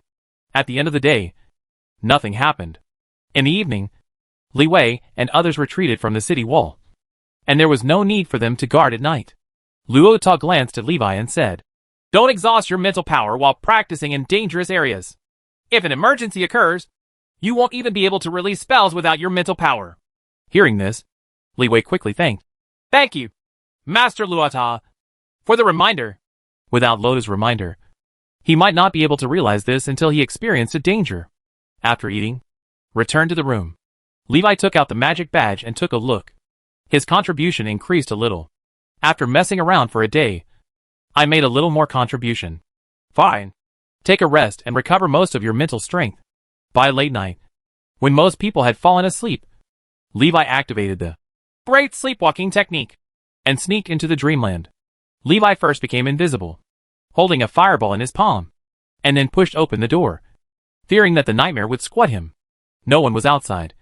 At the end of the day, nothing happened. In the evening, Li Wei and others retreated from the city wall, and there was no need for them to guard at night. Luo Ta glanced at Levi and said, "Don't exhaust your mental power while practicing in dangerous areas. If an emergency occurs, you won't even be able to release spells without your mental power." Hearing this, Li Wei quickly thanked. "Thank you, Master Luo Ta, for the reminder." Without Lota's reminder, he might not be able to realize this until he experienced a danger. After eating, returned to the room. Levi took out the magic badge and took a look. His contribution increased a little. After messing around for a day, I made a little more contribution. Fine. Take a rest and recover most of your mental strength. By late night, when most people had fallen asleep, Levi activated the great sleepwalking technique and sneaked into the dreamland. Levi first became invisible, holding a fireball in his palm, and then pushed open the door, fearing that the nightmare would squat him. No one was outside.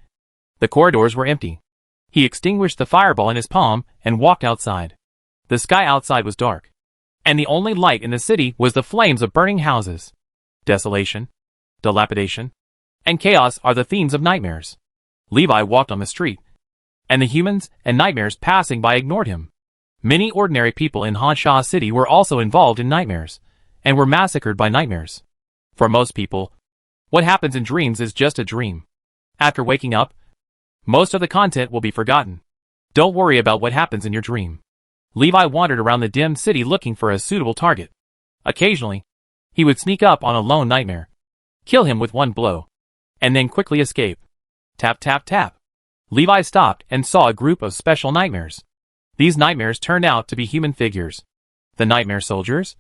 The corridors were empty. He extinguished the fireball in his palm and walked outside. The sky outside was dark, and the only light in the city was the flames of burning houses. Desolation, dilapidation, and chaos are the themes of nightmares. Levi walked on the street, and the humans and nightmares passing by ignored him. Many ordinary people in Hardship City were also involved in nightmares, and were massacred by nightmares. For most people, what happens in dreams is just a dream. After waking up, most of the content will be forgotten. Don't worry about what happens in your dream. Levi wandered around the dim city looking for a suitable target. Occasionally, he would sneak up on a lone nightmare, kill him with one blow, and then quickly escape. Tap tap tap. Levi stopped and saw a group of special nightmares. These nightmares turned out to be human figures. The nightmare soldiers,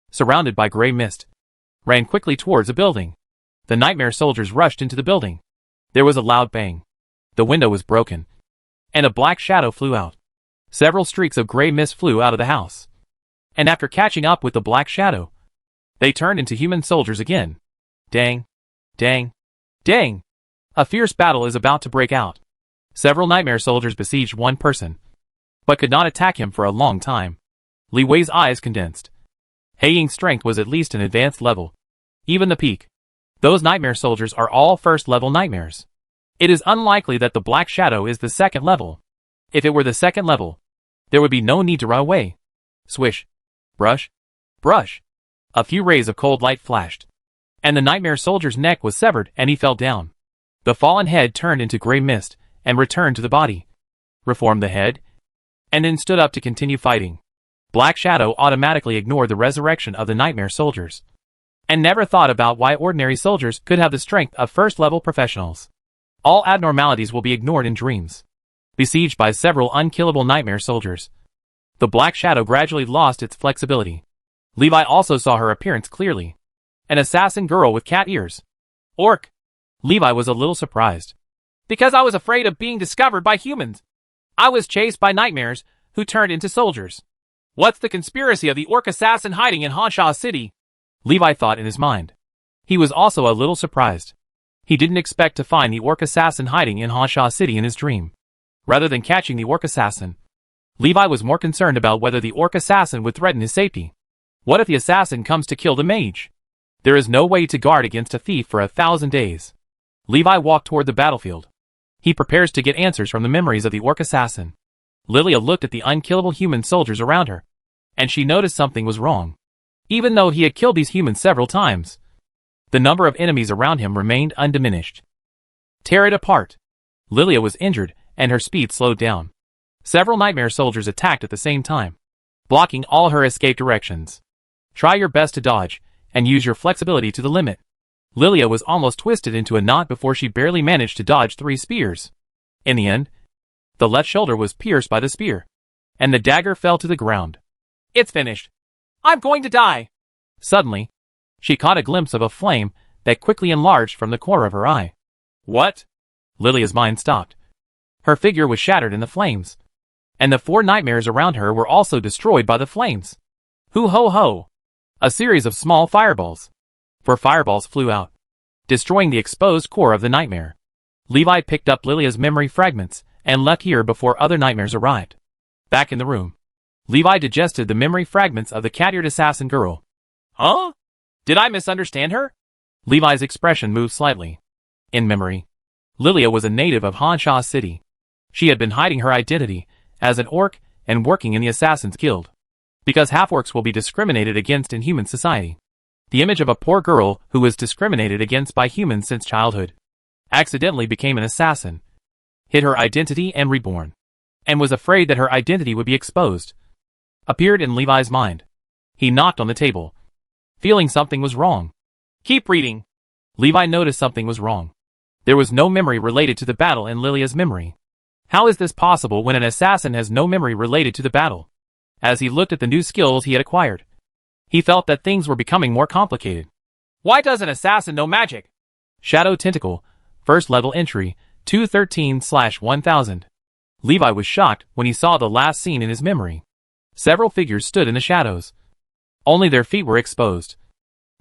surrounded by gray mist, ran quickly towards a building. The nightmare soldiers rushed into the building. There was a loud bang. The window was broken, and a black shadow flew out. Several streaks of gray mist flew out of the house, and after catching up with the black shadow, they turned into human soldiers again. Dang, dang, dang! A fierce battle is about to break out. Several nightmare soldiers besieged one person, but could not attack him for a long time. Li Wei's eyes condensed. He Ying's strength was at least an advanced level, even the peak. Those nightmare soldiers are all first-level nightmares. It is unlikely that the Black Shadow is the second level. If it were the second level, there would be no need to run away. Swish. Brush. Brush. A few rays of cold light flashed, and the nightmare soldier's neck was severed and he fell down. The fallen head turned into gray mist and returned to the body, reformed the head, and then stood up to continue fighting. Black Shadow automatically ignored the resurrection of the nightmare soldiers, and never thought about why ordinary soldiers could have the strength of first-level professionals. All abnormalities will be ignored in dreams. Besieged by several unkillable nightmare soldiers, the Black Shadow gradually lost its flexibility. Levi also saw her appearance clearly. An assassin girl with cat ears. Orc. Levi was a little surprised. Because I was afraid of being discovered by humans. I was chased by nightmares, who turned into soldiers. What's the conspiracy of the orc assassin hiding in Hardship City? Levi thought in his mind. He was also a little surprised. He didn't expect to find the orc assassin hiding in Hardship City in his dream. Rather than catching the orc assassin, Levi was more concerned about whether the orc assassin would threaten his safety. What if the assassin comes to kill the mage? There is no way to guard against a thief for 1,000 days. Levi walked toward the battlefield. He prepares to get answers from the memories of the orc assassin. Lilia looked at the unkillable human soldiers around her, and she noticed something was wrong. Even though he had killed these humans several times, the number of enemies around him remained undiminished. Tear it apart. Lilia was injured, and her speed slowed down. Several nightmare soldiers attacked at the same time, blocking all her escape directions. Try your best to dodge, and use your flexibility to the limit. Lilia was almost twisted into a knot before she barely managed to dodge 3 spears. In the end, the left shoulder was pierced by the spear, and the dagger fell to the ground. It's finished. I'm going to die. Suddenly, she caught a glimpse of a flame that quickly enlarged from the corner of her eye. What? Lilia's mind stopped. Her figure was shattered in the flames, and the 4 nightmares around her were also destroyed by the flames. Hoo ho ho! A series of small fireballs. 4 fireballs flew out, destroying the exposed core of the nightmare. Levi picked up Lilia's memory fragments and left here before other nightmares arrived. Back in the room, Levi digested the memory fragments of the cat-eared assassin girl. Huh? Did I misunderstand her? Levi's expression moved slightly. In memory, Lilia was a native of Hanshaw City. She had been hiding her identity as an orc and working in the Assassin's Guild. Because half-orcs will be discriminated against in human society. The image of a poor girl who was discriminated against by humans since childhood accidentally became an assassin, hid her identity and reborn, and was afraid that her identity would be exposed, appeared in Levi's mind. He knocked on the table, feeling something was wrong. Keep reading. Levi noticed something was wrong. There was no memory related to the battle in Lilia's memory. How is this possible when an assassin has no memory related to the battle? As he looked at the new skills he had acquired, he felt that things were becoming more complicated. Why does an assassin know magic? Shadow Tentacle, first level entry, 213/1000. Levi was shocked when he saw the last scene in his memory. Several figures stood in the shadows. Only their feet were exposed,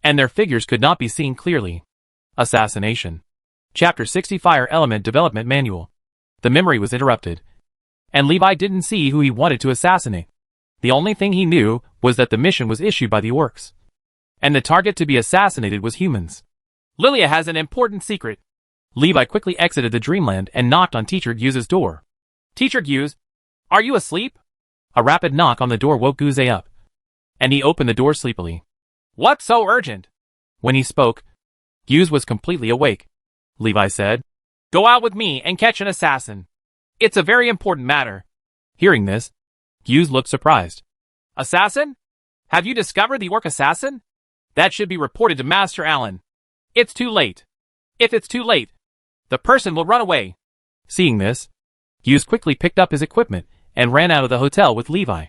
and their figures could not be seen clearly. Assassination. Chapter 60 Fire Element Development Manual. The memory was interrupted, and Levi didn't see who he wanted to assassinate. The only thing he knew was that the mission was issued by the orcs, and the target to be assassinated was humans. Lilia has an important secret. Levi quickly exited the dreamland and knocked on Teacher Guse's door. Teacher Guse, are you asleep? A rapid knock on the door woke Guse up, and he opened the door sleepily. What's so urgent? When he spoke, Guse was completely awake. Levi said, Go out with me and catch an assassin. It's a very important matter. Hearing this, Guse looked surprised. Assassin? Have you discovered the orc assassin? That should be reported to Master Allen. It's too late. If it's too late, the person will run away. Seeing this, Guse quickly picked up his equipment and ran out of the hotel with Levi.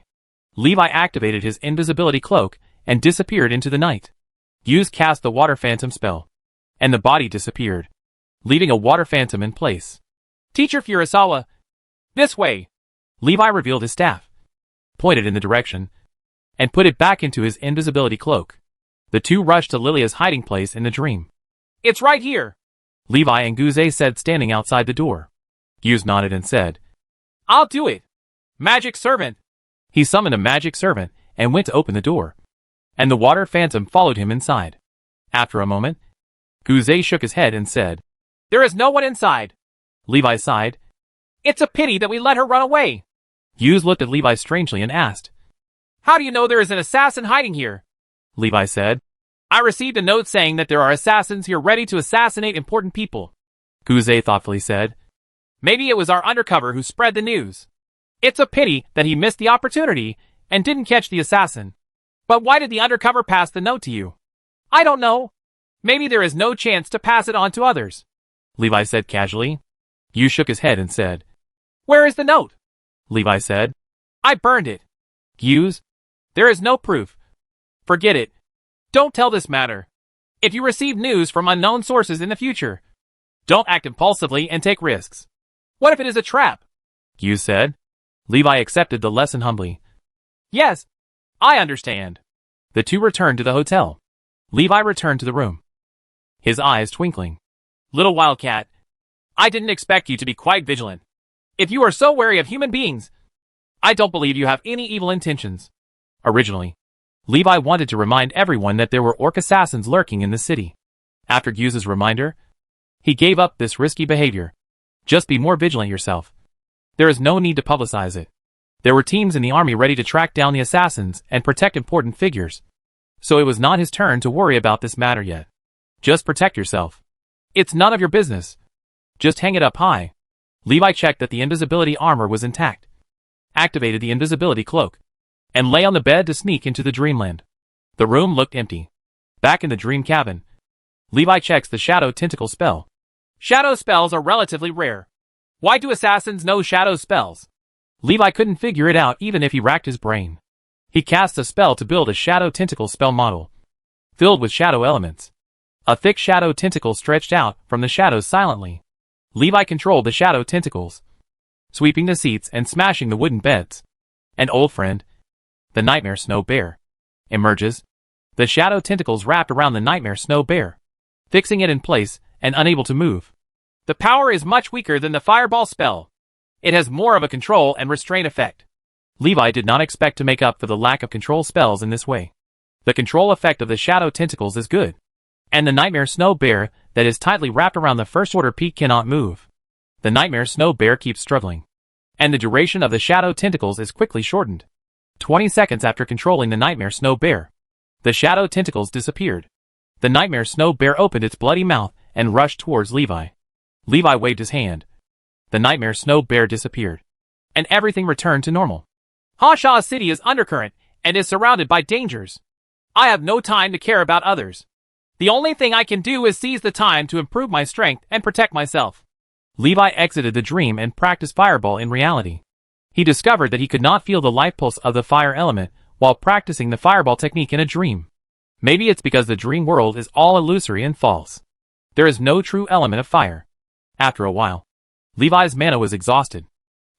Levi activated his invisibility cloak and disappeared into the night. Guse cast the water phantom spell, and the body disappeared, leaving a water phantom in place. Teacher Furusawa, this way. Levi revealed his staff, pointed in the direction, and put it back into his invisibility cloak. The two rushed to Lilia's hiding place in the dream. It's right here, Levi and Guse said, standing outside the door. Guse nodded and said, I'll do it. Magic servant. He summoned a magic servant and went to open the door, and the water phantom followed him inside. After a moment, Guse shook his head and said, There is no one inside. Levi sighed. It's a pity that we let her run away. Guse looked at Levi strangely and asked, How do you know there is an assassin hiding here? Levi said, I received a note saying that there are assassins here ready to assassinate important people. Guse thoughtfully said, Maybe it was our undercover who spread the news. It's a pity that he missed the opportunity and didn't catch the assassin. But why did the undercover pass the note to you? I don't know. Maybe there is no chance to pass it on to others, Levi said casually. Guse shook his head and said, Where is the note? Levi said, I burned it. Guse, there is no proof. Forget it. Don't tell this matter. If you receive news from unknown sources in the future, don't act impulsively and take risks. What if it is a trap? Guse said. Levi accepted the lesson humbly. Yes, I understand. The two returned to the hotel. Levi returned to the room, his eyes twinkling. Little Wildcat, I didn't expect you to be quite vigilant. If you are so wary of human beings, I don't believe you have any evil intentions. Originally, Levi wanted to remind everyone that there were orc assassins lurking in the city. After Guse's reminder, he gave up this risky behavior. Just be more vigilant yourself. There is no need to publicize it. There were teams in the army ready to track down the assassins and protect important figures. So it was not his turn to worry about this matter yet. Just protect yourself. It's none of your business. Just hang it up high. Levi checked that the invisibility armor was intact, activated the invisibility cloak, and lay on the bed to sneak into the dreamland. The room looked empty. Back in the dream cabin, Levi checks the shadow tentacle spell. Shadow spells are relatively rare. Why do assassins know shadow spells? Levi couldn't figure it out even if he racked his brain. He cast a spell to build a shadow tentacle spell model, filled with shadow elements. A thick shadow tentacle stretched out from the shadows silently. Levi controlled the shadow tentacles, sweeping the seats and smashing the wooden beds. An old friend, the nightmare snow bear, emerges. The shadow tentacles wrapped around the nightmare snow bear, fixing it in place and unable to move. The power is much weaker than the fireball spell. It has more of a control and restraint effect. Levi did not expect to make up for the lack of control spells in this way. The control effect of the shadow tentacles is good. And the nightmare snow bear that is tightly wrapped around the first order peak cannot move. The nightmare snow bear keeps struggling. And the duration of the shadow tentacles is quickly shortened. 20 seconds after controlling the nightmare snow bear, the shadow tentacles disappeared. The nightmare snow bear opened its bloody mouth and rushed towards Levi. Levi waved his hand. The nightmare snow bear disappeared. And everything returned to normal. Hasha City is undercurrent and is surrounded by dangers. I have no time to care about others. The only thing I can do is seize the time to improve my strength and protect myself. Levi exited the dream and practiced fireball in reality. He discovered that he could not feel the life pulse of the fire element while practicing the fireball technique in a dream. Maybe it's because the dream world is all illusory and false. There is no true element of fire. After a while, Levi's mana was exhausted.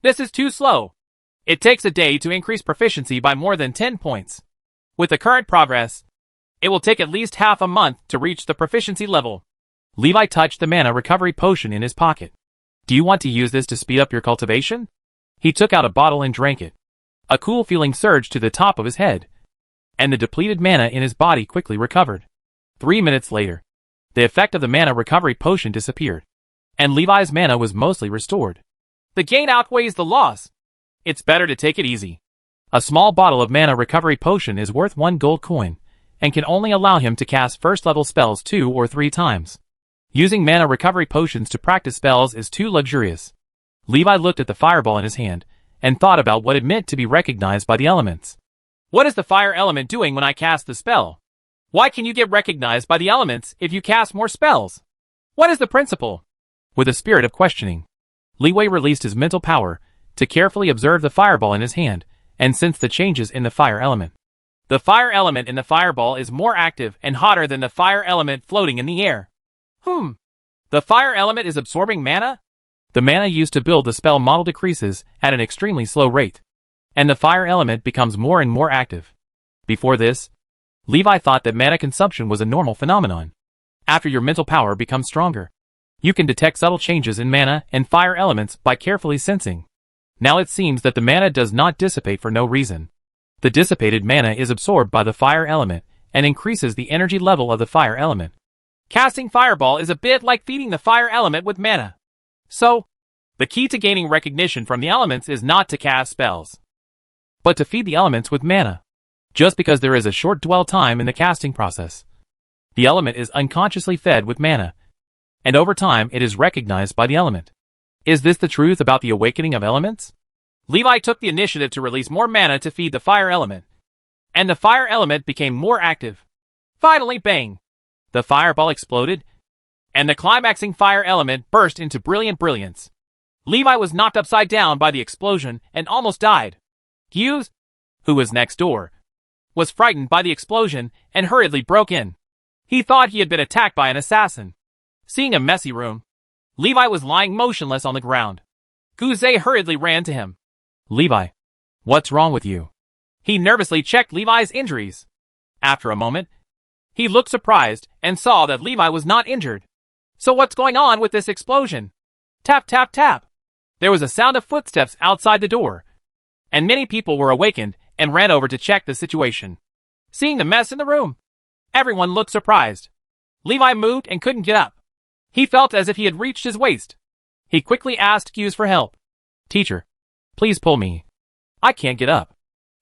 This is too slow. It takes a day to increase proficiency by more than 10 points. With the current progress, it will take at least half a month to reach the proficiency level. Levi touched the mana recovery potion in his pocket. Do you want to use this to speed up your cultivation? He took out a bottle and drank it. A cool feeling surged to the top of his head, and the depleted mana in his body quickly recovered. 3 minutes later, the effect of the mana recovery potion disappeared, and Levi's mana was mostly restored. The gain outweighs the loss. It's better to take it easy. A small bottle of mana recovery potion is worth 1 gold coin, and can only allow him to cast first-level spells 2 or 3 times. Using mana recovery potions to practice spells is too luxurious. Levi looked at the fireball in his hand, and thought about what it meant to be recognized by the elements. What is the fire element doing when I cast the spell? Why can you get recognized by the elements if you cast more spells? What is the principle? With a spirit of questioning, Levi released his mental power to carefully observe the fireball in his hand, and sense the changes in the fire element. The fire element in the fireball is more active and hotter than the fire element floating in the air. The fire element is absorbing mana? The mana used to build the spell model decreases at an extremely slow rate, and the fire element becomes more and more active. Before this, Levi thought that mana consumption was a normal phenomenon. After your mental power becomes stronger, you can detect subtle changes in mana and fire elements by carefully sensing. Now it seems that the mana does not dissipate for no reason. The dissipated mana is absorbed by the fire element and increases the energy level of the fire element. Casting fireball is a bit like feeding the fire element with mana. So, the key to gaining recognition from the elements is not to cast spells, but to feed the elements with mana. Just because there is a short dwell time in the casting process, the element is unconsciously fed with mana, and over time it is recognized by the element. Is this the truth about the awakening of elements? Levi took the initiative to release more mana to feed the fire element, and the fire element became more active. Finally, bang! The fireball exploded, and the climaxing fire element burst into brilliant brilliance. Levi was knocked upside down by the explosion and almost died. Hughes, who was next door, was frightened by the explosion and hurriedly broke in. He thought he had been attacked by an assassin. Seeing a messy room, Levi was lying motionless on the ground. Guzay hurriedly ran to him. Levi, what's wrong with you? He nervously checked Levi's injuries. After a moment, he looked surprised and saw that Levi was not injured. So what's going on with this explosion? Tap, tap, tap. There was a sound of footsteps outside the door, and many people were awakened and ran over to check the situation. Seeing the mess in the room, everyone looked surprised. Levi moved and couldn't get up. He felt as if he had reached his waist. He quickly asked Guz for help. Teacher, please pull me. I can't get up.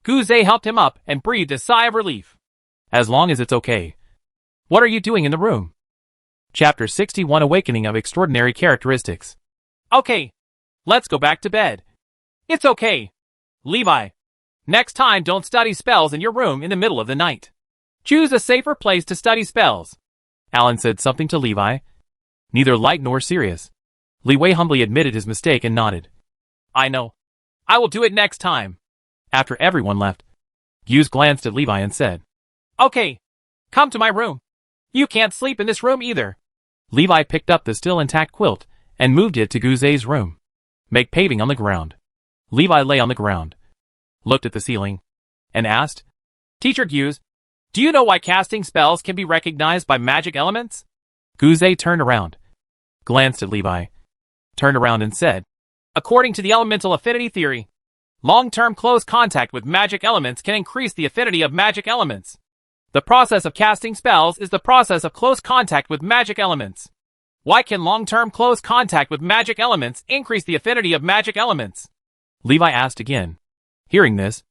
Guzay helped him up and breathed a sigh of relief. As long as it's okay. What are you doing in the room? Chapter 61 Awakening of Extraordinary Characteristics. Okay, let's go back to bed. It's okay. Levi, next time don't study spells in your room in the middle of the night. Choose a safer place to study spells. Alan said something to Levi, neither light nor serious. Levi humbly admitted his mistake and nodded. I know. I will do it next time. After everyone left, Guz glanced at Levi and said, Okay, come to my room. You can't sleep in this room either. Levi picked up the still intact quilt and moved it to Guzay's room. Make paving on the ground. Levi lay on the ground, looked at the ceiling, and asked, Teacher Guz, Do you know why casting spells can be recognized by magic elements? Guzay turned around, glanced at Levi, turned around and said, According to the elemental affinity theory, long-term close contact with magic elements can increase the affinity of magic elements. The process of casting spells is the process of close contact with magic elements. Why can long-term close contact with magic elements increase the affinity of magic elements? Levi asked again. Hearing this,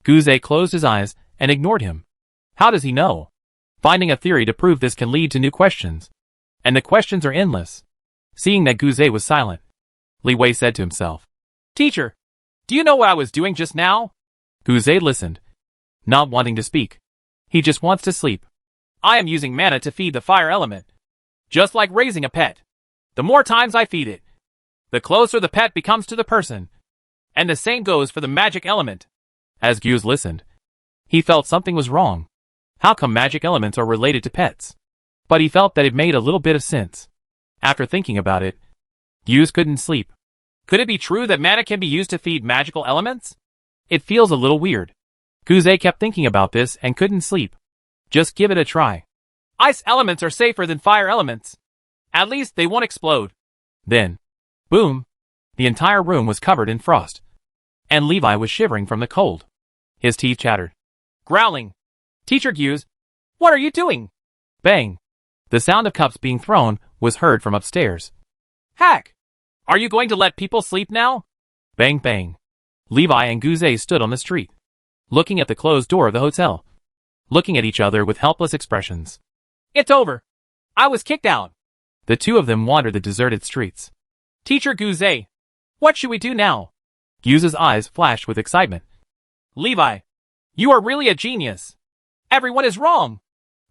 Guzay closed his eyes and ignored him. How does he know? Finding a theory to prove this can lead to new questions. And the questions are endless. Seeing that Guzay was silent, Li Wei said to himself, Teacher, do you know what I was doing just now? Guzay listened, not wanting to speak. He just wants to sleep. I am using mana to feed the fire element. Just like raising a pet. The more times I feed it, the closer the pet becomes to the person. And the same goes for the magic element. As Guz listened, he felt something was wrong. How come magic elements are related to pets? But he felt that it made a little bit of sense. After thinking about it, Guz couldn't sleep. Could it be true that mana can be used to feed magical elements? It feels a little weird. Guzay kept thinking about this and couldn't sleep. Just give it a try. Ice elements are safer than fire elements. At least they won't explode. Then, boom, the entire room was covered in frost. And Levi was shivering from the cold. His teeth chattered. Growling. Teacher Guz, what are you doing? Bang. The sound of cups being thrown was heard from upstairs. Hack! Are you going to let people sleep now? Bang bang. Levi and Guzay stood on the street, looking at the closed door of the hotel, looking at each other with helpless expressions. It's over. I was kicked out. The two of them wandered the deserted streets. Teacher Guzay, what should we do now? Guz's eyes flashed with excitement. Levi, you are really a genius. Everyone is wrong.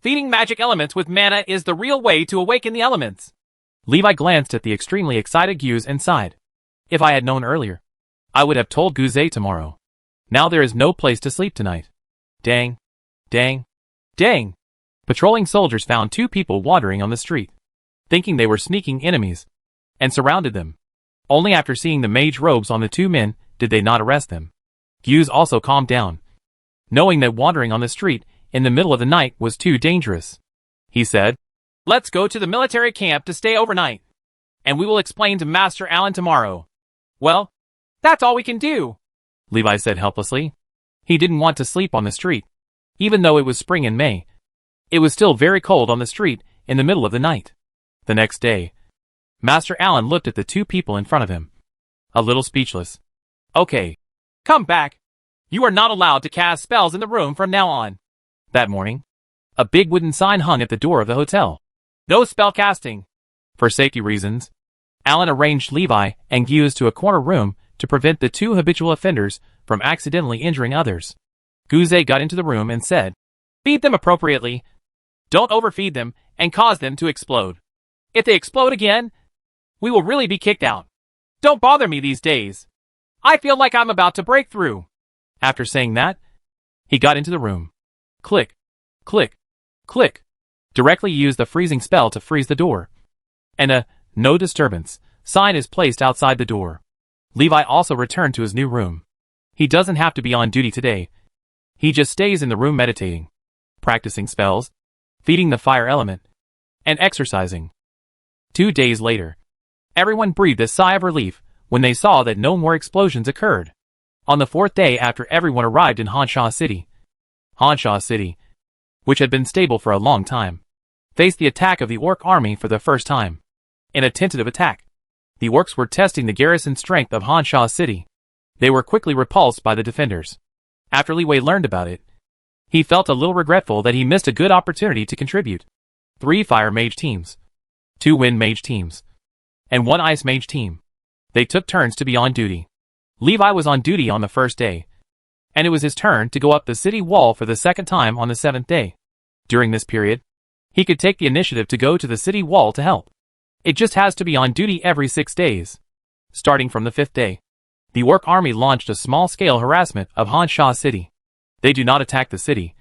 Feeding magic elements with mana is the real way to awaken the elements. Levi glanced at the extremely excited Guz and sighed. If I had known earlier, I would have told Guzay tomorrow. Now there is no place to sleep tonight. Dang. Dang. Dang. Patrolling soldiers found two people wandering on the street, thinking they were sneaking enemies, and surrounded them. Only after seeing the mage robes on the two men did they not arrest them. Guz also calmed down, knowing that wandering on the street in the middle of the night was too dangerous. He said, Let's go to the military camp to stay overnight, and we will explain to Master Allen tomorrow. Well, that's all we can do, Levi said helplessly. He didn't want to sleep on the street. Even though it was spring in May, it was still very cold on the street in the middle of the night. The next day, Master Allen looked at the two people in front of him, a little speechless. Okay, come back. You are not allowed to cast spells in the room from now on. That morning, a big wooden sign hung at the door of the hotel. No spell casting. For safety reasons, Allen arranged Levi and Guz to a corner room to prevent the two habitual offenders from accidentally injuring others. Guzay got into the room and said, Feed them appropriately. Don't overfeed them and cause them to explode. If they explode again, we will really be kicked out. Don't bother me these days. I feel like I'm about to break through. After saying that, he got into the room. Click, click, click. Directly use the freezing spell to freeze the door. And a no disturbance sign is placed outside the door. Levi also returned to his new room. He doesn't have to be on duty today. He just stays in the room meditating, practicing spells, feeding the fire element, and exercising. 2 days later, everyone breathed a sigh of relief when they saw that no more explosions occurred. On the 4th day after everyone arrived in Hanshaw City, which had been stable for a long time, faced the attack of the orc army for the first time. In a tentative attack, the orcs were testing the garrison strength of Hanshaw City. They were quickly repulsed by the defenders. After Li Wei learned about it, he felt a little regretful that he missed a good opportunity to contribute. 3 fire mage teams, 2 wind mage teams, and 1 ice mage team. They took turns to be on duty. Levi was on duty on the first day, and it was his turn to go up the city wall for the second time on the 7th day. During this period, he could take the initiative to go to the city wall to help. It just has to be on duty every 6 days. Starting from the 5th day, the orc army launched a small-scale harassment of Hanshaw City. They do not attack the city,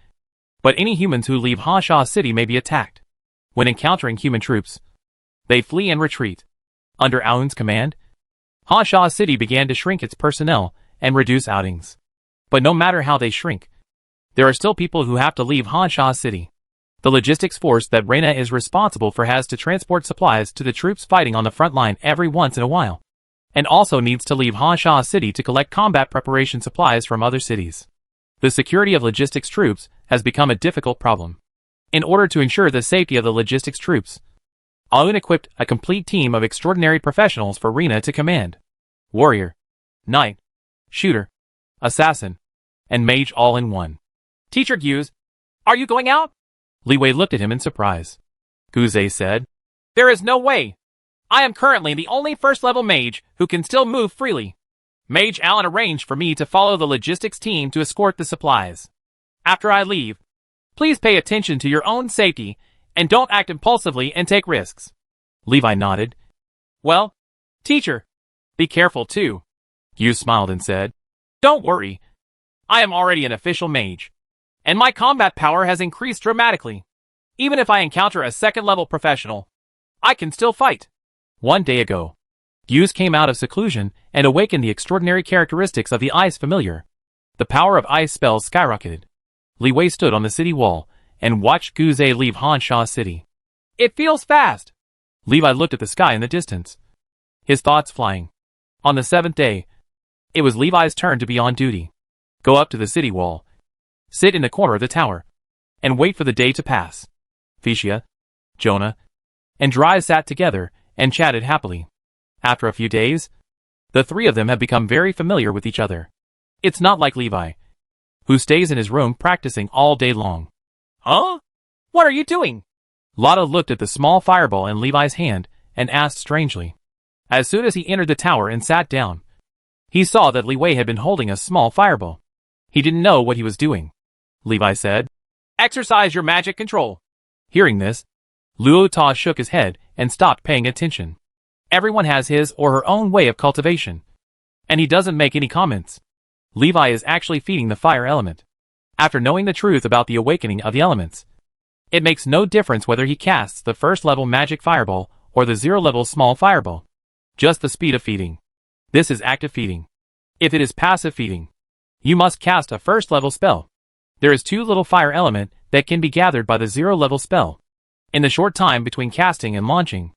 but any humans who leave Hanshaw City may be attacked. When encountering human troops, they flee and retreat. Under Aoun's command, Hanshaw City began to shrink its personnel and reduce outings. But no matter how they shrink, There are still people who have to leave Hansha City. The logistics force that Reina is responsible for has to transport supplies to the troops fighting on the front line every once in a while, and also needs to leave Hansha City to collect combat preparation supplies from other cities. The security of logistics troops has become a difficult problem. In order to ensure the safety of the logistics troops, Alun equipped a complete team of extraordinary professionals for Reina to command. Warrior, knight, shooter, assassin, and mage all in one. Teacher Guse, are you going out? Li Wei looked at him in surprise. Guse said, There is no way. I am currently the only first-level mage who can still move freely. Mage Allen arranged for me to follow the logistics team to escort the supplies. After I leave, please pay attention to your own safety and don't act impulsively and take risks. Levi nodded. Well, teacher, be careful too. Guse smiled and said, Don't worry. I am already an official mage, and my combat power has increased dramatically. Even if I encounter a second-level professional, I can still fight. One day ago, Guse came out of seclusion and awakened the extraordinary characteristics of the ice familiar. The power of ice spells skyrocketed. Li Wei stood on the city wall and watched Guse leave Hansha City. It feels fast. Levi looked at the sky in the distance, his thoughts flying. On the 7th day, it was Levi's turn to be on duty. Go up to the city wall, sit in the corner of the tower, and wait for the day to pass. Phecia, Jonah, and Dry sat together and chatted happily. After a few days, the three of them have become very familiar with each other. It's not like Levi, who stays in his room practicing all day long. Huh? What are you doing? Lotta looked at the small fireball in Levi's hand and asked strangely. As soon as he entered the tower and sat down, he saw that Li Wei had been holding a small fireball. He didn't know what he was doing. Levi said, Exercise your magic control. Hearing this, Luo Ta shook his head and stopped paying attention. Everyone has his or her own way of cultivation, and he doesn't make any comments. Levi is actually feeding the fire element. After knowing the truth about the awakening of the elements, it makes no difference whether he casts the first-level magic fireball or the 0-level small fireball. Just the speed of feeding. This is active feeding. If it is passive feeding, you must cast a first-level spell. There is too little fire element that can be gathered by the 0-level spell. In the short time between casting and launching,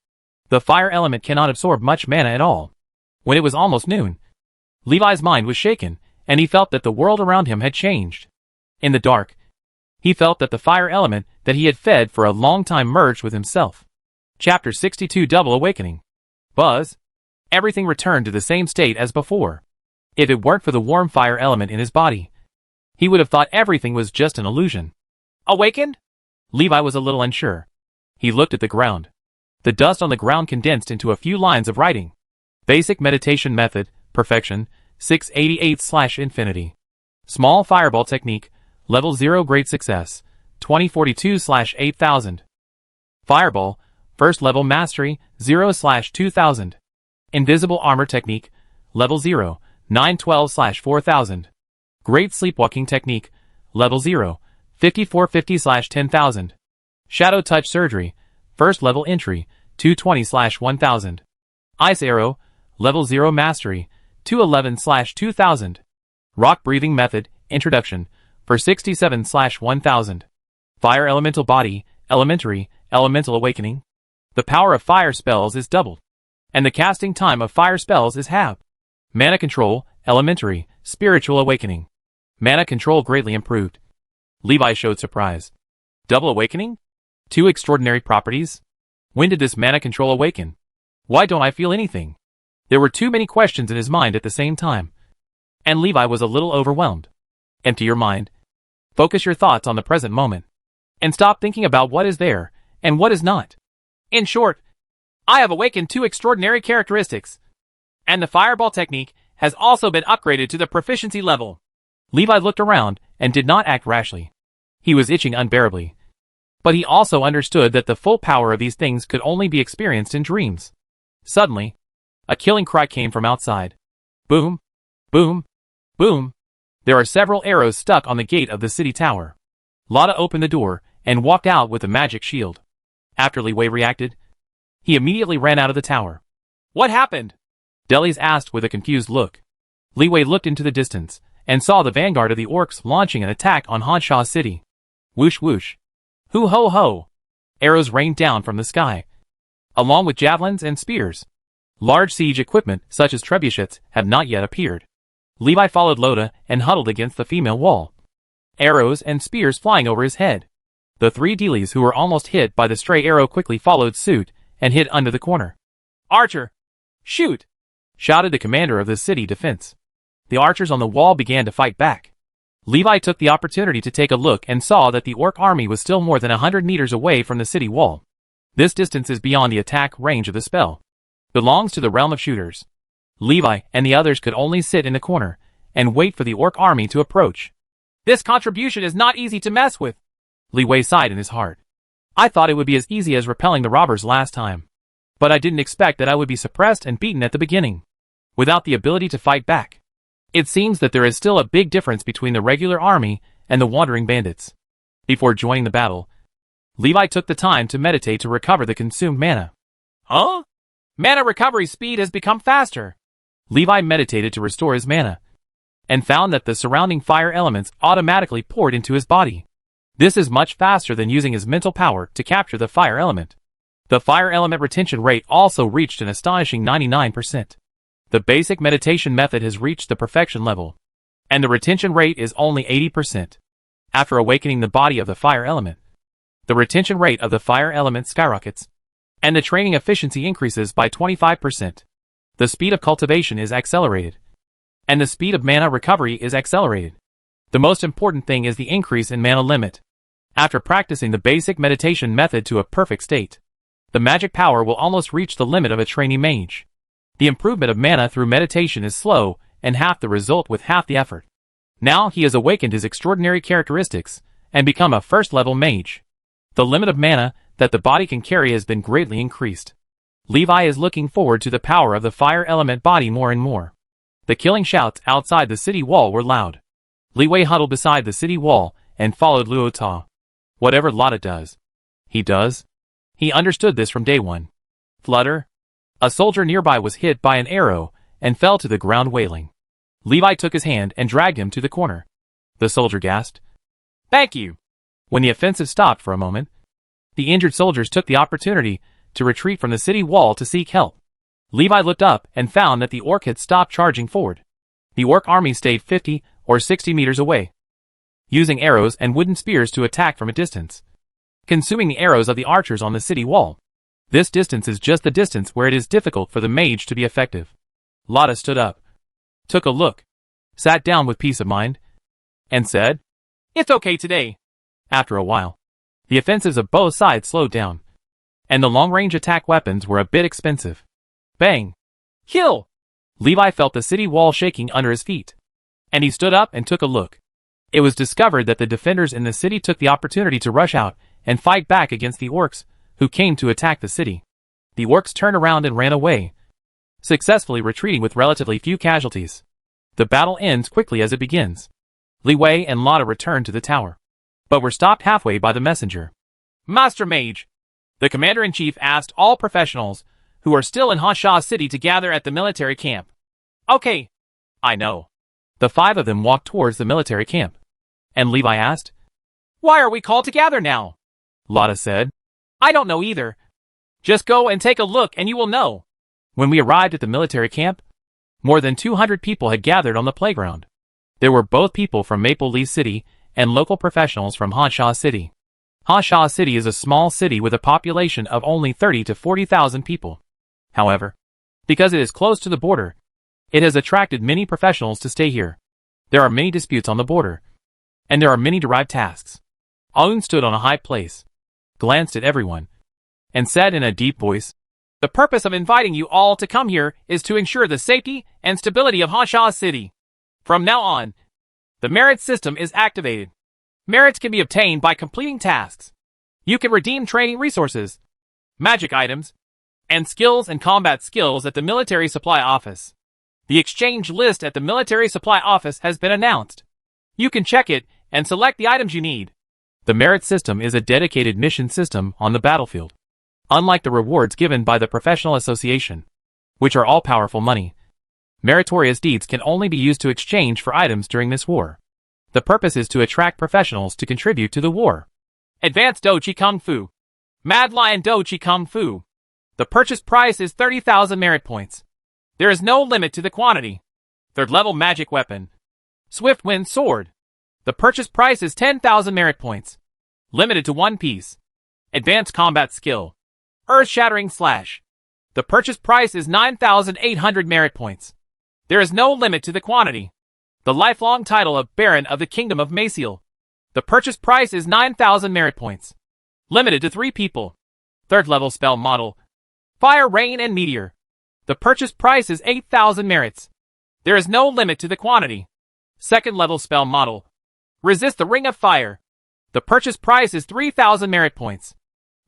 the fire element cannot absorb much mana at all. When it was almost noon, Levi's mind was shaken, and he felt that the world around him had changed. In the dark, he felt that the fire element that he had fed for a long time merged with himself. Chapter 62 Double Awakening. Buzz. Everything returned to the same state as before. If it weren't for the warm fire element in his body, he would have thought everything was just an illusion. Awakened? Levi was a little unsure. He looked at the ground. The dust on the ground condensed into a few lines of writing. Basic meditation method, perfection, 688/infinity. Small fireball technique, level 0 great success, 2042/8000. Fireball, first level mastery, 0/2000. Invisible armor technique, level 0, 912/4000. Great sleepwalking technique, level 0, 5450/10000. Shadow touch surgery, first level entry, 220/1000. Ice arrow, level 0 mastery, 211/2000. Rock breathing method, introduction, for 67/1000. Fire elemental body, elementary, elemental awakening. The power of fire spells is doubled, and the casting time of fire spells is halved. Mana control, elementary, spiritual awakening. Mana control greatly improved. Levi showed surprise. Double awakening? 2 extraordinary properties? When did this mana control awaken? Why don't I feel anything? There were too many questions in his mind at the same time, and Levi was a little overwhelmed. Empty your mind. Focus your thoughts on the present moment, and stop thinking about what is there and what is not. In short, I have awakened 2 extraordinary characteristics, and the fireball technique has also been upgraded to the proficiency level. Levi looked around and did not act rashly. He was itching unbearably, but he also understood that the full power of these things could only be experienced in dreams. Suddenly, a killing cry came from outside. Boom, boom, boom. There are several arrows stuck on the gate of the city tower. Lotta opened the door and walked out with a magic shield. After Li Wei reacted, he immediately ran out of the tower. What happened? Delis asked with a confused look. Li Wei looked into the distance and saw the vanguard of the orcs launching an attack on Hanshaw City. Whoosh whoosh. Hoo ho ho. Arrows rained down from the sky, along with javelins and spears. Large siege equipment, such as trebuchets, have not yet appeared. Levi followed Loda and huddled against the female wall, arrows and spears flying over his head. The three dealies who were almost hit by the stray arrow quickly followed suit and hid under the corner. "Archer! Shoot!" shouted the commander of the city defense. The archers on the wall began to fight back. Levi took the opportunity to take a look and saw that the orc army was still more than 100 meters away from the city wall. This distance is beyond the attack range of the spell. Belongs to the realm of shooters. Levi and the others could only sit in the corner and wait for the orc army to approach. "This contribution is not easy to mess with," Li Wei sighed in his heart. "I thought it would be as easy as repelling the robbers last time. But I didn't expect that I would be suppressed and beaten at the beginning, without the ability to fight back. It seems that there is still a big difference between the regular army and the wandering bandits." Before joining the battle, Levi took the time to meditate to recover the consumed mana. "Huh? Mana recovery speed has become faster." Levi meditated to restore his mana, and found that the surrounding fire elements automatically poured into his body. This is much faster than using his mental power to capture the fire element. The fire element retention rate also reached an astonishing 99%. The basic meditation method has reached the perfection level, and the retention rate is only 80%. After awakening the body of the fire element, the retention rate of the fire element skyrockets, and the training efficiency increases by 25%. The speed of cultivation is accelerated, and the speed of mana recovery is accelerated. The most important thing is the increase in mana limit. After practicing the basic meditation method to a perfect state, the magic power will almost reach the limit of a trainee mage. The improvement of mana through meditation is slow and half the result with half the effort. Now he has awakened his extraordinary characteristics and become a first-level mage. The limit of mana that the body can carry has been greatly increased. Levi is looking forward to the power of the fire element body more and more. The killing shouts outside the city wall were loud. Li Wei huddled beside the city wall and followed Luo Ta. Whatever Lotta does, he does. He understood this from day one. Flutter. A soldier nearby was hit by an arrow and fell to the ground wailing. Levi took his hand and dragged him to the corner. The soldier gasped, "Thank you." When the offensive stopped for a moment, the injured soldiers took the opportunity to retreat from the city wall to seek help. Levi looked up and found that the orc had stopped charging forward. The orc army stayed 50 or 60 meters away, using arrows and wooden spears to attack from a distance, consuming the arrows of the archers on the city wall. This distance is just the distance where it is difficult for the mage to be effective. Lotta stood up, took a look, sat down with peace of mind, and said, "It's okay today." After a while, the offensives of both sides slowed down, and the long-range attack weapons were a bit expensive. Bang! Kill! Levi felt the city wall shaking under his feet, and he stood up and took a look. It was discovered that the defenders in the city took the opportunity to rush out and fight back against the orcs, who came to attack the city. The orcs turned around and ran away, successfully retreating with relatively few casualties. The battle ends quickly as it begins. Li Wei and Lotta returned to the tower, but were stopped halfway by the messenger. "Master Mage," the commander-in-chief asked all professionals who are still in Hanshaw City to gather at the military camp. "Okay, I know." The five of them walked towards the military camp, and Levi asked, "Why are we called to gather now?" Lotta said, "I don't know either. Just go and take a look and you will know." When we arrived at the military camp, more than 200 people had gathered on the playground. There were both people from Maple Leaf City and local professionals from Hanshaw City. Hanshaw City is a small city with a population of only 30 to 40,000 people. However, because it is close to the border, it has attracted many professionals to stay here. There are many disputes on the border, and there are many derived tasks. Aoun stood on a high place, glanced at everyone, and said in a deep voice, "The purpose of inviting you all to come here is to ensure the safety and stability of Hanshaw City. From now on, the merit system is activated. Merits can be obtained by completing tasks. You can redeem training resources, magic items, and skills and combat skills at the military supply office. The exchange list at the military supply office has been announced. You can check it and select the items you need." The merit system is a dedicated mission system on the battlefield. Unlike the rewards given by the professional association, which are all powerful money, Meritorious deeds can only be used to exchange for items during this war. The purpose is to attract professionals to contribute to the war. Advanced Doji Kung Fu. Mad Lion Doji Kung Fu. The purchase price is 30,000 merit points. There is no limit to the quantity. Third level magic weapon. Swift Wind Sword. The purchase price is 10,000 merit points. Limited to one piece. Advanced combat skill. Earth-shattering slash. The purchase price is 9,800 merit points. There is no limit to the quantity. The lifelong title of Baron of the Kingdom of Maciel. The purchase price is 9,000 merit points. Limited to 3 people. Third level spell model. Fire, Rain, and Meteor. The purchase price is 8,000 merits. There is no limit to the quantity. Second level spell model. Resist the Ring of Fire. The purchase price is 3,000 merit points.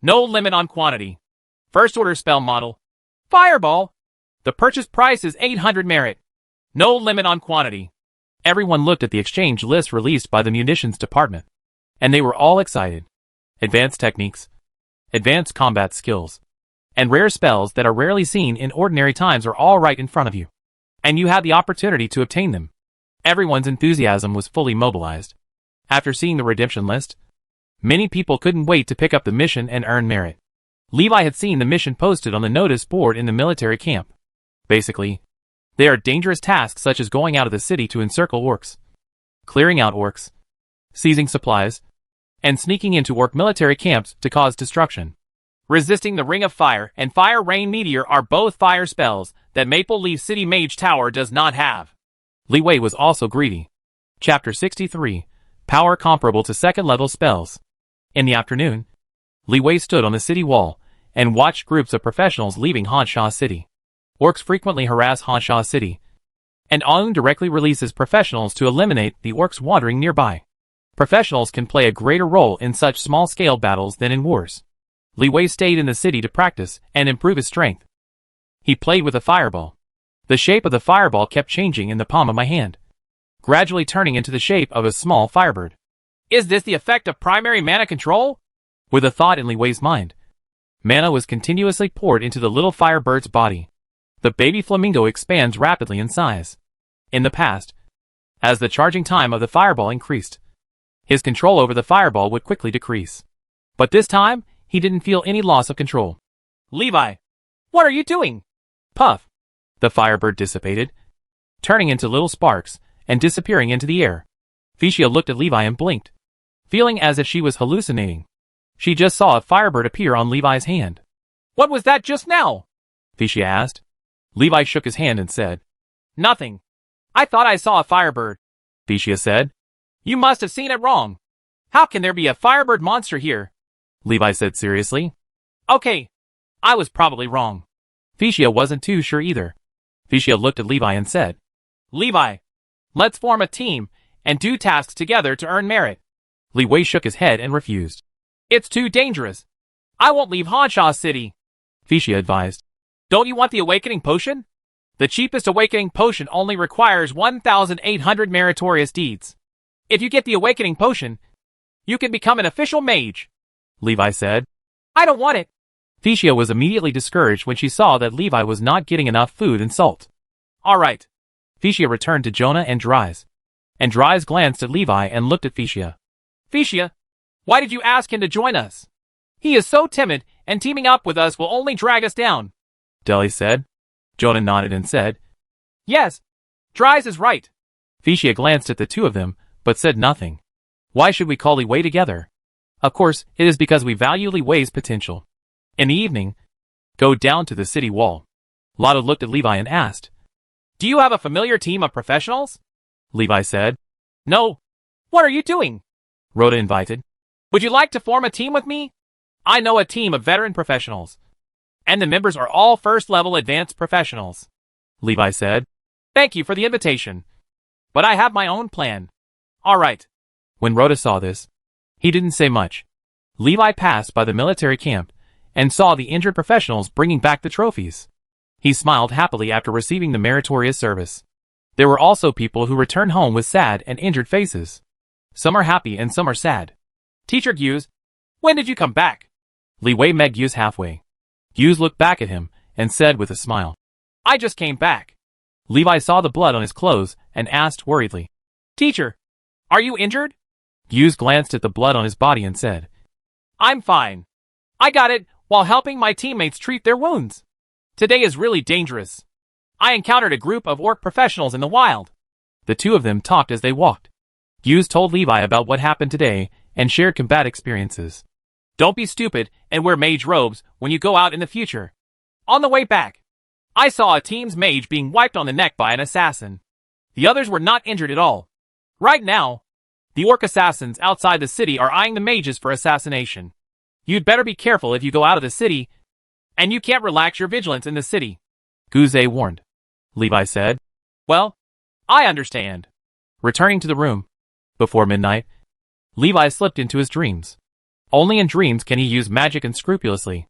No limit on quantity. First order spell model. Fireball. The purchase price is 800 merit. No limit on quantity. Everyone looked at the exchange list released by the munitions department, and they were all excited. Advanced techniques, advanced combat skills, and rare spells that are rarely seen in ordinary times are all right in front of you, and you had the opportunity to obtain them. Everyone's enthusiasm was fully mobilized. After seeing the redemption list, many people couldn't wait to pick up the mission and earn merit. Levi had seen the mission posted on the notice board in the military camp. Basically, they are dangerous tasks such as going out of the city to encircle orcs, clearing out orcs, seizing supplies, and sneaking into orc military camps to cause destruction. Resisting the Ring of Fire and Fire, Rain, Meteor are both fire spells that Maple Leaf City Mage Tower does not have. Li Wei was also greedy. Chapter 63, Power comparable to second level spells. In the afternoon, Li Wei stood on the city wall and watched groups of professionals leaving Hansha City. Orcs frequently harass Hansha City, and Aun directly releases professionals to eliminate the orcs wandering nearby. Professionals can play a greater role in such small-scale battles than in wars. Li Wei stayed in the city to practice and improve his strength. He played with a fireball. The shape of the fireball kept changing in the palm of my hand, gradually turning into the shape of a small firebird. Is this the effect of primary mana control? With a thought in Li Wei's mind, mana was continuously poured into the little firebird's body. The baby flamingo expands rapidly in size. In the past, as the charging time of the fireball increased, his control over the fireball would quickly decrease. But this time, he didn't feel any loss of control. Levi, what are you doing? Puff! The firebird dissipated, turning into little sparks and disappearing into the air. Phycia looked at Levi and blinked, feeling as if she was hallucinating. She just saw a firebird appear on Levi's hand. What was that just now? Phycia asked. Levi shook his hand and said, Nothing. I thought I saw a firebird. Phycia said. You must have seen it wrong. How can there be a firebird monster here? Levi said seriously. Okay. I was probably wrong. Phycia wasn't too sure either. Phycia looked at Levi and said, Levi, let's form a team and do tasks together to earn merit. Li Wei shook his head and refused. It's too dangerous. I won't leave Hansha City. Phycia advised. Don't you want the awakening potion? The cheapest awakening potion only requires 1,800 meritorious deeds. If you get the awakening potion, you can become an official mage. Levi said. I don't want it. Phycia was immediately discouraged when she saw that Levi was not getting enough food and salt. All right. Phycia returned to Jonah and Dries. And Dries glanced at Levi and looked at Phycia. Phycia, why did you ask him to join us? He is so timid, and teaming up with us will only drag us down. Deli said. Jonah nodded and said, Yes, Dries is right. Phycia glanced at the two of them, but said nothing. Why should we call Li Wei together? Of course, it is because we value Li Wei's potential. In the evening, go down to the city wall. Lotto looked at Levi and asked, Do you have a familiar team of professionals? Levi said. No. What are you doing? Rhoda invited. Would you like to form a team with me? I know a team of veteran professionals, and the members are all first-level advanced professionals. Levi said. Thank you for the invitation, but I have my own plan. All right. When Rhoda saw this, he didn't say much. Levi passed by the military camp and saw the injured professionals bringing back the trophies. He smiled happily after receiving the meritorious service. There were also people who returned home with sad and injured faces. Some are happy and some are sad. Teacher Gyuz, when did you come back? Li Wei met Gyuz halfway. Gyuz looked back at him and said with a smile, I just came back. Levi saw the blood on his clothes and asked worriedly, "Teacher, are you injured?" Hughes glanced at the blood on his body and said, "I'm fine. I got it while helping my teammates treat their wounds. Today is really dangerous. I encountered a group of orc professionals in the wild." The two of them talked as they walked. Hughes told Levi about what happened today and shared combat experiences. "Don't be stupid and wear mage robes when you go out in the future. On the way back, I saw a team's mage being wiped on the neck by an assassin. The others were not injured at all. Right now, the orc assassins outside the city are eyeing the mages for assassination. You'd better be careful if you go out of the city, and you can't relax your vigilance in the city," Gouze warned. Levi said, "Well, I understand." Returning to the room, before midnight, Levi slipped into his dreams. Only in dreams can he use magic unscrupulously.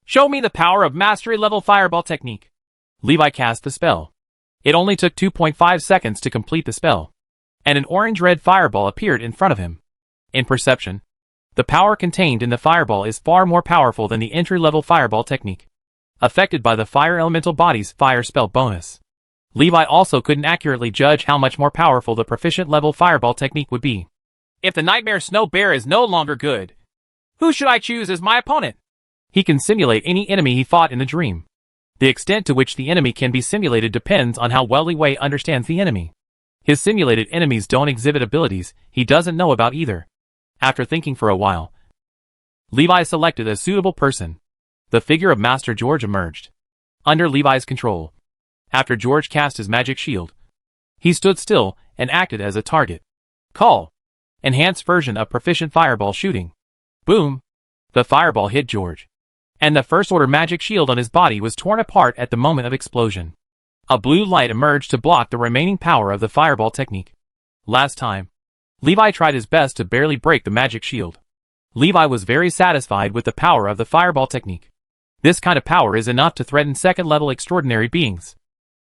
"Show me the power of mastery level fireball technique." Levi cast the spell. It only took 2.5 seconds to complete the spell, and an orange-red fireball appeared in front of him. In perception, the power contained in the fireball is far more powerful than the entry-level fireball technique, affected by the fire elemental body's fire spell bonus. Levi also couldn't accurately judge how much more powerful the proficient level fireball technique would be. "If the Nightmare Snow Bear is no longer good, who should I choose as my opponent?" He can simulate any enemy he fought in the dream. The extent to which the enemy can be simulated depends on how well Levi understands the enemy. His simulated enemies don't exhibit abilities he doesn't know about either. After thinking for a while, Levi selected a suitable person. The figure of Master George emerged, under Levi's control. After George cast his magic shield, he stood still and acted as a target. Call. Enhanced version of proficient fireball shooting. Boom. The fireball hit George, and the first order magic shield on his body was torn apart at the moment of explosion. A blue light emerged to block the remaining power of the fireball technique. Last time, Levi tried his best to barely break the magic shield. Levi was very satisfied with the power of the fireball technique. This kind of power is enough to threaten second-level extraordinary beings.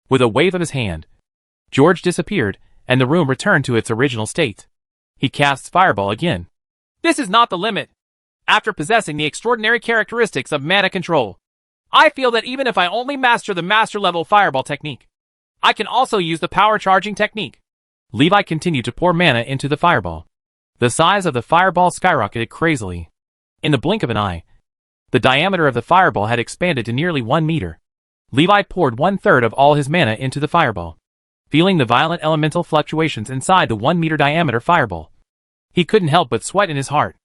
With a wave of his hand, George disappeared, and the room returned to its original state. He casts fireball again. "This is not the limit. After possessing the extraordinary characteristics of mana control, I feel that even if I only master the master-level fireball technique, I can also use the power charging technique." Levi continued to pour mana into the fireball. The size of the fireball skyrocketed crazily. In the blink of an eye, the diameter of the fireball had expanded to nearly 1 meter. Levi poured 1/3 of all his mana into the fireball, feeling the violent elemental fluctuations inside the 1 meter diameter fireball. He couldn't help but sweat in his heart.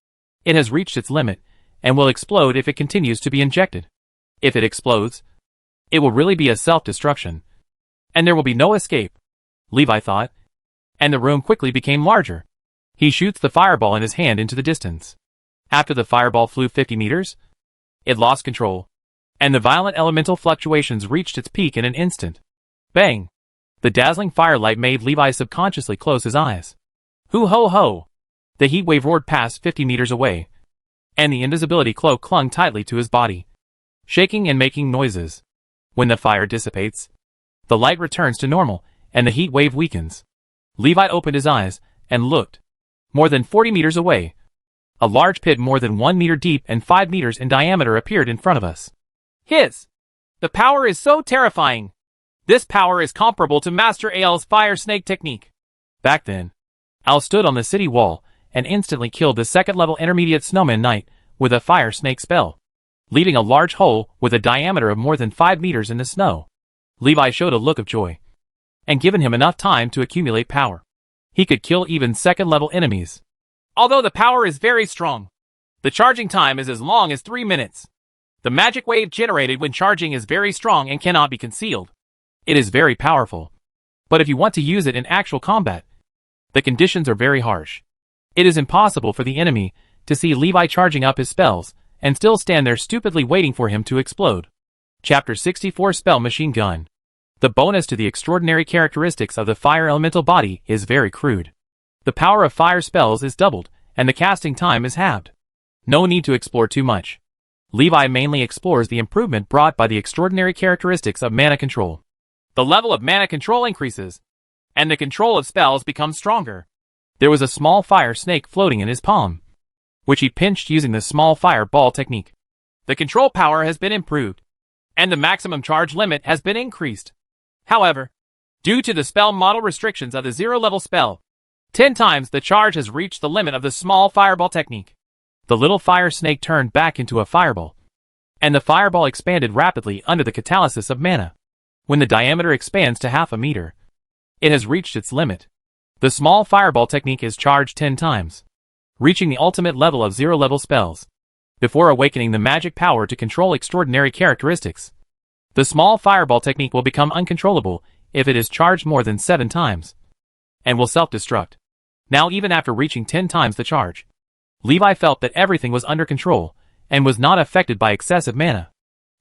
It has reached its limit, and will explode if it continues to be injected. If it explodes, it will really be a self-destruction, and there will be no escape, Levi thought, and the room quickly became larger. He shoots the fireball in his hand into the distance. After the fireball flew 50 meters, it lost control, and the violent elemental fluctuations reached its peak in an instant. Bang! The dazzling firelight made Levi subconsciously close his eyes. Hoo ho ho! The heat wave roared past 50 meters away, and the invisibility cloak clung tightly to his body, shaking and making noises. When the fire dissipates, the light returns to normal, and the heat wave weakens. Levi opened his eyes and looked. More than 40 meters away, a large pit more than 1 meter deep and 5 meters in diameter appeared in front of us. Hiss! The power is so terrifying. This power is comparable to Master Ael's fire snake technique. Back then, Al stood on the city wall and instantly killed the second-level intermediate snowman knight with a fire snake spell, leaving a large hole with a diameter of more than 5 meters in the snow. Levi showed a look of joy, and given him enough time to accumulate power, he could kill even second-level enemies. Although the power is very strong, the charging time is as long as 3 minutes. The magic wave generated when charging is very strong and cannot be concealed. It is very powerful, but if you want to use it in actual combat, the conditions are very harsh. It is impossible for the enemy to see Levi charging up his spells and still stand there stupidly waiting for him to explode. Chapter 64 Spell Machine Gun. The bonus to the extraordinary characteristics of the fire elemental body is very crude. The power of fire spells is doubled, and the casting time is halved. No need to explore too much. Levi mainly explores the improvement brought by the extraordinary characteristics of mana control. The level of mana control increases, and the control of spells becomes stronger. There was a small fire snake floating in his palm, which he pinched using the small fireball technique. The control power has been improved, and the maximum charge limit has been increased. However, Due to the spell model restrictions of the 0-level spell, 10 times the charge has reached the limit of the small fireball technique. The little fire snake turned back into a fireball, and the fireball expanded rapidly under the catalysis of mana. When the diameter expands to half a meter, it has reached its limit. The small fireball technique is charged 10 times, reaching the ultimate level of 0-level spells. Before awakening the magic power to control extraordinary characteristics, the small fireball technique will become uncontrollable if it is charged more than 7 times, and will self-destruct. Now, even after reaching 10 times the charge, Levi felt that everything was under control and was not affected by excessive mana.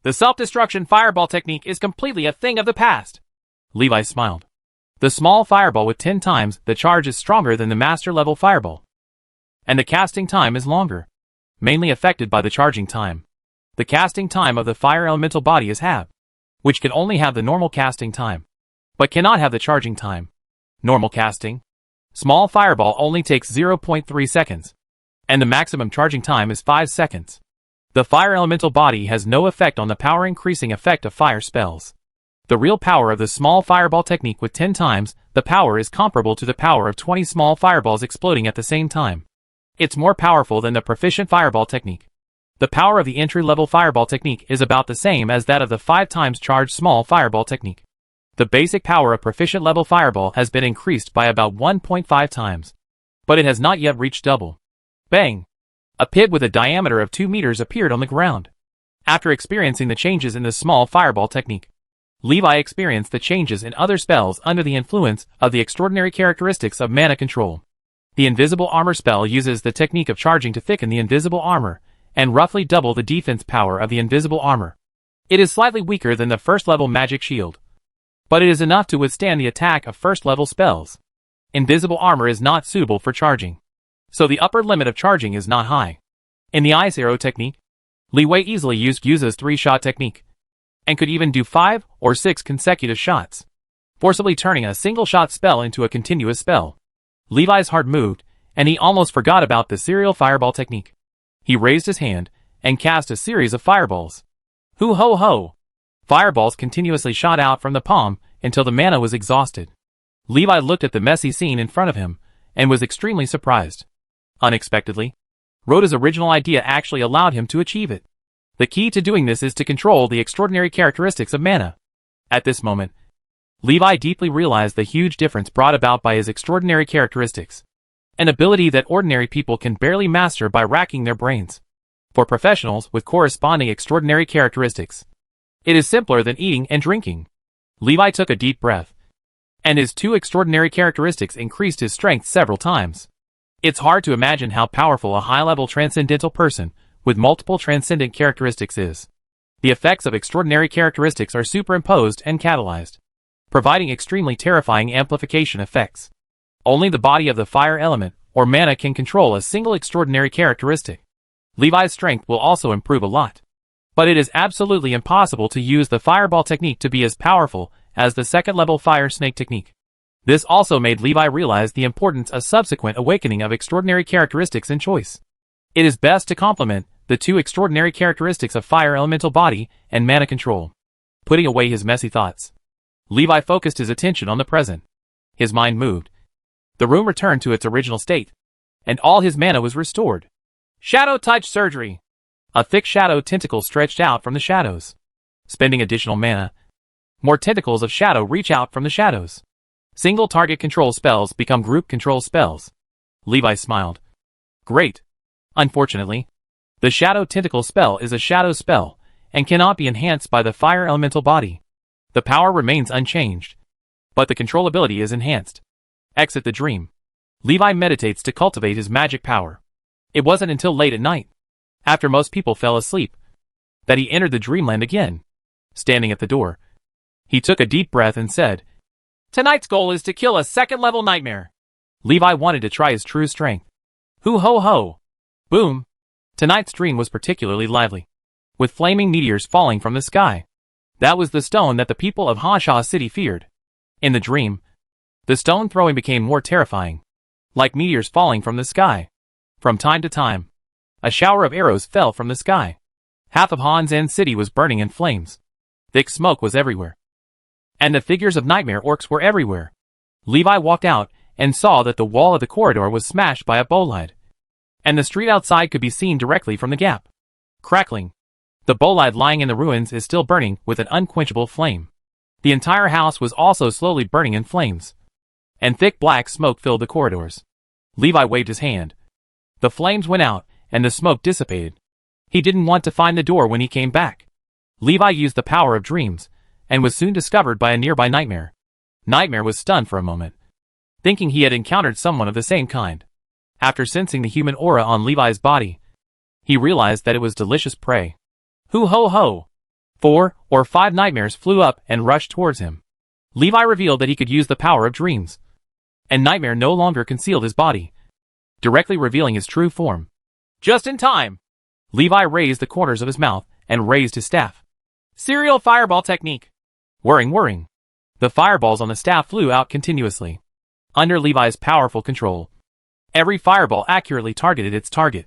The self-destruction fireball technique is completely a thing of the past. Levi smiled. The small fireball with 10 times the charge is stronger than the master-level fireball, and the casting time is longer, mainly affected by the charging time. The casting time of the fire elemental body is halved, which can only have the normal casting time, but cannot have the charging time. Normal casting. Small fireball only takes 0.3 seconds, and the maximum charging time is 5 seconds. The fire elemental body has no effect on the power increasing effect of fire spells. The real power of the small fireball technique with 10 times the power is comparable to the power of 20 small fireballs exploding at the same time. It's more powerful than the proficient fireball technique. The power of the entry-level fireball technique is about the same as that of the 5 times charged small fireball technique. The basic power of proficient level fireball has been increased by about 1.5 times, but it has not yet reached double. Bang! A pit with a diameter of 2 meters appeared on the ground. After experiencing the changes in the small fireball technique, Levi experienced the changes in other spells under the influence of the extraordinary characteristics of mana control. The invisible armor spell uses the technique of charging to thicken the invisible armor and roughly double the defense power of the invisible armor. It is slightly weaker than the first-level magic shield, but it is enough to withstand the attack of first-level spells. Invisible armor is not suitable for charging, so the upper limit of charging is not high. In the ice arrow technique, Leeway easily uses 3-shot technique, and could even do 5 or 6 consecutive shots, forcibly turning a single-shot spell into a continuous spell. Levi's heart moved, and he almost forgot about the serial fireball technique. He raised his hand and cast a series of fireballs. Hoo ho ho! Fireballs continuously shot out from the palm until the mana was exhausted. Levi looked at the messy scene in front of him and was extremely surprised. Unexpectedly, Rhoda's original idea actually allowed him to achieve it. The key to doing this is to control the extraordinary characteristics of mana. At this moment, Levi deeply realized the huge difference brought about by his extraordinary characteristics, an ability that ordinary people can barely master by racking their brains. For professionals with corresponding extraordinary characteristics, it is simpler than eating and drinking. Levi took a deep breath, and his 2 extraordinary characteristics increased his strength several times. It's hard to imagine how powerful a high-level transcendental person with multiple transcendent characteristics is. The effects of extraordinary characteristics are superimposed and catalyzed, providing extremely terrifying amplification effects. Only the body of the fire element or mana can control a single extraordinary characteristic. Levi's strength will also improve a lot, but it is absolutely impossible to use the fireball technique to be as powerful as the second-level fire snake technique. This also made Levi realize the importance of subsequent awakening of extraordinary characteristics in choice. It is best to complement the 2 extraordinary characteristics of fire elemental body and mana control. Putting away his messy thoughts, Levi focused his attention on the present. His mind moved. The room returned to its original state, and all his mana was restored. Shadow touch surgery. A thick shadow tentacle stretched out from the shadows. Spending additional mana, more tentacles of shadow reach out from the shadows. Single target control spells become group control spells. Levi smiled. Great. Unfortunately, the shadow tentacle spell is a shadow spell and cannot be enhanced by the fire elemental body. The power remains unchanged, but the controllability is enhanced. Exit the dream. Levi meditates to cultivate his magic power. It wasn't until late at night, after most people fell asleep, that he entered the dreamland again. Standing at the door, he took a deep breath and said, "Tonight's goal is to kill a second-level nightmare." Levi wanted to try his true strength. Hoo ho ho! Boom! Tonight's dream was particularly lively, with flaming meteors falling from the sky. That was the stone that the people of Honsha City feared. In the dream, the stone throwing became more terrifying, like meteors falling from the sky. From time to time, a shower of arrows fell from the sky. Half of Han's End City was burning in flames. Thick smoke was everywhere. and the figures of nightmare orcs were everywhere. Levi walked out and saw that the wall of the corridor was smashed by a bolide, and the street outside could be seen directly from the gap. Crackling. The bolide lying in the ruins is still burning with an unquenchable flame. The entire house was also slowly burning in flames, and thick black smoke filled the corridors. Levi waved his hand. The flames went out, and the smoke dissipated. He didn't want to find the door when he came back. Levi used the power of dreams, and was soon discovered by a nearby nightmare. Nightmare was stunned for a moment, thinking he had encountered someone of the same kind. After sensing the human aura on Levi's body, he realized that it was delicious prey. Hoo ho ho! 4 or 5 nightmares flew up and rushed towards him. Levi revealed that he could use the power of dreams, and Nightmare no longer concealed his body, directly revealing his true form. Just in time! Levi raised the corners of his mouth and raised his staff. Serial fireball technique. Whirring whirring. The fireballs on the staff flew out continuously. Under Levi's powerful control, every fireball accurately targeted its target.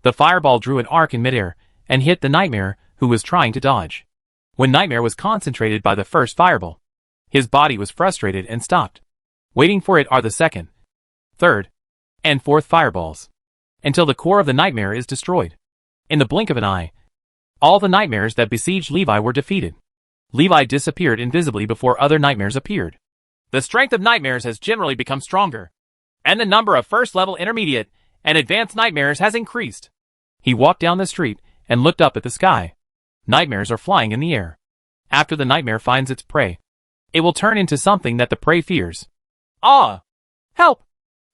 The fireball drew an arc in midair and hit the Nightmare, who was trying to dodge. When Nightmare was concentrated by the first fireball, his body was frustrated and stopped. Waiting for it are the second, third, and fourth fireballs, until the core of the Nightmare is destroyed. In the blink of an eye, all the nightmares that besieged Levi were defeated. Levi disappeared invisibly before other nightmares appeared. The strength of nightmares has generally become stronger, and the number of first-level intermediate and advanced nightmares has increased. He walked down the street and looked up at the sky. Nightmares are flying in the air. After the nightmare finds its prey, it will turn into something that the prey fears. Ah! Help!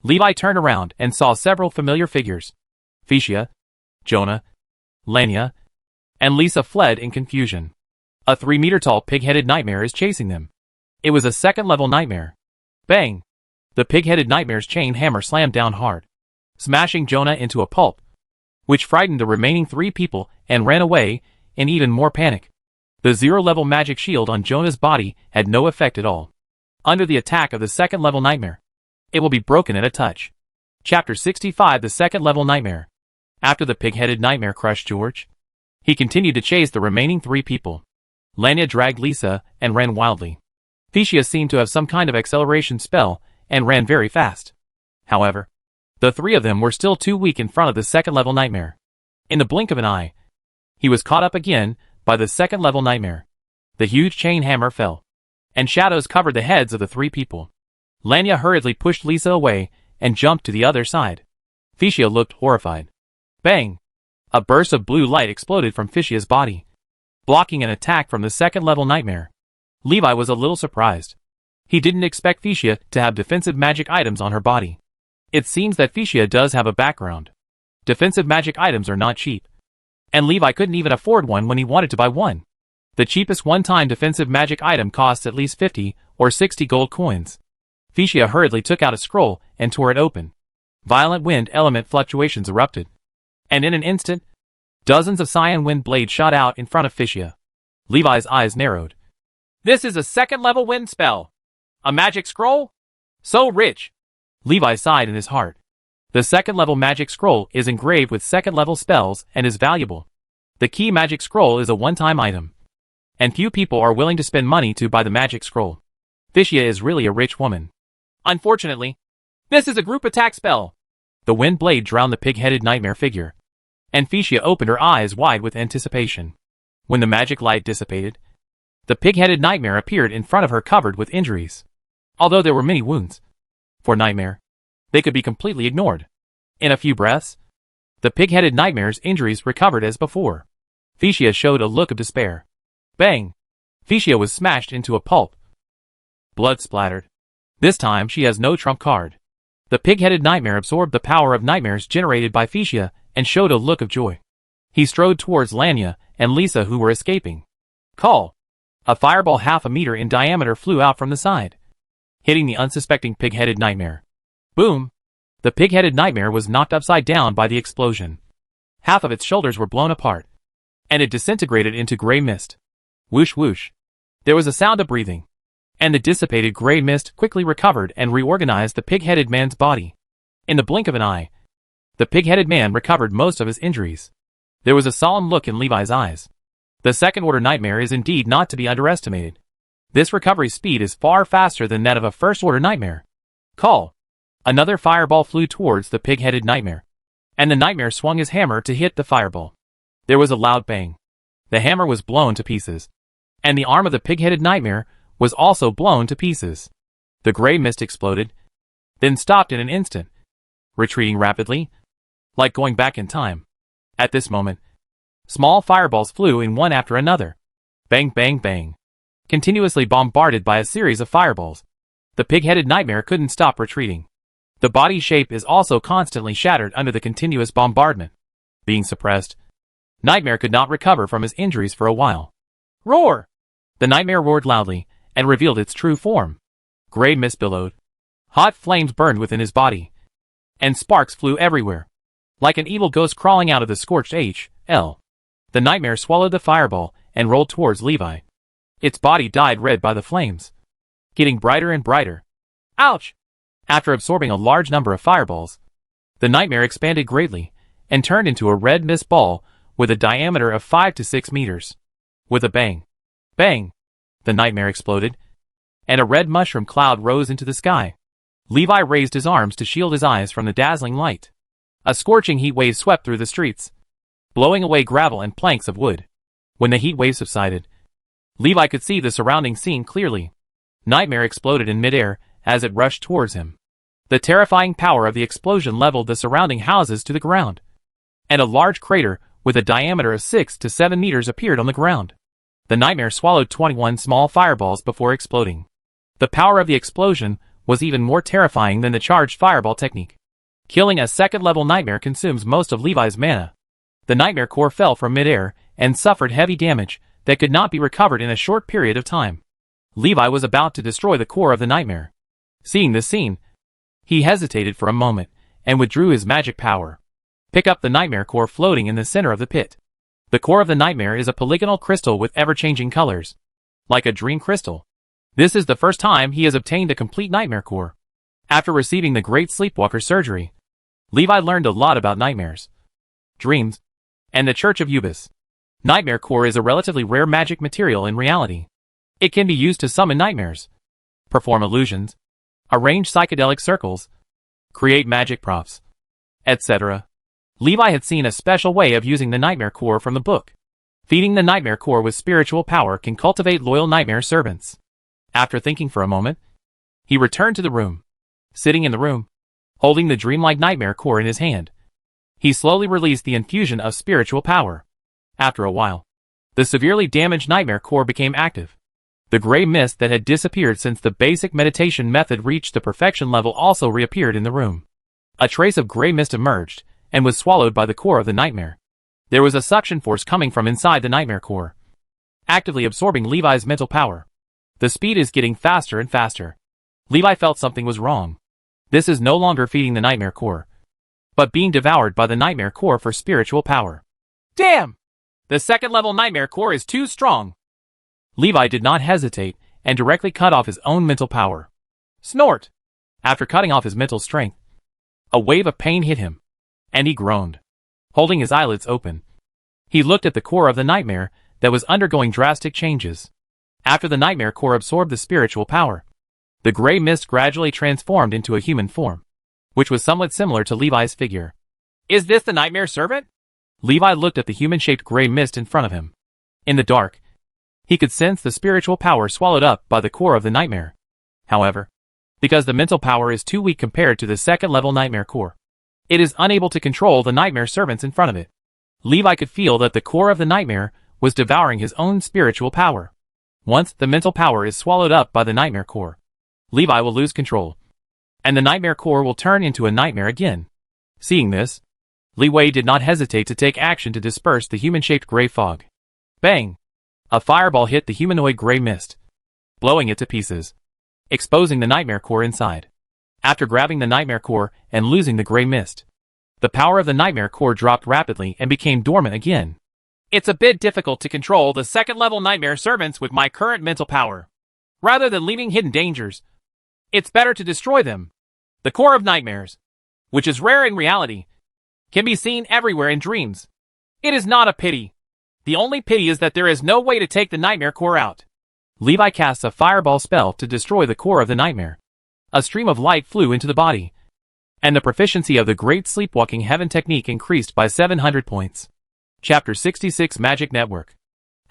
Levi turned around and saw several familiar figures. Phycia, Jonah, Lania, and Lisa fled in confusion. A 3-meter-tall pig-headed nightmare is chasing them. It was a second-level nightmare. Bang! The pig-headed nightmare's chain hammer slammed down hard, smashing Jonah into a pulp, which frightened the remaining 3 people and ran away in even more panic. The 0-level magic shield on Jonah's body had no effect at all. Under the attack of the second-level nightmare, it will be broken at a touch. Chapter 65. The second-level nightmare. After the pig-headed nightmare crushed George, he continued to chase the remaining 3 people. Lania dragged Lisa and ran wildly. Phycia seemed to have some kind of acceleration spell and ran very fast. However, the 3 of them were still too weak in front of the second-level nightmare. In the blink of an eye, he was caught up again by the second-level nightmare. The huge chain hammer fell, and shadows covered the heads of the 3 people. Lania hurriedly pushed Lisa away and jumped to the other side. Phycia looked horrified. Bang! A burst of blue light exploded from Phycia's body, blocking an attack from the second-level nightmare. Levi was a little surprised. He didn't expect Phycia to have defensive magic items on her body. It seems that Phycia does have a background. Defensive magic items are not cheap, and Levi couldn't even afford one when he wanted to buy one. The cheapest one-time defensive magic item costs at least 50 or 60 gold coins. Phycia hurriedly took out a scroll and tore it open. Violent wind element fluctuations erupted, and in an instant, dozens of cyan wind blades shot out in front of Phycia. Levi's eyes narrowed. This is a second-level wind spell. A magic scroll? So rich. Levi sighed in his heart. The second-level magic scroll is engraved with second-level spells and is valuable. The key magic scroll is a one-time item, and few people are willing to spend money to buy the magic scroll. Phycia is really a rich woman. Unfortunately, this is a group attack spell. The wind blade drowned the pig-headed nightmare figure, and Phycia opened her eyes wide with anticipation. When the magic light dissipated, the pig-headed nightmare appeared in front of her covered with injuries. Although there were many wounds, for Nightmare, they could be completely ignored. In a few breaths, the pig-headed nightmare's injuries recovered as before. Phycia showed a look of despair. Bang! Phycia was smashed into a pulp. Blood splattered. This time she has no trump card. The pig-headed nightmare absorbed the power of nightmares generated by Phycia and showed a look of joy. He strode towards Lania and Lisa, who were escaping. Call! A fireball half a meter in diameter flew out from the side, hitting the unsuspecting pig-headed nightmare. Boom! The pig-headed nightmare was knocked upside down by the explosion. Half of its shoulders were blown apart, and it disintegrated into gray mist. Whoosh whoosh. There was a sound of breathing, and the dissipated gray mist quickly recovered and reorganized the pig-headed man's body. In the blink of an eye, the pig-headed man recovered most of his injuries. There was a solemn look in Levi's eyes. The second-order nightmare is indeed not to be underestimated. This recovery speed is far faster than that of a first-order nightmare. Call. Another fireball flew towards the pig-headed nightmare, and the nightmare swung his hammer to hit the fireball. There was a loud bang. The hammer was blown to pieces, and the arm of the pig-headed nightmare was also blown to pieces. The gray mist exploded, then stopped in an instant, retreating rapidly, like going back in time. At this moment, small fireballs flew in one after another. Bang, bang, bang. Continuously bombarded by a series of fireballs. The pig-headed nightmare couldn't stop retreating. The body shape is also constantly shattered under the continuous bombardment. Being suppressed, Nightmare could not recover from his injuries for a while. Roar! The nightmare roared loudly, and revealed its true form. Gray mist billowed. Hot flames burned within his body, and sparks flew everywhere. Like an evil ghost crawling out of the scorched H.L. The nightmare swallowed the fireball and rolled towards Levi. Its body dyed red by the flames, getting brighter and brighter. Ouch! After absorbing a large number of fireballs, the nightmare expanded greatly and turned into a red mist ball with a diameter of 5 to 6 meters. With a bang, bang, the nightmare exploded, and a red mushroom cloud rose into the sky. Levi raised his arms to shield his eyes from the dazzling light. A scorching heat wave swept through the streets, blowing away gravel and planks of wood. When the heat wave subsided, Levi could see the surrounding scene clearly. Nightmare exploded in midair as it rushed towards him. The terrifying power of the explosion leveled the surrounding houses to the ground, and a large crater with a diameter of 6 to 7 meters appeared on the ground. The nightmare swallowed 21 small fireballs before exploding. The power of the explosion was even more terrifying than the charged fireball technique. Killing a second-level nightmare consumes most of Levi's mana. The nightmare core fell from midair and suffered heavy damage that could not be recovered in a short period of time. Levi was about to destroy the core of the nightmare. Seeing this scene, he hesitated for a moment and withdrew his magic power. Pick up the nightmare core floating in the center of the pit. The core of the nightmare is a polygonal crystal with ever-changing colors, like a dream crystal. This is the first time he has obtained a complete nightmare core. After receiving the Great Sleepwalker surgery, Levi learned a lot about nightmares, dreams, and the Church of Ubis. Nightmare core is a relatively rare magic material in reality. It can be used to summon nightmares, perform illusions, arrange psychedelic circles, create magic props, etc. Levi had seen a special way of using the nightmare core from the book. Feeding the nightmare core with spiritual power can cultivate loyal nightmare servants. After thinking for a moment, he returned to the room. Sitting in the room, holding the dreamlike nightmare core in his hand, he slowly released the infusion of spiritual power. After a while, the severely damaged nightmare core became active. The gray mist that had disappeared since the basic meditation method reached the perfection level also reappeared in the room. A trace of gray mist emerged and was swallowed by the core of the nightmare. There was a suction force coming from inside the nightmare core, actively absorbing Levi's mental power. The speed is getting faster and faster. Levi felt something was wrong. This is no longer feeding the nightmare core, but being devoured by the nightmare core for spiritual power. Damn! The second-level nightmare core is too strong. Levi did not hesitate and directly cut off his own mental power. Snort! After cutting off his mental strength, a wave of pain hit him, and he groaned. Holding his eyelids open, he looked at the core of the nightmare that was undergoing drastic changes. After the nightmare core absorbed the spiritual power, the gray mist gradually transformed into a human form, which was somewhat similar to Levi's figure. Is this the nightmare servant? Levi looked at the human-shaped gray mist in front of him. In the dark, he could sense the spiritual power swallowed up by the core of the nightmare. However, because the mental power is too weak compared to the second-level nightmare core, it is unable to control the nightmare servants in front of it. Levi could feel that the core of the nightmare was devouring his own spiritual power. Once the mental power is swallowed up by the nightmare core, Levi will lose control, and the nightmare core will turn into a nightmare again. Seeing this, Levi did not hesitate to take action to disperse the human-shaped gray fog. Bang! A fireball hit the humanoid gray mist, blowing it to pieces, exposing the nightmare core inside. After grabbing the nightmare core and losing the gray mist, the power of the nightmare core dropped rapidly and became dormant again. It's a bit difficult to control the second-level nightmare servants with my current mental power. Rather than leaving hidden dangers, it's better to destroy them. The core of nightmares, which is rare in reality, can be seen everywhere in dreams. It is not a pity. The only pity is that there is no way to take the nightmare core out. Levi casts a fireball spell to destroy the core of the nightmare. A stream of light flew into the body, and the proficiency of the Great Sleepwalking Heaven technique increased by 700 points. Chapter 66 Magic Network.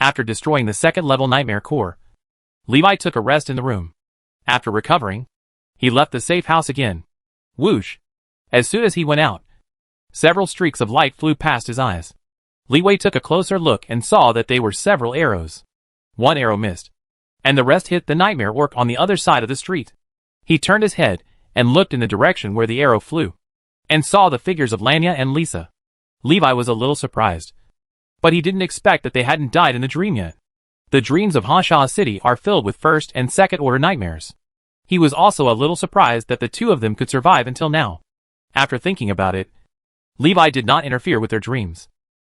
After destroying the second-level nightmare core, Levi took a rest in the room. After recovering, he left the safe house again. Whoosh! As soon as he went out, several streaks of light flew past his eyes. Levi took a closer look and saw that they were several arrows. One arrow missed, and the rest hit the nightmare orc on the other side of the street. He turned his head and looked in the direction where the arrow flew, and saw the figures of Lanya and Lisa. Levi was a little surprised, but he didn't expect that they hadn't died in the dream yet. The dreams of Honsha City are filled with first and second order nightmares. He was also a little surprised that the two of them could survive until now. After thinking about it, Levi did not interfere with their dreams.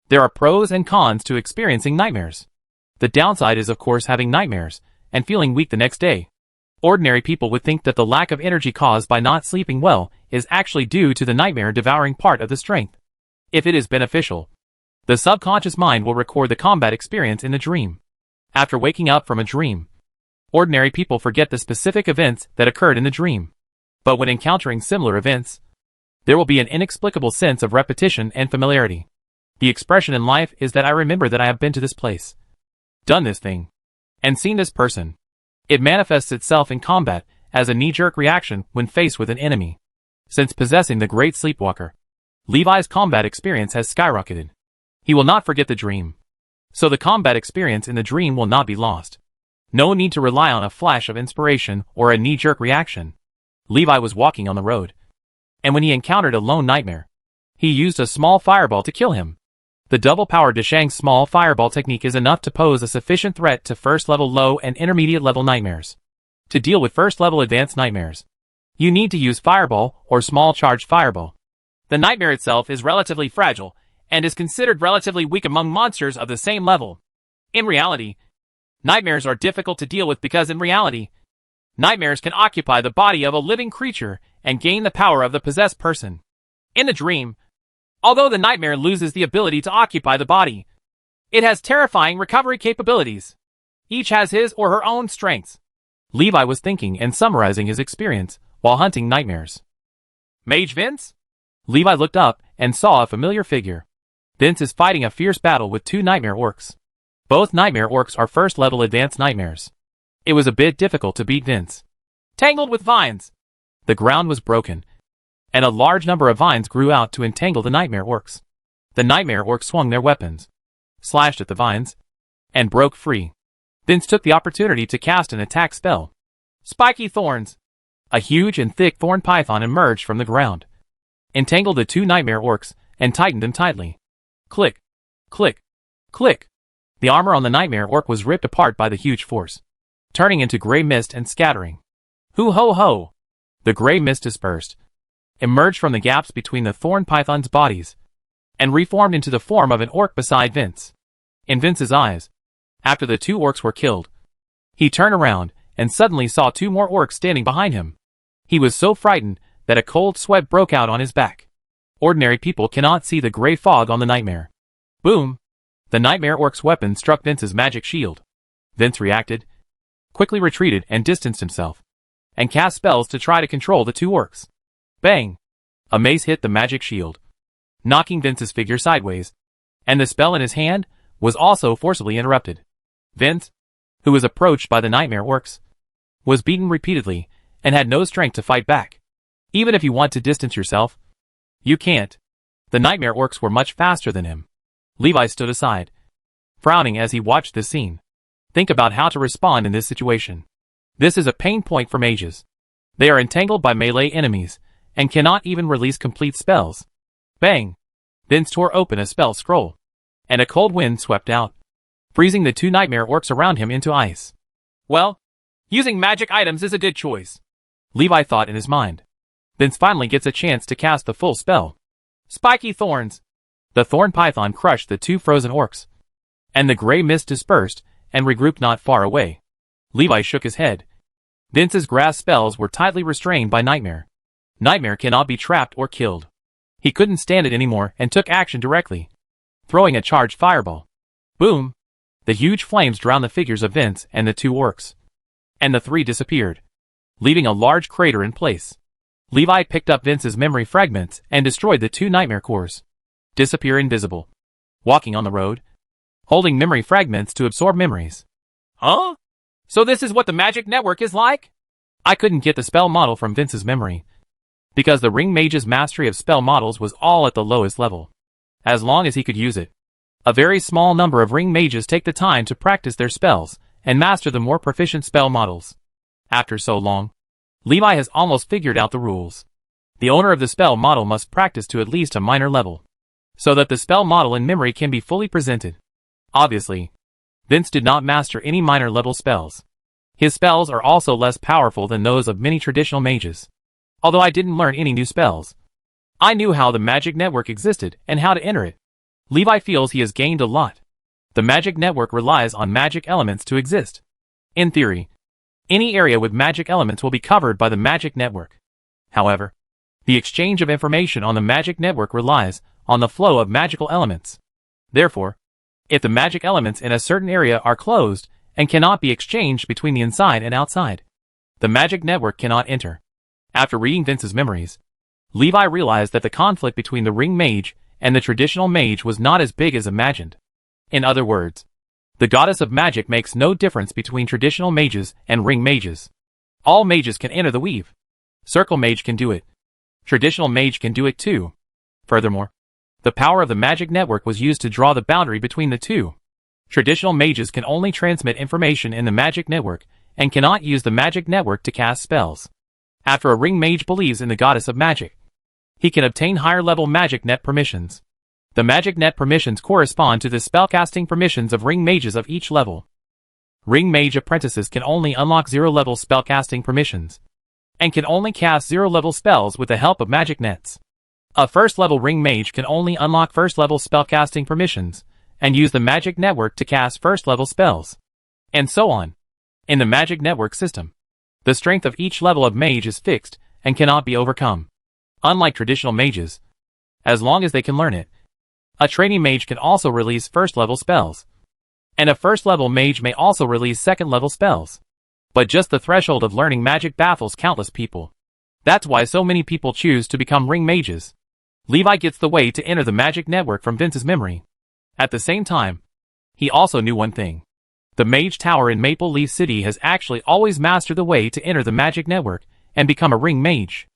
There are pros and cons to experiencing nightmares. The downside is of course having nightmares and feeling weak the next day. Ordinary people would think that the lack of energy caused by not sleeping well is actually due to the nightmare devouring part of the strength. If it is beneficial, the subconscious mind will record the combat experience in the dream. After waking up from a dream, ordinary people forget the specific events that occurred in the dream. But when encountering similar events, there will be an inexplicable sense of repetition and familiarity. The expression in life is that I remember that I have been to this place, done this thing, and seen this person. It manifests itself in combat as a knee-jerk reaction when faced with an enemy. Since possessing the Great Sleepwalker, Levi's combat experience has skyrocketed. He will not forget the dream, so the combat experience in the dream will not be lost. No need to rely on a flash of inspiration or a knee-jerk reaction. Levi was walking on the road, and when he encountered a lone nightmare, he used a small fireball to kill him. The double-powered Deshang's small fireball technique is enough to pose a sufficient threat to first-level low and intermediate-level nightmares. To deal with first-level advanced nightmares, you need to use fireball or small charged fireball. The nightmare itself is relatively fragile and is considered relatively weak among monsters of the same level. In reality, nightmares are difficult to deal with because in reality, nightmares can occupy the body of a living creature and gain the power of the possessed person. In the dream, although the nightmare loses the ability to occupy the body, it has terrifying recovery capabilities. Each has his or her own strengths. Levi was thinking and summarizing his experience while hunting nightmares. Mage Vince? Levi looked up and saw a familiar figure. Vince is fighting a fierce battle with two nightmare orcs. Both nightmare orcs are first-level advanced nightmares. It was a bit difficult to beat Vince. Tangled with vines. The ground was broken, and a large number of vines grew out to entangle the nightmare orcs. The nightmare orcs swung their weapons, slashed at the vines, and broke free. Vince took the opportunity to cast an attack spell. Spiky Thorns. A huge and thick thorn python emerged from the ground, entangled the two nightmare orcs, and tightened them tightly. Click, click, click. The armor on the nightmare orc was ripped apart by the huge force, turning into gray mist and scattering. Hoo ho ho! The gray mist dispersed, emerged from the gaps between the thorn python's bodies, and reformed into the form of an orc beside Vince. In Vince's eyes, after the two orcs were killed, he turned around and suddenly saw two more orcs standing behind him. He was so frightened that a cold sweat broke out on his back. Ordinary people cannot see the gray fog on the nightmare. Boom! The nightmare orc's weapon struck Vince's magic shield. Vince reacted, quickly retreated and distanced himself, and cast spells to try to control the two orcs. Bang! A mace hit the magic shield, knocking Vince's figure sideways, and the spell in his hand was also forcibly interrupted. Vince, who was approached by the nightmare orcs, was beaten repeatedly and had no strength to fight back. Even if you want to distance yourself, you can't. The nightmare orcs were much faster than him. Levi stood aside, frowning as he watched this scene. Think about how to respond in this situation. This is a pain point for mages. They are entangled by melee enemies, and cannot even release complete spells. Bang! Vince tore open a spell scroll, and a cold wind swept out, freezing the two nightmare orcs around him into ice. Well, using magic items is a good choice, Levi thought in his mind. Vince finally gets a chance to cast the full spell. Spiky Thorns. The thorn python crushed the two frozen orcs, and the gray mist dispersed and regrouped not far away. Levi shook his head. Vince's grass spells were tightly restrained by Nightmare. Nightmare cannot be trapped or killed. He couldn't stand it anymore and took action directly, throwing a charged fireball. Boom! The huge flames drowned the figures of Vince and the two orcs. And the three disappeared, leaving a large crater in place. Levi picked up Vince's memory fragments and destroyed the two nightmare cores. Disappear invisible. Walking on the road, holding memory fragments to absorb memories. Huh? So this is what the magic network is like? I couldn't get the spell model from Vince's memory, because the ring mage's mastery of spell models was all at the lowest level. As long as he could use it. A very small number of ring mages take the time to practice their spells and master the more proficient spell models. After so long, Levi has almost figured out the rules. The owner of the spell model must practice to at least a minor level, so that the spell model in memory can be fully presented. Obviously, Vince did not master any minor level spells. His spells are also less powerful than those of many traditional mages. Although I didn't learn any new spells, I knew how the magic network existed and how to enter it. Levi feels he has gained a lot. The magic network relies on magic elements to exist. In theory, any area with magic elements will be covered by the magic network. However, the exchange of information on the magic network relies on the flow of magical elements. Therefore, if the magic elements in a certain area are closed and cannot be exchanged between the inside and outside, the magic network cannot enter. After reading Vince's memories, Levi realized that the conflict between the ring mage and the traditional mage was not as big as imagined. In other words, the goddess of magic makes no difference between traditional mages and ring mages. All mages can enter the weave. Circle mage can do it. Traditional mage can do it too. Furthermore, the power of the magic network was used to draw the boundary between the two. Traditional mages can only transmit information in the magic network and cannot use the magic network to cast spells. After a ring mage believes in the goddess of magic, he can obtain higher level magic net permissions. The magic net permissions correspond to the spellcasting permissions of ring mages of each level. Ring mage apprentices can only unlock 0-level spellcasting permissions, and can only cast 0-level spells with the help of magic nets. A first-level ring mage can only unlock first-level spellcasting permissions, and use the magic network to cast first-level spells. And so on. In the magic network system, the strength of each level of mage is fixed and cannot be overcome. Unlike traditional mages, as long as they can learn it, a trainee mage can also release first-level spells. And a first-level mage may also release second-level spells. But just the threshold of learning magic baffles countless people. That's why so many people choose to become ring mages. Levi gets the way to enter the magic network from Vince's memory. At the same time, he also knew one thing. The Mage Tower in Maple Leaf City has actually always mastered the way to enter the magic network and become a ring mage.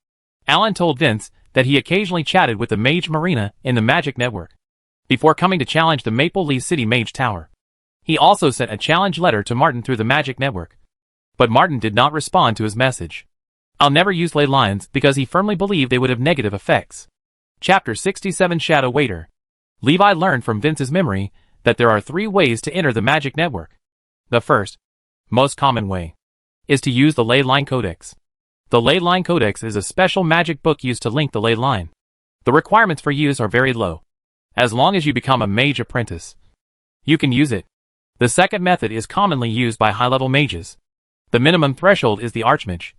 Alan told Vince that he occasionally chatted with the Mage Marina in the magic network before coming to challenge the Maple Leaf City Mage Tower. He also sent a challenge letter to Martin through the magic network, but Martin did not respond to his message. I'll never use ley lines because he firmly believed they would have negative effects. Chapter 67 Shadow Waiter. Levi learned from Vince's memory that there are 3 ways to enter the magic network. The first, most common way, is to use the ley line codex. The ley line codex is a special magic book used to link the ley line. The requirements for use are very low. As long as you become a mage apprentice, you can use it. The second method is commonly used by high-level mages. The minimum threshold is the archmage,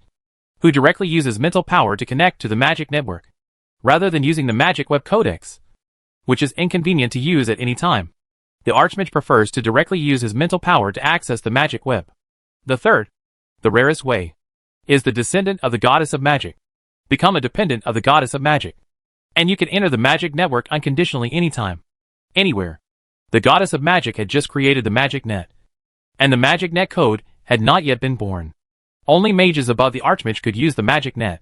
who directly uses mental power to connect to the magic network, rather than using the magic web codex, which is inconvenient to use at any time. The archmage prefers to directly use his mental power to access the magic web. The third, the rarest way, is the descendant of the goddess of magic. Become a dependent of the goddess of magic, and you can enter the magic network unconditionally anytime, anywhere. The goddess of magic had just created the magic net, and the magic net code had not yet been born. Only mages above the archmage could use the magic net.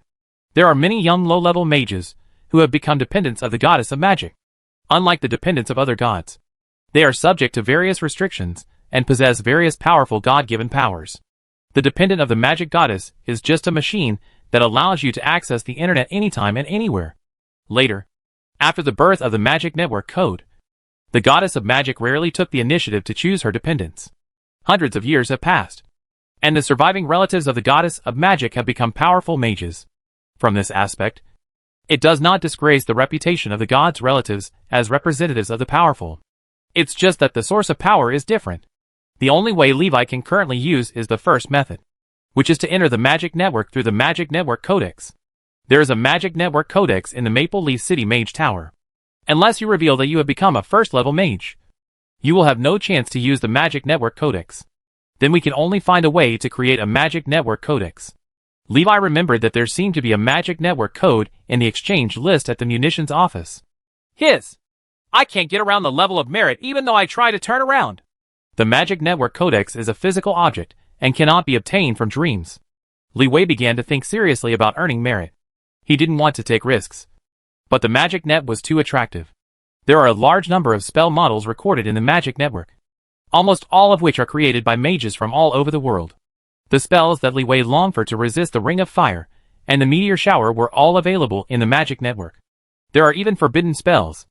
There are many young low-level mages who have become dependents of the goddess of magic. Unlike the dependents of other gods, they are subject to various restrictions and possess various powerful God-given powers. The dependent of the magic goddess is just a machine that allows you to access the internet anytime and anywhere. Later, after the birth of the magic network code, the goddess of magic rarely took the initiative to choose her dependents. Hundreds of years have passed, and the surviving relatives of the goddess of magic have become powerful mages. From this aspect, it does not disgrace the reputation of the god's relatives as representatives of the powerful. It's just that the source of power is different. The only way Levi can currently use is the first method, which is to enter the magic network through the magic network codex. There is a magic network codex in the Maple Leaf City Mage Tower. Unless you reveal that you have become a first-level mage, You will have no chance to use the Magic Network Codex. Then we can only find a way to create a Magic Network Codex. Levi remembered that there seemed to be a Magic Network code in the exchange list at the munitions office. I can't get around the level of merit even though I try to turn around. The Magic Network Codex is a physical object and cannot be obtained from dreams. Li Wei began to think seriously about earning merit. He didn't want to take risks. But the Magic Net was too attractive. There are a large number of spell models recorded in the Magic Network, almost all of which are created by mages from all over the world. The spells that Li Wei longed for to resist the Ring of Fire and the Meteor Shower were all available in the Magic Network. There are even forbidden spells.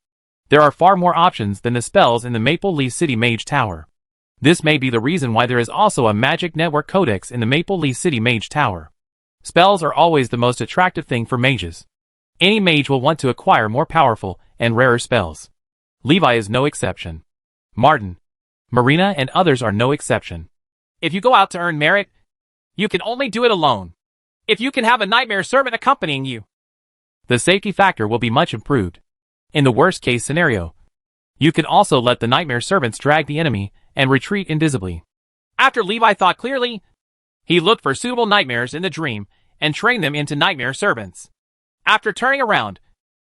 There are far more options than the spells in the Maple Leaf City Mage Tower. This may be the reason why there is also a Magic Network Codex in the Maple Leaf City Mage Tower. Spells are always the most attractive thing for mages. Any mage will want to acquire more powerful and rarer spells. Levi is no exception. Martin, Marina and others are no exception. If you go out to earn merit, you can only do it alone. If you can have a nightmare servant accompanying you, the safety factor will be much improved. In the worst case scenario, you can also let the nightmare servants drag the enemy and retreat invisibly. After Levi thought clearly, he looked for suitable nightmares in the dream and trained them into nightmare servants. After turning around,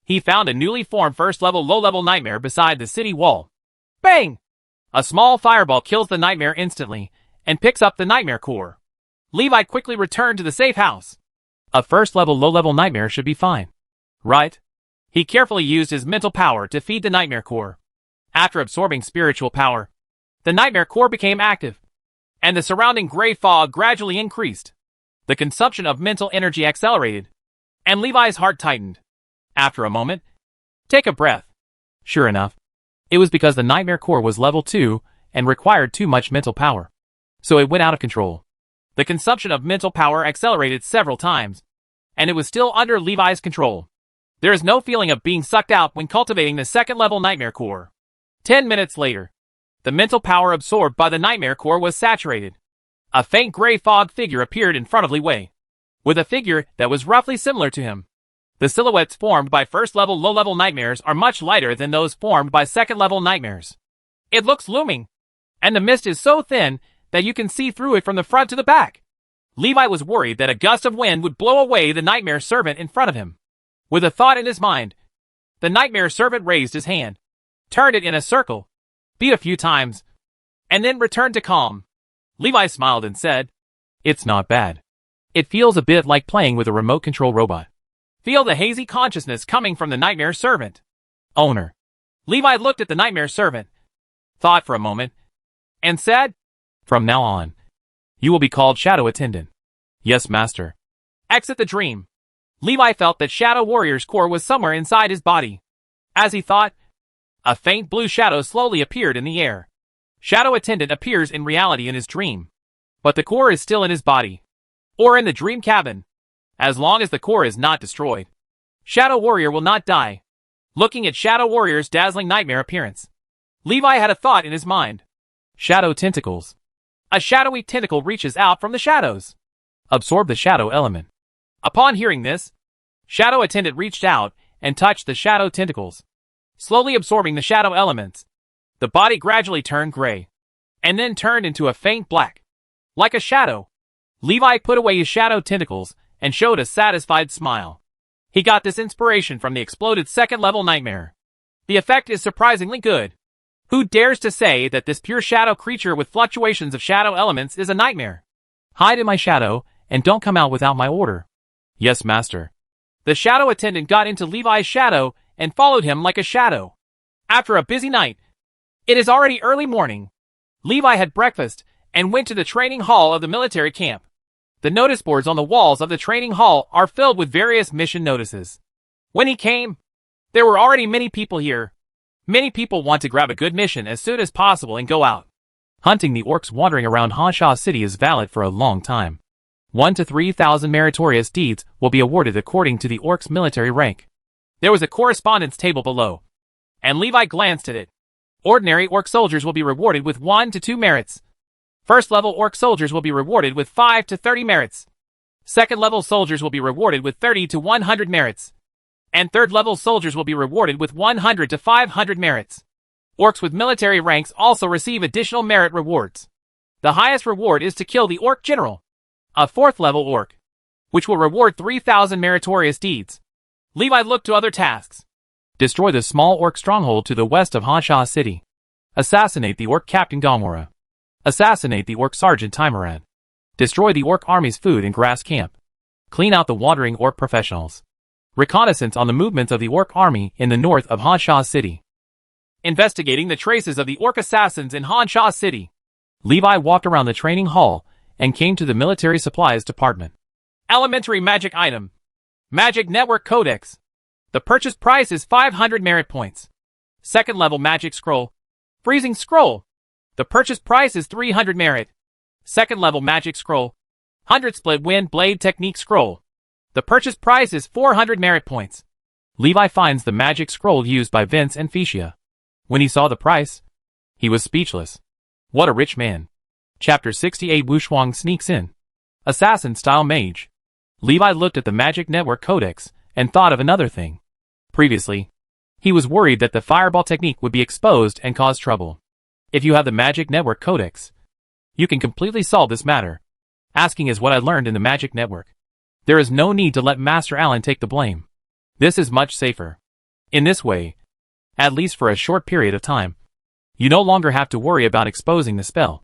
he found a newly formed first-level low-level nightmare beside the city wall. Bang! A small fireball kills the nightmare instantly and picks up the nightmare core. Levi quickly returned to the safe house. A first-level low-level nightmare should be fine, right? He carefully used his mental power to feed the nightmare core. After absorbing spiritual power, the nightmare core became active, and the surrounding gray fog gradually increased. The consumption of mental energy accelerated, and Levi's heart tightened. After a moment, take a breath. Sure enough, it was because the nightmare core was level 2 and required too much mental power. So it went out of control. The consumption of mental power accelerated several times, and it was still under Levi's control. There is no feeling of being sucked out when cultivating the second-level nightmare core. 10 minutes later, the mental power absorbed by the nightmare core was saturated. A faint gray fog figure appeared in front of Li Wei, with a figure that was roughly similar to him. The silhouettes formed by first-level low-level nightmares are much lighter than those formed by second-level nightmares. It looks looming, and the mist is so thin that you can see through it from the front to the back. Levi was worried that a gust of wind would blow away the nightmare servant in front of him. With a thought in his mind, the nightmare servant raised his hand, turned it in a circle, beat a few times, and then returned to calm. Levi smiled and said, "It's not bad. It feels a bit like playing with a remote control robot." Feel the hazy consciousness coming from the nightmare servant. Owner. Levi looked at the nightmare servant, thought for a moment, and said, "From now on, you will be called Shadow Attendant." "Yes, master." Exit the dream. Levi felt that Shadow Warrior's core was somewhere inside his body. As he thought, a faint blue shadow slowly appeared in the air. Shadow Attendant appears in reality in his dream, but the core is still in his body, or in the dream cabin. As long as the core is not destroyed, Shadow Warrior will not die. Looking at Shadow Warrior's dazzling nightmare appearance, Levi had a thought in his mind. Shadow tentacles. A shadowy tentacle reaches out from the shadows. Absorb the shadow element. Upon hearing this, Shadow Attendant reached out and touched the shadow tentacles, slowly absorbing the shadow elements. The body gradually turned gray, and then turned into a faint black, like a shadow. Levi put away his shadow tentacles and showed a satisfied smile. He got this inspiration from the exploded second-level nightmare. The effect is surprisingly good. Who dares to say that this pure shadow creature with fluctuations of shadow elements is a nightmare? Hide in my shadow, and don't come out without my order. Yes, master. The Shadow Attendant got into Levi's shadow and followed him like a shadow. After a busy night, it is already early morning. Levi had breakfast and went to the training hall of the military camp. The notice boards on the walls of the training hall are filled with various mission notices. When he came, there were already many people here. Many people want to grab a good mission as soon as possible and go out. Hunting the orcs wandering around Hansha City is valid for a long time. 1 to 3,000 meritorious deeds will be awarded according to the orcs' military rank. There was a correspondence table below, and Levi glanced at it. Ordinary orc soldiers will be rewarded with 1 to 2 merits. First-level orc soldiers will be rewarded with 5 to 30 merits. Second-level soldiers will be rewarded with 30 to 100 merits. And third-level soldiers will be rewarded with 100 to 500 merits. Orcs with military ranks also receive additional merit rewards. The highest reward is to kill the Orc General, a 4th level Orc, which will reward 3,000 meritorious deeds. Levi looked to other tasks. Destroy the small Orc stronghold to the west of Hanshaw City. Assassinate the Orc Captain Gomora. Assassinate the Orc Sergeant Timerad. Destroy the Orc Army's food and grass camp. Clean out the wandering Orc professionals. Reconnaissance on the movements of the Orc Army in the north of Hanshaw City. Investigating the traces of the Orc assassins in Hanshaw City. Levi walked around the training hall and came to the military supplies department. Elementary magic item. Magic Network Codex. The purchase price is 500 merit points. 2nd level magic scroll. Freezing scroll. The purchase price is 300 merit. 2nd level magic scroll. 100 split wind blade technique scroll. The purchase price is 400 merit points. Levi finds the magic scroll used by Vince and Phecia. When he saw the price, he was speechless. What a rich man. Chapter 68 Wushuang sneaks in. Assassin-style mage. Levi looked at the Magic Network Codex and thought of another thing. Previously, he was worried that the fireball technique would be exposed and cause trouble. If you have the Magic Network Codex, you can completely solve this matter. Asking is what I learned in the Magic Network. There is no need to let Master Allen take the blame. This is much safer. In this way, at least for a short period of time, you no longer have to worry about exposing the spell.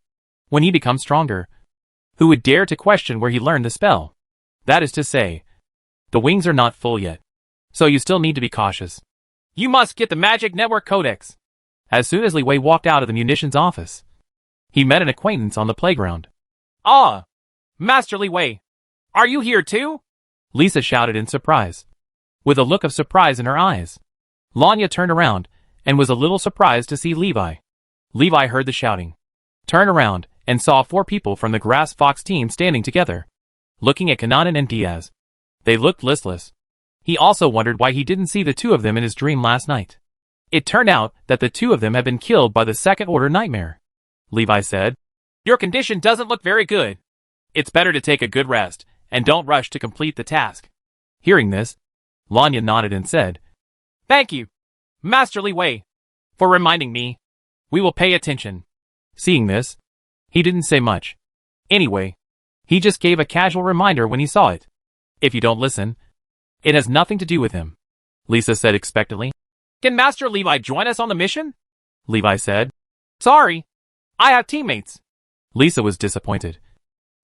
When he becomes stronger, who would dare to question where he learned the spell? That is to say, the wings are not full yet, so you still need to be cautious. You must get the Magic Network Codex. As soon as Li Wei walked out of the munitions office, he met an acquaintance on the playground. Ah! Master Li Wei! Are you here too? Lisa shouted in surprise, with a look of surprise in her eyes. Lanya turned around and was a little surprised to see Levi. Levi heard the shouting, turned around, and saw 4 people from the Grass Fox team standing together, looking at Kananan and Diaz. They looked listless. He also wondered why he didn't see the 2 of them in his dream last night. It turned out that the 2 of them had been killed by the Second Order Nightmare. Levi said, "Your condition doesn't look very good. It's better to take a good rest, and don't rush to complete the task." Hearing this, Lanya nodded and said, "Thank you, Master Li Wei, for reminding me. We will pay attention." Seeing this, he didn't say much. Anyway, he just gave a casual reminder when he saw it. If you don't listen, it has nothing to do with him, Lisa said expectantly. "Can Master Levi join us on the mission?" Levi said. "Sorry, I have teammates." Lisa was disappointed.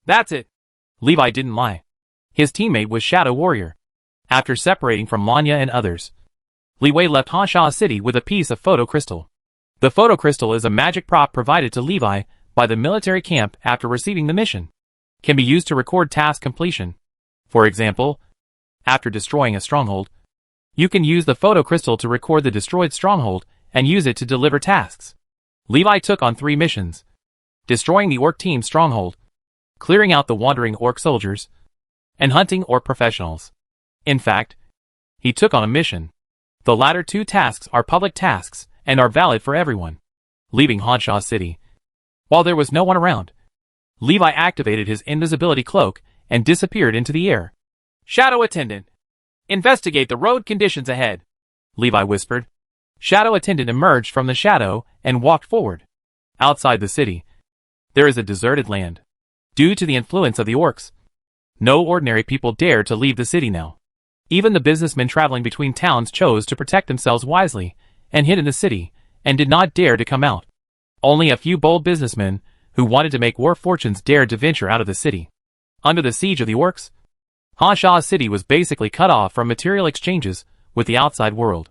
That's it. Levi didn't lie. His teammate was Shadow Warrior. After separating from Lanya and others, Li Wei left Hanshaw City with a piece of photo crystal. The photo crystal is a magic prop provided to Levi by the military camp after receiving the mission. Can be used to record task completion. For example, after destroying a stronghold, you can use the photo crystal to record the destroyed stronghold and use it to deliver tasks. Levi took on 3 missions: destroying the Orc team's stronghold, clearing out the wandering Orc soldiers, and hunting Orc professionals. In fact, he took on a mission. The latter 2 tasks are public tasks and are valid for everyone. Leaving Hanshaw City, while there was no one around, Levi activated his invisibility cloak and disappeared into the air. "Shadow Attendant, investigate the road conditions ahead," Levi whispered. Shadow Attendant emerged from the shadow and walked forward. Outside the city, there is a deserted land. Due to the influence of the Orcs, no ordinary people dare to leave the city now. Even the businessmen traveling between towns chose to protect themselves wisely and hid in the city and did not dare to come out. Only a few bold businessmen who wanted to make war fortunes dared to venture out of the city. Under the siege of the Orcs, Hanshaw City was basically cut off from material exchanges with the outside world.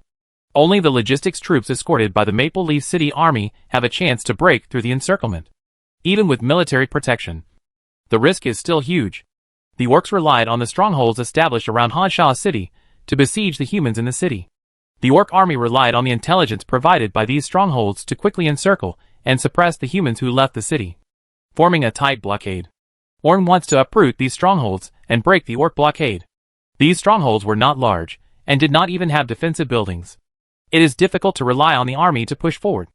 Only the logistics troops escorted by the Maple Leaf City Army have a chance to break through the encirclement. Even with military protection, the risk is still huge. The Orcs relied on the strongholds established around Hanshaw City to besiege the humans in the city. The Orc army relied on the intelligence provided by these strongholds to quickly encircle and suppress the humans who left the city, forming a tight blockade. Orn wants to uproot these strongholds and break the Orc blockade. These strongholds were not large and did not even have defensive buildings. It is difficult to rely on the army to push forward.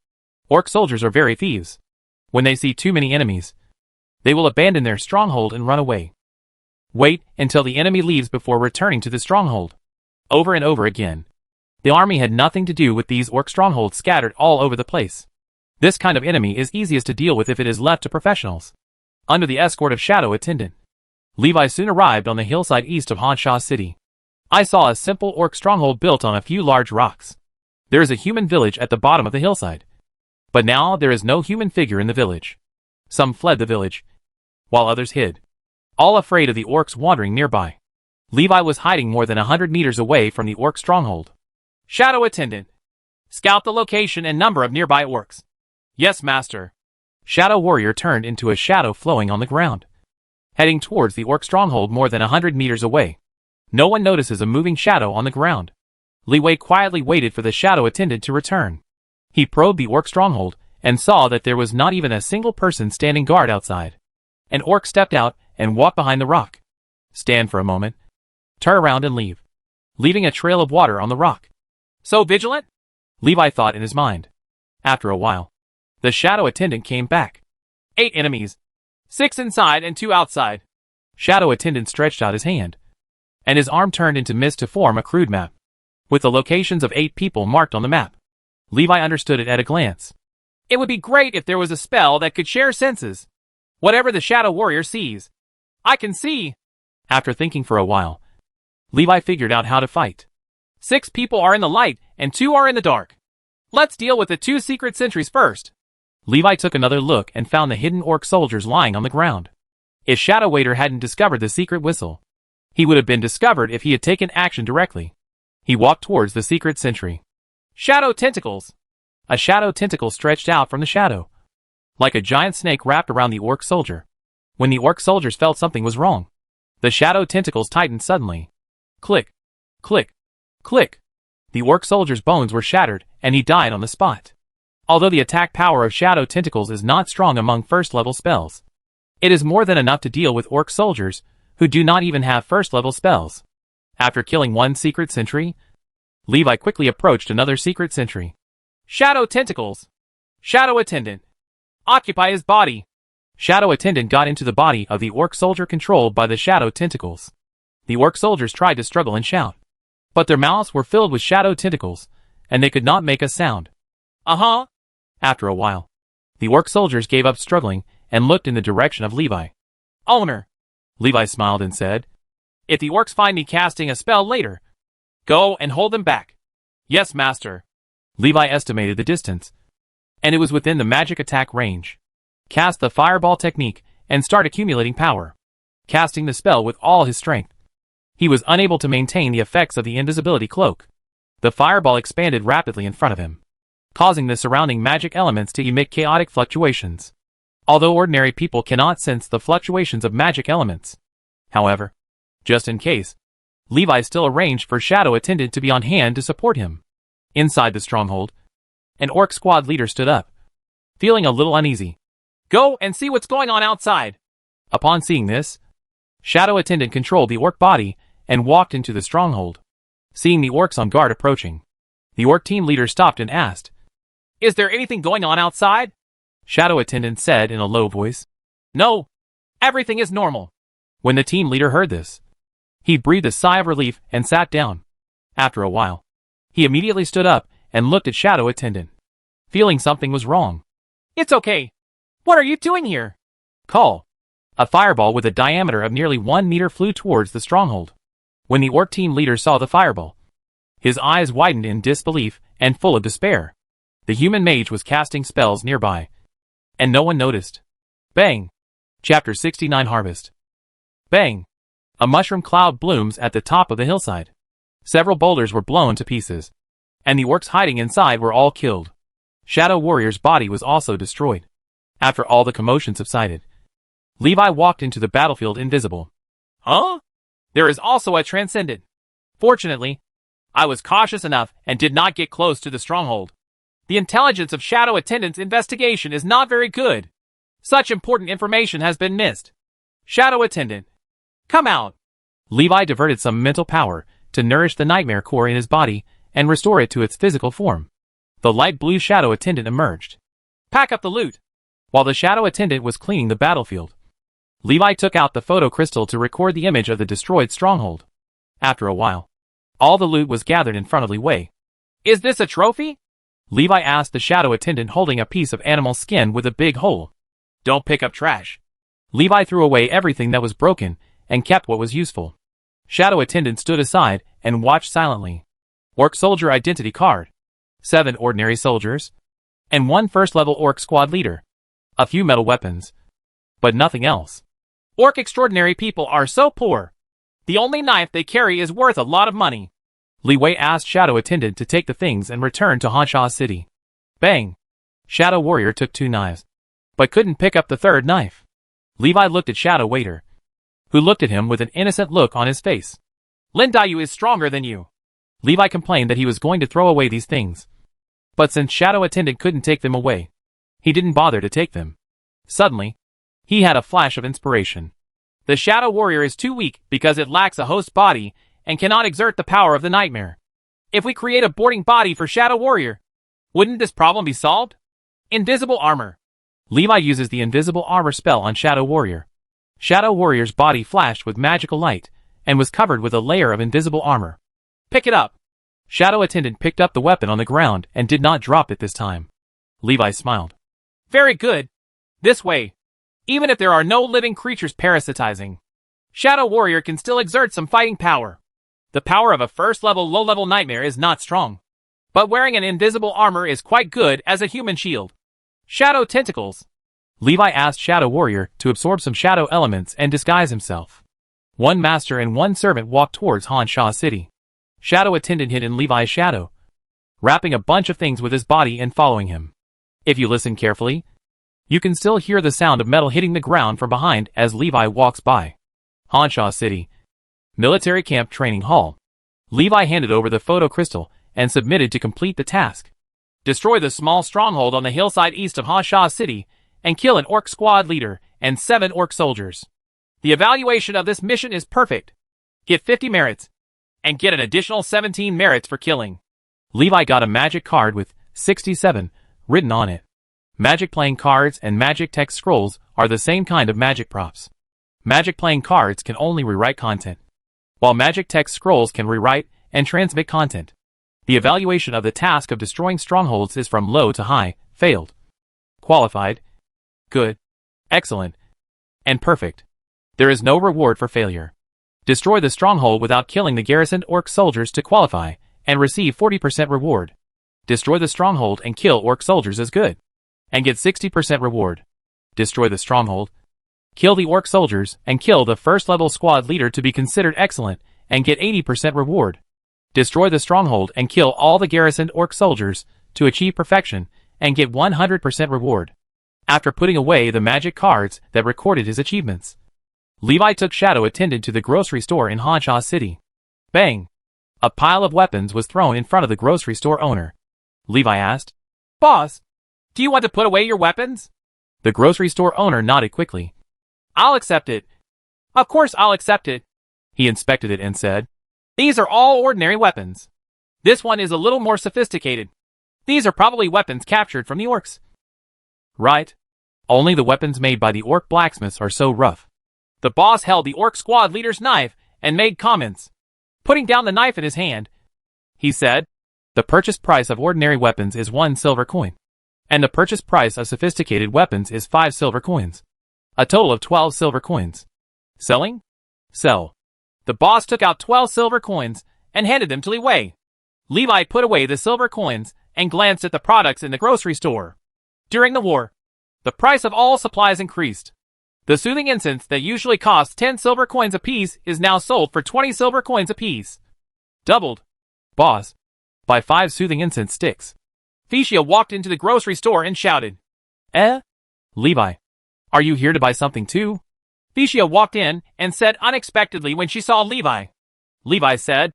Orc soldiers are very thieves. When they see too many enemies, they will abandon their stronghold and run away. Wait until the enemy leaves before returning to the stronghold. Over and over again, The army had nothing to do with these orc strongholds scattered all over the place. This kind of enemy is easiest to deal with if it is left to professionals. Under the escort of Shadow Attendant, Levi soon arrived on the hillside east of Honshaw City. I saw a simple orc stronghold built on a few large rocks. There is a human village at the bottom of the hillside. But now there is no human figure in the village. Some fled the village, while others hid, all afraid of the orcs wandering nearby. Levi was hiding more than 100 meters away from the orc stronghold. Shadow Attendant, scout the location and number of nearby orcs. Yes, master. Shadow Warrior turned into a shadow flowing on the ground, heading towards the orc stronghold more than 100 meters away. No one notices a moving shadow on the ground. Levi quietly waited for the Shadow Attendant to return. He probed the orc stronghold and saw that there was not even a single person standing guard outside. An orc stepped out and walked behind the rock. Stand for a moment, turn around and leave, leaving a trail of water on the rock. So vigilant? Levi thought in his mind. After a while, the Shadow Attendant came back. 8 enemies. 6 inside and 2 outside. Shadow Attendant stretched out his hand, and his arm turned into mist to form a crude map, with the locations of 8 people marked on the map. Levi understood it at a glance. It would be great if there was a spell that could share senses. Whatever the Shadow Warrior sees, I can see. After thinking for a while, Levi figured out how to fight. 6 people are in the light and 2 are in the dark. Let's deal with the 2 secret sentries first. Levi took another look and found the hidden orc soldiers lying on the ground. If Shadow Waiter hadn't discovered the secret whistle, he would have been discovered if he had taken action directly. He walked towards the secret sentry. Shadow tentacles. A shadow tentacle stretched out from the shadow, like a giant snake wrapped around the orc soldier. When the orc soldiers felt something was wrong, the shadow tentacles tightened suddenly. Click, click, click. The orc soldier's bones were shattered, and he died on the spot. Although the attack power of shadow tentacles is not strong among first-level spells, it is more than enough to deal with orc soldiers who do not even have first-level spells. After killing one secret sentry, Levi quickly approached another secret sentry. Shadow tentacles. Shadow Attendant, occupy his body. Shadow Attendant got into the body of the orc soldier controlled by the shadow tentacles. The orc soldiers tried to struggle and shout, but their mouths were filled with shadow tentacles, and they could not make a sound. Uh-huh. After a while, the orc soldiers gave up struggling and looked in the direction of Levi. Owner. Levi smiled and said, if the orcs find me casting a spell later, go and hold them back. Yes, master. Levi estimated the distance, and it was within the magic attack range. Cast the fireball technique and start accumulating power, casting the spell with all his strength. He was unable to maintain the effects of the invisibility cloak. The fireball expanded rapidly in front of him, causing the surrounding magic elements to emit chaotic fluctuations. Although ordinary people cannot sense the fluctuations of magic elements, however, just in case, Levi still arranged for Shadow Attendant to be on hand to support him. Inside the stronghold, an orc squad leader stood up, feeling a little uneasy. Go and see what's going on outside. Upon seeing this, Shadow Attendant controlled the orc body and walked into the stronghold. Seeing the orcs on guard approaching, the orc team leader stopped and asked, is there anything going on outside? Shadow Attendant said in a low voice, no, everything is normal. When the team leader heard this, he breathed a sigh of relief and sat down. After a while, he immediately stood up and looked at Shadow Attendant, feeling something was wrong. It's okay. What are you doing here? Call. A fireball with a diameter of nearly 1 meter flew towards the stronghold. When the orc team leader saw the fireball, his eyes widened in disbelief and full of despair. The human mage was casting spells nearby, and no one noticed. Bang! Chapter 69 Harvest. Bang! A mushroom cloud blooms at the top of the hillside. Several boulders were blown to pieces, and the orcs hiding inside were all killed. Shadow Warrior's body was also destroyed. After all the commotion subsided, Levi walked into the battlefield invisible. Huh? There is also a transcendent. Fortunately, I was cautious enough and did not get close to the stronghold. The intelligence of Shadow Attendant's investigation is not very good. Such important information has been missed. Shadow Attendant, come out. Levi diverted some mental power to nourish the nightmare core in his body and restore it to its physical form. The light blue Shadow Attendant emerged. Pack up the loot. While the Shadow Attendant was cleaning the battlefield, Levi took out the photo crystal to record the image of the destroyed stronghold. After a while, all the loot was gathered in front of Levi. Is this a trophy? Levi asked the shadow attendant holding a piece of animal skin with a big hole. Don't pick up trash. Levi threw away everything that was broken and kept what was useful. Shadow attendant stood aside and watched silently. Orc soldier identity card. 7 ordinary soldiers. And 1 first-level orc squad leader. A few metal weapons. But nothing else. Orc extraordinary people are so poor. The only knife they carry is worth a lot of money. Li Wei asked Shadow Attendant to take the things and return to Honsha City. Bang! Shadow Warrior took 2 knives, but couldn't pick up the 3rd knife. Levi looked at Shadow Waiter, who looked at him with an innocent look on his face. Lin Dayu is stronger than you. Levi complained that he was going to throw away these things. But since Shadow Attendant couldn't take them away, he didn't bother to take them. Suddenly, he had a flash of inspiration. The Shadow Warrior is too weak because it lacks a host body and cannot exert the power of the nightmare. If we create a boarding body for Shadow Warrior, wouldn't this problem be solved? Invisible armor. Levi uses the invisible armor spell on Shadow Warrior. Shadow Warrior's body flashed with magical light and was covered with a layer of invisible armor. Pick it up. Shadow Attendant picked up the weapon on the ground and did not drop it this time. Levi smiled. Very good. This way. Even if there are no living creatures parasitizing, Shadow Warrior can still exert some fighting power. The power of a first-level low-level nightmare is not strong, but wearing an invisible armor is quite good as a human shield. Shadow Tentacles. Levi asked Shadow Warrior to absorb some shadow elements and disguise himself. 1 master and 1 servant walked towards Honsha City. Shadow Attendant hid in Levi's shadow, wrapping a bunch of things with his body and following him. If you listen carefully, you can still hear the sound of metal hitting the ground from behind as Levi walks by. Honsha City. Military Camp Training Hall. Levi handed over the photo crystal and submitted to complete the task. Destroy the small stronghold on the hillside east of Honsha City and kill an orc squad leader and 7 orc soldiers. The evaluation of this mission is perfect. Get 50 merits and get an additional 17 merits for killing. Levi got a magic card with 67 written on it. Magic playing cards and magic text scrolls are the same kind of magic props. Magic playing cards can only rewrite content, while magic text scrolls can rewrite and transmit content. The evaluation of the task of destroying strongholds is from low to high, failed, qualified, good, excellent, and perfect. There is no reward for failure. Destroy the stronghold without killing the garrisoned orc soldiers to qualify, and receive 40% reward. Destroy the stronghold and kill orc soldiers as good, and get 60% reward. Destroy the stronghold, kill the orc soldiers, and kill the first-level squad leader to be considered excellent, and get 80% reward. Destroy the stronghold and kill all the garrisoned orc soldiers to achieve perfection, and get 100% reward. After putting away the magic cards that recorded his achievements, Levi took Shadow Attendant to the grocery store in Honsha City. Bang! A pile of weapons was thrown in front of the grocery store owner. Levi asked, Boss, do you want to put away your weapons? The grocery store owner nodded quickly. I'll accept it. Of course I'll accept it. He inspected it and said, These are all ordinary weapons. This one is a little more sophisticated. These are probably weapons captured from the orcs. Right. Only the weapons made by the orc blacksmiths are so rough. The boss held the orc squad leader's knife and made comments. Putting down the knife in his hand, he said, The purchase price of ordinary weapons is 1 silver coin, and the purchase price of sophisticated weapons is 5 silver coins. A total of 12 silver coins. Selling? Sell. The boss took out 12 silver coins and handed them to Li Wei. Levi put away the silver coins and glanced at the products in the grocery store. During the war, the price of all supplies increased. The soothing incense that usually costs 10 silver coins apiece is now sold for 20 silver coins apiece. Doubled. Boss, buy 5 soothing incense sticks. Phecia walked into the grocery store and shouted. Levi, are you here to buy something too? Phecia walked in and said unexpectedly when she saw Levi. Levi said,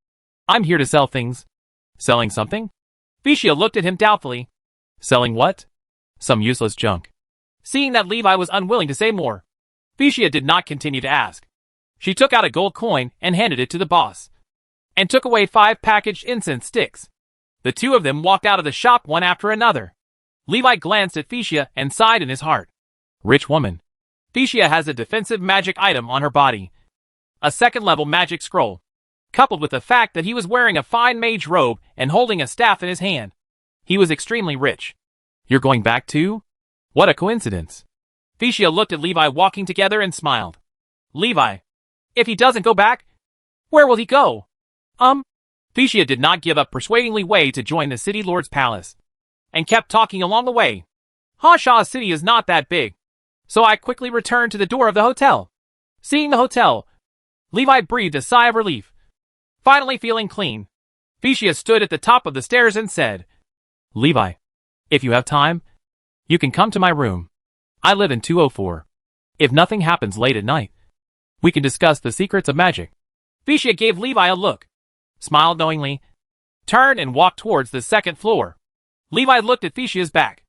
I'm here to sell things. Selling something? Phecia looked at him doubtfully. Selling what? Some useless junk. Seeing that Levi was unwilling to say more, Phecia did not continue to ask. She took out a gold coin and handed it to the boss, and took away 5 packaged incense sticks. The 2 of them walked out of the shop one after another. Levi glanced at Phecia and sighed in his heart. Rich woman. Phecia has a defensive magic item on her body. A 2nd-level magic scroll. coupled with the fact that he was wearing a fine mage robe and holding a staff in his hand. He was extremely rich. You're going back too? What a coincidence. Phoecia looked at Levi walking together and smiled. Levi, if he doesn't go back, where will he go? Phoecia did not give up persuading Levi to join the city lord's palace, and kept talking along the way. Hansha City is not that big, so I quickly returned to the door of the hotel. Seeing the hotel, Levi breathed a sigh of relief. Finally feeling clean, Phoecia stood at the top of the stairs and said, Levi, if you have time, you can come to my room. I live in 204. If nothing happens late at night, we can discuss the secrets of magic. Phoecia gave Levi a look, smiled knowingly, turned and walked towards the second floor. Levi looked at Phoecia's back,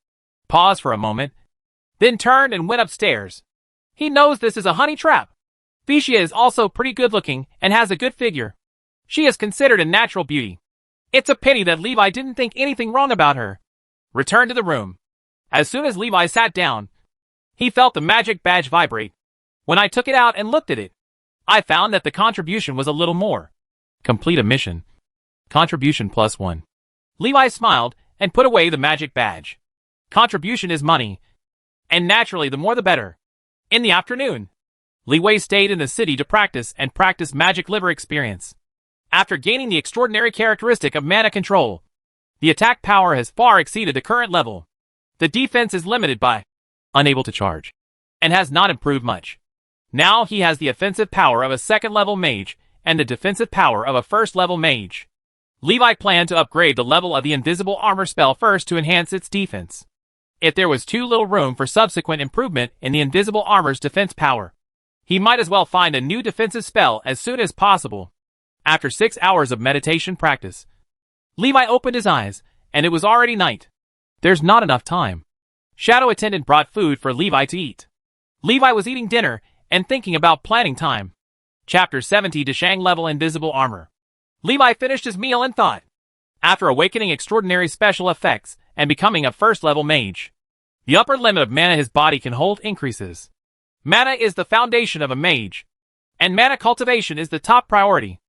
paused for a moment, then turned and went upstairs. He knows this is a honey trap. Phoecia is also pretty good looking and has a good figure. She is considered a natural beauty. It's a pity that Levi didn't think anything wrong about her. Returned to the room. As soon as Levi sat down, he felt the magic badge vibrate. When I took it out and looked at it, I found that the contribution was a little more. Complete a mission. Contribution +1. Levi smiled and put away the magic badge. Contribution is money, and naturally the more the better. In the afternoon, Levi stayed in the city to practice magic liver experience. After gaining the extraordinary characteristic of mana control, the attack power has far exceeded the current level. The defense is limited by unable to charge, and has not improved much. Now he has the offensive power of a second-level mage and the defensive power of a first-level mage. Levi planned to upgrade the level of the invisible armor spell first to enhance its defense. If there was too little room for subsequent improvement in the invisible armor's defense power, he might as well find a new defensive spell as soon as possible. After 6 hours of meditation practice, Levi opened his eyes, and it was already night. There's not enough time. Shadow attendant brought food for Levi to eat. Levi was eating dinner and thinking about planning time. Chapter 70 Deshang Level Invisible Armor. Levi finished his meal and thought. After awakening extraordinary special effects and becoming a first-level mage, the upper limit of mana his body can hold increases. Mana is the foundation of a mage, and mana cultivation is the top priority.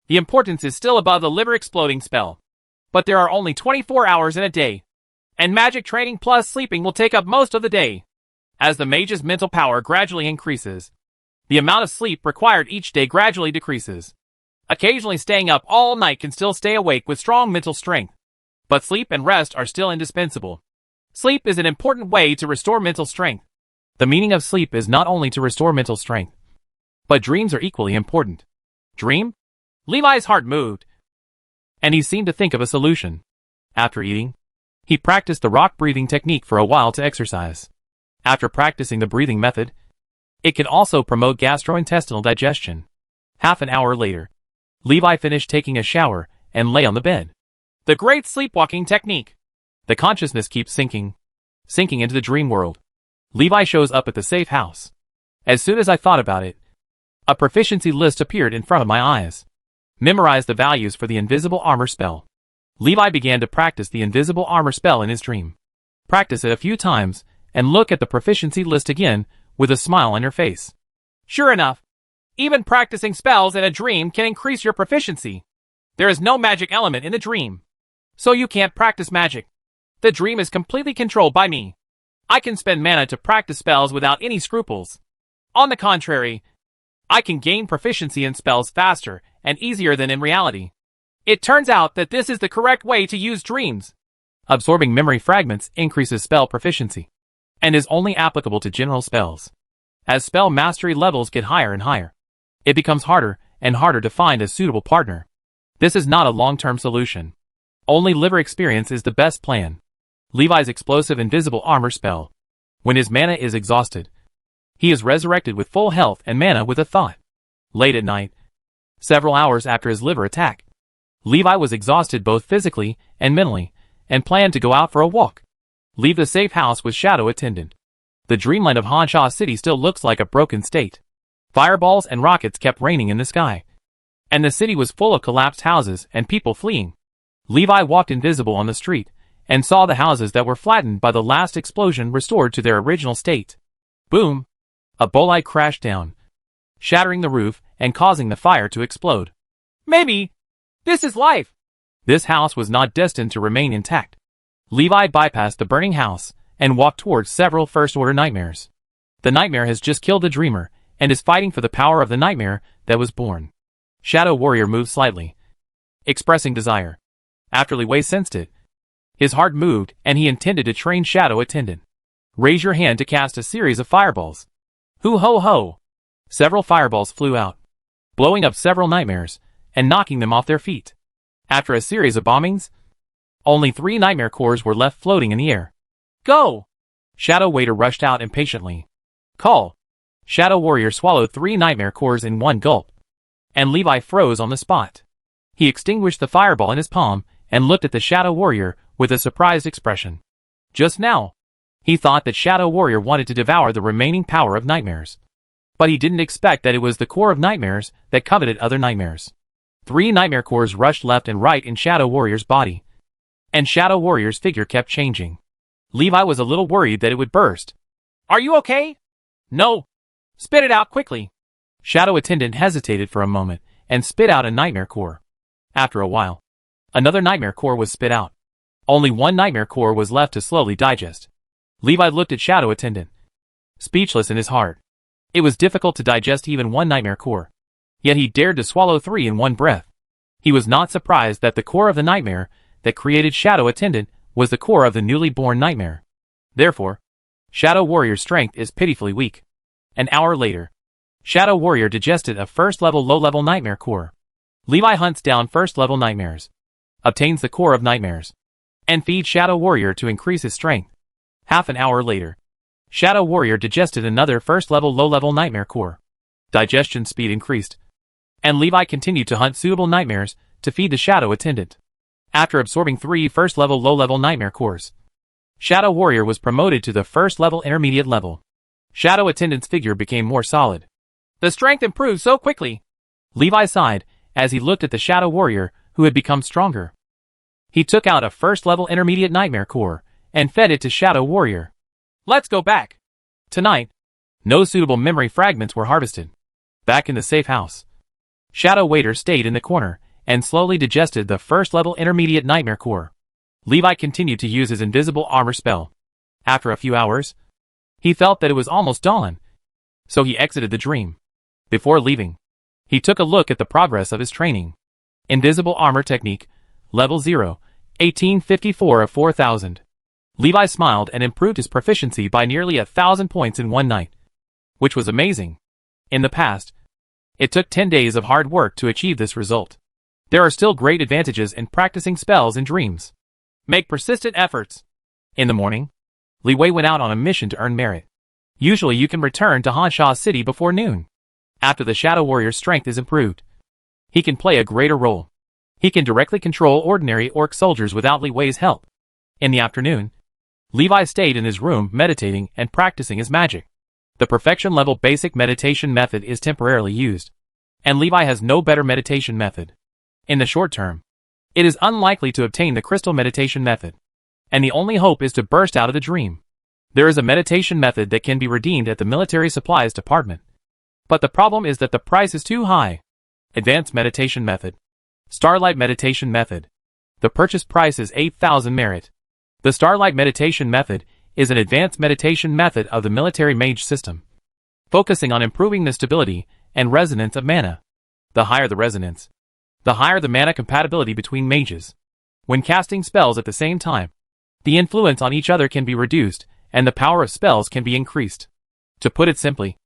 The importance is still above the liver-exploding spell, but there are only 24 hours in a day, and magic training plus sleeping will take up most of the day. As the mage's mental power gradually increases, the amount of sleep required each day gradually decreases. Occasionally staying up all night can still stay awake with strong mental strength, but sleep and rest are still indispensable. Sleep is an important way to restore mental strength. The meaning of sleep is not only to restore mental strength, but dreams are equally important. Dream? Levi's heart moved, and he seemed to think of a solution. After eating, he practiced the rock breathing technique for a while to exercise. After practicing the breathing method, it can also promote gastrointestinal digestion. Half an hour later, Levi finished taking a shower and lay on the bed. The great sleepwalking technique. The consciousness keeps sinking into the dream world. Levi shows up at the safe house. As soon as I thought about it, a proficiency list appeared in front of my eyes. Memorize the values for the invisible armor spell. Levi began to practice the invisible armor spell in his dream. Practice it a few times, and look at the proficiency list again with a smile on your face. Sure enough, even practicing spells in a dream can increase your proficiency. There is no magic element in the dream, so you can't practice magic. The dream is completely controlled by me. I can spend mana to practice spells without any scruples. On the contrary, I can gain proficiency in spells faster and easier than in reality. It turns out that this is the correct way to use dreams. Absorbing memory fragments increases spell proficiency, and is only applicable to general spells. As spell mastery levels get higher and higher, it becomes harder and harder to find a suitable partner. This is not a long-term solution. Only liver experience is the best plan. Levi's explosive invisible armor spell. When his mana is exhausted, he is resurrected with full health and mana with a thought. Late at night, several hours after his liver attack, Levi was exhausted both physically and mentally, and planned to go out for a walk. Leave the safe house with Shadow attendant. The dreamland of Hansha City still looks like a broken state. Fireballs and rockets kept raining in the sky, and the city was full of collapsed houses and people fleeing. Levi walked invisible on the street, and saw the houses that were flattened by the last explosion restored to their original state. Boom! A bolide crashed down, shattering the roof and causing the fire to explode. Maybe. This is life. This house was not destined to remain intact. Levi bypassed the burning house and walked towards several first-order nightmares. The nightmare has just killed the dreamer and is fighting for the power of the nightmare that was born. Shadow Warrior moved slightly, expressing desire. After Li Wei sensed it, his heart moved and he intended to train Shadow Attendant. Raise your hand to cast a series of fireballs. Hoo ho ho! Several fireballs flew out, blowing up several nightmares and knocking them off their feet. After a series of bombings, only 3 nightmare cores were left floating in the air. Go! Shadow Waiter rushed out impatiently. Call! Shadow Warrior swallowed 3 nightmare cores in one gulp, and Levi froze on the spot. He extinguished the fireball in his palm and looked at the Shadow Warrior with a surprised expression. Just now, he thought that Shadow Warrior wanted to devour the remaining power of nightmares. But he didn't expect that it was the core of nightmares that coveted other nightmares. 3 nightmare cores rushed left and right in Shadow Warrior's body, and Shadow Warrior's figure kept changing. Levi was a little worried that it would burst. Are you okay? No. Spit it out quickly. Shadow Attendant hesitated for a moment and spit out a nightmare core. After a while, another nightmare core was spit out. Only 1 nightmare core was left to slowly digest. Levi looked at Shadow Attendant, speechless in his heart. It was difficult to digest even 1 nightmare core, yet he dared to swallow 3 in one breath. He was not surprised that the core of the nightmare that created Shadow Attendant was the core of the newly born nightmare. Therefore, Shadow Warrior's strength is pitifully weak. An hour later, Shadow Warrior digested a first-level low-level nightmare core. Levi hunts down first-level nightmares, obtains the core of nightmares, and feeds Shadow Warrior to increase his strength. Half an hour later, Shadow Warrior digested another first-level low-level nightmare core. Digestion speed increased, and Levi continued to hunt suitable nightmares to feed the Shadow Attendant. After absorbing 3 first-level low-level nightmare cores, Shadow Warrior was promoted to the first-level intermediate level. Shadow Attendant's figure became more solid. The strength improved so quickly. Levi sighed as he looked at the Shadow Warrior who had become stronger. He took out a first-level intermediate nightmare core and fed it to Shadow Warrior. Let's go back. Tonight, no suitable memory fragments were harvested. Back in the safe house, Shadow Waiter stayed in the corner and slowly digested the first-level intermediate nightmare core. Levi continued to use his invisible armor spell. After a few hours, he felt that it was almost dawn, so he exited the dream. Before leaving, he took a look at the progress of his training. Invisible armor technique, level 0, 1854 of 4000. Levi smiled and improved his proficiency by nearly 1,000 points in one night, which was amazing. In the past, it took 10 days of hard work to achieve this result. There are still great advantages in practicing spells in dreams. Make persistent efforts. In the morning, Li Wei went out on a mission to earn merit. Usually you can return to Hansha City before noon. After the Shadow Warrior's strength is improved, he can play a greater role. He can directly control ordinary orc soldiers without Li Wei's help. In the afternoon, Levi stayed in his room meditating and practicing his magic. The perfection level basic meditation method is temporarily used, and Levi has no better meditation method. In the short term, it is unlikely to obtain the crystal meditation method, and the only hope is to burst out of the dream. There is a meditation method that can be redeemed at the military supplies department, but the problem is that the price is too high. Advanced meditation method. Starlight meditation method. The purchase price is 8,000 merit. The Starlight meditation method is an advanced meditation method of the military mage system, focusing on improving the stability and resonance of mana. The higher the resonance, the higher the mana compatibility between mages. When casting spells at the same time, the influence on each other can be reduced and the power of spells can be increased. To put it simply,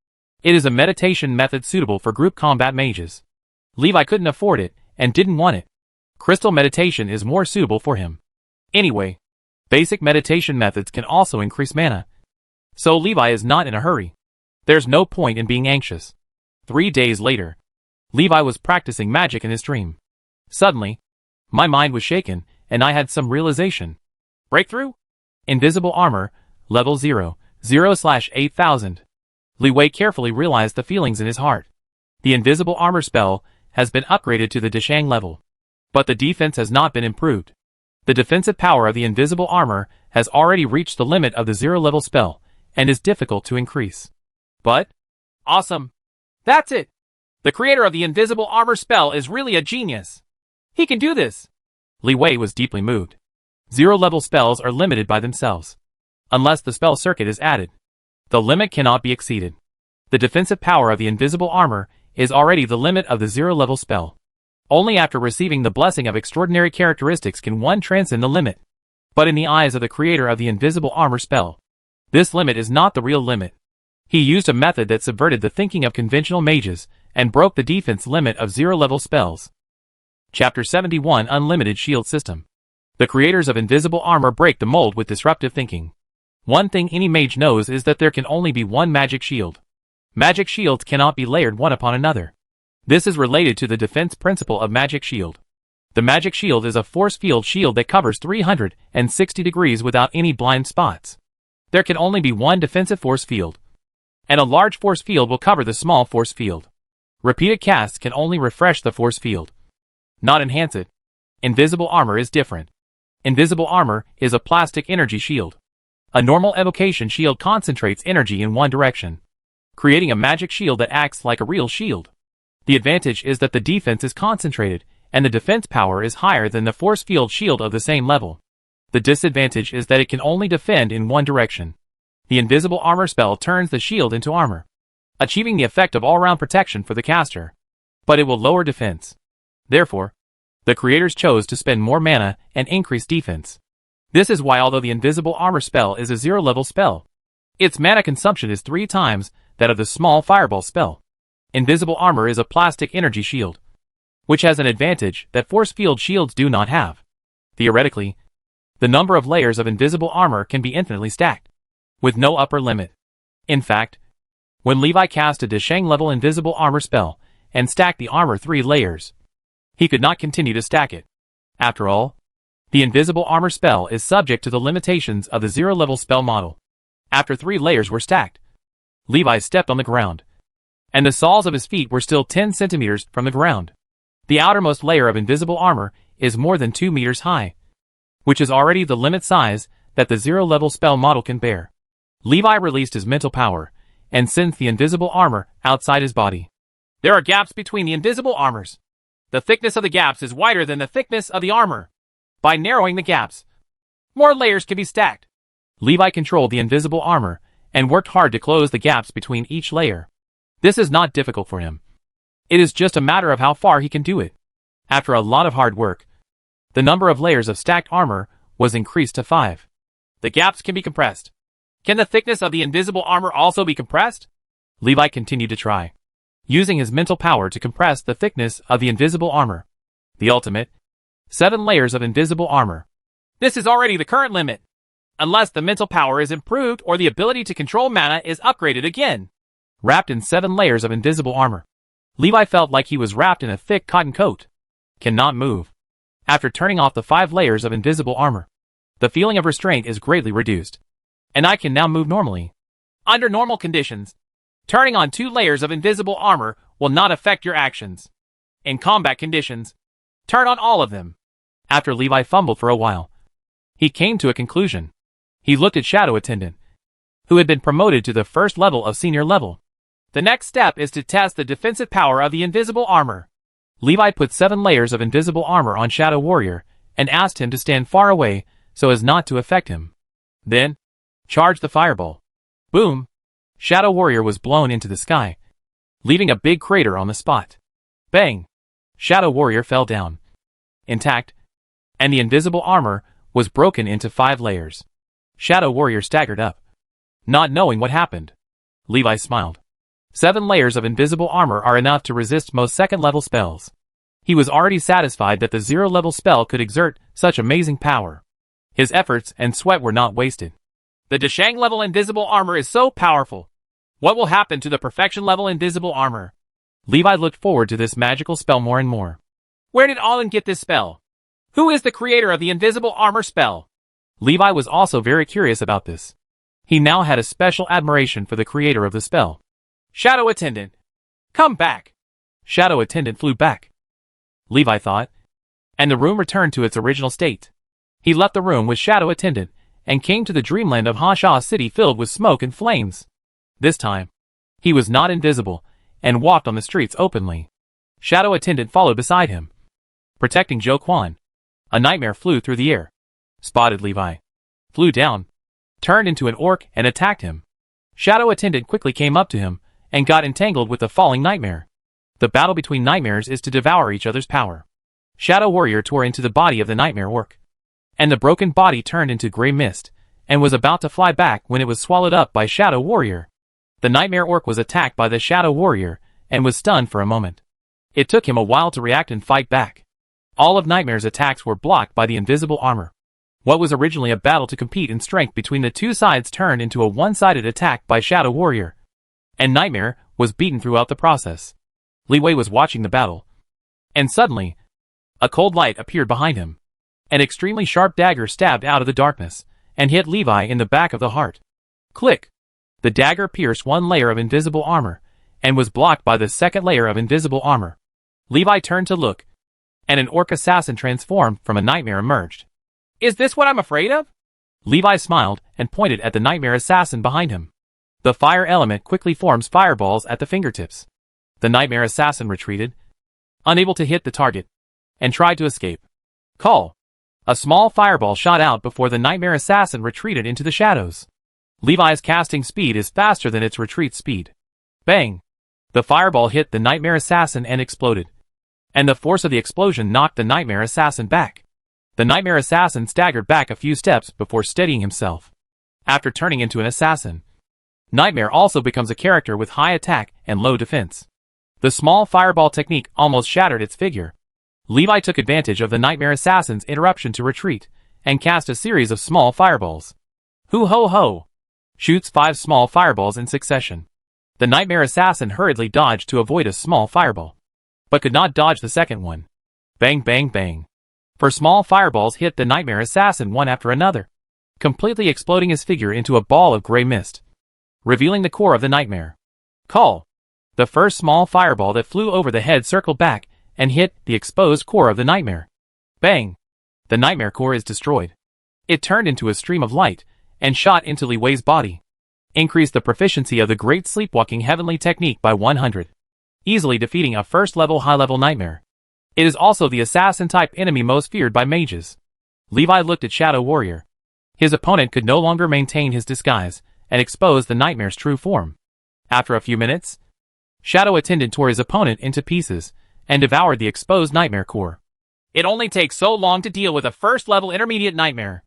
it is a meditation method suitable for group combat mages. Levi couldn't afford it and didn't want it. Crystal meditation is more suitable for him. Anyway, basic meditation methods can also increase mana, so Levi is not in a hurry. There's no point in being anxious. 3 days later, Levi was practicing magic in his dream. Suddenly, my mind was shaken and I had some realization. Breakthrough? Invisible armor, level 0, 0/8000. Li Wei carefully realized the feelings in his heart. The invisible armor spell has been upgraded to the Deshang level, but the defense has not been improved. The defensive power of the invisible armor has already reached the limit of the 0-level spell and is difficult to increase. But, awesome! That's it! The creator of the invisible armor spell is really a genius. He can do this. Li Wei was deeply moved. 0-level spells are limited by themselves. Unless the spell circuit is added, the limit cannot be exceeded. The defensive power of the invisible armor is already the limit of the 0-level spell. Only after receiving the blessing of extraordinary characteristics can one transcend the limit. But in the eyes of the creator of the invisible armor spell, this limit is not the real limit. He used a method that subverted the thinking of conventional mages and broke the defense limit of 0-level spells. Chapter 71 Unlimited Shield System. The creators of invisible armor break the mold with disruptive thinking. One thing any mage knows is that there can only be one magic shield. Magic shields cannot be layered one upon another. This is related to the defense principle of magic shield. The magic shield is a force field shield that covers 360 degrees without any blind spots. There can only be one defensive force field, and a large force field will cover the small force field. Repeated casts can only refresh the force field, not enhance it. Invisible armor is different. Invisible armor is a plastic energy shield. A normal evocation shield concentrates energy in one direction, creating a magic shield that acts like a real shield. The advantage is that the defense is concentrated, and the defense power is higher than the force field shield of the same level. The disadvantage is that it can only defend in one direction. The invisible armor spell turns the shield into armor, achieving the effect of all-round protection for the caster. But it will lower defense. Therefore, the creators chose to spend more mana and increase defense. This is why although the invisible armor spell is a 0-level spell, its mana consumption is 3 times that of the small fireball spell. Invisible armor is a plastic energy shield, which has an advantage that force field shields do not have. Theoretically, the number of layers of invisible armor can be infinitely stacked, with no upper limit. In fact, when Levi cast a Deshang-level invisible armor spell and stacked the armor 3 layers, he could not continue to stack it. After all, the invisible armor spell is subject to the limitations of the 0-level spell model. After 3 layers were stacked, Levi stepped on the ground, and the soles of his feet were still 10 centimeters from the ground. The outermost layer of invisible armor is more than 2 meters high, which is already the limit size that the 0-level spell model can bear. Levi released his mental power and sensed the invisible armor outside his body. There are gaps between the invisible armors. The thickness of the gaps is wider than the thickness of the armor. By narrowing the gaps, more layers can be stacked. Levi controlled the invisible armor and worked hard to close the gaps between each layer. This is not difficult for him. It is just a matter of how far he can do it. After a lot of hard work, the number of layers of stacked armor was increased to 5. The gaps can be compressed. Can the thickness of the invisible armor also be compressed? Levi continued to try, using his mental power to compress the thickness of the invisible armor. The ultimate 7 layers of invisible armor. This is already the current limit, unless the mental power is improved or the ability to control mana is upgraded again. Wrapped in 7 layers of invisible armor, Levi felt like he was wrapped in a thick cotton coat. Cannot move. After turning off the 5 layers of invisible armor, the feeling of restraint is greatly reduced, and I can now move normally. Under normal conditions, turning on 2 layers of invisible armor will not affect your actions. In combat conditions, turn on all of them. After Levi fumbled for a while, he came to a conclusion. He looked at Shadow Attendant, who had been promoted to the first level of senior level. The next step is to test the defensive power of the invisible armor. Levi put 7 layers of invisible armor on Shadow Warrior and asked him to stand far away so as not to affect him. Then, charge the fireball. Boom! Shadow Warrior was blown into the sky, leaving a big crater on the spot. Bang! Shadow Warrior fell down, intact, and the invisible armor was broken into 5 layers. Shadow Warrior staggered up, not knowing what happened. Levi smiled. 7 layers of invisible armor are enough to resist most second-level spells. He was already satisfied that the 0-level spell could exert such amazing power. His efforts and sweat were not wasted. The Deshang-level invisible armor is so powerful. What will happen to the perfection-level invisible armor? Levi looked forward to this magical spell more and more. Where did Allen get this spell? Who is the creator of the invisible armor spell? Levi was also very curious about this. He now had a special admiration for the creator of the spell. Shadow Attendant, come back. Shadow Attendant flew back, Levi thought, and the room returned to its original state. He left the room with Shadow Attendant and came to the dreamland of Hasha City filled with smoke and flames. This time, he was not invisible, and walked on the streets openly. Shadow Attendant followed beside him, protecting Joe Quan. A nightmare flew through the air, spotted Levi, flew down, turned into an orc and attacked him. Shadow Attendant quickly came up to him and got entangled with the falling nightmare. The battle between nightmares is to devour each other's power. Shadow Warrior tore into the body of the nightmare orc, and the broken body turned into gray mist and was about to fly back when it was swallowed up by Shadow Warrior. The nightmare orc was attacked by the Shadow Warrior and was stunned for a moment. It took him a while to react and fight back. All of Nightmare's attacks were blocked by the invisible armor. What was originally a battle to compete in strength between the two sides turned into a one-sided attack by Shadow Warrior, and Nightmare was beaten throughout the process. Li Wei was watching the battle, and suddenly, a cold light appeared behind him. An extremely sharp dagger stabbed out of the darkness and hit Levi in the back of the heart. Click! The dagger pierced one layer of invisible armor and was blocked by the second layer of invisible armor. Levi turned to look, and an orc assassin transformed from a nightmare emerged. Is this what I'm afraid of? Levi smiled and pointed at the nightmare assassin behind him. The fire element quickly forms fireballs at the fingertips. The nightmare assassin retreated, unable to hit the target, and tried to escape. Call! A small fireball shot out before the nightmare assassin retreated into the shadows. Levi's casting speed is faster than its retreat speed. Bang! The fireball hit the nightmare assassin and exploded, and the force of the explosion knocked the nightmare assassin back. The nightmare assassin staggered back a few steps before steadying himself. After turning into an assassin, Nightmare also becomes a character with high attack and low defense. The small fireball technique almost shattered its figure. Levi took advantage of the Nightmare assassin's interruption to retreat, and cast a series of small fireballs. Hoo ho ho! Shoots 5 small fireballs in succession. The Nightmare assassin hurriedly dodged to avoid a small fireball, but could not dodge the second one. Bang bang bang. 4 small fireballs hit the Nightmare assassin one after another, completely exploding his figure into a ball of gray mist, revealing the core of the Nightmare. Call! The first small fireball that flew over the head circled back and hit the exposed core of the Nightmare. Bang! The Nightmare core is destroyed. It turned into a stream of light and shot into Li Wei's body. Increased the proficiency of the Great Sleepwalking Heavenly Technique by 100. Easily defeating a first-level high-level Nightmare. It is also the assassin-type enemy most feared by mages. Levi looked at Shadow Warrior. His opponent could no longer maintain his disguise and exposed the Nightmare's true form. After a few minutes, Shadow Attendant tore his opponent into pieces and devoured the exposed Nightmare core. It only takes so long to deal with a first-level intermediate Nightmare.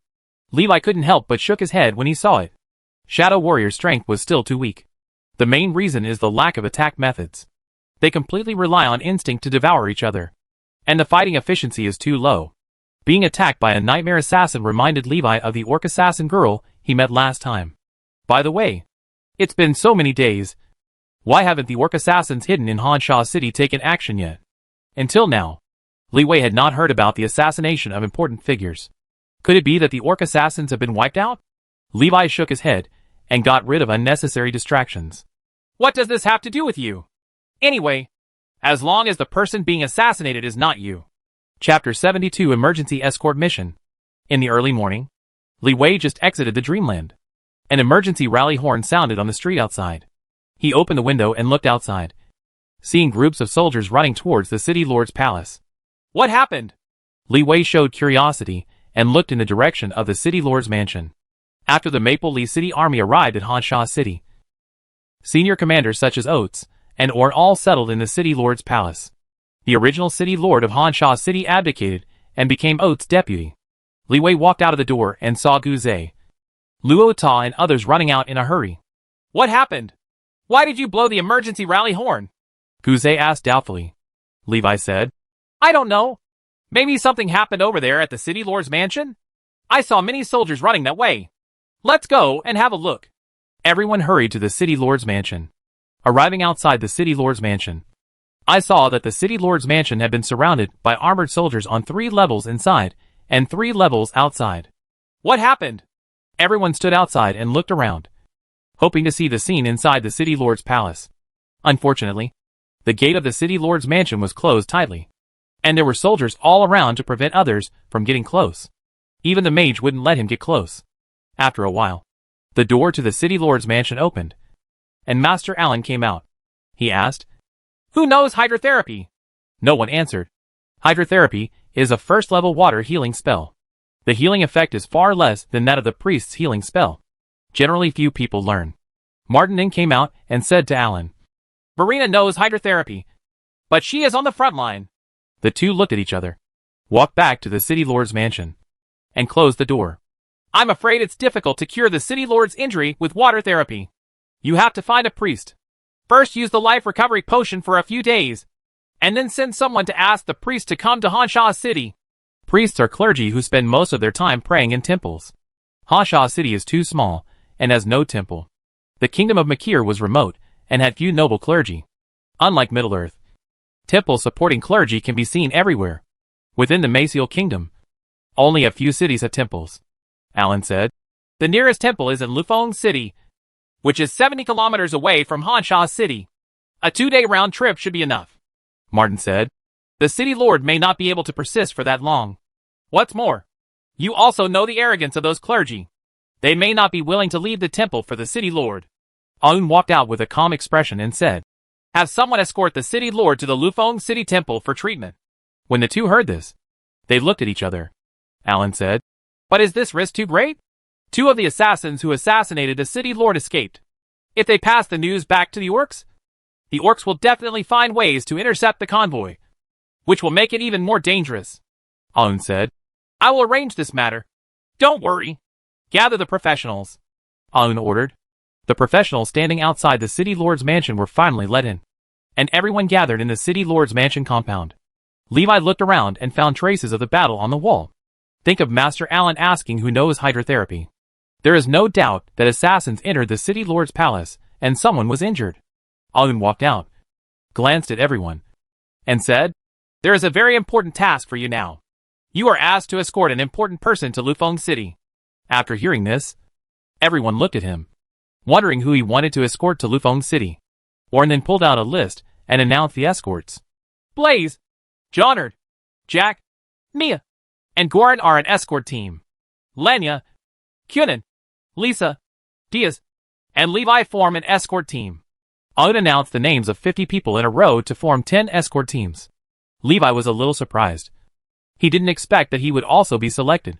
Levi couldn't help but shook his head when he saw it. Shadow Warrior's strength was still too weak. The main reason is the lack of attack methods. They completely rely on instinct to devour each other, and the fighting efficiency is too low. Being attacked by a Nightmare assassin reminded Levi of the orc assassin girl he met last time. By the way, it's been so many days. Why haven't the orc assassins hidden in Honsha City taken action yet? Until now, Li Wei had not heard about the assassination of important figures. Could it be that the orc assassins have been wiped out? Levi shook his head and got rid of unnecessary distractions. What does this have to do with you? Anyway, as long as the person being assassinated is not you. Chapter 72 Emergency Escort Mission. In the early morning, Li Wei just exited the dreamland. An emergency rally horn sounded on the street outside. He opened the window and looked outside, seeing groups of soldiers running towards the city lord's palace. What happened? Li Wei showed curiosity and looked in the direction of the city lord's mansion. After the Maple Leaf City army arrived at Honsha City, senior commanders such as Oates and Orn all settled in the city lord's palace. The original city lord of Honsha City abdicated and became Oates' deputy. Li Wei walked out of the door and saw Guzei, Luo Ta and others running out in a hurry. What happened? Why did you blow the emergency rally horn? Guzei asked doubtfully. Levi said, I don't know. Maybe something happened over there at the city lord's mansion? I saw many soldiers running that way. Let's go and have a look. Everyone hurried to the city lord's mansion. Arriving outside the city lord's mansion, I saw that the city lord's mansion had been surrounded by armored soldiers on 3 levels inside and 3 levels outside. What happened? Everyone stood outside and looked around, hoping to see the scene inside the city lord's palace. Unfortunately, the gate of the city lord's mansion was closed tightly, and there were soldiers all around to prevent others from getting close. Even the mage wouldn't let him get close. After a while, the door to the city lord's mansion opened, and Master Allen came out. He asked, Who knows hydrotherapy? No one answered. Hydrotherapy is a first-level water healing spell. The healing effect is far less than that of the priest's healing spell. Generally few people learn. Martin then came out and said to Alan, Verena knows hydrotherapy, but she is on the front line. The two looked at each other, walked back to the city lord's mansion, and closed the door. I'm afraid it's difficult to cure the city lord's injury with water therapy. You have to find a priest. First use the life recovery potion for a few days, and then send someone to ask the priest to come to Hanshaw City. Priests are clergy who spend most of their time praying in temples. Hanshaw City is too small, and has no temple. The kingdom of Makir was remote, and had few noble clergy. Unlike Middle-earth, temples supporting clergy can be seen everywhere. Within the Maciel kingdom, only a few cities have temples. Alan said, The nearest temple is in Lufeng City, which is 70 kilometers away from Hanshaw City. A 2-day round trip should be enough. Martin said, The city lord may not be able to persist for that long. What's more, you also know the arrogance of those clergy. They may not be willing to leave the temple for the city lord. Aun walked out with a calm expression and said, Have someone escort the city lord to the Lufeng City temple for treatment. When the two heard this, they looked at each other. Alan said, But is this risk too great? 2 of the assassins who assassinated the city lord escaped. If they pass the news back to the orcs will definitely find ways to intercept the convoy, which will make it even more dangerous. Aun said, I will arrange this matter. Don't worry. Gather the professionals. Aun ordered. The professionals standing outside the city lord's mansion were finally let in, and everyone gathered in the city lord's mansion compound. Levi looked around and found traces of the battle on the wall. Think of Master Alan asking who knows hydrotherapy. There is no doubt that assassins entered the city lord's palace, and someone was injured. Aun walked out, glanced at everyone, and said, There is a very important task for you now. You are asked to escort an important person to Lufeng City. After hearing this, everyone looked at him, wondering who he wanted to escort to Lufeng City. Orn then pulled out a list and announced the escorts. Blaze, Jonard, Jack, Mia, and Goran are an escort team. Lanya, Kunin, Lisa, Diaz, and Levi form an escort team. Aun announced the names of 50 people in a row to form 10 escort teams. Levi was a little surprised. He didn't expect that he would also be selected.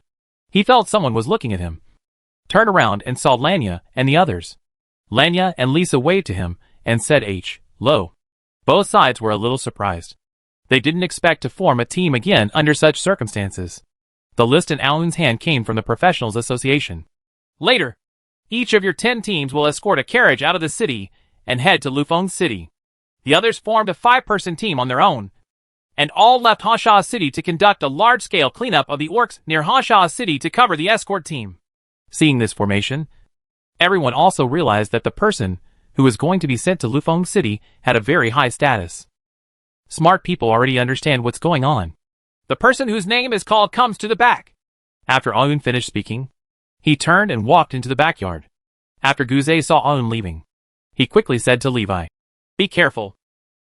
He felt someone was looking at him. Turned around and saw Lanya and the others. Lanya and Lisa waved to him and said hello. Both sides were a little surprised. They didn't expect to form a team again under such circumstances. The list in Alan's hand came from the Professionals Association. Later, each of your 10 teams will escort a carriage out of the city and head to Lufeng City. The others formed a 5-person team on their own, and all left Hanshaw City to conduct a large-scale cleanup of the orcs near Hanshaw City to cover the escort team. Seeing this formation, everyone also realized that the person who was going to be sent to Lufeng City had a very high status. Smart people already understand what's going on. The person whose name is called comes to the back. After Aun finished speaking, he turned and walked into the backyard. After Guzay saw Aun leaving, he quickly said to Levi, Be careful.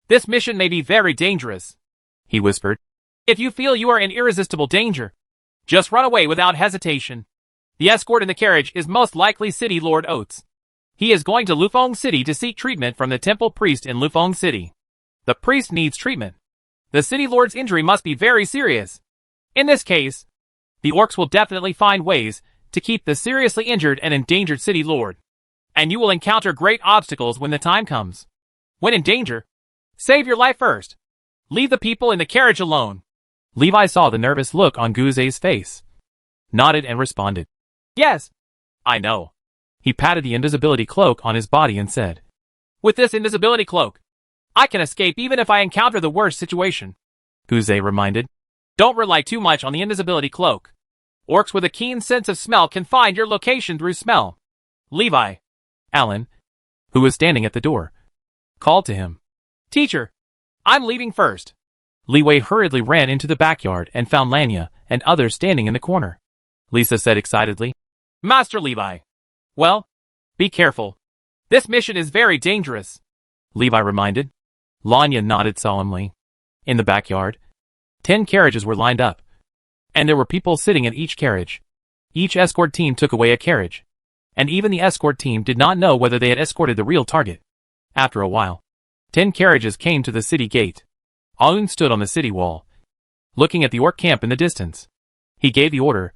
This mission may be very dangerous. He whispered, If you feel you are in irresistible danger, just run away without hesitation. The escort in the carriage is most likely City Lord Oates. He is going to Lufeng City to seek treatment from the temple priest in Lufeng City. The priest needs treatment. The City Lord's injury must be very serious. In this case, the orcs will definitely find ways to keep the seriously injured and endangered City Lord. And you will encounter great obstacles when the time comes. When in danger, save your life first. Leave the people in the carriage alone. Levi saw the nervous look on Guzay's face, nodded and responded, Yes, I know. He patted the invisibility cloak on his body and said, With this invisibility cloak, I can escape even if I encounter the worst situation. Guzay reminded. Don't rely too much on the invisibility cloak. Orcs with a keen sense of smell can find your location through smell. Levi. Alan, who was standing at the door, called to him. Teacher, I'm leaving first. Leeway hurriedly ran into the backyard and found Lanya and others standing in the corner. Lisa said excitedly, Master Levi. Well, be careful. This mission is very dangerous. Levi reminded. Lanya nodded solemnly. In the backyard, 10 carriages were lined up, and there were people sitting in each carriage. Each escort team took away a carriage, and even the escort team did not know whether they had escorted the real target. After a while, 10 carriages came to the city gate. Aun stood on the city wall, looking at the orc camp in the distance. He gave the order,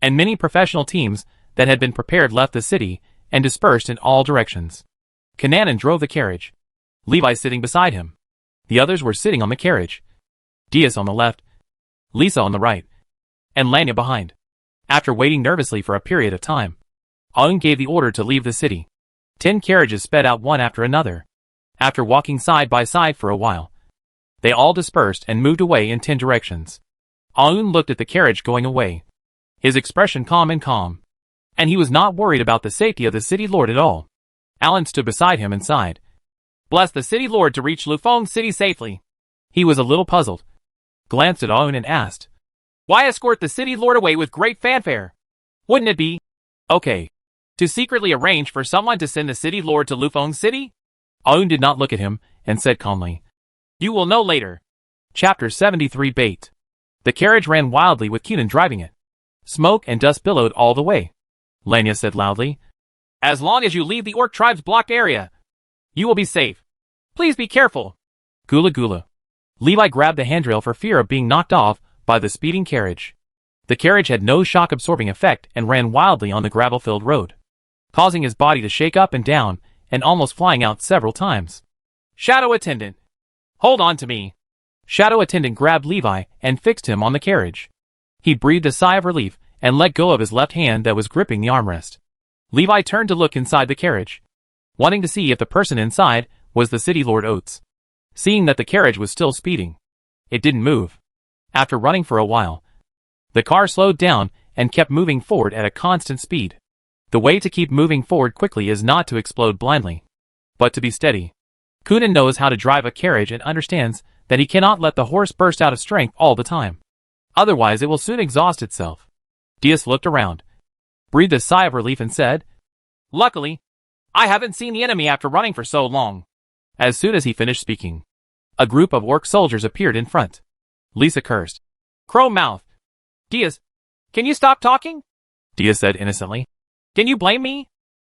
and many professional teams that had been prepared left the city and dispersed in all directions. Kananan drove the carriage, Levi sitting beside him. The others were sitting on the carriage. Dias on the left, Lisa on the right, and Lanya behind. After waiting nervously for a period of time, Aun gave the order to leave the city. 10 carriages sped out one after another. After walking side by side for a while, they all dispersed and moved away in 10 directions. Aun looked at the carriage going away, his expression calm, and he was not worried about the safety of the city lord at all. Alan stood beside him and sighed. Bless the city lord to reach Lufeng City safely. He was a little puzzled, glanced at Aun and asked, why escort the city lord away with great fanfare? Wouldn't it be okay to secretly arrange for someone to send the city lord to Lufeng City? Aun did not look at him and said calmly, you will know later. Chapter 73 Bait. The carriage ran wildly with Kunin driving it. Smoke and dust billowed all the way. Lanya said loudly, as long as you leave the orc tribe's blocked area, you will be safe. Please be careful. Gula gula. Levi grabbed the handrail for fear of being knocked off by the speeding carriage. The carriage had no shock-absorbing effect and ran wildly on the gravel-filled road, causing his body to shake up and down and almost flying out several times. Shadow Attendant, hold on to me. Shadow Attendant grabbed Levi and fixed him on the carriage. He breathed a sigh of relief and let go of his left hand that was gripping the armrest. Levi turned to look inside the carriage, wanting to see if the person inside was the city lord Oates. Seeing that the carriage was still speeding, it didn't move. After running for a while, the car slowed down and kept moving forward at a constant speed. The way to keep moving forward quickly is not to explode blindly, but to be steady. Kunin knows how to drive a carriage and understands that he cannot let the horse burst out of strength all the time. Otherwise it will soon exhaust itself. Dias looked around, breathed a sigh of relief and said, luckily, I haven't seen the enemy after running for so long. As soon as he finished speaking, a group of orc soldiers appeared in front. Lisa cursed. Crow mouth. Dias, can you stop talking? Dias said innocently. Can you blame me?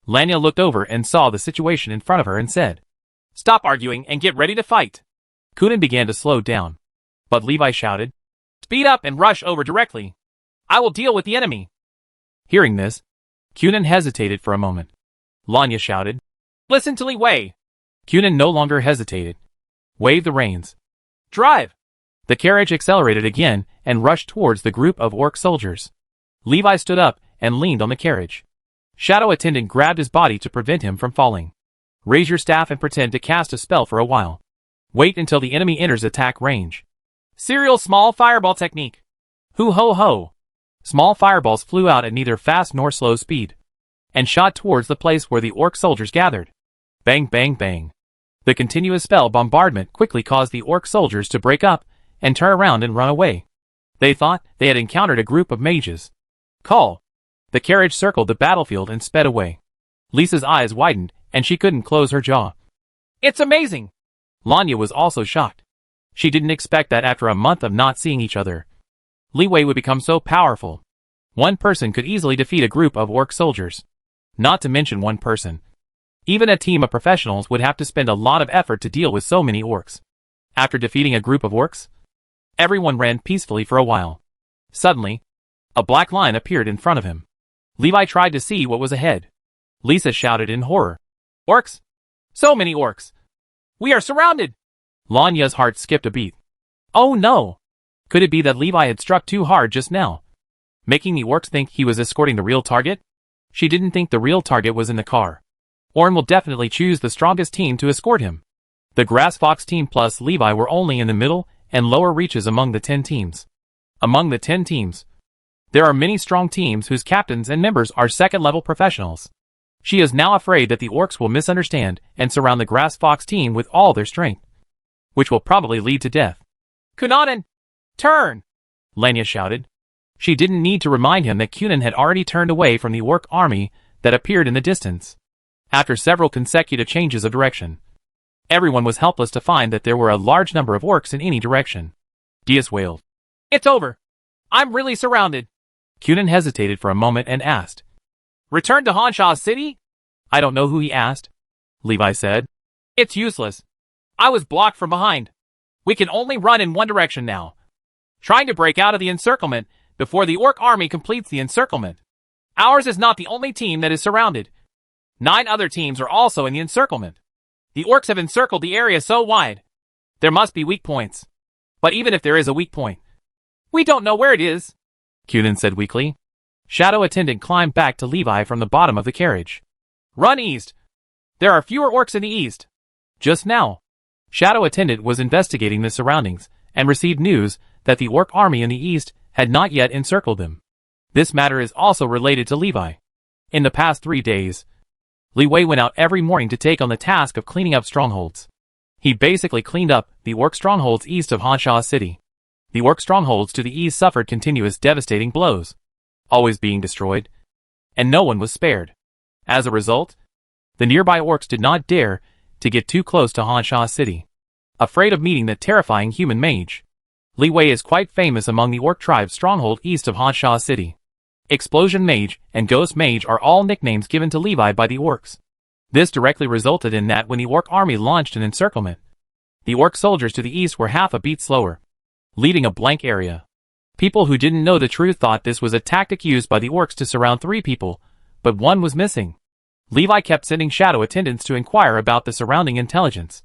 Lanya looked over and saw the situation in front of her and said, stop arguing and get ready to fight. Kunin began to slow down, but Levi shouted, speed up and rush over directly. I will deal with the enemy. Hearing this, Kunin hesitated for a moment. Lanya shouted, listen to Li Wei. Kunin no longer hesitated. Waved the reins. Drive! The carriage accelerated again and rushed towards the group of orc soldiers. Levi stood up and leaned on the carriage. Shadow Attendant grabbed his body to prevent him from falling. Raise your staff and pretend to cast a spell for a while. Wait until the enemy enters attack range. Serial small fireball technique. Hoo ho ho. Small fireballs flew out at neither fast nor slow speed, and shot towards the place where the orc soldiers gathered. Bang bang bang. The continuous spell bombardment quickly caused the orc soldiers to break up and turn around and run away. They thought they had encountered a group of mages. Call. The carriage circled the battlefield and sped away. Lisa's eyes widened and she couldn't close her jaw. It's amazing! Lanya was also shocked. She didn't expect that after a month of not seeing each other, Li Wei would become so powerful. One person could easily defeat a group of orc soldiers. Not to mention one person. Even a team of professionals would have to spend a lot of effort to deal with so many orcs. After defeating a group of orcs, everyone ran peacefully for a while. Suddenly, a black line appeared in front of him. Levi tried to see what was ahead. Lisa shouted in horror. Orcs! So many orcs! We are surrounded! Lanya's heart skipped a beat. Oh no! Could it be that Levi had struck too hard just now, making the orcs think he was escorting the real target? She didn't think the real target was in the car. Orn will definitely choose the strongest team to escort him. The Grass Fox team plus Levi were only in the middle and lower reaches among the 10 teams. Among the 10 teams, there are many strong teams whose captains and members are second-level professionals. She is now afraid that the orcs will misunderstand and surround the Grass Fox team with all their strength, which will probably lead to death. Kunanen! Turn! Lanya shouted. She didn't need to remind him that Kunin had already turned away from the orc army that appeared in the distance. After several consecutive changes of direction, everyone was helpless to find that there were a large number of orcs in any direction. Dias wailed. It's over! I'm really surrounded! Kunin hesitated for a moment and asked, return to Hanshaw City? I don't know who he asked, Levi said. It's useless. I was blocked from behind. We can only run in one direction now. Trying to break out of the encirclement before the orc army completes the encirclement. Ours is not the only team that is surrounded. 9 other teams are also in the encirclement. The orcs have encircled the area so wide. There must be weak points. But even if there is a weak point, we don't know where it is, Cunin said weakly. Shadow Attendant climbed back to Levi from the bottom of the carriage. Run east. There are fewer orcs in the east. Just now, Shadow Attendant was investigating the surroundings and received news that the orc army in the east had not yet encircled them. This matter is also related to Levi. In the past 3 days, Levi went out every morning to take on the task of cleaning up strongholds. He basically cleaned up the orc strongholds east of Honshaw City. The orc strongholds to the east suffered continuous devastating blows, always being destroyed, and no one was spared. As a result, the nearby orcs did not dare to get too close to Honshaw City, afraid of meeting the terrifying human mage. Leeway is quite famous among the orc tribe's stronghold east of Honshaw City. Explosion Mage and Ghost Mage are all nicknames given to Levi by the orcs. This directly resulted in that when the orc army launched an encirclement, the orc soldiers to the east were half a beat slower, leaving a blank area. People who didn't know the truth thought this was a tactic used by the orcs to surround 3 people, but one was missing. Levi kept sending shadow attendants to inquire about the surrounding intelligence,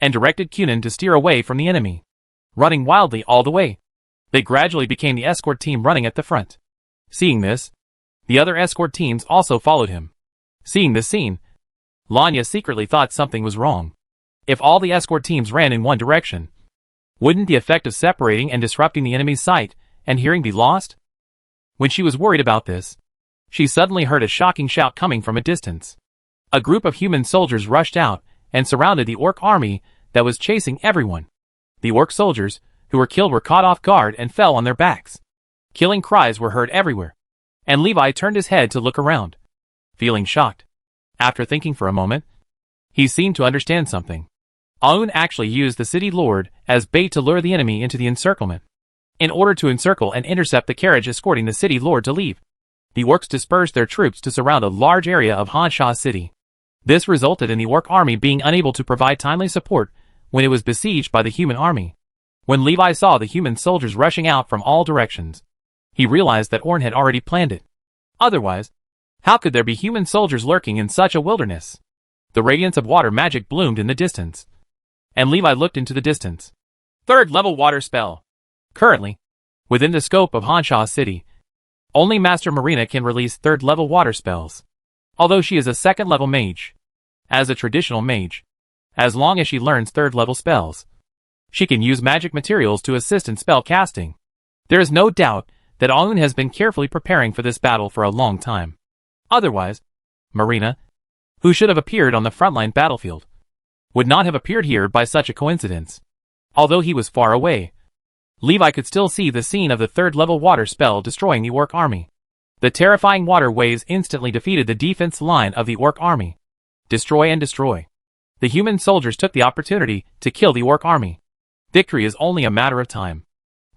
and directed Cunin to steer away from the enemy, running wildly all the way. They gradually became the escort team running at the front. Seeing this, the other escort teams also followed him. Seeing this scene, Lanya secretly thought something was wrong. If all the escort teams ran in one direction, wouldn't the effect of separating and disrupting the enemy's sight and hearing be lost? When she was worried about this, she suddenly heard a shocking shout coming from a distance. A group of human soldiers rushed out and surrounded the orc army that was chasing everyone. The orc soldiers who were killed were caught off guard and fell on their backs. Killing cries were heard everywhere, and Levi turned his head to look around, feeling shocked. After thinking for a moment, he seemed to understand something. Aun actually used the city lord as bait to lure the enemy into the encirclement. In order to encircle and intercept the carriage escorting the city lord to leave, the orcs dispersed their troops to surround a large area of Honshaw City. This resulted in the orc army being unable to provide timely support when it was besieged by the human army. When Levi saw the human soldiers rushing out from all directions, he realized that Orn had already planned it. Otherwise, how could there be human soldiers lurking in such a wilderness? The radiance of water magic bloomed in the distance, and Levi looked into the distance. 3rd level water spell. Currently, within the scope of Honshaw City, only Master Marina can release 3rd level water spells, although she is a 2nd level mage. As a traditional mage, as long as she learns 3rd level spells, she can use magic materials to assist in spell casting. There is no doubt that Aun has been carefully preparing for this battle for a long time. Otherwise, Marina, who should have appeared on the frontline battlefield, would not have appeared here by such a coincidence. Although he was far away, Levi could still see the scene of the 3rd level water spell destroying the orc army. The terrifying water waves instantly defeated the defense line of the orc army. Destroy and destroy. The human soldiers took the opportunity to kill the orc army. Victory is only a matter of time.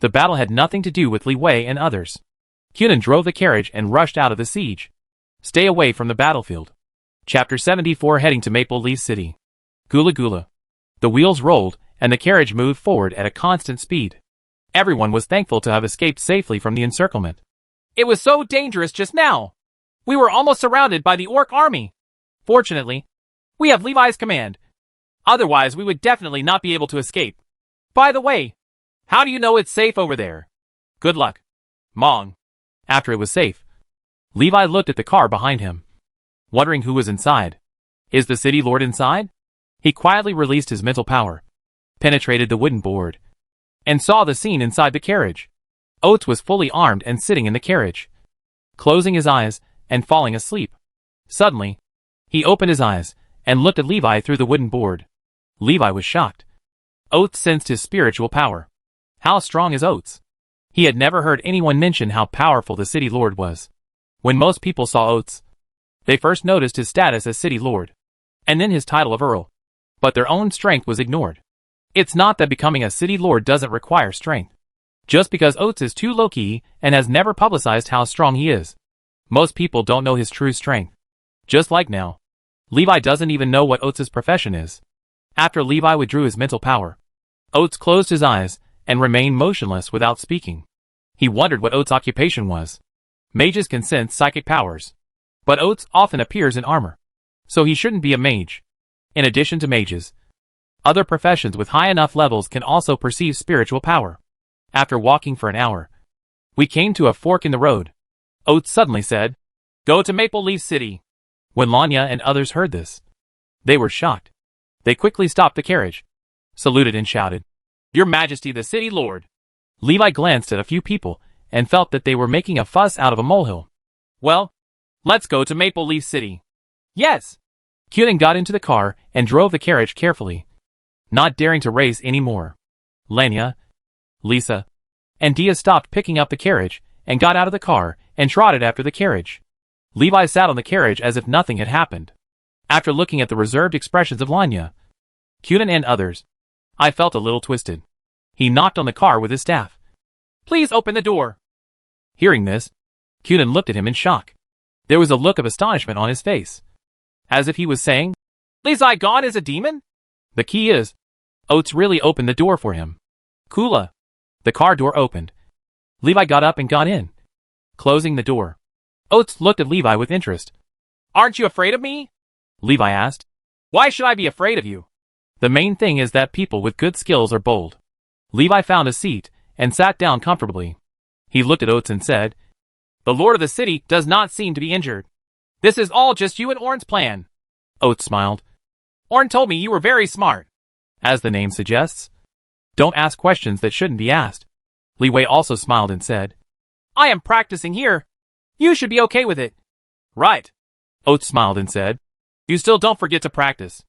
The battle had nothing to do with Li Wei and others. Cunin drove the carriage and rushed out of the siege. Stay away from the battlefield. Chapter 74 Heading to Maple Leaf City. Gula Gula. The wheels rolled, and the carriage moved forward at a constant speed. Everyone was thankful to have escaped safely from the encirclement. It was so dangerous just now. We were almost surrounded by the orc army. Fortunately, we have Levi's command. Otherwise, we would definitely not be able to escape. By the way, how do you know it's safe over there? Good luck, Mong. After it was safe, Levi looked at the car behind him, wondering who was inside. Is the city lord inside? He quietly released his mental power, penetrated the wooden board, and saw the scene inside the carriage. Oates was fully armed and sitting in the carriage, closing his eyes and falling asleep. Suddenly, he opened his eyes and looked at Levi through the wooden board. Levi was shocked. Oates sensed his spiritual power. How strong is Oates? He had never heard anyone mention how powerful the city lord was. When most people saw Oates, they first noticed his status as city lord, and then his title of earl. But their own strength was ignored. It's not that becoming a city lord doesn't require strength. Just because Oates is too low-key and has never publicized how strong he is, most people don't know his true strength. Just like now, Levi doesn't even know what Oates' profession is. After Levi withdrew his mental power, Oates closed his eyes and remained motionless without speaking. He wondered what Oates' occupation was. Mages can sense psychic powers, but Oates often appears in armor, so he shouldn't be a mage. In addition to mages, other professions with high enough levels can also perceive spiritual power. After walking for an hour, we came to a fork in the road. Oates suddenly said, "Go to Maple Leaf City." When Lanya and others heard this, they were shocked. They quickly stopped the carriage, saluted and shouted, "Your Majesty the City Lord." Levi glanced at a few people and felt that they were making a fuss out of a molehill. "Well, let's go to Maple Leaf City." "Yes." Cunin got into the car and drove the carriage carefully, not daring to race any more. Lanya, Lisa, and Dia stopped picking up the carriage and got out of the car and trotted after the carriage. Levi sat on the carriage as if nothing had happened. After looking at the reserved expressions of Lanya, Cunin and others, I felt a little twisted. He knocked on the car with his staff. "Please open the door." Hearing this, Cunin looked at him in shock. There was a look of astonishment on his face, as if he was saying, "Levi gone is a demon?" The key is, Oates really opened the door for him. Kula. The car door opened. Levi got up and got in, closing the door. Oates looked at Levi with interest. "Aren't you afraid of me?" Levi asked. "Why should I be afraid of you?" "The main thing is that people with good skills are bold." Levi found a seat and sat down comfortably. He looked at Oates and said, "The Lord of the City does not seem to be injured. This is all just you and Orn's plan." Oates smiled. "Orn told me you were very smart." As the name suggests, don't ask questions that shouldn't be asked. Li Wei also smiled and said, "I am practicing here. You should be okay with it." "Right." Oates smiled and said, "You still don't forget to practice.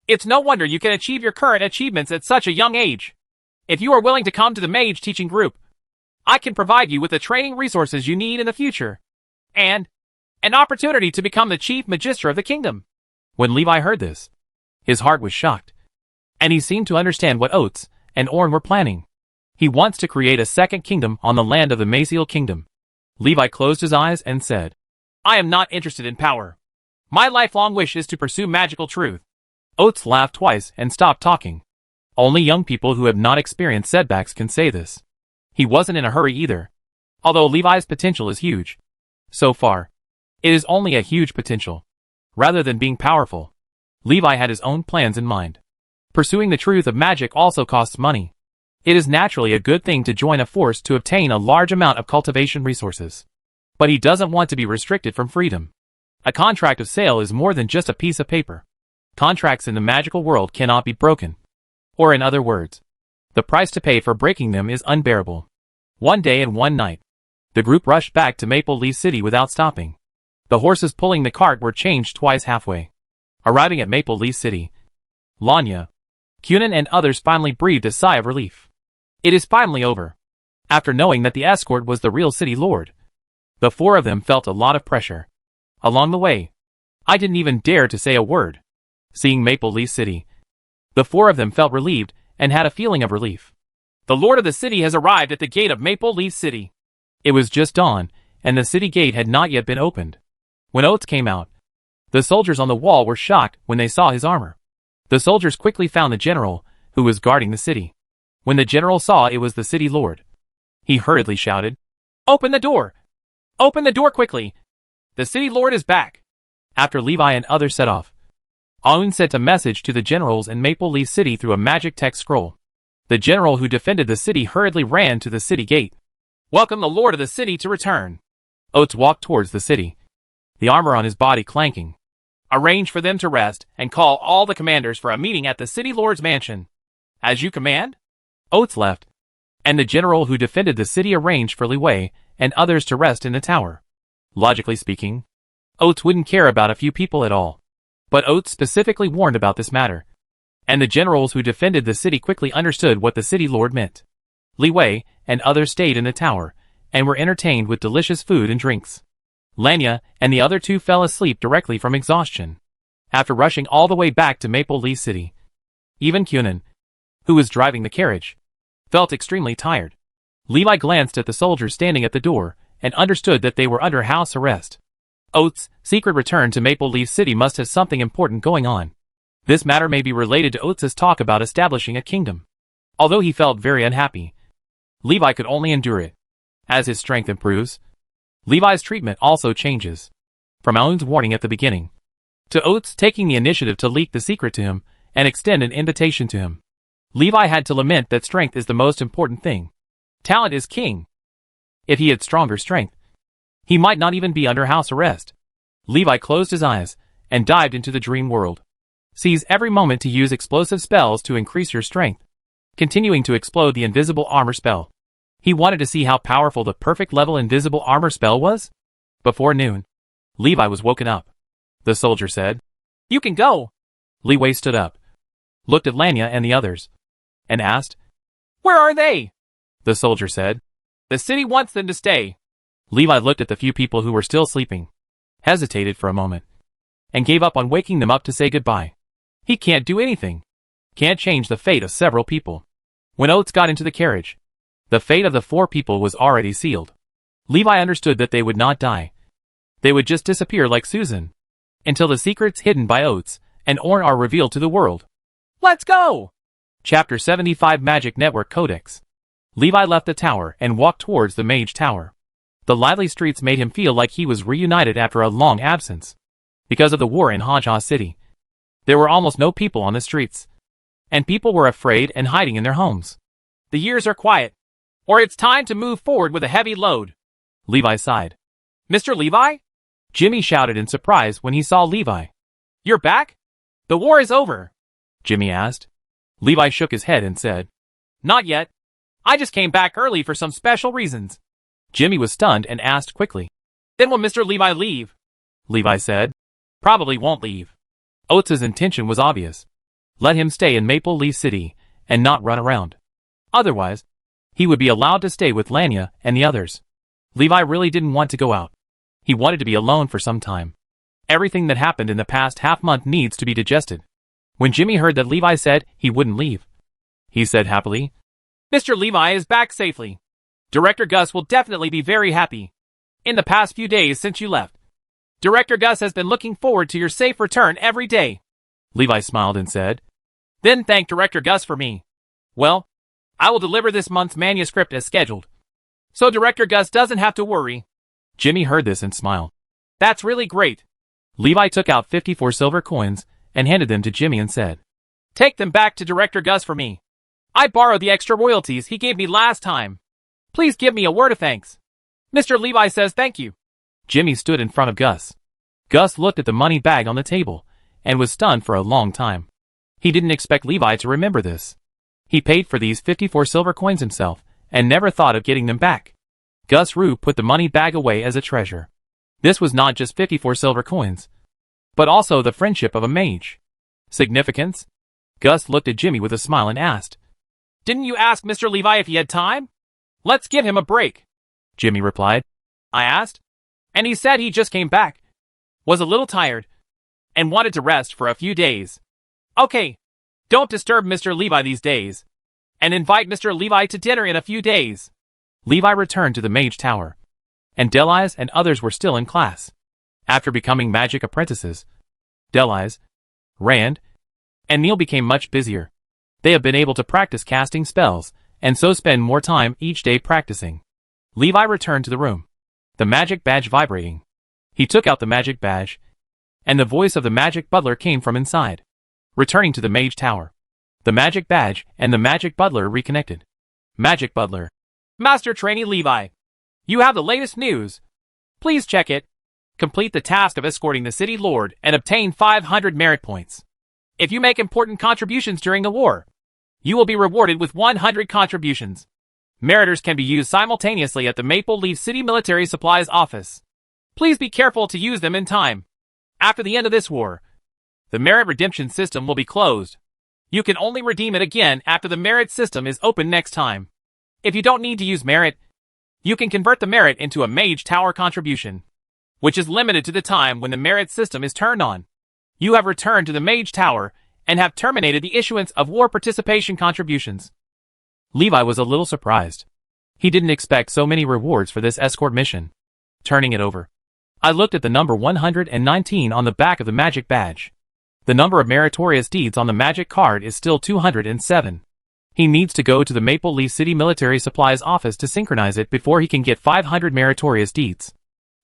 It's no wonder you can achieve your current achievements at such a young age. If you are willing to come to the Mage teaching group, I can provide you with the training resources you need in the future, and an opportunity to become the chief magister of the kingdom." When Levi heard this, his heart was shocked, and he seemed to understand what Oates and Orn were planning. He wants to create a second kingdom on the land of the Maziel kingdom. Levi closed his eyes and said, "I am not interested in power. My lifelong wish is to pursue magical truth." Oates laughed twice and stopped talking. Only young people who have not experienced setbacks can say this. He wasn't in a hurry either. Although Levi's potential is huge, so far, it is only a huge potential. Rather than being powerful, Levi had his own plans in mind. Pursuing the truth of magic also costs money. It is naturally a good thing to join a force to obtain a large amount of cultivation resources. But he doesn't want to be restricted from freedom. A contract of sale is more than just a piece of paper. Contracts in the magical world cannot be broken. Or in other words, the price to pay for breaking them is unbearable. One day and one night, the group rushed back to Maple Leaf City without stopping. The horses pulling the cart were changed twice halfway. Arriving at Maple Leaf City, Lanya, Cunin and others finally breathed a sigh of relief. It is finally over. After knowing that the escort was the real city lord, the four of them felt a lot of pressure. Along the way, I didn't even dare to say a word. Seeing Maple Leaf City, the four of them felt relieved and had a feeling of relief. "The Lord of the City has arrived at the gate of Maple Leaf City." It was just dawn, and the city gate had not yet been opened. When Oates came out, the soldiers on the wall were shocked when they saw his armor. The soldiers quickly found the general, who was guarding the city. When the general saw it was the city lord, he hurriedly shouted, "Open the door! Open the door quickly! The city lord is back!" After Levi and others set off, Aun sent a message to the generals in Maple Leaf City through a magic text scroll. The general who defended the city hurriedly ran to the city gate. "Welcome the lord of the city to return." Oates walked towards the city, the armor on his body clanking. "Arrange for them to rest and call all the commanders for a meeting at the city lord's mansion." "As you command?" Oates left, and the general who defended the city arranged for Li Wei and others to rest in the tower. Logically speaking, Oates wouldn't care about a few people at all. But Oates specifically warned about this matter, and the generals who defended the city quickly understood what the city lord meant. Li Wei and others stayed in the tower, and were entertained with delicious food and drinks. Lanya and the other two fell asleep directly from exhaustion, after rushing all the way back to Maple Leaf City. Even Cunin, who was driving the carriage, felt extremely tired. Levi glanced at the soldiers standing at the door, and understood that they were under house arrest. Oates' secret return to Maple Leaf City must have something important going on. This matter may be related to Oates' talk about establishing a kingdom. Although he felt very unhappy, Levi could only endure it. As his strength improves, Levi's treatment also changes. From Alan's warning at the beginning, to Oates taking the initiative to leak the secret to him and extend an invitation to him. Levi had to lament that strength is the most important thing. Talent is king. If he had stronger strength, he might not even be under house arrest. Levi closed his eyes and dived into the dream world. Seize every moment to use explosive spells to increase your strength, continuing to explode the invisible armor spell. He wanted to see how powerful the perfect level invisible armor spell was. Before noon, Levi was woken up. The soldier said, "You can go." Levi stood up, looked at Lanya and the others, and asked, "Where are they?" The soldier said, "The city wants them to stay." Levi looked at the few people who were still sleeping, hesitated for a moment, and gave up on waking them up to say goodbye. He can't do anything. Can't change the fate of several people. When Oates got into the carriage, the fate of the 4 people was already sealed. Levi understood that they would not die. They would just disappear like Susan, until the secrets hidden by Oates and Orn are revealed to the world. Let's go! Chapter 75 Magic Network Codex. Levi left the tower and walked towards the Mage Tower. The lively streets made him feel like he was reunited after a long absence. Because of the war in Haja City, there were almost no people on the streets, and people were afraid and hiding in their homes. The years are quiet, or it's time to move forward with a heavy load. Levi sighed. Mr. Levi? Jimmy shouted in surprise when he saw Levi. You're back? The war is over, Jimmy asked. Levi shook his head and said, Not yet. I just came back early for some special reasons. Jimmy was stunned and asked quickly, Then will Mr. Levi leave? Levi said, Probably won't leave. Oates' intention was obvious. Let him stay in Maple Leaf City and not run around. Otherwise, he would be allowed to stay with Lanya and the others. Levi really didn't want to go out. He wanted to be alone for some time. Everything that happened in the past half-month needs to be digested. When Jimmy heard that Levi said he wouldn't leave, he said happily, Mr. Levi is back safely. Director Gus will definitely be very happy. In the past few days since you left, Director Gus has been looking forward to your safe return every day. Levi smiled and said, Then thank Director Gus for me. Well, I will deliver this month's manuscript as scheduled, so Director Gus doesn't have to worry. Jimmy heard this and smiled. That's really great. Levi took out 54 silver coins and handed them to Jimmy and said, Take them back to Director Gus for me. I borrowed the extra royalties he gave me last time. Please give me a word of thanks. Mr. Levi says thank you. Jimmy stood in front of Gus. Gus looked at the money bag on the table and was stunned for a long time. He didn't expect Levi to remember this. He paid for these 54 silver coins himself and never thought of getting them back. Gus Rue put the money bag away as a treasure. This was not just 54 silver coins, but also the friendship of a mage. Significance? Gus looked at Jimmy with a smile and asked, Didn't you ask Mr. Levi if he had time? Let's give him a break, Jimmy replied. I asked, and he said he just came back, was a little tired, and wanted to rest for a few days. Okay, don't disturb Mr. Levi these days, and invite Mr. Levi to dinner in a few days. Levi returned to the Mage Tower, and Delise and others were still in class. After becoming magic apprentices, Delise, Rand, and Neil became much busier. They have been able to practice casting spells, and so spend more time each day practicing. Levi returned to the room, the magic badge vibrating. He took out the magic badge, and the voice of the magic butler came from inside. Returning to the Mage Tower, the magic badge and the magic butler reconnected. Magic butler. Master Trainee Levi, you have the latest news. Please check it. Complete the task of escorting the city lord and obtain 500 merit points. If you make important contributions during the war, you will be rewarded with 100 contributions. Meritors can be used simultaneously at the Maple Leaf City Military Supplies Office. Please be careful to use them in time. After the end of this war, the merit redemption system will be closed. You can only redeem it again after the merit system is open next time. If you don't need to use merit, you can convert the merit into a Mage Tower contribution, which is limited to the time when the merit system is turned on. You have returned to the Mage Tower and have terminated the issuance of war participation contributions. Levi was a little surprised. He didn't expect so many rewards for this escort mission. Turning it over, I looked at the number 119 on the back of the magic badge. The number of meritorious deeds on the magic card is still 207. He needs to go to the Maple Leaf City Military Supplies office to synchronize it before he can get 500 meritorious deeds.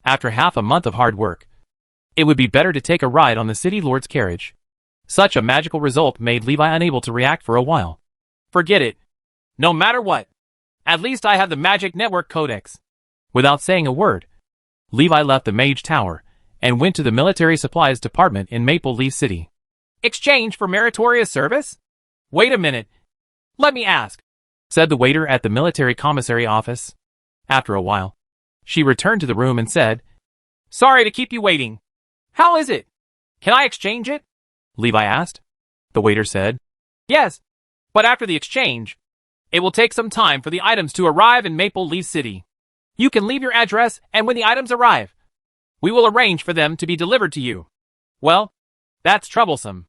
After half a month of hard work, it would be better to take a ride on the City Lord's carriage. Such a magical result made Levi unable to react for a while. Forget it. No matter what. At least I have the Magic Network Codex. Without saying a word, Levi left the Mage Tower and went to the Military Supplies Department in Maple Leaf City. Exchange for meritorious service? Wait a minute. Let me ask, said the waiter at the military commissary office. After a while, she returned to the room and said, Sorry to keep you waiting. How is it? Can I exchange it? Levi asked. The waiter said, Yes, but after the exchange, it will take some time for the items to arrive in Maple Leaf City. You can leave your address, and when the items arrive, we will arrange for them to be delivered to you. Well, that's troublesome.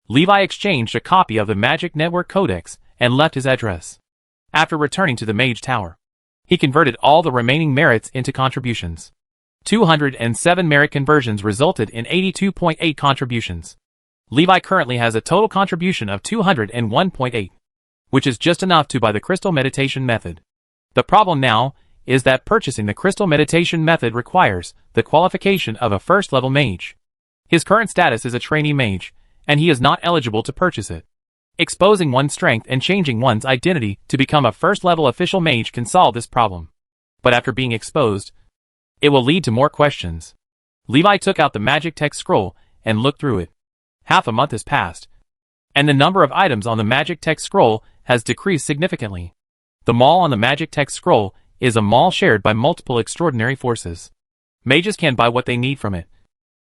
Levi exchanged a copy of the Magic Network Codex and left his address. After returning to the Mage Tower, he converted all the remaining merits into contributions. 207 merit conversions resulted in 82.8 contributions. Levi currently has a total contribution of 201.8, which is just enough to buy the Crystal Meditation Method. The problem now is that purchasing the Crystal Meditation Method requires the qualification of a first-level mage. His current status is a trainee mage, and he is not eligible to purchase it. Exposing one's strength and changing one's identity to become a first-level official mage can solve this problem. But after being exposed, it will lead to more questions. Levi took out the magic text scroll and looked through it. Half a month has passed, and the number of items on the magic text scroll has decreased significantly. The mall on the magic text scroll is a mall shared by multiple extraordinary forces. Mages can buy what they need from it,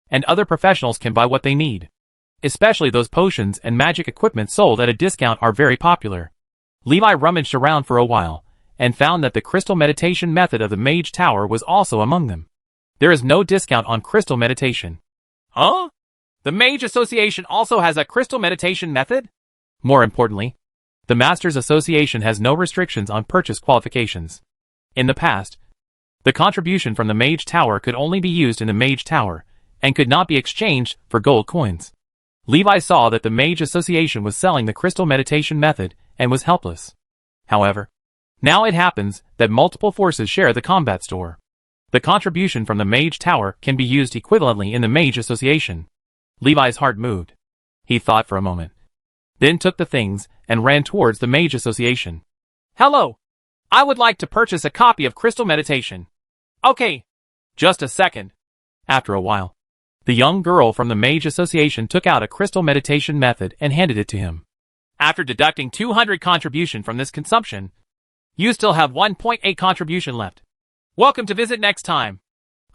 and other professionals can buy what they need. Especially those potions and magic equipment sold at a discount are very popular. Levi rummaged around for a while, and found that the Crystal Meditation Method of the Mage Tower was also among them. There is no discount on Crystal Meditation. Huh? The Mage Association also has a Crystal Meditation Method? More importantly, the Masters Association has no restrictions on purchase qualifications. In the past, the contribution from the Mage Tower could only be used in the Mage Tower, and could not be exchanged for gold coins. Levi saw that the Mage Association was selling the Crystal Meditation Method, and was helpless. However, now it happens that multiple forces share the combat store. The contribution from the Mage Tower can be used equivalently in the Mage Association. Levi's heart moved. He thought for a moment, then took the things and ran towards the Mage Association. Hello! I would like to purchase a copy of Crystal Meditation. Okay. Just a second. After a while, the young girl from the Mage Association took out a Crystal Meditation Method and handed it to him. After deducting 200 contribution from this consumption, you still have 1.8 contribution left. Welcome to visit next time.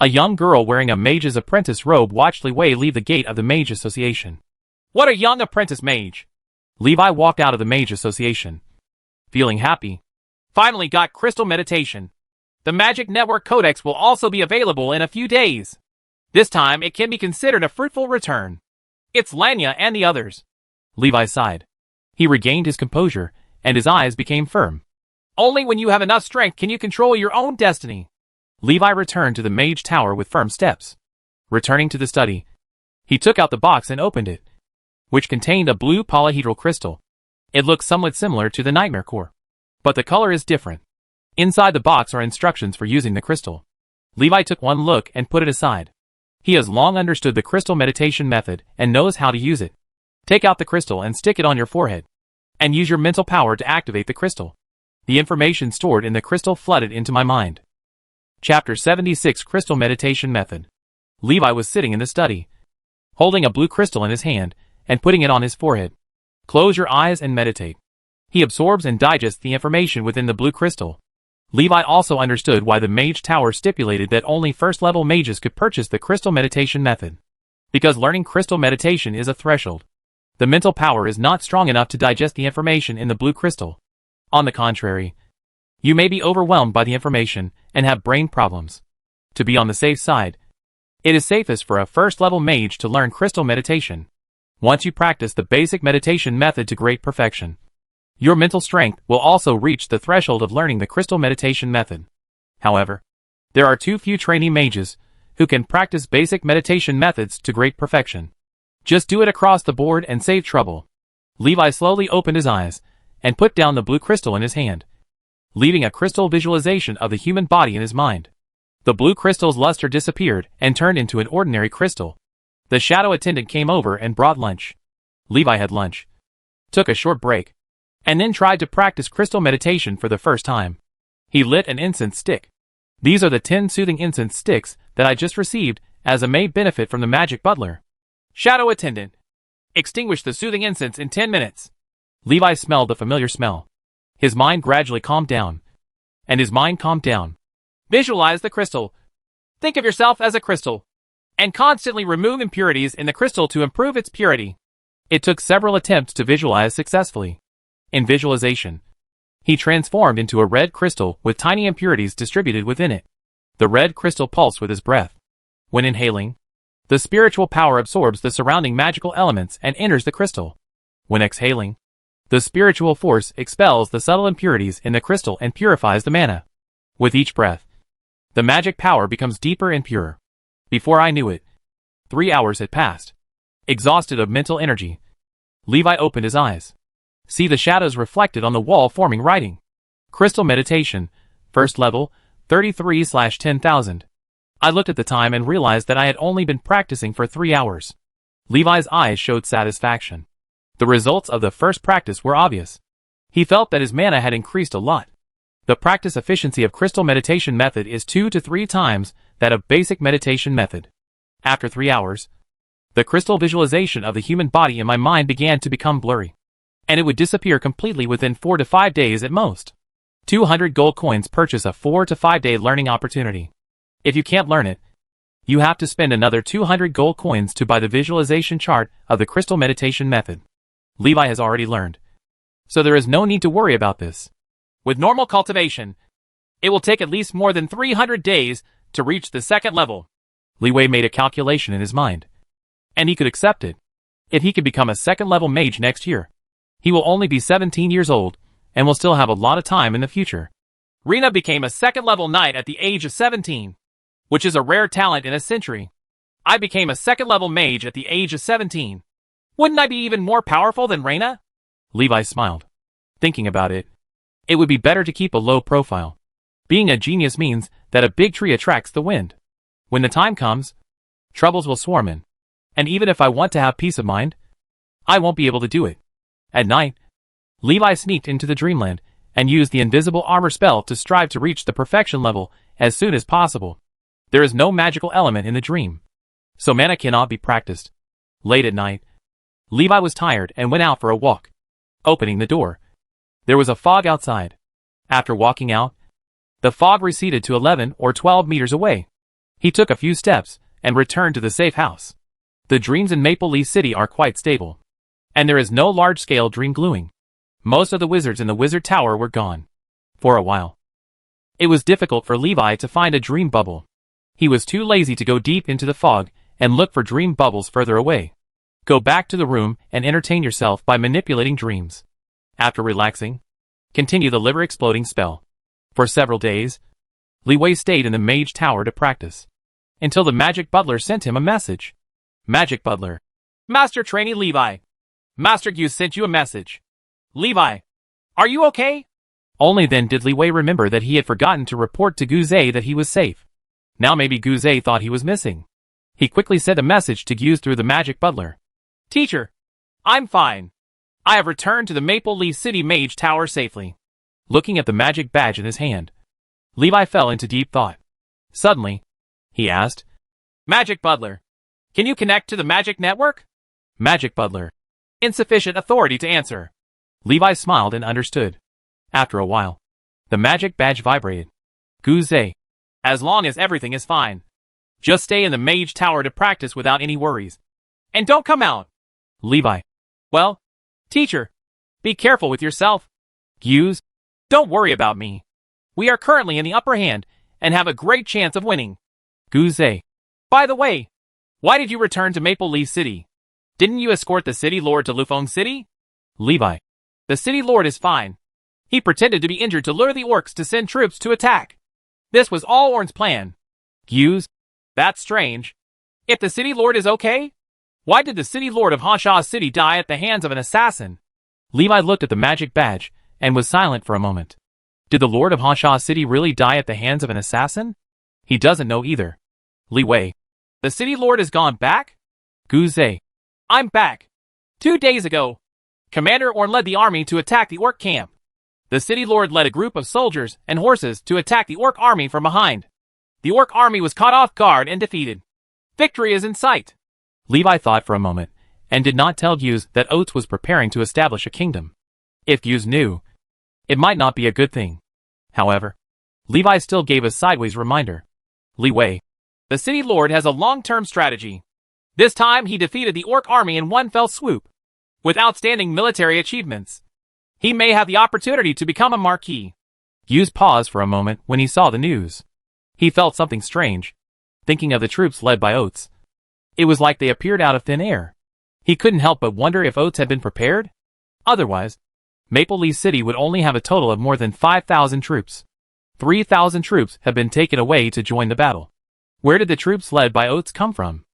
A young girl wearing a mage's apprentice robe watched Levi leave the gate of the Mage Association. What a young apprentice mage! Levi walked out of the Mage Association, feeling happy. Finally got Crystal Meditation. The Magic Network Codex will also be available in a few days. This time it can be considered a fruitful return. It's Lanya and the others. Levi sighed. He regained his composure, and his eyes became firm. Only when you have enough strength can you control your own destiny. Levi returned to the Mage Tower with firm steps. Returning to the study, he took out the box and opened it, which contained a blue polyhedral crystal. It looks somewhat similar to the Nightmare Core, but the color is different. Inside the box are instructions for using the crystal. Levi took one look and put it aside. He has long understood the Crystal Meditation Method and knows how to use it. Take out the crystal and stick it on your forehead, and use your mental power to activate the crystal. The information stored in the crystal flooded into my mind. Chapter 76 Crystal Meditation Method. Levi was sitting in the study, holding a blue crystal in his hand, and putting it on his forehead. Close your eyes and meditate. He absorbs and digests the information within the blue crystal. Levi also understood why the Mage Tower stipulated that only first-level mages could purchase the Crystal Meditation Method. Because learning Crystal Meditation is a threshold. The mental power is not strong enough to digest the information in the blue crystal. On the contrary, you may be overwhelmed by the information and have brain problems. To be on the safe side, it is safest for a first-level mage to learn Crystal Meditation. Once you practice the basic meditation method to great perfection, your mental strength will also reach the threshold of learning the Crystal Meditation Method. However, there are too few trainee mages who can practice basic meditation methods to great perfection. Just do it across the board and save trouble. Levi slowly opened his eyes and put down the blue crystal in his hand, leaving a crystal visualization of the human body in his mind. The blue crystal's luster disappeared and turned into an ordinary crystal. The shadow attendant came over and brought lunch. Levi had lunch, took a short break, and then tried to practice crystal meditation for the first time. He lit an incense stick. These are the 10 soothing incense sticks that I just received as a May benefit from the magic butler. Shadow attendant, extinguish the soothing incense in 10 minutes. Levi smelled the familiar smell. His mind gradually calmed down. And his mind calmed down. Visualize the crystal. Think of yourself as a crystal, and constantly remove impurities in the crystal to improve its purity. It took several attempts to visualize successfully. In visualization, he transformed into a red crystal with tiny impurities distributed within it. The red crystal pulsed with his breath. When inhaling, the spiritual power absorbs the surrounding magical elements and enters the crystal. When exhaling, the spiritual force expels the subtle impurities in the crystal and purifies the mana. With each breath, the magic power becomes deeper and purer. Before I knew it, 3 hours had passed. Exhausted of mental energy, Levi opened his eyes. See the shadows reflected on the wall forming writing. Crystal meditation, first level, 33/10,000. I looked at the time and realized that I had only been practicing for 3 hours. Levi's eyes showed satisfaction. The results of the first practice were obvious. He felt that his mana had increased a lot. The practice efficiency of crystal meditation method is 2 to 3 times that of basic meditation method. After 3 hours, the crystal visualization of the human body in my mind began to become blurry, and it would disappear completely within 4 to 5 days at most. 200 gold coins purchase a 4 to 5 day learning opportunity. If you can't learn it, you have to spend another 200 gold coins to buy the visualization chart of the crystal meditation method. Levi has already learned, so there is no need to worry about this. With normal cultivation, it will take at least more than 300 days to reach the second level. Levi made a calculation in his mind, and he could accept it. If he could become a second level mage next year, he will only be 17 years old and will still have a lot of time in the future. Rena became a second level knight at the age of 17, which is a rare talent in a century. I became a second level mage at the age of 17. Wouldn't I be even more powerful than Rena? Levi smiled. Thinking about it, it would be better to keep a low profile. Being a genius means that a big tree attracts the wind. When the time comes, troubles will swarm in. And even if I want to have peace of mind, I won't be able to do it. At night, Levi sneaked into the dreamland and used the invisible armor spell to strive to reach the perfection level as soon as possible. There is no magical element in the dream, so mana cannot be practiced. Late at night, Levi was tired and went out for a walk. Opening the door, there was a fog outside. After walking out, the fog receded to 11 or 12 meters away. He took a few steps and returned to the safe house. The dreams in Maple Leaf City are quite stable, and there is no large-scale dream gluing. Most of the wizards in the wizard tower were gone. For a while, it was difficult for Levi to find a dream bubble. He was too lazy to go deep into the fog and look for dream bubbles further away. Go back to the room and entertain yourself by manipulating dreams. After relaxing, continue the liver-exploding spell. For several days, Levi stayed in the Mage Tower to practice, until the magic butler sent him a message. Magic butler. Master Trainee Levi. Master Gu sent you a message. Levi, are you okay? Only then did Levi remember that he had forgotten to report to Guze that he was safe. Now maybe Guze thought he was missing. He quickly sent a message to Guze through the magic butler. Teacher, I'm fine. I have returned to the Maple Leaf City Mage Tower safely. Looking at the magic badge in his hand, Levi fell into deep thought. Suddenly, he asked, Magic butler, can you connect to the magic network? Magic butler. Insufficient authority to answer. Levi smiled and understood. After a while, the magic badge vibrated. Guze. As long as everything is fine, just stay in the Mage Tower to practice without any worries. And don't come out. Levi. Well, teacher, be careful with yourself. Guze. Don't worry about me. We are currently in the upper hand and have a great chance of winning. Guze. By the way, why did you return to Maple Leaf City? Didn't you escort the city lord to Lufeng City? Levi. The city lord is fine. He pretended to be injured to lure the orcs to send troops to attack. This was all Orn's plan. Guze. That's strange. If the city lord is okay, Why did the city lord of Hanshaw City die at the hands of an assassin? Levi looked at the magic badge and was silent for a moment. Did the lord of Hanshaw City really die at the hands of an assassin? He doesn't know either. Li Wei. The city lord has gone back? Gu Zhe. I'm back. 2 days ago, Commander Orn led the army to attack the orc camp. The city lord led a group of soldiers and horses to attack the orc army from behind. The orc army was caught off guard and defeated. Victory is in sight. Levi thought for a moment, and did not tell Gyuz that Oates was preparing to establish a kingdom. If Gyuz knew, it might not be a good thing. However, Levi still gave a sideways reminder. Li Wei. The city lord has a long-term strategy. This time he defeated the orc army in one fell swoop. With outstanding military achievements, he may have the opportunity to become a marquis. Gyuz paused for a moment when he saw the news. He felt something strange, thinking of the troops led by Oates. It was like they appeared out of thin air. He couldn't help but wonder if Oates had been prepared. Otherwise, Maple Leaf City would only have a total of more than 5,000 troops. 3,000 troops have been taken away to join the battle. Where did the troops led by Oates come from?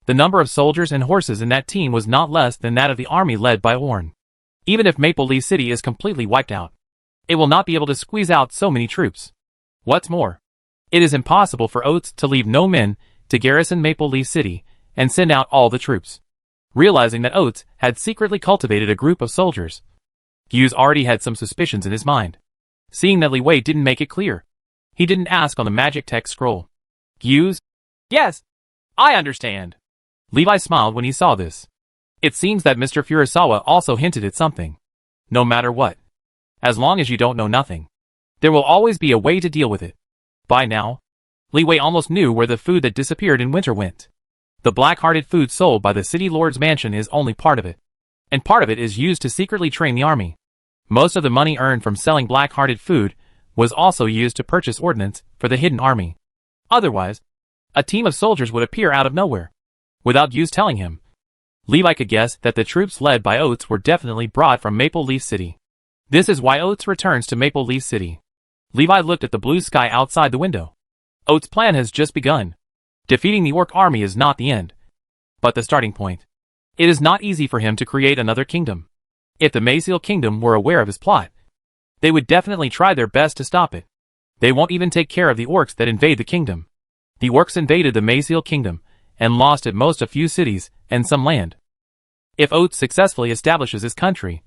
The number of soldiers and horses in that team was not less than that of the army led by Orn. Even if Maple Leaf City is completely wiped out, it will not be able to squeeze out so many troops. What's more, it is impossible for Oates to leave no men to garrison Maple Leaf City and send out all the troops. Realizing that Oates had secretly cultivated a group of soldiers, Gyuz already had some suspicions in his mind. Seeing that Li Wei didn't make it clear, he didn't ask on the magic text scroll. Gyuz? Yes, I understand. Levi smiled when he saw this. It seems that Mr. Furusawa also hinted at something. No matter what, as long as you don't know nothing, there will always be a way to deal with it. By now, Li Wei almost knew where the food that disappeared in winter went. The black-hearted food sold by the city lord's mansion is only part of it, and part of it is used to secretly train the army. Most of the money earned from selling black-hearted food was also used to purchase ordnance for the hidden army. Otherwise, a team of soldiers would appear out of nowhere, without Gyuz telling him. Levi could guess that the troops led by Oates were definitely brought from Maple Leaf City. This is why Oates returns to Maple Leaf City. Levi looked at the blue sky outside the window. Oates' plan has just begun. Defeating the orc army is not the end, but the starting point. It is not easy for him to create another kingdom. If the Maziel kingdom were aware of his plot, they would definitely try their best to stop it. They won't even take care of the orcs that invade the kingdom. The orcs invaded the Maziel kingdom and lost at most a few cities and some land. If Oates successfully establishes his country,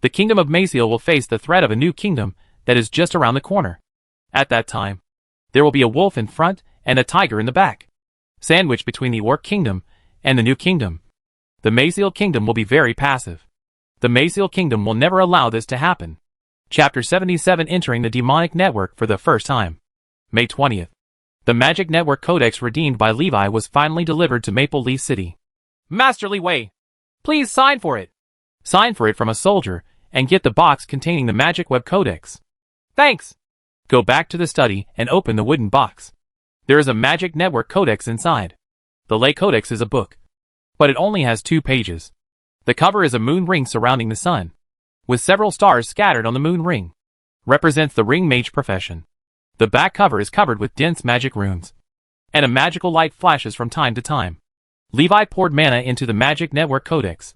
the kingdom of Maziel will face the threat of a new kingdom that is just around the corner. At that time, there will be a wolf in front and a tiger in the back, sandwiched between the orc kingdom and the new kingdom. The Maziel kingdom will be very passive. The Maziel kingdom will never allow this to happen. Chapter 77, Entering the Demonic Network for the first time. May 20th. The Magic Network Codex redeemed by Levi was finally delivered to Maple Leaf City. Master Li Wei, please sign for it. Sign for it from a soldier, and get the box containing the Magic Web Codex. Thanks. Go back to the study and open the wooden box. There is a Magic Network Codex inside. The Lay Codex is a book, but it only has 2 pages. The cover is a moon ring surrounding the sun, with several stars scattered on the moon ring. Represents the ring mage profession. The back cover is covered with dense magic runes, and a magical light flashes from time to time. Levi poured mana into the Magic Network Codex,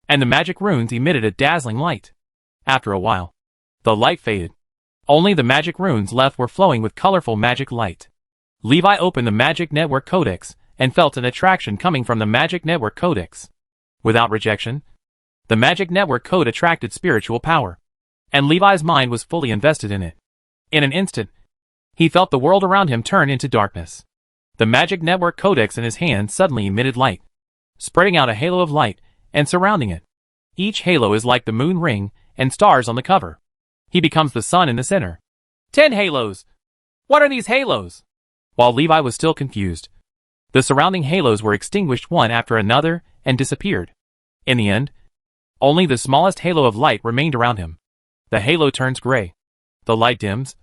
and the magic runes emitted a dazzling light. After a while, the light faded. Only the magic runes left were flowing with colorful magic light. Levi opened the Magic Network Codex and felt an attraction coming from the Magic Network Codex. Without rejection, the Magic Network Code attracted spiritual power, and Levi's mind was fully invested in it. In an instant, he felt the world around him turn into darkness. The Magic Network Codex in his hand suddenly emitted light, spreading out a halo of light and surrounding it. Each halo is like the moon ring and stars on the cover. He becomes the sun in the center. 10 halos. What are these halos? While Levi was still confused, the surrounding halos were extinguished one after another and disappeared. In the end, only the smallest halo of light remained around him. The halo turns gray. The light dims,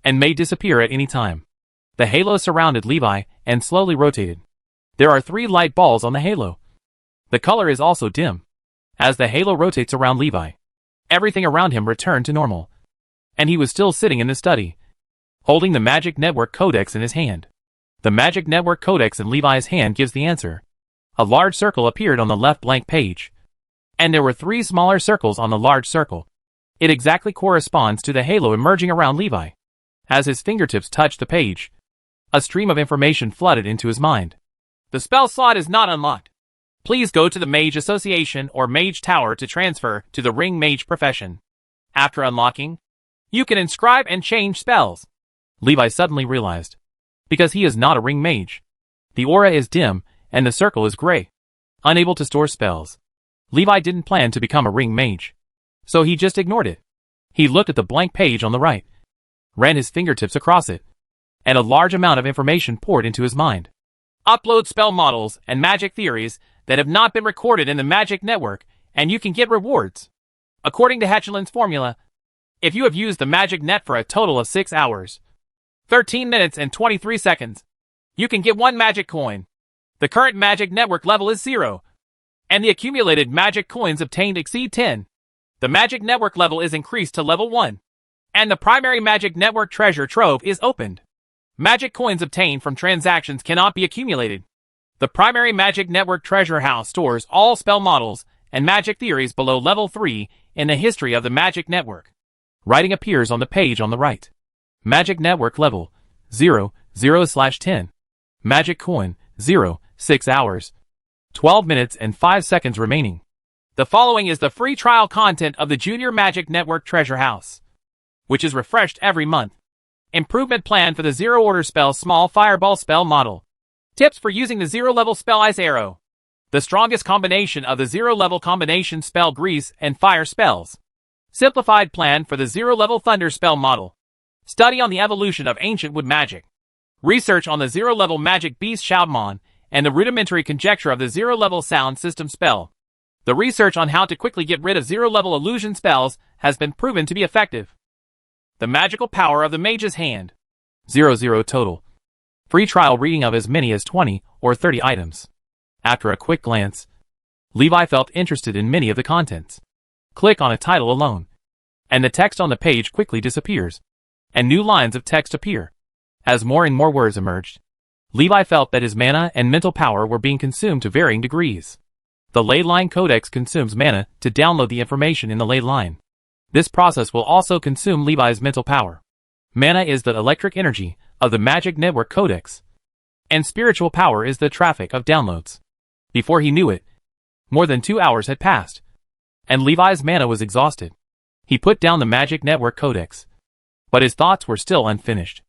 and may disappear at any time. The halo surrounded Levi and slowly rotated. There are 3 light balls on the halo. The color is also dim. As the halo rotates around Levi, everything around him returned to normal, and he was still sitting in the study, holding the Magic Network Codex in his hand. The Magic Network Codex in Levi's hand gives the answer. A large circle appeared on the left blank page. And there were 3 smaller circles on the large circle. It exactly corresponds to the halo emerging around Levi. As his fingertips touched the page, a stream of information flooded into his mind. The spell slot is not unlocked. Please go to the Mage Association or Mage Tower to transfer to the Ring Mage profession. After unlocking, you can inscribe and change spells. Levi suddenly realized. Because he is not a Ring Mage. The aura is dim, and the circle is gray. Unable to store spells. Levi didn't plan to become a Ring Mage. So he just ignored it. He looked at the blank page on the right. Ran his fingertips across it. And a large amount of information poured into his mind. Upload spell models and magic theories that have not been recorded in the magic network, and you can get rewards. According to Hatchlin's formula, if you have used the magic net for a total of 6 hours, 13 minutes and 23 seconds, you can get 1 magic coin. The current magic network level is 0, and the accumulated magic coins obtained exceed 10. The magic network level is increased to level 1, and the primary magic network treasure trove is opened. Magic coins obtained from transactions cannot be accumulated. The primary magic network treasure house stores all spell models and magic theories below level 3 in the history of the magic network. Writing appears on the page on the right. Magic network level 0, 0/10. Magic coin 0, 6 hours. 12 minutes and 5 seconds remaining. The following is the free trial content of the Junior Magic Network Treasure House, which is refreshed every month. Improvement plan for the Zero Order Spell Small Fireball Spell Model. Tips for using the Zero Level Spell Ice Arrow. The strongest combination of the Zero Level Combination Spell Grease and Fire Spells. Simplified plan for the Zero Level Thunder Spell Model. Study on the evolution of ancient wood magic. Research on the Zero Level Magic Beast Shaudmon and the rudimentary conjecture of the Zero Level Sound System spell. The research on how to quickly get rid of Zero Level illusion spells has been proven to be effective. The magical power of the Mage's Hand. 00 total. Free trial reading of as many as 20 or 30 items. After a quick glance, Levi felt interested in many of the contents. Click on a title alone, and the text on the page quickly disappears, and new lines of text appear. As more and more words emerged, Levi felt that his mana and mental power were being consumed to varying degrees. The ley line codex consumes mana to download the information in the ley line. This process will also consume Levi's mental power. Mana is the electric energy of the Magic Network Codex, and spiritual power is the traffic of downloads. Before he knew it, more than 2 hours had passed, and Levi's mana was exhausted. He put down the Magic Network Codex, but his thoughts were still unfinished.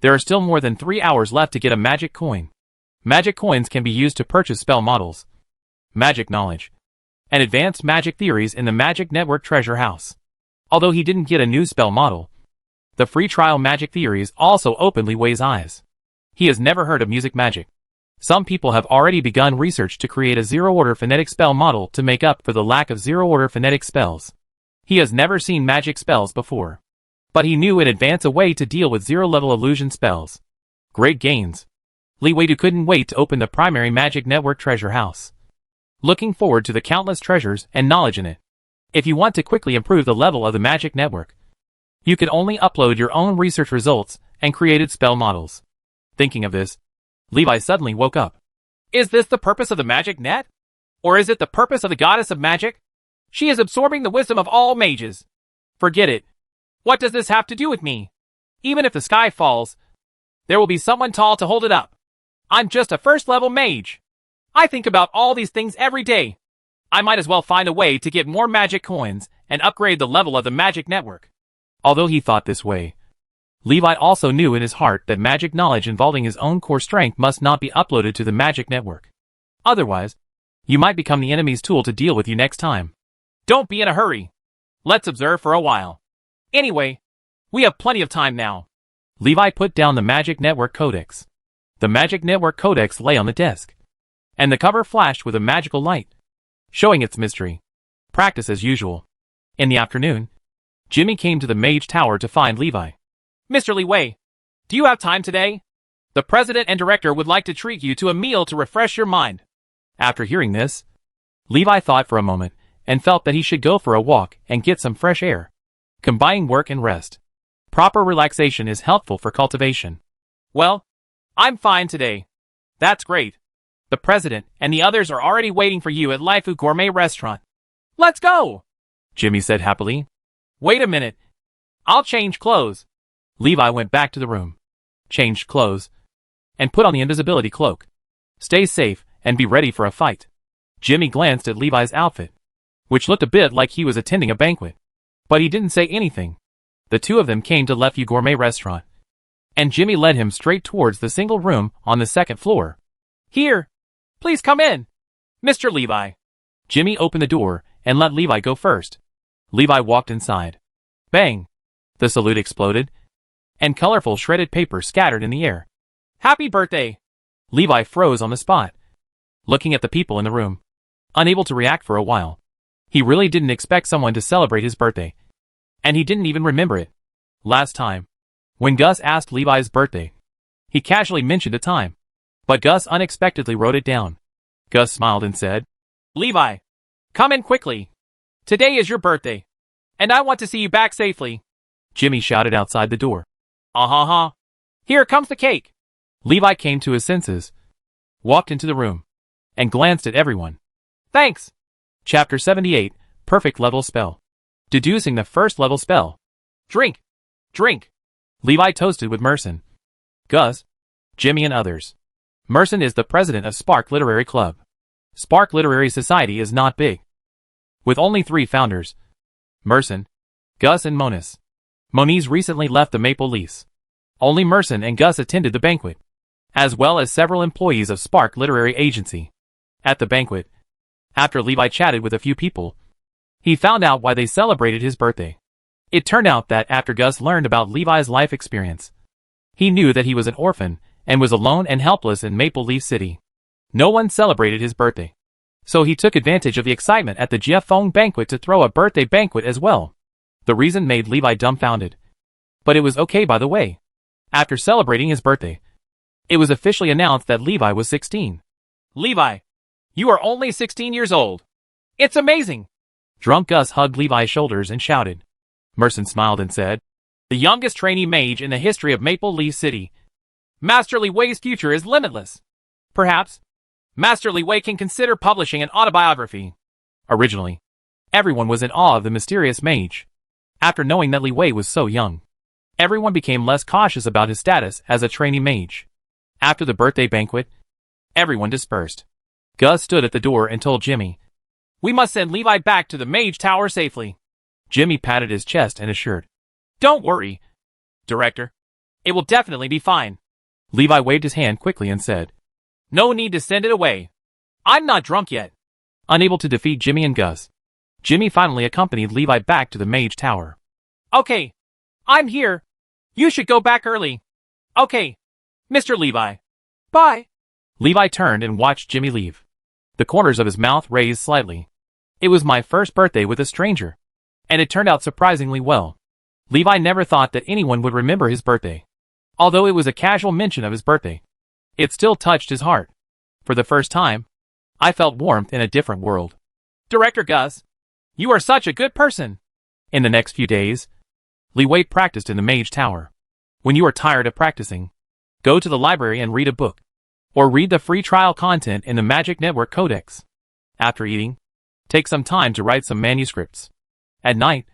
There are still more than 3 hours left to get a magic coin. Magic coins can be used to purchase spell models, magic knowledge, and advanced magic theories in the Magic Network Treasure House. Although he didn't get a new spell model, the free trial magic theories also openly weighs eyes. He has never heard of music magic. Some people have already begun research to create a zero-order phonetic spell model to make up for the lack of zero-order phonetic spells. He has never seen magic spells before, but he knew in advance a way to deal with zero-level illusion spells. Great gains. Leewaydu couldn't wait to open the primary Magic Network Treasure House, looking forward to the countless treasures and knowledge in it. If you want to quickly improve the level of the Magic Network, you can only upload your own research results and created spell models. Thinking of this, Levi suddenly woke up. Is this the purpose of the magic net? Or is it the purpose of the goddess of magic? She is absorbing the wisdom of all mages. Forget it. What does this have to do with me? Even if the sky falls, there will be someone tall to hold it up. I'm just a first-level mage. I think about all these things every day. I might as well find a way to get more magic coins and upgrade the level of the magic network. Although he thought this way, Levi also knew in his heart that magic knowledge involving his own core strength must not be uploaded to the magic network. Otherwise, you might become the enemy's tool to deal with you next time. Don't be in a hurry. Let's observe for a while. Anyway, we have plenty of time now. Levi put down the Magic Network Codex. The Magic Network Codex lay on the desk, and the cover flashed with a magical light, showing its mystery. Practice as usual. In the afternoon, Jimmy came to the Mage Tower to find Levi. Mr. Li Wei, do you have time today? The president and director would like to treat you to a meal to refresh your mind. After hearing this, Levi thought for a moment and felt that he should go for a walk and get some fresh air. Combining work and rest. Proper relaxation is helpful for cultivation. Well, I'm fine today. That's great. The president and the others are already waiting for you at Laifu Gourmet Restaurant. Let's go! Jimmy said happily. Wait a minute. I'll change clothes. Levi went back to the room, changed clothes, and put on the invisibility cloak. Stay safe and be ready for a fight. Jimmy glanced at Levi's outfit, which looked a bit like he was attending a banquet. But he didn't say anything. The two of them came to Laifu Gourmet Restaurant, and Jimmy led him straight towards the single room on the second floor. Here! Please come in! Mr. Levi. Jimmy opened the door and let Levi go first. Levi walked inside. Bang! The salute exploded, and colorful shredded paper scattered in the air. Happy birthday! Levi froze on the spot, looking at the people in the room, unable to react for a while. He really didn't expect someone to celebrate his birthday, and he didn't even remember it. Last time, when Gus asked Levi's birthday, he casually mentioned a time, but Gus unexpectedly wrote it down. Gus smiled and said, Levi, come in quickly. Today is your birthday, and I want to see you back safely. Jimmy shouted outside the door. Uh-huh. Here comes the cake. Levi came to his senses, walked into the room, and glanced at everyone. Thanks. Chapter 78, Perfect Level Spell. Deducing the first level spell. Drink. Levi toasted with Merson, Gus, Jimmy and others. Merson is the president of Spark Literary Club. Spark Literary Society is not big, with only 3 founders, Merson, Gus and Moniz. Moniz recently left the Maple Leafs. Only Merson and Gus attended the banquet, as well as several employees of Spark Literary Agency. At the banquet, after Levi chatted with a few people, he found out why they celebrated his birthday. It turned out that after Gus learned about Levi's life experience, he knew that he was an orphan and was alone and helpless in Maple Leaf City. No one celebrated his birthday, so he took advantage of the excitement at the Jiafeng banquet to throw a birthday banquet as well. The reason made Levi dumbfounded, but it was okay by the way. After celebrating his birthday, it was officially announced that Levi was 16. Levi, you are only 16 years old. It's amazing. Drunk Gus hugged Levi's shoulders and shouted. Merson smiled and said, the youngest trainee mage in the history of Maple Leaf City. Master Li Wei's future is limitless. Perhaps, Master Li Wei can consider publishing an autobiography. Originally, everyone was in awe of the mysterious mage. After knowing that Li Wei was so young, everyone became less cautious about his status as a trainee mage. After the birthday banquet, everyone dispersed. Gus stood at the door and told Jimmy, we must send Levi back to the Mage Tower safely. Jimmy patted his chest and assured, don't worry, Director. It will definitely be fine. Levi waved his hand quickly and said, no need to send it away. I'm not drunk yet. Unable to defeat Jimmy and Gus, Jimmy finally accompanied Levi back to the Mage Tower. Okay, I'm here. You should go back early. Okay, Mr. Levi. Bye. Levi turned and watched Jimmy leave. The corners of his mouth raised slightly. It was my first birthday with a stranger, and it turned out surprisingly well. Levi never thought that anyone would remember his birthday. Although it was a casual mention of his birthday, it still touched his heart. For the first time, I felt warmth in a different world. Director Gus, you are such a good person. In the next few days, Li Wei practiced in the Mage Tower. When you are tired of practicing, go to the library and read a book, or read the free trial content in the Magic Network Codex. After eating, take some time to write some manuscripts. At night,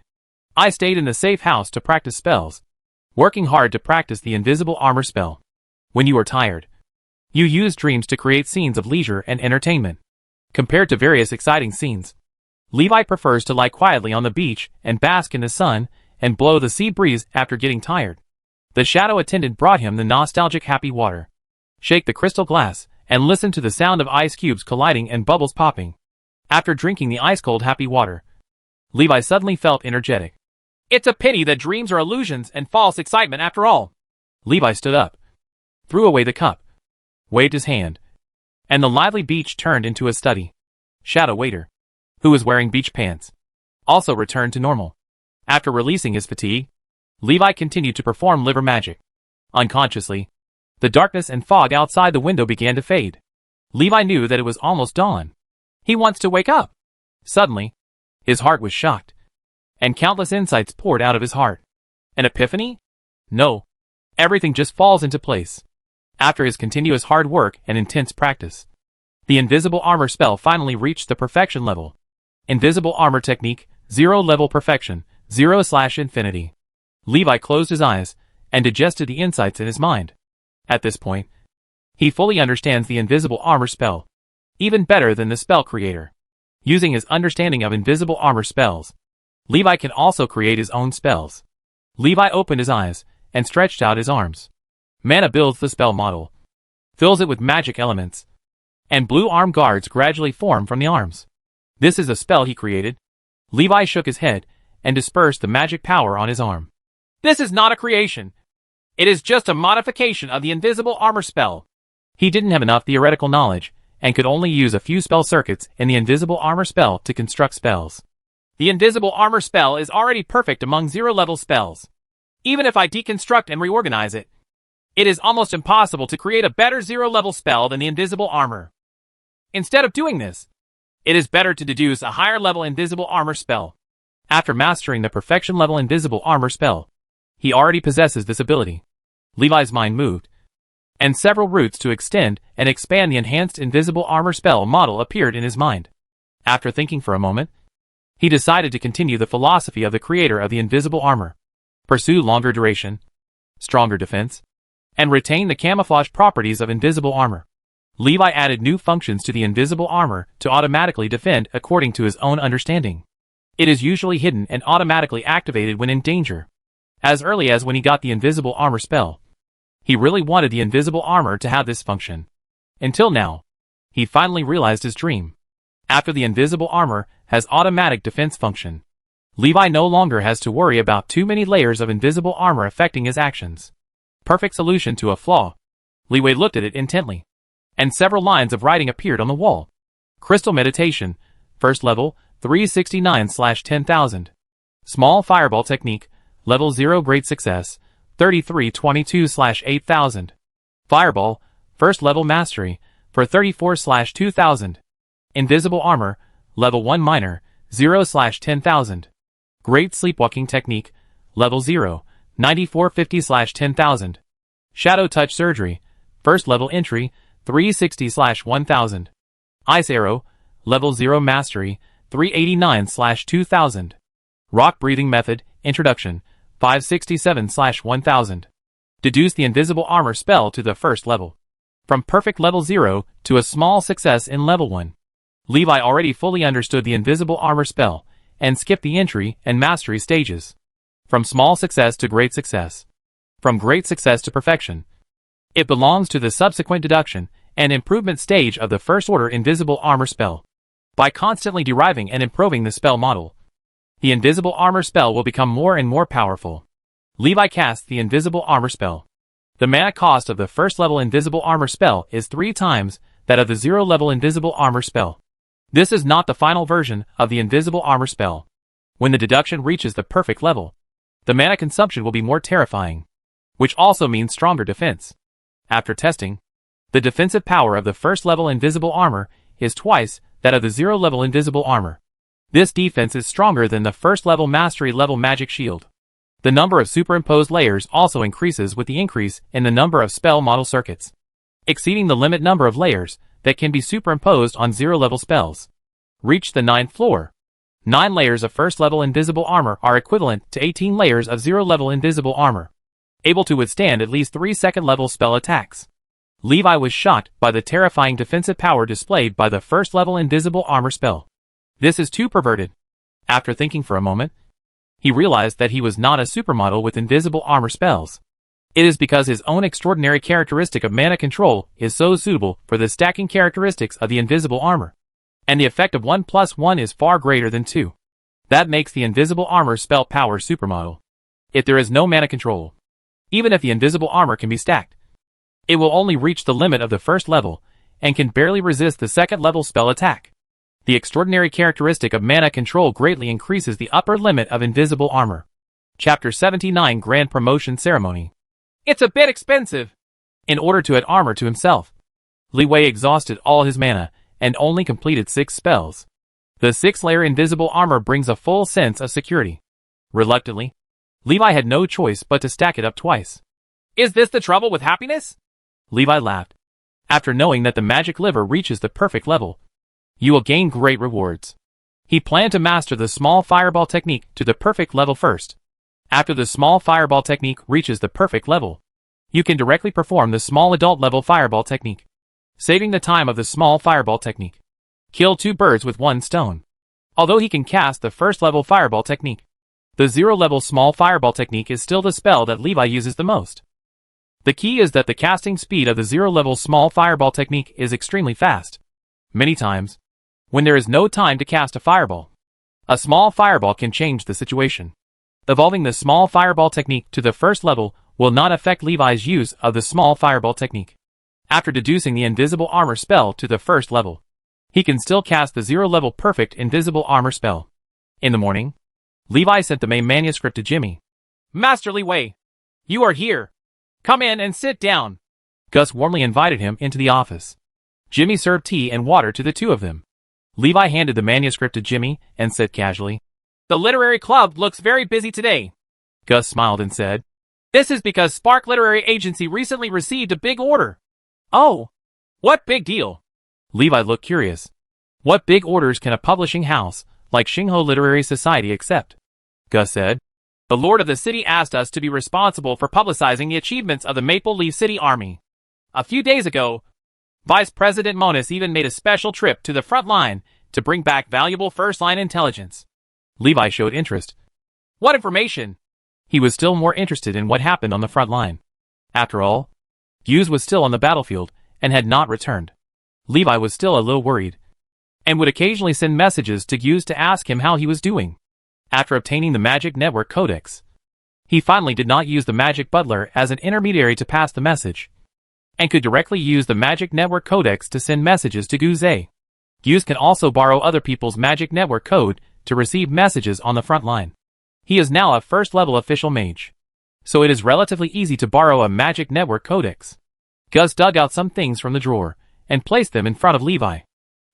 I stayed in the safe house to practice spells, working hard to practice the invisible armor spell. When you are tired, you use dreams to create scenes of leisure and entertainment. Compared to various exciting scenes, Levi prefers to lie quietly on the beach and bask in the sun and blow the sea breeze after getting tired. The shadow attendant brought him the nostalgic happy water. Shake the crystal glass and listen to the sound of ice cubes colliding and bubbles popping. After drinking the ice-cold happy water, Levi suddenly felt energetic. It's a pity that dreams are illusions and false excitement after all. Levi stood up, threw away the cup, waved his hand, and the lively beach turned into a study. Shadow Waiter, who was wearing beach pants, also returned to normal. After releasing his fatigue, Levi continued to perform liver magic. Unconsciously, the darkness and fog outside the window began to fade. Levi knew that it was almost dawn. He wants to wake up. Suddenly, his heart was shocked, and countless insights poured out of his heart. An epiphany? No. Everything just falls into place. After his continuous hard work and intense practice, The invisible armor spell finally reached the perfection level. Invisible armor technique, 0 level perfection, 0/infinity. Levi closed his eyes and digested the insights in his mind. At this point, he fully understands the invisible armor spell, even better than the spell creator. Using his understanding of invisible armor spells, Levi can also create his own spells. Levi opened his eyes and stretched out his arms. Mana builds the spell model, fills it with magic elements, and blue arm guards gradually form from the arms. This is a spell he created. Levi shook his head and dispersed the magic power on his arm. This is not a creation. It is just a modification of the invisible armor spell. He didn't have enough theoretical knowledge and could only use a few spell circuits in the invisible armor spell to construct spells. The invisible armor spell is already perfect among 0-level spells. Even if I deconstruct and reorganize it, it is almost impossible to create a better 0-level spell than the invisible armor. Instead of doing this, it is better to deduce a higher level invisible armor spell. After mastering the perfection level invisible armor spell, he already possesses this ability. Levi's mind moved, and several routes to extend and expand the enhanced invisible armor spell model appeared in his mind. After thinking for a moment, he decided to continue the philosophy of the creator of the invisible armor. Pursue longer duration, stronger defense, and retain the camouflage properties of invisible armor. Levi added new functions to the invisible armor to automatically defend according to his own understanding. It is usually hidden and automatically activated when in danger. As early as when he got the invisible armor spell, he really wanted the invisible armor to have this function. Until now, he finally realized his dream. After the invisible armor has automatic defense function, Levi no longer has to worry about too many layers of invisible armor affecting his actions. Perfect solution to a flaw. Levi looked at it intently, and several lines of writing appeared on the wall. Crystal meditation, first level, 369/10,000. Small fireball technique, level 0 great success, 3322/8000. Fireball, first level mastery, for 34/2000. Invisible armor, level 1 minor, 0/10,000. Great sleepwalking technique, level 0, 9450/10,000. Shadow touch surgery, first level entry, 360/1000. Ice arrow, level 0 mastery, 389/2000. Rock breathing method, introduction, 567/1000. Deduce the invisible armor spell to the first level. From perfect level 0 to a small success in level 1. Levi already fully understood the invisible armor spell and skipped the entry and mastery stages. From small success to great success. From great success to perfection. It belongs to the subsequent deduction and improvement stage of the first order invisible armor spell. By constantly deriving and improving the spell model, the invisible armor spell will become more and more powerful. Levi cast the invisible armor spell. The mana cost of the first level invisible armor spell is 3 times that of the 0 level invisible armor spell. This is not the final version of the invisible armor spell. When the deduction reaches the perfect level, the mana consumption will be more terrifying, which also means stronger defense. After testing, the defensive power of the first level invisible armor is twice that of the 0 level invisible armor. This defense is stronger than the first level mastery level magic shield. The number of superimposed layers also increases with the increase in the number of spell model circuits, exceeding the limit number of layers that can be superimposed on 0 level spells. Reach the 9th floor. 9 layers of first level invisible armor are equivalent to 18 layers of 0 level invisible armor, able to withstand at least 3 second level spell attacks. Levi was shocked by the terrifying defensive power displayed by the first level invisible armor spell. This is too perverted. After thinking for a moment, he realized that he was not a supermodel with invisible armor spells. It is because his own extraordinary characteristic of mana control is so suitable for the stacking characteristics of the invisible armor, and the effect of 1 + 1 is far greater than 2. That makes the invisible armor spell power supermodel. If there is no mana control, even if the invisible armor can be stacked, it will only reach the limit of the first level and can barely resist the second level spell attack. The extraordinary characteristic of mana control greatly increases the upper limit of invisible armor. Chapter 79 Grand Promotion Ceremony. It's a bit expensive. In order to add armor to himself, Levi exhausted all his mana and only completed 6 spells. The 6-layer invisible armor brings a full sense of security. Reluctantly, Levi had no choice but to stack it up twice. Is this the trouble with happiness? Levi laughed. After knowing that the magic liver reaches the perfect level, you will gain great rewards. He planned to master the small fireball technique to the perfect level first. After the small fireball technique reaches the perfect level, you can directly perform the small adult level fireball technique, saving the time of the small fireball technique. Kill 2 birds with 1 stone. Although he can cast the first level fireball technique, the 0 level small fireball technique is still the spell that Levi uses the most. The key is that the casting speed of the 0 level small fireball technique is extremely fast. Many times, when there is no time to cast a fireball, a small fireball can change the situation. Evolving the small fireball technique to the first level will not affect Levi's use of the small fireball technique. After deducing the invisible armor spell to the first level, he can still cast the 0 level perfect invisible armor spell. In the morning, Levi sent the main manuscript to Jimmy. Master Wei, you are here. Come in and sit down. Gus warmly invited him into the office. Jimmy served tea and water to the two of them. Levi handed the manuscript to Jimmy and said casually, The literary club looks very busy today. Gus smiled and said, This is because Spark Literary Agency recently received a big order. Oh, what big deal? Levi looked curious. What big orders can a publishing house like Xingho Literary Society accept? Gus said, The Lord of the City asked us to be responsible for publicizing the achievements of the Maple Leaf City Army. A few days ago, Vice President Monis even made a special trip to the front line to bring back valuable first-line intelligence. Levi showed interest. What information? He was still more interested in what happened on the front line. After all, Hughes was still on the battlefield and had not returned. Levi was still a little worried, and would occasionally send messages to Hughes to ask him how he was doing. After obtaining the Magic Network Codex, he finally did not use the Magic Butler as an intermediary to pass the message, and could directly use the Magic Network Codex to send messages to Guze. Hughes can also borrow other people's Magic Network code to receive messages on the front line. He is now a first-level official mage, so it is relatively easy to borrow a Magic Network Codex. Gus dug out some things from the drawer and placed them in front of Levi.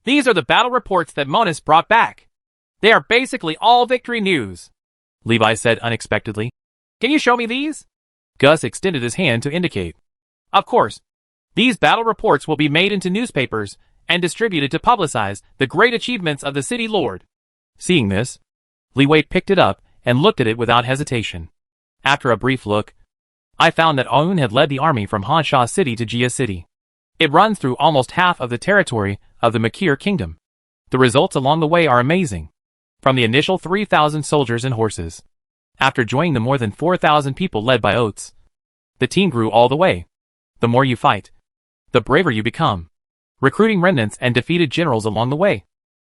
These are the battle reports that Monis brought back. They are basically all victory news, Levi said unexpectedly. Can you show me these? Gus extended his hand to indicate. Of course. These battle reports will be made into newspapers and distributed to publicize the great achievements of the city lord. Seeing this, Wei picked it up and looked at it without hesitation. After a brief look, I found that Aoun had led the army from Hansha City to Jia City. It runs through almost half of the territory of the Makir Kingdom. The results along the way are amazing. From the initial 3,000 soldiers and horses, after joining the more than 4,000 people led by Oates, the team grew all the way. The more you fight, the braver you become, recruiting remnants and defeated generals along the way.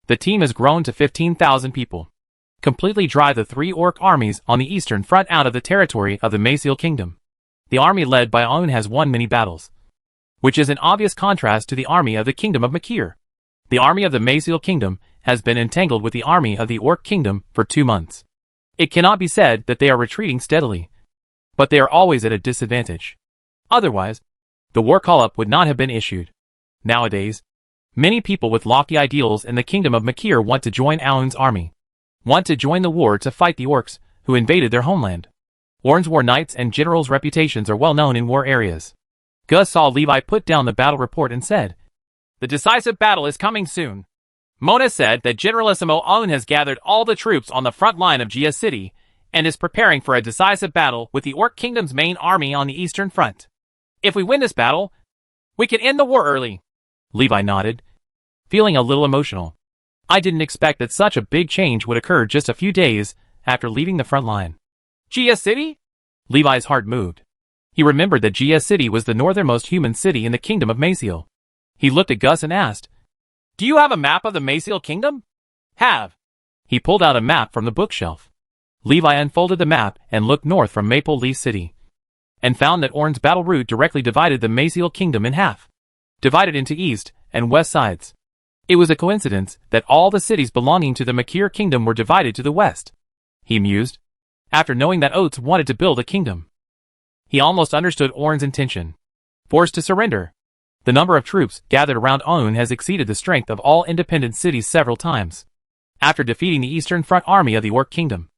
The team has grown to 15,000 people. Completely drive the 3 orc armies on the eastern front out of the territory of the Maciel Kingdom. The army led by Aoun has won many battles, which is an obvious contrast to the army of the Kingdom of Makir. The army of the Maciel Kingdom has been entangled with the army of the Orc Kingdom for 2 months. It cannot be said that they are retreating steadily, but they are always at a disadvantage. Otherwise, the war call-up would not have been issued. Nowadays, many people with lofty ideals in the Kingdom of Makir want to join Aoun's army, want to join the war to fight the orcs who invaded their homeland. Orn's war knights and generals' reputations are well known in war areas. Gus saw Levi put down the battle report and said, The decisive battle is coming soon. Mona said that Generalissimo Aoun has gathered all the troops on the front line of Jia City and is preparing for a decisive battle with the Orc Kingdom's main army on the eastern front. If we win this battle, we can end the war early. Levi nodded, feeling a little emotional. I didn't expect that such a big change would occur just a few days after leaving the front line. Jia City? Levi's heart moved. He remembered that Jia City was the northernmost human city in the Kingdom of Maciel. He looked at Gus and asked, Do you have a map of the Maciel Kingdom? Have. He pulled out a map from the bookshelf. Levi unfolded the map and looked north from Maple Leaf City, and found that Orn's battle route directly divided the Maciel Kingdom in half, divided into east and west sides. It was a coincidence that all the cities belonging to the Makir Kingdom were divided to the west, he mused, after knowing that Oates wanted to build a kingdom. He almost understood Orn's intention. Forced to surrender, the number of troops gathered around Aoun has exceeded the strength of all independent cities several times. After defeating the Eastern Front army of the Orc Kingdom,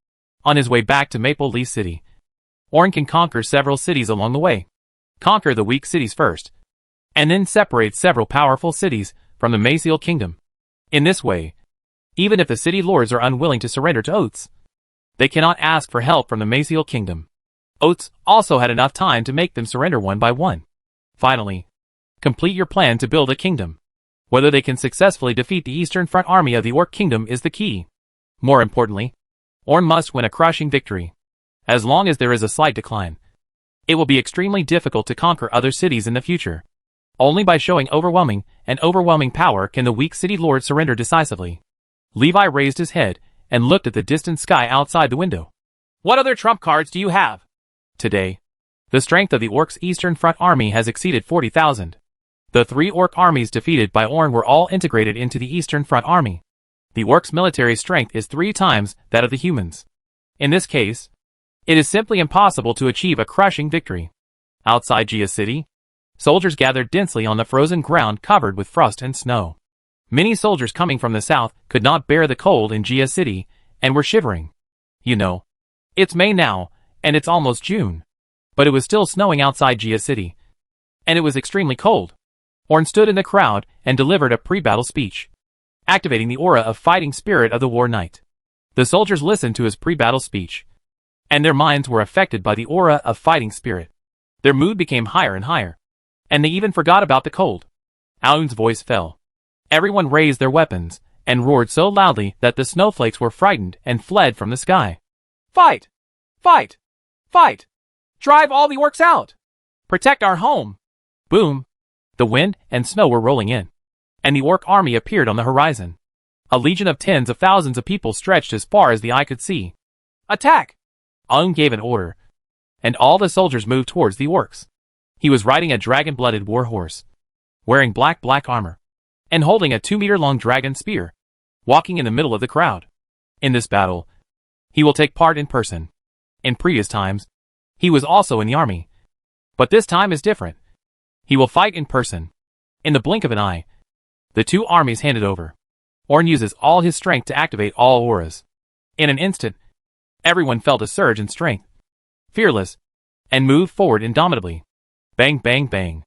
on his way back to Maple Leaf City, Orn can conquer several cities along the way. Conquer the weak cities first, and then separates several powerful cities from the Maciel kingdom. In this way, even if the city lords are unwilling to surrender to Oates, they cannot ask for help from the Maciel kingdom. Oates also had enough time to make them surrender one by one. Finally, complete your plan to build a kingdom. Whether they can successfully defeat the Eastern Front army of the Orc Kingdom is the key. More importantly, Orn must win a crushing victory. As long as there is a slight decline, it will be extremely difficult to conquer other cities in the future. Only by showing overwhelming power can the weak city lord surrender decisively. Levi raised his head and looked at the distant sky outside the window. What other trump cards do you have? Today, the strength of the Orcs' Eastern Front army has exceeded 40,000. The 3 Orc armies defeated by Orn were all integrated into the Eastern Front army. The Orcs' military strength is 3 times that of the humans. In this case, it is simply impossible to achieve a crushing victory. Outside Gia City, soldiers gathered densely on the frozen ground covered with frost and snow. Many soldiers coming from the south could not bear the cold in Gia City and were shivering. You know, it's May now, and it's almost June. But it was still snowing outside Gia City, and it was extremely cold. Orn stood in the crowd and delivered a pre-battle speech, activating the aura of fighting spirit of the war knight. The soldiers listened to his pre-battle speech, and their minds were affected by the aura of fighting spirit. Their mood became higher and higher, and they even forgot about the cold. Aoun's voice fell. Everyone raised their weapons and roared so loudly that the snowflakes were frightened and fled from the sky. Fight! Fight! Fight! Drive all the orcs out! Protect our home! Boom! The wind and snow were rolling in, and the Orc army appeared on the horizon. A legion of tens of thousands of people stretched as far as the eye could see. Attack! Aoun gave an order, and all the soldiers moved towards the Orcs. He was riding a dragon-blooded war horse, wearing black armor, and holding a 2-meter-long dragon spear, walking in the middle of the crowd. In this battle, he will take part in person. In previous times, he was also in the army, but this time is different. He will fight in person. In the blink of an eye, the 2 armies handed over. Orn uses all his strength to activate all auras. In an instant, everyone felt a surge in strength, fearless, and moved forward indomitably. Bang, bang, bang.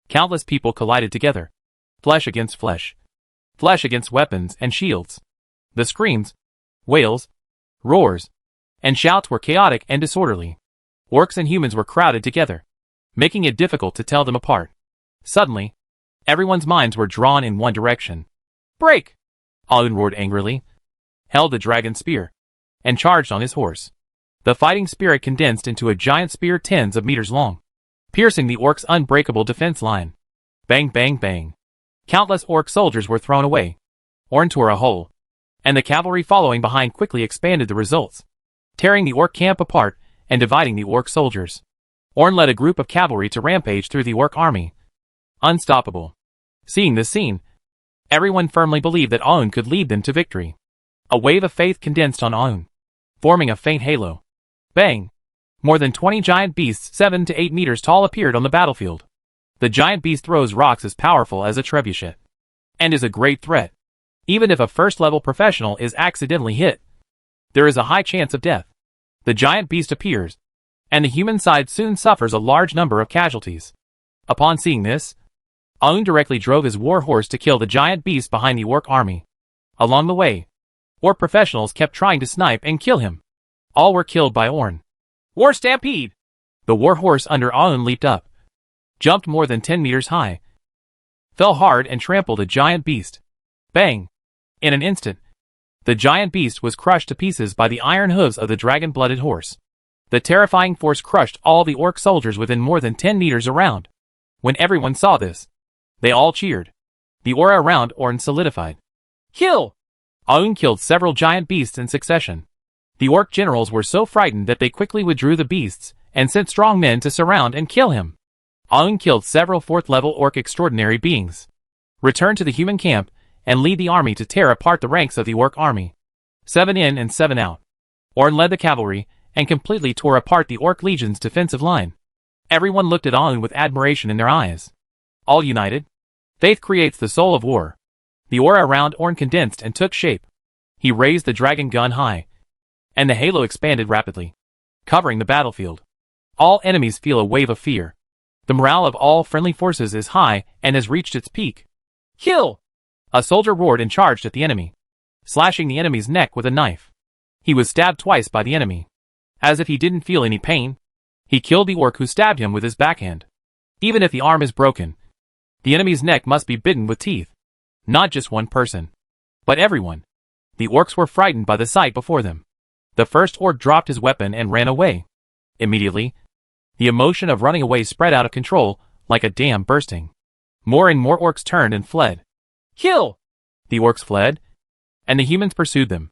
Countless people collided together. Flesh against flesh. Flesh against weapons and shields. The screams, wails, roars, and shouts were chaotic and disorderly. Orcs and humans were crowded together, making it difficult to tell them apart. Suddenly, everyone's minds were drawn in one direction. Break! Aoun roared angrily, held the dragon spear, and charged on his horse. The fighting spirit condensed into a giant spear tens of meters long, piercing the orcs' unbreakable defense line. Bang, bang, bang. Countless orc soldiers were thrown away. Orn tore a hole, and the cavalry following behind quickly expanded the results, tearing the orc camp apart and dividing the orc soldiers. Orn led a group of cavalry to rampage through the orc army. Unstoppable. Seeing this scene, everyone firmly believed that Aoun could lead them to victory. A wave of faith condensed on Aoun, forming a faint halo. Bang! More than 20 giant beasts 7 to 8 meters tall appeared on the battlefield. The giant beast throws rocks as powerful as a trebuchet, and is a great threat. Even if a first-level professional is accidentally hit, there is a high chance of death. The giant beast appears, and the human side soon suffers a large number of casualties. Upon seeing this, Aoun directly drove his war horse to kill the giant beast behind the orc army. Along the way, orc professionals kept trying to snipe and kill him. All were killed by Orn. War stampede! The war horse under Aoun leaped up, jumped more than 10 meters high, fell hard and trampled a giant beast. Bang! In an instant, the giant beast was crushed to pieces by the iron hooves of the dragon-blooded horse. The terrifying force crushed all the orc soldiers within more than 10 meters around. When everyone saw this, they all cheered. The aura around Orn solidified. Kill! Aoun killed several giant beasts in succession. The orc generals were so frightened that they quickly withdrew the beasts and sent strong men to surround and kill him. Aoun killed several 4th-level orc extraordinary beings, returned to the human camp, and lead the army to tear apart the ranks of the orc army. 7 in and 7 out. Orn led the cavalry and completely tore apart the orc legion's defensive line. Everyone looked at Aoun with admiration in their eyes. All united. Faith creates the soul of war. The aura around Orn condensed and took shape. He raised the dragon gun high, and the halo expanded rapidly, covering the battlefield. All enemies feel a wave of fear. The morale of all friendly forces is high and has reached its peak. Kill! A soldier roared and charged at the enemy, slashing the enemy's neck with a knife. He was stabbed twice by the enemy. As if he didn't feel any pain, he killed the orc who stabbed him with his backhand. Even if the arm is broken, the enemy's neck must be bitten with teeth. Not just one person, but everyone. The orcs were frightened by the sight before them. The first orc dropped his weapon and ran away. Immediately, the emotion of running away spread out of control, like a dam bursting. More and more orcs turned and fled. Kill! The orcs fled, and the humans pursued them.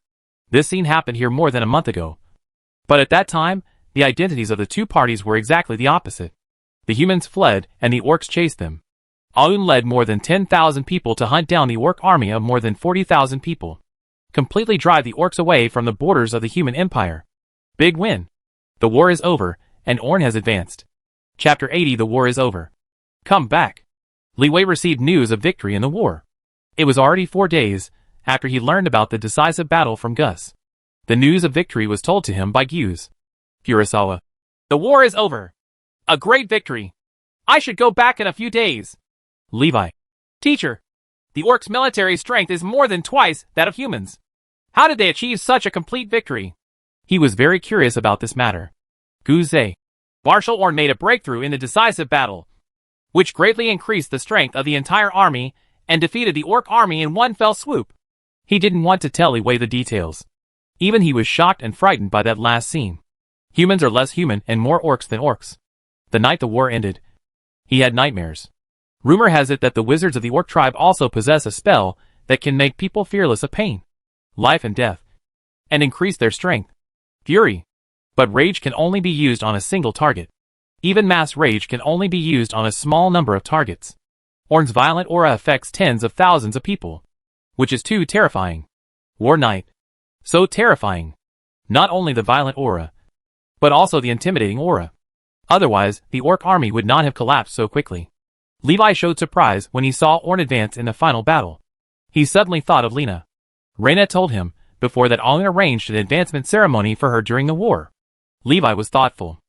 This scene happened here more than a month ago. But at that time, the identities of the two parties were exactly the opposite. The humans fled, and the orcs chased them. Aun led more than 10,000 people to hunt down the orc army of more than 40,000 people. Completely drive the orcs away from the borders of the human empire. Big win. The war is over, and Orn has advanced. Chapter 80. The war is over. Come back. Li Wei received news of victory in the war. It was already 4 days after he learned about the decisive battle from Gus. The news of victory was told to him by Gyu's. Furusawa. The war is over. A great victory. I should go back in a few days. Levi. Teacher. The orcs' military strength is more than twice that of humans. How did they achieve such a complete victory? He was very curious about this matter. Guze. Marshal Orn made a breakthrough in the decisive battle, which greatly increased the strength of the entire army and defeated the orc army in one fell swoop. He didn't want to tell Li Wei the details. Even he was shocked and frightened by that last scene. Humans are less human and more orcs than orcs. The night the war ended, he had nightmares. Rumor has it that the wizards of the orc tribe also possess a spell that can make people fearless of pain, life and death, and increase their strength. Fury. But rage can only be used on a single target. Even mass rage can only be used on a small number of targets. Orn's violent aura affects tens of thousands of people, which is too terrifying. War Night. So terrifying. Not only the violent aura, but also the intimidating aura. Otherwise, the orc army would not have collapsed so quickly. Levi showed surprise when he saw Orn advance in the final battle. He suddenly thought of Lena. Reyna told him before that Orn arranged an advancement ceremony for her during the war. Levi was thoughtful.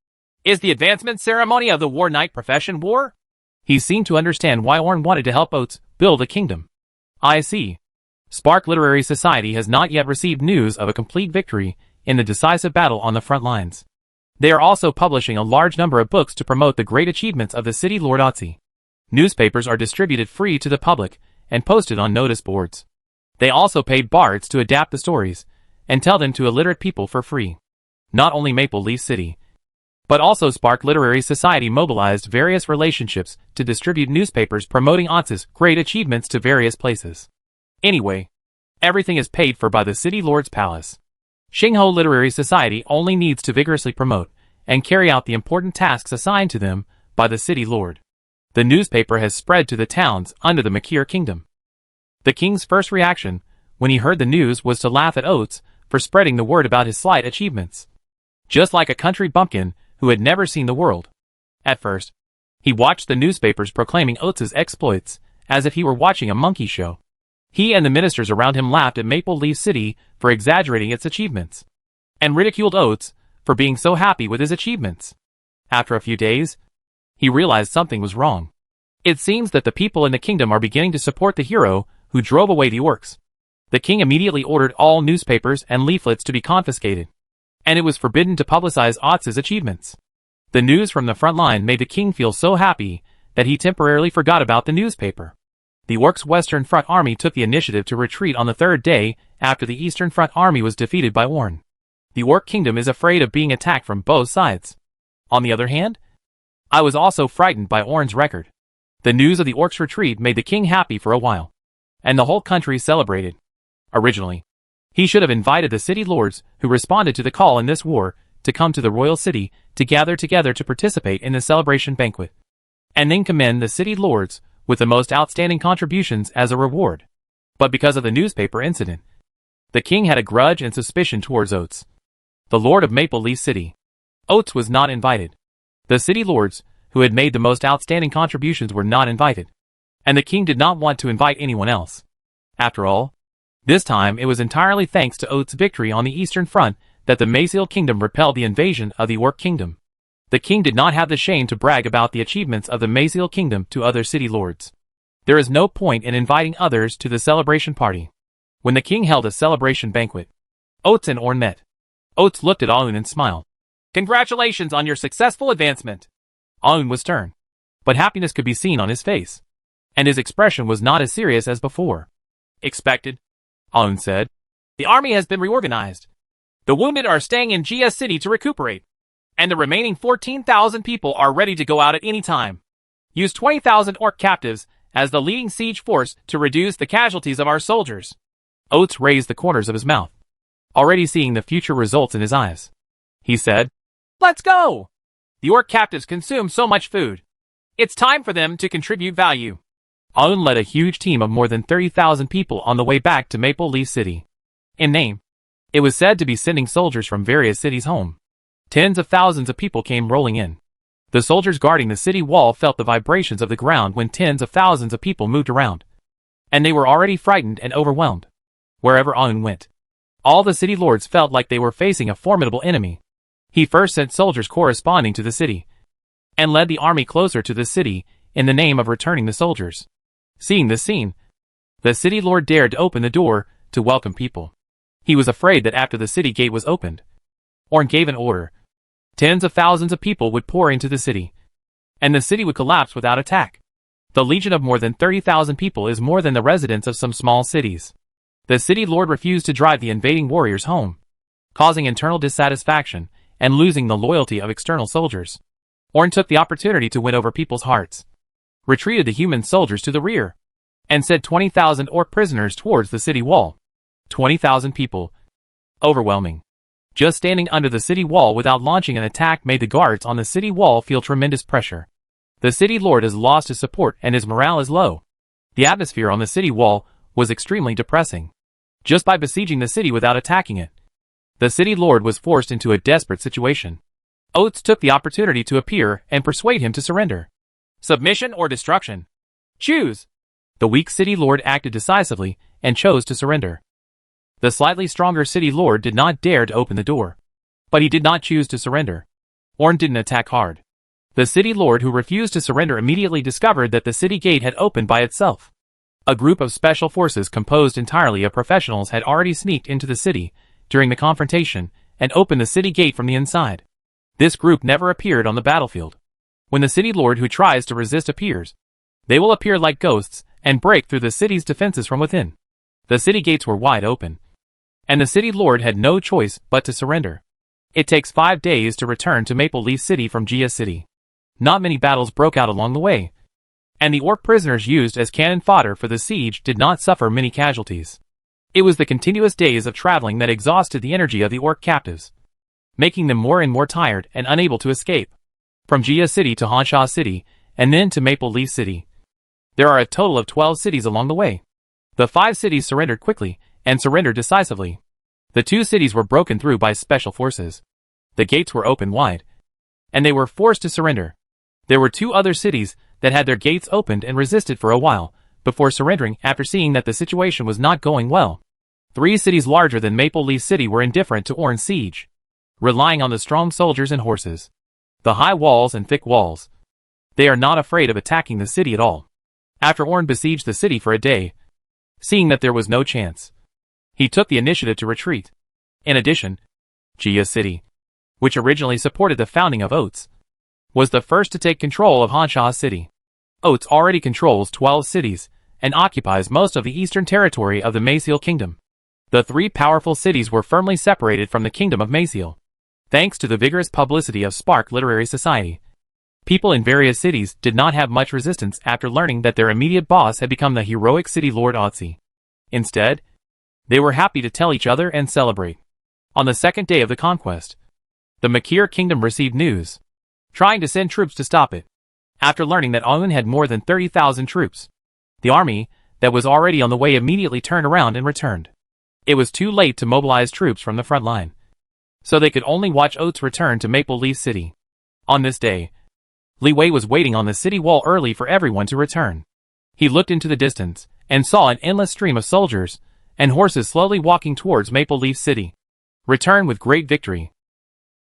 Is the advancement ceremony of the War Knight profession war? He seemed to understand why Orn wanted to help Oates build a kingdom. I see. Spark Literary Society has not yet received news of a complete victory in the decisive battle on the front lines. They are also publishing a large number of books to promote the great achievements of the city Lord Otzi. Newspapers are distributed free to the public and posted on notice boards. They also paid bards to adapt the stories and tell them to illiterate people for free. Not only Maple Leaf City, but also Spark Literary Society mobilized various relationships to distribute newspapers promoting Otzi's great achievements to various places. Anyway, everything is paid for by the City Lord's Palace. Xingho Literary Society only needs to vigorously promote and carry out the important tasks assigned to them by the City Lord. The newspaper has spread to the towns under the Makir Kingdom. The king's first reaction when he heard the news was to laugh at Oates for spreading the word about his slight achievements. Just like a country bumpkin who had never seen the world. At first, he watched the newspapers proclaiming Oates' exploits as if he were watching a monkey show. He and the ministers around him laughed at Maple Leaf City for exaggerating its achievements, and ridiculed Oates for being so happy with his achievements. After a few days, he realized something was wrong. It seems that the people in the kingdom are beginning to support the hero who drove away the orcs. The king immediately ordered all newspapers and leaflets to be confiscated, and it was forbidden to publicize Oates' achievements. The news from the front line made the king feel so happy that he temporarily forgot about the newspaper. The orcs' Western Front army took the initiative to retreat on the third day after the Eastern Front army was defeated by Orn. The orc kingdom is afraid of being attacked from both sides. On the other hand, I was also frightened by Orn's record. The news of the orcs' retreat made the king happy for a while, and the whole country celebrated. Originally, he should have invited the city lords who responded to the call in this war to come to the royal city to gather together to participate in the celebration banquet, and then commend the city lords with the most outstanding contributions as a reward. But because of the newspaper incident, the king had a grudge and suspicion towards Oates, the lord of Maple Leaf City. Oates was not invited. The city lords, who had made the most outstanding contributions, were not invited, and the king did not want to invite anyone else. After all, this time it was entirely thanks to Oates' victory on the Eastern Front that the Mayseal Kingdom repelled the invasion of the Orc Kingdom. The king did not have the shame to brag about the achievements of the Maziel kingdom to other city lords. There is no point in inviting others to the celebration party. When the king held a celebration banquet, Oates and Orn met. Oates looked at Aun and smiled. "Congratulations on your successful advancement." Aun was stern, but happiness could be seen on his face, and his expression was not as serious as before. "Expected," Aun said. "The army has been reorganized. The wounded are staying in GS City to recuperate, and the remaining 14,000 people are ready to go out at any time. Use 20,000 orc captives as the leading siege force to reduce the casualties of our soldiers." Oates raised the corners of his mouth, already seeing the future results in his eyes. He said, "Let's go! The orc captives consume so much food. It's time for them to contribute value." Aun led a huge team of more than 30,000 people on the way back to Maple Leaf City. In name, it was said to be sending soldiers from various cities home. Tens of thousands of people came rolling in. The soldiers guarding the city wall felt the vibrations of the ground when tens of thousands of people moved around, and they were already frightened and overwhelmed. Wherever Aun went, all the city lords felt like they were facing a formidable enemy. He first sent soldiers corresponding to the city, and led the army closer to the city in the name of returning the soldiers. Seeing this scene, the city lord dared to open the door to welcome people. He was afraid that after the city gate was opened, Orn gave an order. Tens of thousands of people would pour into the city, and the city would collapse without attack. The legion of more than 30,000 people is more than the residents of some small cities. The city lord refused to drive the invading warriors home, causing internal dissatisfaction and losing the loyalty of external soldiers. Orn took the opportunity to win over people's hearts, retreated the human soldiers to the rear, and sent 20,000 orc prisoners towards the city wall. 20,000 people. Overwhelming. Just standing under the city wall without launching an attack made the guards on the city wall feel tremendous pressure. The city lord has lost his support and his morale is low. The atmosphere on the city wall was extremely depressing. Just by besieging the city without attacking it, the city lord was forced into a desperate situation. Oates took the opportunity to appear and persuade him to surrender. Submission or destruction? Choose! The weak city lord acted decisively and chose to surrender. The slightly stronger city lord did not dare to open the door, but he did not choose to surrender. Orn didn't attack hard. The city lord who refused to surrender immediately discovered that the city gate had opened by itself. A group of special forces composed entirely of professionals had already sneaked into the city during the confrontation and opened the city gate from the inside. This group never appeared on the battlefield. When the city lord who tries to resist appears, they will appear like ghosts and break through the city's defenses from within. The city gates were wide open, and the city lord had no choice but to surrender. It takes 5 days to return to Maple Leaf City from GS City. Not many battles broke out along the way, and the orc prisoners used as cannon fodder for the siege did not suffer many casualties. It was the continuous days of traveling that exhausted the energy of the orc captives, making them more and more tired and unable to escape. From GS City to Honshaw City, and then to Maple Leaf City. There are a total of 12 cities along the way. The 5 cities surrendered quickly, and surrendered decisively. The 2 cities were broken through by special forces. The gates were open wide, and they were forced to surrender. There were 2 other cities that had their gates opened and resisted for a while, before surrendering after seeing that the situation was not going well. 3 cities larger than Maple Leaf City were indifferent to Orn's siege, relying on the strong soldiers and horses, the high walls and thick walls. They are not afraid of attacking the city at all. After Orn besieged the city for a day, seeing that there was no chance, he took the initiative to retreat. In addition, GS City, which originally supported the founding of Oates, was the first to take control of Honshaw City. Oates already controls 12 cities and occupies most of the eastern territory of the Maziel Kingdom. The 3 powerful cities were firmly separated from the Kingdom of Maziel. Thanks to the vigorous publicity of Spark Literary Society, people in various cities did not have much resistance after learning that their immediate boss had become the heroic city lord Otzi. Instead, they were happy to tell each other and celebrate. On the second day of the conquest, the Makir Kingdom received news, trying to send troops to stop it. After learning that Aun had more than 30,000 troops, the army that was already on the way immediately turned around and returned. It was too late to mobilize troops from the front line, so they could only watch Oates return to Maple Leaf City. On this day, Li Wei was waiting on the city wall early for everyone to return. He looked into the distance and saw an endless stream of soldiers and horses slowly walking towards Maple Leaf City. Return with great victory.